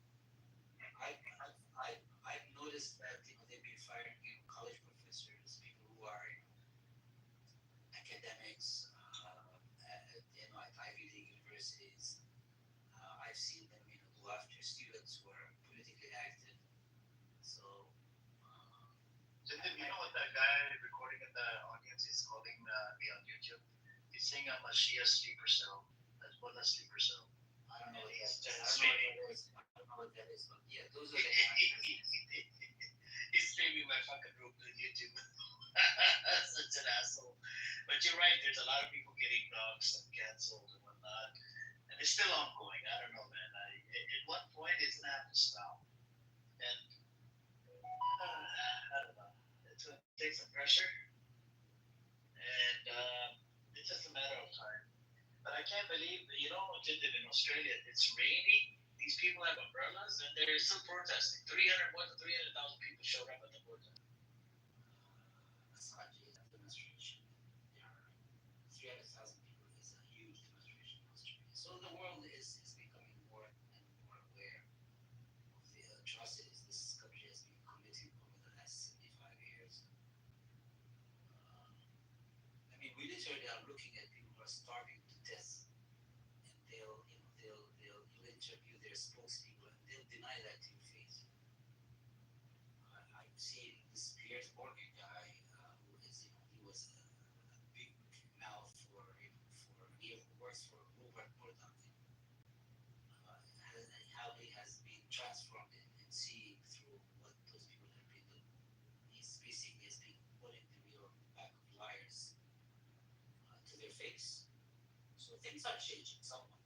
S2: I've noticed that they've been firing college professors, people who are academics, at Ivy League universities. I've seen them go after students who are politically active. So,
S13: You know what that guy recording in the audience is calling me on YouTube? He's saying I'm a Shia sleeper cell. That's what a sleeper cell.
S2: I don't know what
S13: He's
S2: that
S13: just
S2: is. I don't know what that is, but yeah, those are the guys.
S13: He's streaming my fucking room to YouTube. Such an asshole. But you're right, there's a lot of people getting doxxed and canceled and whatnot. And it's still ongoing. I don't know, man. At one point, it's going to have to stop. And I don't know. It's going to take some pressure. And it's just a matter of time. But I can't believe, in Australia, it's rainy. These people have umbrellas and they're still protesting. 300,000 people showed up at the protest.
S2: Assange demonstration. There are 300,000 people. Is a huge demonstration in Australia. So the world is becoming more and more aware of the atrocities this country has been committing over the last 75 years. We literally are looking at people who are starving to death, and you'll interview their spokespeople, and they'll deny that to your face. I've seen this Piers Morgan guy, who he was a big mouth he works for Rupert Murdoch, how he has been transformed in seeing through what those people have been doing. He's basically has been putting the real back of liars to their face. So things are changing somewhat.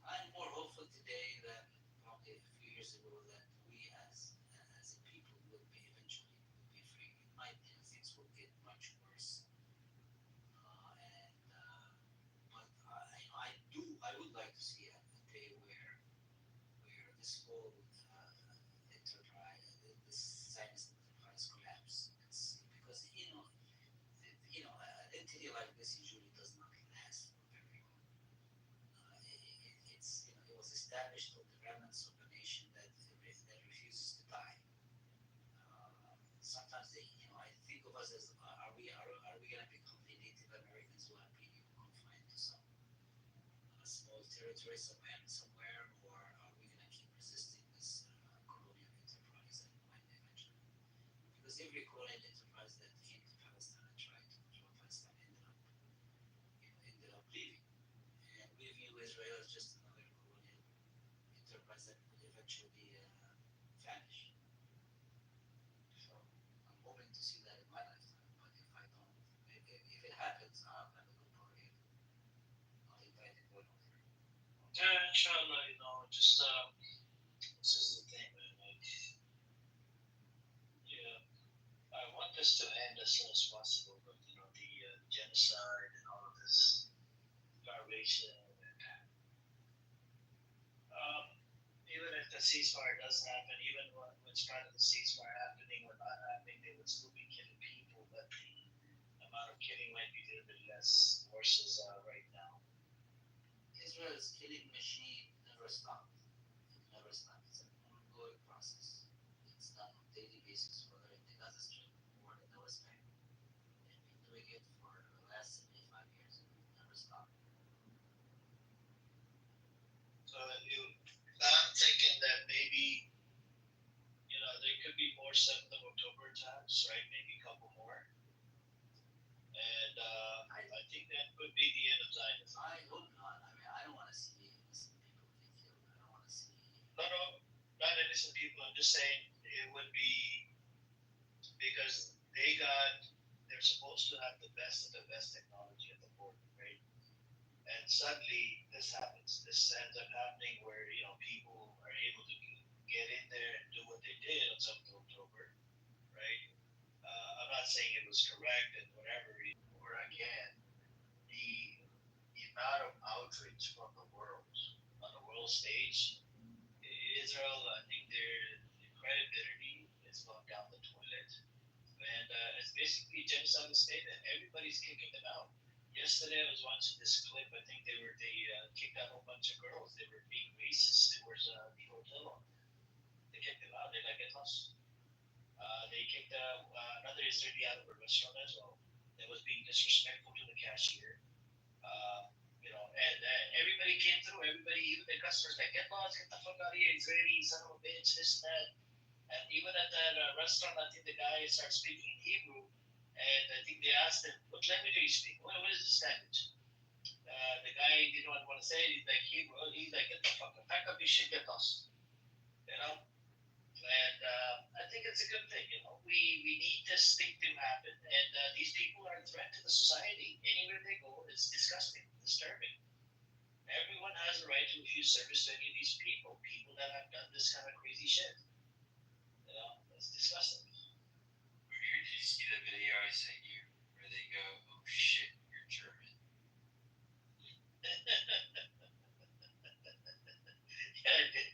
S2: I'm more hopeful today than probably a few years ago that we as a people will be eventually be free. It might things will get much worse. But I would like to see a day where this whole enterprise, this Zionist enterprise collapse. It's because an entity like this usually does not last for very long. It was established on the remnants of a nation that refuses to die. Sometimes I think of us as are we going to become the Native Americans who have been confined to some small territory somewhere, or are we going to keep resisting this colonial enterprise and might eventually? Because every colonial enterprise that came to Palestine and tried to control Palestine ended up leaving, and we view Israel as just another colonial enterprise that would eventually vanish. So I'm hoping to see that in my lifetime, but if I don't,
S13: Yeah, inshallah, just this is the thing, man. Like, yeah, I want this to end as soon as possible, but the genocide and all of this starvation. Um, Even if the ceasefire does happen, even when it's part of the ceasefire happening or not happening, they would still be killing people, but the amount of killing might be a little bit less versus right now.
S2: Israel's killing machine never stopped. It never stopped. It's an ongoing process. It's done on a daily basis, whether in the Gaza Strip or in the West Bank. They've been doing it for the last 75 years. It never stopped.
S13: So I'm thinking that maybe there could be more 7th of October attacks, right? Maybe a couple more, and I think that could be the end of Zionism.
S2: I hope not. I mean, I don't want to see innocent people get killed. I don't want to see.
S13: No, not innocent people. I'm just saying it would be because they're supposed to have the best of the best technology at the border, right? And suddenly this happens. This ends up happening where people are able to get in there and do what they did on 7th of October, right? I'm not saying it was correct and whatever. Or again, the amount of outrage from the world on the world stage, Israel, I think their credibility is going down the toilet, and it's basically genocide state, and everybody's kicking them out. Yesterday, I was watching this clip. I think they kicked out a whole bunch of girls. They were being racist towards the hotel owner. They kicked them out. They let get lost. They kicked another Israeli out of a restaurant as well. That was being disrespectful to the cashier. And everybody came through. Everybody, even the customers, like, get lost, get the fuck out of here, Israeli son of a bitch, this and that. And even at that restaurant, I think the guy started speaking in Hebrew, and I think they asked him, "What language do you speak? What is this language?" The guy didn't want to say it. He's like Hebrew. He's like, "Get the fuck, pack up your shit, get lost." And I think it's a good thing. We need this thing to happen, and these people are a threat to the society. Anywhere they go, it's disgusting, disturbing. Everyone has a right to refuse service to any of these people that have done this kind of crazy shit. It's disgusting.
S7: Did you see the video I sent you where they go, "Oh shit, you're German"?
S13: Yeah, I did.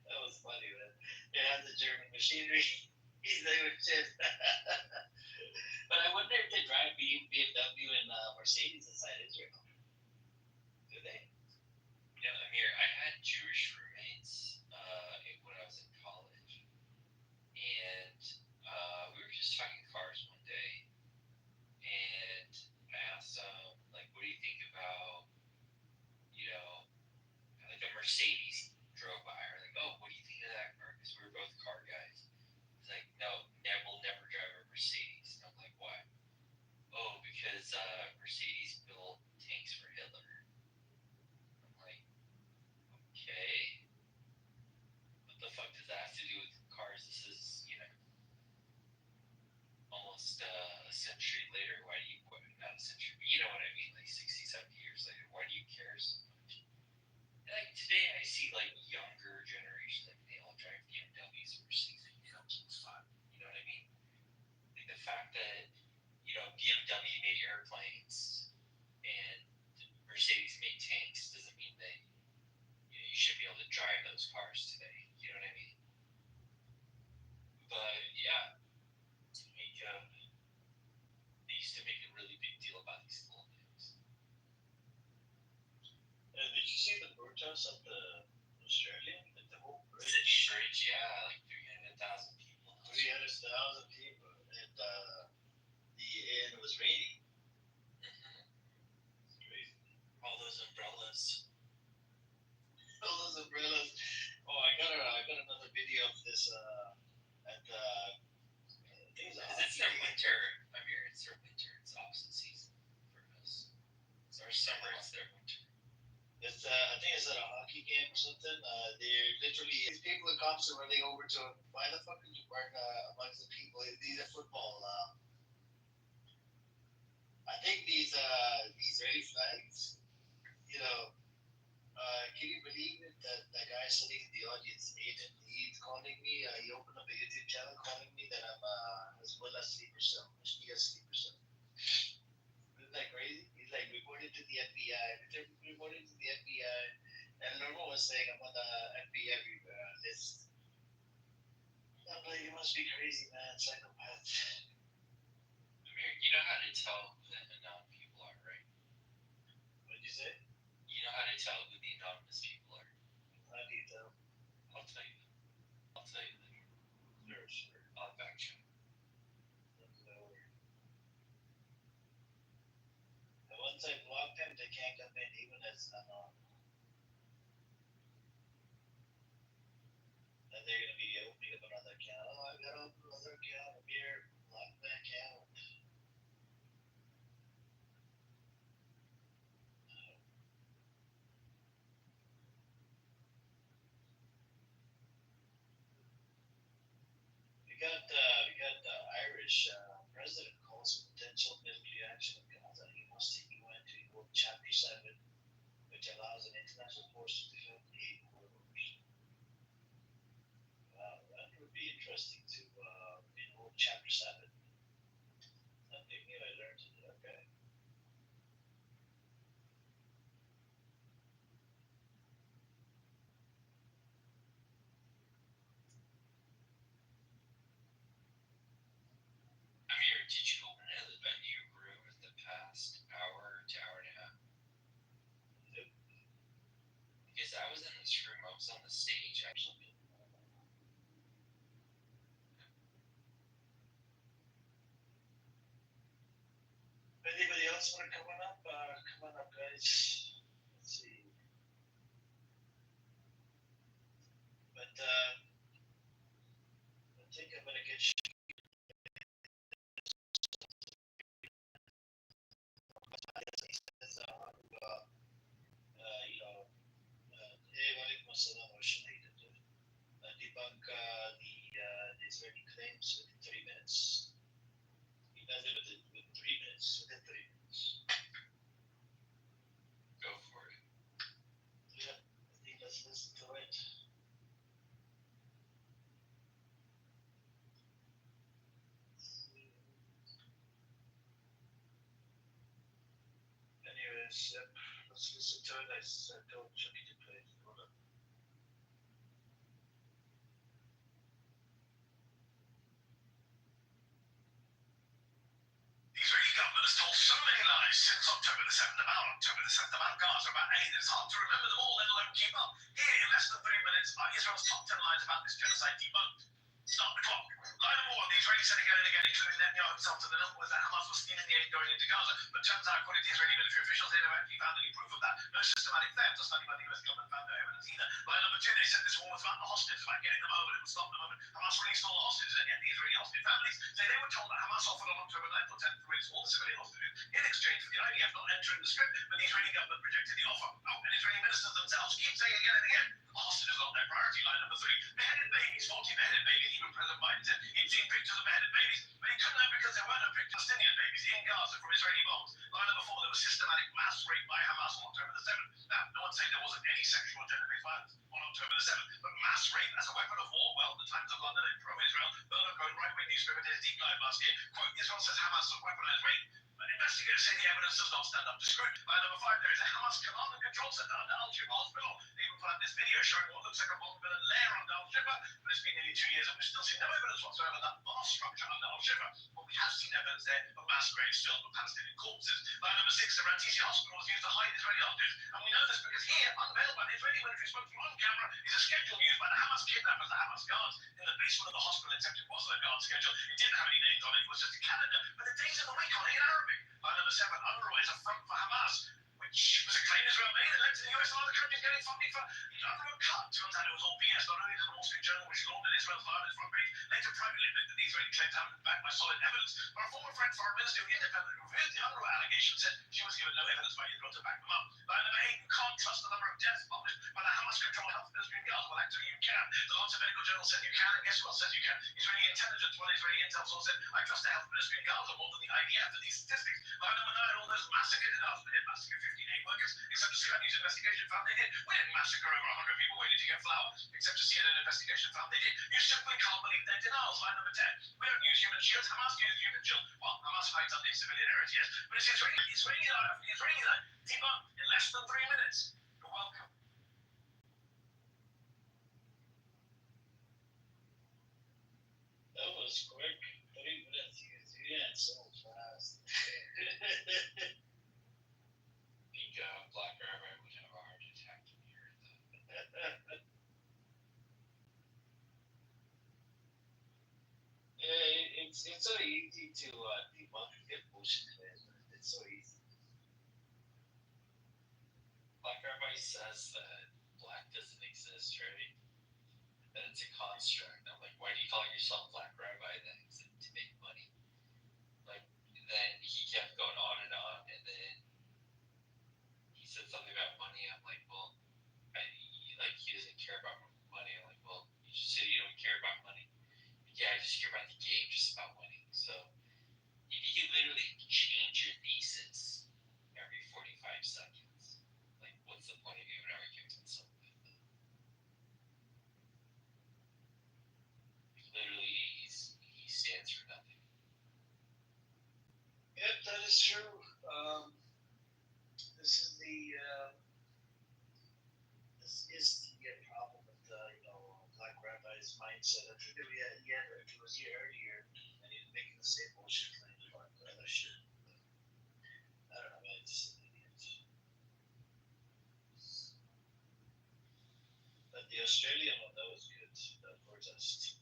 S13: That was funny, man. It has the German machinery. He's like, shit. But I wonder if they drive BMW and Mercedes inside Israel. Do they?
S7: Amir, I had Jewish roommates when I was in college, and we were just talking cars one day, and I asked them, like, what do you think about, like a Mercedes drove by, or like, oh, what do you think of that car? Because we were both car guys. He's like, no, we'll never drive a Mercedes. And I'm like, why? Oh, because Mercedes built tanks for Hitler. I'm like, okay, what the fuck does that have to do with cars? This is, almost a century later. Why do you, not a century, but you know what I mean, like 60, 70 years later, why do you care so much? And like today, I see like younger generations, like they all drive BMWs or Mercedes, it's fun. You know what I mean? Like the fact that, BMW made airplanes and Mercedes made tanks doesn't mean that you should be able to drive those cars today. You know what I mean? But yeah, they used to make a really big deal about these little things.
S13: Did you see the protests at the Australia? Like the whole bridge?
S7: Bridge, yeah, like 300,000 people.
S13: 300,000 people, and it was raining. It's crazy.
S7: All those umbrellas.
S13: Oh, I got another video of this at
S7: It's their winter. I mean, it's their winter. It's opposite season for us. It's our summer. It's their winter.
S13: It's I think it's at a hockey game or something. They're literally these people, the cops are running over to why the fuck did you park amongst the people? These are football. I think these Israeli flags, guy sitting in the audience, Aiden. He's calling me. He opened up a YouTube channel calling me that I'm Hezbollah sleeper cell, Shia sleeper cell. Isn't that crazy? He's like reported to the FBI. Reported to the FBI. And Norma was saying I'm on the FBI list. I'm like, you must be crazy, man. Psychopath.
S7: Amir, you know how to tell who the anonymous people are, right?
S13: What did you say?
S7: You know how to tell who the anonymous people are.
S13: How do you tell?
S7: I'll tell you. I'll tell you later.
S13: Sure.
S7: I'll fact check.
S13: And once I block them, they can't come in even as anonymous. And they're gonna be opening up another account. Oh, I gotta open another account. Amir, block that account. We got the Irish president calls for potential military action in Gaza. He wants the UN to invoke Chapter 7, which allows an international force to defend the 8 corridors. Wow, that would be interesting to invoke Chapter 7. Something new I learned today. Okay.
S7: Amir, did you open another venue room in the past hour to hour and a half? Because I was in this room, I was on the stage actually.
S13: Anybody else want to come on up? Come on up, guys. Let's see. But I think I'm gonna get. Debunk the Israeli claims within 3 minutes. He does it within 3 minutes. Within 3 minutes.
S7: Go for it.
S13: Yeah, I think let's listen to it. Anyways, let's listen to it. I told Chucky to play it. Hold on.
S20: The Israeli government has told so many lies since October the 7th about Gaza, about aid. It's hard to remember them all, let alone keep up. Here, in less than 3 minutes, are Israel's top 10 lies about this genocide debunked. Start the clock. Lie number 1, the Israelis said again and again, including Netanyahu himself to the Nil, was that Hamas was stealing the aid going into Gaza. But turns out, according to Israeli military officials, they never actually found any proof of that. No systematic theft. A study by the US government found no evidence either. Lie number 2, they said this war was about the hostages, about getting them home, and it would stop the moment Hamas released all the hostages, and yet the Israeli hostage families say they were told that Hamas offered on October 9th or 10th to release all the civilian hostages in exchange for the IDF not entering the strip, but the Israeli government rejected the offer. Oh, and Israeli ministers themselves keep saying again and again, hostages are their priority. Line number 3, beheaded babies, 40 beheaded babies. Even President Biden said he'd seen pictures of beheaded babies, but he couldn't have because there were no pictures of Palestinian babies in Gaza from Israeli bombs. Line number 4, there was systematic mass rape by Hamas on October the 7th. Now, no one's saying there wasn't any sexual or gender-based violence on October the 7th, but mass rape as a weapon of war, well, the Times of London and pro-Israel, Bernard Cohen, right-wing newspaper, did a deep dive last year. Quote, Israel says Hamas has weaponized rape. But investigators say the evidence does not stand up to scrutiny. Line number 5, there is a Hamas command and control center under Al-Shifa Hospital. They even put out this video showing what looks like a bomb-built lair under Al-Shifa, but it's been nearly 2 years and we've still seen no evidence whatsoever of that vast structure under Al-Shifa. But we have seen evidence there of mass graves filled with Palestinian corpses. Line number 6, the Rantisi Hospital was used to hide Israeli hostages. And we know this because here, unveiled by the Israeli military spokesman on camera, is a schedule used by the Hamas kidnappers, the Hamas guards, in the basement of the hospital, except it wasn't a guard schedule. It didn't have any names on it. It was just a calendar. But the days of the week on it in Arabic. Line number 7, UNRWA is a front for Hamas, which was a claim Israel made and led to the US and other countries getting funding for the UNRWA cut. Turns out it was all BS. Not only did the Wall Street Journal, which lauded Israel's violence front page, later privately admitted that the Israeli claims haven't been backed by solid evidence. But a former French foreign minister who independently reviewed the UNRWA allegation said she was given no evidence by Israel to back them up. Line number 8, you can't trust the number of deaths published by the Hamas-controlled health ministry in Gaza. Well, actually, you can. The Lancet Medical Journal said you can, and guess who else says you can? Israeli intelligence. One Israeli intel source said, I trust the health ministry in Gaza more than the IDF for these statistics. Line number 9, all those massacres in Gaza, 50 aid workers, except a CNN News investigation found they did. We didn't massacre over 100 people waiting to get flowers, except a CNN investigation found they did. You simply can't believe their denials. Line number 10. We don't use human shields. Hamas uses human shields. Well, Hamas fights on the civilian areas, yes, but it's Israeli debunked in less than 3 minutes. You're welcome.
S13: That was quick. 3 minutes. You did so fast.
S7: think Black Rabbi would have a heart attack when he heard that.
S13: It's so easy to debunk the bullshit claims. It's so easy.
S7: Black Rabbi says that black doesn't exist, right? That it's a construct. I'm like, why do you call yourself Black Rabbi then? It's like, to make money. Like, then he kept going on, and then he said something about money. I'm like, well, he doesn't care about money. I'm like, well, you just said you don't care about money. Yeah, I just care about the game, just about winning. So if you can literally change your thesis every 45 seconds, like, what's the point of even arguing with something like that? Literally, he stands for nothing.
S13: Yep, that is true. This is the problem with Black Rabbi's mindset. I think it was here earlier, and he was making the same bullshit claims about the other shit. I don't know, man. It's just an idiot. But the Australian one, that was good. That protest.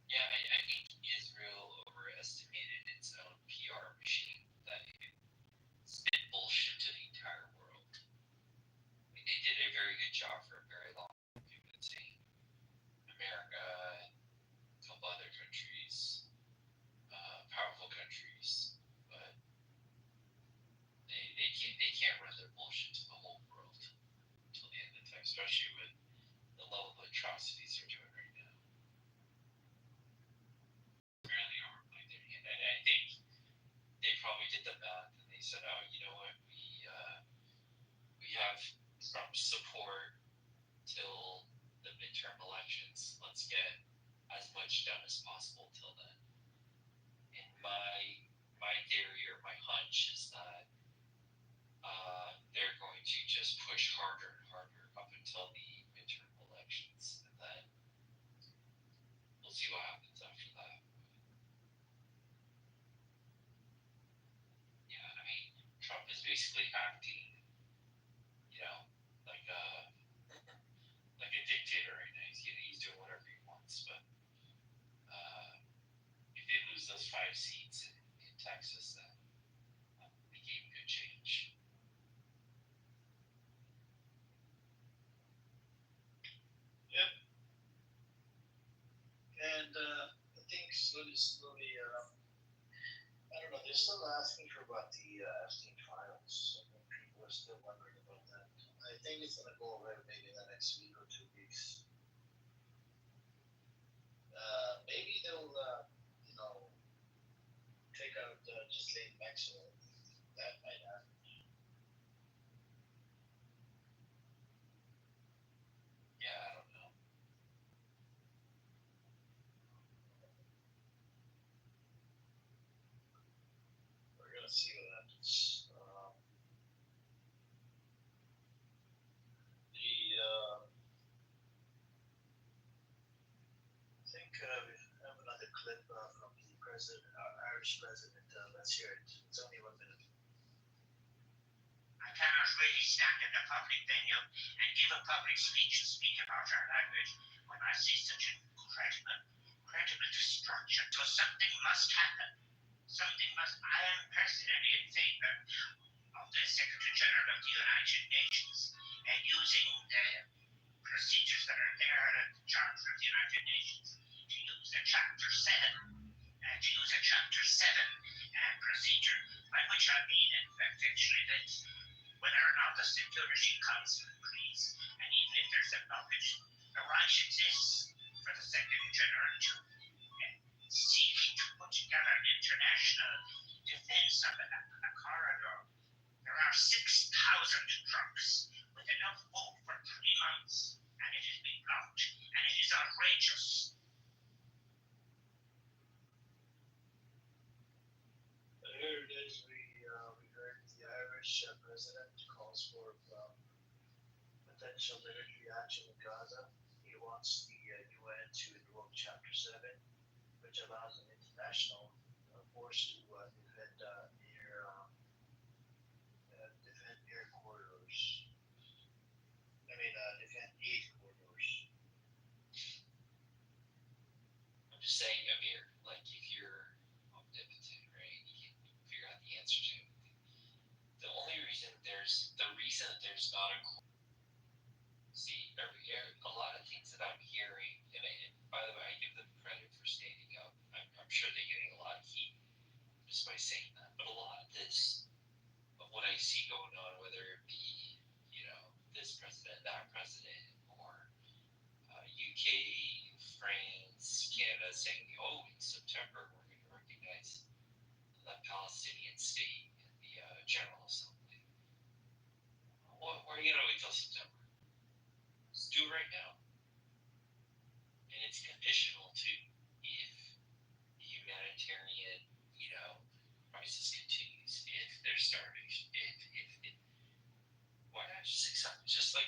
S7: Yeah, I think Israel overestimated its own PR machine that it could spit bullshit to the entire world. I mean, they did a very good job for a very long time convincing America and a couple other countries, powerful countries, but they can't run their bullshit to the whole world until the end of the time, especially with the level of atrocities they're doing right now. Really are. And I think they probably did the math and they said, oh, you know what, we have some support till the midterm elections. Let's get as much done as possible till then. And my theory or my hunch is that they're going to just push harder and harder up until the midterm elections, and then we'll see what happens after that. Yeah, I mean, Trump is basically acting, like a dictator right now. He's doing whatever he wants, but if they lose those 5 seats in Texas, then the game could change.
S13: Yep. And I think slowly, I don't know, they're still asking for about the Epstein files. I think people are still wondering about that. I think it's going to go away maybe in the next week or 2 weeks. Maybe they'll, take out Ghislaine Maxwell. That might happen.
S7: Yeah, I don't know.
S13: We're going to see what happens. I think we have another clip from the president, our Irish president. Let's hear it. It's only 1 minute.
S19: I cannot really stand in a public venue and give a public speech and speak about our language when I see such incredible destruction. So something must happen. I am personally in favor of the Secretary General of the United Nations and using the procedures that are there at the Charter of the United Nations to use a Chapter 7 procedure, by which I mean, in fact, actually, that whether or not the civil regime comes to please, and even if there's a blockage, the right exists for the Secretary General to seek to put together an national defense of the corridor. There are 6,000 trucks with enough food for 3 months, and it has been blocked, and it is outrageous.
S13: Here it is. We heard the Irish president calls for potential military action in Gaza. He wants the UN to invoke Chapter 7, which allows an international force to defend air corridors. Defend aid corridors.
S7: I'm just saying, Amir, like if you're omnipotent, right, you can figure out the answer to everything. The reason there's not a see a lot of things that I'm hearing, and by the way, I give them credit for standing up. I'm sure they're getting a lot of heat just by saying that, but a lot of this, of what I see going on, whether it be this president, that president, or UK, France, Canada saying, oh, in September we're going to recognize the Palestinian state in the General Assembly. Why are you going to wait till September? Let's do it right now. And it's conditional to if the humanitarian, crisis continues, if there's starvation, if why not just accept it? Just like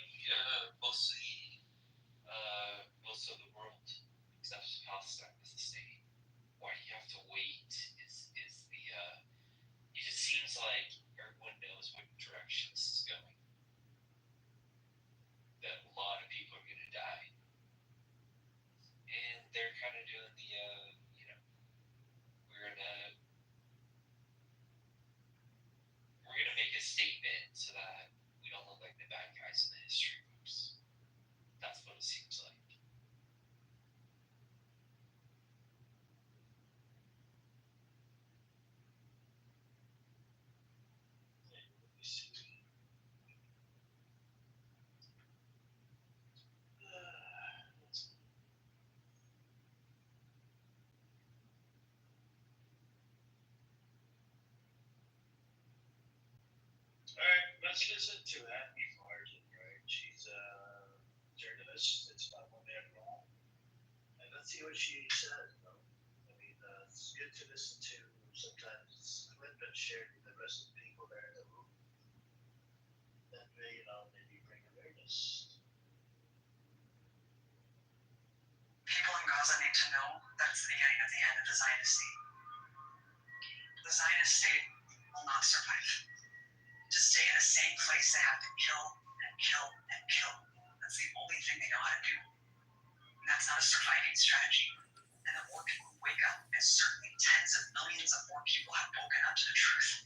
S7: most of the world accepts Palestine as a state. Why do you have to wait? It just seems like everyone knows what direction this is going. That a lot of people are going to die. And they're kind of doing the, we're gonna make a statement so that we don't look like the bad guys in the history books. That's what it seems like.
S13: Alright, let's listen to Andy Martin, right? She's a journalist. It's not one man long. And let's see what she says, it's good to listen to. Sometimes it's clip and shared with the rest of the people there in the room. That way, maybe bring awareness.
S11: People in Gaza need to know that's the beginning of the end of the Zionist state. The Zionist state will not survive. To stay in the same place, they have to kill and kill and kill. That's the only thing they know how to do. And that's not a surviving strategy. And the more people wake up, and certainly tens of millions of more people have woken up to the truth,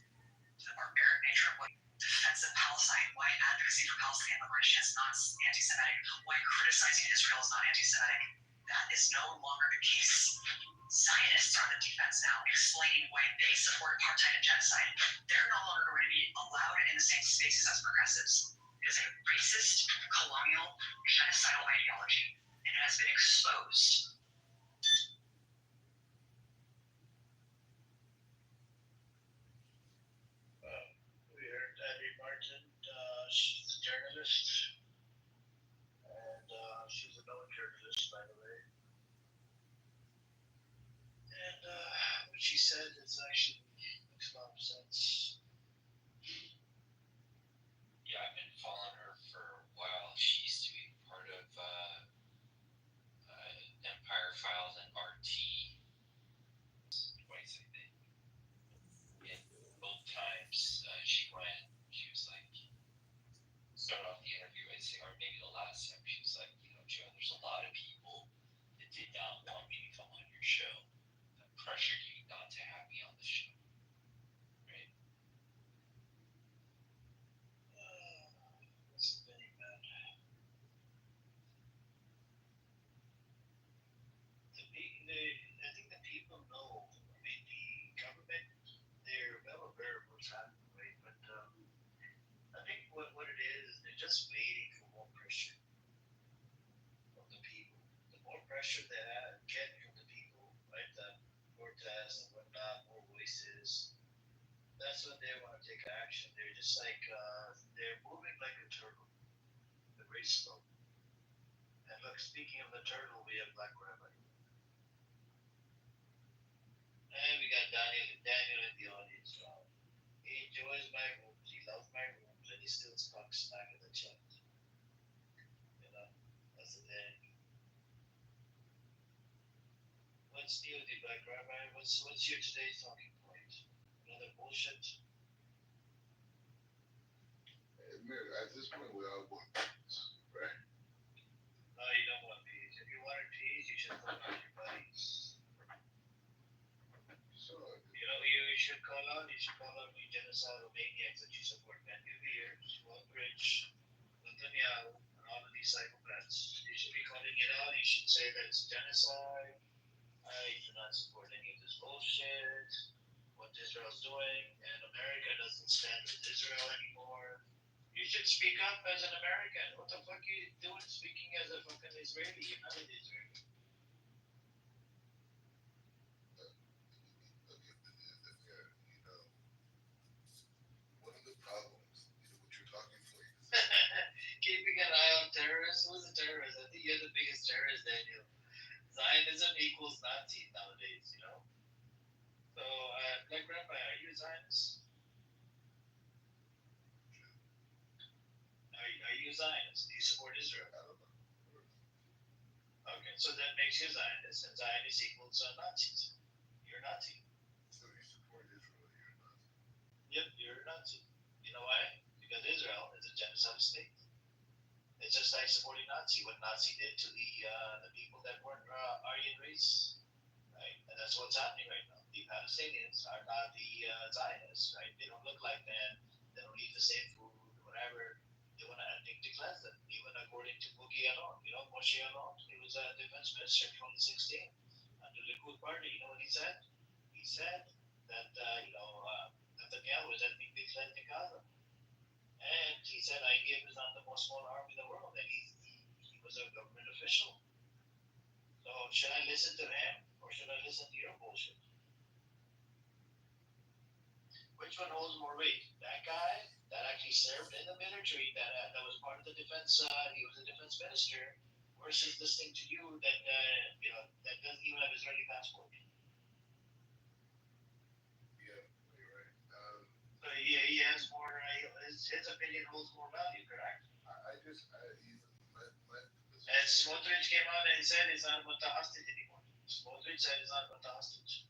S11: to the barbaric nature of what defense of Palestine, why advocacy for Palestinian liberation is not anti-Semitic, why criticizing Israel is not anti-Semitic. That is no longer the case. Zionists are on the defense now, explaining why they support apartheid and genocide. They're no longer going to be allowed in the same spaces as progressives. It is a racist, colonial, genocidal ideology, and it has been exposed.
S13: We heard Andy Martin. She's a journalist. And she's a known journalist, by the way. And what she said is actually makes a lot of sense.
S7: Yeah, I've been following her for a while. She used to be part of Empire Files and RT twice, I think. And both times she was like, started off the interview by saying, or maybe the last time, she was like, Joe, there's a lot of people that did not want me to come on your show, that pressured you not to have me on the show. Right?
S13: That's very bad. I think the people know. The government, they're well aware of what's happening, right? But I think what it is, they're just waiting for more pressure from the people. The more pressure they get from the people, right? The protest and whatnot, more weight places, that's when they want to take action. They're just like they're moving like a turtle. They're very slow. And look, speaking of the turtle, we have Black Rabbi. And we got Daniel in the audience. He enjoys my rooms. He loves my rooms, and he still talks smack in the chat. You know, that's the thing. What's new, the Black Rabbi? What's your today's talking point? Another bullshit?
S12: At this point, we all want peace, right?
S13: No, you don't want peace. If you wanted peace, you should call out your buddies.
S12: So,
S13: You should call out. You should call out the genocidal maniacs that you support. Benjamin, Walbridge, Netanyahu, and all of these psychopaths. You should be calling it out. You should say that it's genocide. I do not support any of this bullshit. What Israel's doing, and America doesn't stand with Israel anymore. You should speak up as an American. What the fuck are you doing speaking as a fucking Israeli? You're not an Israeli.
S12: one of the problems, what you're talking for is
S13: keeping an eye on terrorists. Who's a terrorist? I think you're the biggest terrorist, Daniel. Zionism equals Nazi nowadays, you know? So, Black Rabbi, are you a Zionist? Are you a Zionist? Do you support Israel?
S12: I don't know.
S13: Okay, so that makes you a Zionist, and Zionist equals Nazis. You're a Nazi.
S12: So you support Israel, you're a Nazi.
S13: Yep, you're a Nazi. You know why? Because Israel is a genocide state. It's just like supporting Nazi, what Nazi did to the people that weren't Aryan race, right? And that's what's happening right now. The Palestinians are not the Zionists, right? They don't look like them. They don't eat the same food, whatever. They want to cleanse them, even according to Boogie Alon. You know, Moshe Alon, he was a defense minister in 2016 under the Likud party. You know what he said? He said that, Netanyahu was ethnically cleansed in Gaza. And he said IDF is not the most small army in the world, and he was a government official. So should I listen to him, or should I listen to your bullshit? Which one holds more weight? That guy that actually served in the military, that was part of the defense, he was a defense minister, versus listening to you that that doesn't even have Israeli passport.
S12: Yeah, you're right.
S13: So he has more. His opinion holds more value, correct? And Smotrich came out and said he's not about the hostage anymore. Smotrich said he's not about the hostage.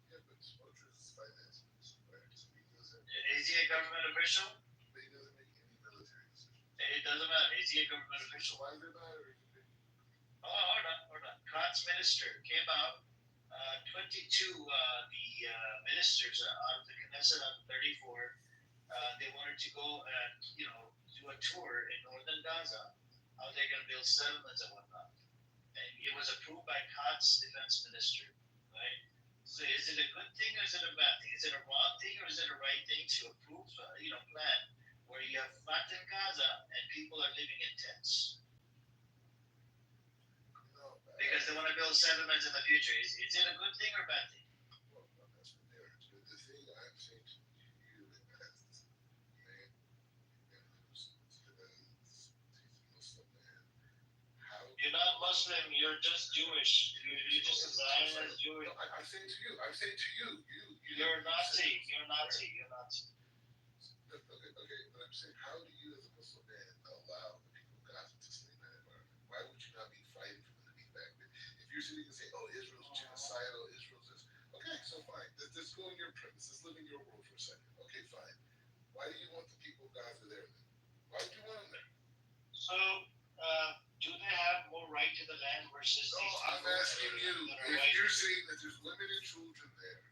S12: Yeah, but Smotrich is finance minister, right? So he doesn't.
S13: Is he a government official?
S12: But he doesn't make any military decisions.
S13: It doesn't matter. Is he a government official?
S12: Why does it matter?
S13: Hold on. Kant's minister came out. 22 the ministers out of the Knesset out of 34. They wanted to go and do a tour in northern Gaza. How they're going to build settlements and whatnot. And it was approved by Kant's defense minister, right? So is it a good thing or is it a bad thing? Is it a wrong thing or is it a right thing to approve, plan where you have flattened Gaza and people are living in tents? Because they want to build settlements in the future. Is it a good thing or a bad thing?
S12: Well, that's what they're. The thing I'm saying to you as a man who's Muslim man, how
S13: you're not Muslim, you're just Jewish. You're just a Zionist Jewish.
S12: No, I'm saying to you.
S13: You're a Nazi. You're a Nazi.
S12: Okay, but I'm saying, how do you as a Muslim man allow the people of Gaza to stay in that environment? Why would you not be fighting for them to be back there? If you're sitting and saying, oh, Israel's genocidal, Israel's this, okay, so fine. Let's go in your premise. Let's live in your world for a second. Okay, fine. Why do you want the people of Gaza there then? Why would you want them there?
S13: So, do they have more right to the land versus
S12: No, I'm asking you, if you're saying that there's women and children there,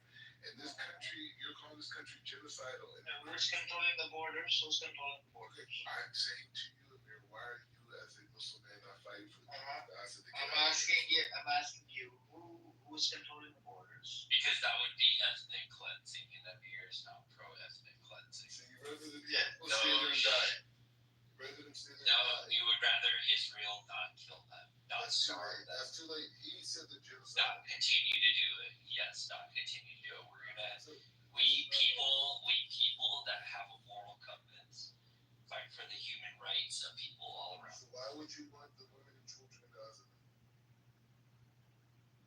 S12: and this country, you're calling this country genocidal.
S13: And who's controlling the borders?
S12: Okay, I'm saying to you, Amir, why are you as a Muslim man not fighting for the people of Gaza?
S13: I'm asking you, who's controlling the borders?
S7: Because that would be ethnic cleansing, and Amir is not pro-ethnic cleansing.
S12: So you rather than people stay there and die? Rather than stay there and die?
S7: You would rather Israel not kill them.
S12: No,
S8: That's too late. That's too late. He said the genocide.
S7: Not continue to do it. Yes, not continue to do it. We're gonna. We people that have a moral compass fight for the human rights of people all around.
S8: So why would you want the women and children in Gaza?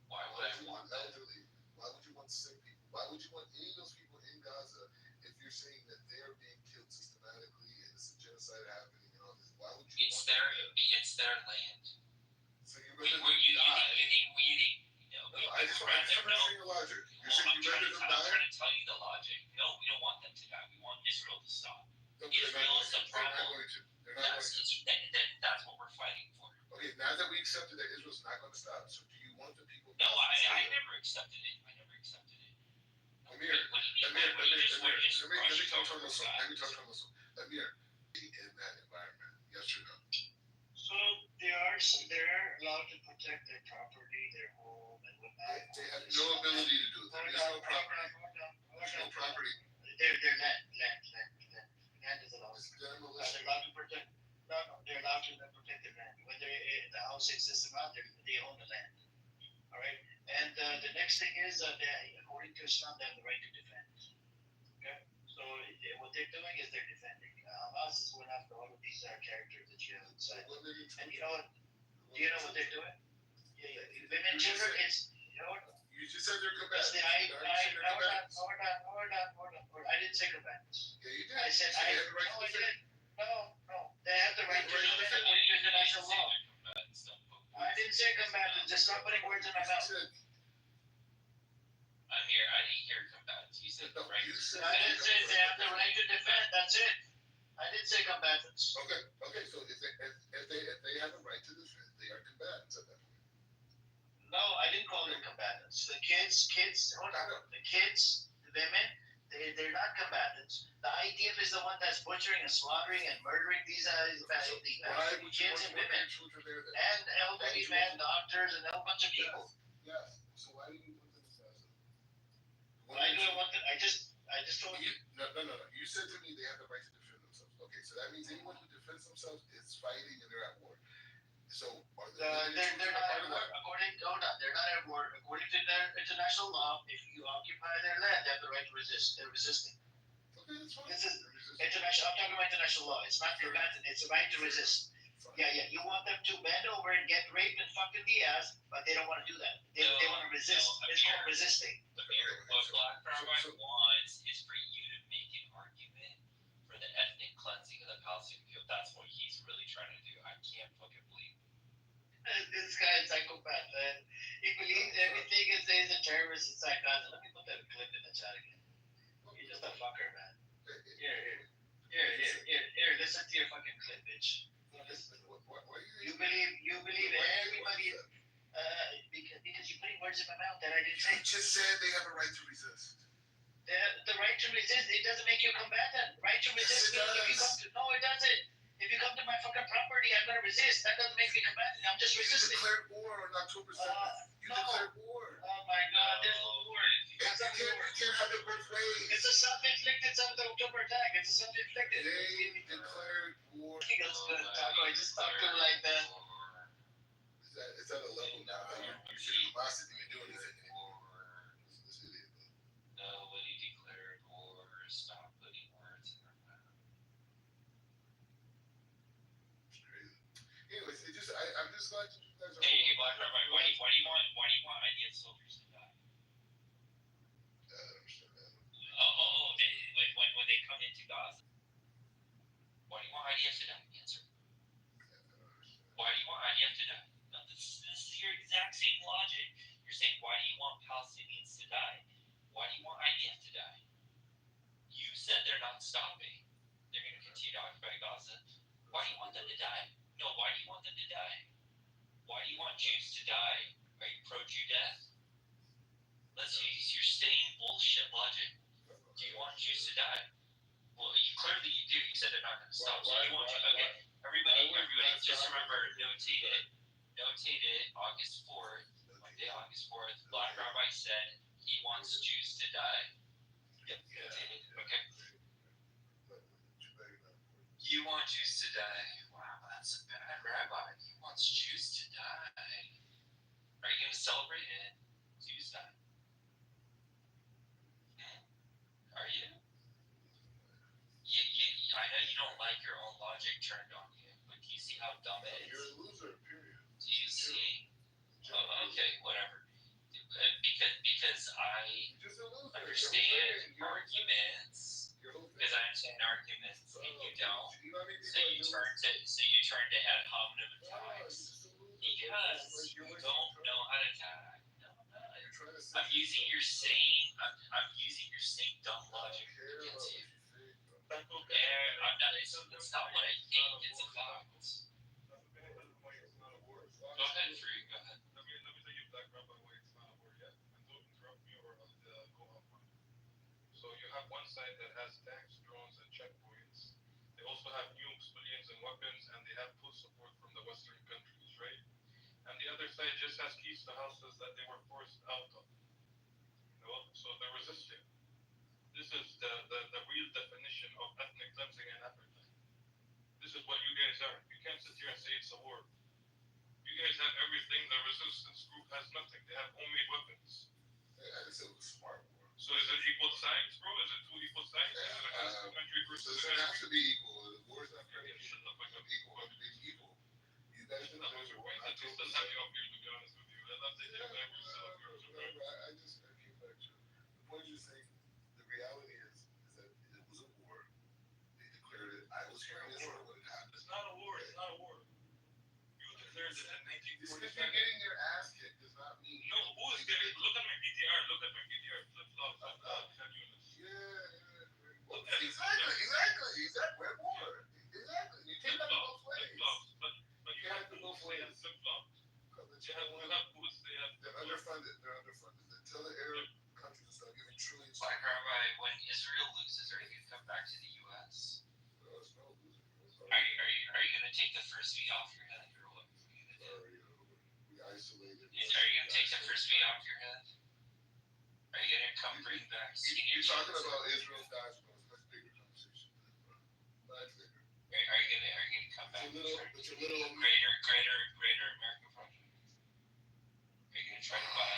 S7: Why would I want that?
S8: Elderly? Why would you want sick people? Why would you want any of those people in Gaza if you're saying that they're being killed systematically and it's a genocide happening and all this? Why would you?
S7: It's their land.
S8: So you're
S7: You
S8: going to
S7: think
S8: I just want to understand your logic. You're saying you'd rather them
S7: I'm
S8: die?
S7: trying to tell you the logic. No, we don't want them to die. We want Israel to stop.
S8: No,
S7: Israel is the
S8: they're not
S7: problem.
S8: going to. They're not going to.
S7: Then that's what we're fighting for.
S8: Okay, now that we accepted that Israel's not going to stop, so do you want the people?
S7: No, I never accepted it.
S8: Amir, let me talk to him. Amir, in that environment, yes or no?
S13: So they're allowed to protect their property, their home, and whatnot.
S8: They have no ability to do it. There is no property. There's no property.
S13: Their land is allowed. They're allowed to protect. No, they're allowed to protect their land. Whether the house exists or not, they own the land. All right. And the next thing is that according to Islam, they have the right to defend. Okay. So what they're doing is they're defending. Hamas is going after all of these characters that you have inside. And you know what? Do you know what they're doing? Women, children, it's
S8: you just said they're combatants.
S13: Hold on. I didn't say combatants.
S8: Yeah, you did.
S13: I said
S8: they have the right to defend.
S13: No. They have the right to defend according to international law. I didn't say combatants. Just stop putting words in my mouth.
S7: I'm here. I didn't hear combatants. You said the right to defend.
S13: I didn't say they have the right to defend. That's it. I didn't say combatants.
S8: Okay. So if they have a right to defend, they are combatants at that point.
S13: No, I didn't call them combatants. The kids, hold on. The kids, the women, they're not combatants. The IDF is the one that's butchering and slaughtering and murdering these kids and women. And elderly men, doctors, and a whole bunch of people.
S8: Yes. So why do you put them aside?
S13: Why do I want them? I just told you.
S8: No. You said to me they have the right to defend themselves. Okay, so that means anyone who defends themselves is fighting and they're at war. So are
S13: they're not at war. They're not at war. According to their international law, if you occupy their land, they have the right to resist. They're resisting.
S8: Okay, that's fine.
S13: This is international. I'm talking about international law. It's not combatant. It's the right to resist. Yeah. You want them to bend over and get raped and fucked in the ass, but they don't want to do that. They want to resist. It's called resisting.
S7: What Black Rabbi wants is for you to make an argument for the ethnic cleansing of the Palestinian people. That's what he's really trying to do. I can't fucking believe it.
S13: This guy is psychopath, man. He believes everything he says is a terrorist and psychopath. Let me put that clip in the chat again. You're just a fucker, man. Here, listen to your fucking clip, bitch. You believe everybody because you're putting words in my mouth that I didn't say.
S8: You just said they have a right to resist.
S13: The right to resist, it doesn't make you a combatant. Right to resist means if you come to it doesn't. If you come to my fucking property, I'm gonna resist. That doesn't make me combatant. I'm just resisting.
S8: You declared war on October 7th. You declared war.
S13: Oh my God, there's no war.
S8: You can't have it both ways.
S13: It's a self-inflicted October attack. It's a self-inflicted.
S8: They declared war.
S13: I think it's good, Taco. I just talk to him like that.
S8: It's at a level now that you should Hamas isn't even doing anything anymore. This idiot.
S7: Nobody declared war. Stop putting words in their mouth.
S8: It's crazy. Anyways, I'm just glad you guys are.
S7: Hey, Black Rabbi, why do you want IDF soldiers to die?
S8: I don't understand that.
S7: When they come into Gaza, why do you want IDF to die? Answer. Why do you want IDF to die? No, this is your exact same logic. You're saying, why do you want Palestinians to die? Why do you want IDF to die? You said they're not stopping. They're going to continue to occupy Gaza. Why do you want them to die? No, why do you want them to die? Why do you want Jews to die? Are you pro-Jew death? Let's use your same bullshit logic. Do you want Jews to die? Well, clearly you do. You said they're not going to stop. So you want to. Okay, everybody, just remember, notate it. August 4th, Monday, August 4th. Black Rabbi said he wants Jews to die. Yep, notated. Okay. You want Jews to die. Wow, that's a bad rabbi. He wants Jews to die. because you don't know how to attack. No, I'm using your same. I'm using your same dumb logic against you. I'm not. It's not what I think. It's a fact. Go ahead, Free. Go ahead.
S5: Let me tell you, Black Rabbi, why it's not a war yet, and don't interrupt me or I'll go offline. So you have one side that has tanks, drones, and checkpoints. They also have nukes, billions, and weapons, and they have full support from the Western countries, right? And the other side just has keys to houses that they were forced out of. So they're resisting. This is the real definition of ethnic cleansing and apartheid. This is what you guys are. You can't sit here and say it's a war. You guys have everything. The resistance group has nothing. They have homemade weapons.
S12: I just said it was a smart war.
S5: So is it equal sides, bro? Is it two equal sides? Is it a country versus
S12: It doesn't have to be equal. The war is not predicated on equal. It's equal. You guys didn't know the war. I told you.
S5: Still have you up here, to be honest with you. Let's take it back yourself.
S12: I just came back to the point you're saying. The reality is that it was a war. They declared it. I was here in Israel when it happened.
S5: It's not a war. It's not a war. You declared it in 1947.
S12: If you're getting your ass kicked, does not mean.
S5: No, who is getting? Look at my PTR. Look at my PTR. Flip flop.
S12: Yeah. Exactly. We're war. Exactly. You take that both ways.
S5: But you have to both ways. Flip flop. You have boots.
S12: They're underfunded. Tell the Arab countries to start giving trillions.
S7: Black Rabbi, when Israel loses, are you going to come back to the U.S.?
S12: No, it's no losing.
S7: Are you going to take the frisbee off your head, or what?
S12: We isolated.
S7: Are you going to take the frisbee off your head? Are you going to come bring back senior?
S12: You're talking about Israel diaspora. That's a bigger conversation. Much bigger.
S7: Are you going to come back?
S12: It's a little
S7: greater America project. Are you going to try to buy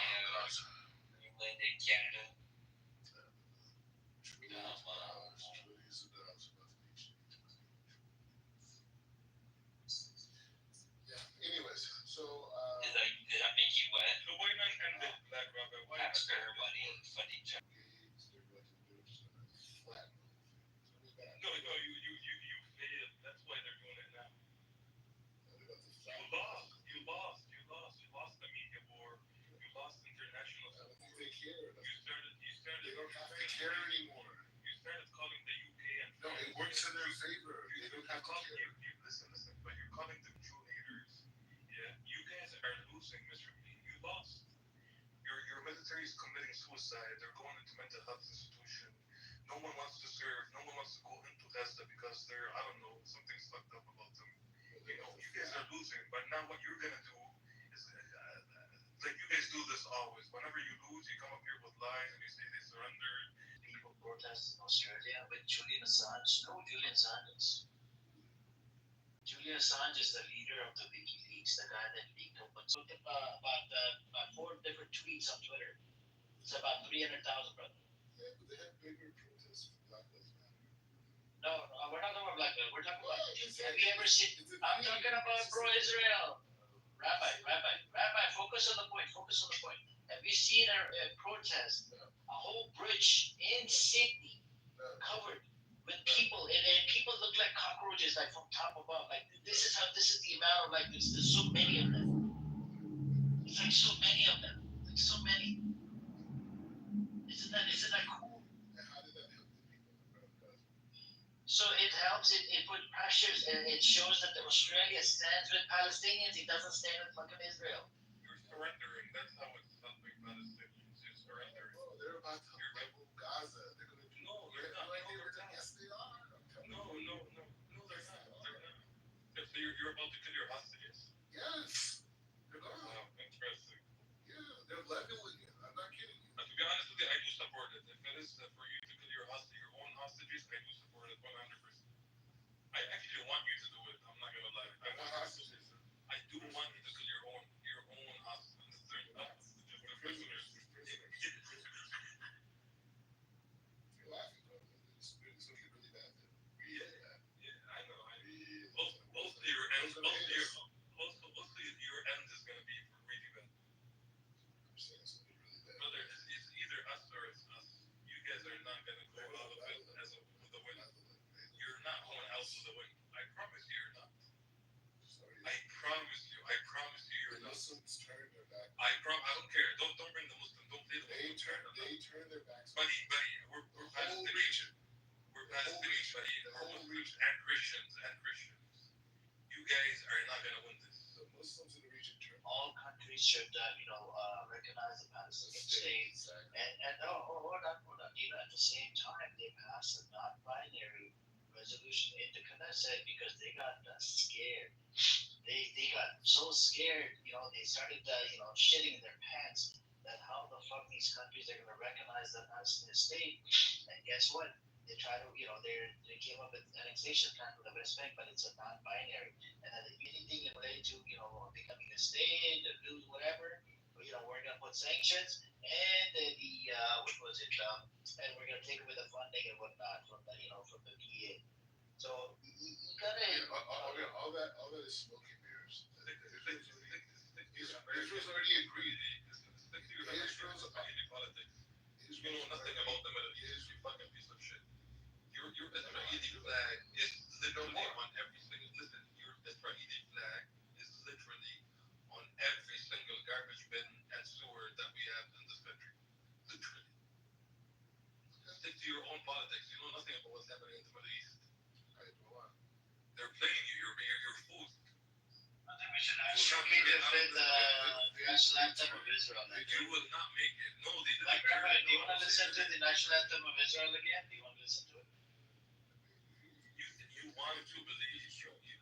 S7: England and Canada?
S12: Anyways, so
S7: did that make you wet?
S5: So why not end it, Black Rabbi? Why
S7: taxpayer money and funding job?
S5: No, you failed. That's why they're doing it now. You lost the media war. You lost international support.
S12: They care.
S5: You started.
S12: They don't have to care anymore.
S5: You started calling the UK and
S12: no, it works in their favor. They don't have to care.
S5: Listen, but you're calling them Jew haters. Yeah, you guys are losing miserably. You lost. Your military is committing suicide. They're going into mental health institution. No one wants to serve. No one wants to go into Gaza because they're, I don't know, something's fucked up about them. You guys are losing. But now what you're gonna do is, like you guys do this always. Whenever you lose, you come up here with lies and you say they surrendered.
S13: People protest in Australia with Julian Assange. No, Julian Assange. Julian Assange is the leader of the WikiLeaks, the guy that leaked open. So about 4 different tweets on Twitter. It's about 300,000, brother.
S12: Yeah, but they have bigger protests for Black Lives Matter.
S13: No, we're not talking about Black Lives. We're talking about. Have you ever seen? I'm talking about pro-Israel. Rabbi, focus on the point. Have you seen a protest? A whole bridge in Sydney covered with people, and people look like cockroaches, like from top above. Like this is the amount of like there's so many of them. It's like so many of them. Like so many. Isn't that cool?
S12: And how did that help the people?
S13: So it helps. It puts pressures, and it shows that Australia stands with Palestinians. It doesn't stand with fucking Israel.
S5: You're surrendering. That's how it's helping Palestinians. You're surrendering.
S12: Oh, they're about to level Gaza. They're going to do.
S5: No, they're not.
S12: Yes, they are.
S5: No, they're not. So you're about to kill your hostages?
S12: Yes. They're not.
S5: Wow, interesting.
S12: Yeah, they're leveling it. I'm not kidding you.
S5: To be honest with you, I do support it. If it is for you to kill your own hostages, I do support it 100%. I actually want you to do it. I'm not gonna lie. I want hostages. I do want you to kill your own hostages. Prisoners.
S12: You're laughing, bro. It's going to get really bad.
S5: Yeah, I know. Most of your end is going to be really bad.
S12: I'm saying it's going to be really bad.
S5: Brother, it's either us or it's us. You guys are not going to go out of it with a win. You're not going out with a win. I promise you.
S13: countries should, recognize the Palestinian state. And hold on. At the same time, they passed a non-binary resolution in the Knesset because they got scared. They got so scared, they started, shitting in their pants that how the fuck these countries are going to recognize the Palestinian state. And guess what? They try to, they came up with annexation plan for the West Bank, but it's a non-binary. And then anything related to, becoming a state, the news, whatever, we're going to put sanctions. And what was it? And we're going to take away the funding and whatnot from the PA. So you gotta.
S8: All that is smoke and mirrors. Israel's already agreed. Israel's
S5: politics. You know nothing about the Middle East, you fucking piece of shit. Your Israeli flag is literally on every single. Listen, your Israeli flag is literally on every single garbage bin and sewer that we have in this country. Literally. Stick to your own politics. You know nothing about what's happening in the Middle East. They're playing you. You're fooled.
S13: I think we should actually defend the national anthem of Israel.
S5: You will not make it. No, they didn't.
S13: Like, Rabbi, do you want to listen to the national anthem of Israel again? Do you want to listen to it?
S5: You want to believe.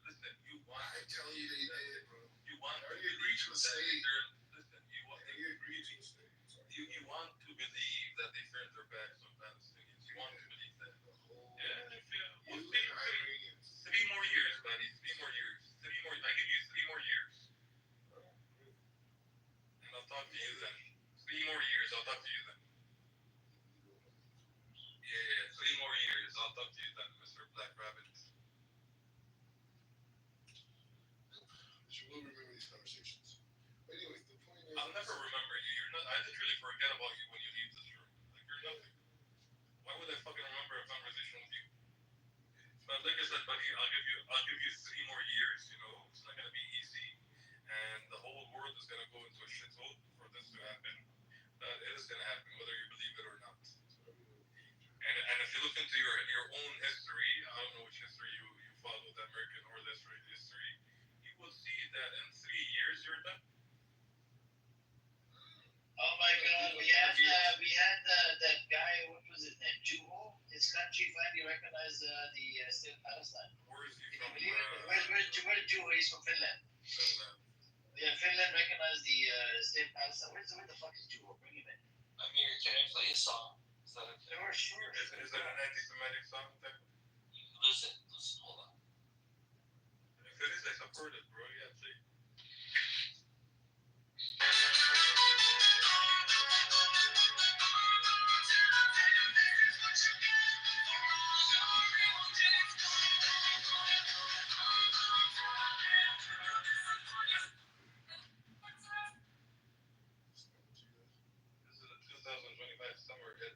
S5: Listen, you want.
S8: I tell you they did, bro.
S5: You want to
S8: agree to a state.
S5: Listen, you want to believe that they turned their backs on Palestinians. You want to believe that. Yeah. 3 more years, buddy. 3 more years. I give you 3 more years. And I'll talk to you then. 3 more years, I'll talk to you then. Yeah, 3 more years, I'll talk to you then, Mr. Black Rabbit.
S8: But you will remember these conversations. But anyways, the point is...
S5: I'll never remember you. I literally forget about you when you leave this room. Like, you're nothing. Why would I fucking remember a conversation with you? But like I said, buddy, I'll give you 3 more years, it's not gonna be easy. And the whole world is gonna go into a shithole for this to happen. But it is gonna happen, whether you believe it or not. And if you look into your own history, I don't know which history you follow, the American or the Israeli history, you will see that in 3 years you're done.
S13: Oh my God, we had that guy, what was his name, Juho? His country finally recognized the state of Palestine.
S5: Where is he from?
S13: Where's Juho? He's from Finland.
S5: Finland.
S13: Yeah, Finland recognized the state of Palestine. Where the fuck is Juho? Bring him in.
S7: Amir, can I play a song?
S5: Is that an anti-Semitic song?
S7: Listen, hold on.
S5: If it is, I support it, bro. Yeah, please. This is a 2025 summer hit.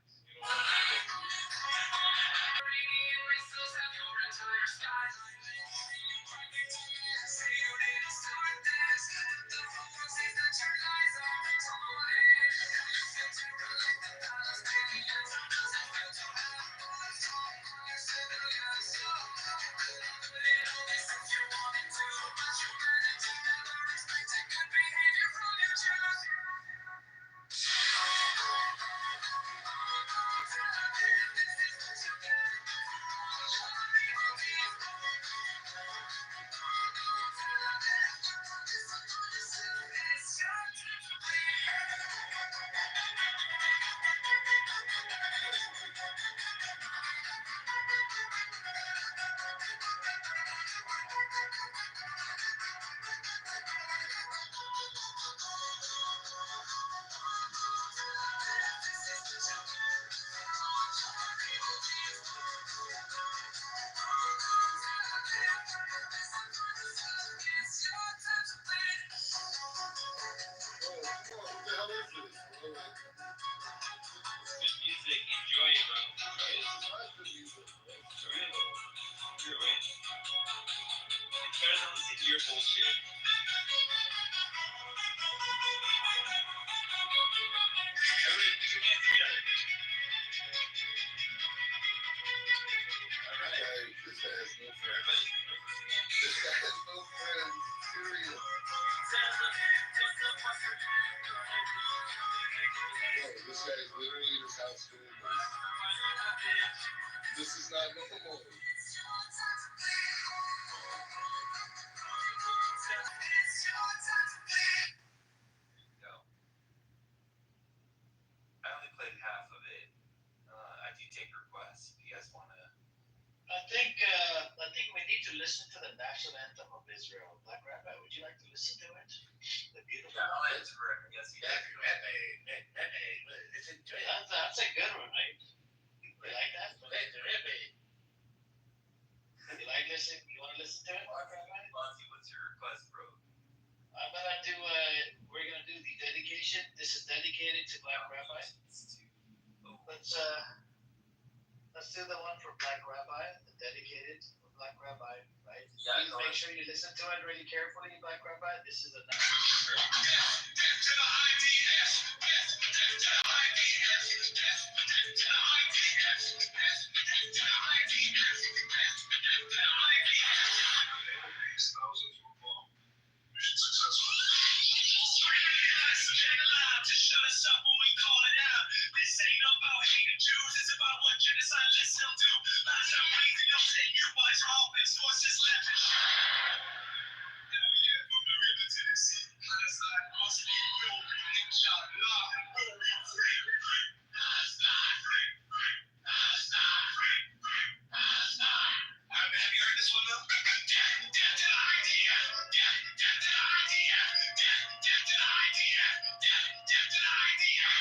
S7: Your bullshit.
S8: This guy has no friends. Serious.
S7: take requests. If you guys want to.
S13: I think we need to listen to the national anthem of Israel. Black Rabbi, would you like to listen to it? The beautiful.
S7: Yeah, I'll answer it. I guess.
S13: That's a good one, right? You like that? You like listening? You want to listen to it, Black Rabbi?
S7: Monty, what's your request, bro?
S13: We're gonna do the dedication. This is dedicated to Black Rabbi. Let's do the one for Black Rabbi, the dedicated for Black Rabbi, right?
S7: Yeah,
S13: Please make sure you listen to it really carefully, Black Rabbi. This is a
S20: Death to the IDF! Death to the IDF! Death to the IDF! Death to the IDF! Death to the IDF! Thousands were bomb. Mission successful. To shut us up when we call it out. This ain't about hating Jews, it's about what genocide lets them do. Last time raising your say you watch all mixed forces left and hell yeah, from the river to the sea. Genocide must be built. Inshallah, will be free. Palestine, free. Palestine, free. Palestine. Have you heard this one though? Death to the IDF. Death to the IDF. Death to the IDF. Death to the IDF.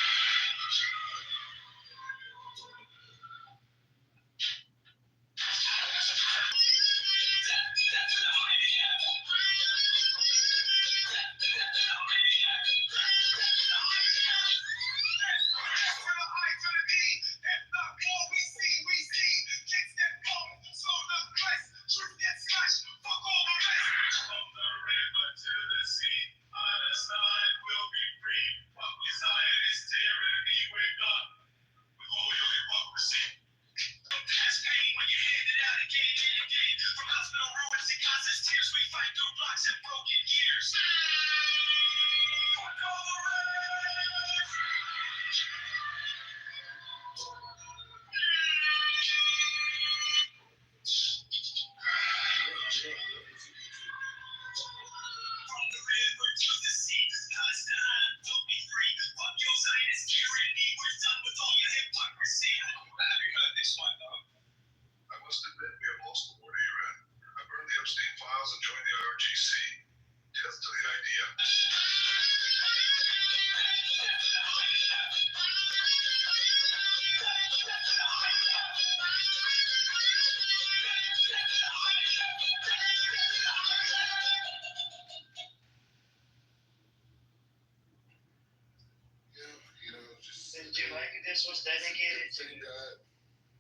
S13: Did you like it? This was dedicated to
S12: God.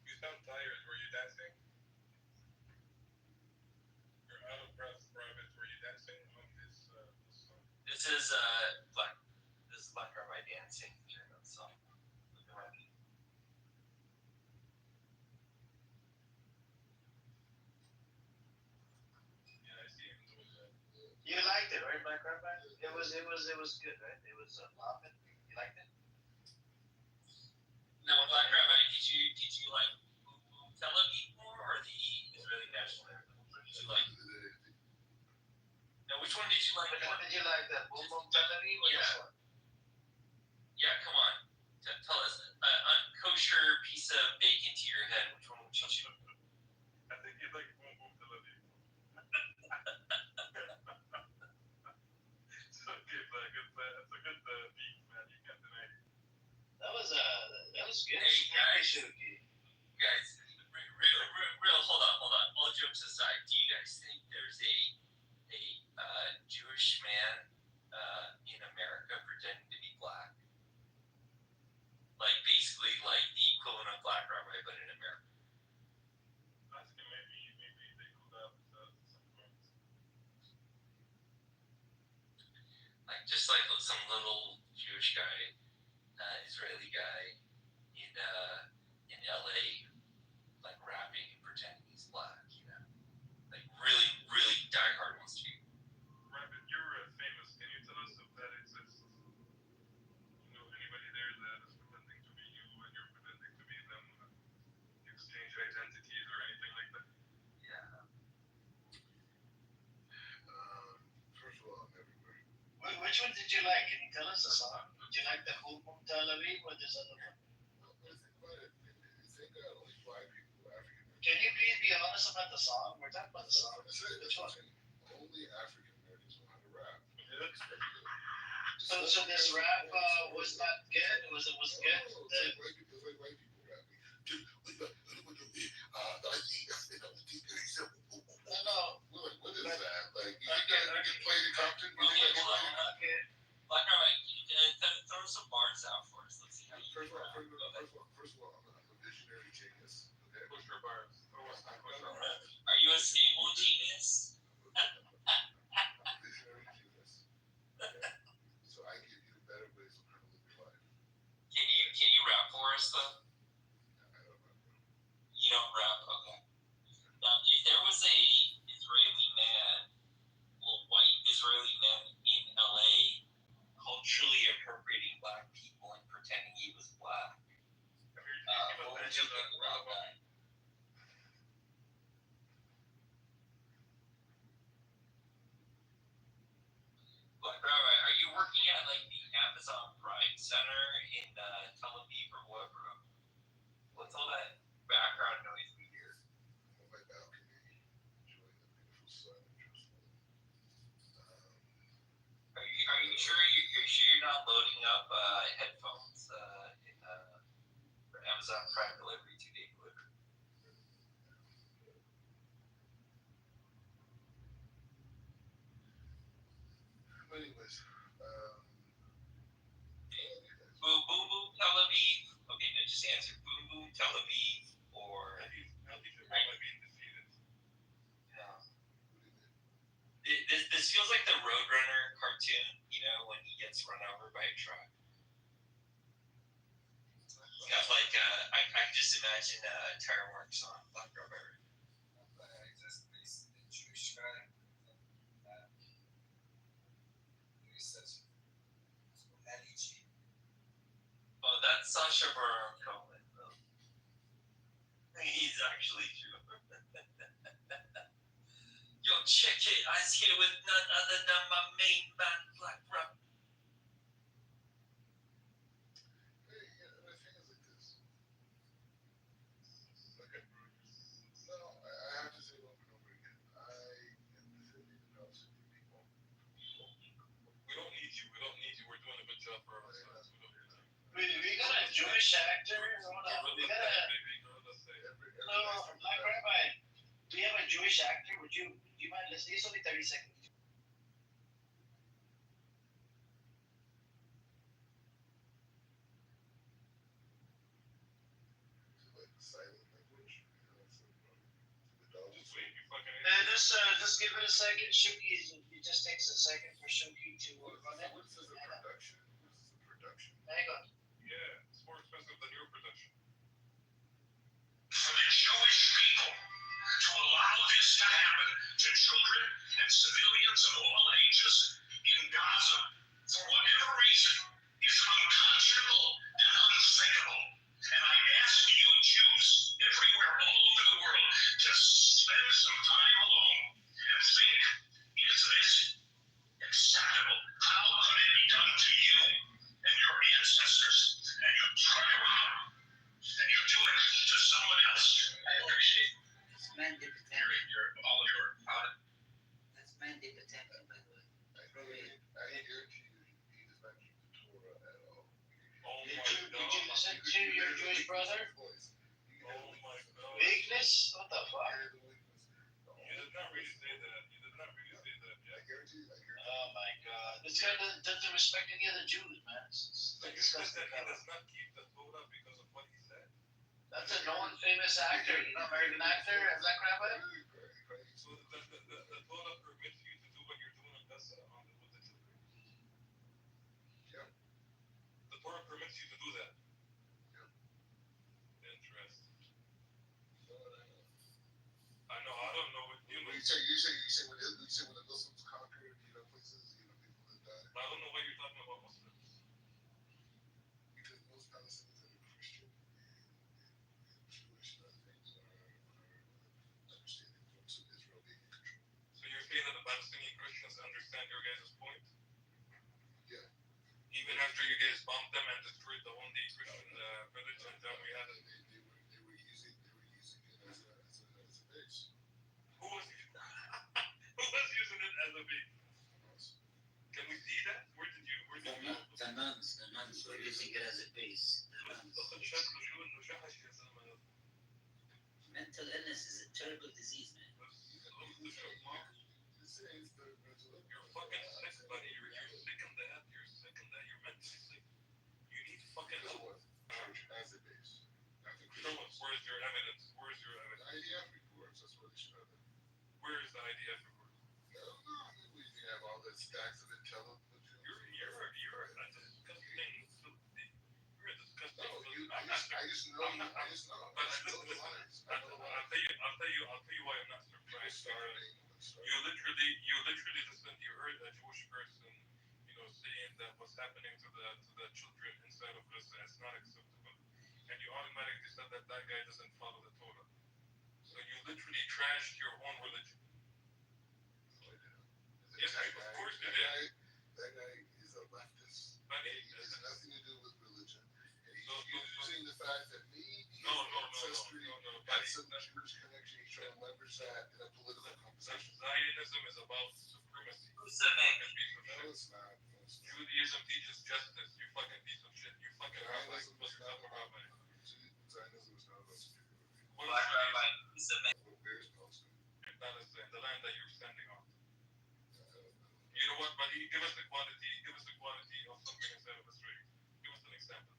S5: You sound tired. Were you dancing? You're out of breath, Private. Were you dancing on this song?
S7: This is Black Rabbi dancing during that song. Look around me.
S5: Yeah, I see him doing that.
S13: You liked it, right, Black Rabbi? It was good, right? It was popping. You liked it?
S7: Now, Black Rabbi, did you like Tel Aviv more or the Israeli national anthem? What did you like? Now, which one did you like?
S13: Which one did you like? The Boom Boom Tel Aviv or this one?
S7: Yeah, come on. Tell us. Unkosher piece of bacon to your head. Which one would you choose?
S5: I think you like Boom Boom Tel Aviv. It's okay, Black. It's a good beat, man. You can't deny it.
S13: That was good.
S7: Hey, guys, real, hold on. All jokes aside, do you guys think there's a Jewish man in America pretending to be black? Like basically like the equivalent of Black Rabbi, but in America.
S5: Asking maybe they could have at some point.
S7: Like just like some little Jewish guy, Israeli guy in LA, like rapping and pretending he's black, you know, like really diehard ones too.
S5: Rabbit, you're famous. Can you tell us if that exists? You know anybody there that is pretending to be you and you're pretending to be them? Exchange identities or anything like that?
S7: Yeah.
S12: First of all, I'm everywhere.
S13: Which one did you like? Can you tell us the song? Did you like the Boom Boom Tel Aviv or this other one?
S12: Well, think about it. It's
S8: Yeah, only black people, African Americans.
S13: Can you please be honest about the song? We're talking about the song.
S8: That's it. That's what I'm saying. Only African Americans know how to rap.
S13: So this rap was not good. Was it good?
S8: It's like white people rapping.
S13: No.
S8: What is that? Like, you think that get played in Compton? You think that get played in Compton?
S13: Okay.
S7: Black guy, throw some bars out for us. Let's see how you
S8: First of all, I'm a visionary genius. Okay.
S5: Push your bars.
S7: Are you a stable genius?
S8: I'm a visionary genius. Okay. So I give you better ways of how to live your life.
S7: Can you rap for us though?
S8: I don't know.
S7: You don't rap, okay. Now, if there was a white Israeli man in LA culturally appropriating black people and pretending he was black, what would you think about that? Black Rabbi, are you working at like the Amazon Prime Center in Tel Aviv or whatever? What's all that background noise we hear?
S8: I'm on my balcony, enjoying the beautiful sun in Jerusalem.
S7: Are you sure you're not loading up headphones for Amazon Prime delivery, 2-day delivery?
S8: Anyways,
S7: Boom Boom Tel Aviv. Okay, now just answer Boom Boom Tel Aviv or. This feels like the Roadrunner cartoon, you know, when he gets run over by a truck. Yeah, like I can just imagine Tire Marks on Black Rabbi.
S17: Just based in Jewish guy.
S7: Oh, that's Sacha Baron Cohen, though. He's actually Jew. Yo, check it. I was here with none other than my main man, Black Rabbi.
S8: hey, the thing is like this. Okay. No, I have to say it over and over again. I am defending the Palestinian people.
S5: We don't need you. We're doing a good job for ourselves.
S13: We got a Jewish actor. Hold on. We got a. No, Black Rabbi. We have a Jewish actor. Would you mind listening? It's only 30 seconds.
S8: Like silent language.
S13: Just give it a second. Shuki, it just takes a second for Shuki to run it.
S8: What is this, a production? What is this, a production?
S13: Hang on.
S5: Yeah, it's more expensive than your production.
S20: For the Jewish people to allow this to happen to children and civilians of all ages in Gaza for whatever reason is unconscionable and unthinkable. And I ask you Jews everywhere all over the world to spend some time alone and think, is this acceptable? How could it be done to you and your ancestors? And you turn around and you do it to someone else. I appreciate it.
S2: It's Mandy Patinkin. That's Mandy Patinkin, by the way.
S8: I guarantee you, he does not keep the Torah at all.
S5: Oh
S13: Did you listen to your Jewish brother?
S5: Oh my God.
S13: Weakness? What the fuck?
S5: You did not really say that. Yeah.
S8: I guarantee you.
S13: Oh my God. This guy doesn't respect any other Jews, man. It's
S5: So you said that he does not keep the Torah because of what he said?
S13: That's a known famous actor, you know, American actor, Black Rabbi.
S5: So the Torah permits you to do what you're doing in Gaza with the children?
S8: Yeah.
S5: The Torah permits you to do that?
S8: Yeah.
S5: Interesting. I don't know what you know.
S8: You say when the Muslims conquered, places, people that died.
S5: I don't know why you're talking about Muslims.
S8: Because most Palestinians are Christian and Jewish and other things are understanding the importance of Israel being in control.
S5: So you're saying that the Palestinian Christians understand your guys' point?
S8: Yeah.
S5: Even after you guys bombed them and destroyed the only Christian village in Jamiyat?
S8: They were using
S5: happening to the children inside of Gaza is not acceptable, and you automatically said that that guy doesn't follow the Torah. So you literally trashed your own religion. Yes, of course you did.
S8: That guy is a leftist.
S5: But
S8: It has nothing to do with religion. And he's
S5: So-
S8: using the fact that maybe
S5: No,
S8: ancestry had some Jewish connection. He's trying to leverage that in a political conversation.
S5: Zionism is about supremacy.
S7: Who's the man?
S5: Fucking piece of
S8: No,
S5: shit.
S8: it's not. No, it's not.
S5: Judaism teaches justice. You fucking piece of shit. You fucking rabbi.
S8: Zionism
S5: What's
S8: is
S5: up,
S8: not about
S5: rabbi?
S8: Zionism is not about superiority.
S5: What
S7: Black
S5: is
S7: rabbi.
S5: Judaism?
S7: Who's the man?
S8: Where's Palestine?
S5: Palestine, the land that you're standing on.
S8: I don't know.
S5: You know what, buddy? Give us the quality. Give us the quality of something inside of Israel. Give us an example.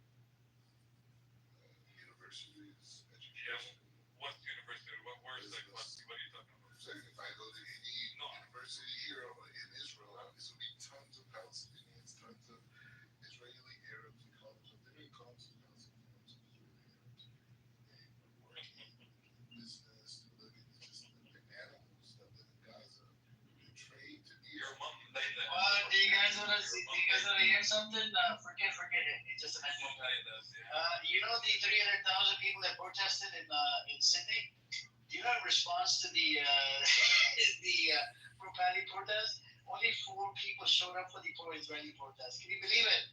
S8: Universities,
S5: Yes.
S8: education.
S5: What's university? Where's that quality? What are you talking about?
S8: So if I go to any
S5: No.
S8: university here in Israel, there's going to be tons of Palestinians, tons of Israeli Arabs in college. They're going to call some Palestinians, Israeli Arabs. They work in business, they live in just the animals that live in Gaza. They trade to
S5: Your
S8: Israel.
S5: mom laid that.
S13: Well, do you guys wanna hear something? Forget it. It's just an
S5: Your mom laid that, yeah.
S13: you know the 300,000 people that protested in Sydney? Do you know in response to the pro-Palestine protest? Only 4 people showed up for the pro-Israeli protest. Can you believe it?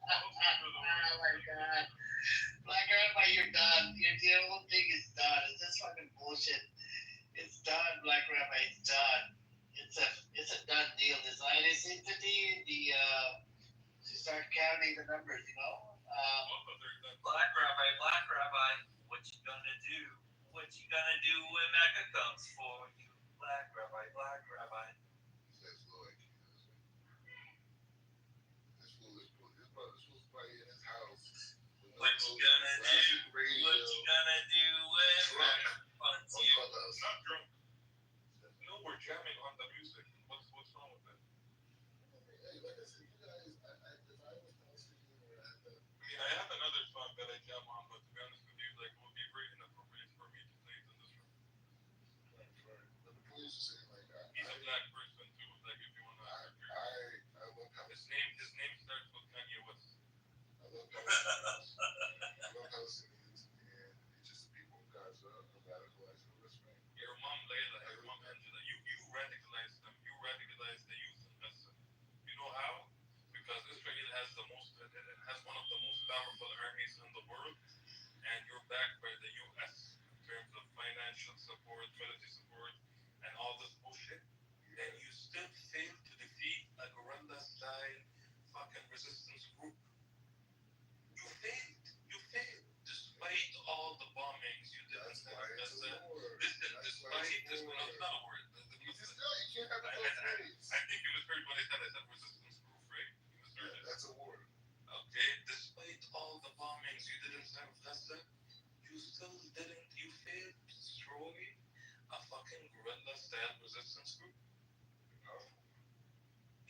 S13: Oh my God. Black Rabbi, you're done. The whole thing is done. It's just fucking bullshit. It's done, Black Rabbi. It's done. It's a done deal. The Zionist entity, to start counting the numbers, you know.
S7: Black rabbi, what you gonna do? What you gonna do when Mecca comes for you? Black rabbi.
S8: Says Lloyd. This fool is probably in his house.
S7: What you gonna do? What you gonna do when Mecca comes for you?
S5: Not drunk. No, we're jamming on the music. What's wrong with that?
S8: Hey, like I said, you guys, if I was Palestinian or at the
S5: I have another song that I jam on, but to be honest with you, like, it would be very inappropriate for me to play it in this room.
S8: but the police are saying like
S5: He's a black person too, like if you wanna.
S8: I love Palestinians.
S5: His name starts with Kanye West.
S8: I love Palestinians. I love Palestinians, and it's just the people of Gaza are radicalizing the West Bank.
S5: Your mom Layla, your mom Angela, you radicalized them. You radicalized the youth in Gaza. You know how? Because Israel has one of the most powerful armies in the world, and you're backed by the U.S. in terms of financial support, military support, and all this bullshit. And you still fail to defeat a guerrilla-style fucking resistance group. You failed. Despite all the bombings you did.
S8: That's why it's a war.
S5: Despite this, no, it's not a word.
S8: You can't have it both ways.
S5: I think you misheard what I said. I said resistance group, right? You misheard it.
S8: That's a war.
S5: Okay, despite all the bombings you did inside of Gaza, you failed to destroy a fucking guerrilla-style resistance group.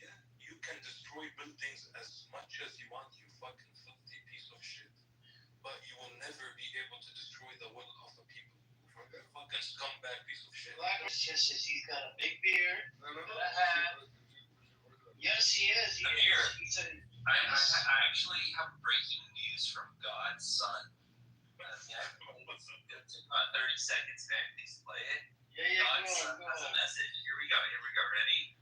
S5: Yeah, you can destroy buildings as much as you want, you fucking filthy piece of shit. But you will never be able to destroy the will of the people. You fucking scumbag piece of shit.
S13: Black just says he's got a big beard.
S8: No.
S13: Yes, he is. He's a
S7: I actually have breaking news from God's son.
S5: What's up?
S7: It took about 30 seconds to actually play it.
S13: Yeah,
S7: God's
S13: go
S7: son
S13: on.
S7: has a message. Here we go. Ready?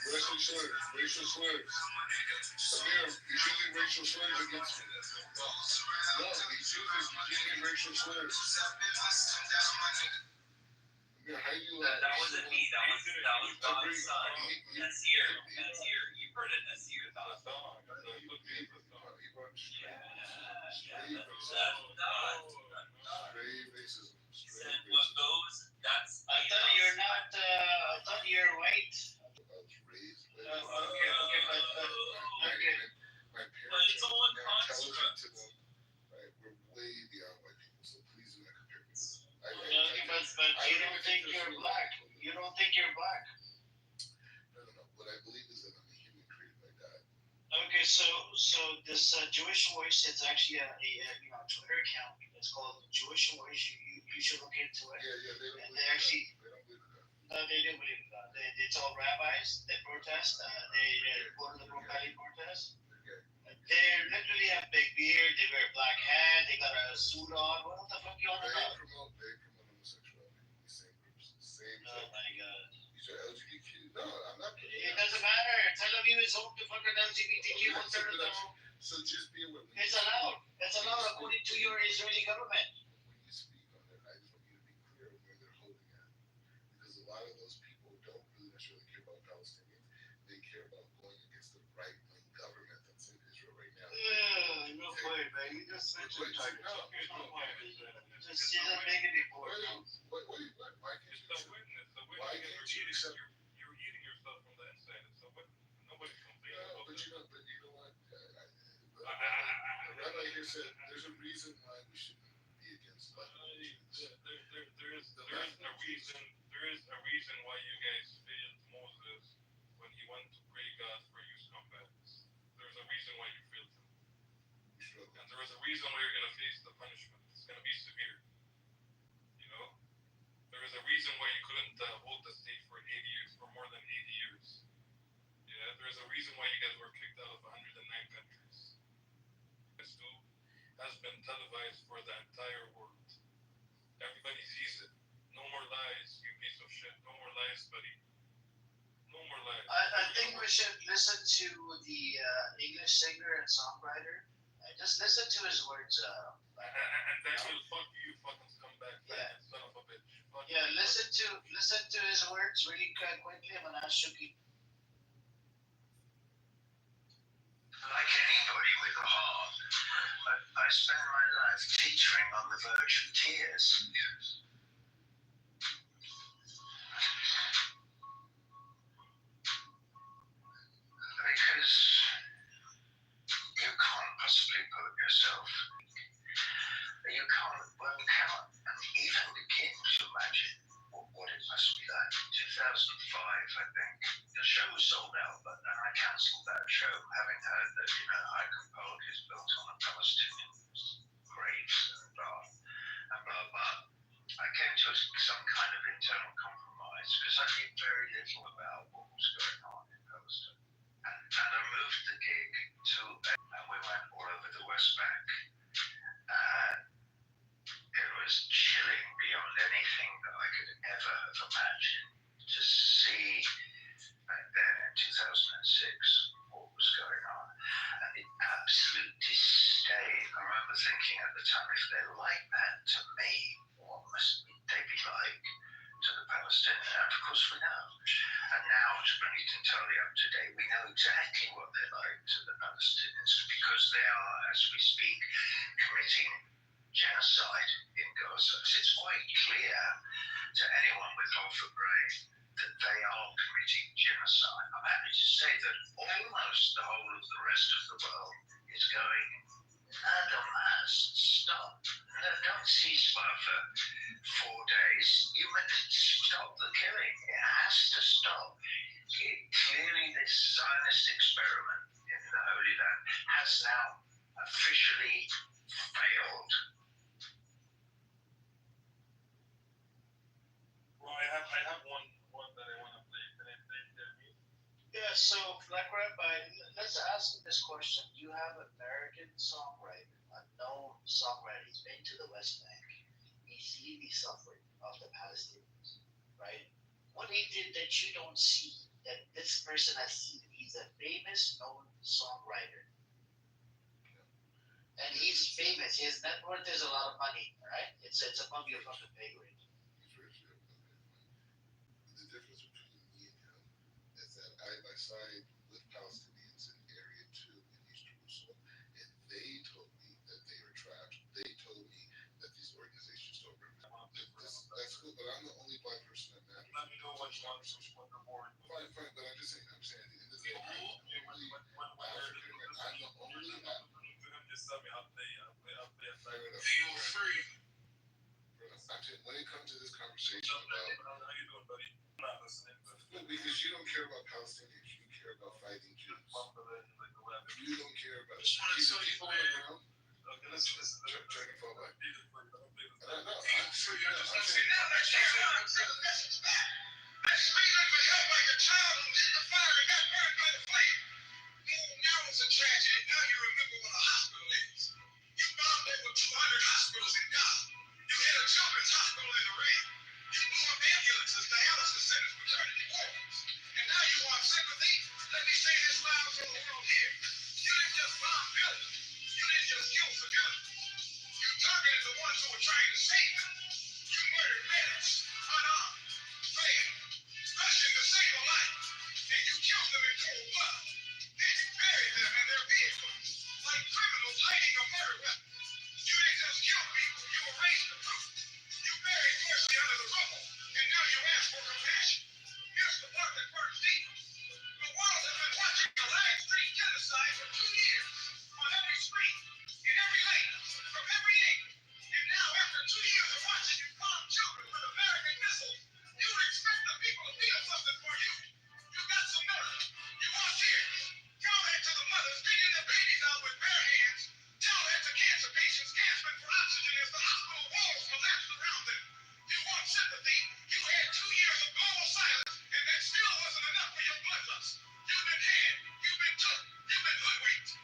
S8: Racial slurs. Amir, he's using racial slurs against me. No, he's using racial slurs. Amir, how you
S7: That wasn't me. That was God's son. Nasir. You've heard it, Nasir.
S5: That's not.
S8: Straight racism.
S7: Said what goes, that's
S13: I thought you're white.
S8: I was raised by
S13: Okay.
S8: my
S7: But
S8: parents
S7: it's all
S8: are
S7: a
S8: more intelligent to
S7: construct.
S8: them. Right? We're way beyond white people, so please do not compare me to them.
S13: But you don't think you're black. You don't think you're black.
S8: No. What I believe is that I'm a human created by God.
S13: Okay, so this Jewish Voice, it's actually a Twitter account. It's called Jewish Wars. You should look into it.
S8: Yeah, they don't
S13: And
S8: believe
S13: they
S8: in
S13: actually,
S8: that. They don't believe in that.
S13: no, they do believe in God. It's all rabbis. They protest. They go to the Brooklyn protest. They literally have big beard. They wear black hat. They got a suit on. What the fuck you on about?
S8: They promote homosexuality. These same groups. Same.
S13: Oh my god.
S8: These are LGBTQ. No, I'm not.
S13: It doesn't matter. Tell them you insult the fucking LGBTQ.
S8: So just be aware.
S13: It's allowed. It's allowed according to your Israeli government.
S8: When you speak on it, I just want you to be clear of where they're holding at. Because a lot of those people don't really necessarily care about Palestinians. They care about going against the right-wing government that's in Israel right now.
S13: No way, man. You just switched your target. Just make it important.
S8: Why can't you accept?
S5: You're eating yourself from the inside. So nobody's complaining about
S8: But
S5: that.
S8: you know what? The rabbi here said there's a reason why we shouldn't be against that.
S5: There is a reason why you guys failed Moses when he went to pray God for you scumbags. There's a reason why you failed him. And there is a reason why you're gonna face the punishment. It's gonna be severe. You know? There is a reason why you couldn't hold the state for 80 years, for more than 80 years. Yeah, there's a reason why you guys were kicked out of 109 countries. This too has been televised for the entire world. Everybody sees it. No more lies, you piece of shit. No more lies, buddy. No more lies.
S13: I think we should listen to the English singer and songwriter. Just listen to his words.
S5: And then he'll fuck you fucking scumbag.
S13: Yeah.
S5: Son of a bitch. Fuck
S13: Yeah,
S5: you.
S13: listen to his words really quickly. I'm gonna ask you.
S3: Like anybody with a heart, I spend my life teetering on the verge of tears. Because you can't possibly put yourself, you cannot even begin to imagine what it must be like. 2005, I think, the show was sold out, but then I cancelled that show, having heard that, Icon Park is built on a Palestinian grave and blah, blah. I came to some kind of internal compromise because I knew very little about what was going on in Palestine. And I moved the gig and we went all over the West Bank. It was chilling beyond anything that I could ever have imagined to see back then in 2006 what was going on. And the absolute disdain. I remember thinking at the time, if they're like that to me, what must they be like to the Palestinians? And of course we know. And now, to bring it entirely up to date, we know exactly what they're like to the Palestinians because they are, as we speak, committing genocide in Gaza. It's quite clear to anyone with half a brain that they are committing genocide. I'm happy to say that almost the whole of the rest of the world is going, nada mas, stop. No, don't ceasefire for 4 days. You must stop the killing. It has to stop. Clearly, this Zionist experiment in the Holy Land has now officially failed.
S5: Well, I have one that I want to play. Can I play it?
S13: Yeah, so Black Rabbi, let's ask him this question. You have an American songwriter, a known songwriter. He's been to the West Bank. He's seen the suffering of the Palestinians, right? What he did that you don't see, that this person has seen, he's a famous known songwriter. And he's famous. His net worth is a lot of money, right? It's above your fucking pay grade.
S8: He's rich. The difference between me and him is that I side with Palestinians in Area 2 in East Jerusalem, and they told me that they were trash. They told me that these organizations don't represent. That's cool, but I'm the only black person that matters.
S5: Let me know what you want to switch what the board.
S8: Fine, but I'm just saying, at the end of the day, I'm the only
S5: Just tell me I'll play a
S8: fair enough.
S5: Feel free.
S8: I'm saying, when it comes to this conversation about,
S5: how you doing, buddy? I'm not listening, but
S8: well, because you don't care about Palestinians, you care about fighting Jews. You don't care about
S5: just want to tell you,
S8: people
S5: man.
S8: around.
S5: Okay, listen.
S8: Check it for like.
S1: That's screaming for help like a child who lit the fire and got burned by the flame. Now it's a tragedy. Now you remember what a hospital is. You bombed over 200 hospitals in Gaza. You hit a children's hospital in Iran. You blew up ambulances, dialysis centers, maternity wards. And now you want sympathy? Let me say this loud so the world hears. You didn't just bomb buildings. You didn't just kill civilians. You targeted the ones who were trying to save them. You murdered medics, unarmed, failed, rushing to save a life. And you killed them in cold blood. Then you buried them in their vehicles, like criminals hiding a murder weapon. You didn't just kill people, you erased the proof. You buried mercy under the rubble, and now you ask for compassion. Here's the part that burns deep. The world has been watching a live stream genocide for 2 years. On every street, in every lane, from every angle. And now, after 2 years of watching you bomb children with American missiles, you would expect the people to feel something for you. You got some nerve. You want tears. Tell that to the mothers digging their babies out with bare hands. Tell that to cancer patients gasping for oxygen as the hospital walls collapsed around them. You want sympathy. You had 2 years of global silence, and that still wasn't enough for your bloodlust. You've been had. You've been took. You've been hoodwinked.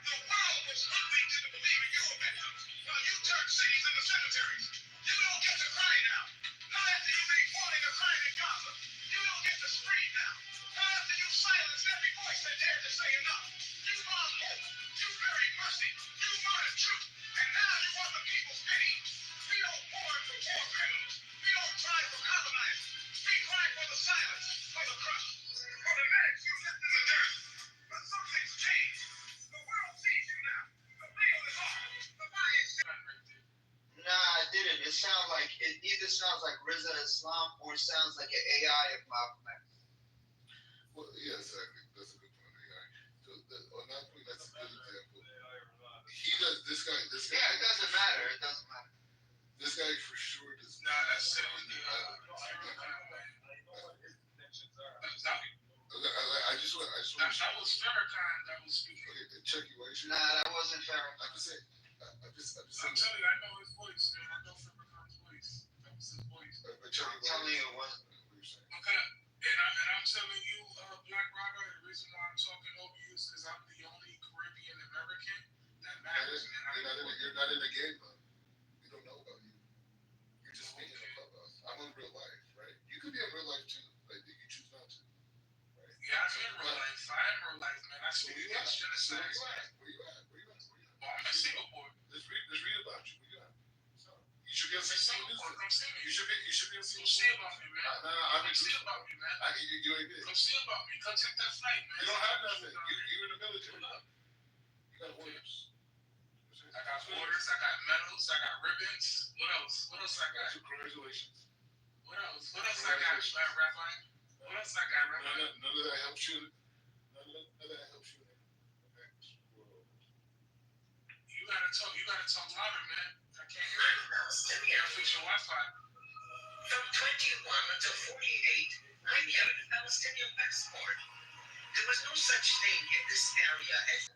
S1: The world was hoodwinked into believing you were victims, while you turned cities into cemeteries. You don't get to cry now. Not after you made 40 a crime in Gaza. You don't get to scream now. Not after you silenced every voice that dared to say enough. You bombed hope. You buried mercy. You murdered truth. And now you want the people's pity. We don't mourn for war criminals. We don't cry for colonizers. We cry for the silence, for the crushed, for the medics you left in the dirt. But something's changed. The world sees you now. The veil is off. The lie is done.
S8: Nah, I didn't. It either sounds like Riza Islam or it sounds like an AI of Malcolm X.
S9: Well, yeah, exactly. That's a good point. AI. So on that point, that's a good example. He does this guy.
S8: Yeah, it doesn't matter. It doesn't matter.
S9: This guy for sure does.
S1: Nah, that's it.
S9: I just want.
S1: That was Farrakhan that was speaking.
S9: Okay, check you.
S8: Nah, that wasn't Farrakhan.
S9: I'm just saying.
S1: I'm telling you, I know his voice, man. I know Farrakhan's voice. That was his voice.
S8: I'm telling you it wasn't.
S1: Okay, and I'm telling you, Black Robert, the reason why I'm talking over you is because I'm the only Caribbean American that matters, man.
S9: You're not in the game, though. We don't know about you. You're just speaking about us. I'm in real life, right? You could be in real life too. Like you choose not to. Right?
S1: Yeah, I'm in real life. I am real life, man. I speak against genocide.
S9: Where you at?
S1: Oh, I'm in Singapore.
S9: Let's read about you. Where you at? You should be on Singapore.
S1: Come see me.
S9: You should be on Singapore.
S1: Come see about me, man. Come see about me, man.
S9: You ain't big.
S1: Come see about me. Come take that flight, man.
S9: You don't have nothing. You're in the military. You got orders.
S1: I got orders. I got medals. I got ribbons. What else? What else I got?
S9: Congratulations.
S1: What else? What else I got, Rabbi? What else I got, Rabbi?
S9: None of that helps you. None of that helps you.
S1: You gotta talk louder, man. I can't hear you. You gotta fix your Wi-Fi.
S6: From 21 to 48, I carried Palestinian passport. There was no such thing in this area as.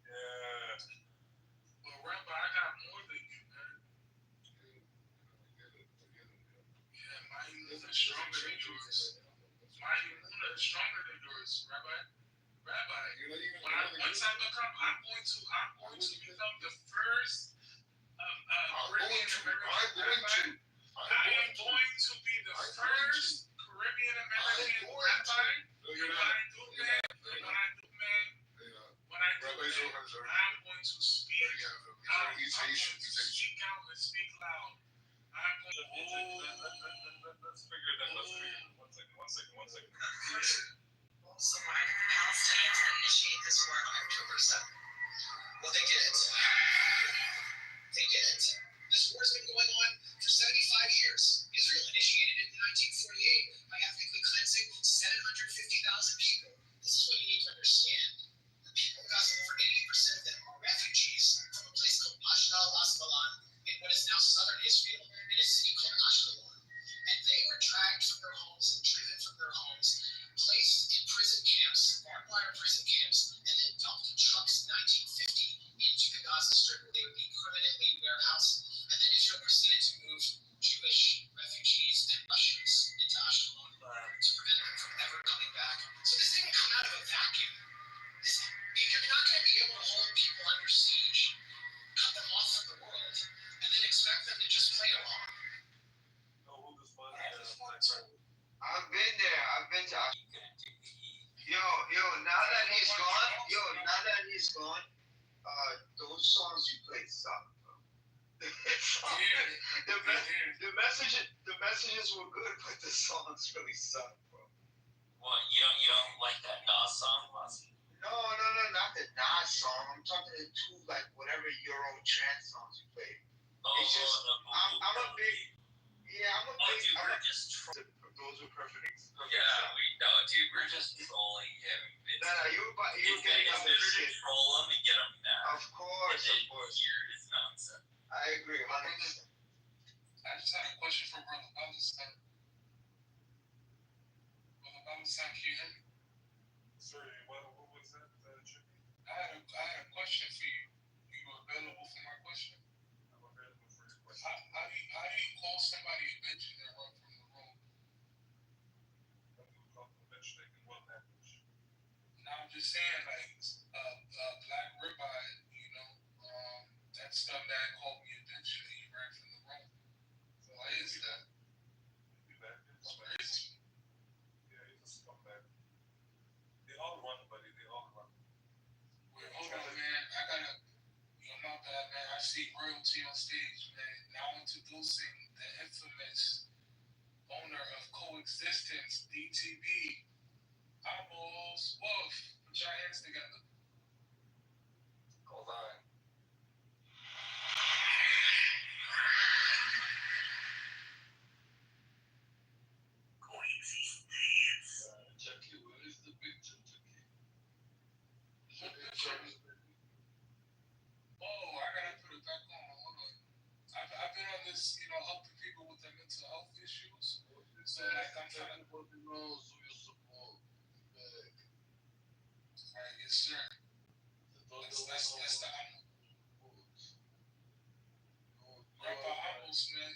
S1: Yeah. Well, Rabbi, I got more than you, man. Yeah, my immune is stronger than yours. My immune is stronger than yours, Rabbi. Once I become, I'm going to become the first Caribbean American rabbi. I am going to be the first Caribbean American rabbi. I'm going to speak out. I'm going to speak out and speak loud. I'm going to. Let's figure that. One second.
S6: So why did the Palestinians initiate this war on October 7th? Well, they did. They did. This war's been going on for 75 years. Israel initiated it in 1948 by ethnically cleansing 750,000 people. This is what you need to understand. The people of Gaza, over 80% of them are refugees from a place called Ashdod al-Asqalan in what is now southern Israel in a city called Ashkelon. And they were dragged from their homes and driven from their homes, placed in prison camps, barbed wire prison camps, and then dumped in trucks in 1950 into the Gaza Strip where they would be permanently warehoused. And then
S3: The messages were good, but the songs really suck, bro.
S7: What, you don't like that Nas song, Mozzie?
S3: No, not the Nas song. I'm talking to two, like, whatever Euro trance songs you played. It's just, I'm a big, those were perfect.
S7: Yeah, we know, dude. We're just trolling him.
S3: You getting on this shit.
S7: Troll him and get him mad.
S3: Of course.
S7: Hear his nonsense.
S3: I agree, 100%.
S17: I just had a question for Brother Palestine. Brother Palestine, can you hear me?
S5: Sorry, what was that, Chippy?
S17: I had a question for you. Are you available for my question?
S5: I'm available for your question.
S17: How do you call somebody a bitch and they run from the room?
S5: How do you call them a bitch? Like in what language?
S17: No, I'm just saying, like, black ribeye, that stuff that called me a bitch and he ran from the room. So why is that?
S5: Do that.
S17: It's crazy.
S5: Yeah, he's a scumbag. They all run, buddy. They all run.
S17: Wait, hold on, man. My bad, man. I see royalty on stage, man. Now introducing the infamous owner of Coexistence, DTB, Amos Wolf. Put your hands together.
S7: Hold on.
S17: Coexistence.
S9: Jackie, where is the picture, Jackie?
S17: What picture? Oh, I gotta put it back on. Hold on. I've been on this, helping people with their mental health issues. So, like, I'm trying to.
S9: Everybody knows who you support. Back.
S17: Alright, yes, sir. That's the Amos. Grandpa Amos, man.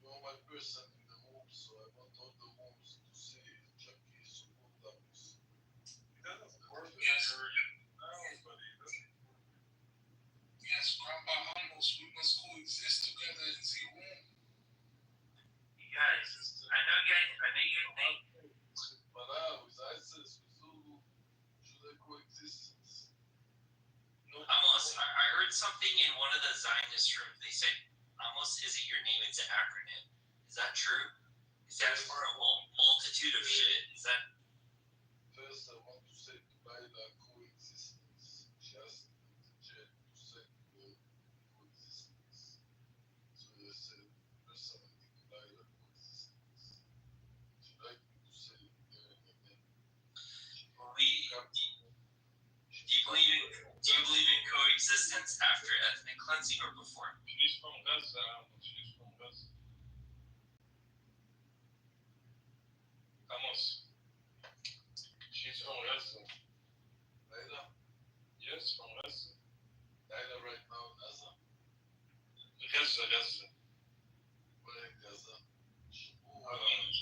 S9: You're my person in the home, so I want all the homes to see Jackie support Amos.
S5: He doesn't work with
S17: Yes.
S5: buddy. He doesn't work.
S17: Yes, Grandpa Amos. We must coexist together in the room.
S2: You guys, I know you think.
S9: Malawi, ISIS, Zulu, should they coexistence?
S7: Amos, I heard something in one of the Zionist rooms. They said Amos isn't your name, it's an acronym. Is that true? It stands for a multitude of shit. Is that?
S9: First, I want to say to Laila coexistence. She asked the jet to say coexistence. So they said, first I want to Laila coexistence. She liked me to say it again and again.
S7: Do you believe in coexistence after ethnic cleansing or before?
S5: She's from Gaza. She's from Gaza. Amos. She's from Gaza.
S9: Laila?
S5: Yes, from Gaza.
S9: Laila right now in Gaza?
S5: Gaza.
S9: Where in Gaza?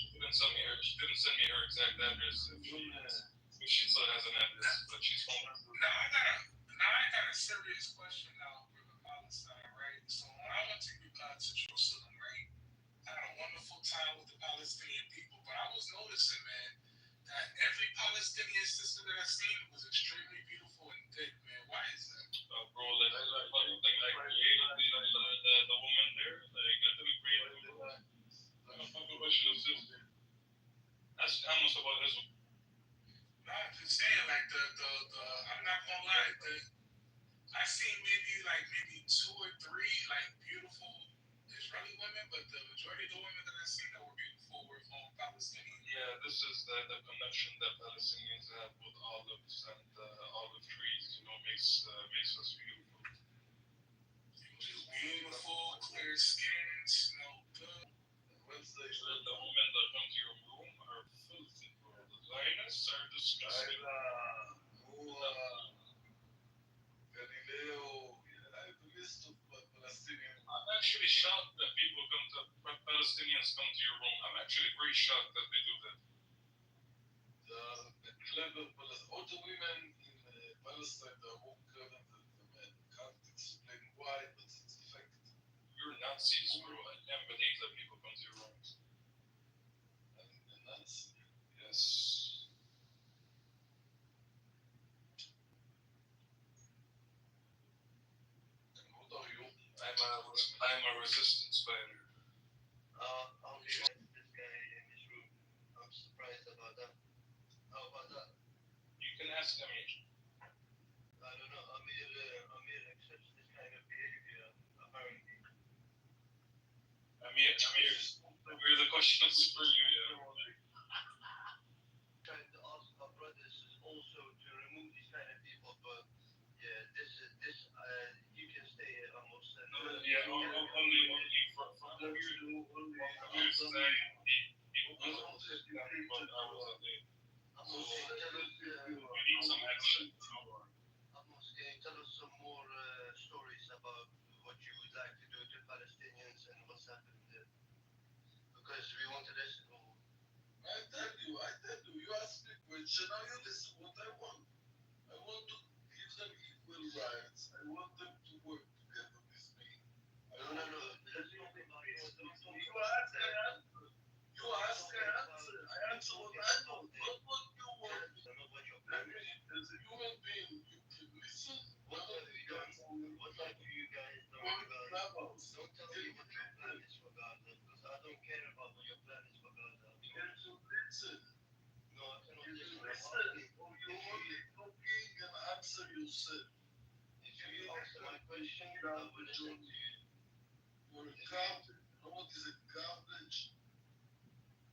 S5: She didn't send me her exact address. She still has an address, but she's from Gaza.
S17: Now I got a serious question now, Brother Palestine, right? So when I went to Jerusalem, right, I had a wonderful time with the Palestinian people, but I was noticing, man, that every Palestinian sister that I seen was extremely beautiful and thick, man. Why is that?
S5: Bro, like, fucking thing, like, created the woman there, like, I didn't create the woman. I'm fucking question of sister. That's Amos about his.
S17: No, I'm just saying, like, I'm not gonna lie, I seen maybe 2 or 3, like, beautiful Israeli women, but the majority of the women that I seen that were beautiful were from Palestinian.
S5: Yeah, this is the connection that Palestinians have with olives and olive trees, makes us beautiful.
S17: Just beautiful, clear skin, smell good.
S9: Wednesday,
S5: the women that come to your room are filthy, bro. The Zionists are disgusting.
S9: Galileo, I have a list of Palestinian.
S5: I'm actually shocked that Palestinians come to your room. I'm actually very shocked that they do that.
S9: The clever all the women in Palestine are more clever than the men. Can't explain why, but it's a fact.
S5: You're Nazis, bro. I can't believe that people come to your rooms.
S9: I'm a Nazi.
S5: Yes.
S9: And what are you?
S5: I'm
S14: I'm a resistance fighter.
S8: I'll this guy in his room. I'm surprised about that. How about that?
S14: You can ask Amir.
S8: I don't know. Amir accepts this kind of behavior, apparently.
S14: Amir, the question is for you, yeah.
S8: Trying to ask our brothers also to remove these kind of people, but yeah, you can stay here almost.
S14: Yeah, only for Amir to say he opens all this down, but I was at the. So you need some action.
S8: Amos, can you tell us some more stories about what you would like to do to Palestinians and what's happened there? Because we want to listen.
S9: I tell you, you ask me a question, now you listen what I want. I want to give them equal rights. I want them to work together with me.
S8: No.
S9: You ask, I answer. I answer what I want, not what you want. As a human being, you can listen.
S8: What have you guys done for Gaza? Don't tell me what your plan is for Gaza, because I don't care about what your plan is for Gaza.
S9: Listen.
S8: No, I cannot listen.
S9: Or you only talking and answer yourself.
S8: If you answer my question, I will listen to you.
S9: You're a garbage. You know what is a garbage?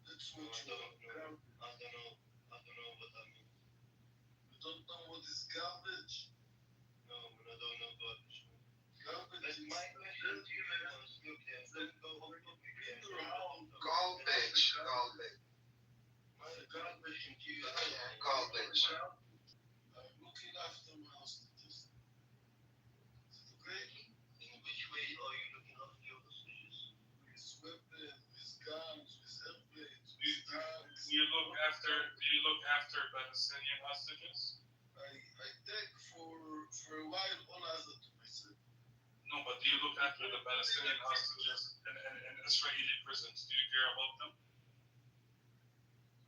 S9: That's what you are.
S8: I don't know what that means.
S9: You don't know what is garbage?
S8: No, I don't know garbage.
S9: Garbage is
S8: my question to you was, look here, don't go off topic here.
S15: Garbage.
S8: My question to you is,
S15: Garbage.
S9: I'm looking after my hostages. Is it okay?
S8: In which way are you looking after your hostages?
S9: With weapons, with guns, with airplanes, with tanks.
S14: Do you look after Palestinian hostages?
S9: I take for a while all other to myself.
S14: No, but do you look after the Palestinian hostages in Israeli prisons? Do you care about them?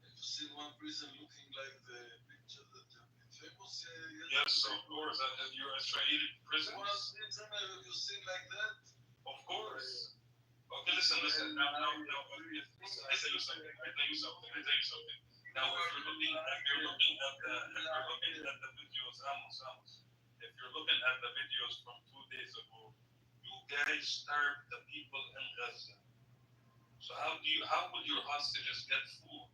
S9: Have you seen one prison looking like the picture that have been famous?
S14: Yes, of course. Your Israeli prisons?
S9: One prison have you seen like that?
S14: Of course. Okay, listen. Now, listen, I tell you something. Now, if you're looking at the videos, Amos, if you're looking at the videos from 2 days ago, you guys starved the people in Gaza. So how will your hostages get food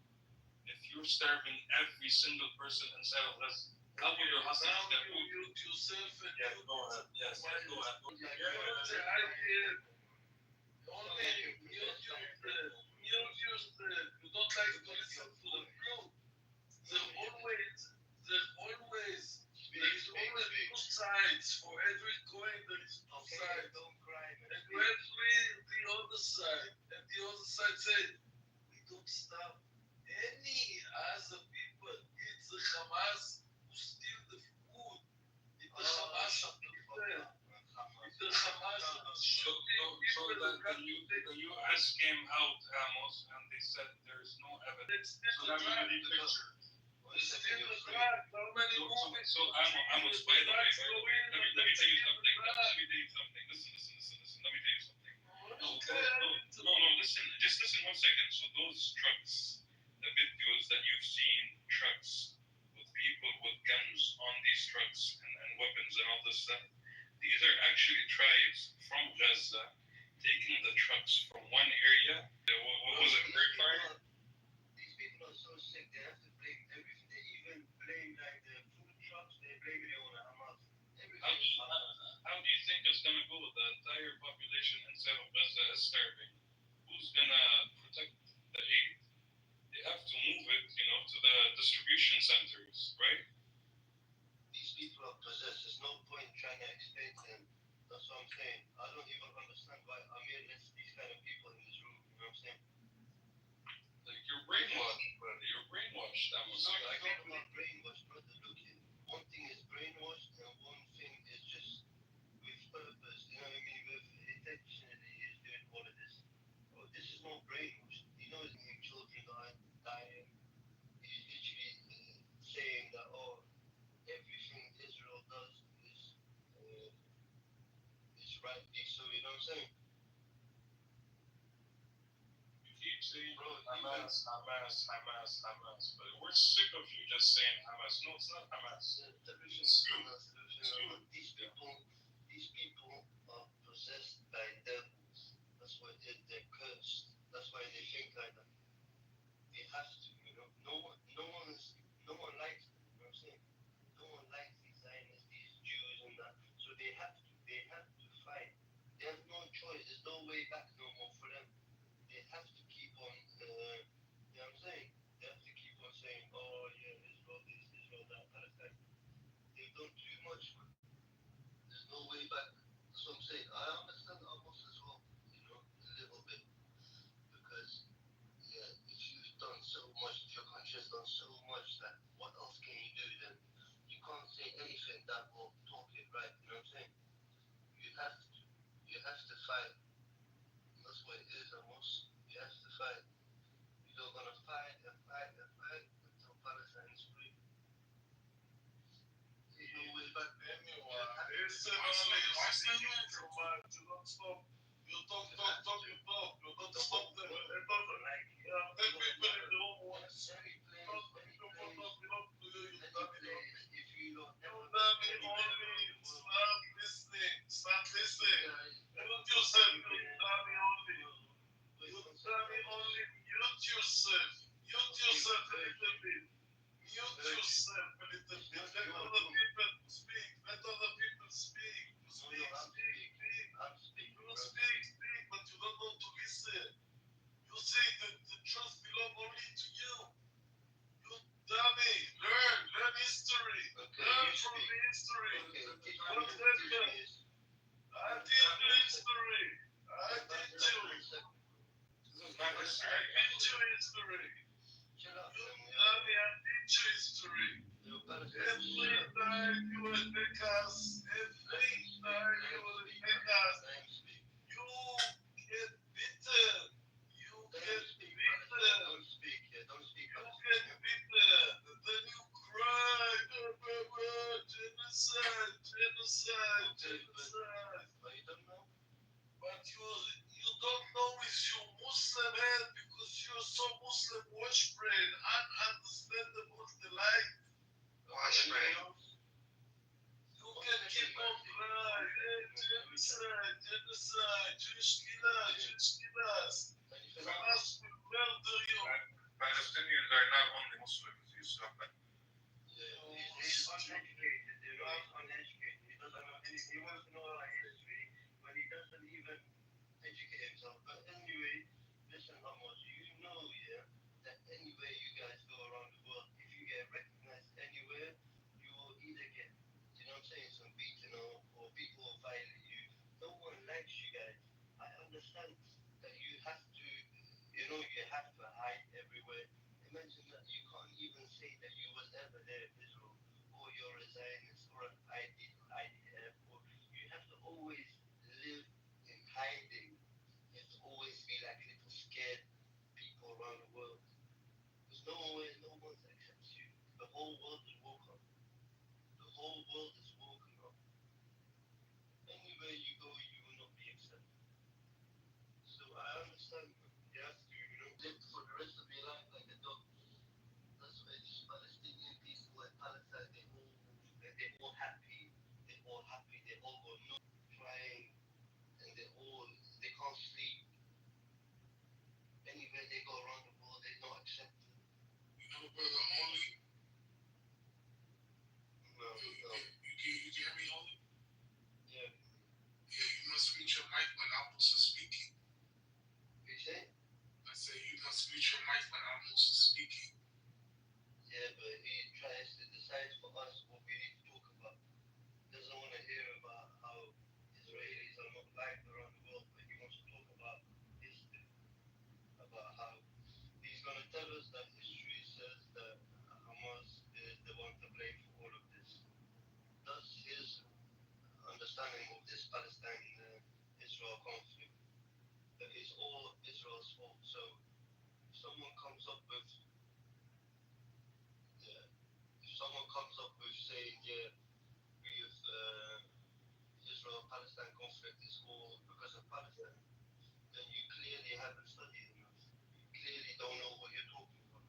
S14: if you're starving every single person inside of Gaza? How will your hostages get food?
S9: You mute yourself and
S14: Go ahead. Yes, go ahead.
S9: Only you don't like to listen to the truth. There is always two sides for every coin. There is two sides.
S8: Don't cry, man.
S9: And you have the other side. And the other side say, we don't stop any other people. It's the Hamas who steal the food. It's the Hamas of people. It's the Hamas of
S14: So the U.S. came out, Amos, and they said there's no evidence. So now you need picture. So Amos, by the way, let me tell you something. Listen. Let me tell you something. No, listen. Just listen 1 second. So those trucks, the videos that you've seen, trucks with people with guns on these trucks and weapons and all this stuff, these are actually tribes from Gaza taking the trucks from one area. What was it, Great Fire?
S8: These people are so sick, they have to blame everything. They even blame like the food trucks, they blame it on Hamas.
S14: How do you think it's gonna go? The entire population inside of Gaza is starving. Who's gonna protect the aid? They have to move it, to the distribution centers, right?
S8: These people are possessed. There's no point trying to explain to them. That's what I'm saying. I don't even understand why Amir lets these kind of people in this room. You know what I'm saying?
S14: Like you're brainwashed, brother. You're brainwashed. That was
S8: I don't know about brainwashed, brother. Look, one thing is brainwashed, and one thing is just with purpose. You know what I mean? With intentionally is doing all of this. Oh, this is not brainwashed. He knows children are dying. He's literally saying that everything Israel does is right? So you know what I'm saying?
S17: You keep saying, bro, Hamas, Hamas, Hamas, Hamas. But we're sick of you just saying Hamas. No, it's not Hamas. It's you. It's you.
S8: These people are possessed by devils. That's why they're cursed. That's why they think like that. They have to, you know. No one likes them. You know what I'm saying? No one likes these Zionists, these Jews, and that. So they have to fight. They have no choice. There's no way back no more for them. They have to keep on, you know what I'm saying? They have to keep on saying, oh yeah, Israel this, Israel that, Palestine. They've done too much, man. There's no way back. That's what I'm saying. I understand almost as well, you know, a little bit. Because, yeah, if you've done so much, if your country has done so much, that what else can you do then? You can't say anything that will talk it right, you know what I'm saying? You have to. You have to fight. That's what it is almost. You have to fight. You're gonna fight and fight and fight until Palestine is free. There's no way back.
S17: It's only to not stop. You talk. You don't stop them. It doesn't. Take people in the whole world. Stop listening. Mute yourself. Mute yourself a little bit. Mute yourself a little bit. Let other people speak. Speak. Speak, but you don't know to listen. You say that the truth belongs only to you. You dummy. Learn history. Learn from the history. What happened? I did the history. I did you history. You dummy, I did you history. Every time you will make us, you get beaten. Then you cry, genocide. But you don't know if you're Muslim head because you're so Muslim wash brain, ununderstandable the life.
S7: Wash brain.
S17: You can keep on crying, genocide, Jewish killers. Hamas will murder you.
S5: Palestinians are not only Muslims. You stop that.
S8: He's uneducated, you know, he's uneducated. He doesn't know anything. He wants to know our history, but he doesn't even educate himself. But anyway, listen, Amos, you know, yeah, that anywhere you guys go around the world, if you get recognized anywhere, you will either get, you know what I'm saying, some beating or people will violate you. No one likes you guys. I understand that you have to, you know, you have to hide everywhere. Imagine that you can't even say that you was ever there in Israel, or you're a Zionist, or an IDF, or you have to always live in hiding. You have to always be like little scared people around the world. Because no one accepts you. The whole world is woken up. The whole world is woken up. Anywhere you go, you will not be accepted. So I understand. You have to, you know, live for the rest of your life like a dog. That's why these Palestinian people in Palestine, they're all happy. They're all happy. They all go no crying, and they can't sleep. Anywhere they go around the world, they're not accepted.
S17: You know, brother, Holly.
S8: No.
S17: You hear me, Holly?
S8: Yeah.
S17: Yeah, you must mute your mic when Amos is speaking.
S8: You say?
S17: I say you must mute your mic when Amos is speaking.
S8: Yeah, but he tries to decide for us what we need to talk about. He doesn't want to hear about how Israelis are not liked around the world, but he wants to talk about history. About how he's going to tell us that history says that Hamas is the one to blame for all of this. That's his understanding of this Palestine-Israel conflict. That it's all Israel's fault. So if someone comes up with saying, yeah, we've Israel-Palestine conflict affect this whole because of Palestine, then you clearly haven't studied enough. You clearly don't know what you're talking about.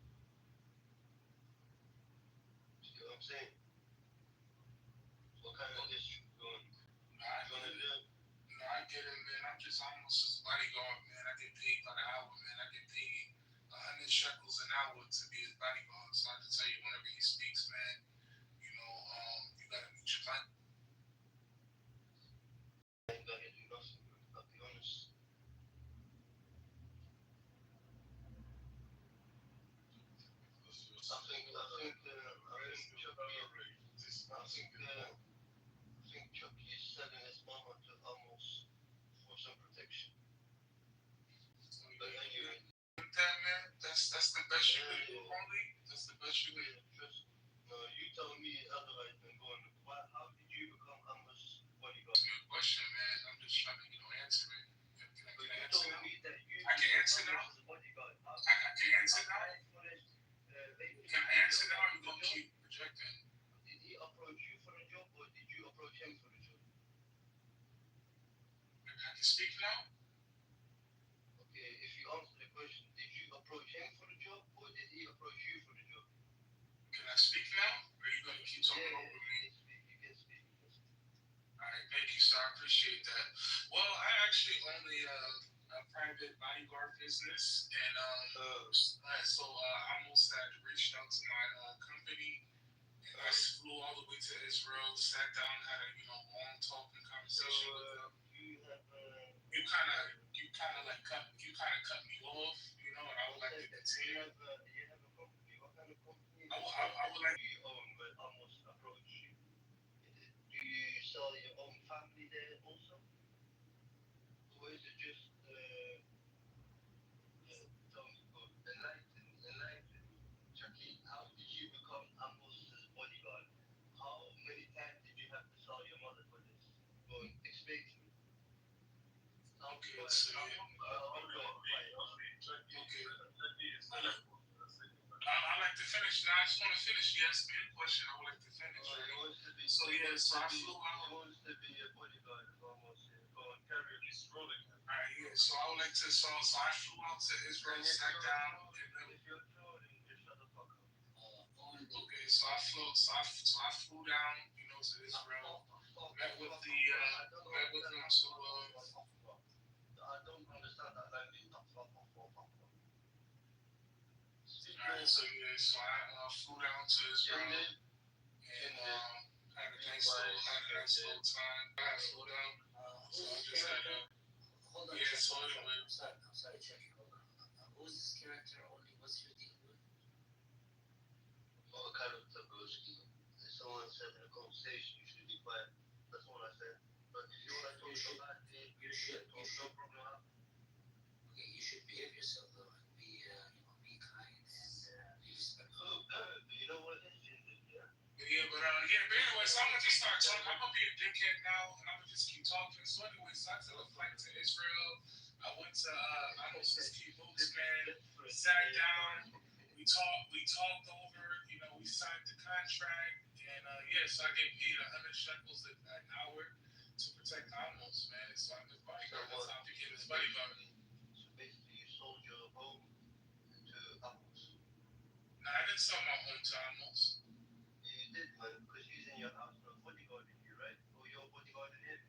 S8: See what I'm saying? What kind of history you want to live?
S17: No, I get it, man. I'm just almost his bodyguard, man. I get paid by the hour, man. I get paid 100 shekels an hour to be his bodyguard. So I have to tell you, whenever he speaks, man, you gotta meet your client.
S8: I ain't got to do nothing, man. I'll be honest. I think Chucky is selling his mama to Amos for some protection. But anyway.
S17: That, man, that's the best you can do, only. That's the best you can do.
S8: No, you tell me otherwise than going. How did you become Amos bodyguard?
S17: That's a good question, man. I'm just trying to, answer it. Can I answer now?
S8: I
S17: can answer now. I can answer now. Can I answer now, or you gonna keep projecting?
S8: Did he approach you for a job, or did you approach him for a job?
S17: I can speak now.
S8: Okay, if you answer the question, did you approach him for the job, or did he approach you for the job?
S17: Can I speak now, or are you gonna keep talking over me?
S8: You can speak.
S17: All right, thank you, sir. I appreciate that. Well, I actually own a private bodyguard business, and so I almost had reached out to my company, and I flew all the way to Israel, sat down, had a long talking conversation with them. You kind of cut me off, and I would like to continue.
S8: You have a company. What kind of company?
S17: I would like.
S8: You own, but almost approach you. Do you sell your own family there also? Or is it just enlighten? Chucky, how did you become Amos's bodyguard? How many times did you have to sell your mother for this? Go and explain to me.
S17: Okay, so I like to finish. Now I just want to finish. You asked me a question. I would like to finish. So so I flew out.
S8: He wants to be a bodyguard almost. Go and carry his rolling.
S17: Alright, yeah. So I would like to. So I flew out to Israel, sat down, and then.
S8: If you're trolling, just shut the fuck up.
S17: Okay, so I flew down, to Israel. Met with them to.
S8: I don't understand that language.
S17: Alright, so I flew down to Israel and had a nice little time. I flew down, so I just had a.
S2: Hold on.
S17: Yeah, so anyway.
S2: I'm sorry, Chucky. Hold on. Who's this character only? What's your deal with?
S8: What character, broski? If someone said in a conversation, you should be quiet. That's all I said. But if you want to talk about it,
S2: You should.
S8: no problem.
S2: Okay, you should behave yourself though, and be kind and be respectful.
S8: You know what it is?
S17: Yeah, but anyway, so I'm gonna just start talking. I'm gonna be a dickhead now, and I'm gonna just keep talking. So anyway, so I took a flight to Israel. I went to almost this Congressman. Sat down. We talked over. We signed the contract, and so I get paid 100 shekels an hour to protect Amos, man. So I'm his bodyguard. That's how I became his bodyguard.
S8: So basically, you sold your home to Amos.
S17: Nah, I didn't sell my home to Amos.
S8: You did, man, because he's in your house, not bodyguarding you, right? Or you're bodyguarding him.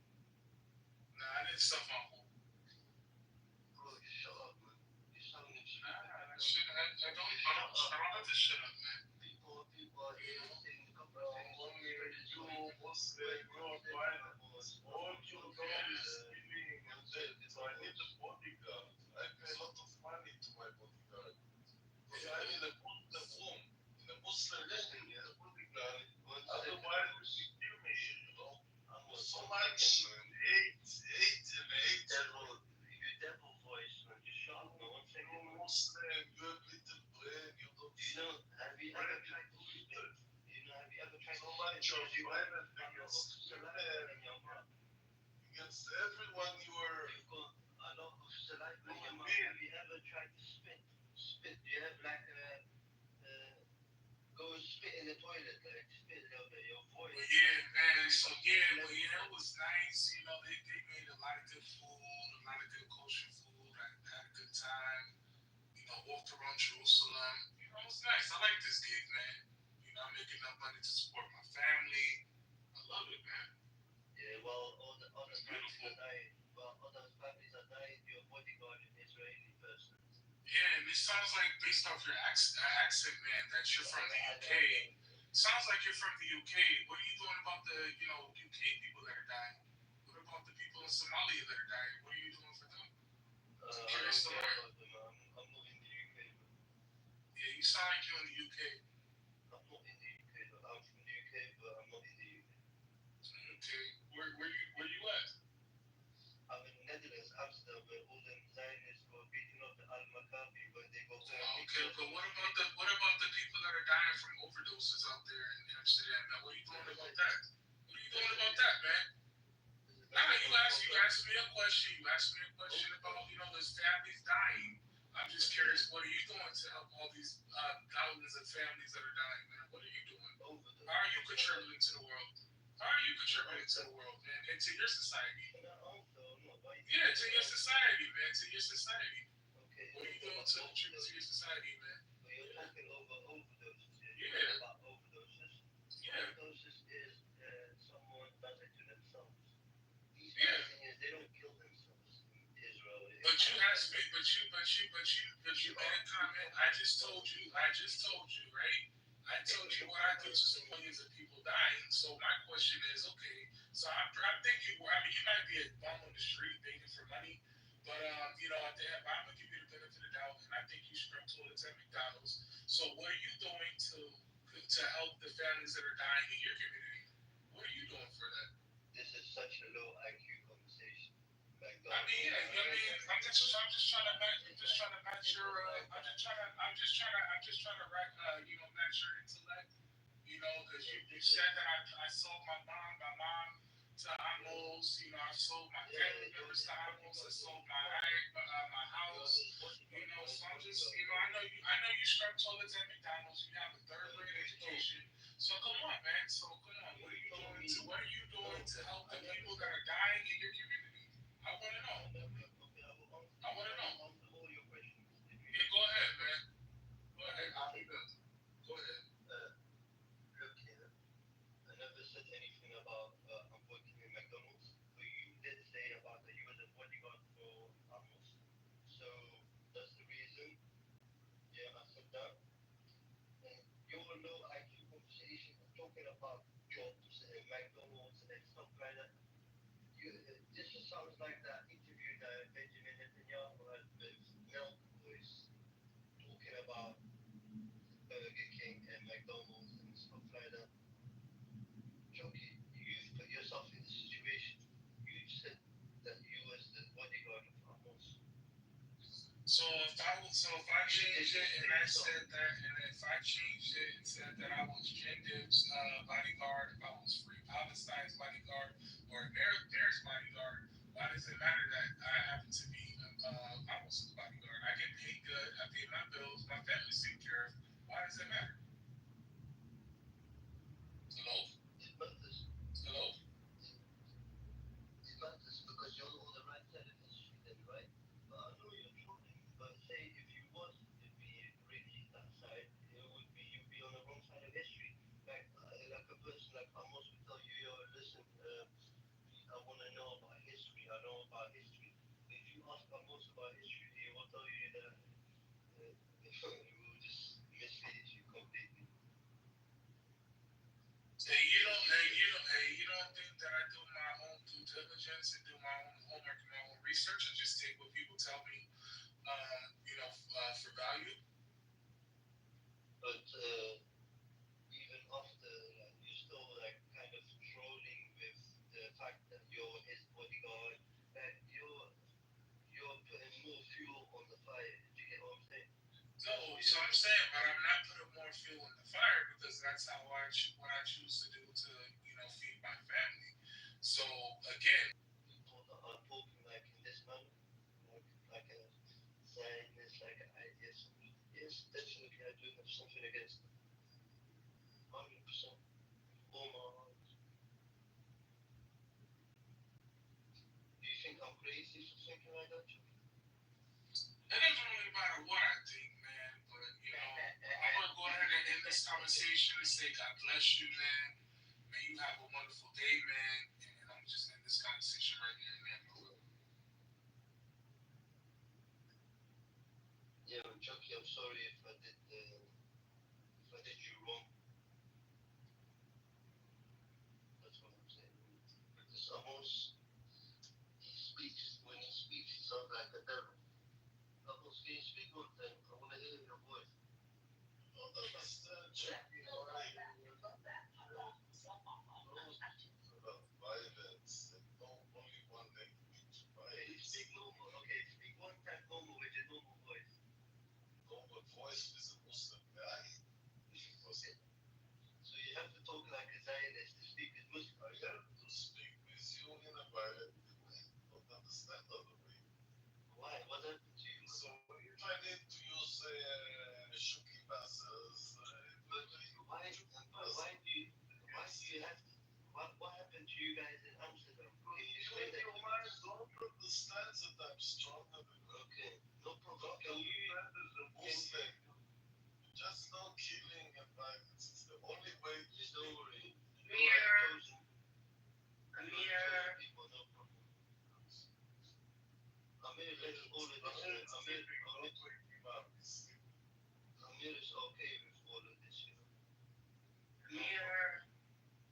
S17: Nah, I didn't sell my home.
S8: Bro, shut up, man. You're sounding stupid.
S17: Nah, I don't have to shut up, man.
S8: People are here saying a couple of things.
S9: All your guys feeling so I need a bodyguard. I pay a lot of money to my bodyguard. I need a room in a Muslim home, a bodyguard. Otherwise, you kill me, so much hate.
S8: Your devil voice, man. Just shut up, man. 1 second.
S9: You're Muslim, you have little brain, you don't
S8: Have you ever tried to spit?
S9: so much of violence against women, against everyone you are.
S8: You've got a lot of saliva in your mouth. Have you ever tried to spit? Do you have like go and spit in the toilet, like spit a little bit, your voice?
S17: Well, yeah, man. So it was nice. They made a lot lot of good food, a lot of good kosher food. I had a good time. Walked around Jerusalem. It's nice. I like this gig, man. I'm making enough money to support my family. I love it, man.
S3: Yeah, well, all the other
S17: It's
S3: families
S17: beautiful.
S3: that died, your bodyguard an Israeli person.
S17: Yeah, and it sounds like based off your accent, man, that you're from the UK. Sounds like you're from the UK. What are you doing about the, UK people that are dying? What about the people in Somalia that are dying? What are you doing for them? I'm curious to learn.
S3: I'm not in the UK, but
S17: Yeah, you sound like you're in the UK.
S3: I'm not in the UK, but I'm from the UK, but I'm not in the UK.
S17: Okay, where you at?
S3: I'm in the Netherlands, Amsterdam, where all the Zionists were beating up the Al Maccabi when they go to.
S17: Okay, but what about the people that are dying from overdoses out there in Amsterdam? Man, what are you doing about that? What are you doing about that, man? Nah, you asked me a question. You asked me a question about there's families dying. I'm just curious, what are you doing to help all these thousands of families that are dying, man? What are you doing? How are you contributing to the world? How are you contributing to the world, man, and to your society? Yeah, to your society, man, to your society.
S3: Okay.
S17: What are you doing to contribute to your society, man?
S3: So you're talking over overdoses.
S17: Yeah.
S3: About overdoses.
S17: Yeah.
S3: Overdoses is someone does it to themselves. These
S17: Yeah.
S3: Palestinians, they don't kill themselves in Israel.
S17: But you asked me, but you made a comment. I just told you, right? I told you what I do to some millions of people dying. So my question is, okay, so I'm thinking, you might be a bum on the street begging for money, but at the end, I'm gonna give you the benefit of the doubt, and I think you scrub toilets at McDonald's. So what are you doing to help the families that are dying in your community? What are you doing for that?
S3: This is such a low IQ conversation.
S17: I'm just trying to match your, match your intellect. Because you said that I sold my mom to Amos. I sold my family members to Amos. I sold my house. So I'm just, I know you scrub toilets at McDonald's. You have a third-grade education. So come on, man. What are you doing to help the people that are dying in your community? I want to know. Yeah, go ahead, man. Go ahead. Go ahead.
S3: Look here. I never said anything about I'm working in McDonald's, but you did say about that you were the bodyguard for Amos. So that's the reason. Yeah, I said that. And your low IQ conversation talking about jobs and McDonald's and stuff like that. This just sounds like that interview that Benjamin Netanyahu had with Milk Boys talking about Burger King and McDonald's and stuff like that. Joki, you've put yourself in the situation. You said that you was the bodyguard of Amos.
S17: So if I changed it and I said that, and if I changed it and said that I was Jendiv's bodyguard, if I was Free Palestine's bodyguard, or Bear's bodyguard, why does it matter that I happen to be Amos's bodyguard? I get paid good, I pay my bills, my family's taken care of. Why does it matter? Hello?
S3: It matters.
S17: Hello?
S3: It matters because you're on the right side of history then, right? But I know you're trolling, but say if you was to be really that side, it would be you'd be on the wrong side of history. Like a person like Amos would tell you, yo, listen, I want to know about history. I know about history. But if you ask Amos about history, he will tell you that he will just mislead you completely.
S17: You don't think that I do my own due diligence and do my own homework and my own research and just take what people tell me, for value?
S3: But even after, you're still kind of trolling with the fact that you're his bodyguard. That you're putting more fuel on the fire. Do you get what I'm saying?
S17: No, so I'm saying, but I'm not putting more fuel in the fire because that's how what I choose to do to, feed my family. So again,
S3: people that are talking in this manner, like a Zionist, like an atheist. Yes, definitely I do have something against them. 100%. All my heart. Do you think I'm
S8: crazy for thinking like that?
S17: It doesn't really matter what I think, man. But I'm gonna go ahead and end this conversation and say God bless you, man. May you have a wonderful day, man. And I'm just end this conversation right here and there, bro.
S8: Yeah, Chucky, I'm sorry if I did you wrong. That's what I'm saying. Because Amos, when he speaks, he sounds like the devil. Amos, can you speak one time? I want to hear your voice.
S9: Don't understand, Chucky, why you violence and no only one language.
S8: Speak normal. Okay, speak one time normal with your normal voice.
S9: Normal voice is a Muslim guy.
S8: Okay. So you have to talk like a Zionist to speak with Muslims.
S9: I have to speak with you in a violent way. Don't understand other way.
S8: Why? What happened to you?
S9: So if I need to use shuki masses,
S8: why do you have to? What happened to you guys in Amsterdam? Can you explain that?
S9: Your mind don't understand that I'm stronger than you.
S8: Okay, no problem.
S9: Can you as a Muslim? Just no killing and violence. It's the only way to
S8: Don't worry.
S18: Amir.
S8: People, no problem. Amir has all of this. Amir is okay with all of this, you know.
S18: Amir.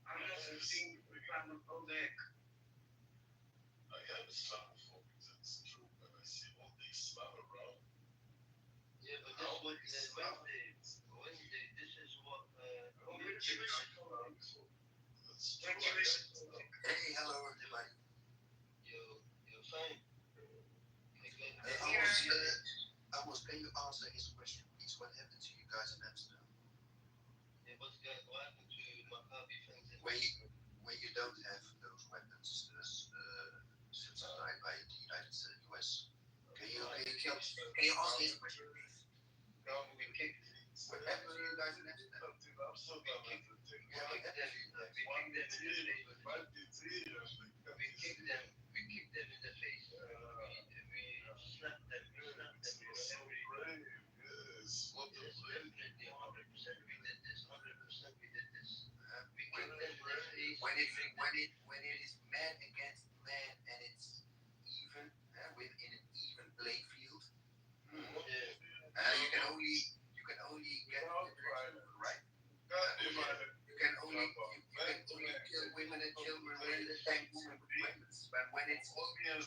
S18: I'm not something Islamophobic.
S9: I am Islamophobic, that's true, but I see all the Islam around.
S8: Yeah, but that's what Wednesday, this is what Amir
S9: That's true.
S8: Hey, hello everybody. You're fine. Amos, can you answer his question, please? What happened to you guys in Amsterdam? Yeah, what happened to Maccabi fans where you don't have those weapons subsidized by the United US? Can you answer his question, please? We kicked. What happened to you guys in Amsterdam? We kicked them in the face. We slapped them every.
S9: Yes, what the
S8: Definitely 100% we did this. 100% we did this. We kicked them in the face. When it is man against man and it's even within an even playing field, you can only get right. You can only kill women and children when the tank movement with weapons. But when it's equal,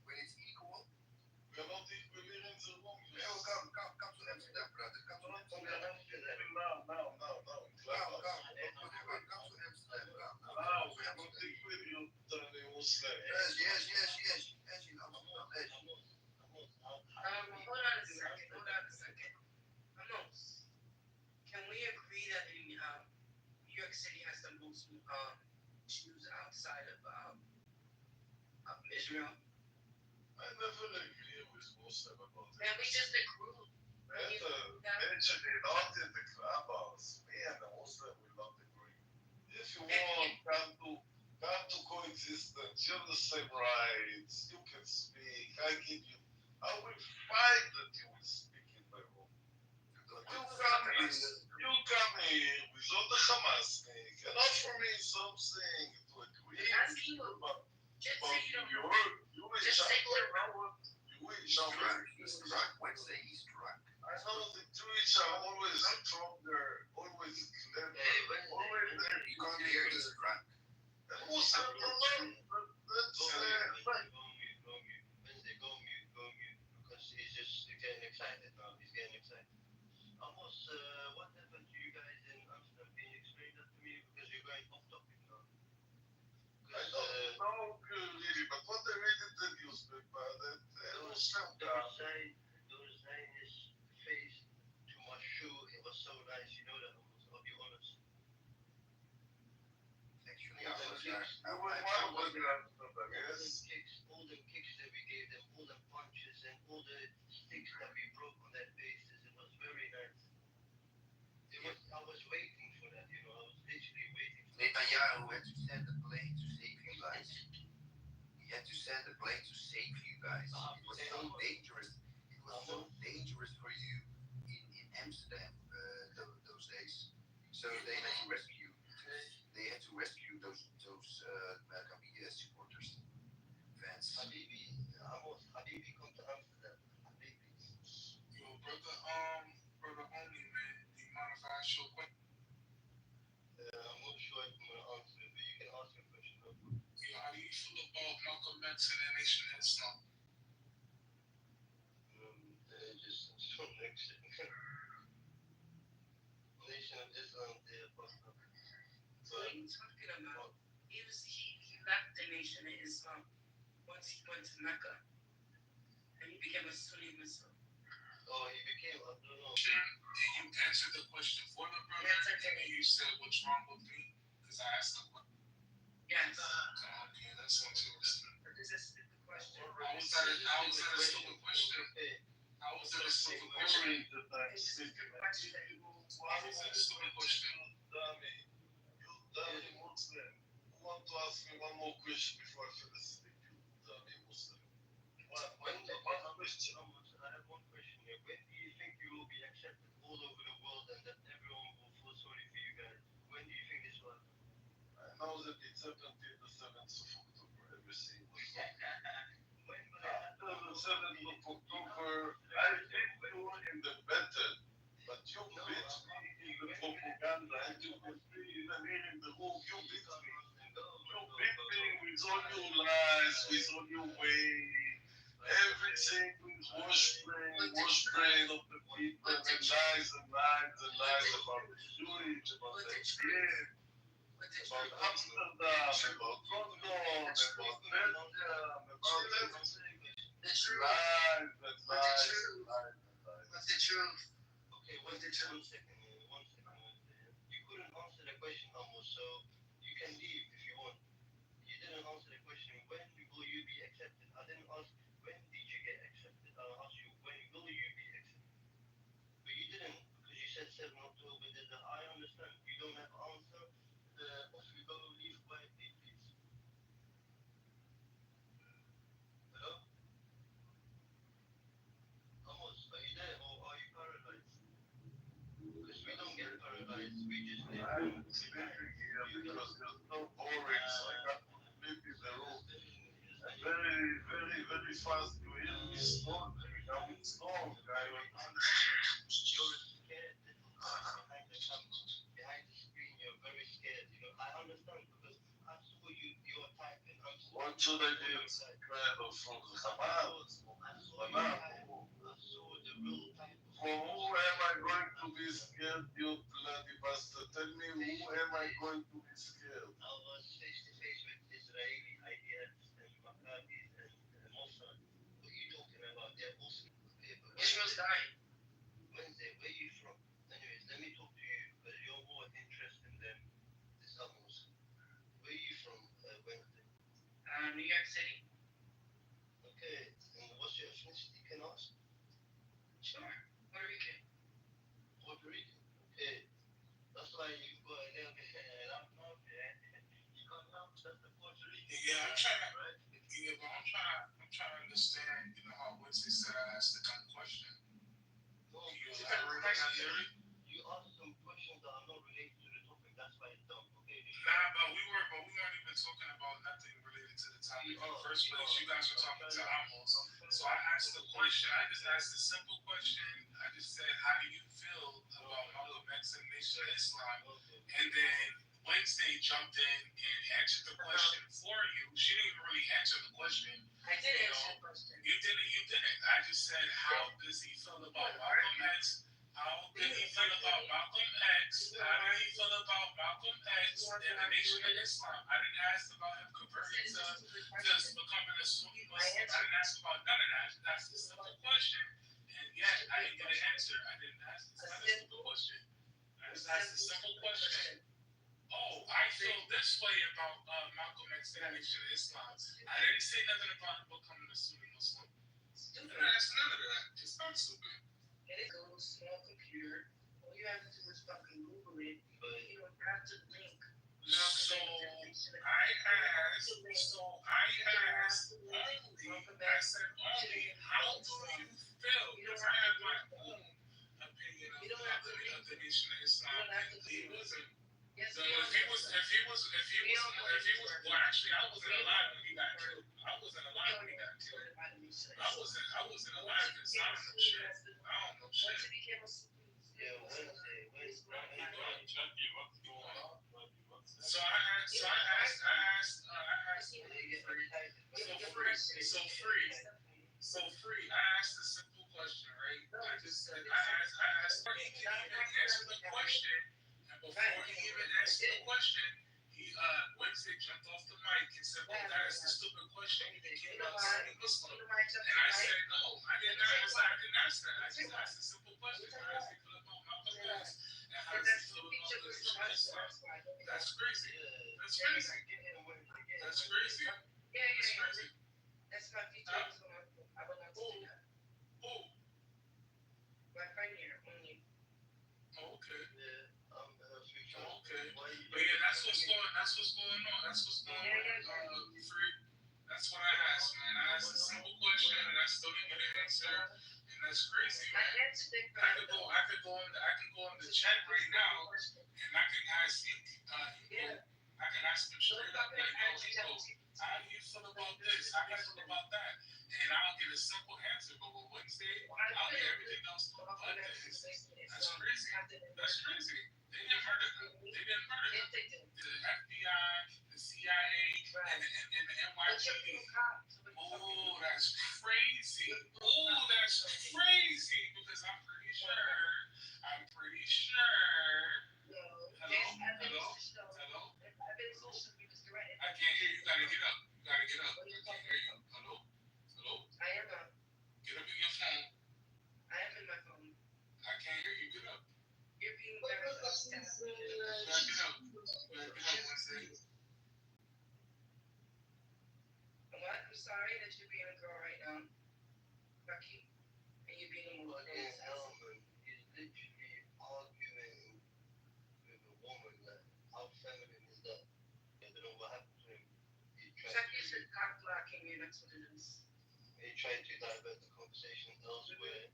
S9: we're not equally in the room.
S8: come to Amsterdam, brother. Come to Amsterdam.
S9: Now.
S8: Come to Amsterdam.
S9: Now, we are not equally Muslim.
S8: Yes. You know,
S18: Hold on a second. Amos, can we agree that in New York City has the most Jews outside of Israel?
S9: I never agree with Muslim about it.
S18: Man, we just agreed.
S9: Actually, not in the clubhouse. Me and the Muslim will not agree. If you want, come to coexistence. You have the same rights. You can speak. I will fight that you will speak in my room. You come here without the Hamasnik and offer me something to agree.
S18: Asking you. Just say you don't know.
S9: Just say
S18: you're
S9: wrong.
S8: he's drunk. Wednesday, he's drunk.
S9: I know the Jewish are always stronger, always clever, always
S8: You can't hear he's drunk.
S9: and Muslim alone. That's
S8: Wednesday, go mute. Because he's just getting excited now. He's getting excited. Almost, what happened to you guys in Amsterdam? Can you explain that to me? Because you're going off topic now.
S9: I don't know really, but what I read in the newspaper that Muslim guy.
S8: Those Zionists face to my shoe. It was so nice. You know that, Almost. I'll be honest. Actually,
S9: I was there.
S8: All the kicks that we gave them, all the punches and all the sticks that we broke on their faces, it was very nice. I was waiting for that, I was literally waiting for that. Netanyahu had to send a plane to save you guys. sent a plane to save you guys. It was so dangerous. It was so dangerous for you in Amsterdam those days. So they had to rescue. They had to rescue those Maccabi supporters, fans. Habibi, come to Amsterdam. Habibi.
S17: Yo, brother homie, man, do you mind if I ask you a question?
S8: I'm not sure if I'm gonna answer it, but you can ask your question.
S17: Yo, how do you feel about Malcolm X and the Nation of Islam?
S8: Just some next Nation of Islam,
S10: So what are you talking about? He left the Nation of Islam once he went to Mecca and he became a Sunni Muslim.
S8: Oh, he became, I don't know.
S17: Did you answer the question for the brother?
S10: Yes, I did.
S17: And you said what's wrong with me? Because I asked the question.
S10: Yes.
S17: Okay, that's interesting.
S10: But this is a stupid question.
S17: How was that a stupid question? How was that a stupid question?
S10: It's just a stupid question that you will.
S17: How was that a stupid question?
S9: Muslim. I want to ask you one more question before I fell asleep. Muslim.
S8: I have one question here. When do you think you will be accepted all over the world and that everyone will feel sorry for you guys? When do you think this will happen?
S9: I know that it's up until the 7th of October, everything.
S8: When will it happen?
S9: After the 7th of October, I think we were in the battle, but you beat me in the propaganda, and you beat me even here in the room. You beat me. You beat me with all your lies, with all your way. Everything with washbrain of the people, and lies about the Jewish, about the kid, about Amsterdam, about London, about Belgium, about everything.
S10: The truth.
S9: Lies and lies.
S10: What's the truth?
S8: Okay, one second. You couldn't answer the question almost, so you can leave if you want. You didn't answer the question, when will you be accepted? I didn't ask, when did you get accepted? I asked you, when will you be accepted? But you didn't, because you said 7 October. I understand. You don't have an answer. If you go, leave quietly, please. Hello? Amos, are you there or are you paralyzed? Because we don't get paralyzed. We just live.
S9: I'm sleeping here because you're so boring, so I got to sleep in the room. And very fast you hear me snoring. Now it's long. I will
S8: You're scared behind the camera, behind the screen. You're very scared. I understand because I saw you're typing.
S9: What should I do? Kind of from the Hamas?
S8: I saw the real type.
S9: For who am I going to be scared, you bloody bastard? Tell me, who am I going to be scared?
S8: I was face to face with Israeli IDF and Maccabis and Mossad. What are you talking about? They're Muslim.
S10: Israel's dying.
S8: Wednesday, where are you from? Anyways, let me talk to you because you're more interested than this others. Where are you from, Wednesday?
S10: New York City.
S8: Okay, and what's your ethnicity? Can I ask?
S10: Sure. Puerto Rican.
S8: Puerto Rican. Okay, that's why you got a little bit. You got that's the Puerto Rican.
S17: Yeah, I'm trying to understand, how Wednesday said I asked the dumb question.
S8: No,
S17: Can you elaborate on that theory?
S8: you asked some questions that are not related to the topic. That's why it's dumb. Okay.
S17: But we weren't even talking about nothing related to the topic in the first place. You guys were talking to Amos. So I asked the question. I just asked a simple question. I just said, how do you feel about Malcolm X and Nation of Islam? And then Wednesday jumped in and answered the question for you. She didn't even really answer the question.
S10: I did answer the question.
S17: You didn't. I just said, how does he feel about Malcolm X? How did he feel about Malcolm X? How did he feel about Malcolm X and the Nation of Islam? I didn't ask about him converting to becoming a Sunni Muslim. I didn't ask about none of that. That's a simple question. And yet, I didn't get an answer. I didn't ask this kind of simple question. I just asked a simple question. Oh, I feel this way about Malcolm X and the Nation of Islam. I didn't say nothing about him becoming a Sunni Muslim. I didn't ask none of that. It's not stupid.
S10: It is a little small computer. All you have to do is fucking Google it. But you don't have to link
S17: So I asked only, I said only, how do you feel? Because I have my own opinion of the Nation of Islam. He wasn't. So if he was, well, actually, I wasn't alive when he got killed. I wasn't alive when he got killed. I wasn't alive because I don't know shit. I don't know shit.
S3: Yeah,
S17: Chucky, what's going on? So I asked free. I asked a simple question, right? I just said I asked before he can even answer the question, and before he even answered the question, he Wednesday jumped off the mic and said, "Well, that is a stupid question. You became a Sunni Muslim." And I said, "No, I didn't ask that. I didn't ask that. I just asked a simple question. How does he feel about Malcolm X? And how does he feel about the Nation of Islam?" That's crazy. That's crazy. That's crazy. That's crazy.
S10: That's my future. I would not do that.
S17: Who?
S10: My friend here, only.
S17: Oh, okay.
S3: yeah,
S17: Okay. But yeah, that's what's going on. That's what's going on. Free. That's what I asked, man. I asked a simple question and I still didn't get an answer. And that's crazy, man. I could go in the chat right now and I can ask I can ask him straight up like, yo, Nico, how do you feel about this? How do you feel about that? And I'll get a simple answer. But with Wednesday, I'll get everything else but this. That's crazy. That's crazy. They didn't murder them. The FBI, the CIA, and the NYPD. Oh, that's crazy. Because I'm pretty sure. Hello? I can't hear you. You gotta get up. I can't hear you. Hello?
S10: I am up.
S17: Get up in your phone.
S10: I am in my phone.
S17: I can't hear you. Get up.
S10: You're being very upset.
S17: Get up, Wednesday.
S10: What? I'm sorry that you're being a girl right now. Bucky. And you're being a woman.
S3: He's literally arguing with a woman. Like, how feminine is that? I don't know what happened to him.
S10: Chucky's just cock blocking you. That's what it is.
S3: He tried to divert the conversation elsewhere,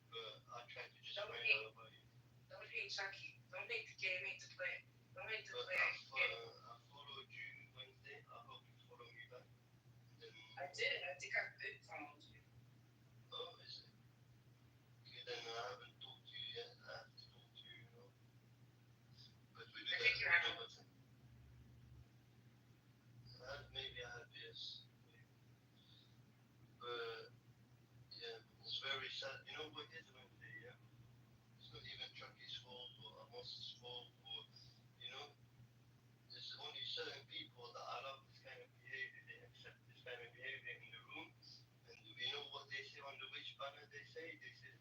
S3: but I tried to just find out about you.
S10: Don't hate Chucky. Don't hate the game. Hate to play. Don't hate to
S3: But
S10: play.
S3: I followed you Wednesday. I hope you follow me back.
S10: I did. I think I did follow you.
S3: Oh, is it? Okay, then I haven't talked to you yet. I have to talk to you, But we do that. Maybe I have, yes. But yeah, it's very sad. You know what is Wednesday, yeah? It's not even Chucky's fault or Amos's fault or, there's only certain people that allow this kind of behavior. They accept this kind of behavior in the room. And you know what they say on the which banner they say? They say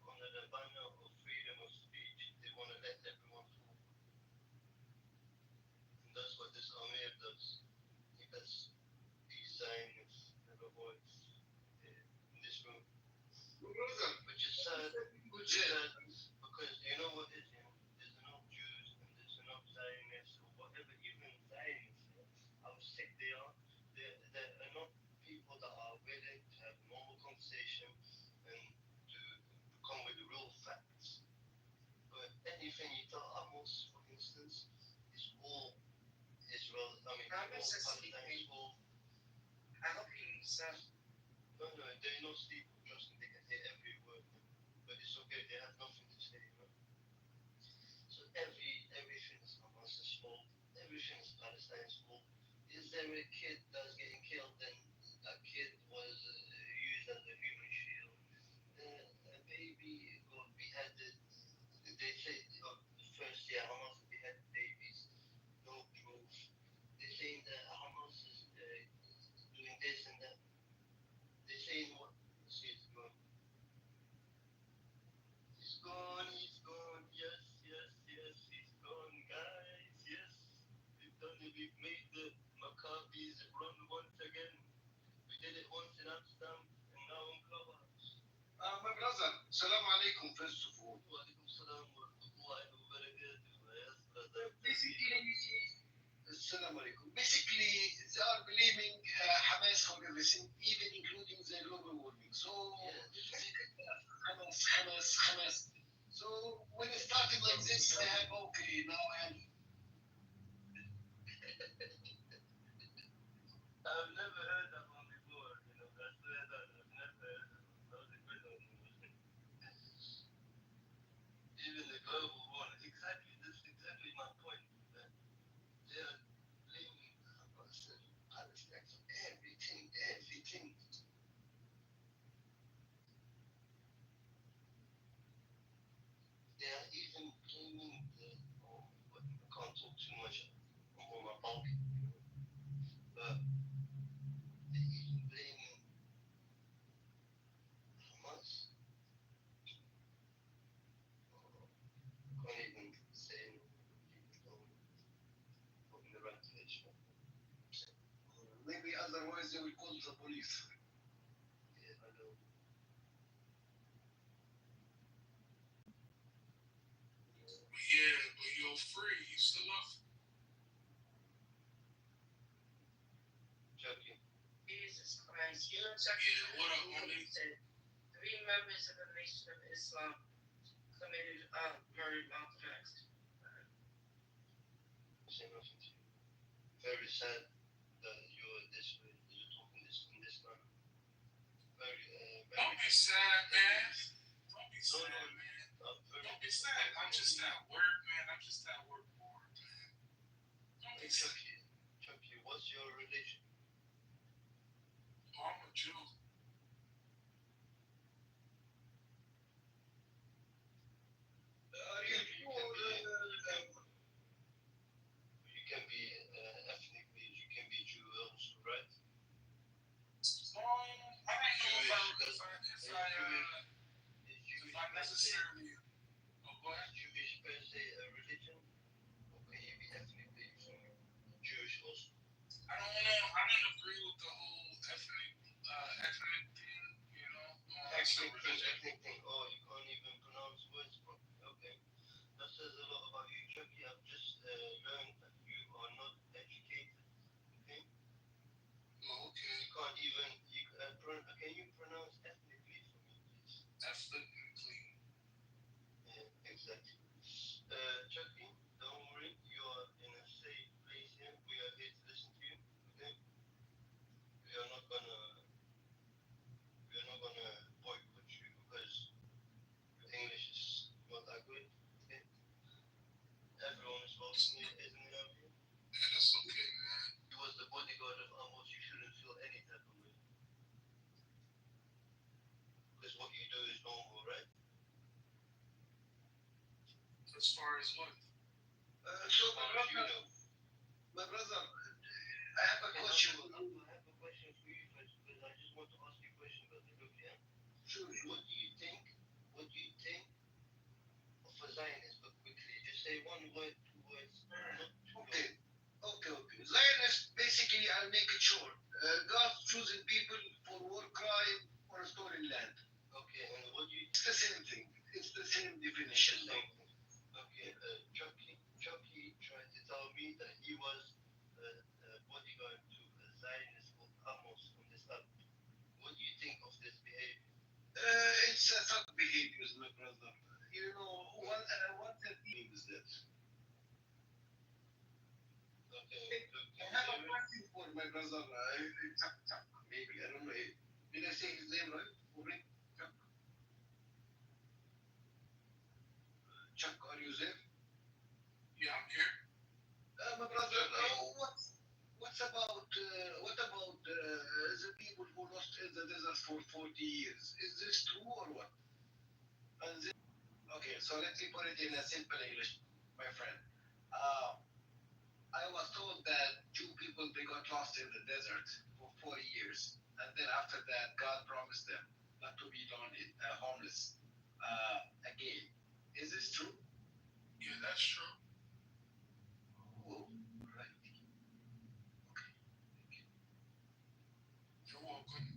S3: under the banner of freedom of speech, they want to let everyone talk. And that's what this Amir does. He does these Zionists have a voice in this room. Which is sad. Because you know what is, there's enough Jews and there's enough Zionists or whatever, even Zionists, how sick they are. There are enough people that are willing to have normal conversation and to come with real facts. But anything you tell Amos, for instance, is all Israel, Palestine's fault.
S10: I hope he needs some.
S3: No, they no sleep. Trust me, they can hear every word. But it's okay, they have nothing to say, So everything is Hamas's fault. Everything is Palestine's fault. Is there a kid that's getting killed and that kid was used as a human shield? A baby got beheaded. They say the first year Hamas beheaded babies. No proof. They're saying that Hamas is doing this and that. They're saying what? See, it's gone. He's gone, yes, he's gone, guys, yes. We've made the Maccabees run once again. We did it once in Amsterdam and now in Clubhouse.
S2: My brother, Salam alaikum, first of all.
S3: Wa alaikum salam wa rahmatullahi wa barakatuh. Yes, brother.
S8: Assalamu alaikum. Basically, they are blaming Hamas for everything, even including the global warming. So, Hamas. So, when it started like this, they have, okay, now I have. I've never heard that one before. That's I've never heard that. That was a good one. Even the global warming. Exactly, that's exactly my point. That they're blaming Hamas and Palestine for everything. They are even blaming I can't talk too much. I'm on my bulk. But they're even blaming Hamas. Can't even say not in the right place. Maybe otherwise they will call the police. Yeah, I know.
S17: Yeah, but you're free. You still up?
S8: Joking.
S6: Jesus Christ. You know,
S17: Yeah, what up, homie?
S6: 3 members of the Nation of Islam committed murder Malcolm X.
S8: Say nothing to you. Very sad that you're this way, that you're talking in this manner.
S17: Don't be sad, man. Don't be sad, man. Don't be sad. I'm just at work, man. I'm just at work bored, man. Don't be sad.
S8: Chucky, what's your religion?
S17: Oh, I'm a Jew.
S8: You can be ethnically, you can be Jew also, right?
S17: I don't know if I necessarily. Oh, go ahead.
S8: Jewish per se a religion, or can you be ethnically Jewish also?
S17: I don't know. I don't agree with the whole ethnic thing, you know.
S8: Ethnic thing. Oh, you can't even pronounce words properly. Okay. That says a lot about you, Chucky. I've just learned that you are not educated. Okay?
S17: Oh, okay.
S8: You can't even. Can you pronounce ethnically for me, please?
S17: Ethnically.
S8: Yeah, exactly. Chucky, don't worry. You are in a safe place here. We are here to listen to you. Okay? We are not gonna boycott you because your English is not that good. Okay? Everyone is welcome here, isn't it, out here?
S17: That's okay, man.
S8: He was the bodyguard of Amos. You shouldn't feel any type of way. Because what you do is normal, right?
S17: As far as what?
S8: So, my brother, I have a question. I have a question for you first, because I just want to ask you a question about the book, yeah? Sure. What do you think of a Zionist, but quickly? Just say one word, 2 words. Okay. Zionist, basically, I'll make it short. God's choosing people for war crime or stolen land. Okay, and what do you... It's the same thing. It's the same definition. Okay, Chucky tried to tell me that he was a bodyguard to a Zionist called Amos on this app. What do you think of this behavior? It's a thug behavior, my brother. You know, what that means that. Okay, I have a question for my brother. Maybe, I don't know. Did I say his name right? Chuck, are you there?
S17: Yeah, I'm here.
S8: My brother, what about the people who lost in the desert for 40 years? Is this true or what? Okay, so let me put it in a simple English, my friend. I was told that Jew people, they got lost in the desert for 40 years. And then after that, God promised them not to be homeless again. Is this true?
S17: Yeah, that's true.
S8: Oh, right. Okay.
S17: You're welcome.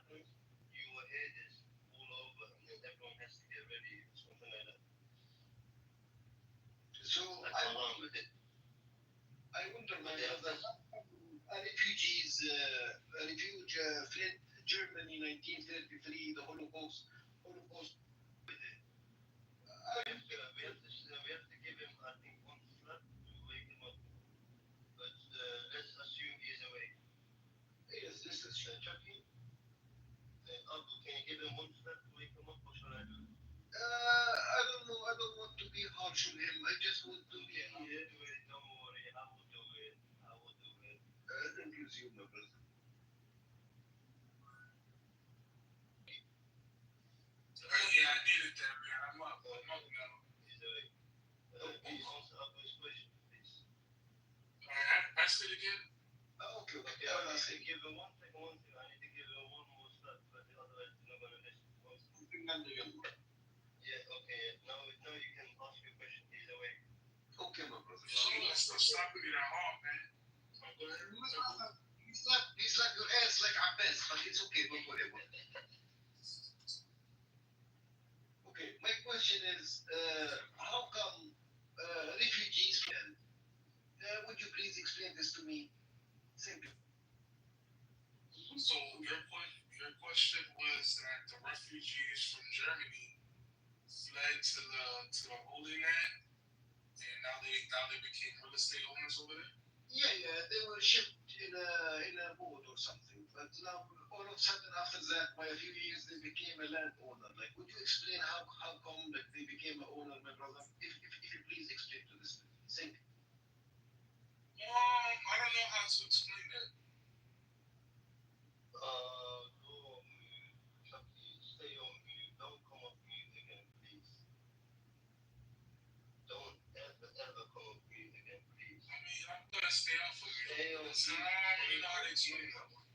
S3: happens, your head is all over, and then everyone has to get ready, something like that.
S8: So
S3: That's
S8: I
S3: my mom.
S8: wonder, I wonder, my
S3: Yeah.
S8: brother, a refuge fled Germany 1933, the Holocaust.
S3: We have to give him, I think, one slap to wake him up. But let's assume he's awake.
S8: Yes, this is
S3: Chucky, Abu, can you give him one slap to wake him up, or shall I do it?
S8: I don't know. I don't want to be harsh on him. I just want to be.
S3: I will do it. Don't worry. I will do it. I will do it.
S8: Thank you, you, my brother.
S17: Yeah, I needed that, man. I'm up now.
S3: He's awake. Can you answer Abu's question, please?
S17: Ask it again.
S8: Okay.
S3: Okay, I need to give him one thing. I need to give him one more slap, but otherwise you're not gonna listen. Yeah. Okay. Now you can ask your question. He's awake.
S8: Okay, my brother.
S17: Stop me that hard, man.
S8: He's like your ass, like Abbas, but it's okay. Don't worry about it. Okay, my question is, how come refugees can? Would you please explain this to me? Thank you.
S17: So your question was that the refugees from Germany fled to the Holy Land, and now they became real estate owners over there.
S8: Yeah, they were shipped in a boat or something. But now, all of a sudden, after that, by a few years, they became a landowner. Like, would you explain how come that they became an owner, my brother? If you please explain to this. Thank you.
S17: I don't know how to explain that.
S3: Go on mute. Chucky, stay on mute. Don't come off mute again, please. Don't ever come off mute again, please.
S17: I mean, I'm gonna stay off of you.
S3: Stay on mute.
S17: I don't really know how to explain that one.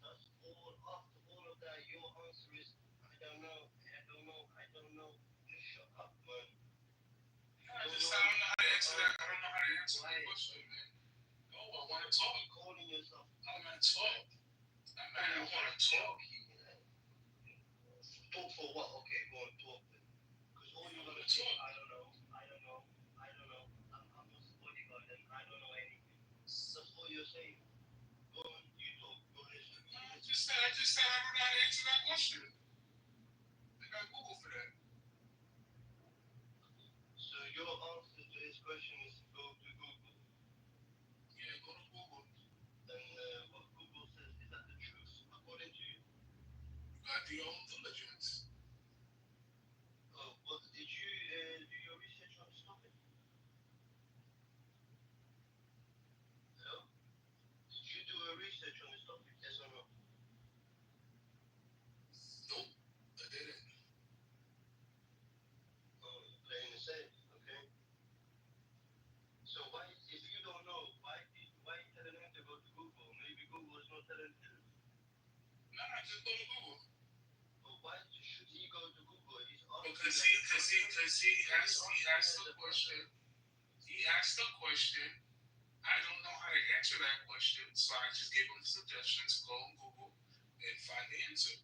S3: That's all. After all of that, your answer is, I don't know. Just shut up, man.
S17: I don't know how to answer that. I don't know how to answer that question, man. No, I want to talk.
S3: Calling yourself.
S17: I want to talk. I want to talk.
S3: Talk for what? Okay, go on, talk then. Because all you're gonna say, I don't know. I'm not the bodyguard and I don't know anything. That's all you're saying. Go on, you talk. Go listen.
S17: I just said I don't know how to answer that question. I got Google for that.
S3: So your answer to his question is to go to Google.
S17: Yeah, go to Google.
S3: And what Google says, is that the truth according to you?
S17: You got the own diligence.
S3: What did you do your research on this topic? Hello? Did you do a research on this topic? Yes or no?
S17: Nope, I didn't.
S3: Oh, you're playing it safe, okay? So why, if you don't know, why telling him to go to Google? Maybe Google is not telling him.
S17: Nah, just go to Google.
S3: But why should he go to Google? He's
S17: Because he asked the question. He asked the question. I don't know how to answer that question, so I just gave him the suggestion to go on Google and find the answer.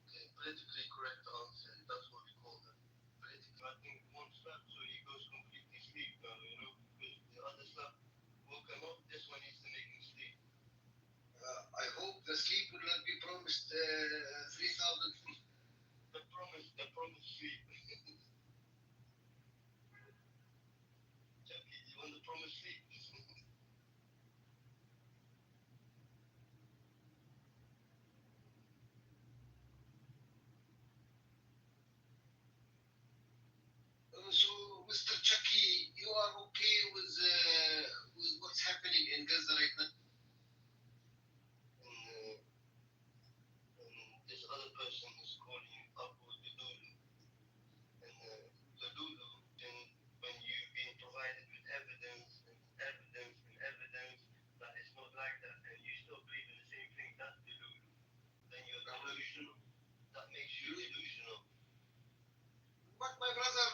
S3: Okay, politically correct answer. That's what we call them. Politically, I think one slap so he goes completely sleep now, because the other slap woke him up. This one needs to make him sleep.
S8: I hope the sleep will not be promised 3,000 feet.
S3: The promise sleep. Chucky, you want the promise sleep?
S8: So, Mr. Chucky, you are okay with what's happening in Gaza right now?
S3: And this other person is calling you Abu Dululu. And Dululu, when you've been provided with evidence that it's not like that, and you still believe in the same thing, that's Dululu. Then you're delusional. That makes you delusional.
S8: But my brother,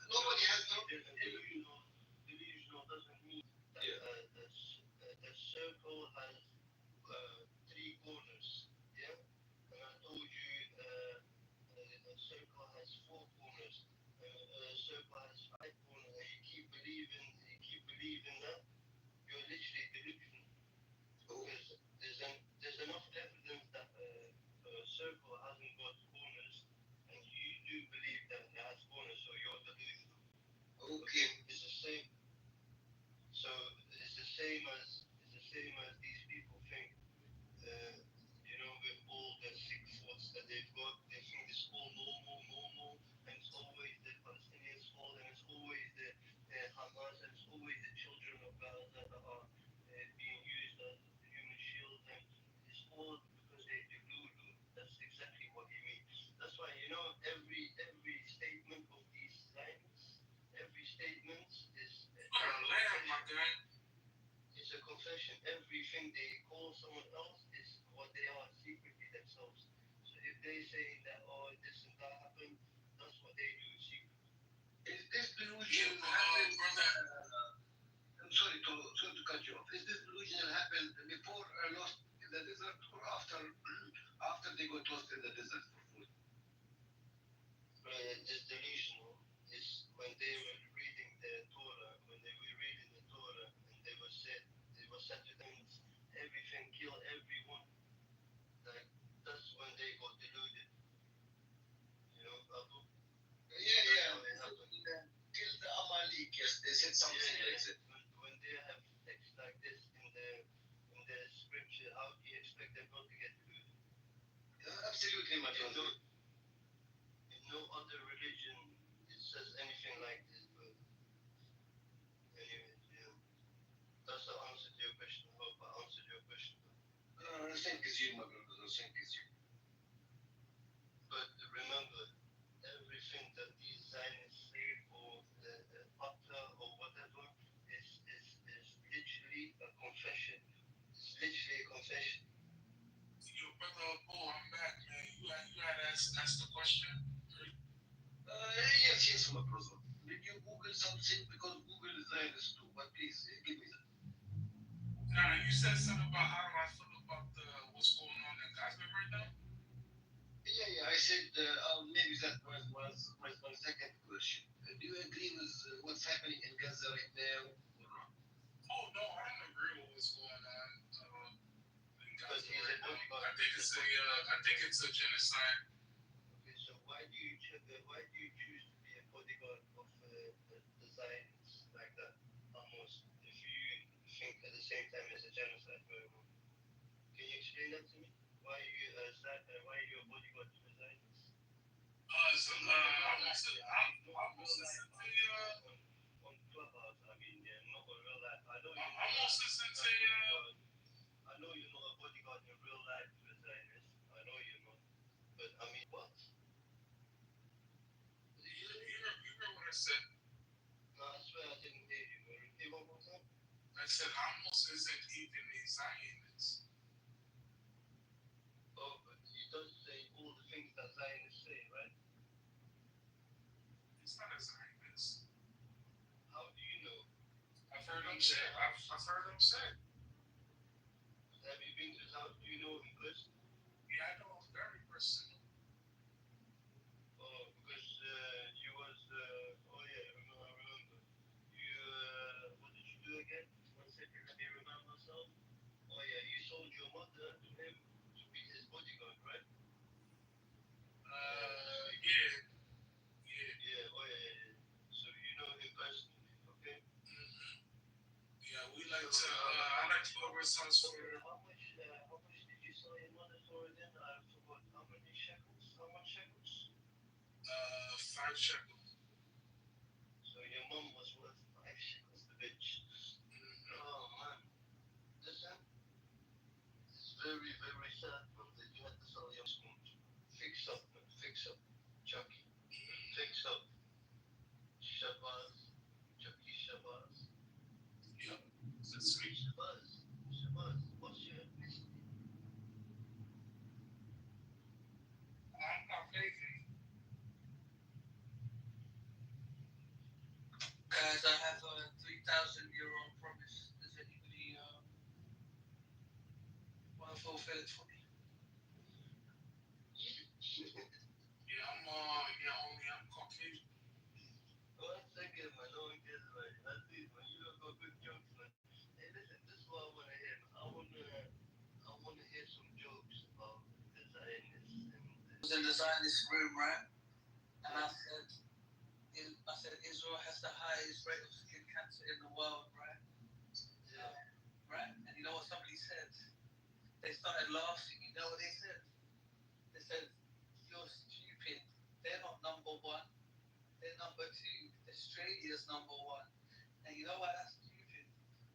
S8: nobody has no.
S3: Delusional doesn't mean that the circle has 3 corners.
S8: they say that this and that happened, that's what they do. See, is this delusion happened? I'm sorry to cut you off. Is this delusion happened before or lost in the desert or after after they got lost in the desert for food? This delusional is when they were reading the Torah, when they were reading the Torah, and they were said to them, everything, kill everyone. Like that's when they got deluded. You know, Abu? Kill the Amalek. Yes, they said something like that. When they have text like this in the scripture, how do you expect them not to get deluded? Absolutely, my brother. In no other religion it says anything like this, but anyways, yeah. That's the answer to your question. I hope I answered your question. Thank you, my brother. Thank you. But remember, everything that these Zionists say or utter or whatever is literally a confession. It's literally a confession.
S17: Yo, brother Paul, I'm back, man. You had asked the question?
S8: Yes, my brother. Did you Google something? Because Google is Zionist too, but please give me that.
S17: Nah, you said something about how do I feel about what's going on in Gaza right now?
S8: Yeah. I said maybe that was my second question. Do you agree with what's happening in Gaza right now or not?
S17: Oh no, I don't agree with what's going on in
S8: Because
S17: Gaza right now. I think it's a genocide.
S8: Okay, so why do you choose to be a bodyguard of the Zionists like that? Almost, if you think at the same time it's a genocide going on. Can you explain that to me? Why are you a bodyguard to the Zionists? On Clubhouse, I mean, yeah, not in real life. I know you're not a bodyguard in real life to the Zionists. I know you're not. But I mean, what?
S17: You heard what I said?
S8: No, I swear I didn't hear you. Repeat one more time.
S17: I said Amos isn't even a Zionist.
S8: Oh, but he does say all the things that Zionists say, right?
S17: He's not a Zionist.
S8: How do you know?
S17: I've heard him say.
S8: Have you been to his house? Do you know him personally?
S17: Yeah, I know him very personally.
S8: Oh, because you was. Oh yeah, I remember. You. What did you do again? One second, let me remind myself. Oh yeah, you sold your mother to him to be his bodyguard, right?
S17: Yeah.
S8: Oh yeah. So you know him personally, okay?
S17: Yeah, I like to go over his house for.
S8: How much did you sell your mother for again? I forgot. How many shekels? How much shekels?
S17: 5 shekels.
S8: So your mom was worth 5 shekels, the bitch. Oh man. Listen, it's very, very sad, man, that you had to sell your spoon. Fix up, man. Fix up. Chucky. Fix up. Shabazz. Chucky Shabazz.
S17: Yep. That's me.
S8: Shabazz. What's your ethnicity?
S17: I'm not faking.
S2: Guys, I have a 3,000 euro promise. Does anybody want to fulfill it for me?
S17: Yeah, I'm Caucasian.
S8: Oh, that's okay, man. No one cares about it. That's it, man. You got good jokes, man. Hey, listen, this is what I want to hear. I want to hear some jokes about the Zionists and.
S2: I was in the Zionist room, right? And I said Israel has the highest rate of skin cancer in the world, right?
S8: Yeah.
S2: Right? And you know what somebody said? They started laughing. You know what they said? They said, "You're stupid. They're not number one. They're number two. Australia's number one." And you know why that's stupid?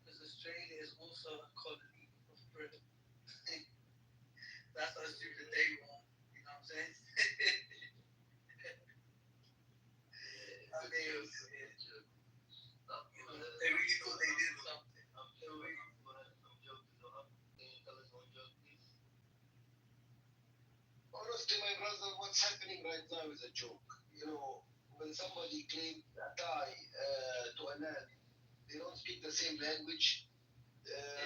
S2: Because Australia is also a colony of Britain. That's how stupid they were. You know what I'm saying? I mean, they really thought they did something.
S8: I'm sure we have some jokes. Can you tell us one joke, please? Oh no, honestly, my brother, what's happening right now is a joke. When somebody claims a tie to a land, they don't speak the same language.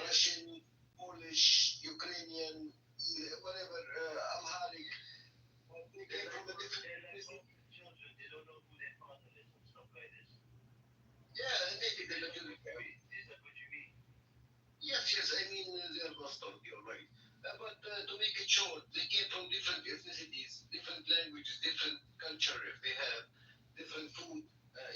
S8: Russian, Polish, Ukrainian, whatever, Amharic. They came from a different children. They don't know who their father is and stuff like this. Yeah, maybe they don't do it. Is that what you mean? Yes, I mean, they're bastard, you're right. But to make it short, they came from different ethnicities, different languages, different culture if they have, different food,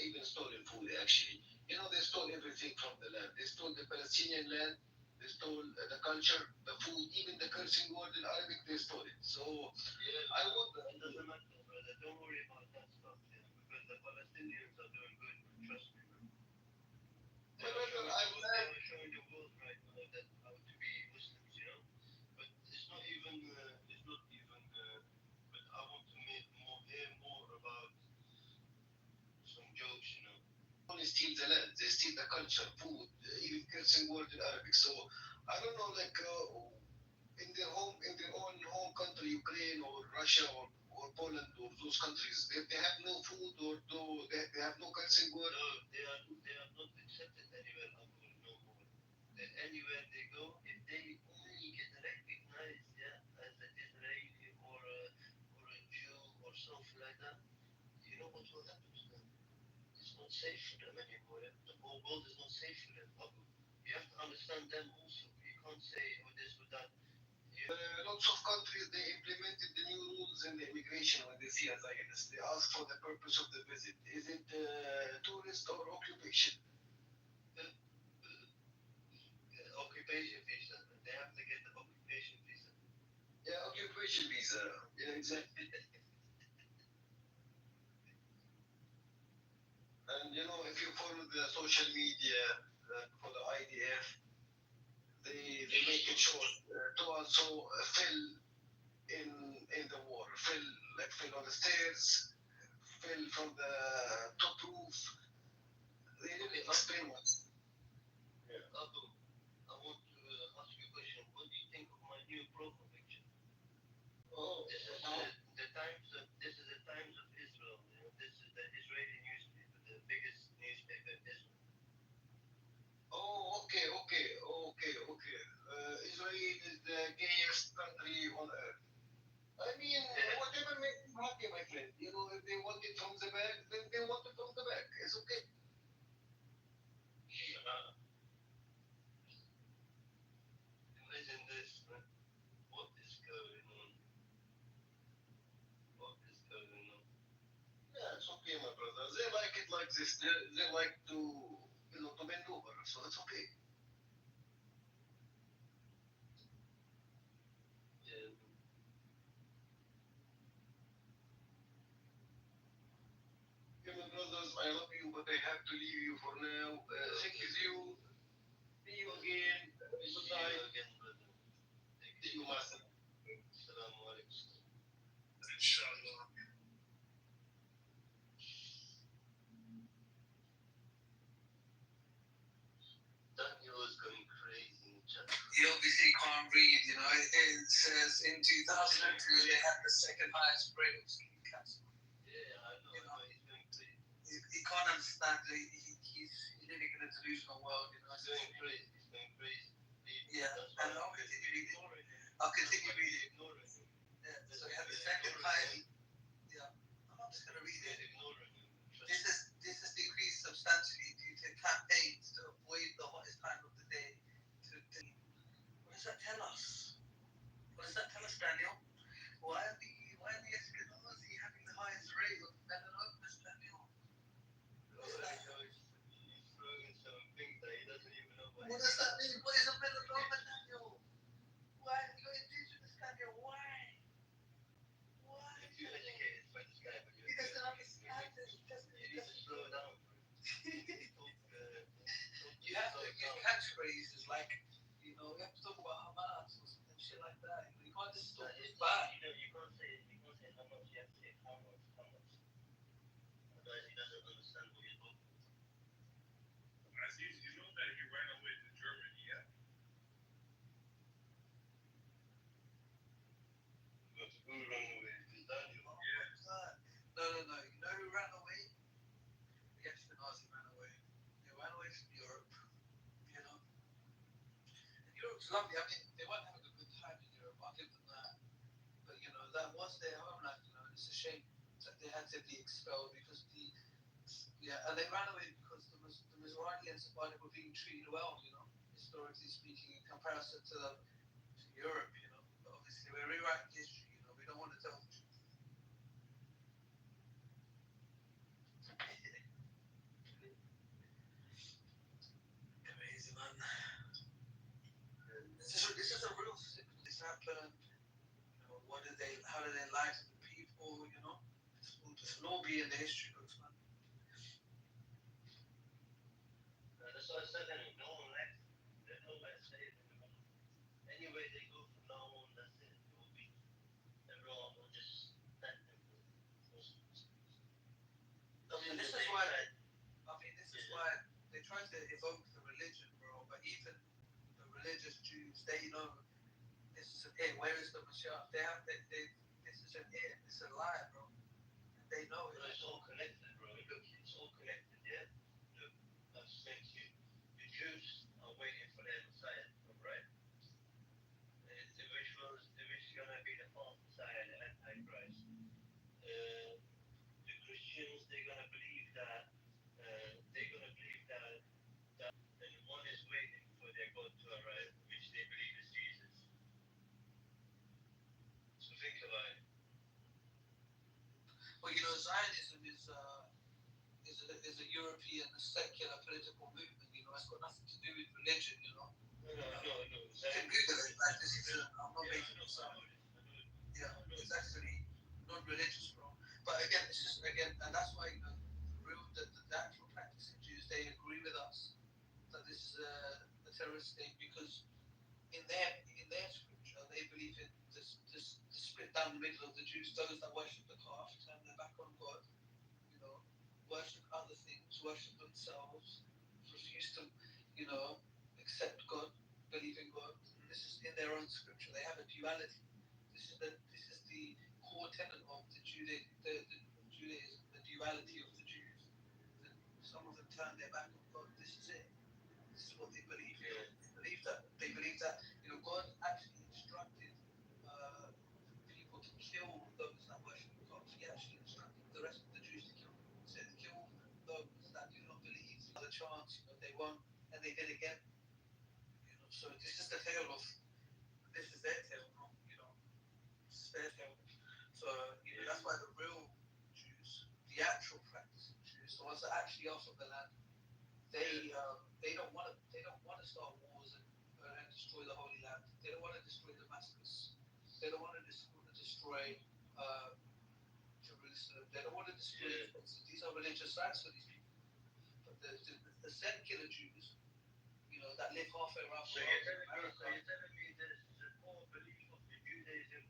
S8: even stolen food actually. They stole everything from the land. They stole the Palestinian land, they stole the culture, the food, even the cursing word in Arabic, they stole it. So I want. It doesn't matter, brother. Don't worry about that stuff, because the Palestinians are doing good. Trust me. My brother, I'm showing the world right now that how to be Muslims, but it's not even. But I want to hear more about some jokes. Only steal the land, they steal the culture, food, even cursing word in Arabic. So I don't know, like in their own home country, Ukraine or Russia or Poland or those countries, they have no food or they have no cursing word. No, they are not accepted anywhere no more. Anywhere they go, if they only get recognized as an Israeli or a Jew or something like that, you know what will happen to them? It's not safe for them anymore. The whole world is not safe for them, Abu. You have to understand them also. You can't say this or that. Lots of countries, they implemented the new rules in the immigration when they see a Zionist. They ask for the purpose of the visit. Is it tourist or occupation? Occupation visa. They have to get the occupation visa. Yeah, occupation visa. Yeah, exactly. And if you follow the social media for the IDF, they make it short to also fill in the war, fill on the stairs, fill from the top roof. They didn't explain much. Yeah. Abu, I want to ask you a question. What do you think of my new profile picture? Oh, this is the Times of Israel. This is the Israeli newspaper, the biggest newspaper in Israel. Oh, okay. Israel is the gayest country on earth. I mean, whatever makes you happy, my friend. If they want it from the back, then they want it from the back. It's okay. Imagine this, man. What is going on? What is going on? Yeah, it's okay, my brother. They like it like this. They like to bend over, so it's okay. Yeah. Okay, my brothers, I love you, but I have to leave you for now. Thank you. See you again. Good night. See you, Master. Assalamu alaikum. Inshallah. Daniel is going crazy in chat. He obviously can't read, It says in 2002 they had the second highest rate of skin cancer. Yeah, I know. He's going crazy. He can't understand. He's living in a delusional world, He's going crazy. Yeah, and I'll continue reading. Yeah, so we have the second highest. Yeah, I'm just going to read it. This has decreased substantially due to campaigns to avoid the hottest time of the day. What does that tell us? Daniel? Why are the Ashkenazi having the highest rate of melanomas, Daniel? He's throwing some things that he doesn't even know what does that mean? What is a melanoma, Daniel? Why? You're indigenous, Daniel. Why? You're too educated for this guy, but he doesn't understand it. You need to slow down. You have to use catchphrases like, we have to talk about Hamas or some shit like that. You can't just talk about. You can't say Hamas. You have to say Hamas. Otherwise, he doesn't understand what you're talking about.
S5: Aziz, you know that he ran away to Germany, yeah?
S8: But who ran away? was lovely. I mean, they weren't having a good time in Europe. I'll give them that. But that was their homeland. And it's a shame that they had to be expelled because and they ran away because the Mizrahi and Sephardic were being treated well. Historically speaking, in comparison to Europe. But obviously we're rewriting history. We don't want to tell the truth. Amazing, man. This is a real thing. This happened. How did they lie to the people? This will all be in the history books, man.
S3: That's why I said that no one left. There's no one stayed anymore. Anyway, they go from now on, that's it. It will be everyone will just let them go.
S8: This is why. This is why they try to evoke the religion, bro. But even the religious Jews, they know this is an it. Where is the Mashiach? This is an it. It's a lie, bro. And they know it.
S3: It's all connected, bro. Look, it's all connected, yeah? Look, I've said to you, the Jews are waiting for their Messiah, right? Which is gonna be the false Messiah, the Antichrist. The Christians, they're gonna believe that and one is waiting for their God to arrive, which they believe is Jesus. So think about it.
S8: Well, Zionism is a European secular political movement. It's got nothing to do with religion.
S3: No.
S8: You can Google it. Like this is I'm not making this up. Yeah, it's actually non-religious, bro. But again, and that's why the actual practicing Jews, they agree with us that this is a terrorist state because in their scripture they believe in this split down the middle of the Jews, those that worship the calf, turn their back on God, worship other things, worship themselves, refuse to, accept God, believe in God. And this is in their own scripture. They have a duality. This is the core tenet of the Judaism, the duality of the Jews. Some of them turn their back on God. This is it. This is what they believe. They believe that God actually instructed people to kill those that worship God. He actually instructed the rest of the Jews to kill them. He said, kill those that do not believe. Another chance, they won't, and they did again. So this is the tale of. This is their tale, this is their tale. So that's why the real Jews, the actual practicing Jews, the ones that actually are from the land, they don't want to start wars and destroy the Holy Land. They don't want to destroy Damascus. They don't want to destroy Jerusalem. They don't want to destroy these are religious sites for these people. But the secular Jews, that live halfway around the world.
S3: So you're telling me there's the core belief of the Judaism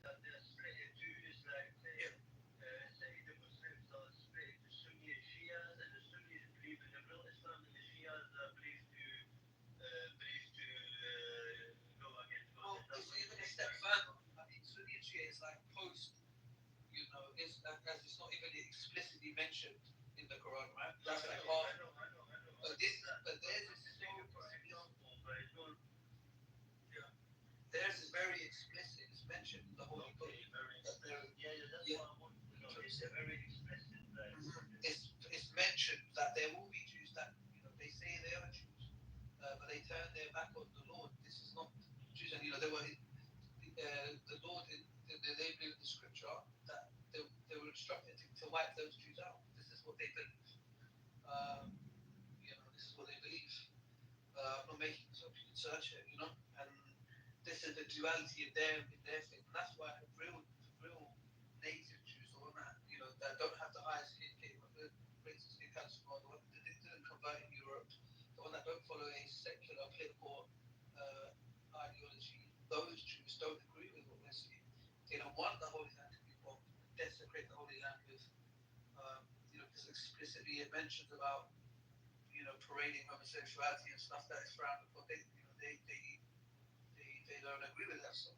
S3: that they're split into is like say the Muslims are split into Sunni and Shias, and the Sunnis believe in the real Islam, and the Shias believe to go against God.
S8: Well, it's even a step further. Sunni and Shia is like post. As it's not even explicitly mentioned in the Quran, right? That's like half.
S3: I know.
S8: But theirs is so theirs is very explicit. It's mentioned in the Holy Book.
S3: That's what I want to know. Is it very explicit?
S8: It's mentioned that there will be Jews that they say they are Jews, but they turn their back on the Lord. This is not Jews, and they were the Lord. They believe in the scripture that they were instructed to wipe those Jews out. This is what they believe. This is what they believe. I'm not making this up. You can search it, and this is the duality in their thing. And that's why real native Jews, the one that don't have the highest rates of skin cancer, the one that didn't convert in Europe, the one that don't follow a secular political ideology, those Jews don't agree with what we're seeing. They don't want the Holy Land to be bombed, desecrate the Holy Land with, because explicitly it mentions about, parading homosexuality and stuff that is frowned upon. They don't agree with that stuff.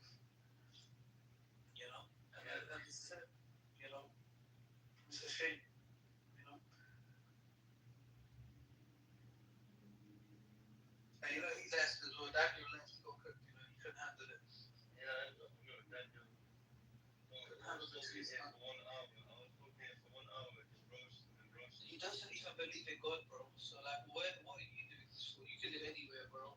S8: And this is it. It's a shame. And he left as well. Daniel left.
S2: He doesn't even believe in God, bro. So like, what are you doing this for? You can live anywhere, bro.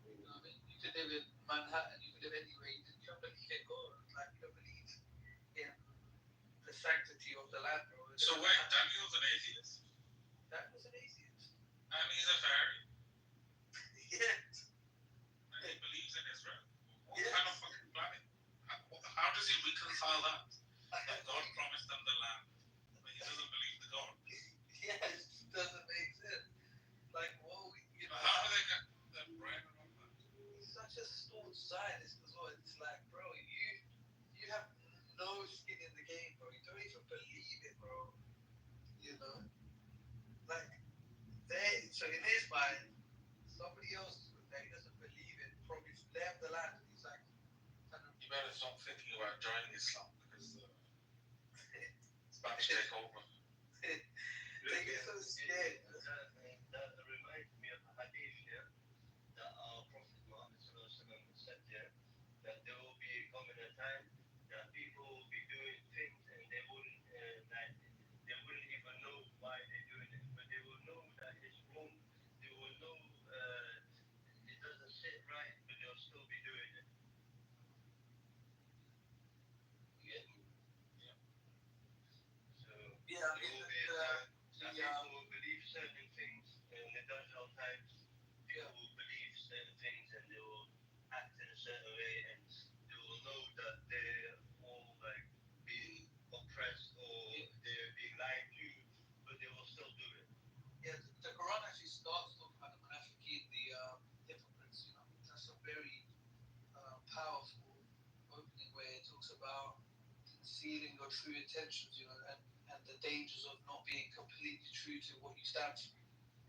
S2: You know what I mean? You could live in Manhattan. You could live anywhere. You don't believe in God. Like, you don't believe in the sanctity of the land, bro.
S14: So wait, Daniel's an atheist?
S2: Daniel's an atheist.
S14: And he's a fairy?
S2: Yes.
S14: And he believes in Israel? What kind of fucking planet? How does he reconcile that? That God promised them the land, but he doesn't believe the God.
S2: Yes, doesn't make sense. Like, whoa, you know.
S14: How do they get their brain and all that?
S2: He's such a staunch Zionist as well. It's like, bro, you have no skin in the game, bro. You don't even believe it, bro. You know, like so in his mind, somebody else that he doesn't believe in promised them the land. And he's like,
S14: you better stop thinking about joining Islam because it's about to take over.
S2: They get so scared.
S3: That reminds me of a hadith here that our Prophet Muhammad said there that there will be coming a time that people will be doing things and they wouldn't even know why they're doing it, but they will know that it's wrong. They will know it doesn't sit right, but they'll still be doing it. Yeah. So
S2: yeah, I mean,
S3: there will be a time that people will believe certain things, and in those times, people will believe certain things and they will act in a certain way, and they will know that they're all like being oppressed or they're being lied to, but they will still do it.
S2: Yeah, the Quran actually starts talking about the munafiqeen, the hypocrites. You know, that's a very powerful opening where it talks about concealing your true intentions. You know, and the dangers of not being completely true to what you stand for.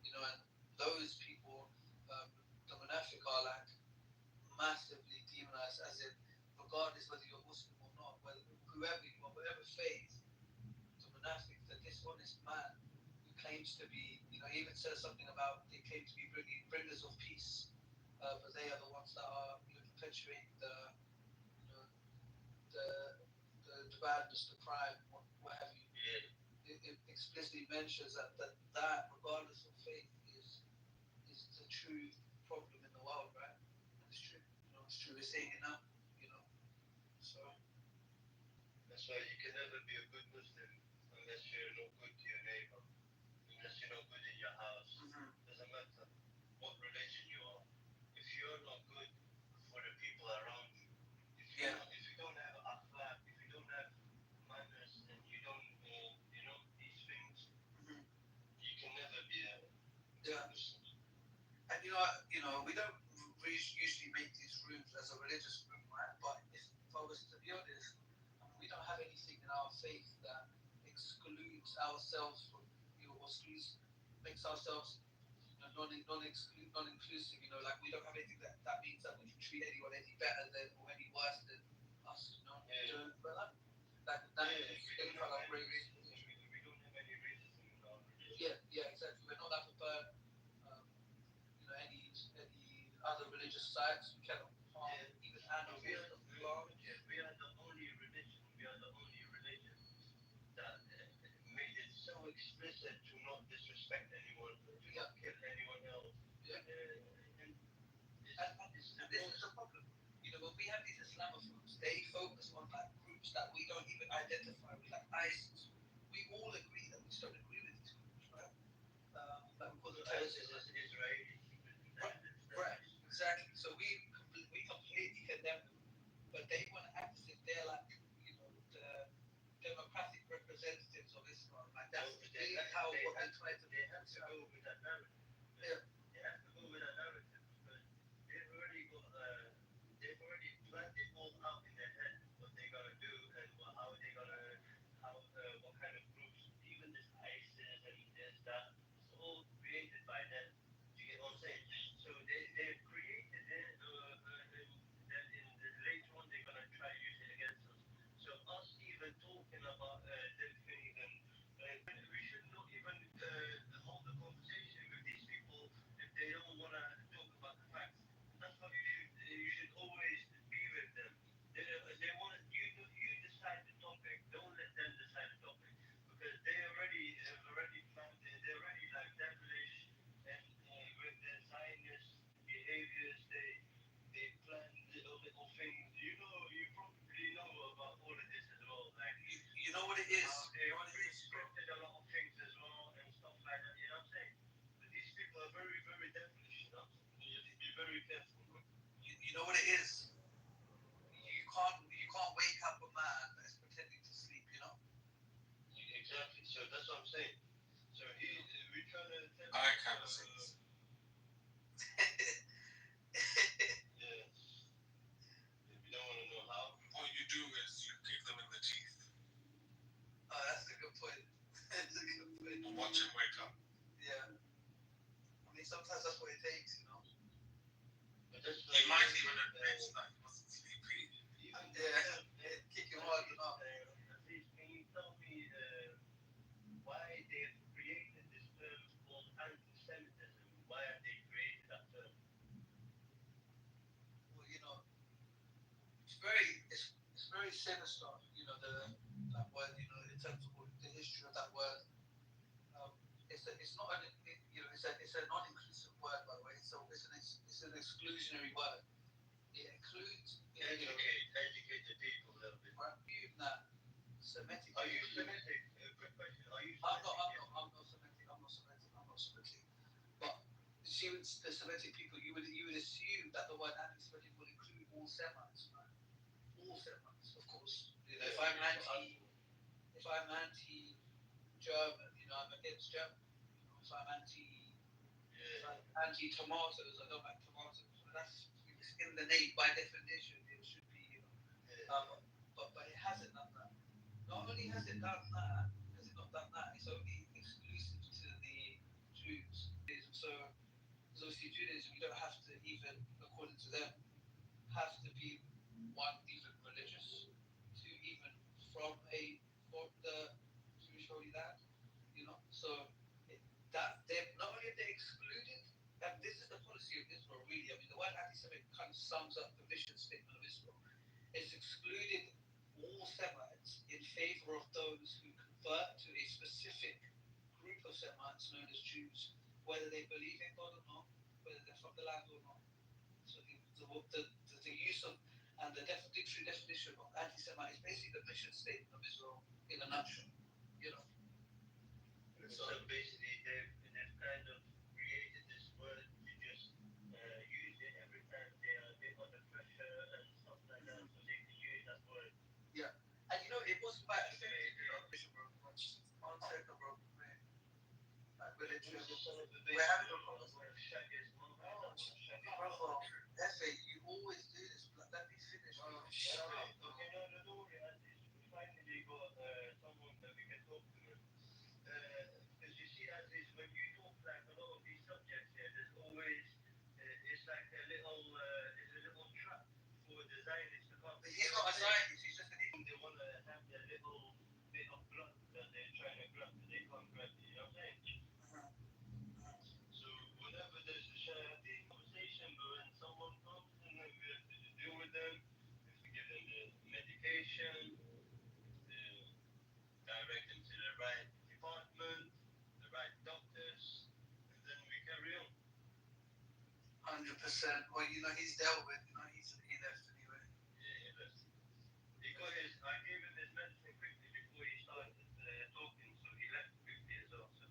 S2: You know, and those people, the munafiq are like massively demonized, as in regardless whether you're Muslim or not, whoever you are, whatever faith, the munafiq, the dishonest man who claims to be, you know, he even says something about they claim to be bringers of peace, but they are the ones that are, you know, perpetuating the, you know, the badness, the crime, what have you. It explicitly mentions that regardless of faith is the true problem in the world, right? And it's true. You know, it's true. We're seeing it now. You know, so
S3: that's why you can never be a good Muslim unless you're not good to your neighbor, unless you're not good in your house. Doesn't matter what religion you are. If you're not good for the people around you, if you don't have akhlaq, if you don't have manners, and you don't, you know, these things, you can never be a Muslim.
S2: And you know, we don't usually make these rooms as a religious room, right? But if I was to be honest, we don't have anything in our faith that excludes ourselves from, you know, makes ourselves, you know, non-inclusive. You know, like we don't have anything that means that we can treat anyone any better than or any worse than us. You know, but like that any kind of race.
S3: We don't have any racism in our religion.
S2: Yeah, exactly. We're not like a bird. You know, any other religious sites, we cannot harm even animals.
S3: We are the only religion. We are the only religion that made it so explicit to not disrespect anyone, to not kill anyone else. And
S2: this is the problem. You know, when we have these Islamophobes, they focus on like groups that we don't even identify with, like ISIS. We all agree that we don't agree with these groups, right? Like we call them terrorists.
S3: Israeli.
S2: Right, exactly. So we completely condemn them, but they want to act as if they're like, you know, the democratic representatives of Islam. Like that's what they try to.
S3: They have to go with that narrative.
S2: Yeah.
S3: They have to go with that narrative because they've already planned it all out in their head what they're gonna do and what kind of groups, even this ISIS and this that, it's all created by them. Do you get what I'm saying? So they've created it, then later on they're gonna try to use it against us. So us even talking about them things and we should not even hold a conversation with these people
S21: very sinister. That word. In terms of the history of that word. It's not it's a non-inclusive word, by the way. So it's an exclusionary word. It includes
S3: educate the people a little bit.
S21: Right? That Semitic.
S3: Are you Semitic? Quick question. Are you
S21: I'm
S3: Semitic?
S21: not Semitic. I'm not Semitic. But see, with the Semitic people, you would assume that the word anti-Semitic would include all Semites, right? All Semites, of course. If I'm anti-German, I'm against German. If I'm anti-tomatoes, I don't like tomatoes. That's in the name by definition. It should be, but it hasn't done that. Not only has it not done that, it's only exclusive to the Jews. So obviously Judaism, you don't have to even, according to them, have to be one even religious to even from the Jewish Holy Land. So that they not only are they excluded, and this is the policy of Israel really. I mean, the word anti-Semitic kind of sums up the mission statement of Israel. It's excluded all Semites in favor of those who convert to a specific group of Semites known as Jews, whether they believe in God or not, whether they're from the land or not. So the use of and the dictionary definition of anti-Semite is basically the mission statement of Israel in a nutshell.
S3: So basically, they've kind of created this word to just use it every time they are a bit under pressure and stuff like that, so they can use that word.
S21: Yeah, and it was quite effective. One second, bro. We're having a conversation. Efe, you always do this. Let me finish.
S3: Okay, no, don't worry. We finally got someone that we can talk to. Because you see, as is when you talk like a lot of these subjects here, there's always it's like a little trap for the Zionists to come.
S21: He's not a Zionist. He's just an idiot.
S3: They want to have their little bit of blood that they're trying to grab, but they can't grab it. You know what I'm saying? So whenever there's a shayateen conversation, but when someone comes and then we have to deal with them, we have to give them the medication, direct them to the right department, the right doctors, and then we carry on.
S21: 100%. Well, he's dealt with. He left anyway.
S3: Yeah, he left. I gave him his medicine quickly before he started talking, so he left quickly as well. So.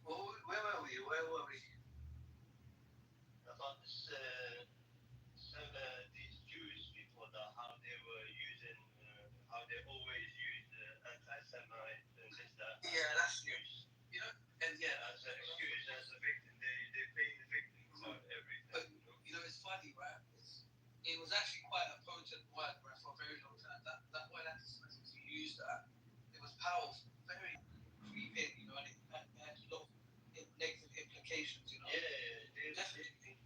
S21: Well, where were we?
S3: About this, these Jewish people, how they were using, how they always use anti-Semite and this, that.
S21: Yeah, that's news. And
S3: as an excuse, as a victim, they blame the victim for everything.
S21: But it's funny, right? It was actually quite a potent word, right, for a very long time. That word anti-Semitic, you used that. It was powerful, very creeping, and it had a lot of negative implications,
S3: Yeah, they definitely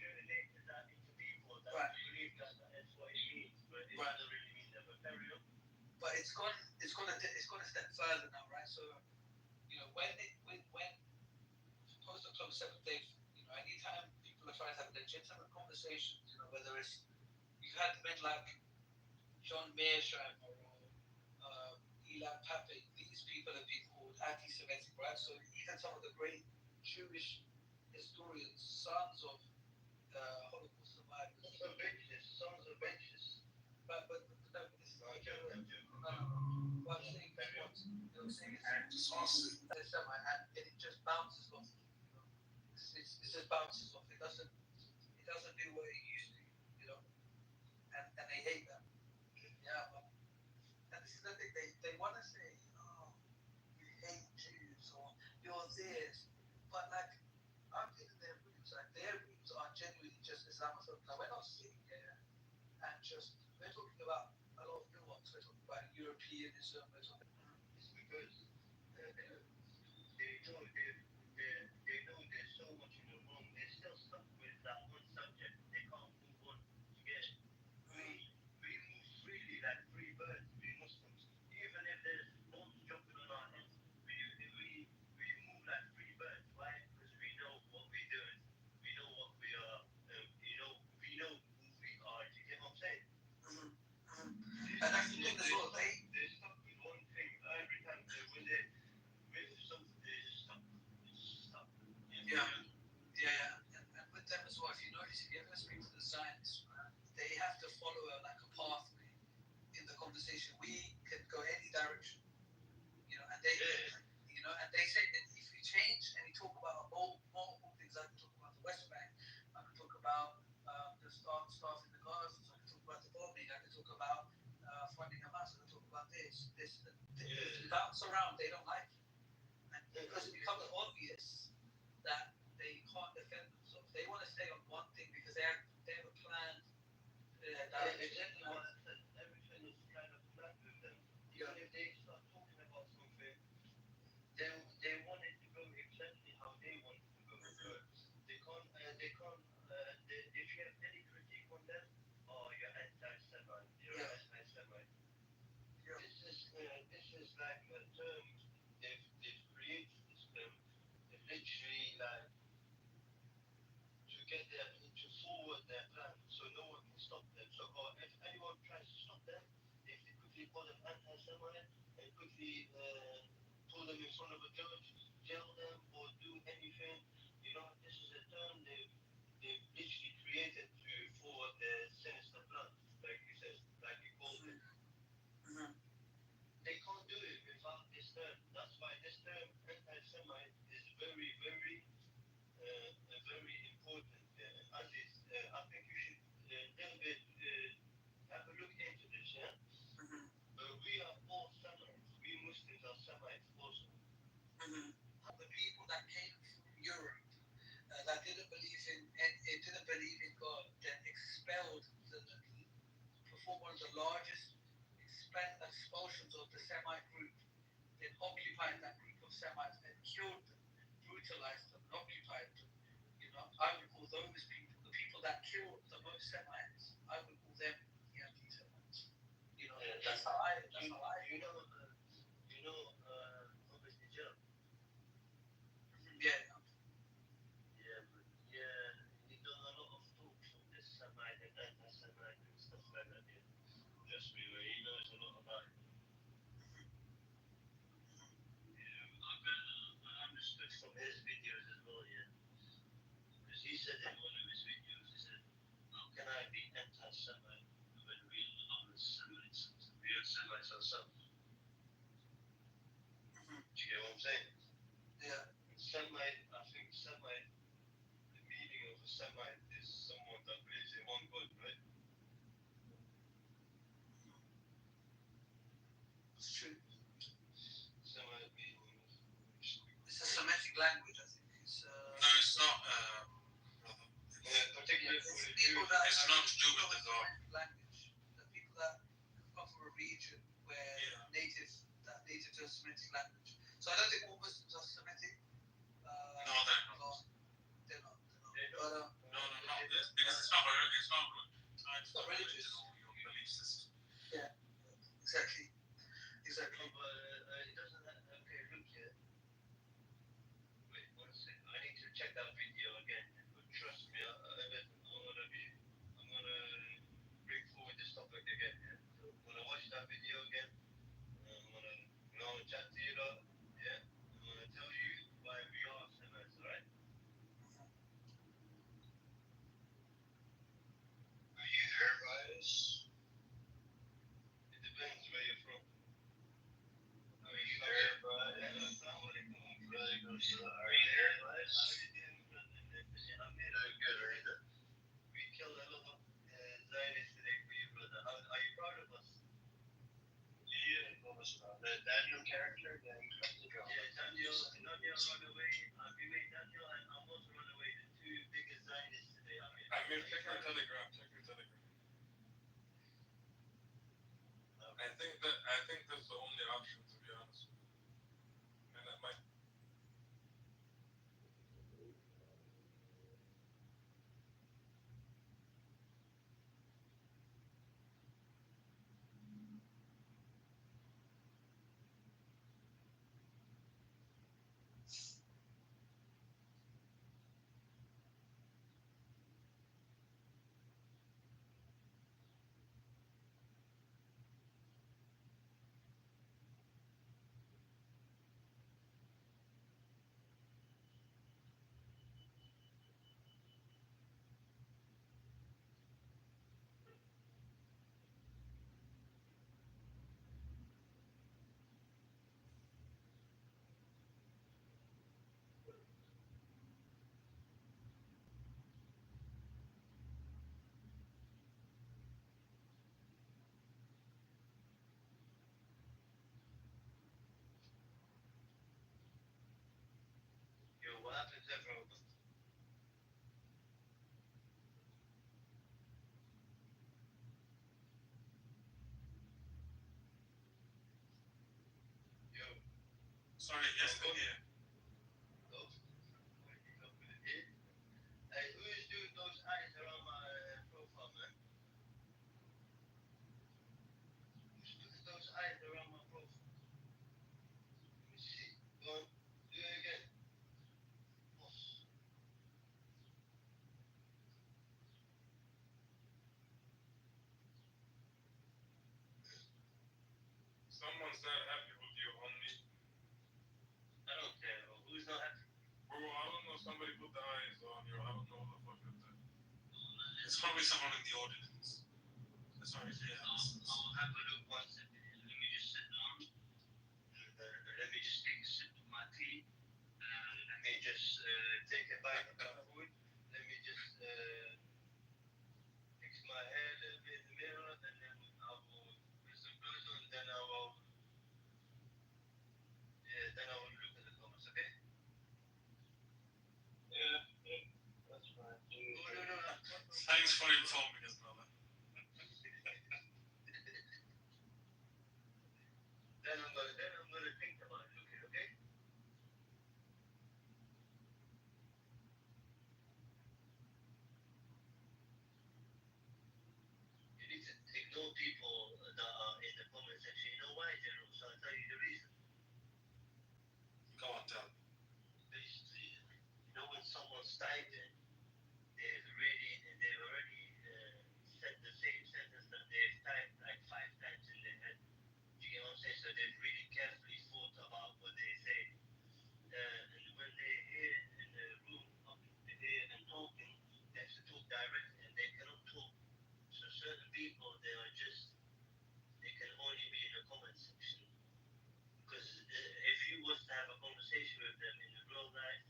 S3: related that into people that believe that that's what it means, but it doesn't really mean that. But carry on.
S21: But it's gone a step further now, right? So, when post-October 7th, anytime people are trying to have legitimate conversations, whether it's you've had men like John Mearsheimer or Eli Pape, these people have been called anti-Semitic, right? So even some of the great Jewish historians, sons of Holocaust survivors.
S3: Sons of bitches.
S21: But no, this is
S3: I'm joking.
S21: What I'm saying is anti-Semite, and it just bounces off. It just bounces off. It doesn't do what it used to, and they hate that. Yeah, and this is the thing, they want to say, you hate Jews, or you're this, but I'm in their roots, their roots are genuinely just Islamophobic. We're not sitting here and we're talking about a lot of nuance, we're talking about Europeanism,
S3: it's because they know there's so much in the wrong, they're still stuck with that one subject, they can't move on together. We move freely like free birds, we Muslims. Even if there's bombs jumping on our heads, we move like free birds. Why? Because we know what we're doing. We know what we are. We know who we are. Do you get what I'm saying?
S21: conversation. We can go any direction, and they say that if we change and we talk about multiple things, I can talk about the West Bank, I can talk about the staff in the Gaza, I can talk about the bombing, I can talk about funding Hamas, I can talk about this. Bounce around, they don't like it. And because it becomes obvious that they can't defend themselves. They want to stay on one thing because they have a plan.
S3: Exactly what I said. Everything is kind of flat with them. Even if they start talking about something, they want it to go exactly how they want it to go. If you have any critique on them, you're anti-Semite, anti-Semite. This is like a term they've created. This term, literally like to get them to forward their plan, so no one can stop them. So, if anyone tries to stop them, they quickly call them anti-Semite and quickly pull them in front of a judge, jail them, or do anything. This is a term they've literally created to forward their sinister plan, like you said, like you called it.
S21: Mm-hmm.
S3: They can't do it without this term. That's why this term, anti-Semite, is very, very, very important. Aziz, I think you should little bit have a look into this, yeah?
S21: Mm-hmm.
S3: We are all Semites. We Muslims are Semites also.
S21: Mm-hmm. The people that came from Europe that didn't believe in God, that expelled performed one of the largest expulsions of the Semite group, then occupied that group of Semites and killed them, brutalized them, and occupied them. I would call those people, the people that killed the most Semites, I would call them the anti-Semites. That's how I.
S3: Obviously, Joe.
S21: Yeah.
S3: Yeah, but he does a lot of talks on this Semite and anti-Semite and stuff like that. Yeah. Trust me, he knows a lot about it. I understood from his videos as well, yeah. Because he said in one of his videos, he said, how can I be anti-Semite when we are Semites? We are Semites ourselves. Do you get what I'm saying?
S21: Yeah.
S3: Semite, I think Semite, the meaning of a Semite is someone that believes in one God, right?
S21: It's true.
S3: Semite meaning
S21: it's a Semitic language, I think.
S14: No, it's not.
S3: Particularly for the
S21: people
S3: Jews.
S21: that
S14: It's not to do with the God.
S21: language. The people that come from a region where native to a Semitic language. So I don't think all Muslims are Semitic.
S14: No, they're not.
S21: They're not.
S14: No. Because it's not tied to the religion or your belief system.
S21: Yeah. Exactly.
S3: No, but it doesn't have. Okay, look here. Wait, one second. I need to check that video again. But trust me, I'm gonna bring forward this topic again. Yeah? So when I watch that video again, I'm gonna chat to you lot. Yeah, I'm gonna tell you why we are Semites, alright? Are you there, guys? It depends where you're from. Are you there, guys? Are you there, guys? I'm good, are you there? We killed a lot of Zionists today for you, brother. Are you proud of us? Yeah, of course. The Daniel character, yeah, Daniel run away. We made Daniel and Amos run away, the two biggest Zionists today.
S5: Check your Telegram. I think that's the only option, to be honest with you. And that might.
S17: Sorry, yes, go here.
S3: Hey, who is doing those eyes around my profile, man? Who's doing those eyes around my profile? Let me see. Go on, do it again.
S5: Someone's not happy with you, homie.
S3: I don't care. Who's not happy?
S5: Bro, I don't know. Somebody put the eyes on you. I don't know what the fuck is that.
S17: It's probably someone in the audience. Sorry, yeah.
S3: I'll have a look one second. Let me just sit down. Let me just take a sip of my tea. Let me just take a bite of my food. Let me just fix my hair a little bit in the mirror, and then I will put some clothes on. Then I will look at the comments. Okay? Yeah, that's fine. No.
S17: Thanks for informing us, brother.
S3: Then I'm gonna think about it. Okay? You need to ignore people that are in the comment section. You know why, General? So I'll tell you the reason.
S17: Go on, tell me.
S3: Basically, you know when someone's typing, they've already said the same sentence that they've typed like 5 times in their head. Do you get what I'm saying? So they've really carefully thought about what they say. And when they're here in the room, up here and talking, they have to talk directly and they cannot talk. So certain people, they can only be in the comment section. Because if you was to have a conversation with them in the real life,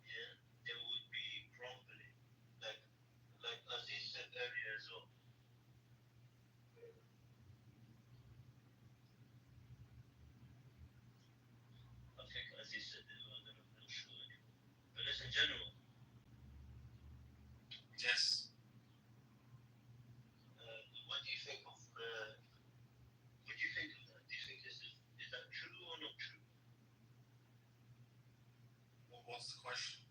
S3: yeah, they would be grumbling. Like Aziz said earlier as well. I think Aziz said it was not sure anymore. But listen, General.
S17: Yes.
S3: What do you think of that? Do you think is that true or not true?
S17: What's the question?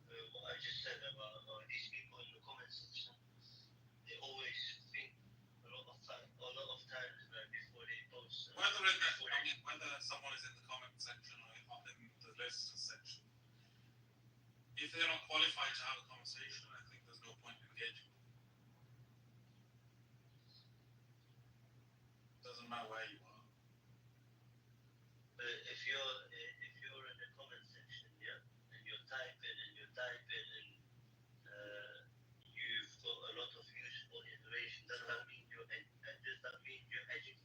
S3: What I just said about these people in the comment section, they always think a lot of times like before they post.
S17: Whether someone is in the comment section or in the list section, if they're not qualified to have a conversation, I think there's no point in engaging. Doesn't matter where you are.
S3: If you're in the comment section, yeah, and you're typing and you've got a lot of useful information, does that mean you're educated?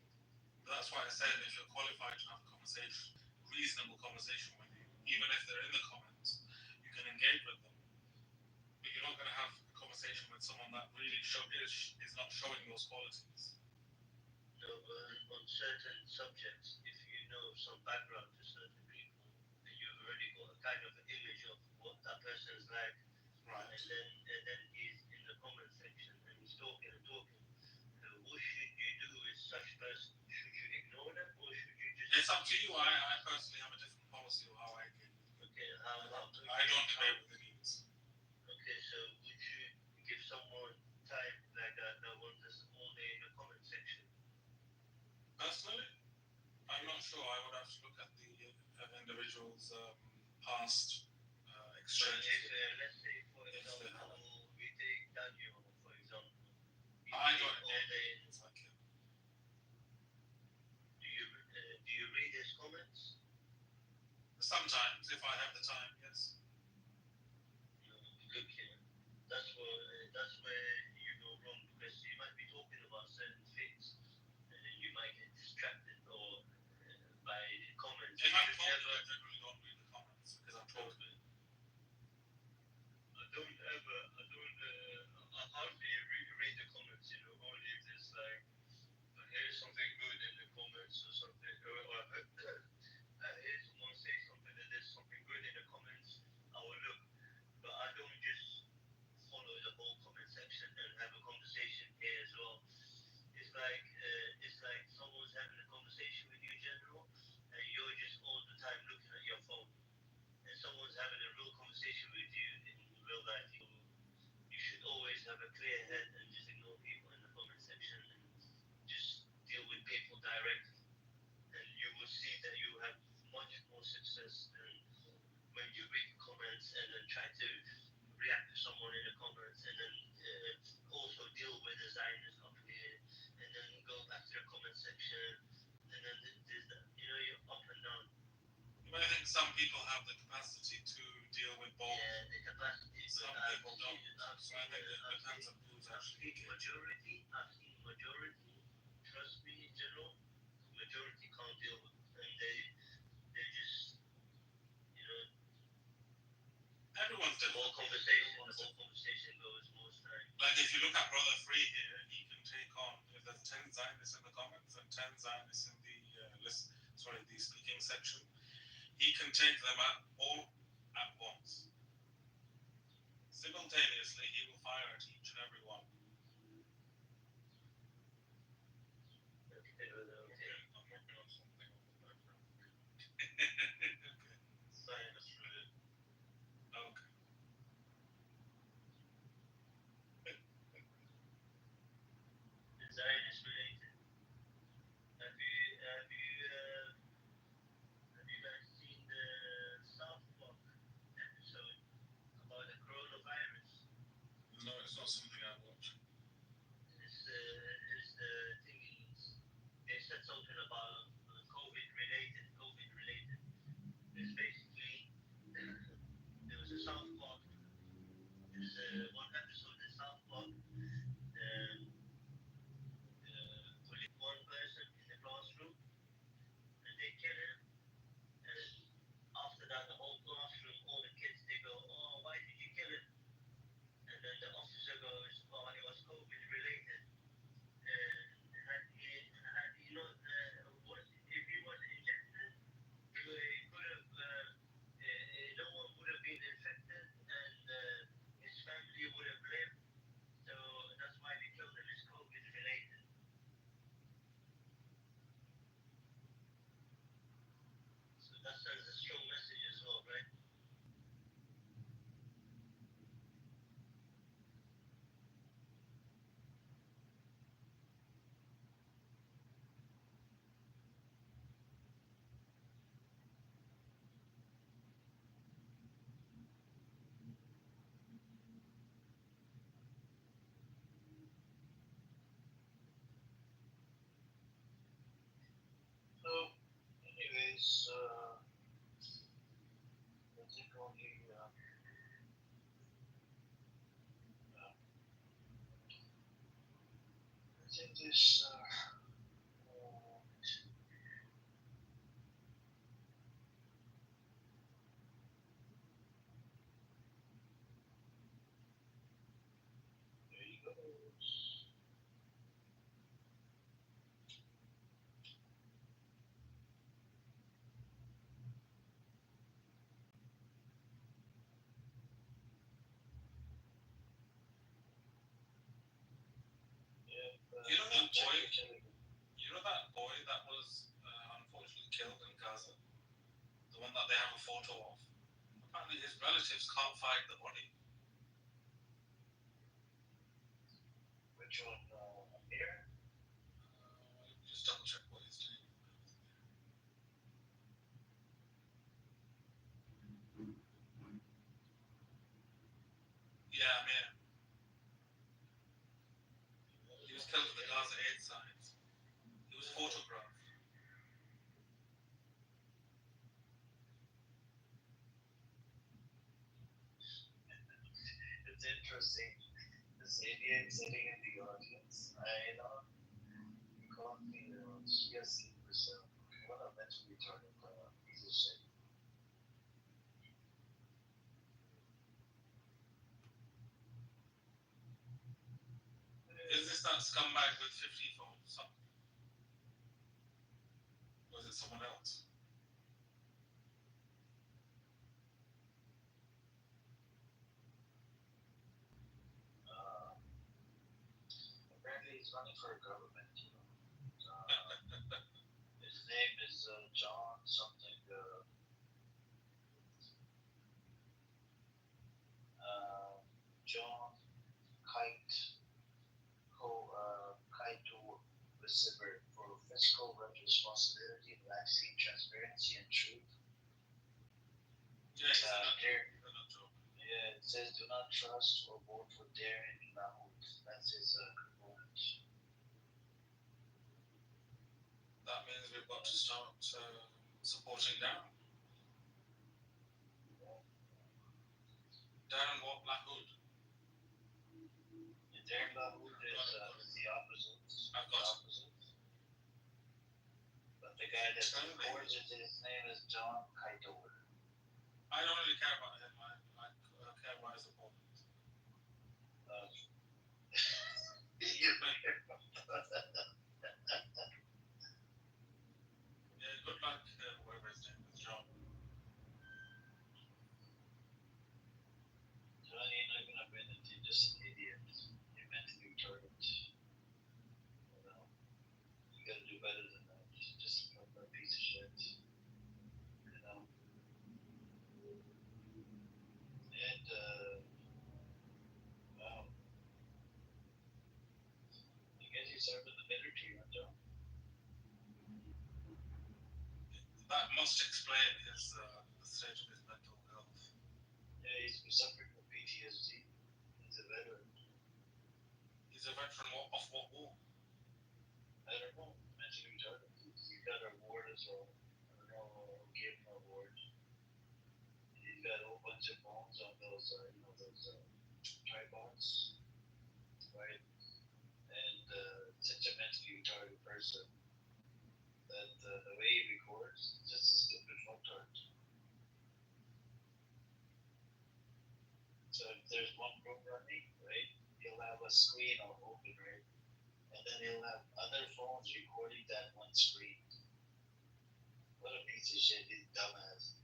S17: That's why I said if you're qualified to have a conversation, reasonable conversation with you, even if they're in the comments, you can engage with them. But you're not going to have a conversation with someone that really is not showing those qualities.
S3: No, on certain subjects, if you know some background to certain people, then you've already got a kind of image of what that person is like.
S17: Right.
S3: And then he's in the comment section and he's talking and talking. What should you do with such person? Should you ignore them or should you just?
S17: It's up to you. I personally have a different policy of how I engage.
S3: Okay, how
S17: I don't debate with the news.
S3: Okay, so would you give someone time like that wants us all day in the comment section?
S17: Personally, I'm not sure. I would have to look at the individual's past exchanges.
S3: Let's say, for example, we take Daniel, for example.
S17: I don't engage with like him.
S3: Do you read his comments?
S17: Sometimes, if I have the time, yes.
S3: Look here, that's where you go wrong because you might be talking about certain things and then you might get distracted or by the comments.
S17: If I'm talking, I generally don't read the comments because I'm talking.
S3: I hardly read the comments, only if there's like, here's something good in the comments or something, or here's someone say something that there's something good in the comments, I will look. But I don't just follow the whole comment section and have a conversation here as well. It's like someone's having a conversation with you, General, and you're just all the a clear head and just ignore people in the comment section and just deal with people directly. And you will see that you have much more success than when you read comments and then try to react to someone in the comments and then also deal with the Zionists up here and then go back to the comment section and then there's that, you're up and down.
S17: But I think some people have the capacity to deal with both.
S3: Yeah, the capacity.
S17: Some people don't. So I think it depends on who's actually engaged.
S3: I've seen majority, trust me, in general, majority can't deal with it. And they just,
S17: Everyone's
S3: the whole conversation goes most time.
S17: Like if you look at Brother Free here, he can take on, if there's 10 Zionists in the comments and 10 Zionists in the speaking section, he can take them all at once. Simultaneously, he will fire at each and every one.
S3: Okay,
S17: I'm working on something on the background.
S3: Zionist related.
S17: Okay.
S3: Zionist related. Have you guys seen the South Park episode about the coronavirus?
S17: No, it's not something I watch.
S3: It's the thingy. They said something about COVID related. It's basically there was a South Park. There's one episode in South Park. Put one person in the classroom and they kill him. And after that, the whole classroom, all the kids, they go, "Oh, why did you kill him?" And then the officer goes, "Oh, it was COVID related." Had he not, if he was injected, he could have, no one would have been infected, and his family would have lived. So that's why they killed him. It's COVID related. So that sends a strong message as well, right?
S13: So, anyways, I think only I think this there you go.
S17: You know that boy? You know that boy that was unfortunately killed in Gaza? The one that they have a photo of? Apparently his relatives can't find the body.
S13: Which one? Here?
S17: Let me just double check what his name is. Yeah, I'm here. He was killed at the Gaza aid sites. He was photographed.
S13: It's interesting. This Indian sitting in the audience, you can't be she has seen herself. What a mentally retarded musician.
S17: Is this that scumbag with 50 phones? Or is it someone else?
S13: Apparently he's running for government. His name is John something. John Kaito receiver for fiscal responsibility, vaccine transparency, and truth.
S17: Yeah, he's
S13: Yeah, it says do not trust or vote for Darren Lahoud. That's his component.
S17: That means we've got to start supporting Darren. Darren what? Blackwood.
S13: Darren Lahoud is the opposite.
S17: I've got
S13: opposite. But the guy that supports it, his name is John Kitover.
S17: I don't really care about him. I care about his opponent. Yeah, good luck, whoever his name is, John.
S13: John, you're not gonna win it. You're just an idiot. You're mentally retarded. You know, you gotta do better than that. Just a piece of shit. You know. And wow. I guess he served in the military, huh, John?
S17: That must explain his the state of his mental health.
S13: Yeah, he's suffering from PTSD. He's a veteran.
S17: He's a veteran of what war?
S13: I don't know. Mentally retarded. He got an award as well. I don't know who gave him an award. He's got a whole bunch of bones on those, those tripods, right? And such a mentally retarded person that the way he records is just a stupid fucktard. So if there's one room running, right, he'll have a screen all open, right? And then he'll have other phones recording that one screen. What a piece of shit, he's dumbass.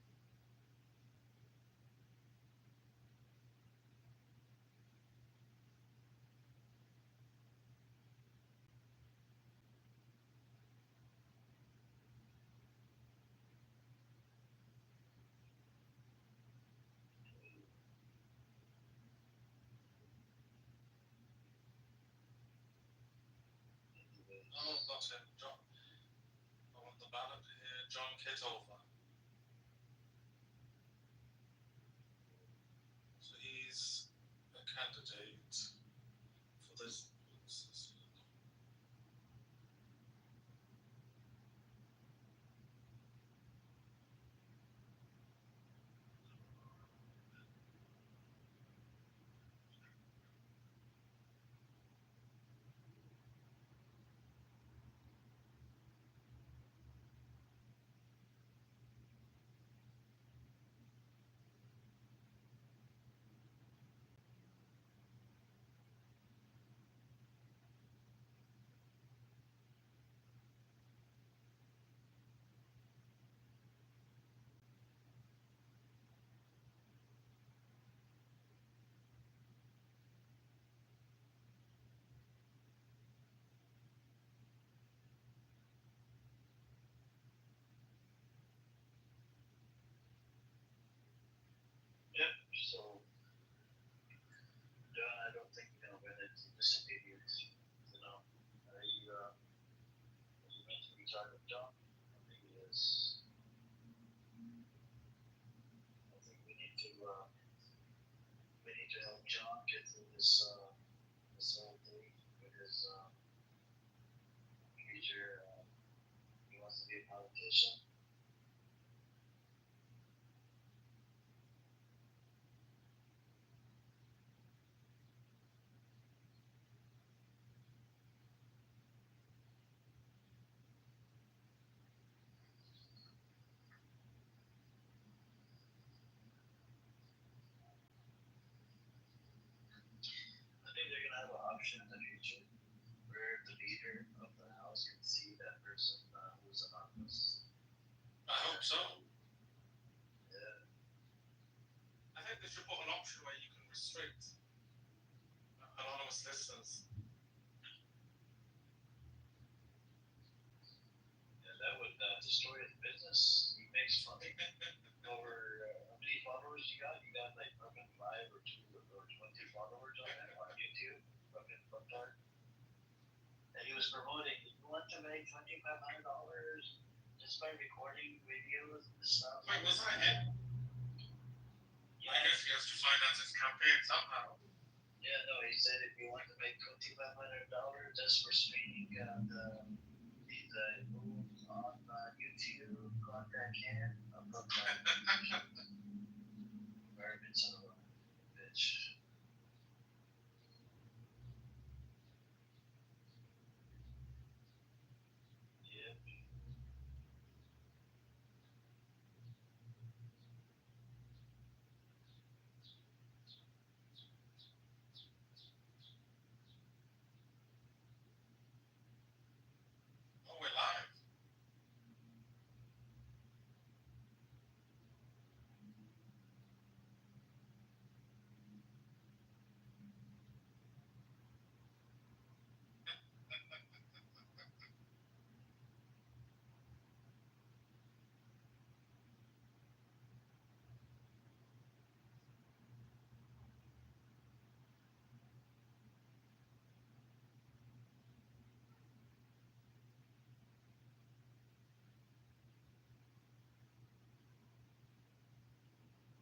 S17: Oh, got him. John. I want the ballot here. John Kitover. So he's a candidate for this.
S13: Yep, so John, I don't think you're gonna win it. You're just an idiot. You know, are you mentally retarded, John? I think he is. I think we need to help John get through this whole thing with his future. He wants to be a politician. I think they're gonna have an option in the future where the leader of the house can see that person who's anonymous.
S17: I hope so.
S13: Yeah.
S17: I think they should put an option where you can restrict anonymous listeners.
S13: Yeah, that would destroy his business. He makes money over how many followers you got? You got like 5 or 2 or 20 followers on YouTube. YouTube, fucking fucktard. And he was promoting, you want to make $2,500 just by recording videos and stuff.
S14: Wait, was that him?
S13: Yeah.
S14: I guess he has to finance his campaign somehow.
S13: Yeah, no, he said if you want to make $2,500 just for streaming these moves on YouTube, contact him. I'm not garbage son of a bitch. Yep.
S14: Oh, we're live.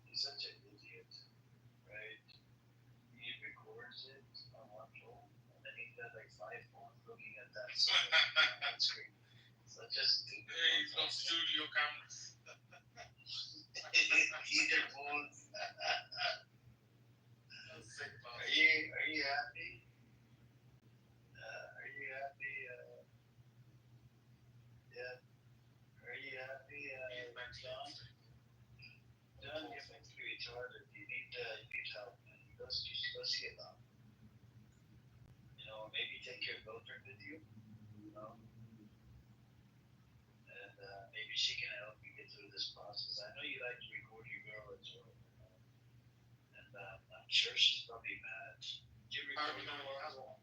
S13: He's such an idiot, right? He records it on one phone, and then he's got like 5 phones looking at that screen. Such a stupid.
S14: Hey, he's got studio cameras.
S13: Either phones. Are you happy? Are you happy? Yeah. Are you happy, John? John, you're mentally retarded. You need help, man. You go see a doctor. You know, maybe take your girlfriend with you. You know, and maybe she can help you get through this process. I know you like to record your girl as well, you know? And I'm sure she's probably mad. Did you record your girl as well?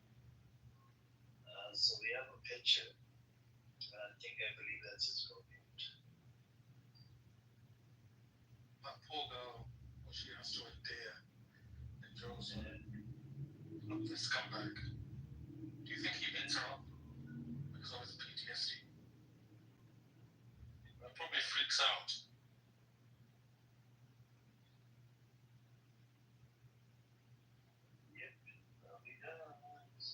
S13: So we have a picture. I believe that's his girlfriend.
S14: That poor girl, what she has to endure in Jerusalem. This comeback. Do you think he beats her up because of his PTSD? He probably freaks out.
S13: Yep, probably does.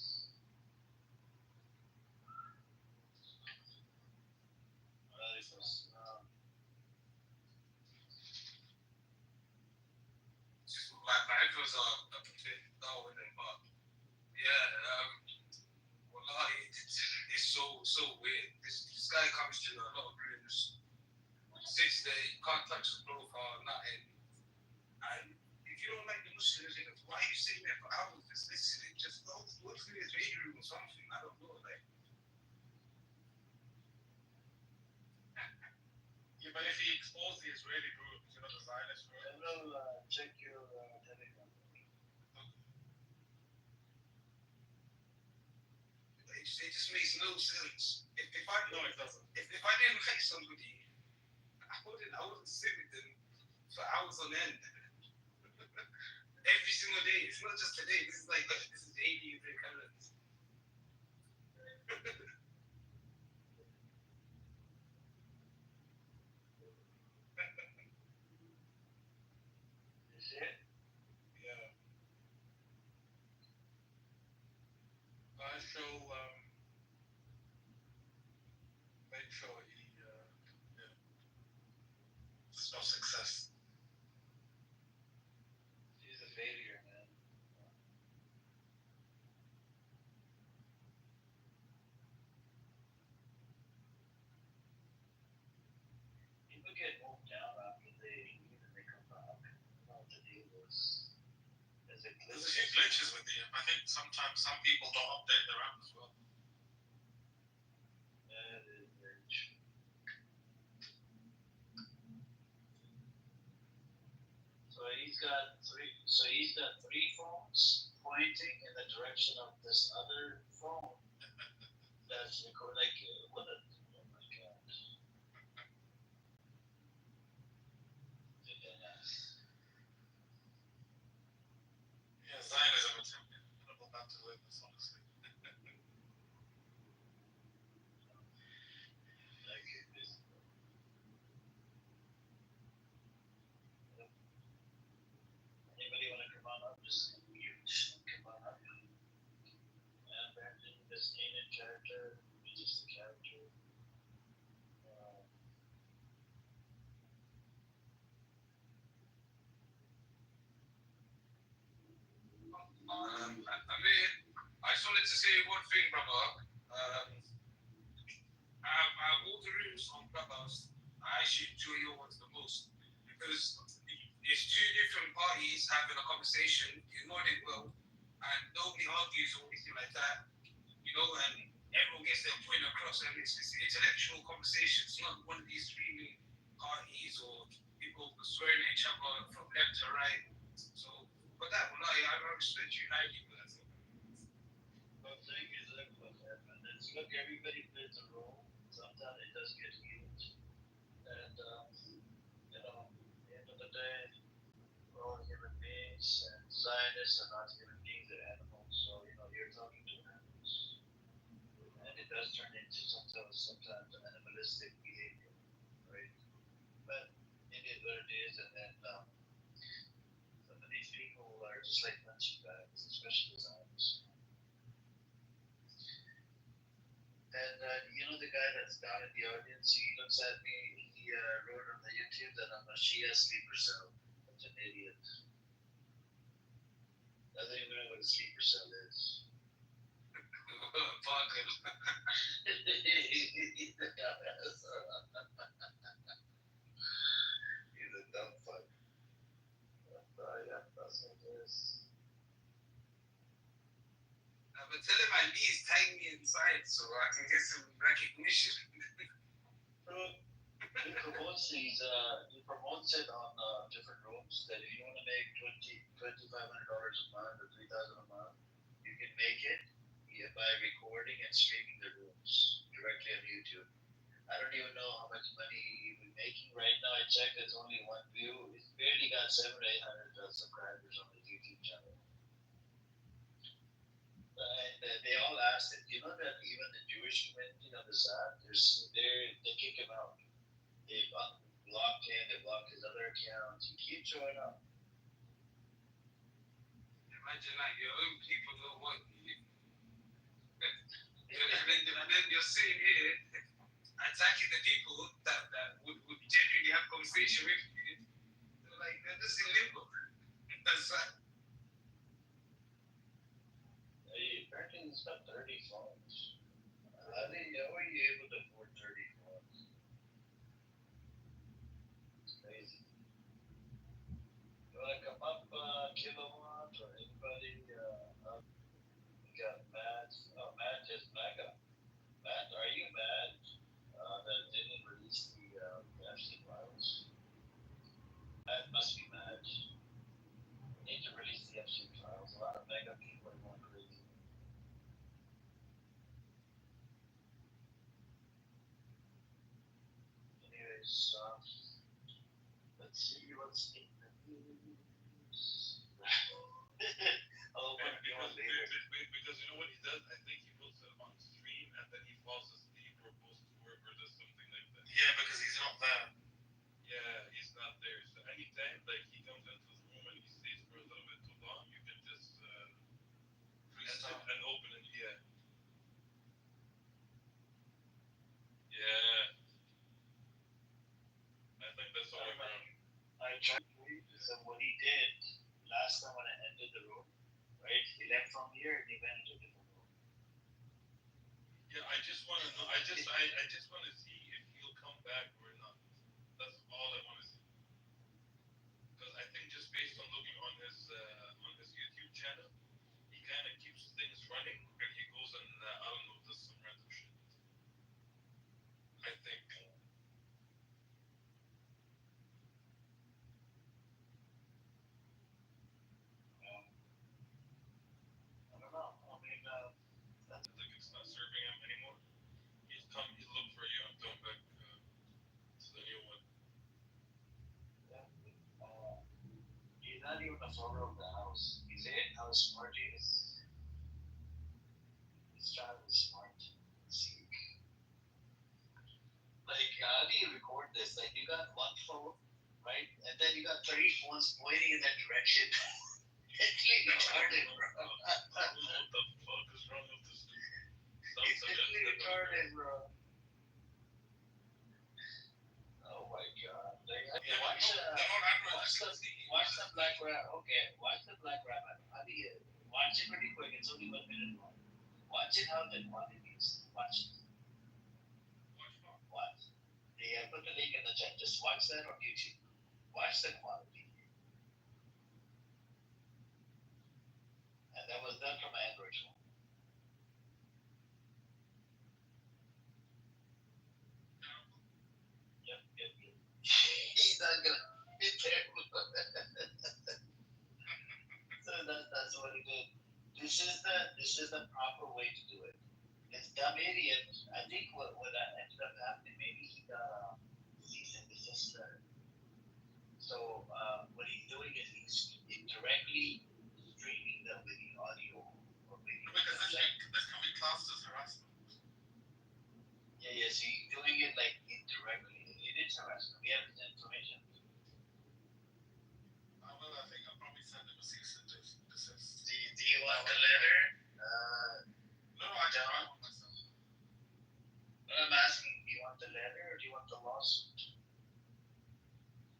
S13: Well, it was,
S14: Life was a bit dull with him, but yeah, wallahi, it's so weird. This guy comes to a lot of rooms, sits there, you can't touch his profile, nothing. And if you don't like the Muslims, why are you sitting there for hours just listening? Just go through his reading room or something. I don't know, like. Yeah, but if he exposed the Israeli group, you know, the Zionist group.
S13: I will check your Telegram.
S14: It just makes no sense. If I
S17: No, it doesn't.
S14: If I didn't like somebody, I wouldn't sit with them for hours on end. Every single day. It's not just today. This is 80 years recurrence.
S13: Is it?
S14: Yeah. I shall make sure he there's no success.
S13: He's a failure, man. People get moved down after they leave and they come back. I don't know what the deal is. There's a
S14: There's a few glitches with the app. I think sometimes some people don't update their app as well.
S13: That is very true. So he's got 3 phones pointing in the direction of this other phone. That's like what a oh my god.
S14: Yeah, Zionism attempted.
S3: disdain character, just the character.
S17: I mean, I just wanted to say one thing, brother. Out of all the rooms on Clubhouse, I actually enjoy your ones the most because it's two different parties having a conversation. You know it well, and nobody argues or anything like that. You know, and everyone gets their point across, and it's intellectual conversation. It's not one of these streaming parties or people swearing at each other from left to right. So, but that, well, I respect you highly for that.
S3: Well, thank you, Zach, for that. And it's look, everybody plays a role. Sometimes it does get huge. And, you know, at the end of the day, we're all human beings, and Zionists are not human beings, they're animals. So, you know, you're talking to animals. And it does turn into sometimes animalistic behavior, right? But it is what it is, and then some of these people are just like punching bags, especially the Zionists. And you know the guy that's down in the audience, he looks at me, he wrote on the YouTube that I'm a Shia sleeper cell. That's an idiot. Doesn't even know what a sleeper cell is.
S17: Fuck it.
S3: He's a dumbass. He's a dumb fuck. Yeah, that's what it is.
S17: But tell him at least tag me inside so I can get some recognition.
S3: He promotes it on different rooms that if you want to make $2,500 a month or $3,000 a month, you can make it by recording and streaming the rooms directly on YouTube. I don't even know how much money we're making right now. I checked, it's only one view. It's barely got 700 or 800 subscribers on the YouTube channel. And they all asked it. You know that even the Jewish community on the side, they kick him out. They blocked him, they blocked his other accounts. He keeps showing up.
S17: Imagine like your own people don't want you. And then you're sitting here attacking the people that would genuinely have conversation with you. They're like, they're just in limbo. That's right.
S3: Apparently he's got 30 phones. How are you able to afford 30 phones? It's crazy. You want to come up, Kilowatt, or anybody? We got Matt. Oh, Matt is mega. Matt, are you mad that didn't release the Epstein files? Matt must be mad. We need to release the Epstein files. A lot of mega people are going crazy. Anyways, let's see what's in the news. I'll open it later.
S5: Because you know what he does? I think he puts it on stream and then he falls asleep or goes to work or does something like that.
S17: Yeah, because he's not there.
S5: Yeah, he's not there. So anytime like he comes into the room and he stays for a little bit too long, you can just and open it. Yeah. Yeah. I think that's all around.
S3: I tried to read so what he did last time when I entered the room, right? He left from here and he went into a different room.
S5: Yeah, I just want to know. I just want to see if he'll come back or not. That's all I want to see. Because I think just based on looking on his YouTube channel, he kind of keeps things running and he goes and I don't know, does some random shit. I think.
S3: I don't know. I mean,
S5: Like it's not serving him anymore. He's look for you and come back to the new one.
S3: Yeah. He's not even a photo of the house. He's in how smart he is. This child is smart. See. Like, how do you record this? Like, you got one phone, right? And then you got 30 phones pointing in that direction. It's really retarded, bro.
S5: What the fuck is wrong with this dude?
S3: It's literally retarded, bro. Oh my god. Watch the Black Rap. Okay, watch the Black Rap. How do you watch it pretty quick? It's only 1 minute long. Watch it how the quality is. Watch it. Watch. Yeah, put the link in the chat. Just watch that on YouTube. Watch the quality. And that was done from an Android phone. Yep. He's not gonna be terrible. So that's what it is. This is the proper way to do it. This dumb idiot. I think what ended up happening, maybe he got cease and desist letter. So what he's doing is he's indirectly streaming them with the audio or video.
S5: Because this can be classed as harassment.
S3: Yeah. So he's doing it like indirectly. It is harassment. We have his information.
S5: Well, I think I'll probably send him a cease and desist.
S3: Do you want the letter?
S5: No, I don't want myself.
S3: I'm asking, do you want the letter or do you want the lawsuit?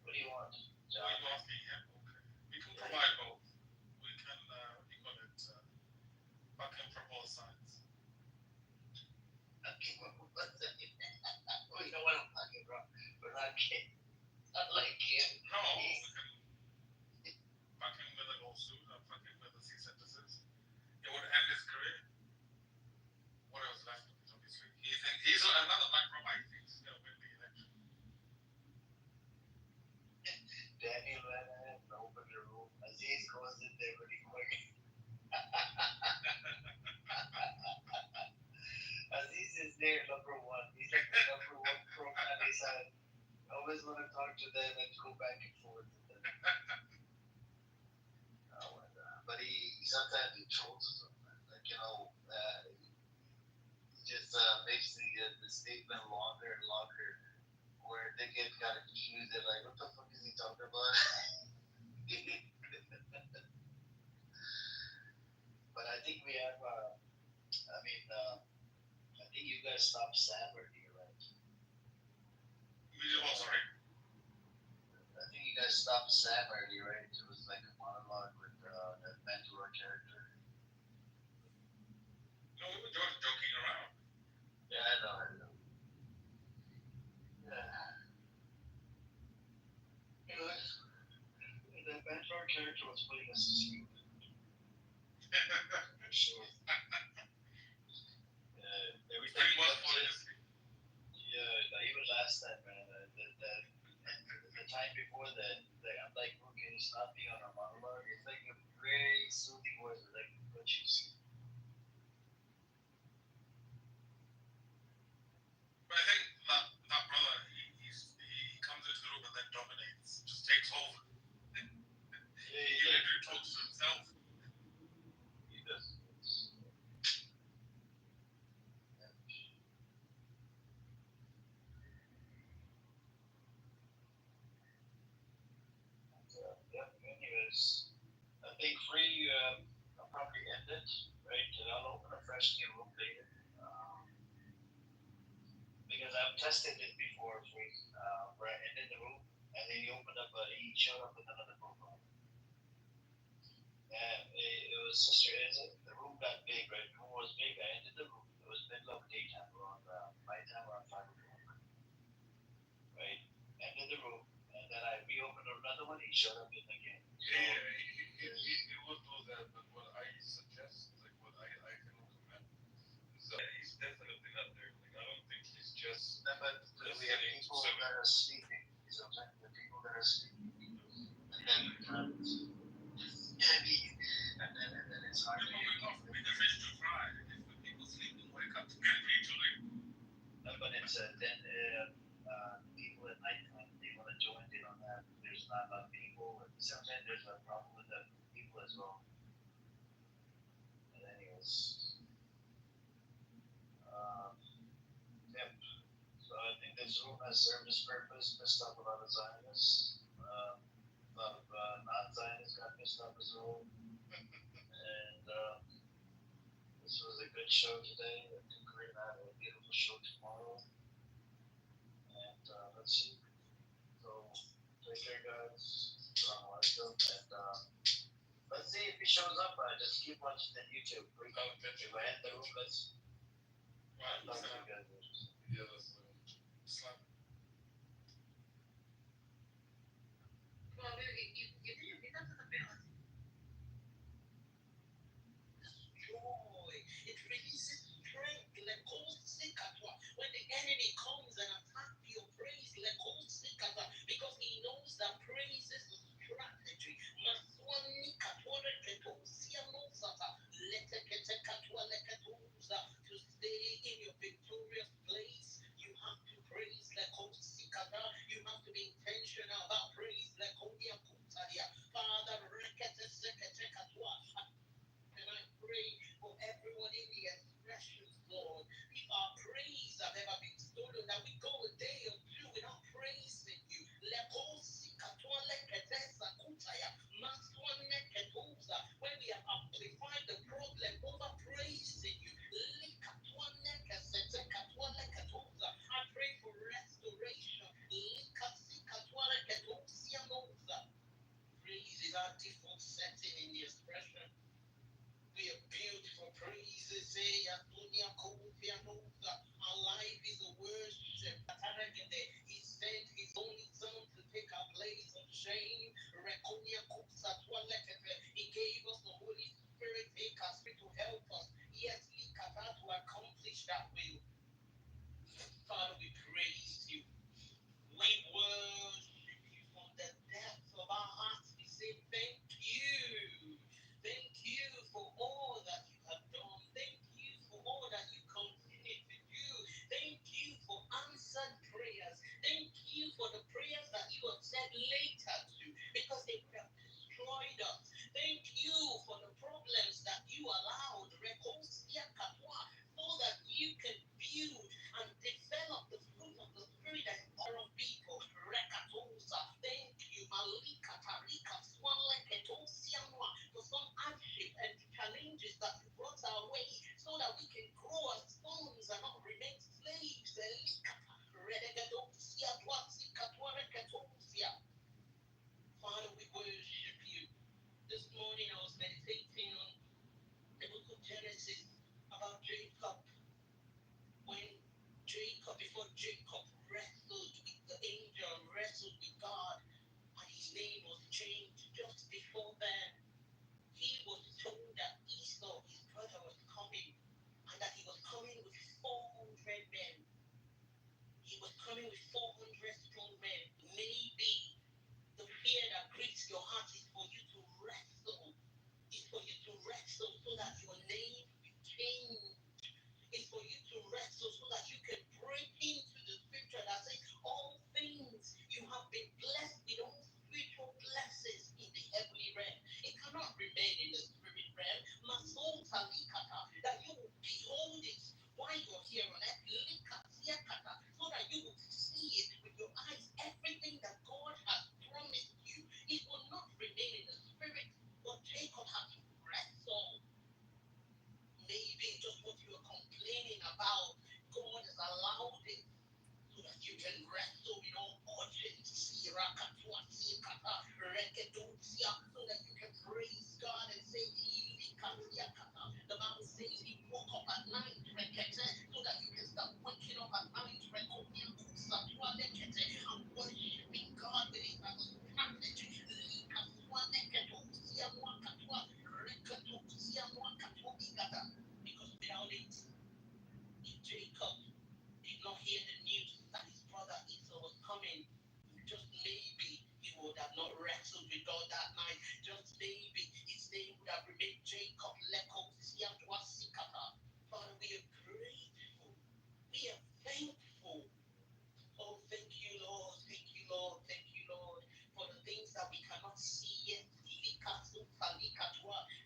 S3: What do you want?
S5: John? You asking him? Okay. We can provide both. We can, we call it, fuck him from both sides.
S3: Okay, we don't want to fuck him, bro. We're not kidding. Not like him.
S5: No, we can fuck him with a lawsuit or fuck him with a cease and desist. It would end his career. What else left of it, obviously? He's another black robot. He thinks he's going to win the election.
S3: Daniel ran and opened the room. Aziz goes in there really quick. Aziz is there, number one. He's like the number one pro on his side. I always want to talk to them and go back and forth with them. But he sometimes he trolls us. Like, he just makes the statement longer and longer, where they get kind of confused. They're like, what the fuck is he talking about? But I think we have, I think you guys stopped Sam earlier, right?
S5: Sorry?
S3: I think you guys stopped Sam earlier, right? It was like a monologue with that mentor character.
S5: No, we were just joking around.
S3: Yeah, I know. Yeah. The mentor character was putting us to sleep. Sure. Every time he comes in, even last time, man, the time before that, I'm like, okay, it's not being on a monologue. It's like a very soothing voice, like what you see.
S5: But I think that brother, he comes into the room and then dominates, just takes over. He literally talks to himself.
S3: He does. Anyways, I think free I'll probably end it, right? And I'll open a fresh new room later. Because I've tested it before free, where I ended the room and then he opened up, he showed up with another profile. And it was the room got big, right? The room was big, I ended the room. It was middle of daytime, around nighttime, around 5 o'clock. Right? Ended the room, and then I reopened another one, he showed up in again. So,
S5: He will do that, but what I suggest, like what I can recommend, is that he's definitely not there. Like, I don't think he's just.
S3: But we have people that are sleeping. Sometimes the people that are sleeping, and then it comes. And then it's hard to get.
S5: We the fish to fry. If the people sleeping, wake up to get eventually.
S3: But it's then people at nighttime, they want to join in on that. There's not enough people. Sometimes there's a problem with the people as well. And anyways, yep. So I think this room has served its purpose, pissed off a lot of Zionists. A lot of non-Zionists got pissed off as well. And this
S13: was a good show today. I think we're gonna have a beautiful show tomorrow. And let's see. So take care, guys. Assalamu alaikum. And let's see if he shows up. Just keep watching the YouTube. If I hit the room, let's talk to you guys.
S5: Yeah, let's slap.
S10: Well, you didn't get up to the balance.
S6: Joy. It releases strength. When the enemy comes and attacks your praise, because he knows that praise is a strategy. To stay in your victorious place, you have to praise. You have to be intentional about praise. Father, and I pray for everyone in the expressions, Lord. If our praise have ever been stolen, that we go a day or two without praising you. When we have amplified the problem over praising you. I pray for restoration. Praise is our default setting in the expression. We are built for praises. Our life is a worship. He sent his only son to take our place of shame. He gave us the Holy Spirit, to help us. Yes, to accomplish that will. Father, we praise you. We worship you from the depths of our hearts. We say thank you. Thank you for all that you have done. Thank you for all that you continue to do. Thank you for answered prayers. Thank you for the prayers that you have said later to, because they would have destroyed us. Thank you for the problems that you allowed, so that you can build and develop the fruit of the Spirit and all of people. Thank you, for some hardship and challenges that you brought our way, so that we can grow as sons and not remain slaves. Father, we worship you. This morning I was meditating on the book of Genesis about Jacob. When before Jacob wrestled with the angel, wrestled with God, and his name was changed. Just before then, he was told that Esau, his brother, was coming, and that he was coming with 400 men. He was coming with 400 strong men. Maybe the fear that grips your heart is for you to wrestle. Is for you to wrestle so that your name will change. Is for you to wrestle so that you can break into the scripture that says all things you have been blessed with all spiritual blessings in the heavenly realm. It cannot remain in the spirit realm. That you will behold it while you're here on earth. So that you will see it with your eyes. Everything that God has promised you, it will not remain in the spirit. But Jacob had to wrestle. Maybe just what you are complaining about, God has allowed it so that you can wrestle with all urgency, so that you can praise God and say, the Bible says he woke up at night, so that you can start waking up at night, and worshiping God with it as a strategy. Because without it, if Jacob did not hear the news that his brother Esau was coming, just maybe he would have not wrestled with God that night. Just maybe his name would have remained Jacob. Father, we are grateful. We are thankful. Oh, thank you, Lord. Thank you, Lord. Thank you, Lord, for the things that we cannot see yet.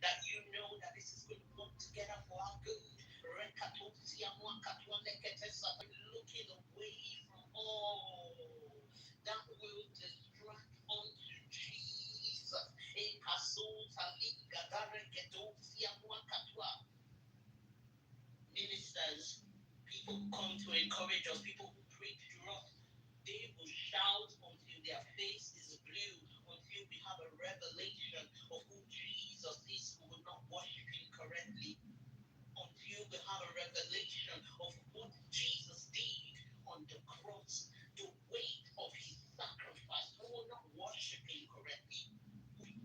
S6: That you know that this is going to work together for our good. Looking away from all that will distract unto Jesus.
S2: Because people who preach to us, they will shout until their face is blue, until we have a revelation of who Jesus is. We will not worship him correctly. Until we have a revelation of what Jesus did on the cross, the weight of his sacrifice, we will not worship him correctly.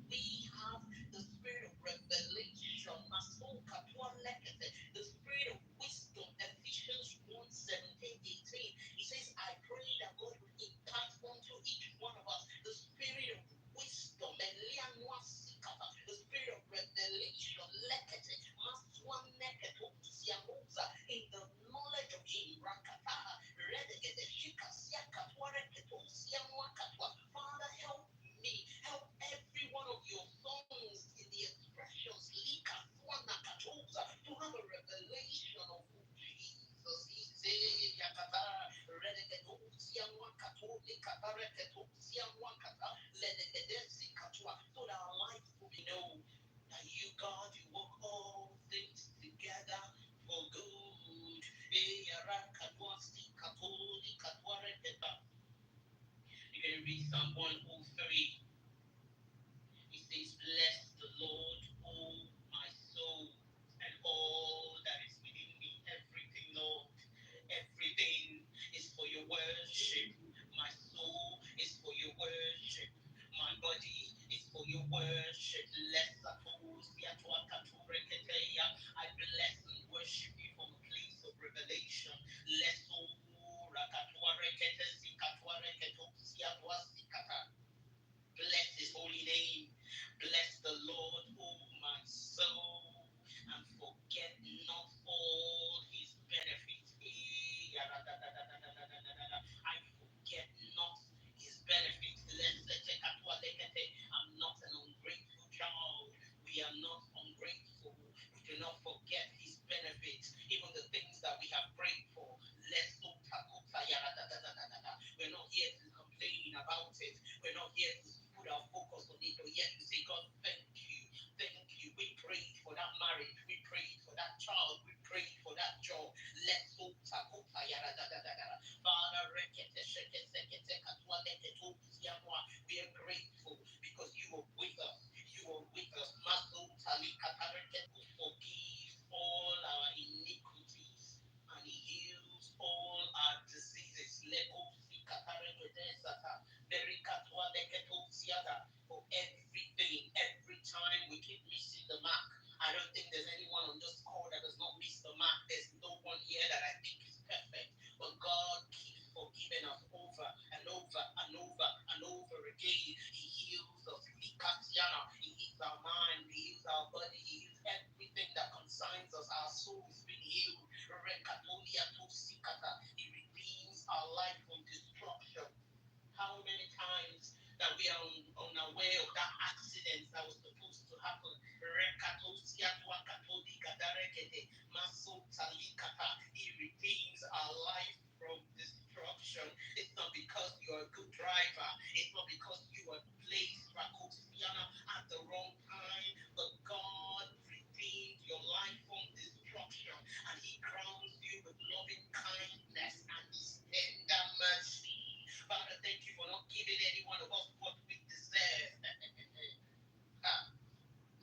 S2: We have the spirit of revelation, the spirit of wisdom. Ephesians 1:17-18. He says, I pray that God will impart unto each one of us the spirit of wisdom, the spirit of revelation, in the knowledge of him. Father, help me, help every one of your sons in the expressions, to have a revelation of who Jesus is. So that our life will be known that you, God, you work all things together for good. You can read Psalm 103. It says, bless the Lord, oh my soul, and all that is within me. Everything, Lord, everything is for your worship. My soul is for your worship. My body is for your worship. I bless and worship you from a place of revelation. Bless his holy name. Bless the Lord, oh my soul, and forget not all his benefits. I forget not his benefits. I'm not an ungrateful child. We are not ungrateful. We do not forget his benefits, even the things that we have prayed for. We're not here to complain about it. We're not here to put our focus on it, but yet to say, God, thank you. Thank you. We prayed for that marriage. We prayed for that child. We prayed for that job. Father, we are grateful because you are with us. You are with us. Forgive all our iniquities and he heals all our diseases. For everything, every time we keep missing the mark. I don't think there's anyone on this call that does not miss the mark. There's no one here that I think is perfect. But God keeps forgiving us over and over and over and over again. He heals us. He heals our mind. He heals our body. He heals everything that concerns us. Our soul is being healed. He redeems our life from destruction. How many times that we are unaware of that accident that was supposed to happen? He redeems our life from destruction. It's not because you are a good driver. It's not because you are placed at the wrong time. But God redeemed your life from destruction. And he crowns you with loving kindness and his tender mercy. Father, thank you for not giving any one of us what we deserve.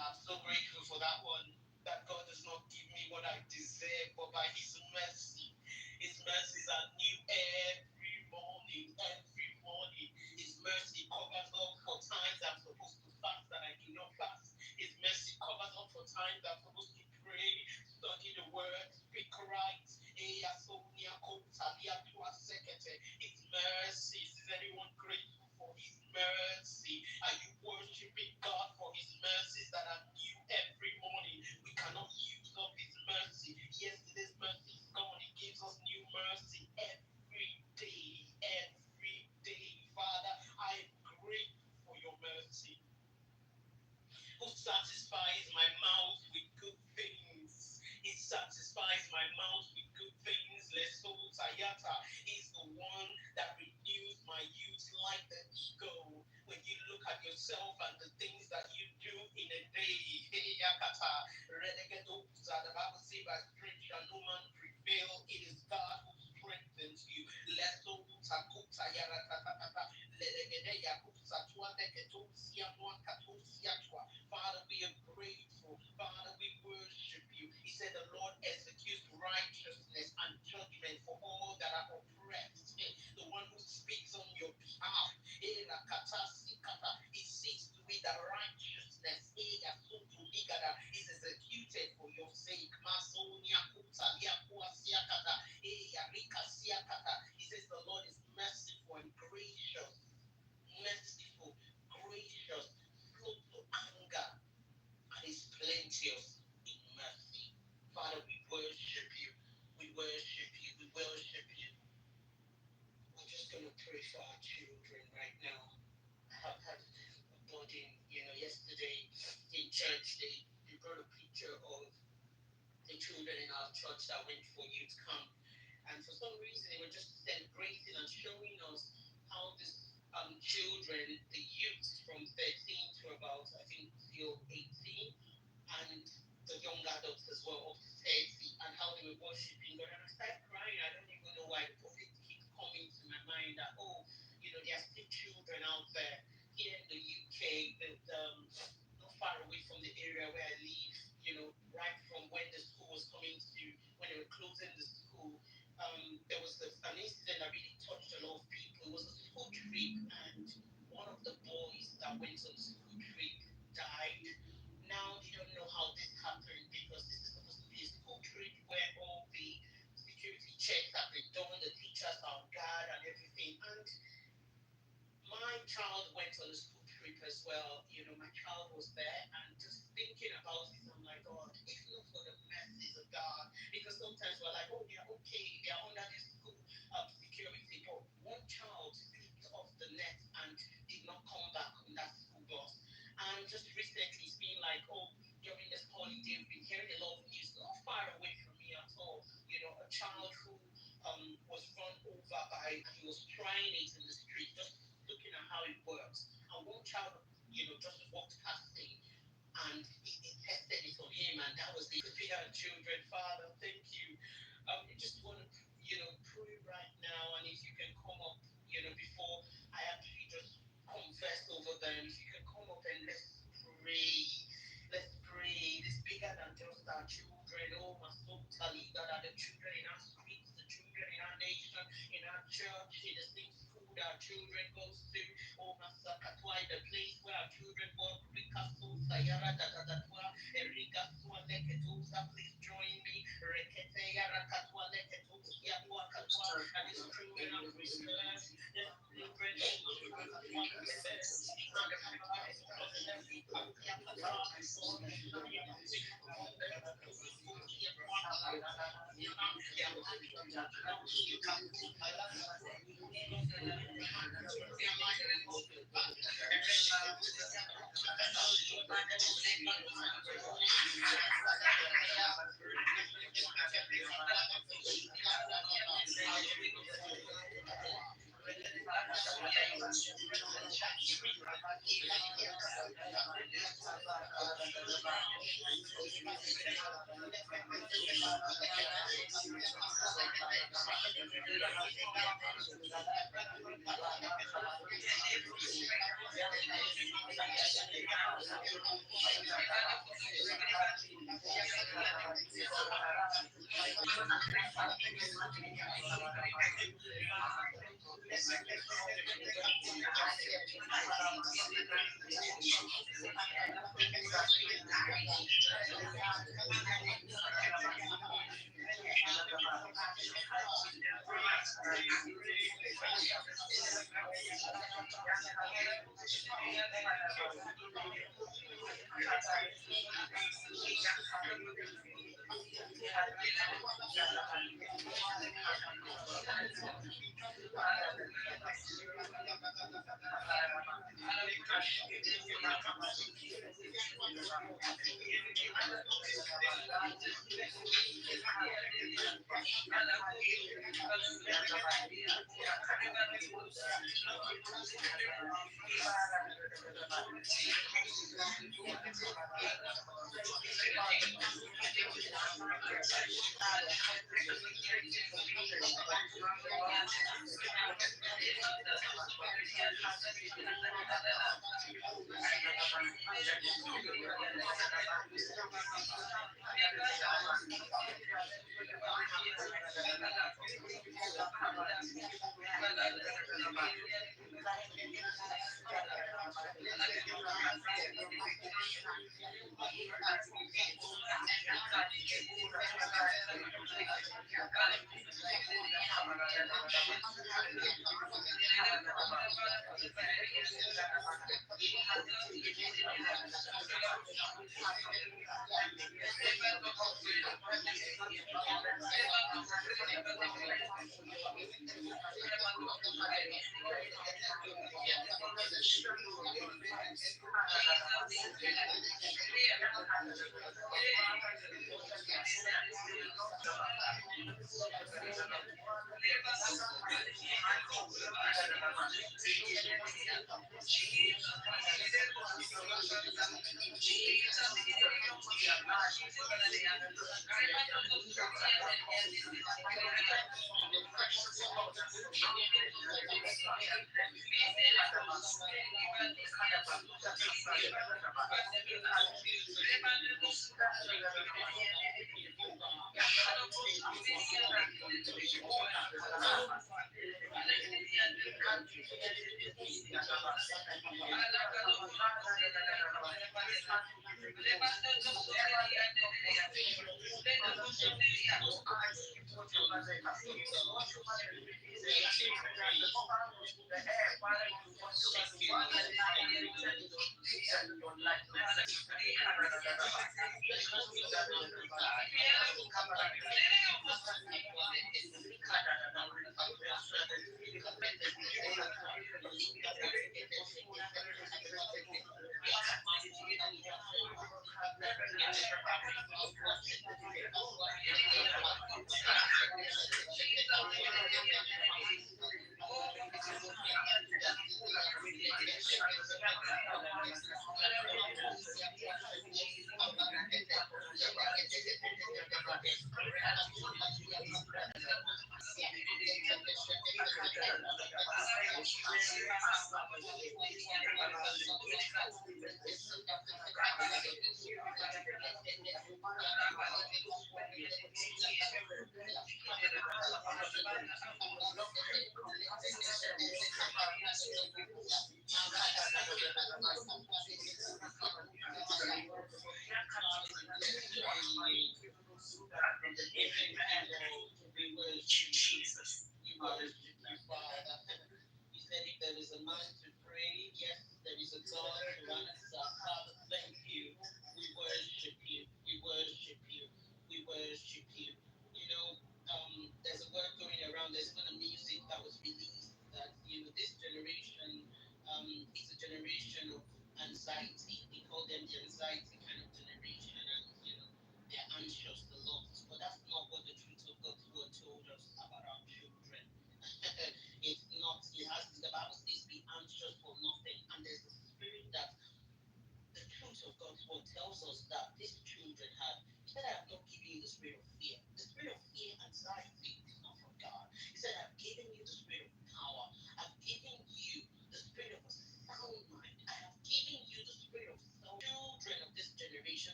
S2: I'm so grateful for that one. That God does not give me what I deserve, but by his mercy. His mercies are new every morning, every morning. His mercy covers up for times I'm supposed to fast and I do not fast. His mercy covers up for times I'm supposed to pray, study the word, speak right. His mercies. Is anyone grateful for his mercy? Are you worshiping God for his mercies that are new every morning? We cannot use up his mercy. Yesterday's mercy is gone. He gives us new mercy every day. Every day. Father, I'm grateful for your mercy. Who satisfies my mouth with good things? He satisfies my mouth with good things. He's the one that renews my youth like the eagle. When you look at yourself and the things that you do in a day, the Bible says, by strength shall no man prevail. It is God who strengthens
S11: Father, we are grateful. Father, we worship you. He said the Lord executes righteousness and judgment for all that are oppressed. The one who speaks on your behalf. He seeks to be the righteousness is executed for your sake. He says the Lord is merciful and gracious. Merciful, gracious, slow to anger, and is plenteous in mercy. Father, we worship you. We worship you. We worship you. We're just going to pray for our children right now. I have had a burden, yesterday in church, they brought a picture of the children in our church that went for youth camp. And for some reason, they were just celebrating and showing us how these children, the youth from 13 to about, I think, till 18, and the young adults as well, up to 30, and how they were worshiping God. And I started crying. I don't even know why, because it keeps coming to my mind that, there are still children out there here in the UK, not far away from the area where I live, right from when the school was coming to, when they were closing the school. There was an incident that really touched a lot of people. It was a school trip, and one of the boys that went on the school trip died. Now they don't know how this happened, because this is supposed to be a school trip where all the security checks have been done, the teachers are on guard and everything. And my child went on a school trip as well. My child was there, and just thinking about it, I'm like, God, if not for the mercies of God, because sometimes we're like, oh, they're okay, they're under this school security, but one child slipped off the net and did not come back on that school bus. And just recently, it's been like, during this holiday, we've been hearing a lot of news, not far away from me at all. A child who was run over by, he was trying it in the street, just looking at how it works. And one child, just walked past him, and he tested it on him, and that was the children. Father, thank you. I just want to, pray right now, and if you can come up, before I actually just confess over them, if you can come up and let's pray. Let's pray. It's bigger than just our children. Oh, my soul, Talita, that the children in our streets, the children in our nation, in our church, in the same school that our children go to. Oh, my Sakatwa, the place where our children work. Rika so Sayara, Dadadadwa, Erika Swaleketusa, please join me. Rekete Yara Katwa Leketusa, Yatwa Katwa, and his children are preserved. The children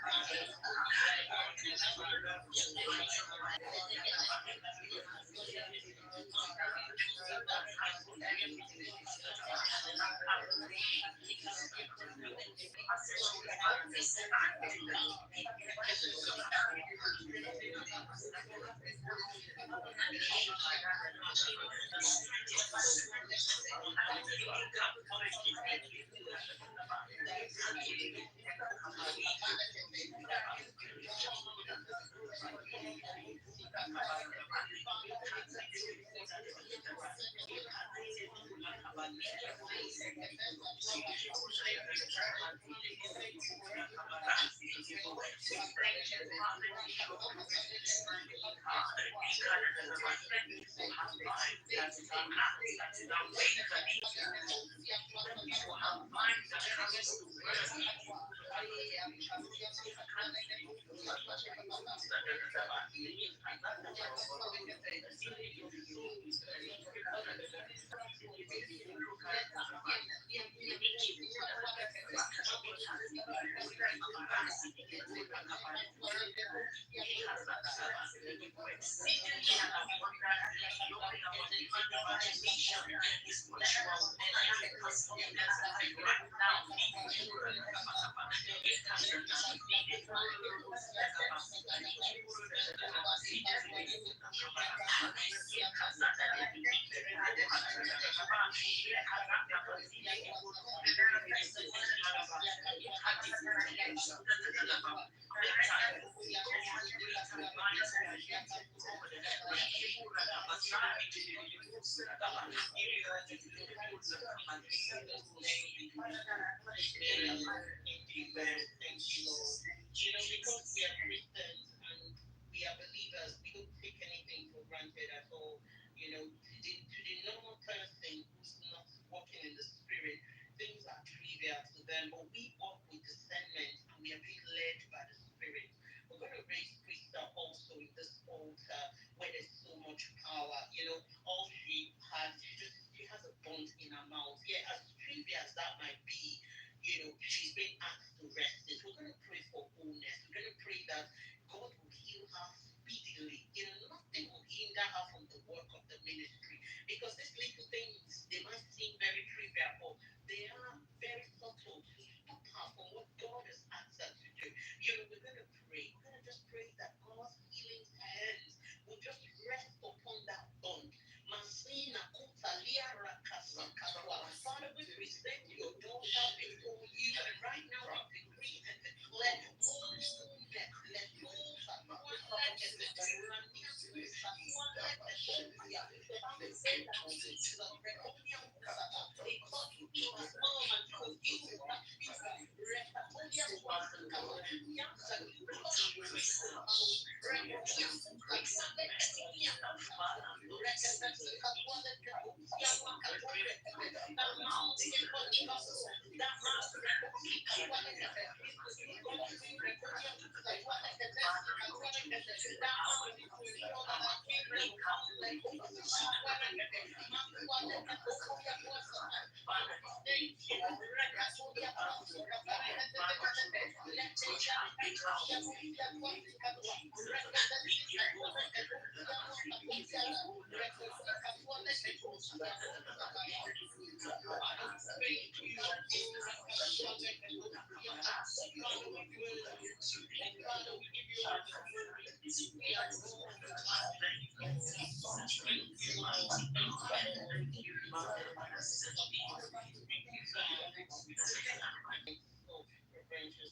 S6: Because we are Christians and we are believers, we don't take anything for granted at all. To the normal person who's not walking in the spirit, things are trivial to them, but we walk with discernment and we are being led by the spirit. We're going to raise Krista also in this altar where there's so much power. All she has a bond in her mouth. Yeah, as trivial as that might be, she's been asked to rest it. We're going to pray for wholeness. We're going to pray that God will heal her speedily. Nothing will hinder her from the work of the ministry. Because these little things, they might seem very trivial, but they are very subtle to stop her from what God has asked her to do. We're going to pray. We're going to just pray that God's healing hands will just rest upon that bond. Masina kutalia rakasakatwa. Father, we present your daughter before you, and right now we decree and declare wholeness. Let those that are like the the Bible says that Jesus reconia because you give us all and because you have reconia swastika. Yasa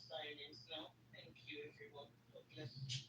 S6: silence now. Thank you, everyone. God bless you.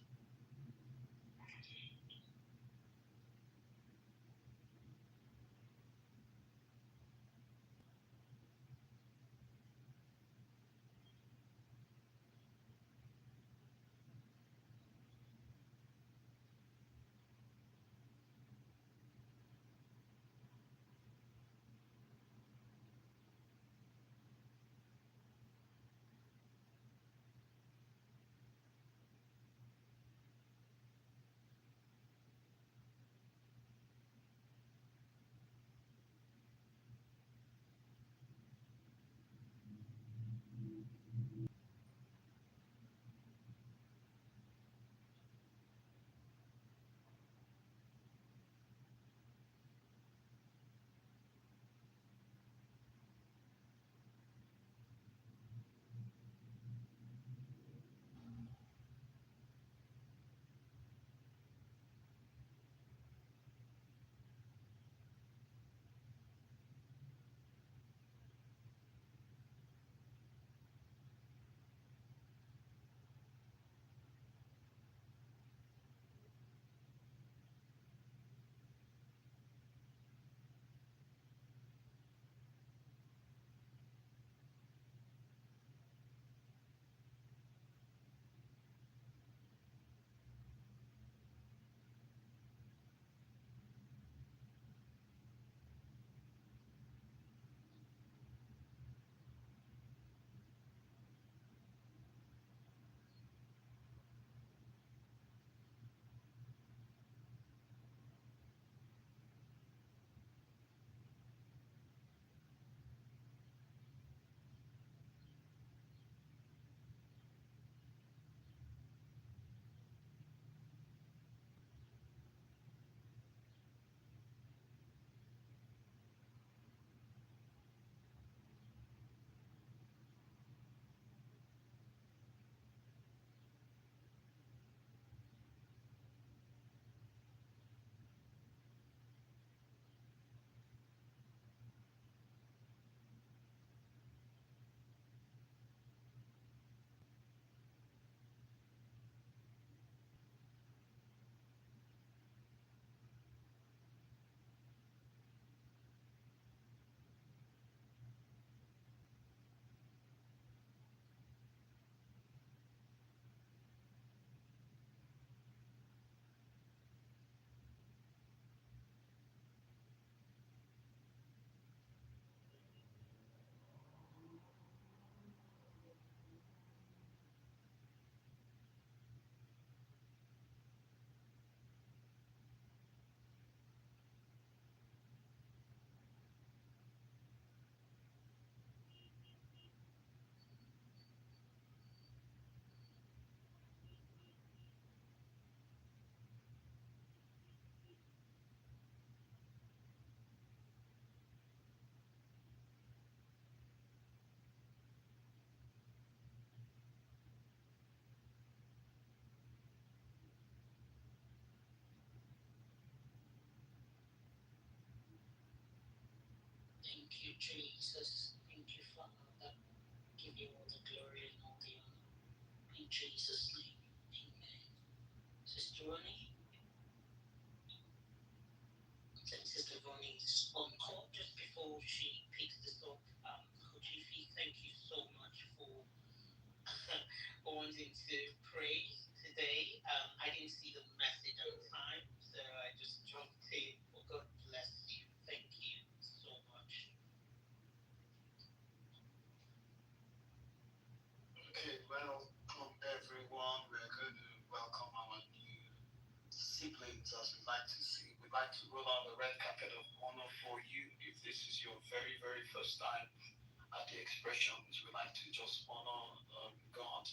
S6: Thank you, Jesus. Thank you, Father. Give you all the glory and all the honor. In Jesus' name, amen. Sister Ronnie, since Sister Ronnie is on call just before she picks this up, Coach Ify, thank you so much for wanting to pray today. I didn't see the message on time, so I just jumped in. Well, God bless you. Thank you so much.
S4: Okay, welcome everyone. We're going to welcome our new siblings, as we like to see. We'd like to roll out the red carpet of honor for you. If this is your very, very first time at the expressions, we like to just honor God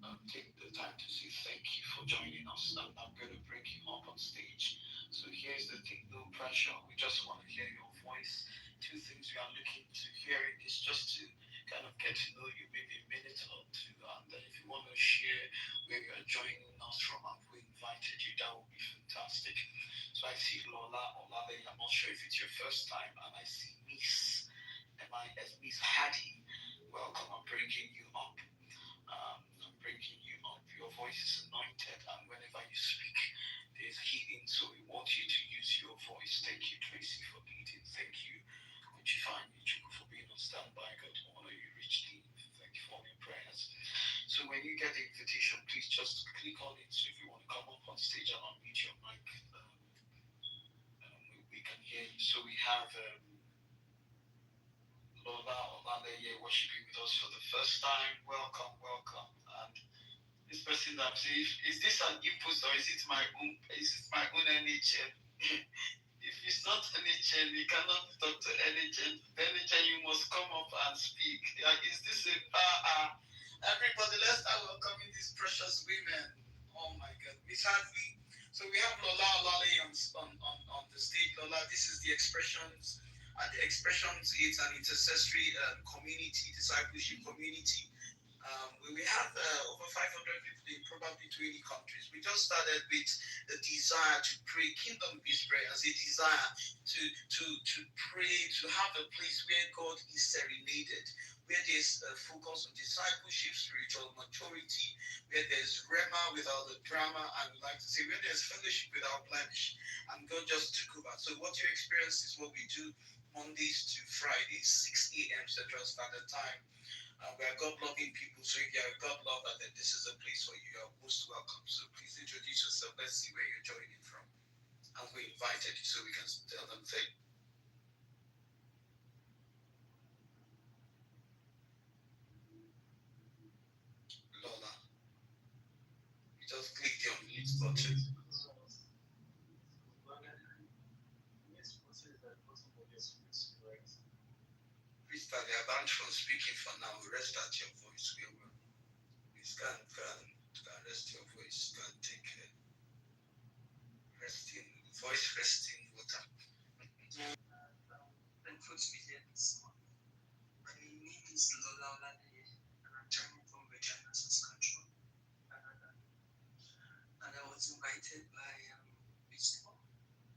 S4: and take the time to say thank you for joining us. And I'm going to bring you up on stage. So here's the thing, no pressure. We just want to hear your voice. Two things we are looking to hearing is just to kind of get to know you, maybe a minute or two. And then if you want to share where you are joining us from and who invited you, that would be fantastic. So I see Lola Olale. I'm not sure if it's your first time. And I see Miss Miss Hattie. Welcome. I'm bringing you up. I'm bringing you up. Your voice is anointed, and whenever you speak, there's healing. So we want you to use your voice. Thank you, Tracy, for leading. Thank you, Kuchifani Chuku, for being on standby. God honor you richly. Thank you for all your prayers. So when you get the invitation, please just click on it. So if you want to come up on stage and unmute your mic, we can hear you. So we have Lola Olaleye worshiping with us for the first time. Welcome, welcome. And this person that says, is this an input or is it my own NHN? If it's not NHN, you cannot talk to NHN. NHN, you must come up and speak. Is this a everybody, let's start welcoming these precious women. Oh my God, Miss Hadley. So we have Lola Olale on the stage. Lola, this is the expressions. The expressions is an intercessory community, discipleship community. We have over 500 people in probably 20 countries. We just started with the desire to pray. Kingdom is prayer as a desire to pray, to have a place where God is serenaded, where there's a focus on discipleship, spiritual maturity, where there's rema without the drama, and we like to say where there's fellowship without blemish. And God just took over. So what you experience is what we do Mondays to Fridays, 6 a.m. Central Standard Time. We are God-loving people, so if you are a God lover, then this is a place for you. You are most welcome. So please introduce yourself. Let's see where you're joining from. And we invited you so we can tell them thank you. Lola, you just click the unmute button. Krista, they are banned from speaking for now. Rest at your voice. Please can rest your voice. Can take resting voice resting water.
S22: Thankful to be here this morning. My name is Lola Olade, and I'm joining from Virginia, Saskatchewan, Canada. And I was invited by Wisdom.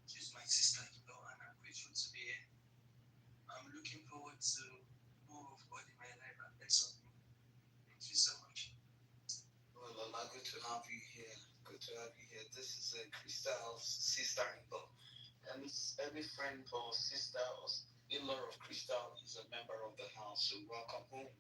S22: She's my sister-in-law, and I'm grateful to be here. I'm looking forward to more of God in my life and less of me. Thank you so much.
S4: Well, Lola, good to have you here. Good to have you here. This is Crystal's sister-in-law. Any friend or sister or in-law of Crystal is a member of the house. So welcome home.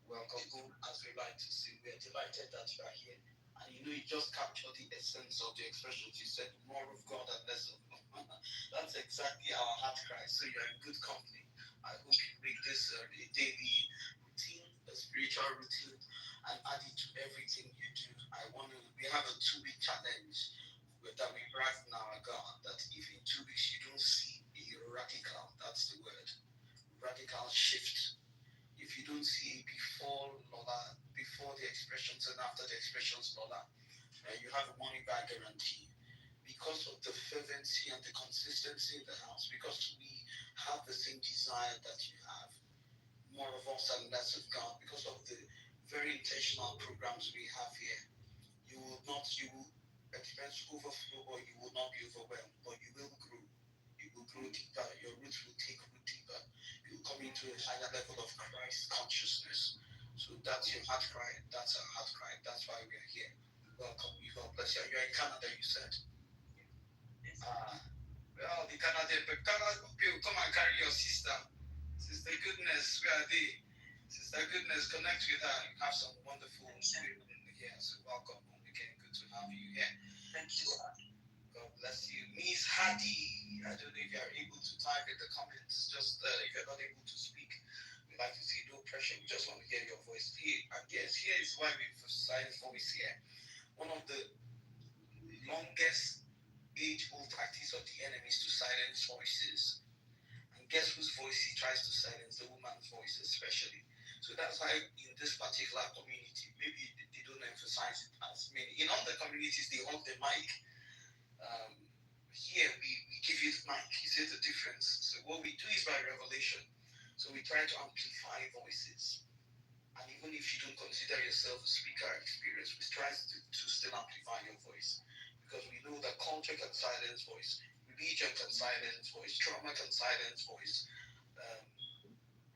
S4: Welcome home, as we like to say. We are delighted that you are here. And you just captured the essence of the expressions. You said more of God and less of God. That's exactly our heart cry. So you're in good company. I hope you make this a daily routine, a spiritual routine, and add it to everything you do. We have a 2-week challenge that we write in our God that if in 2 weeks you don't see a radical, that's the word, radical shift. If you don't see it before Lola, before the expressions and after the expressions, Lola, you have a money back guarantee. Because of the fervency and the consistency in the house, because we have the same desire that you have, more of us and less of God, because of the very intentional programs we have here, you will experience overflow, or you will not be overwhelmed, but you will grow. You will
S16: grow deeper. Your roots will take root deeper. You'll come into a higher level of Christ consciousness. So that's your heart cry. That's our heart cry. That's why we are here. Welcome you. God bless you. You're in Canada, you said. Well, the Canadian people, come and carry your sister. Sister Goodness, where are they? Sister Goodness, connect with her. You have some wonderful people here. So welcome home again. Good to have you here.
S21: Thank you.
S16: God bless you. Miss Hadi, I don't know if you are able to type in the comments. Just if you're not able to speak, we'd like to see no pressure. We just want to hear your voice. And yes, here is why we emphasize voice here. One of the longest age-old tactics of the enemy is to silence voices. And guess whose voice he tries to silence? The woman's voice, especially. So that's why in this particular community, maybe they don't emphasize it as many. In other communities, they hold the mic. Here, we give you the mic. You see the difference. So what we do is by revelation. So we try to amplify voices. And even if you don't consider yourself a speaker experience, we try to still amplify your voice. Because we know that culture can silence voice, religion can silence voice, trauma can silence voice,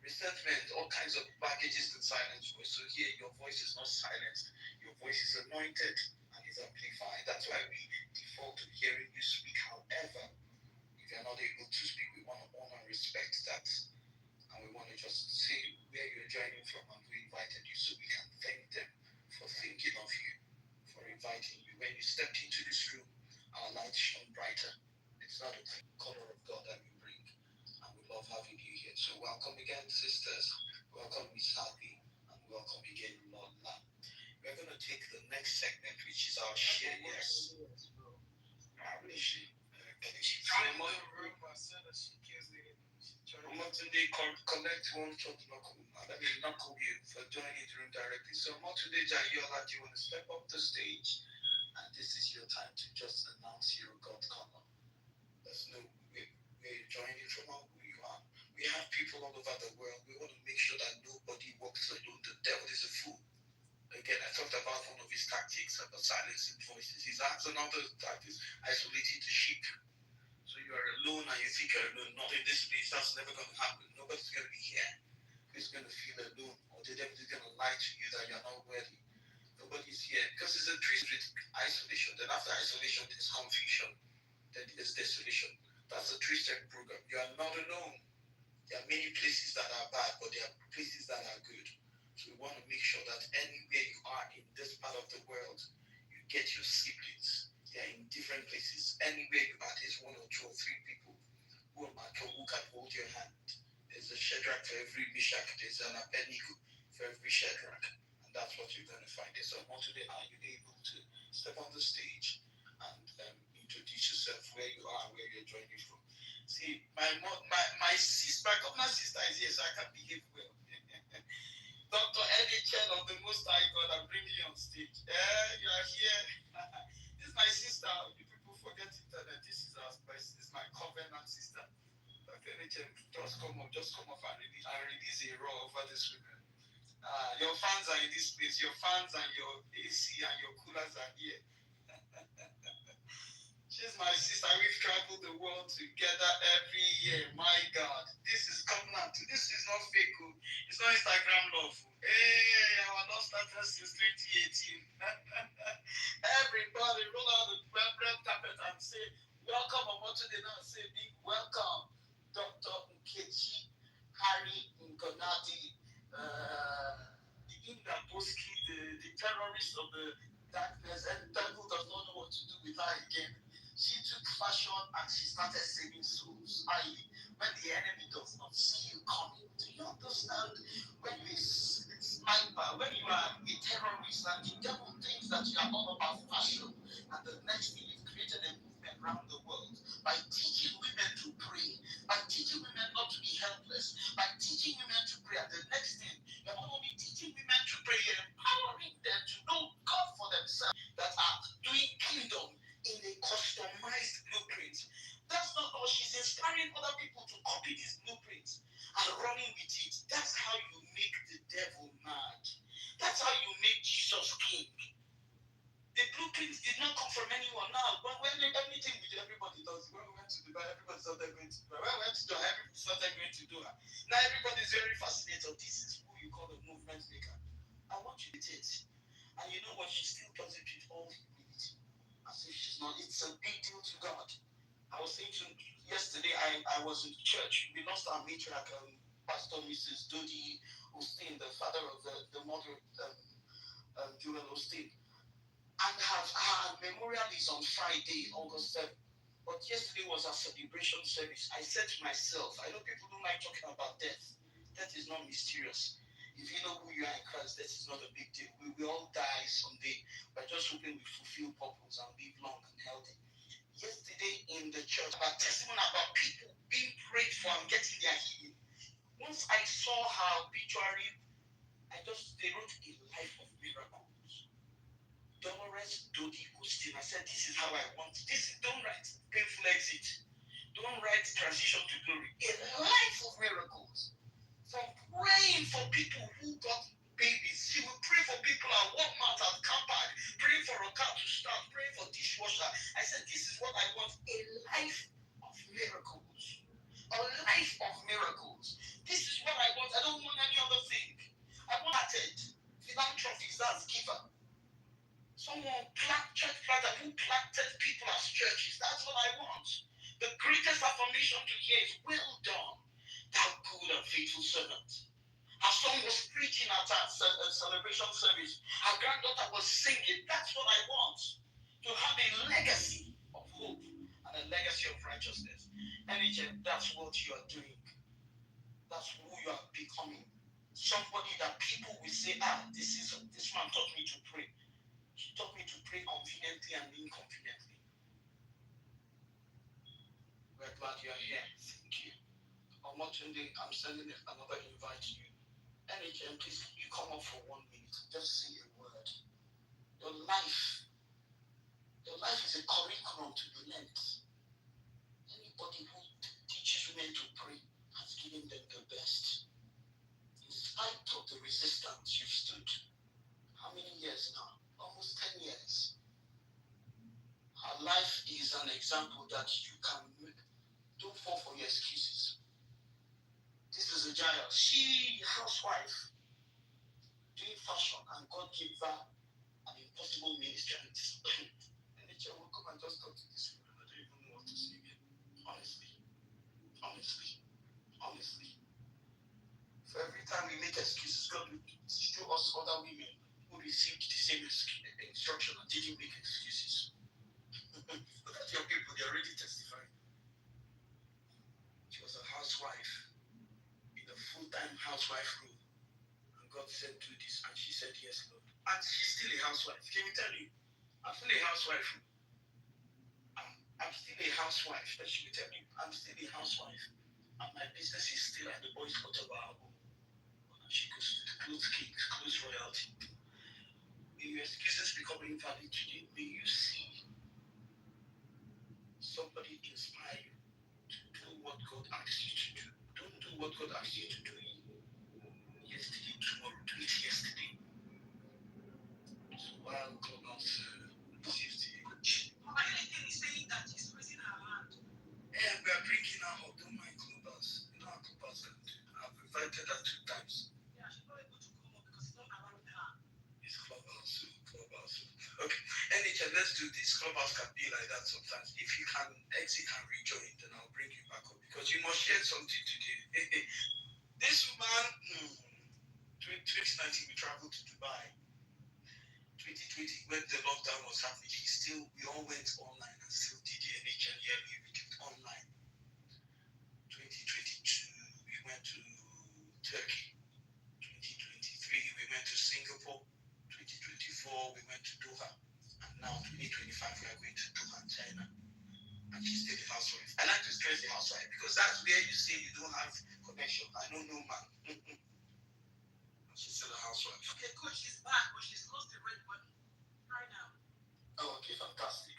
S16: resentment, all kinds of baggages can silence voice. So here, your voice is not silenced. Your voice is anointed and is amplified. That's why we default to hearing you speak. However, if you're not able to speak, we want to honor and respect that. And we want to just say where you're joining from and who invited you so we can thank them for thinking of you, for inviting you. When you stepped into this room, our light shone brighter. It's not a color of God that we bring. And we love having you here. So welcome again, sisters. Welcome, Miss Happy. And welcome again, Lord Lam. We're going to take the next segment, which is our share. Yes. Where is she? Okay. Motunde collect one shot knuckle. Let me knuckle you for joining the room directly. So Motunde Jayola, do you want to step up the stage? And this is your time to just announce your God color. Let's know where you're joining from and who you are. We have people all over the world. We want to make sure that nobody walks alone. The devil is a fool. Again, I talked about one of his tactics about silencing voices. His another tactic is isolating the sheep. So you are alone and you think you're alone. Not in this place. That's never going to happen. Nobody's going to be here. Who's going to feel alone? Or the devil is going to lie to you that you're not worthy. Nobody's here. Because it's a three-street isolation. Then after isolation, there's confusion. Then there's desolation. That's a three-step program. You are not alone. There are many places that are bad, but there are places that are good. So we want to make sure that anywhere you are in this part of the world, you get your siblings. They are in different places. Anywhere you are, there's one or two or three people who can hold your hand. There's a Shadrach for every Meshach. There's an Abednego for every Shadrach. And that's what you're going to find there. So today, are you able to step on the stage and introduce yourself, where you are, where you're joining from? See, my sister, my governor sister is here, so I can behave well. Dr. Eddie Chen of the Most High God, I'm bringing you on stage. You are here. This is my sister. You people forget internet. This is my covenant sister. Dr. Eddie Chen, just come off and release a raw over this women. Your fans are in this place. Your fans and your AC and your coolers are here. She's my sister. We've traveled the world together every year. My God, this is covenant. This is not fake. It's not Instagram love. Hey, our love started since 2018. Everybody roll out the red carpet and say, welcome. I want to now say big welcome, Dr. Nkechi Harry Nkonadi, the Indaboski, the terrorist of the darkness, and the devil does not know what to do with her again. She took fashion and she started saving souls. When the enemy does not see you coming, do you understand? When you are a sniper, when you are a terrorist, and the devil thinks that you are all about fashion, and the next thing you've created a movement around the world by teaching women to pray, by teaching women not to be helpless, by teaching women to pray. And the next thing, you're not only teaching women to pray, you're empowering them to know God for themselves, that are doing kingdom in a customized blueprint. That's not all. She's inspiring other people to copy these blueprints and running with it. That's how you make the devil much it is. And you know what? She still does it with all humility. As if she's not. It's a big deal to God. I was saying to yesterday, I was in church. We lost our matriarch, Pastor Mrs. Dodi Osteen, the father of the mother, Jewel Osteen. And her memorial is on Friday, August 7th. But yesterday was a celebration service. I said to myself, I know people don't like talking about death. Death is not mysterious. If you know who you are in Christ, death is not a big deal. We will all die someday. We're just hoping we fulfill purpose and live long and healthy. Yesterday in the church, about testimony about people being prayed for and getting their healing. Once I saw her obituary, they wrote a life of miracles. Dolores Dodi Austin. I said, this is how I want. Don't write painful exit. Don't write transition to glory. A life of miracles. From praying for people who got babies. She will pray for people at Walmart, at car park, praying for a car to start, praying for dishwasher. I said, this is what I want. A life of miracles. A life of miracles. This is what I want. I don't want any other thing. I want philanthropist, that's giver. Someone church planter who planted people as churches. That's what I want. The greatest affirmation to hear is, well done, thou good and faithful servant. Her son was preaching at a celebration service. Her granddaughter was singing. That's what I want. To have a legacy of hope and a legacy of righteousness. And that's what you are doing. That's who you are becoming. Somebody that people will say, this man taught me to pray. He taught me to pray confidently and inconfidently. We're glad you're here. Thank you. Omotunde, I'm sending another invite to you. NHM, please, can you come up for 1 minute? Just say a word. Your life is a curriculum to be learned. Anybody who teaches women to pray has given them the best. In spite of the resistance you've stood. How many years now? Almost 10 years. Her life is an example that you can don't fall for your excuses. This is a giant. She, housewife, doing fashion, and God gave her an impossible ministry. And the child will come and just talk to this woman. I don't even know what to say again. Honestly. So every time we make excuses, God will show us other women who received the same instruction and didn't make excuses. Look at your people, they're already testifying. She was a housewife in a full-time housewife role. And God said, do this. And she said, yes, Lord. And she's still a housewife. Can you tell you? I'm still a housewife. I'm still a housewife. But she will tell you, I'm still a housewife. And my business is still at the boys' quarter of our home. She goes to the clothes kings, clothes royalty. May your excuses become invalid today. May you see somebody inspire you to do what God asks you to do. Don't do what God asks you to do yesterday, tomorrow. Do it yesterday. So while God receives the image.
S10: Anything is saying that she's raising her hand.
S16: And we are bringing her up. Don't mind Clubhouse. You know how Clubhouse can do. I've invited her 2 times.
S10: Yeah, she's not able to come up because it's not allowing her.
S16: It's Clubhouse. Okay. NHN, let's do this. Clubhouse can be like that sometimes. If you can exit and rejoin, then I'll bring you back up because you must share something today. This woman, 2019, we traveled to Dubai. 2020, when the lockdown was happening, we all went online and still did the NHN yearly. We did online. 2022, we went to Turkey. 2023, we went to Singapore. 2024, we went to Doha. And now 2025, we are going to Doha, China. And she's still a housewife. I like to stress the housewife because that's where you say you don't have connection. I don't know, man. She's still a housewife.
S10: Okay, coach, she's back, but she's lost the red button right now.
S16: Oh, okay, fantastic.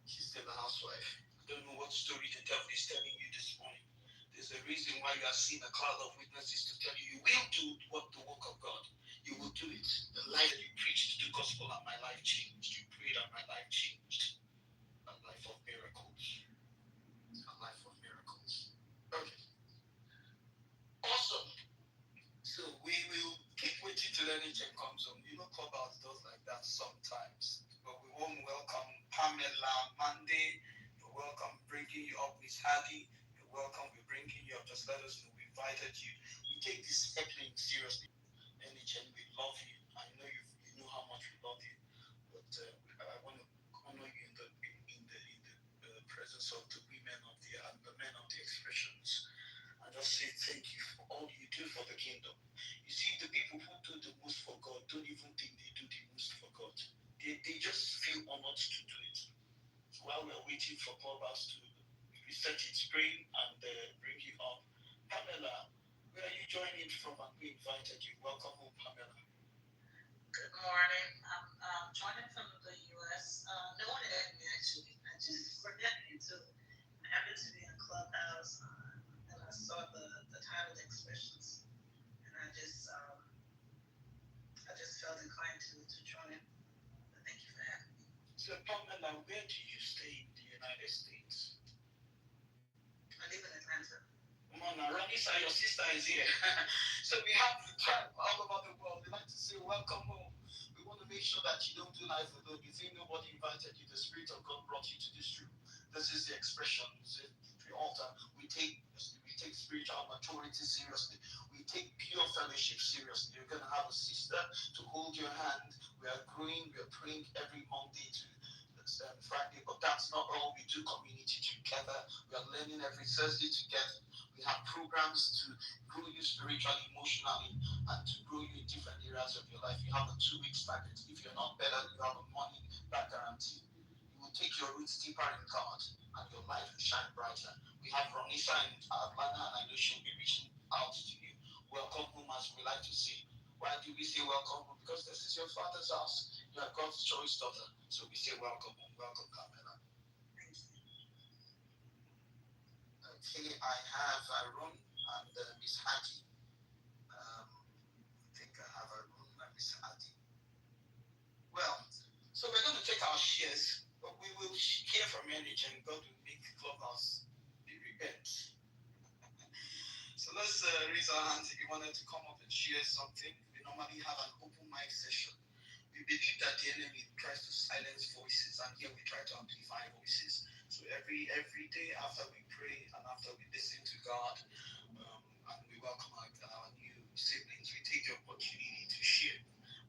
S16: She's still a housewife. I don't know what story the devil is telling you this morning. There's a reason why you are seeing a cloud of witnesses to tell you will do what the work of God. You will do it. The life that you preached the gospel and my life changed. You prayed and my life changed. A life of miracles. A life of miracles. Okay. Awesome. So we will keep waiting till NHM comes. Hardy, you're welcome. We're bringing you up. Just let us know. We invited you. We take this heckling seriously. NHN, we love you. I know you know how much we love you. But I want to honor you in the presence of the women of the and the men of the expressions. And just say thank you for all you do for the kingdom. You see, the people who do the most for God don't even think they do the most for God. They just feel honored to do it. So while we're waiting for Clubhouse to reset its brain and bring you up, Pamela, where are you joining from? And we invited you. Welcome home, Pamela.
S12: Good morning. I'm joining from the U.S. No one added me actually. I just ran into, I happened to be in Clubhouse and I saw the title expressions and I just felt inclined to join. But thank you for having me.
S16: So Pamela, where do you stay in the United States?
S12: I live in Atlanta.
S16: Come on now, Ranisa, your sister is here. So we have the tribe all over the world. We like to say welcome home. We want to make sure that you don't do life alone. You think nobody invited you. The Spirit of God brought you to this room. This is the expression. The altar. We take spiritual maturity seriously. We take pure fellowship seriously. You're going to have a sister to hold your hand. We are growing. We are praying every Monday to Friday, but that's not all. We do community together. We are learning every Thursday together. We have programs to grow you spiritually, emotionally, and to grow you in different areas of your life. You have a 2 week target. If you're not better, you have a money back guarantee. You will take your roots deeper in God, and your life will shine brighter. We have Ronisa in Atlanta, and I know she'll be reaching out to you. Welcome home, as we like to say. Why do we say welcome home? Because this is your father's house. You are God's choice daughter. So we say welcome home. Welcome, Pamela. Okay, I have Aaron and Miss Hattie. I think I have Aaron and Miss Hattie. Well, so we're going to take our shares, but we will hear from NH and God will make Clubhouse be repent. So let's raise our hands if you wanted to come up and share something. We normally have an open mic session. We believe that the enemy tries to silence voices, and here we try to amplify voices. So every day after we pray and after we listen to God, and we welcome our new siblings, we take the opportunity to share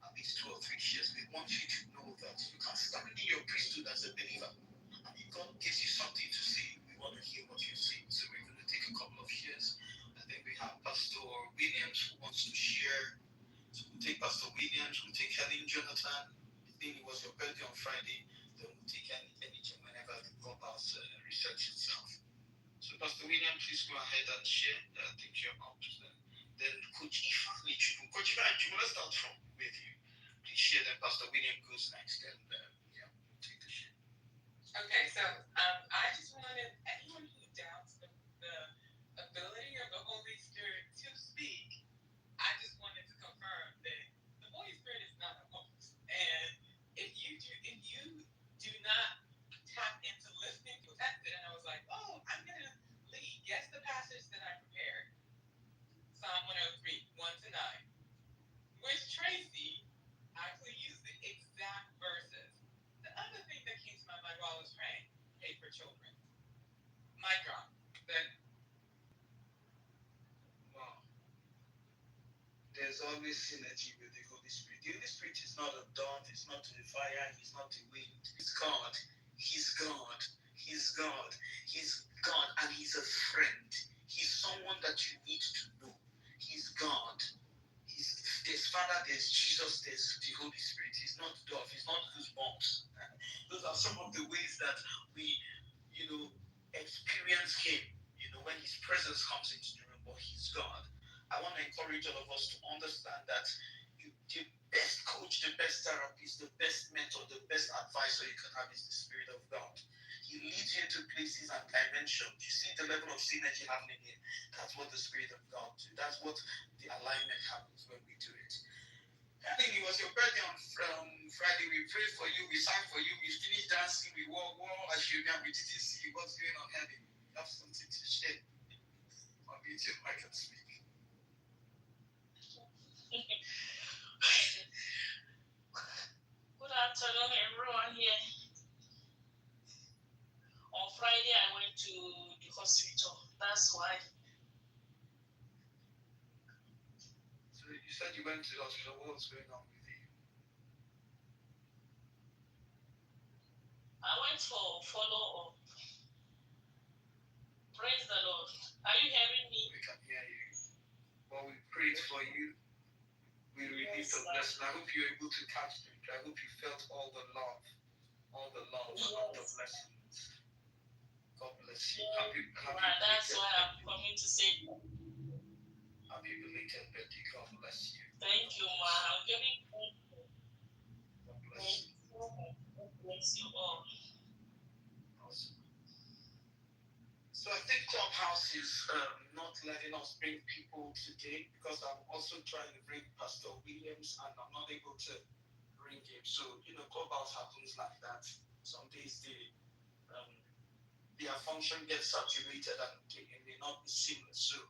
S16: at least 2 or 3 shares. We want you to know that you can stand in your priesthood as a believer, and if God gives you something to say, we want to hear what you say. So we're going to take a couple of shares. I think we have Pastor Williams who wants to share. So we'll take Pastor Williams, we'll take Helen Jonathan. I think it was your birthday on Friday. Then we'll take anything whenever the clubhouse research itself. So Pastor Williams, please go ahead and share. I think you're up. Then Coach Ifeanyi Chukwu. Coach Ifeanyi Chukwu, let's start from with you. Please share. Then Pastor William goes next. And yeah, we'll take the share.
S19: Okay, so I just wanted anyone who doubts the ability of the Holy Spirit to speak. I just wanted to confirm that the Holy Spirit is not a host, and if you do not tap into listening to it, and I was like, oh, I'm gonna lead. Guess the passage that I prepared, Psalm 103, 1-9, which Tracy actually used the exact verses. The other thing that came to my mind while I was praying, pay for children. Mic drop. Then.
S16: Wow. There's always synergy with the Holy Spirit. The Holy Spirit is not a dot, it's not a fire, he's not a wind. He's God. He's God. He's God. He's God, and he's a friend. He's someone that you need to know. He's God. There's Father, there's Jesus, there's the Holy Spirit. He's not dove, he's not goosebumps. Those are some of the ways that we, experience him, when his presence comes into the room, but he's God. I want to encourage all of us to understand that the best coach, the best therapist, the best mentor, the best advisor you can have is the Spirit of God. He leads you to places and dimensions. You see the level of synergy happening here. That's what the Spirit of God does. That's what the alignment happens when we do it. I think it was your birthday on Friday. We prayed for you, we sang for you, we finished dancing, we wore as you know, we didn't see what's going on heaven. You have something to share. I'll be your mic and speak.
S23: Good afternoon, everyone here. On Friday, I went to the hospital
S16: went to the hospital. What's going on with you?
S12: I went for follow up. Praise the Lord. Are you hearing me?
S16: We can hear you. Well, we prayed for you. We released a blessing. I hope you're able to catch it. I hope you felt all the love and all the blessings. God bless you. Happy
S12: That's why I'm coming to say
S16: happy belated birthday. God bless you.
S12: thank you, ma. I'm giving
S16: God bless you.
S12: God bless you all.
S16: Awesome. So I think Clubhouse is not letting us bring people today because I'm also trying to bring Pastor Williams and I'm not able to bring him. So, Clubhouse happens like that. Some days their function gets saturated and it may not be seamless. So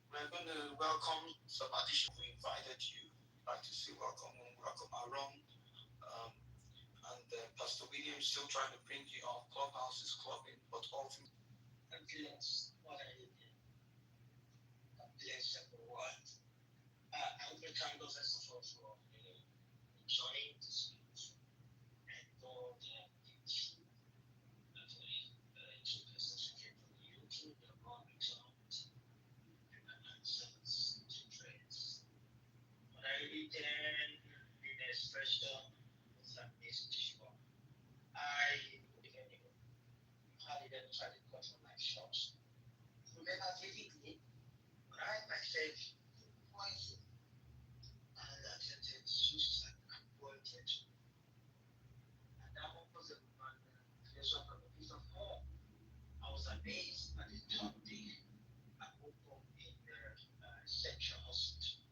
S16: we're going to welcome some additional. We invited you. Like to say welcome around. And Pastor Williams still trying to bring you off. Clubhouse is clubbing, but all things.
S13: Bless what I did. Bless everyone. I will thank God first of all for joining this meeting and God teach for the two persons who came from the UK, the Lord returned and answers to prayers. But I read in the expression with that message for I hardly ever tried to cut on my short. Remember vividly, but I myself was and attempted suicide and wanted. And that was a creation from a piece of home. I was amazed at the third day I woke up in the central hospital.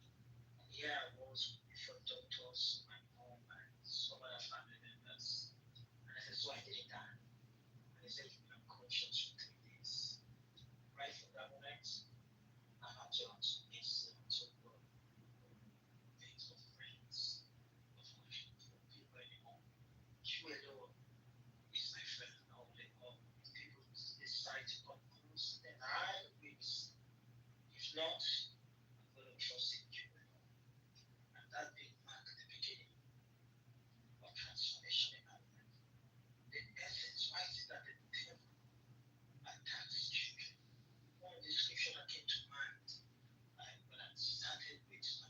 S13: And here I was before doctors, my mom, and some other family members. And I said, so I didn't die. And they said, you've been unconscious for 3 days. Right from that moment, I had to answer to God. Things of friends, of people anymore. You alone is my friend, not only God. If people decide to come close, then I will receive. If not, I'm going to trust in you alone. And that big mark the beginning of transformation in my life. The essence, why is it that the devil attacks children? One of the scripture that came to mind when I started using to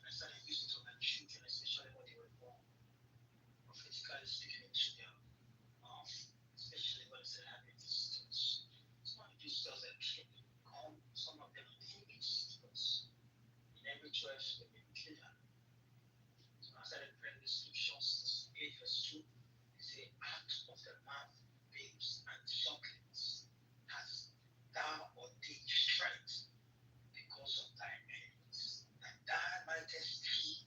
S13: my children, especially when they were born, prophetically speaking into their mouth, especially when they having visitors. Some of the visitors that came, come, some of them didn't meet visitors. In every church, they were clear. So I started praying the scriptures, 8 verse 2, it says, out of the mouth, babes and sucklings, has thou ordained strength because of thy enemies, that thou mightest see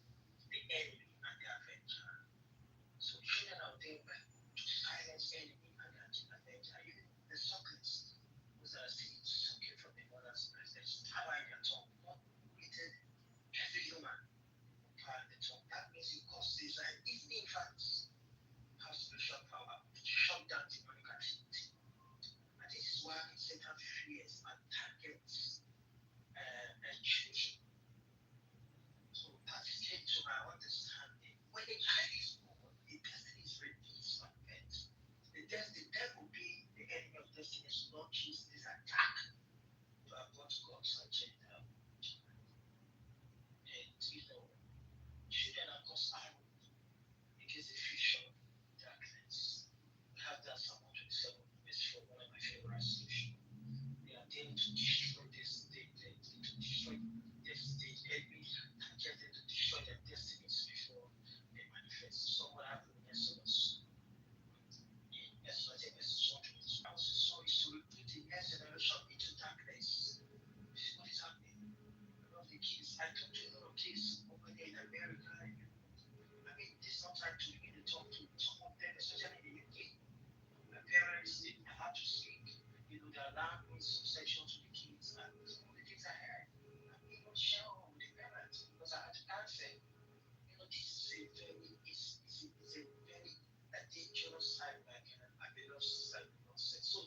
S13: the enemy and the avenger. So children are ordained to silence enemy and the avenger. Even the sucklings, those are seeds sucking from the mother's breast, they stab in their tongue. God created every human power in the tongue. That means it causes even infants have spiritual power to shut down demonic activity. And this is why Satan fears and targets children. So that came to my understanding. When a child is born, the destiny is released from birth. The devil being the enemy of destiny launches this attack to abort God's agenda. And children are God's arrow against the future darkness. We have that Psalm 127 verse 4, one of my favorite scriptures. They are there to destroy this, to destroy this, the enemy target them to destroy their destinies before they manifest. So what happened in Exodus? In Exodus, so it's to recruit the next generation into darkness. This is what is happening. A lot of the kids, I talk to a lot of kids over there in America. I mean, this is not time to begin to talk to some of them, especially in the UK. My parents, they have to speak. They allow me some section to the kids, and some of the things I had, I'm not share with the parents because I had to answer. This is a very, it's a very dangerous side, like a beloved side nonsense. So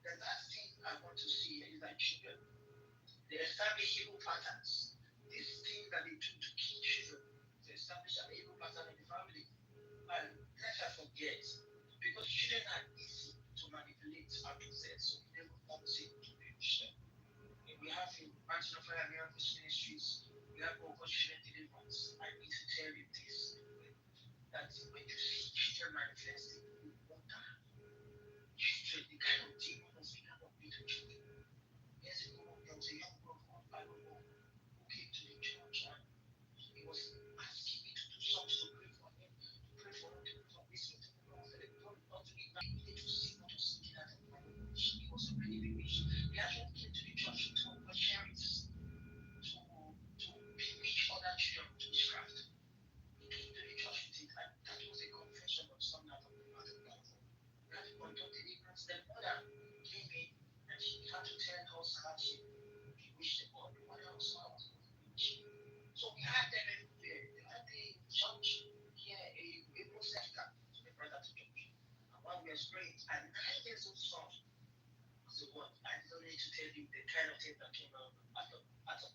S13: the last thing I want to see is that children, they establish evil patterns. These things that they do to kill children, are possessed, so he never was able to reach them. And we have in Mountain of Fire Miracles Ministries, we have compassionate deliverance. I need to tell you this, that when you see children manifesting in water, children, the kind of demons we cannot be to children. Years ago, there was a young boy called Balogo who came to the church and he was asking me to do something to pray for him, to pray for him, to pray for this, to pray for that. Not to be back, needed to see what was sitting at the Bible. He was already bewitched. He actually came to the church to talk about charities, to bewitch other children to witchcraft. He came to the church with it, and that was a confession of some that of the mother platform. We had to conduct deliverance. The mother came in and she had to tell us how she bewitched the boy. The mother also was bewitched. So we had them everywhere. They had the church here, a Muslim guy, so they brought that to church. And while we were praying, and 9 years old son was the one. I don't need to tell you the kind of thing that came out of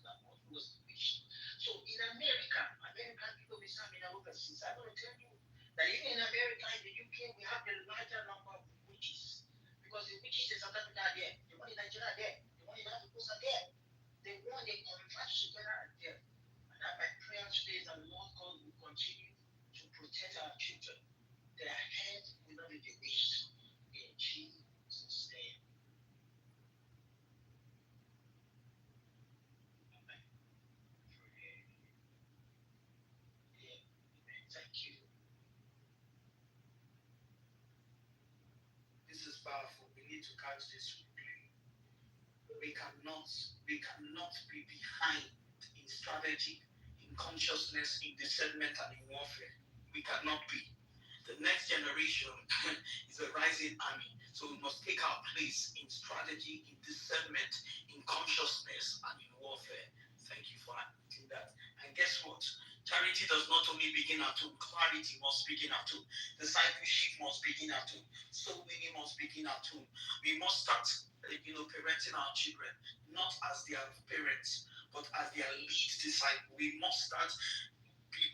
S13: that one. Who was bewitched. So in America, American people will say, I mean, overseas. I'm going to tell you that even in America, in the UK, we have the larger number of witches. Because the witches in South Africa are there, the one in Nigeria are there, the one in Africa are there. The one they converge together are there. And that my prayer today is that Lord God will continue to protect our children. Their head will not be bewitched. In Jesus' name. Amen. Thank you. This is powerful. We need to catch this quickly. We cannot be behind in strategy, in consciousness, in discernment, and in warfare. We cannot be. The next generation is a rising army. So we must take our place in strategy, in discernment, in consciousness, and in warfare. Thank you for doing that. And guess what? Charity does not only begin at home, clarity must begin at home. Discipleship must begin at home. Soul winning must begin at home. We must start, parenting our children, not as their parents, but as their lead disciple. We must start.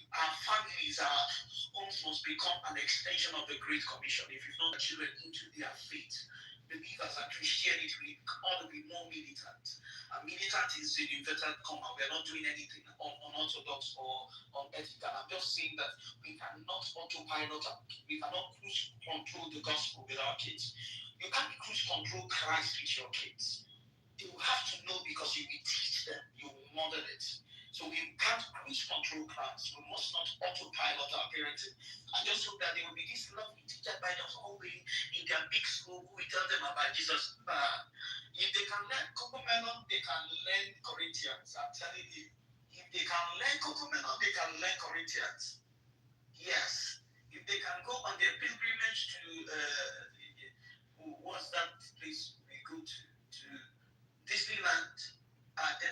S13: Our families, our homes must become an extension of the Great Commission. If you've not children into their faith, believers and Christianity, we ought to be more militant. And militant is an inverted comma. We are not doing anything unorthodox or unethical. I'm just saying that we cannot autopilot, we cannot cruise control the gospel with our kids. You can't cruise control Christ with your kids. You have to know because you will teach them, you will model it. So we can't cruise control Christ. We must not autopilot our parenting. I just hope that they will be this lovely teacher by the hallway in their big school who will tell them about Jesus. If they can learn Cocomelon, they can learn Corinthians. I'm telling you. If they can learn Cocomelon, they can learn Corinthians. Yes. If they can go on their pilgrimage to, what's that place we go to Disneyland?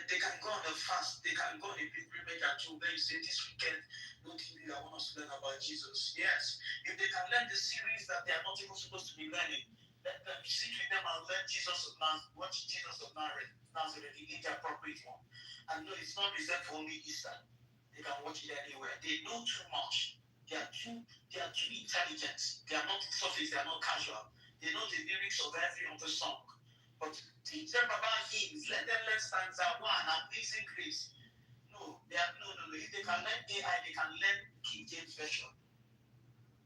S13: They can go on a fast, they can go on a pilgrimage at home. Then you say, this weekend, no TV, I want us to learn about Jesus. Yes. If they can learn the series that they are not even supposed to be learning, let them sit with them and learn Jesus of Nazareth, watch Jesus of Nazareth, the age appropriate one. And no, it's not reserved for only Easter. They can watch it anywhere. They know too much. They are too intelligent. They are not surface, they are not casual. They know the lyrics of every other song. But teach them about hymns. Let them learn stanza 1, Amazing Grace. No. If they can learn AI, they can learn King James Version.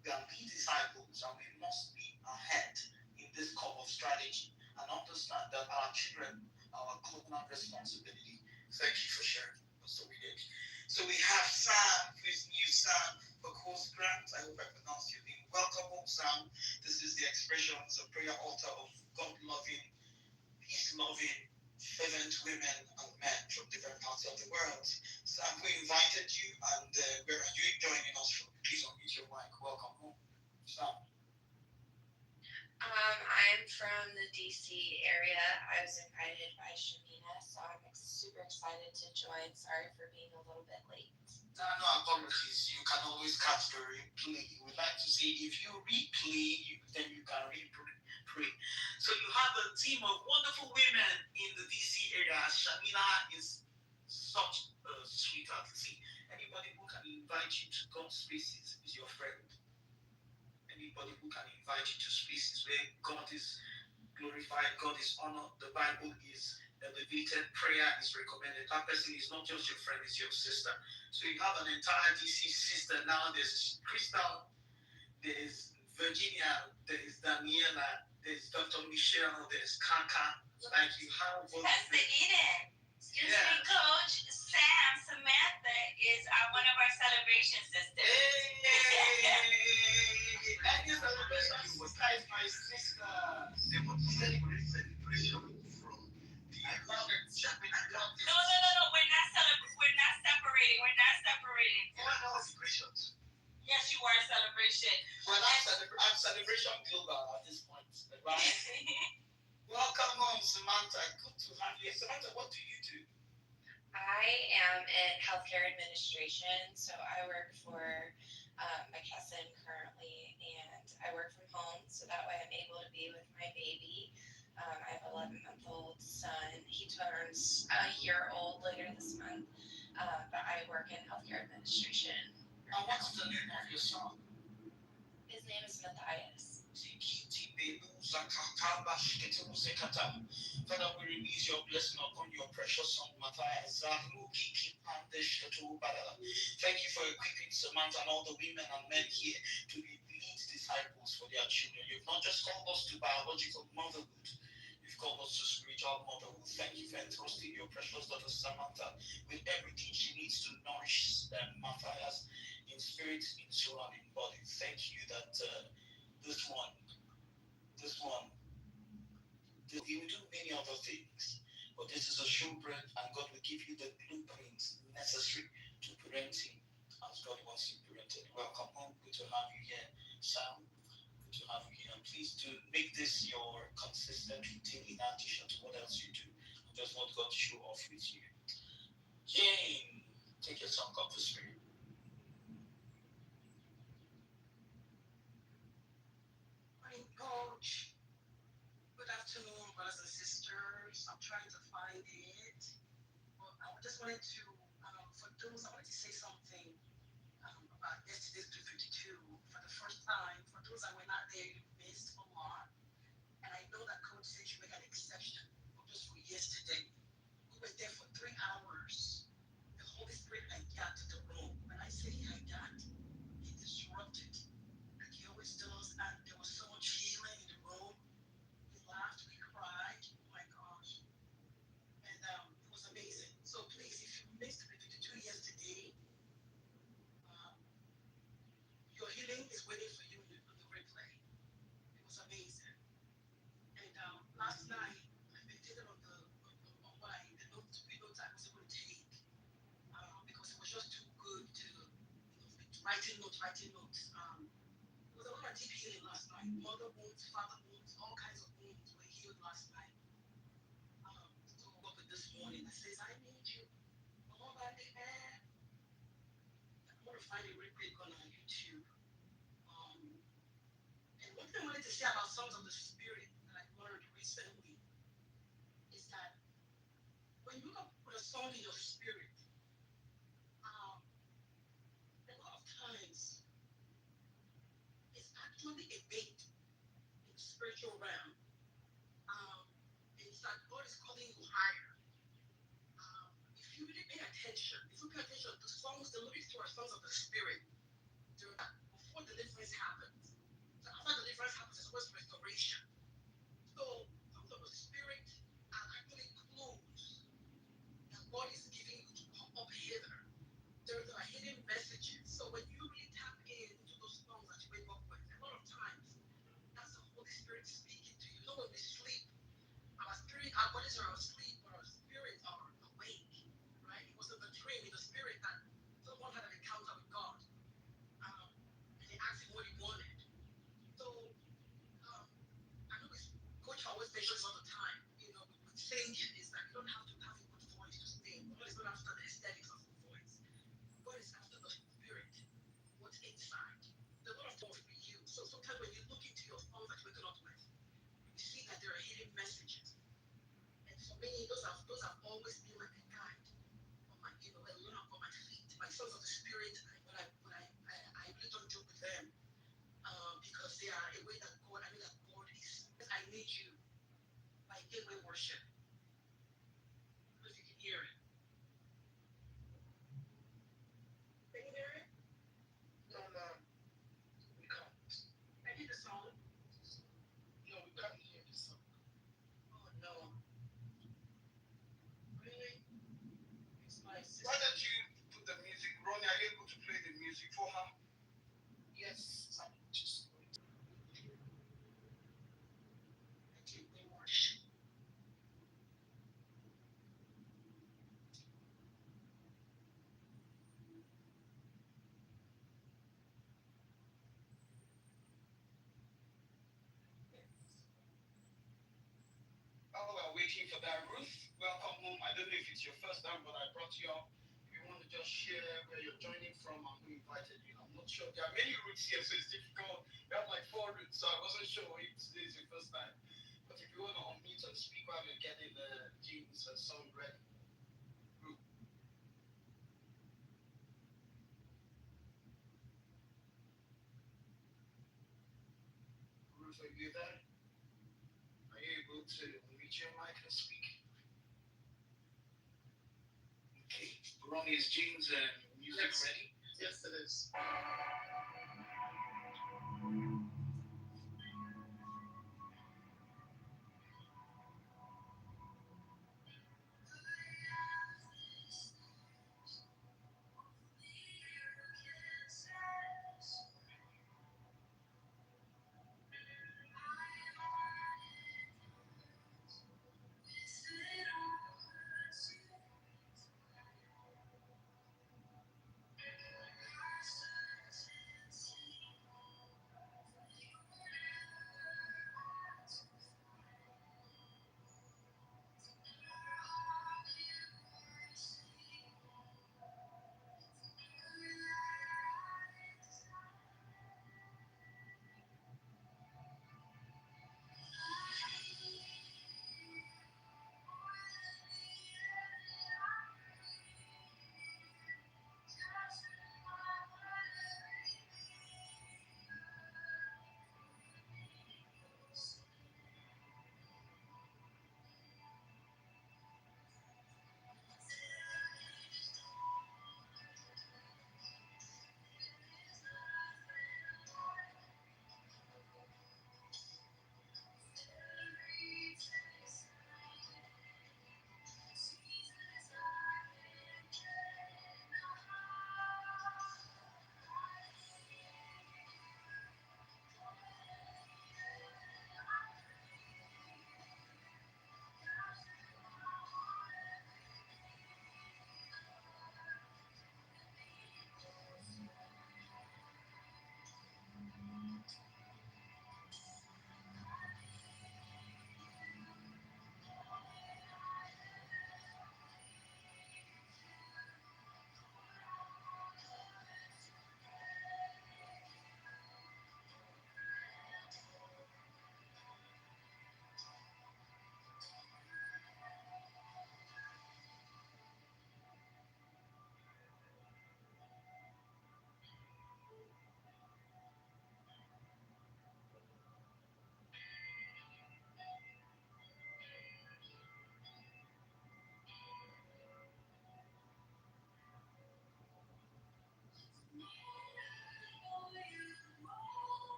S13: We are lead disciples and we must be ahead in this call of strategy and understand that our children are our covenant responsibility. Thank you for sharing. So we did. So we have Sam, who is new Sam for course grant. I hope I pronounced your name. Welcome home, Sam. This is the expressions of prayer altar of God-loving, peace-loving, fervent women and men from different parts of the world. Sam, we invited you, and where are you joining us from? Please unmute your mic. Welcome home, Sam.
S1: I'm from the DC area. I was invited by Shamina, so I'm super excited to join. Sorry for being a little bit late.
S13: No apologies. You can always catch the replay. We like to say if you replay, then you can pray. So you have a team of wonderful women in the DC area. Shamina is such a sweetheart. See, anybody who can invite you to God's spaces is your friend. Anybody who can invite you to spaces where God is
S16: glorified, God is honored, the Bible is elevated, prayer is recommended. That person is not just your friend, it's your sister. So you have an entire DC sister now. There's Crystal, there's Virginia, there's Daniela, there's Dr. Michelle, there's Kaka. Like you have
S1: Pastor Eden. Excuse me, Coach. Sam Samantha is one of our celebration sisters.
S16: Hey! And your celebration sister is my sister.
S3: They want to celebrate celebration from the
S1: No. We're not separating. We're not separating.
S3: celebrations.
S1: Yes, you are a celebration.
S16: Well, I'm celebration global at this point, right? Welcome home, Samantha. Good to have you. Samantha, what do you do?
S1: I am in healthcare administration, so I work for my cousin currently, and I work from home, so that way I'm able to be with my baby. I have an 11-month-old son. He turns a year old later this month, but I work in healthcare administration.
S16: And what's the name of your son?
S1: His name is Matthias.
S16: Father, we release your blessing upon your precious son, Matthias. Thank you for equipping Samantha and all the women and men here to be lead disciples for their children. You've not just called us to biological motherhood, you've called us to spiritual motherhood. Thank you for entrusting your precious daughter Samantha with everything she needs to nourish Matthias in spirit, in soul, and in body. Thank you that this one, he will do many other things, but this is a showbread, and God will give you the blueprints necessary to parent him as God wants you parented. Welcome home. Good to have you here, Sam. Good to have you here. And please do make this your consistent routine in addition to what else you do. I just want God to show off with you. Jane, take your song up the spirit.
S12: Morning, Coach. Good afternoon, brothers and sisters. I'm trying to find it. But I just wanted to, for those, I wanted to say something about yesterday's 252. For the first time, for those that were not there, you missed a lot. And I know that Coach said you make an exception, just for yesterday. We were there for 3 hours. The Holy Spirit had got to the room. When I say he had got, he disrupted, like he always does. And there was so much healing in the room. We laughed, we cried. Oh my gosh. And it was amazing. So please, if you missed the 52 yesterday, your healing is waiting for you on the replay. It was amazing. And last night, I meditated on the notes I was able to take because it was just too good to writing notes. There was a lot of deep healing last night. Mother wounds, father wounds, all kinds of wounds were healed last night. So I woke up this morning that says, I need you. Oh, my man. I'm going to find a replay on YouTube. And one thing I wanted to say about Songs of the Spirit that I learned recently is that when you put a song in your spirit, a lot of times it's actually a bait in the spiritual realm. It's like God is calling you higher. If you really pay attention, the songs, the lyrics to our songs of the Spirit, before deliverance happens. So after deliverance happens, there's always restoration. So songs of the Spirit are actually clues that God is giving you to come up hither. There are hidden messages. So when you really tap into those songs that you wake up with, a lot of times that's the Holy Spirit speaking to you. You know, when we sleep, our bodies are asleep, but our spirits are awake, right? It was in the dream, in the spirit, that someone had an encounter with God, and they asked him what he wanted. So I know Coach always mentions all the time, with singing, is that you don't have to have a good voice to sing. God is not after the aesthetics of the voice. God is after the spirit, what's inside. There's a lot of things for you. So sometimes when you look into your songs that you're waking up with, you see that there are hidden messages. And for me, those have always been like a guide on my, a lamp on my feet. My songs of the spirit, I really don't joke with them because they are a way that God is. I need you.
S21: worship. Because you can hear it. Can you hear it?
S16: No, we can't.
S21: I hear the song.
S16: No, we can't hear the song.
S21: Oh no. Really? It's my sister.
S16: Why don't you put the music? Ronnie, are you able to play the music for her?
S21: Yes, I'm just going to. I think they worship.
S16: While we're waiting for that, Ruth, welcome home. I don't know if it's your first time, but I brought you up. If you want to just share where you're joining from and who invited you, I'm not sure. There are many routes here, so it's difficult. We have like 4 routes, so I wasn't sure if today is your first time. But if you want to unmute and speak while we're getting the jeans and song ready. Ruth. Ruth, are you there? Are you able to unmute your mic and speak? Okay. Ronnie's jeans and music ready?
S21: Yes, it is.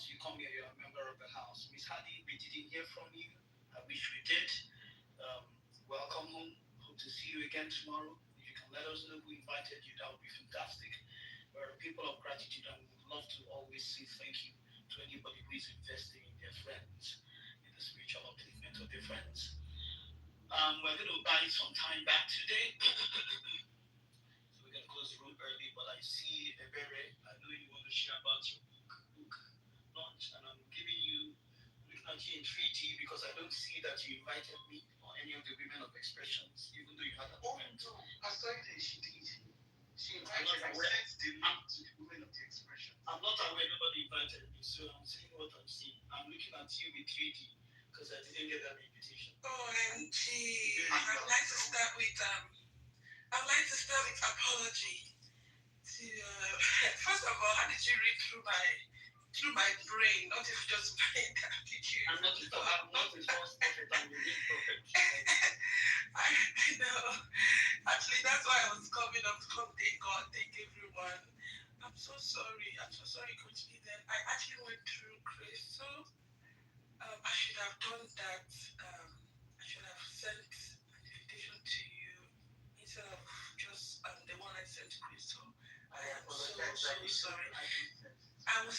S16: house. You come here, you're a member of the house. Miss Hadi, we didn't hear from you. I wish we did. Um, Welcome home. Hope to see you again tomorrow. If you can let us know who invited you, that would be fantastic. We're a people of gratitude and we would love to always say thank you to anybody who is investing in their friends, in the spiritual upliftment of their friends. We're going to buy some time back today. So we're going to close the room early, but I see Ebere. I know you want to share about your book launch, and I'm giving you, looking at you in 3D because I don't see that you invited me or any of the women of expressions, even though you had an event.
S21: No, I saw it and she did. She
S16: I'm
S21: invited
S16: not
S21: me,
S16: aware.
S21: sent the link to the women of the expression.
S16: I'm not aware nobody invited me, so I'm seeing what I'm seeing. I'm looking at you with 3D because I didn't get that invitation.
S18: OMG. I'd like to start with apology to first of all, how did you read through my brain, not if just my attitude?
S16: I'm not a false prophet, I'm a real prophet.
S18: I know. Actually, that's why I was coming up to come thank God, thank everyone. I'm so sorry, Coach Eden. I actually went through Crystal. I should have done that. I should have sent an invitation to you instead of just the one I sent to Crystal. I am so sorry. I will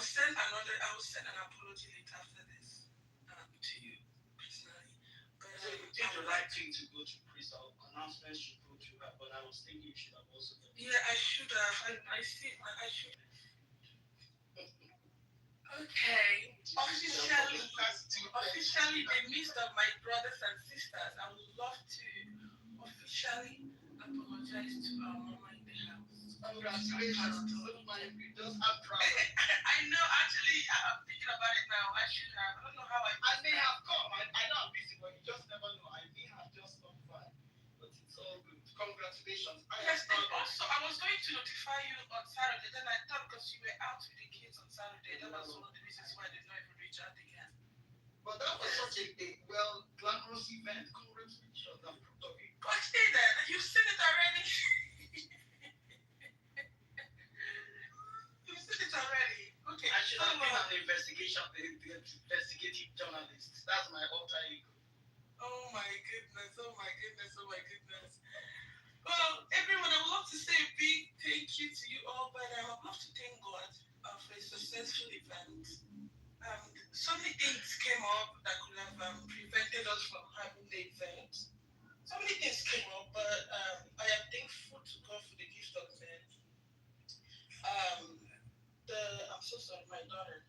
S18: send an apology later after this to you personally. But
S16: So you did the right thing to go to Crystal. Announcements should go to her, but I was thinking you should have also done it.
S18: yeah, I should have. I see. I should. Okay. Officially, the midst of my brothers and sisters, I would love to officially apologize to our mama in the house.
S16: Congratulations. Don't mind me. Just I'm proud.
S18: I know. Actually, I'm thinking about it now. I should have. I don't know how
S16: I may have come. I know I'm busy, but you just never know. I may have just come by. But it's all good. Congratulations.
S18: Yes, and also I was going to notify you on Saturday. Then I thought because you were out with the kids on Saturday, that was one of the reasons why I did not even reach out again.
S16: But that was such a glamorous event. Congratulations. I'm proud of you.
S18: But stay there. You've seen it already. You've seen it already. Okay.
S16: I should have been an investigative journalist. That's my alter ego.
S18: Oh my goodness. Well, everyone, I would love to say a big thank you to you all, but I would love to thank God for a successful event. So many things came up that could have prevented us from having the event. So many things came up, but I am thankful to God for the gift of men. I'm so sorry, my daughter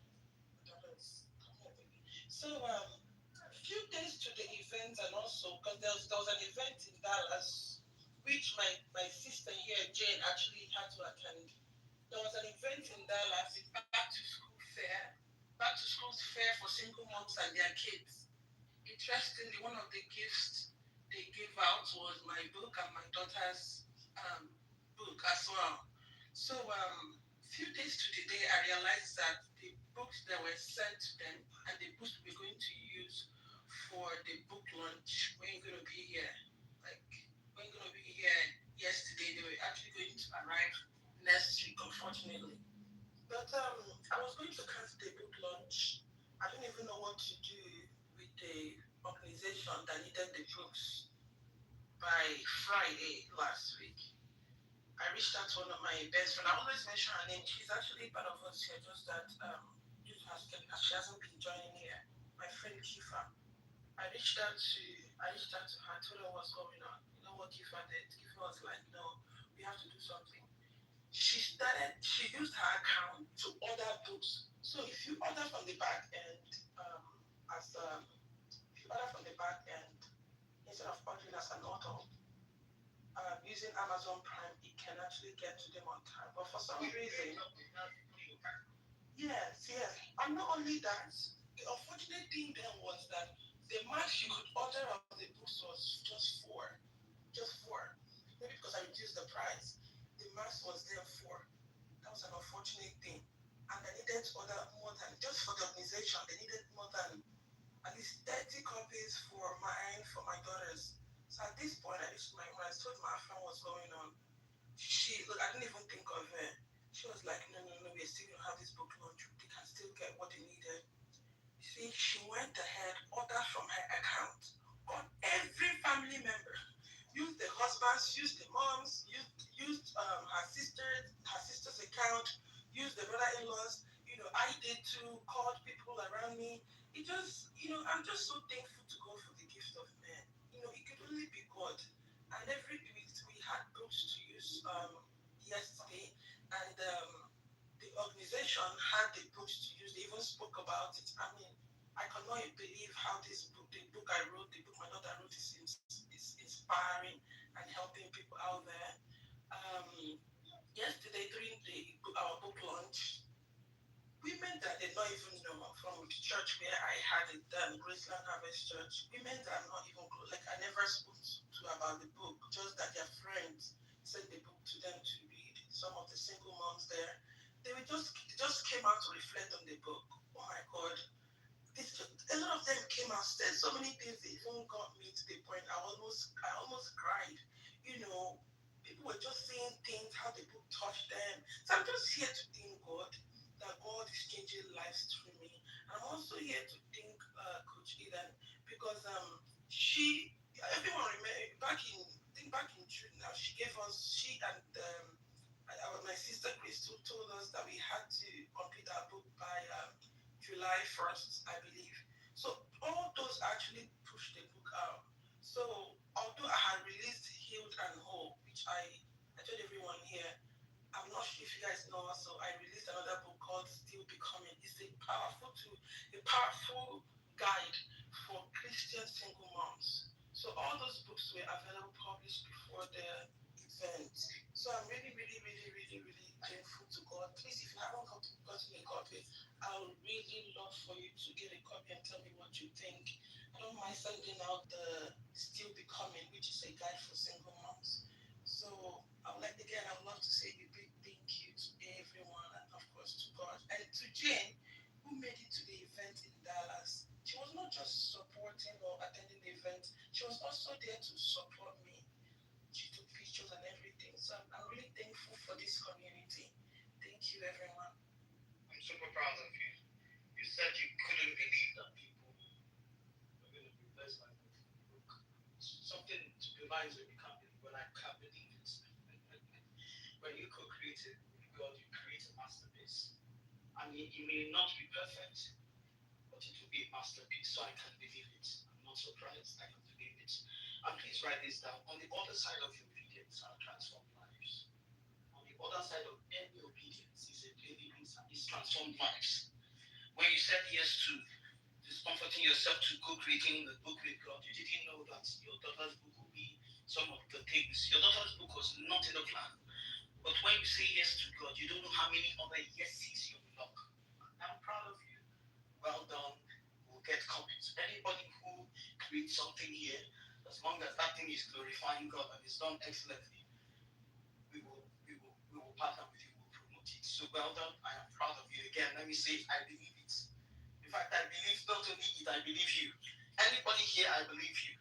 S18: is coming with me. So a few days to the event, and also because there was an event in Dallas, which my sister here, Jane, actually had to attend. There was an event in Dallas, it's back to school fair for single moms and their kids. Interestingly, one of the gifts they gave out was my book and my daughter's book as well. So few days to the day, I realized that the books that were sent to them and the books we're going to use for the book launch weren't going to be here. Weren't going to be here yesterday. They were actually going to arrive next week, unfortunately. But I was going to cancel the book launch. I didn't even know what to do with the organization that needed the books by Friday last week. I reached out to one of my best friends. I always mention her name. She's actually part of us here, just that she hasn't been joining here. My friend Kifa. I reached out to her, told her what's going on. You know what Kifa did? Kifa was like, no, we have to do something. She used her account to order books. So if you order from the back end, instead of ordering as an author, using Amazon Prime, it can actually get to them on time. But for some reason, yes. And not only that, the unfortunate thing then was that the max you could order of the books was just four. Maybe because I reduced the price. The max was there four. That was an unfortunate thing. And they needed to order more than, just for the organization, they needed more than at least 30 copies for my daughters. So at this point, when I told my friend what's going on, I didn't even think of her. She
S15: She was like, no, we're still gonna have this book launch. They can still get what they needed. See, she went ahead, ordered from her account, got every family member, used the husbands, used the moms, used her sister's account, used the brother-in-laws. I did too, called people around me. It just, I'm just so thankful to God for the gift of men. It could only be God. And every week we had books to use yesterday, and the organization had the books to use. They even spoke about it. I mean, I cannot believe how the book I wrote, the book my daughter wrote, is inspiring and helping people out there. Yesterday during our book launch, women that did not even know from the church where I had it done, Graceland Harvest Church, women that are not even close, like I never spoke to about the book, just that their friends sent the book to them to read. Some of the single moms there, they just came out to reflect on the book. Oh my God, a lot of them came out, said so many things. They even got me to the point I almost cried. People were just saying things, how the book touched them. So I'm just here to thank God that God is changing lives through me. And I'm also here to thank Coach Eden, because everyone remember back in June now, she and my sister Crystal told us that we had to complete our book by July 1st, I believe. So all those actually pushed the book out. So although I had released Healed and Whole, which I told everyone here, I'm not sure if you guys know also, I released another book called Still Becoming. It's a powerful tool, a powerful guide for Christian single moms. So all those books were available, published before the event. So I'm really, really, really, really, really thankful to God. Please, if you haven't gotten a copy, I would really love for you to get a copy and tell me what you think. I don't mind sending out the Still Becoming, which is a guide for single moms. So I would love to say a big thank you to everyone, and of course to God and to Jane, who made it to the event in Dallas. She was not just supporting or attending the event; she was also there to support me. She took pictures and everything. So I'm really thankful for this community. Thank you, everyone.
S8: I'm super proud of you. You said you couldn't believe that people were going to be blessed by the book. Something reminds me, you can't believe, when I can't believe it. When you co-created with God, you create a masterpiece. I mean, it may not be perfect, but it will be a masterpiece. So I can believe it. I'm not surprised. I can believe it. And please write this down. On the other side of your obedience are transformed lives. On the other side of any obedience is transformed lives. When you said yes to discomforting yourself to co-creating the book with God, you didn't know that your daughter's book will be some of the things. Your daughter's book was not in the plan. But when you say yes to God, you don't know how many other yeses you unlock. I'm proud of you. Well done. We'll get comments. Anybody who creates something here, as long as that thing is glorifying God and is done excellently, we will partner with you. We'll promote it. So well done. I am proud of you. Again, let me say, I believe it. In fact, I believe not only it, I believe you. Anybody here, I believe you.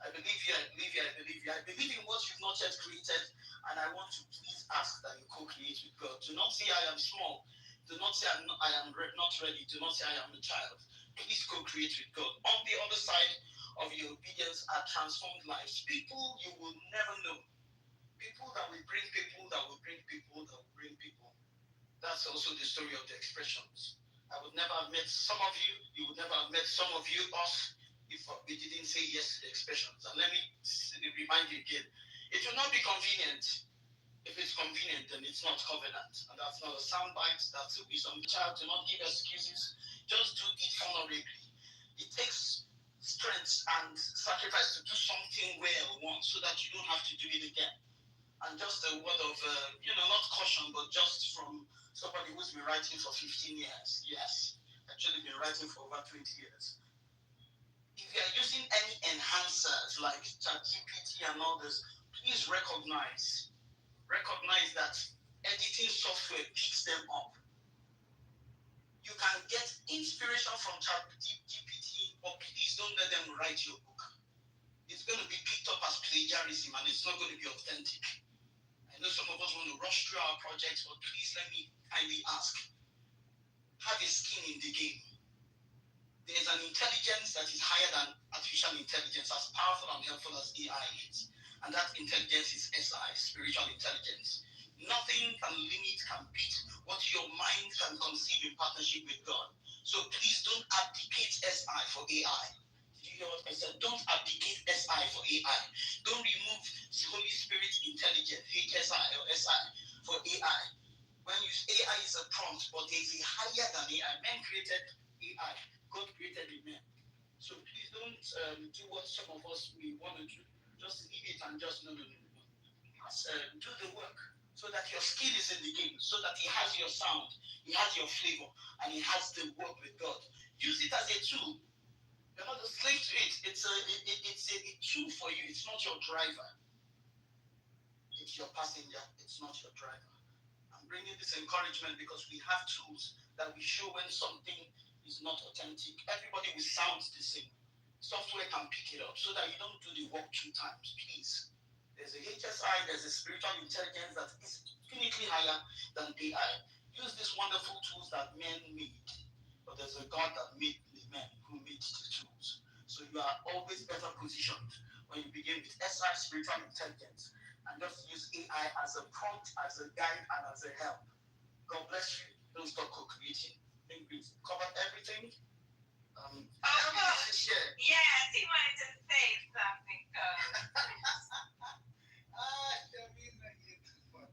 S8: I believe you, I believe you, I believe you. I believe in what you've not yet created, and I want to please ask that you co-create with God. Do not say I am small. Do not say I am not ready. Do not say I am a child. Please co-create with God. On the other side of your obedience are transformed lives. People you will never know. People that will bring people, that will bring people, that will bring people. That's also the story of the expressions. I would never have met some of you. You would never have met some of you, us, if we didn't say yes to the expressions. And let me remind you again, it will not be convenient. If it's convenient, then it's not covenant. And that's not a soundbite, that's a wisdom child. Do not give excuses. Just do it honorably. It takes strength and sacrifice to do something well once so that you don't have to do it again. And just a word of, not caution, but just from somebody who's been writing for 15 years. Yes, actually been writing for over 20 years. If you are using any enhancers like ChatGPT and all this, please recognize that editing software picks them up. You can get inspiration from ChatGPT, but please don't let them write your book. It's going to be picked up as plagiarism, and it's not going to be authentic. I know some of us want to
S4: rush through our projects, but please let me kindly ask, have a skin in the game. There's an intelligence that is higher than artificial intelligence, as powerful and helpful as AI is. And that intelligence is SI, spiritual intelligence. Nothing can limit, can beat what your mind can conceive in partnership with God. So please don't abdicate SI for AI. Did you hear what I said? Don't abdicate SI for AI. Don't remove Holy Spirit intelligence, HSI or SI, for AI. When you AI is a prompt, but there is a higher than AI. Men created AI. God created a man. So please don't do what some of us we want to do. Just leave it and just no. Do the work so that your skill is in the game, so that he has your sound, he has your flavor, and he has the work with God. Use it as a tool. You're not a slave to it. It's a tool for you. It's not your driver. It's your passenger. It's not your driver. I'm bringing this encouragement because we have tools that we show when something is not authentic. Everybody will sound the same. Software can pick it up so that you don't do the work 2 times, please. There's a HSI, there's a spiritual intelligence that is infinitely higher than AI. Use these wonderful tools that men made, but there's a God that made the men who made the tools. So you are always better positioned when you begin with SI, spiritual intelligence, and just use AI as a prompt, as a guide, and as a help. God bless you. Don't stop co-creating. I think we've covered everything.
S11: Yes, he wanted to say something, Coach.
S2: Shamina, you're too funny.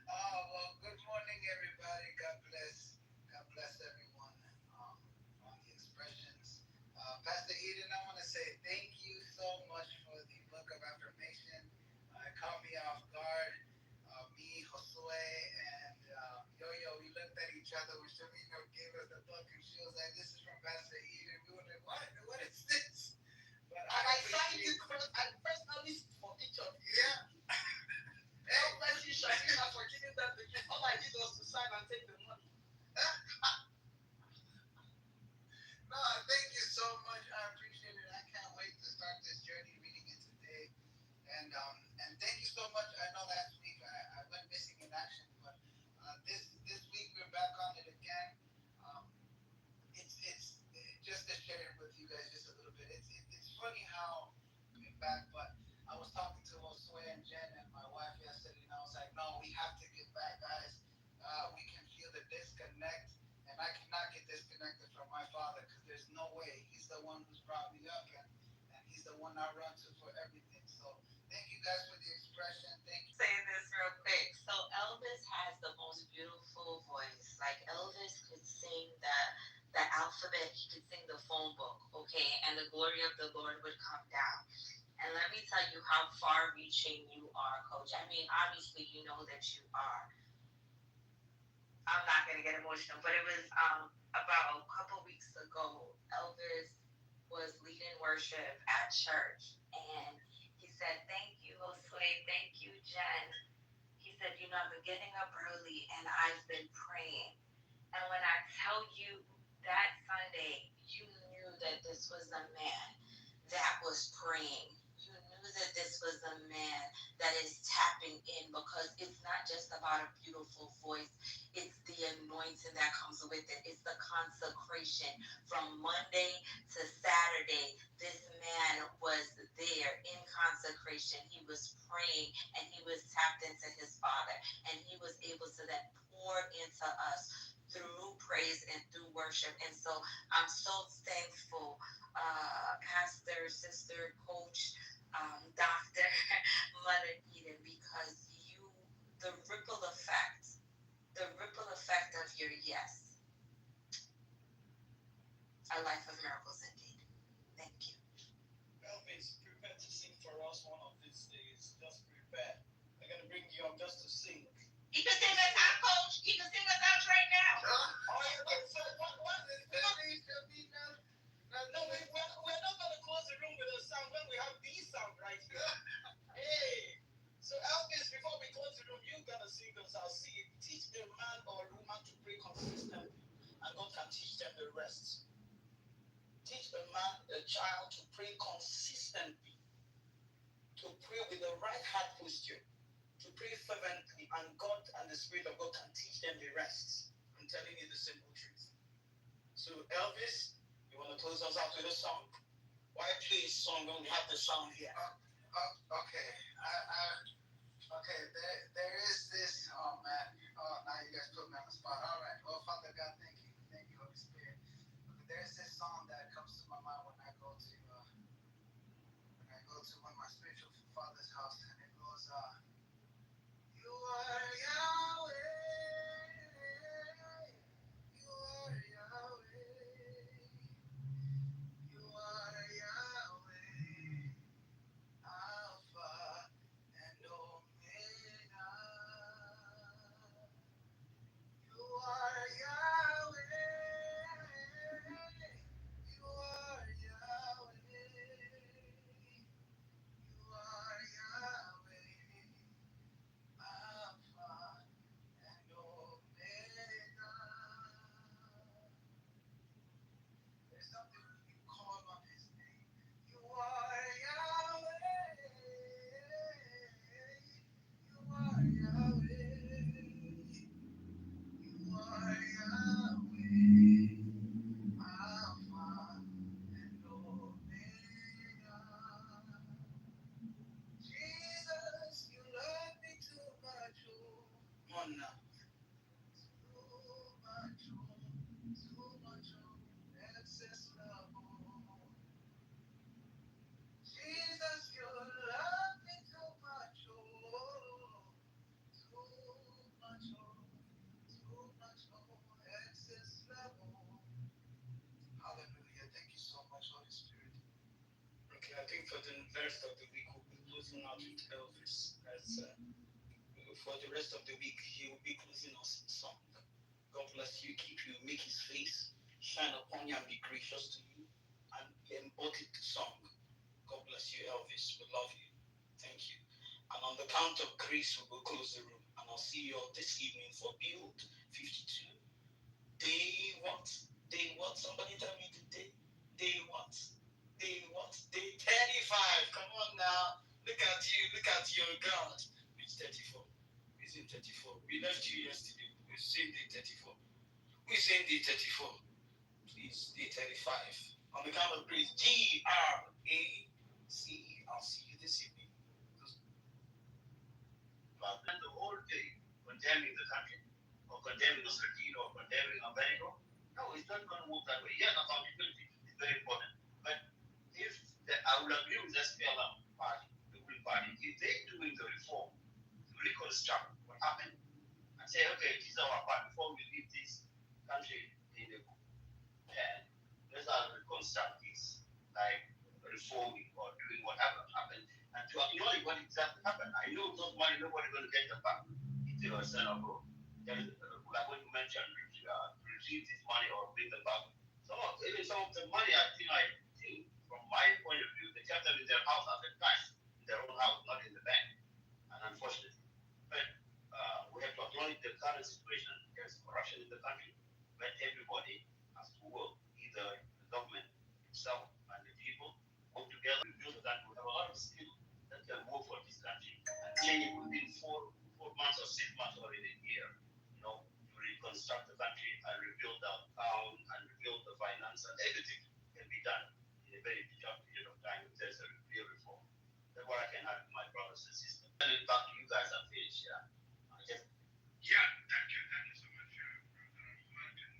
S2: Well, good morning, everybody. God bless. God bless everyone on the expressions. Pastor Eden, I want to say thank you so much for the book of affirmation. It caught me off guard. Me, Josue, and Yo-Yo, we looked at each other when Shamina gave us the book, and she was like, "This is from Pastor Eden." We were like, "What is this?" But I signed it first. I personally for each of you. Yeah. God bless you, Shamina, for giving that to you. All I did was to sign and take the money. No, thank you so much. I appreciate it. I can't wait to start this journey reading it today. And thank you so much. I know last week I went missing in action, but this week we're back on it again. It's just to share it with you guys just a little bit. It's funny how we're back, but I was talking to Josue and Jen and my wife yesterday, and I was like, "No, we have to get back, guys. We can feel the disconnect, and I cannot get disconnected from my father because there's no way. He's the one who's brought me up, and he's the one I run to for everything. So thank you guys for the expression. Thank you."
S11: Say this real quick. So Elvis has the most beautiful voice. Like Elvis could sing the alphabet, he could sing the phone book, okay, and the glory of the Lord would come down. And let me tell you how far reaching you are, Coach. I mean, obviously you know that you are. I'm not gonna get emotional, but it was about a couple weeks ago, Elvis was leading worship at church, and he said, "Thank you, Josue, thank you, Jen." He said, "I've been getting up early and I've been praying." And when I tell you that Sunday, you knew that this was a man that was praying. You knew that this was a man that is tapping in, because it's not just about a beautiful voice. It's the anointing that comes with it. It's the consecration. From Monday to Saturday, this man was there in consecration. He was praying and he was tapped into his Father. And he was able to then pour into us through praise and through worship. And so I'm so thankful, Pastor, Sister, Coach, Dr. Mother Eden, because the ripple effect of your yes, a life of miracles indeed. Thank you.
S4: Elvis, prepare to sing for us one of these days. Just prepare. They're going to bring you up just to sing.
S11: He can sing us out, Coach. He can sing us out right now.
S2: What is this?
S4: No, we're not going to close the room with a sound when we have the sound right here. Hey, so Elvis, before we close the room, you're going to sing us out. See, teach a man or a woman to pray consistently, and God can teach them the rest. Teach a man, a child to pray consistently, to pray with the right heart posture, to pray fervently.
S16: and God and the Spirit of God can teach them the rest. I'm telling you the simple truth. So Elvis, you want to close us out with a song? Why play a song when we have the sound here?
S8: Okay. Okay. There is this. Oh man. Oh, now you guys put me on the spot. All right. Oh, Father God, thank you. Thank you, Holy Spirit. Okay, there's this song that comes to my mind when I go to one of my spiritual father's house, and it goes, "You are Yahweh. You are Yahweh. You are Yahweh. Alpha and Omega. You are Yahweh. You are Yahweh. You are Yahweh. Alpha and Omega. There's something when you call on His name. You are Yahweh. You are Yahweh. You are Yahweh. Alpha and Omega. Jesus, you love me too much. Oh, come on now. Too much. Oh, too much. Oh, excess love. Oh. Jesus, you love me too much. Oh, too much. Oh, too much. Oh, excess love. Oh. Hallelujah. Thank you so much, Holy Spirit. Okay, I think for the rest of the week, we'll be closing out with Elvis. For the rest of the week, he will be closing us in song. God bless you, keep you, make his face shine upon you and be gracious to you. And he embodied the song. God bless you, Elvis. We love you. Thank you. And on the count of grace, we will close the room. And I'll see you all this evening for Build 52. Day what? Day what? Somebody tell me the day. Day what? Day what? Day 35. Come on now. Look at you. Look at your God. Which 34? Who's in 34? We left you yesterday. We're saying day 34. We're saying day 34. Please, day 35. On the count of grace. GRACE. I'll see you this evening.
S3: Spend the whole day condemning the country or condemning Israel or condemning America. No, it's not going to work that way. Yes, accountability is very important. But if I will agree with the SPLM party, the Green Party, if they're doing the reform to reconstruct what happened and say, okay, this is our part before we leave this country in the and let's reconstruct this, like reforming or doing whatever happened, and to acknowledge what exactly happened. I know those money, nobody going to get them back if they were sent abroad. Like what you mentioned, retrieve this money or bring them back. Even some of the money, I think, from my point of view, they kept them in their house as a cash, in their own house, not in the bank. And unfortunately, but we have to acknowledge the current situation. There's corruption in the country, but everybody has to work, either the government itself and the people work together to build that. We have a lot of skill that can work for this country and change it within 4 months or 6 months or in a year. To reconstruct the country and rebuild the town and rebuild the finance and everything can be done in a very short period of time if there's a real reform. That's what I can add to my brothers and sisters. And in fact, you guys are finished, yeah.
S5: Yeah, thank you so much, Brother Martin.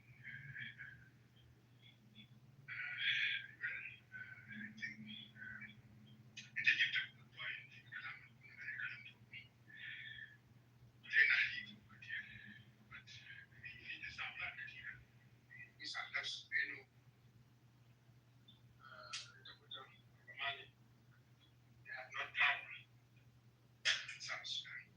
S5: They have not power in South Sudan.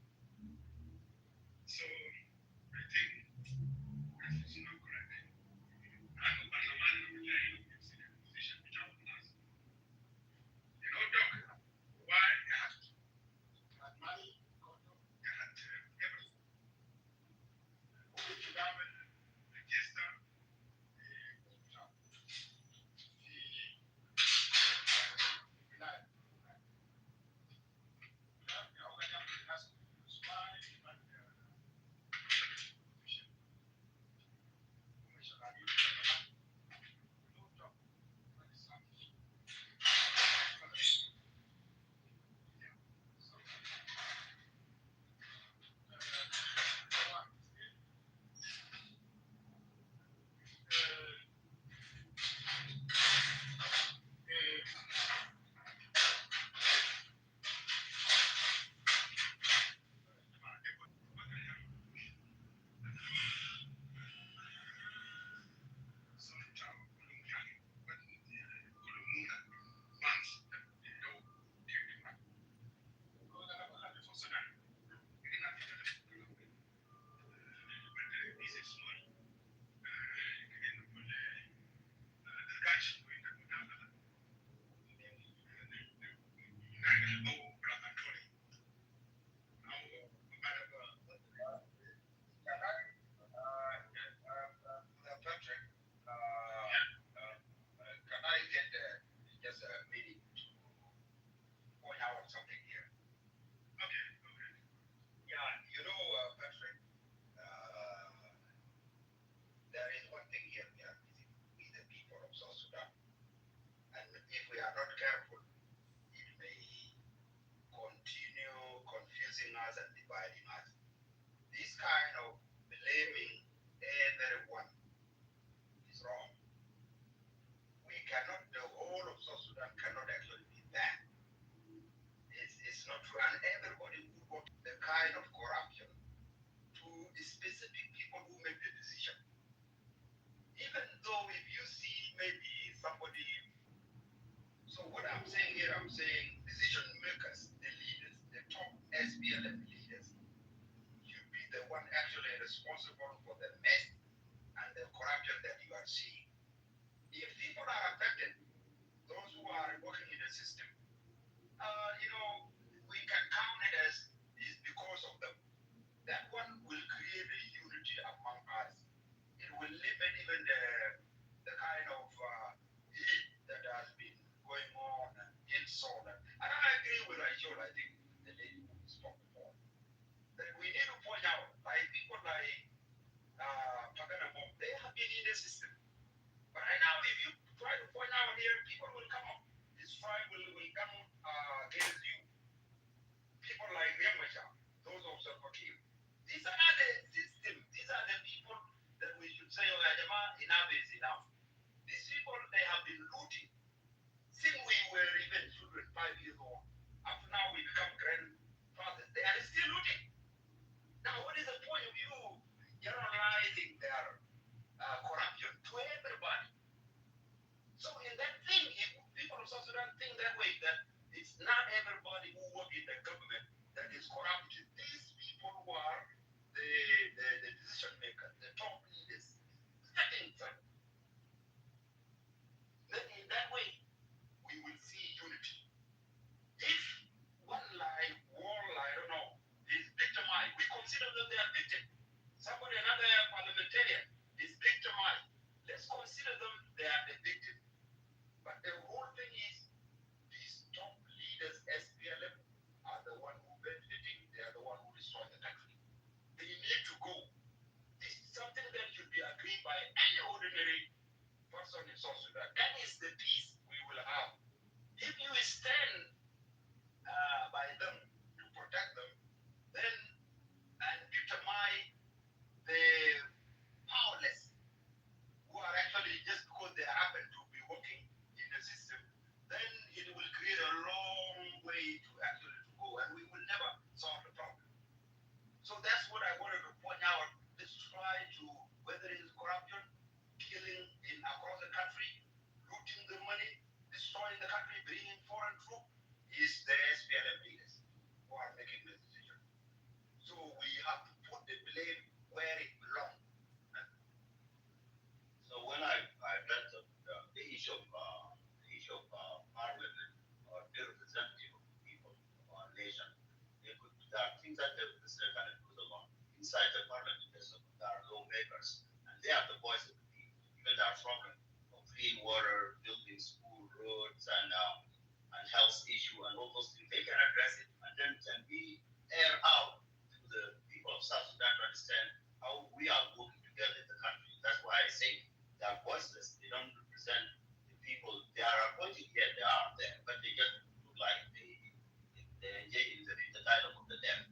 S3: responsible for the mess and the corruption that you are seeing. If people are affected, those who are working in the system, we can count it as is because of them. That one will create a unity among us. It will limit even the kind of heat that has been going on and insult. And I agree with Rachel, I think the lady who spoke before, that we need to point out, like people like Paganamo, they have been in the system. But right now, if you try to point out here, people will come up. This tribe will come against you. People like Riyamwacha, those of Salpakir. These are the system. These are the people that we should say, oh, Ajama, enough is enough. These people, they have been looting. Since we were even children, 5 years old, up now we become grandfathers. They are still looting. Now, what is the point of you generalizing their corruption to everybody? So in that thing, if people of South Sudan think that way, that it's not everybody who work in the government that is corrupted. These people who are the decision makers, the top leaders, setting them. Then in that way, we will see unity. If one lie, I don't know, is victimized, we consider that they are victims. Somebody, another parliamentarian, is victimized. Let's consider them, they are the victim. But the whole thing is, these top leaders, SPLM, are the one who benefiting, they are the one who destroy the country. They need to go. This is something that should be agreed by any ordinary person in South Sudan. That is the peace we will have. If you stand by them to protect them, then and determine the powerless who are actually just because they happen to be working in the system, then it will create a long way to actually to go, and we will never solve the problem. So that's what I wanted to point out. Let's try to, whether it is corruption, killing in across the country, looting the money, destroying the country, bringing foreign troops, is the SPLM leaders who are making this decision. So we have to put the blame where it belongs. So when I read the issue of parliament or the representative of the people of our nation, there are things that the president can do alone. Inside the parliament, there are lawmakers, and they are the voice of the people. Even they are problem of clean water, building school, roads, and health issue, and all those things, they can address it, and then can be air out to the people of South Sudan to understand how we are working together in the country. That's why I say they are voiceless. They don't represent the people. They are appointed here, they are there, but they just look like they engage in the dialogue of the deaf.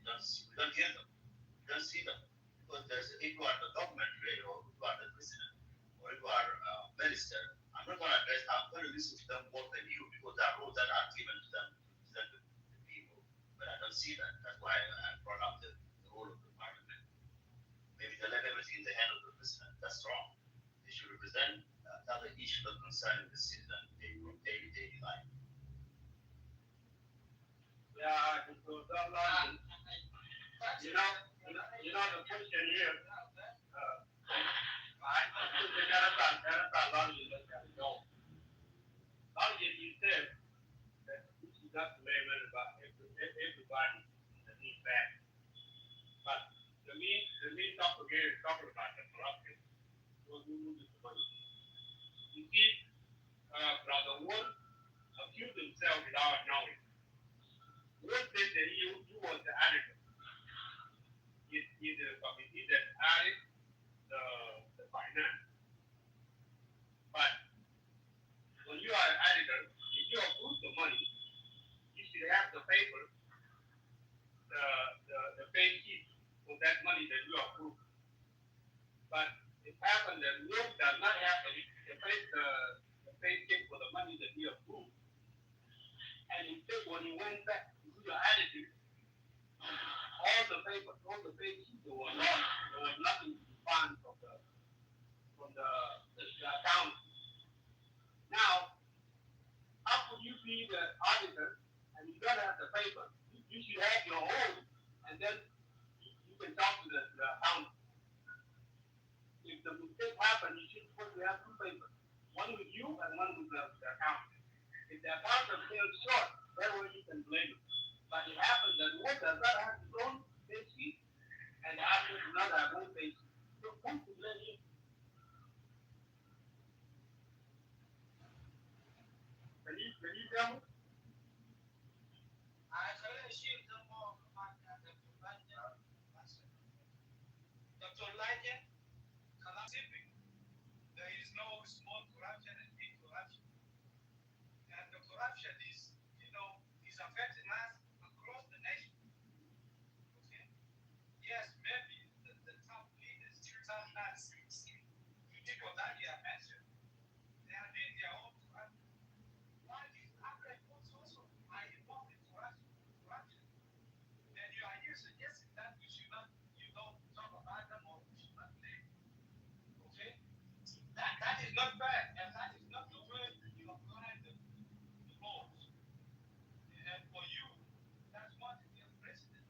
S3: We don't hear them. We don't see them. Because if you are the government, really, or if you are the president, or if you are a minister, I'm not going to address, I'm going to listen to them more than you, because there are roles that are given to them to represent the people. But I don't see that. That's why I brought up the role of the parliament. Maybe they let everything in the hand of the president. That's wrong. They should represent other issues that concern the citizen from daily life. Yeah, it goes on. You know the question here. You said that we should not blame everybody that needs bad. But the main topic here is talking about the corruption. Those who lose the money. You see, Brother Wood accused himself without knowing. Wood said that he was the editor. He's the committee that added the finance. But when you are an editor, if you approve the money, you should have the paper, the pay sheet for that money that you approve. But it happened that Will does not have the pay sheet for the money that he approved. And instead, when he went back to do the editing, all the pay sheets were lost. There was nothing to find from the account. Now, how could you be the auditor and you don't have the paper? You should have your own, and then you can talk to the account
S7: happens, you should supposed to have two papers, one with you and one with the accountant. If the accountant fails short, that way you can blame him. But it happens that one does not have his own pay sheet and the other does not have his own pay sheet. So who to blame him? Can you tell me?
S21: I can assume no more about Dr. Elijah. Dr. Elijah, there is no small corruption and big corruption. And the corruption is, is affecting us across the nation. Okay? Yes, maybe the top leaders, top nuts, people that you have mentioned, they are doing their own corruption. Why these other folks also are involved in corruption? And you are here suggesting that we should not, talk about them or we should not blame. Okay? That is not fair, and that is not the way you apply the laws. And for you, that's what the president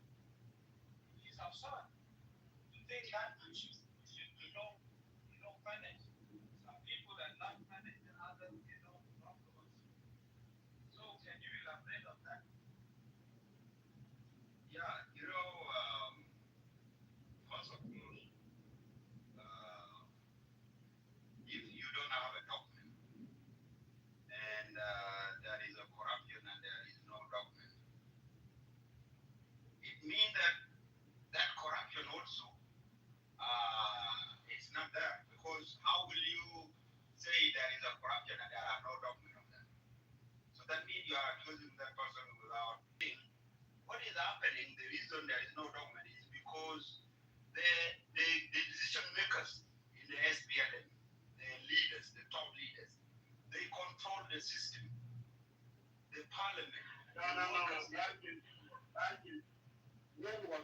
S21: is absurd to think that we should punish some people that not punish and others, afterwards. So can you elaborate on that?
S20: Yeah, first of all, if you don't have a document and there is a corruption and there is no document, it means that that corruption also is not there, because how will you say there is a corruption and there are no document of that? So that means you are accusing that person without saying what is happening. The reason there is no document is because the decision makers in the SPLM, the leaders, the top leaders, they control the system, the parliament.
S7: No. One was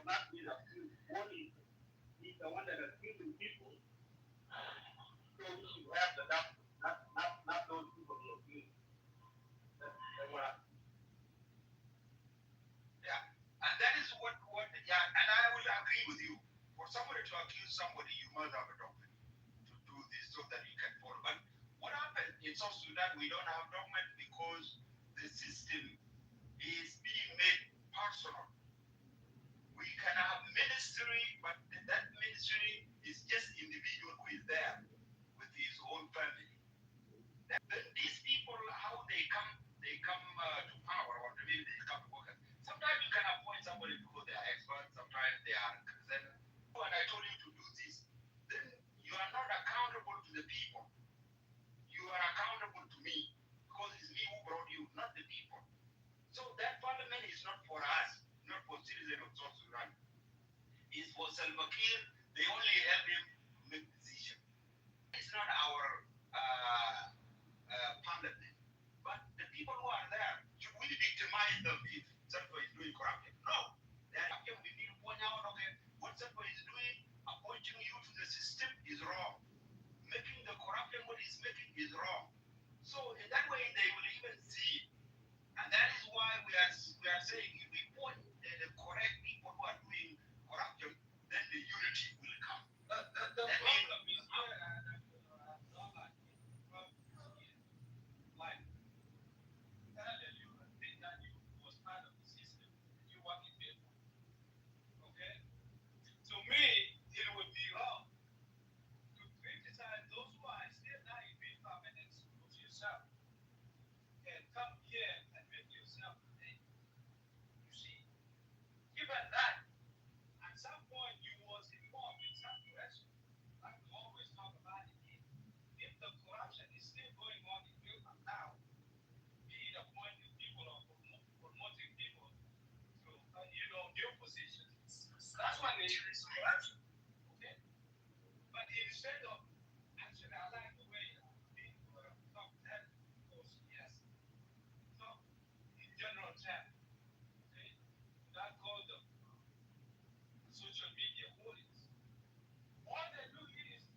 S7: not being accused. One is he's the one that is accusing people. So we should have the document, not those people who accuse. That's what I.
S20: Yeah, and that is what yeah, and I will agree with you. For somebody to accuse somebody, you must have a document to do this so that you can follow. But what happened in South Sudan, we don't have document because the system is being made personal. We can have ministry, but that ministry is just individual who is there with his own family. Then these people, how they come to power, or maybe they come to work. Sometimes you can appoint somebody because they are experts. Sometimes they are representatives. When I told you to do this, then you are not accountable to the people. You are accountable to me because it's me who brought you, not the people. So that parliament is not for us, not for citizens of South Sudan. It's for Salva Kiir. They only help him make decisions. It's not our parliament. But the people who are there, should we victimize them if Salva is doing corruption? No. We need to point out, okay, what Salva is doing, appointing you to the system is wrong. Making the corruption what he's making is wrong. So in that way, they will even see it. And that is why we are saying if we point the correct people who are doing corruption, then the unity will come.
S21: The problem is like earlier you think that you was part of the system, you work in it. Okay? To me, it would be wrong to criticize those who are still not in being permanent of yourself and come here and make yourself a name. You see, given that at some point you was involved in some correction, like we always talk about it here. If the corruption is still going on in Wilma now, be it appointing people or promoting people to new positions, that's when there is corruption. Okay? But instead of actually, I like the way people talk that because yes, talk in general terms. Okay? That called them social media bullies. All they do is,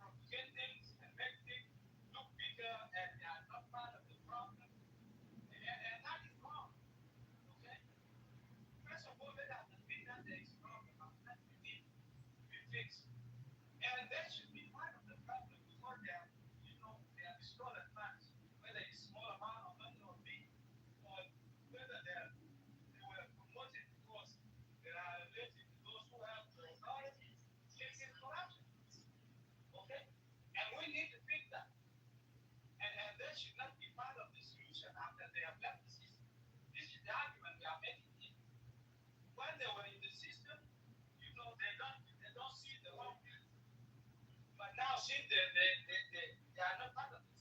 S21: propagate things and make things look bigger and they are not part of the problem. And that is wrong. Okay? First of all, let us admit that there is a problem and that we need to be fixed. And that should be part of the problem.
S7: we need to fix that. And they should not be part of the solution after they have left the system. This is the argument we are making here. When they were in the system, they don't see the wrong. But now since they are not part of the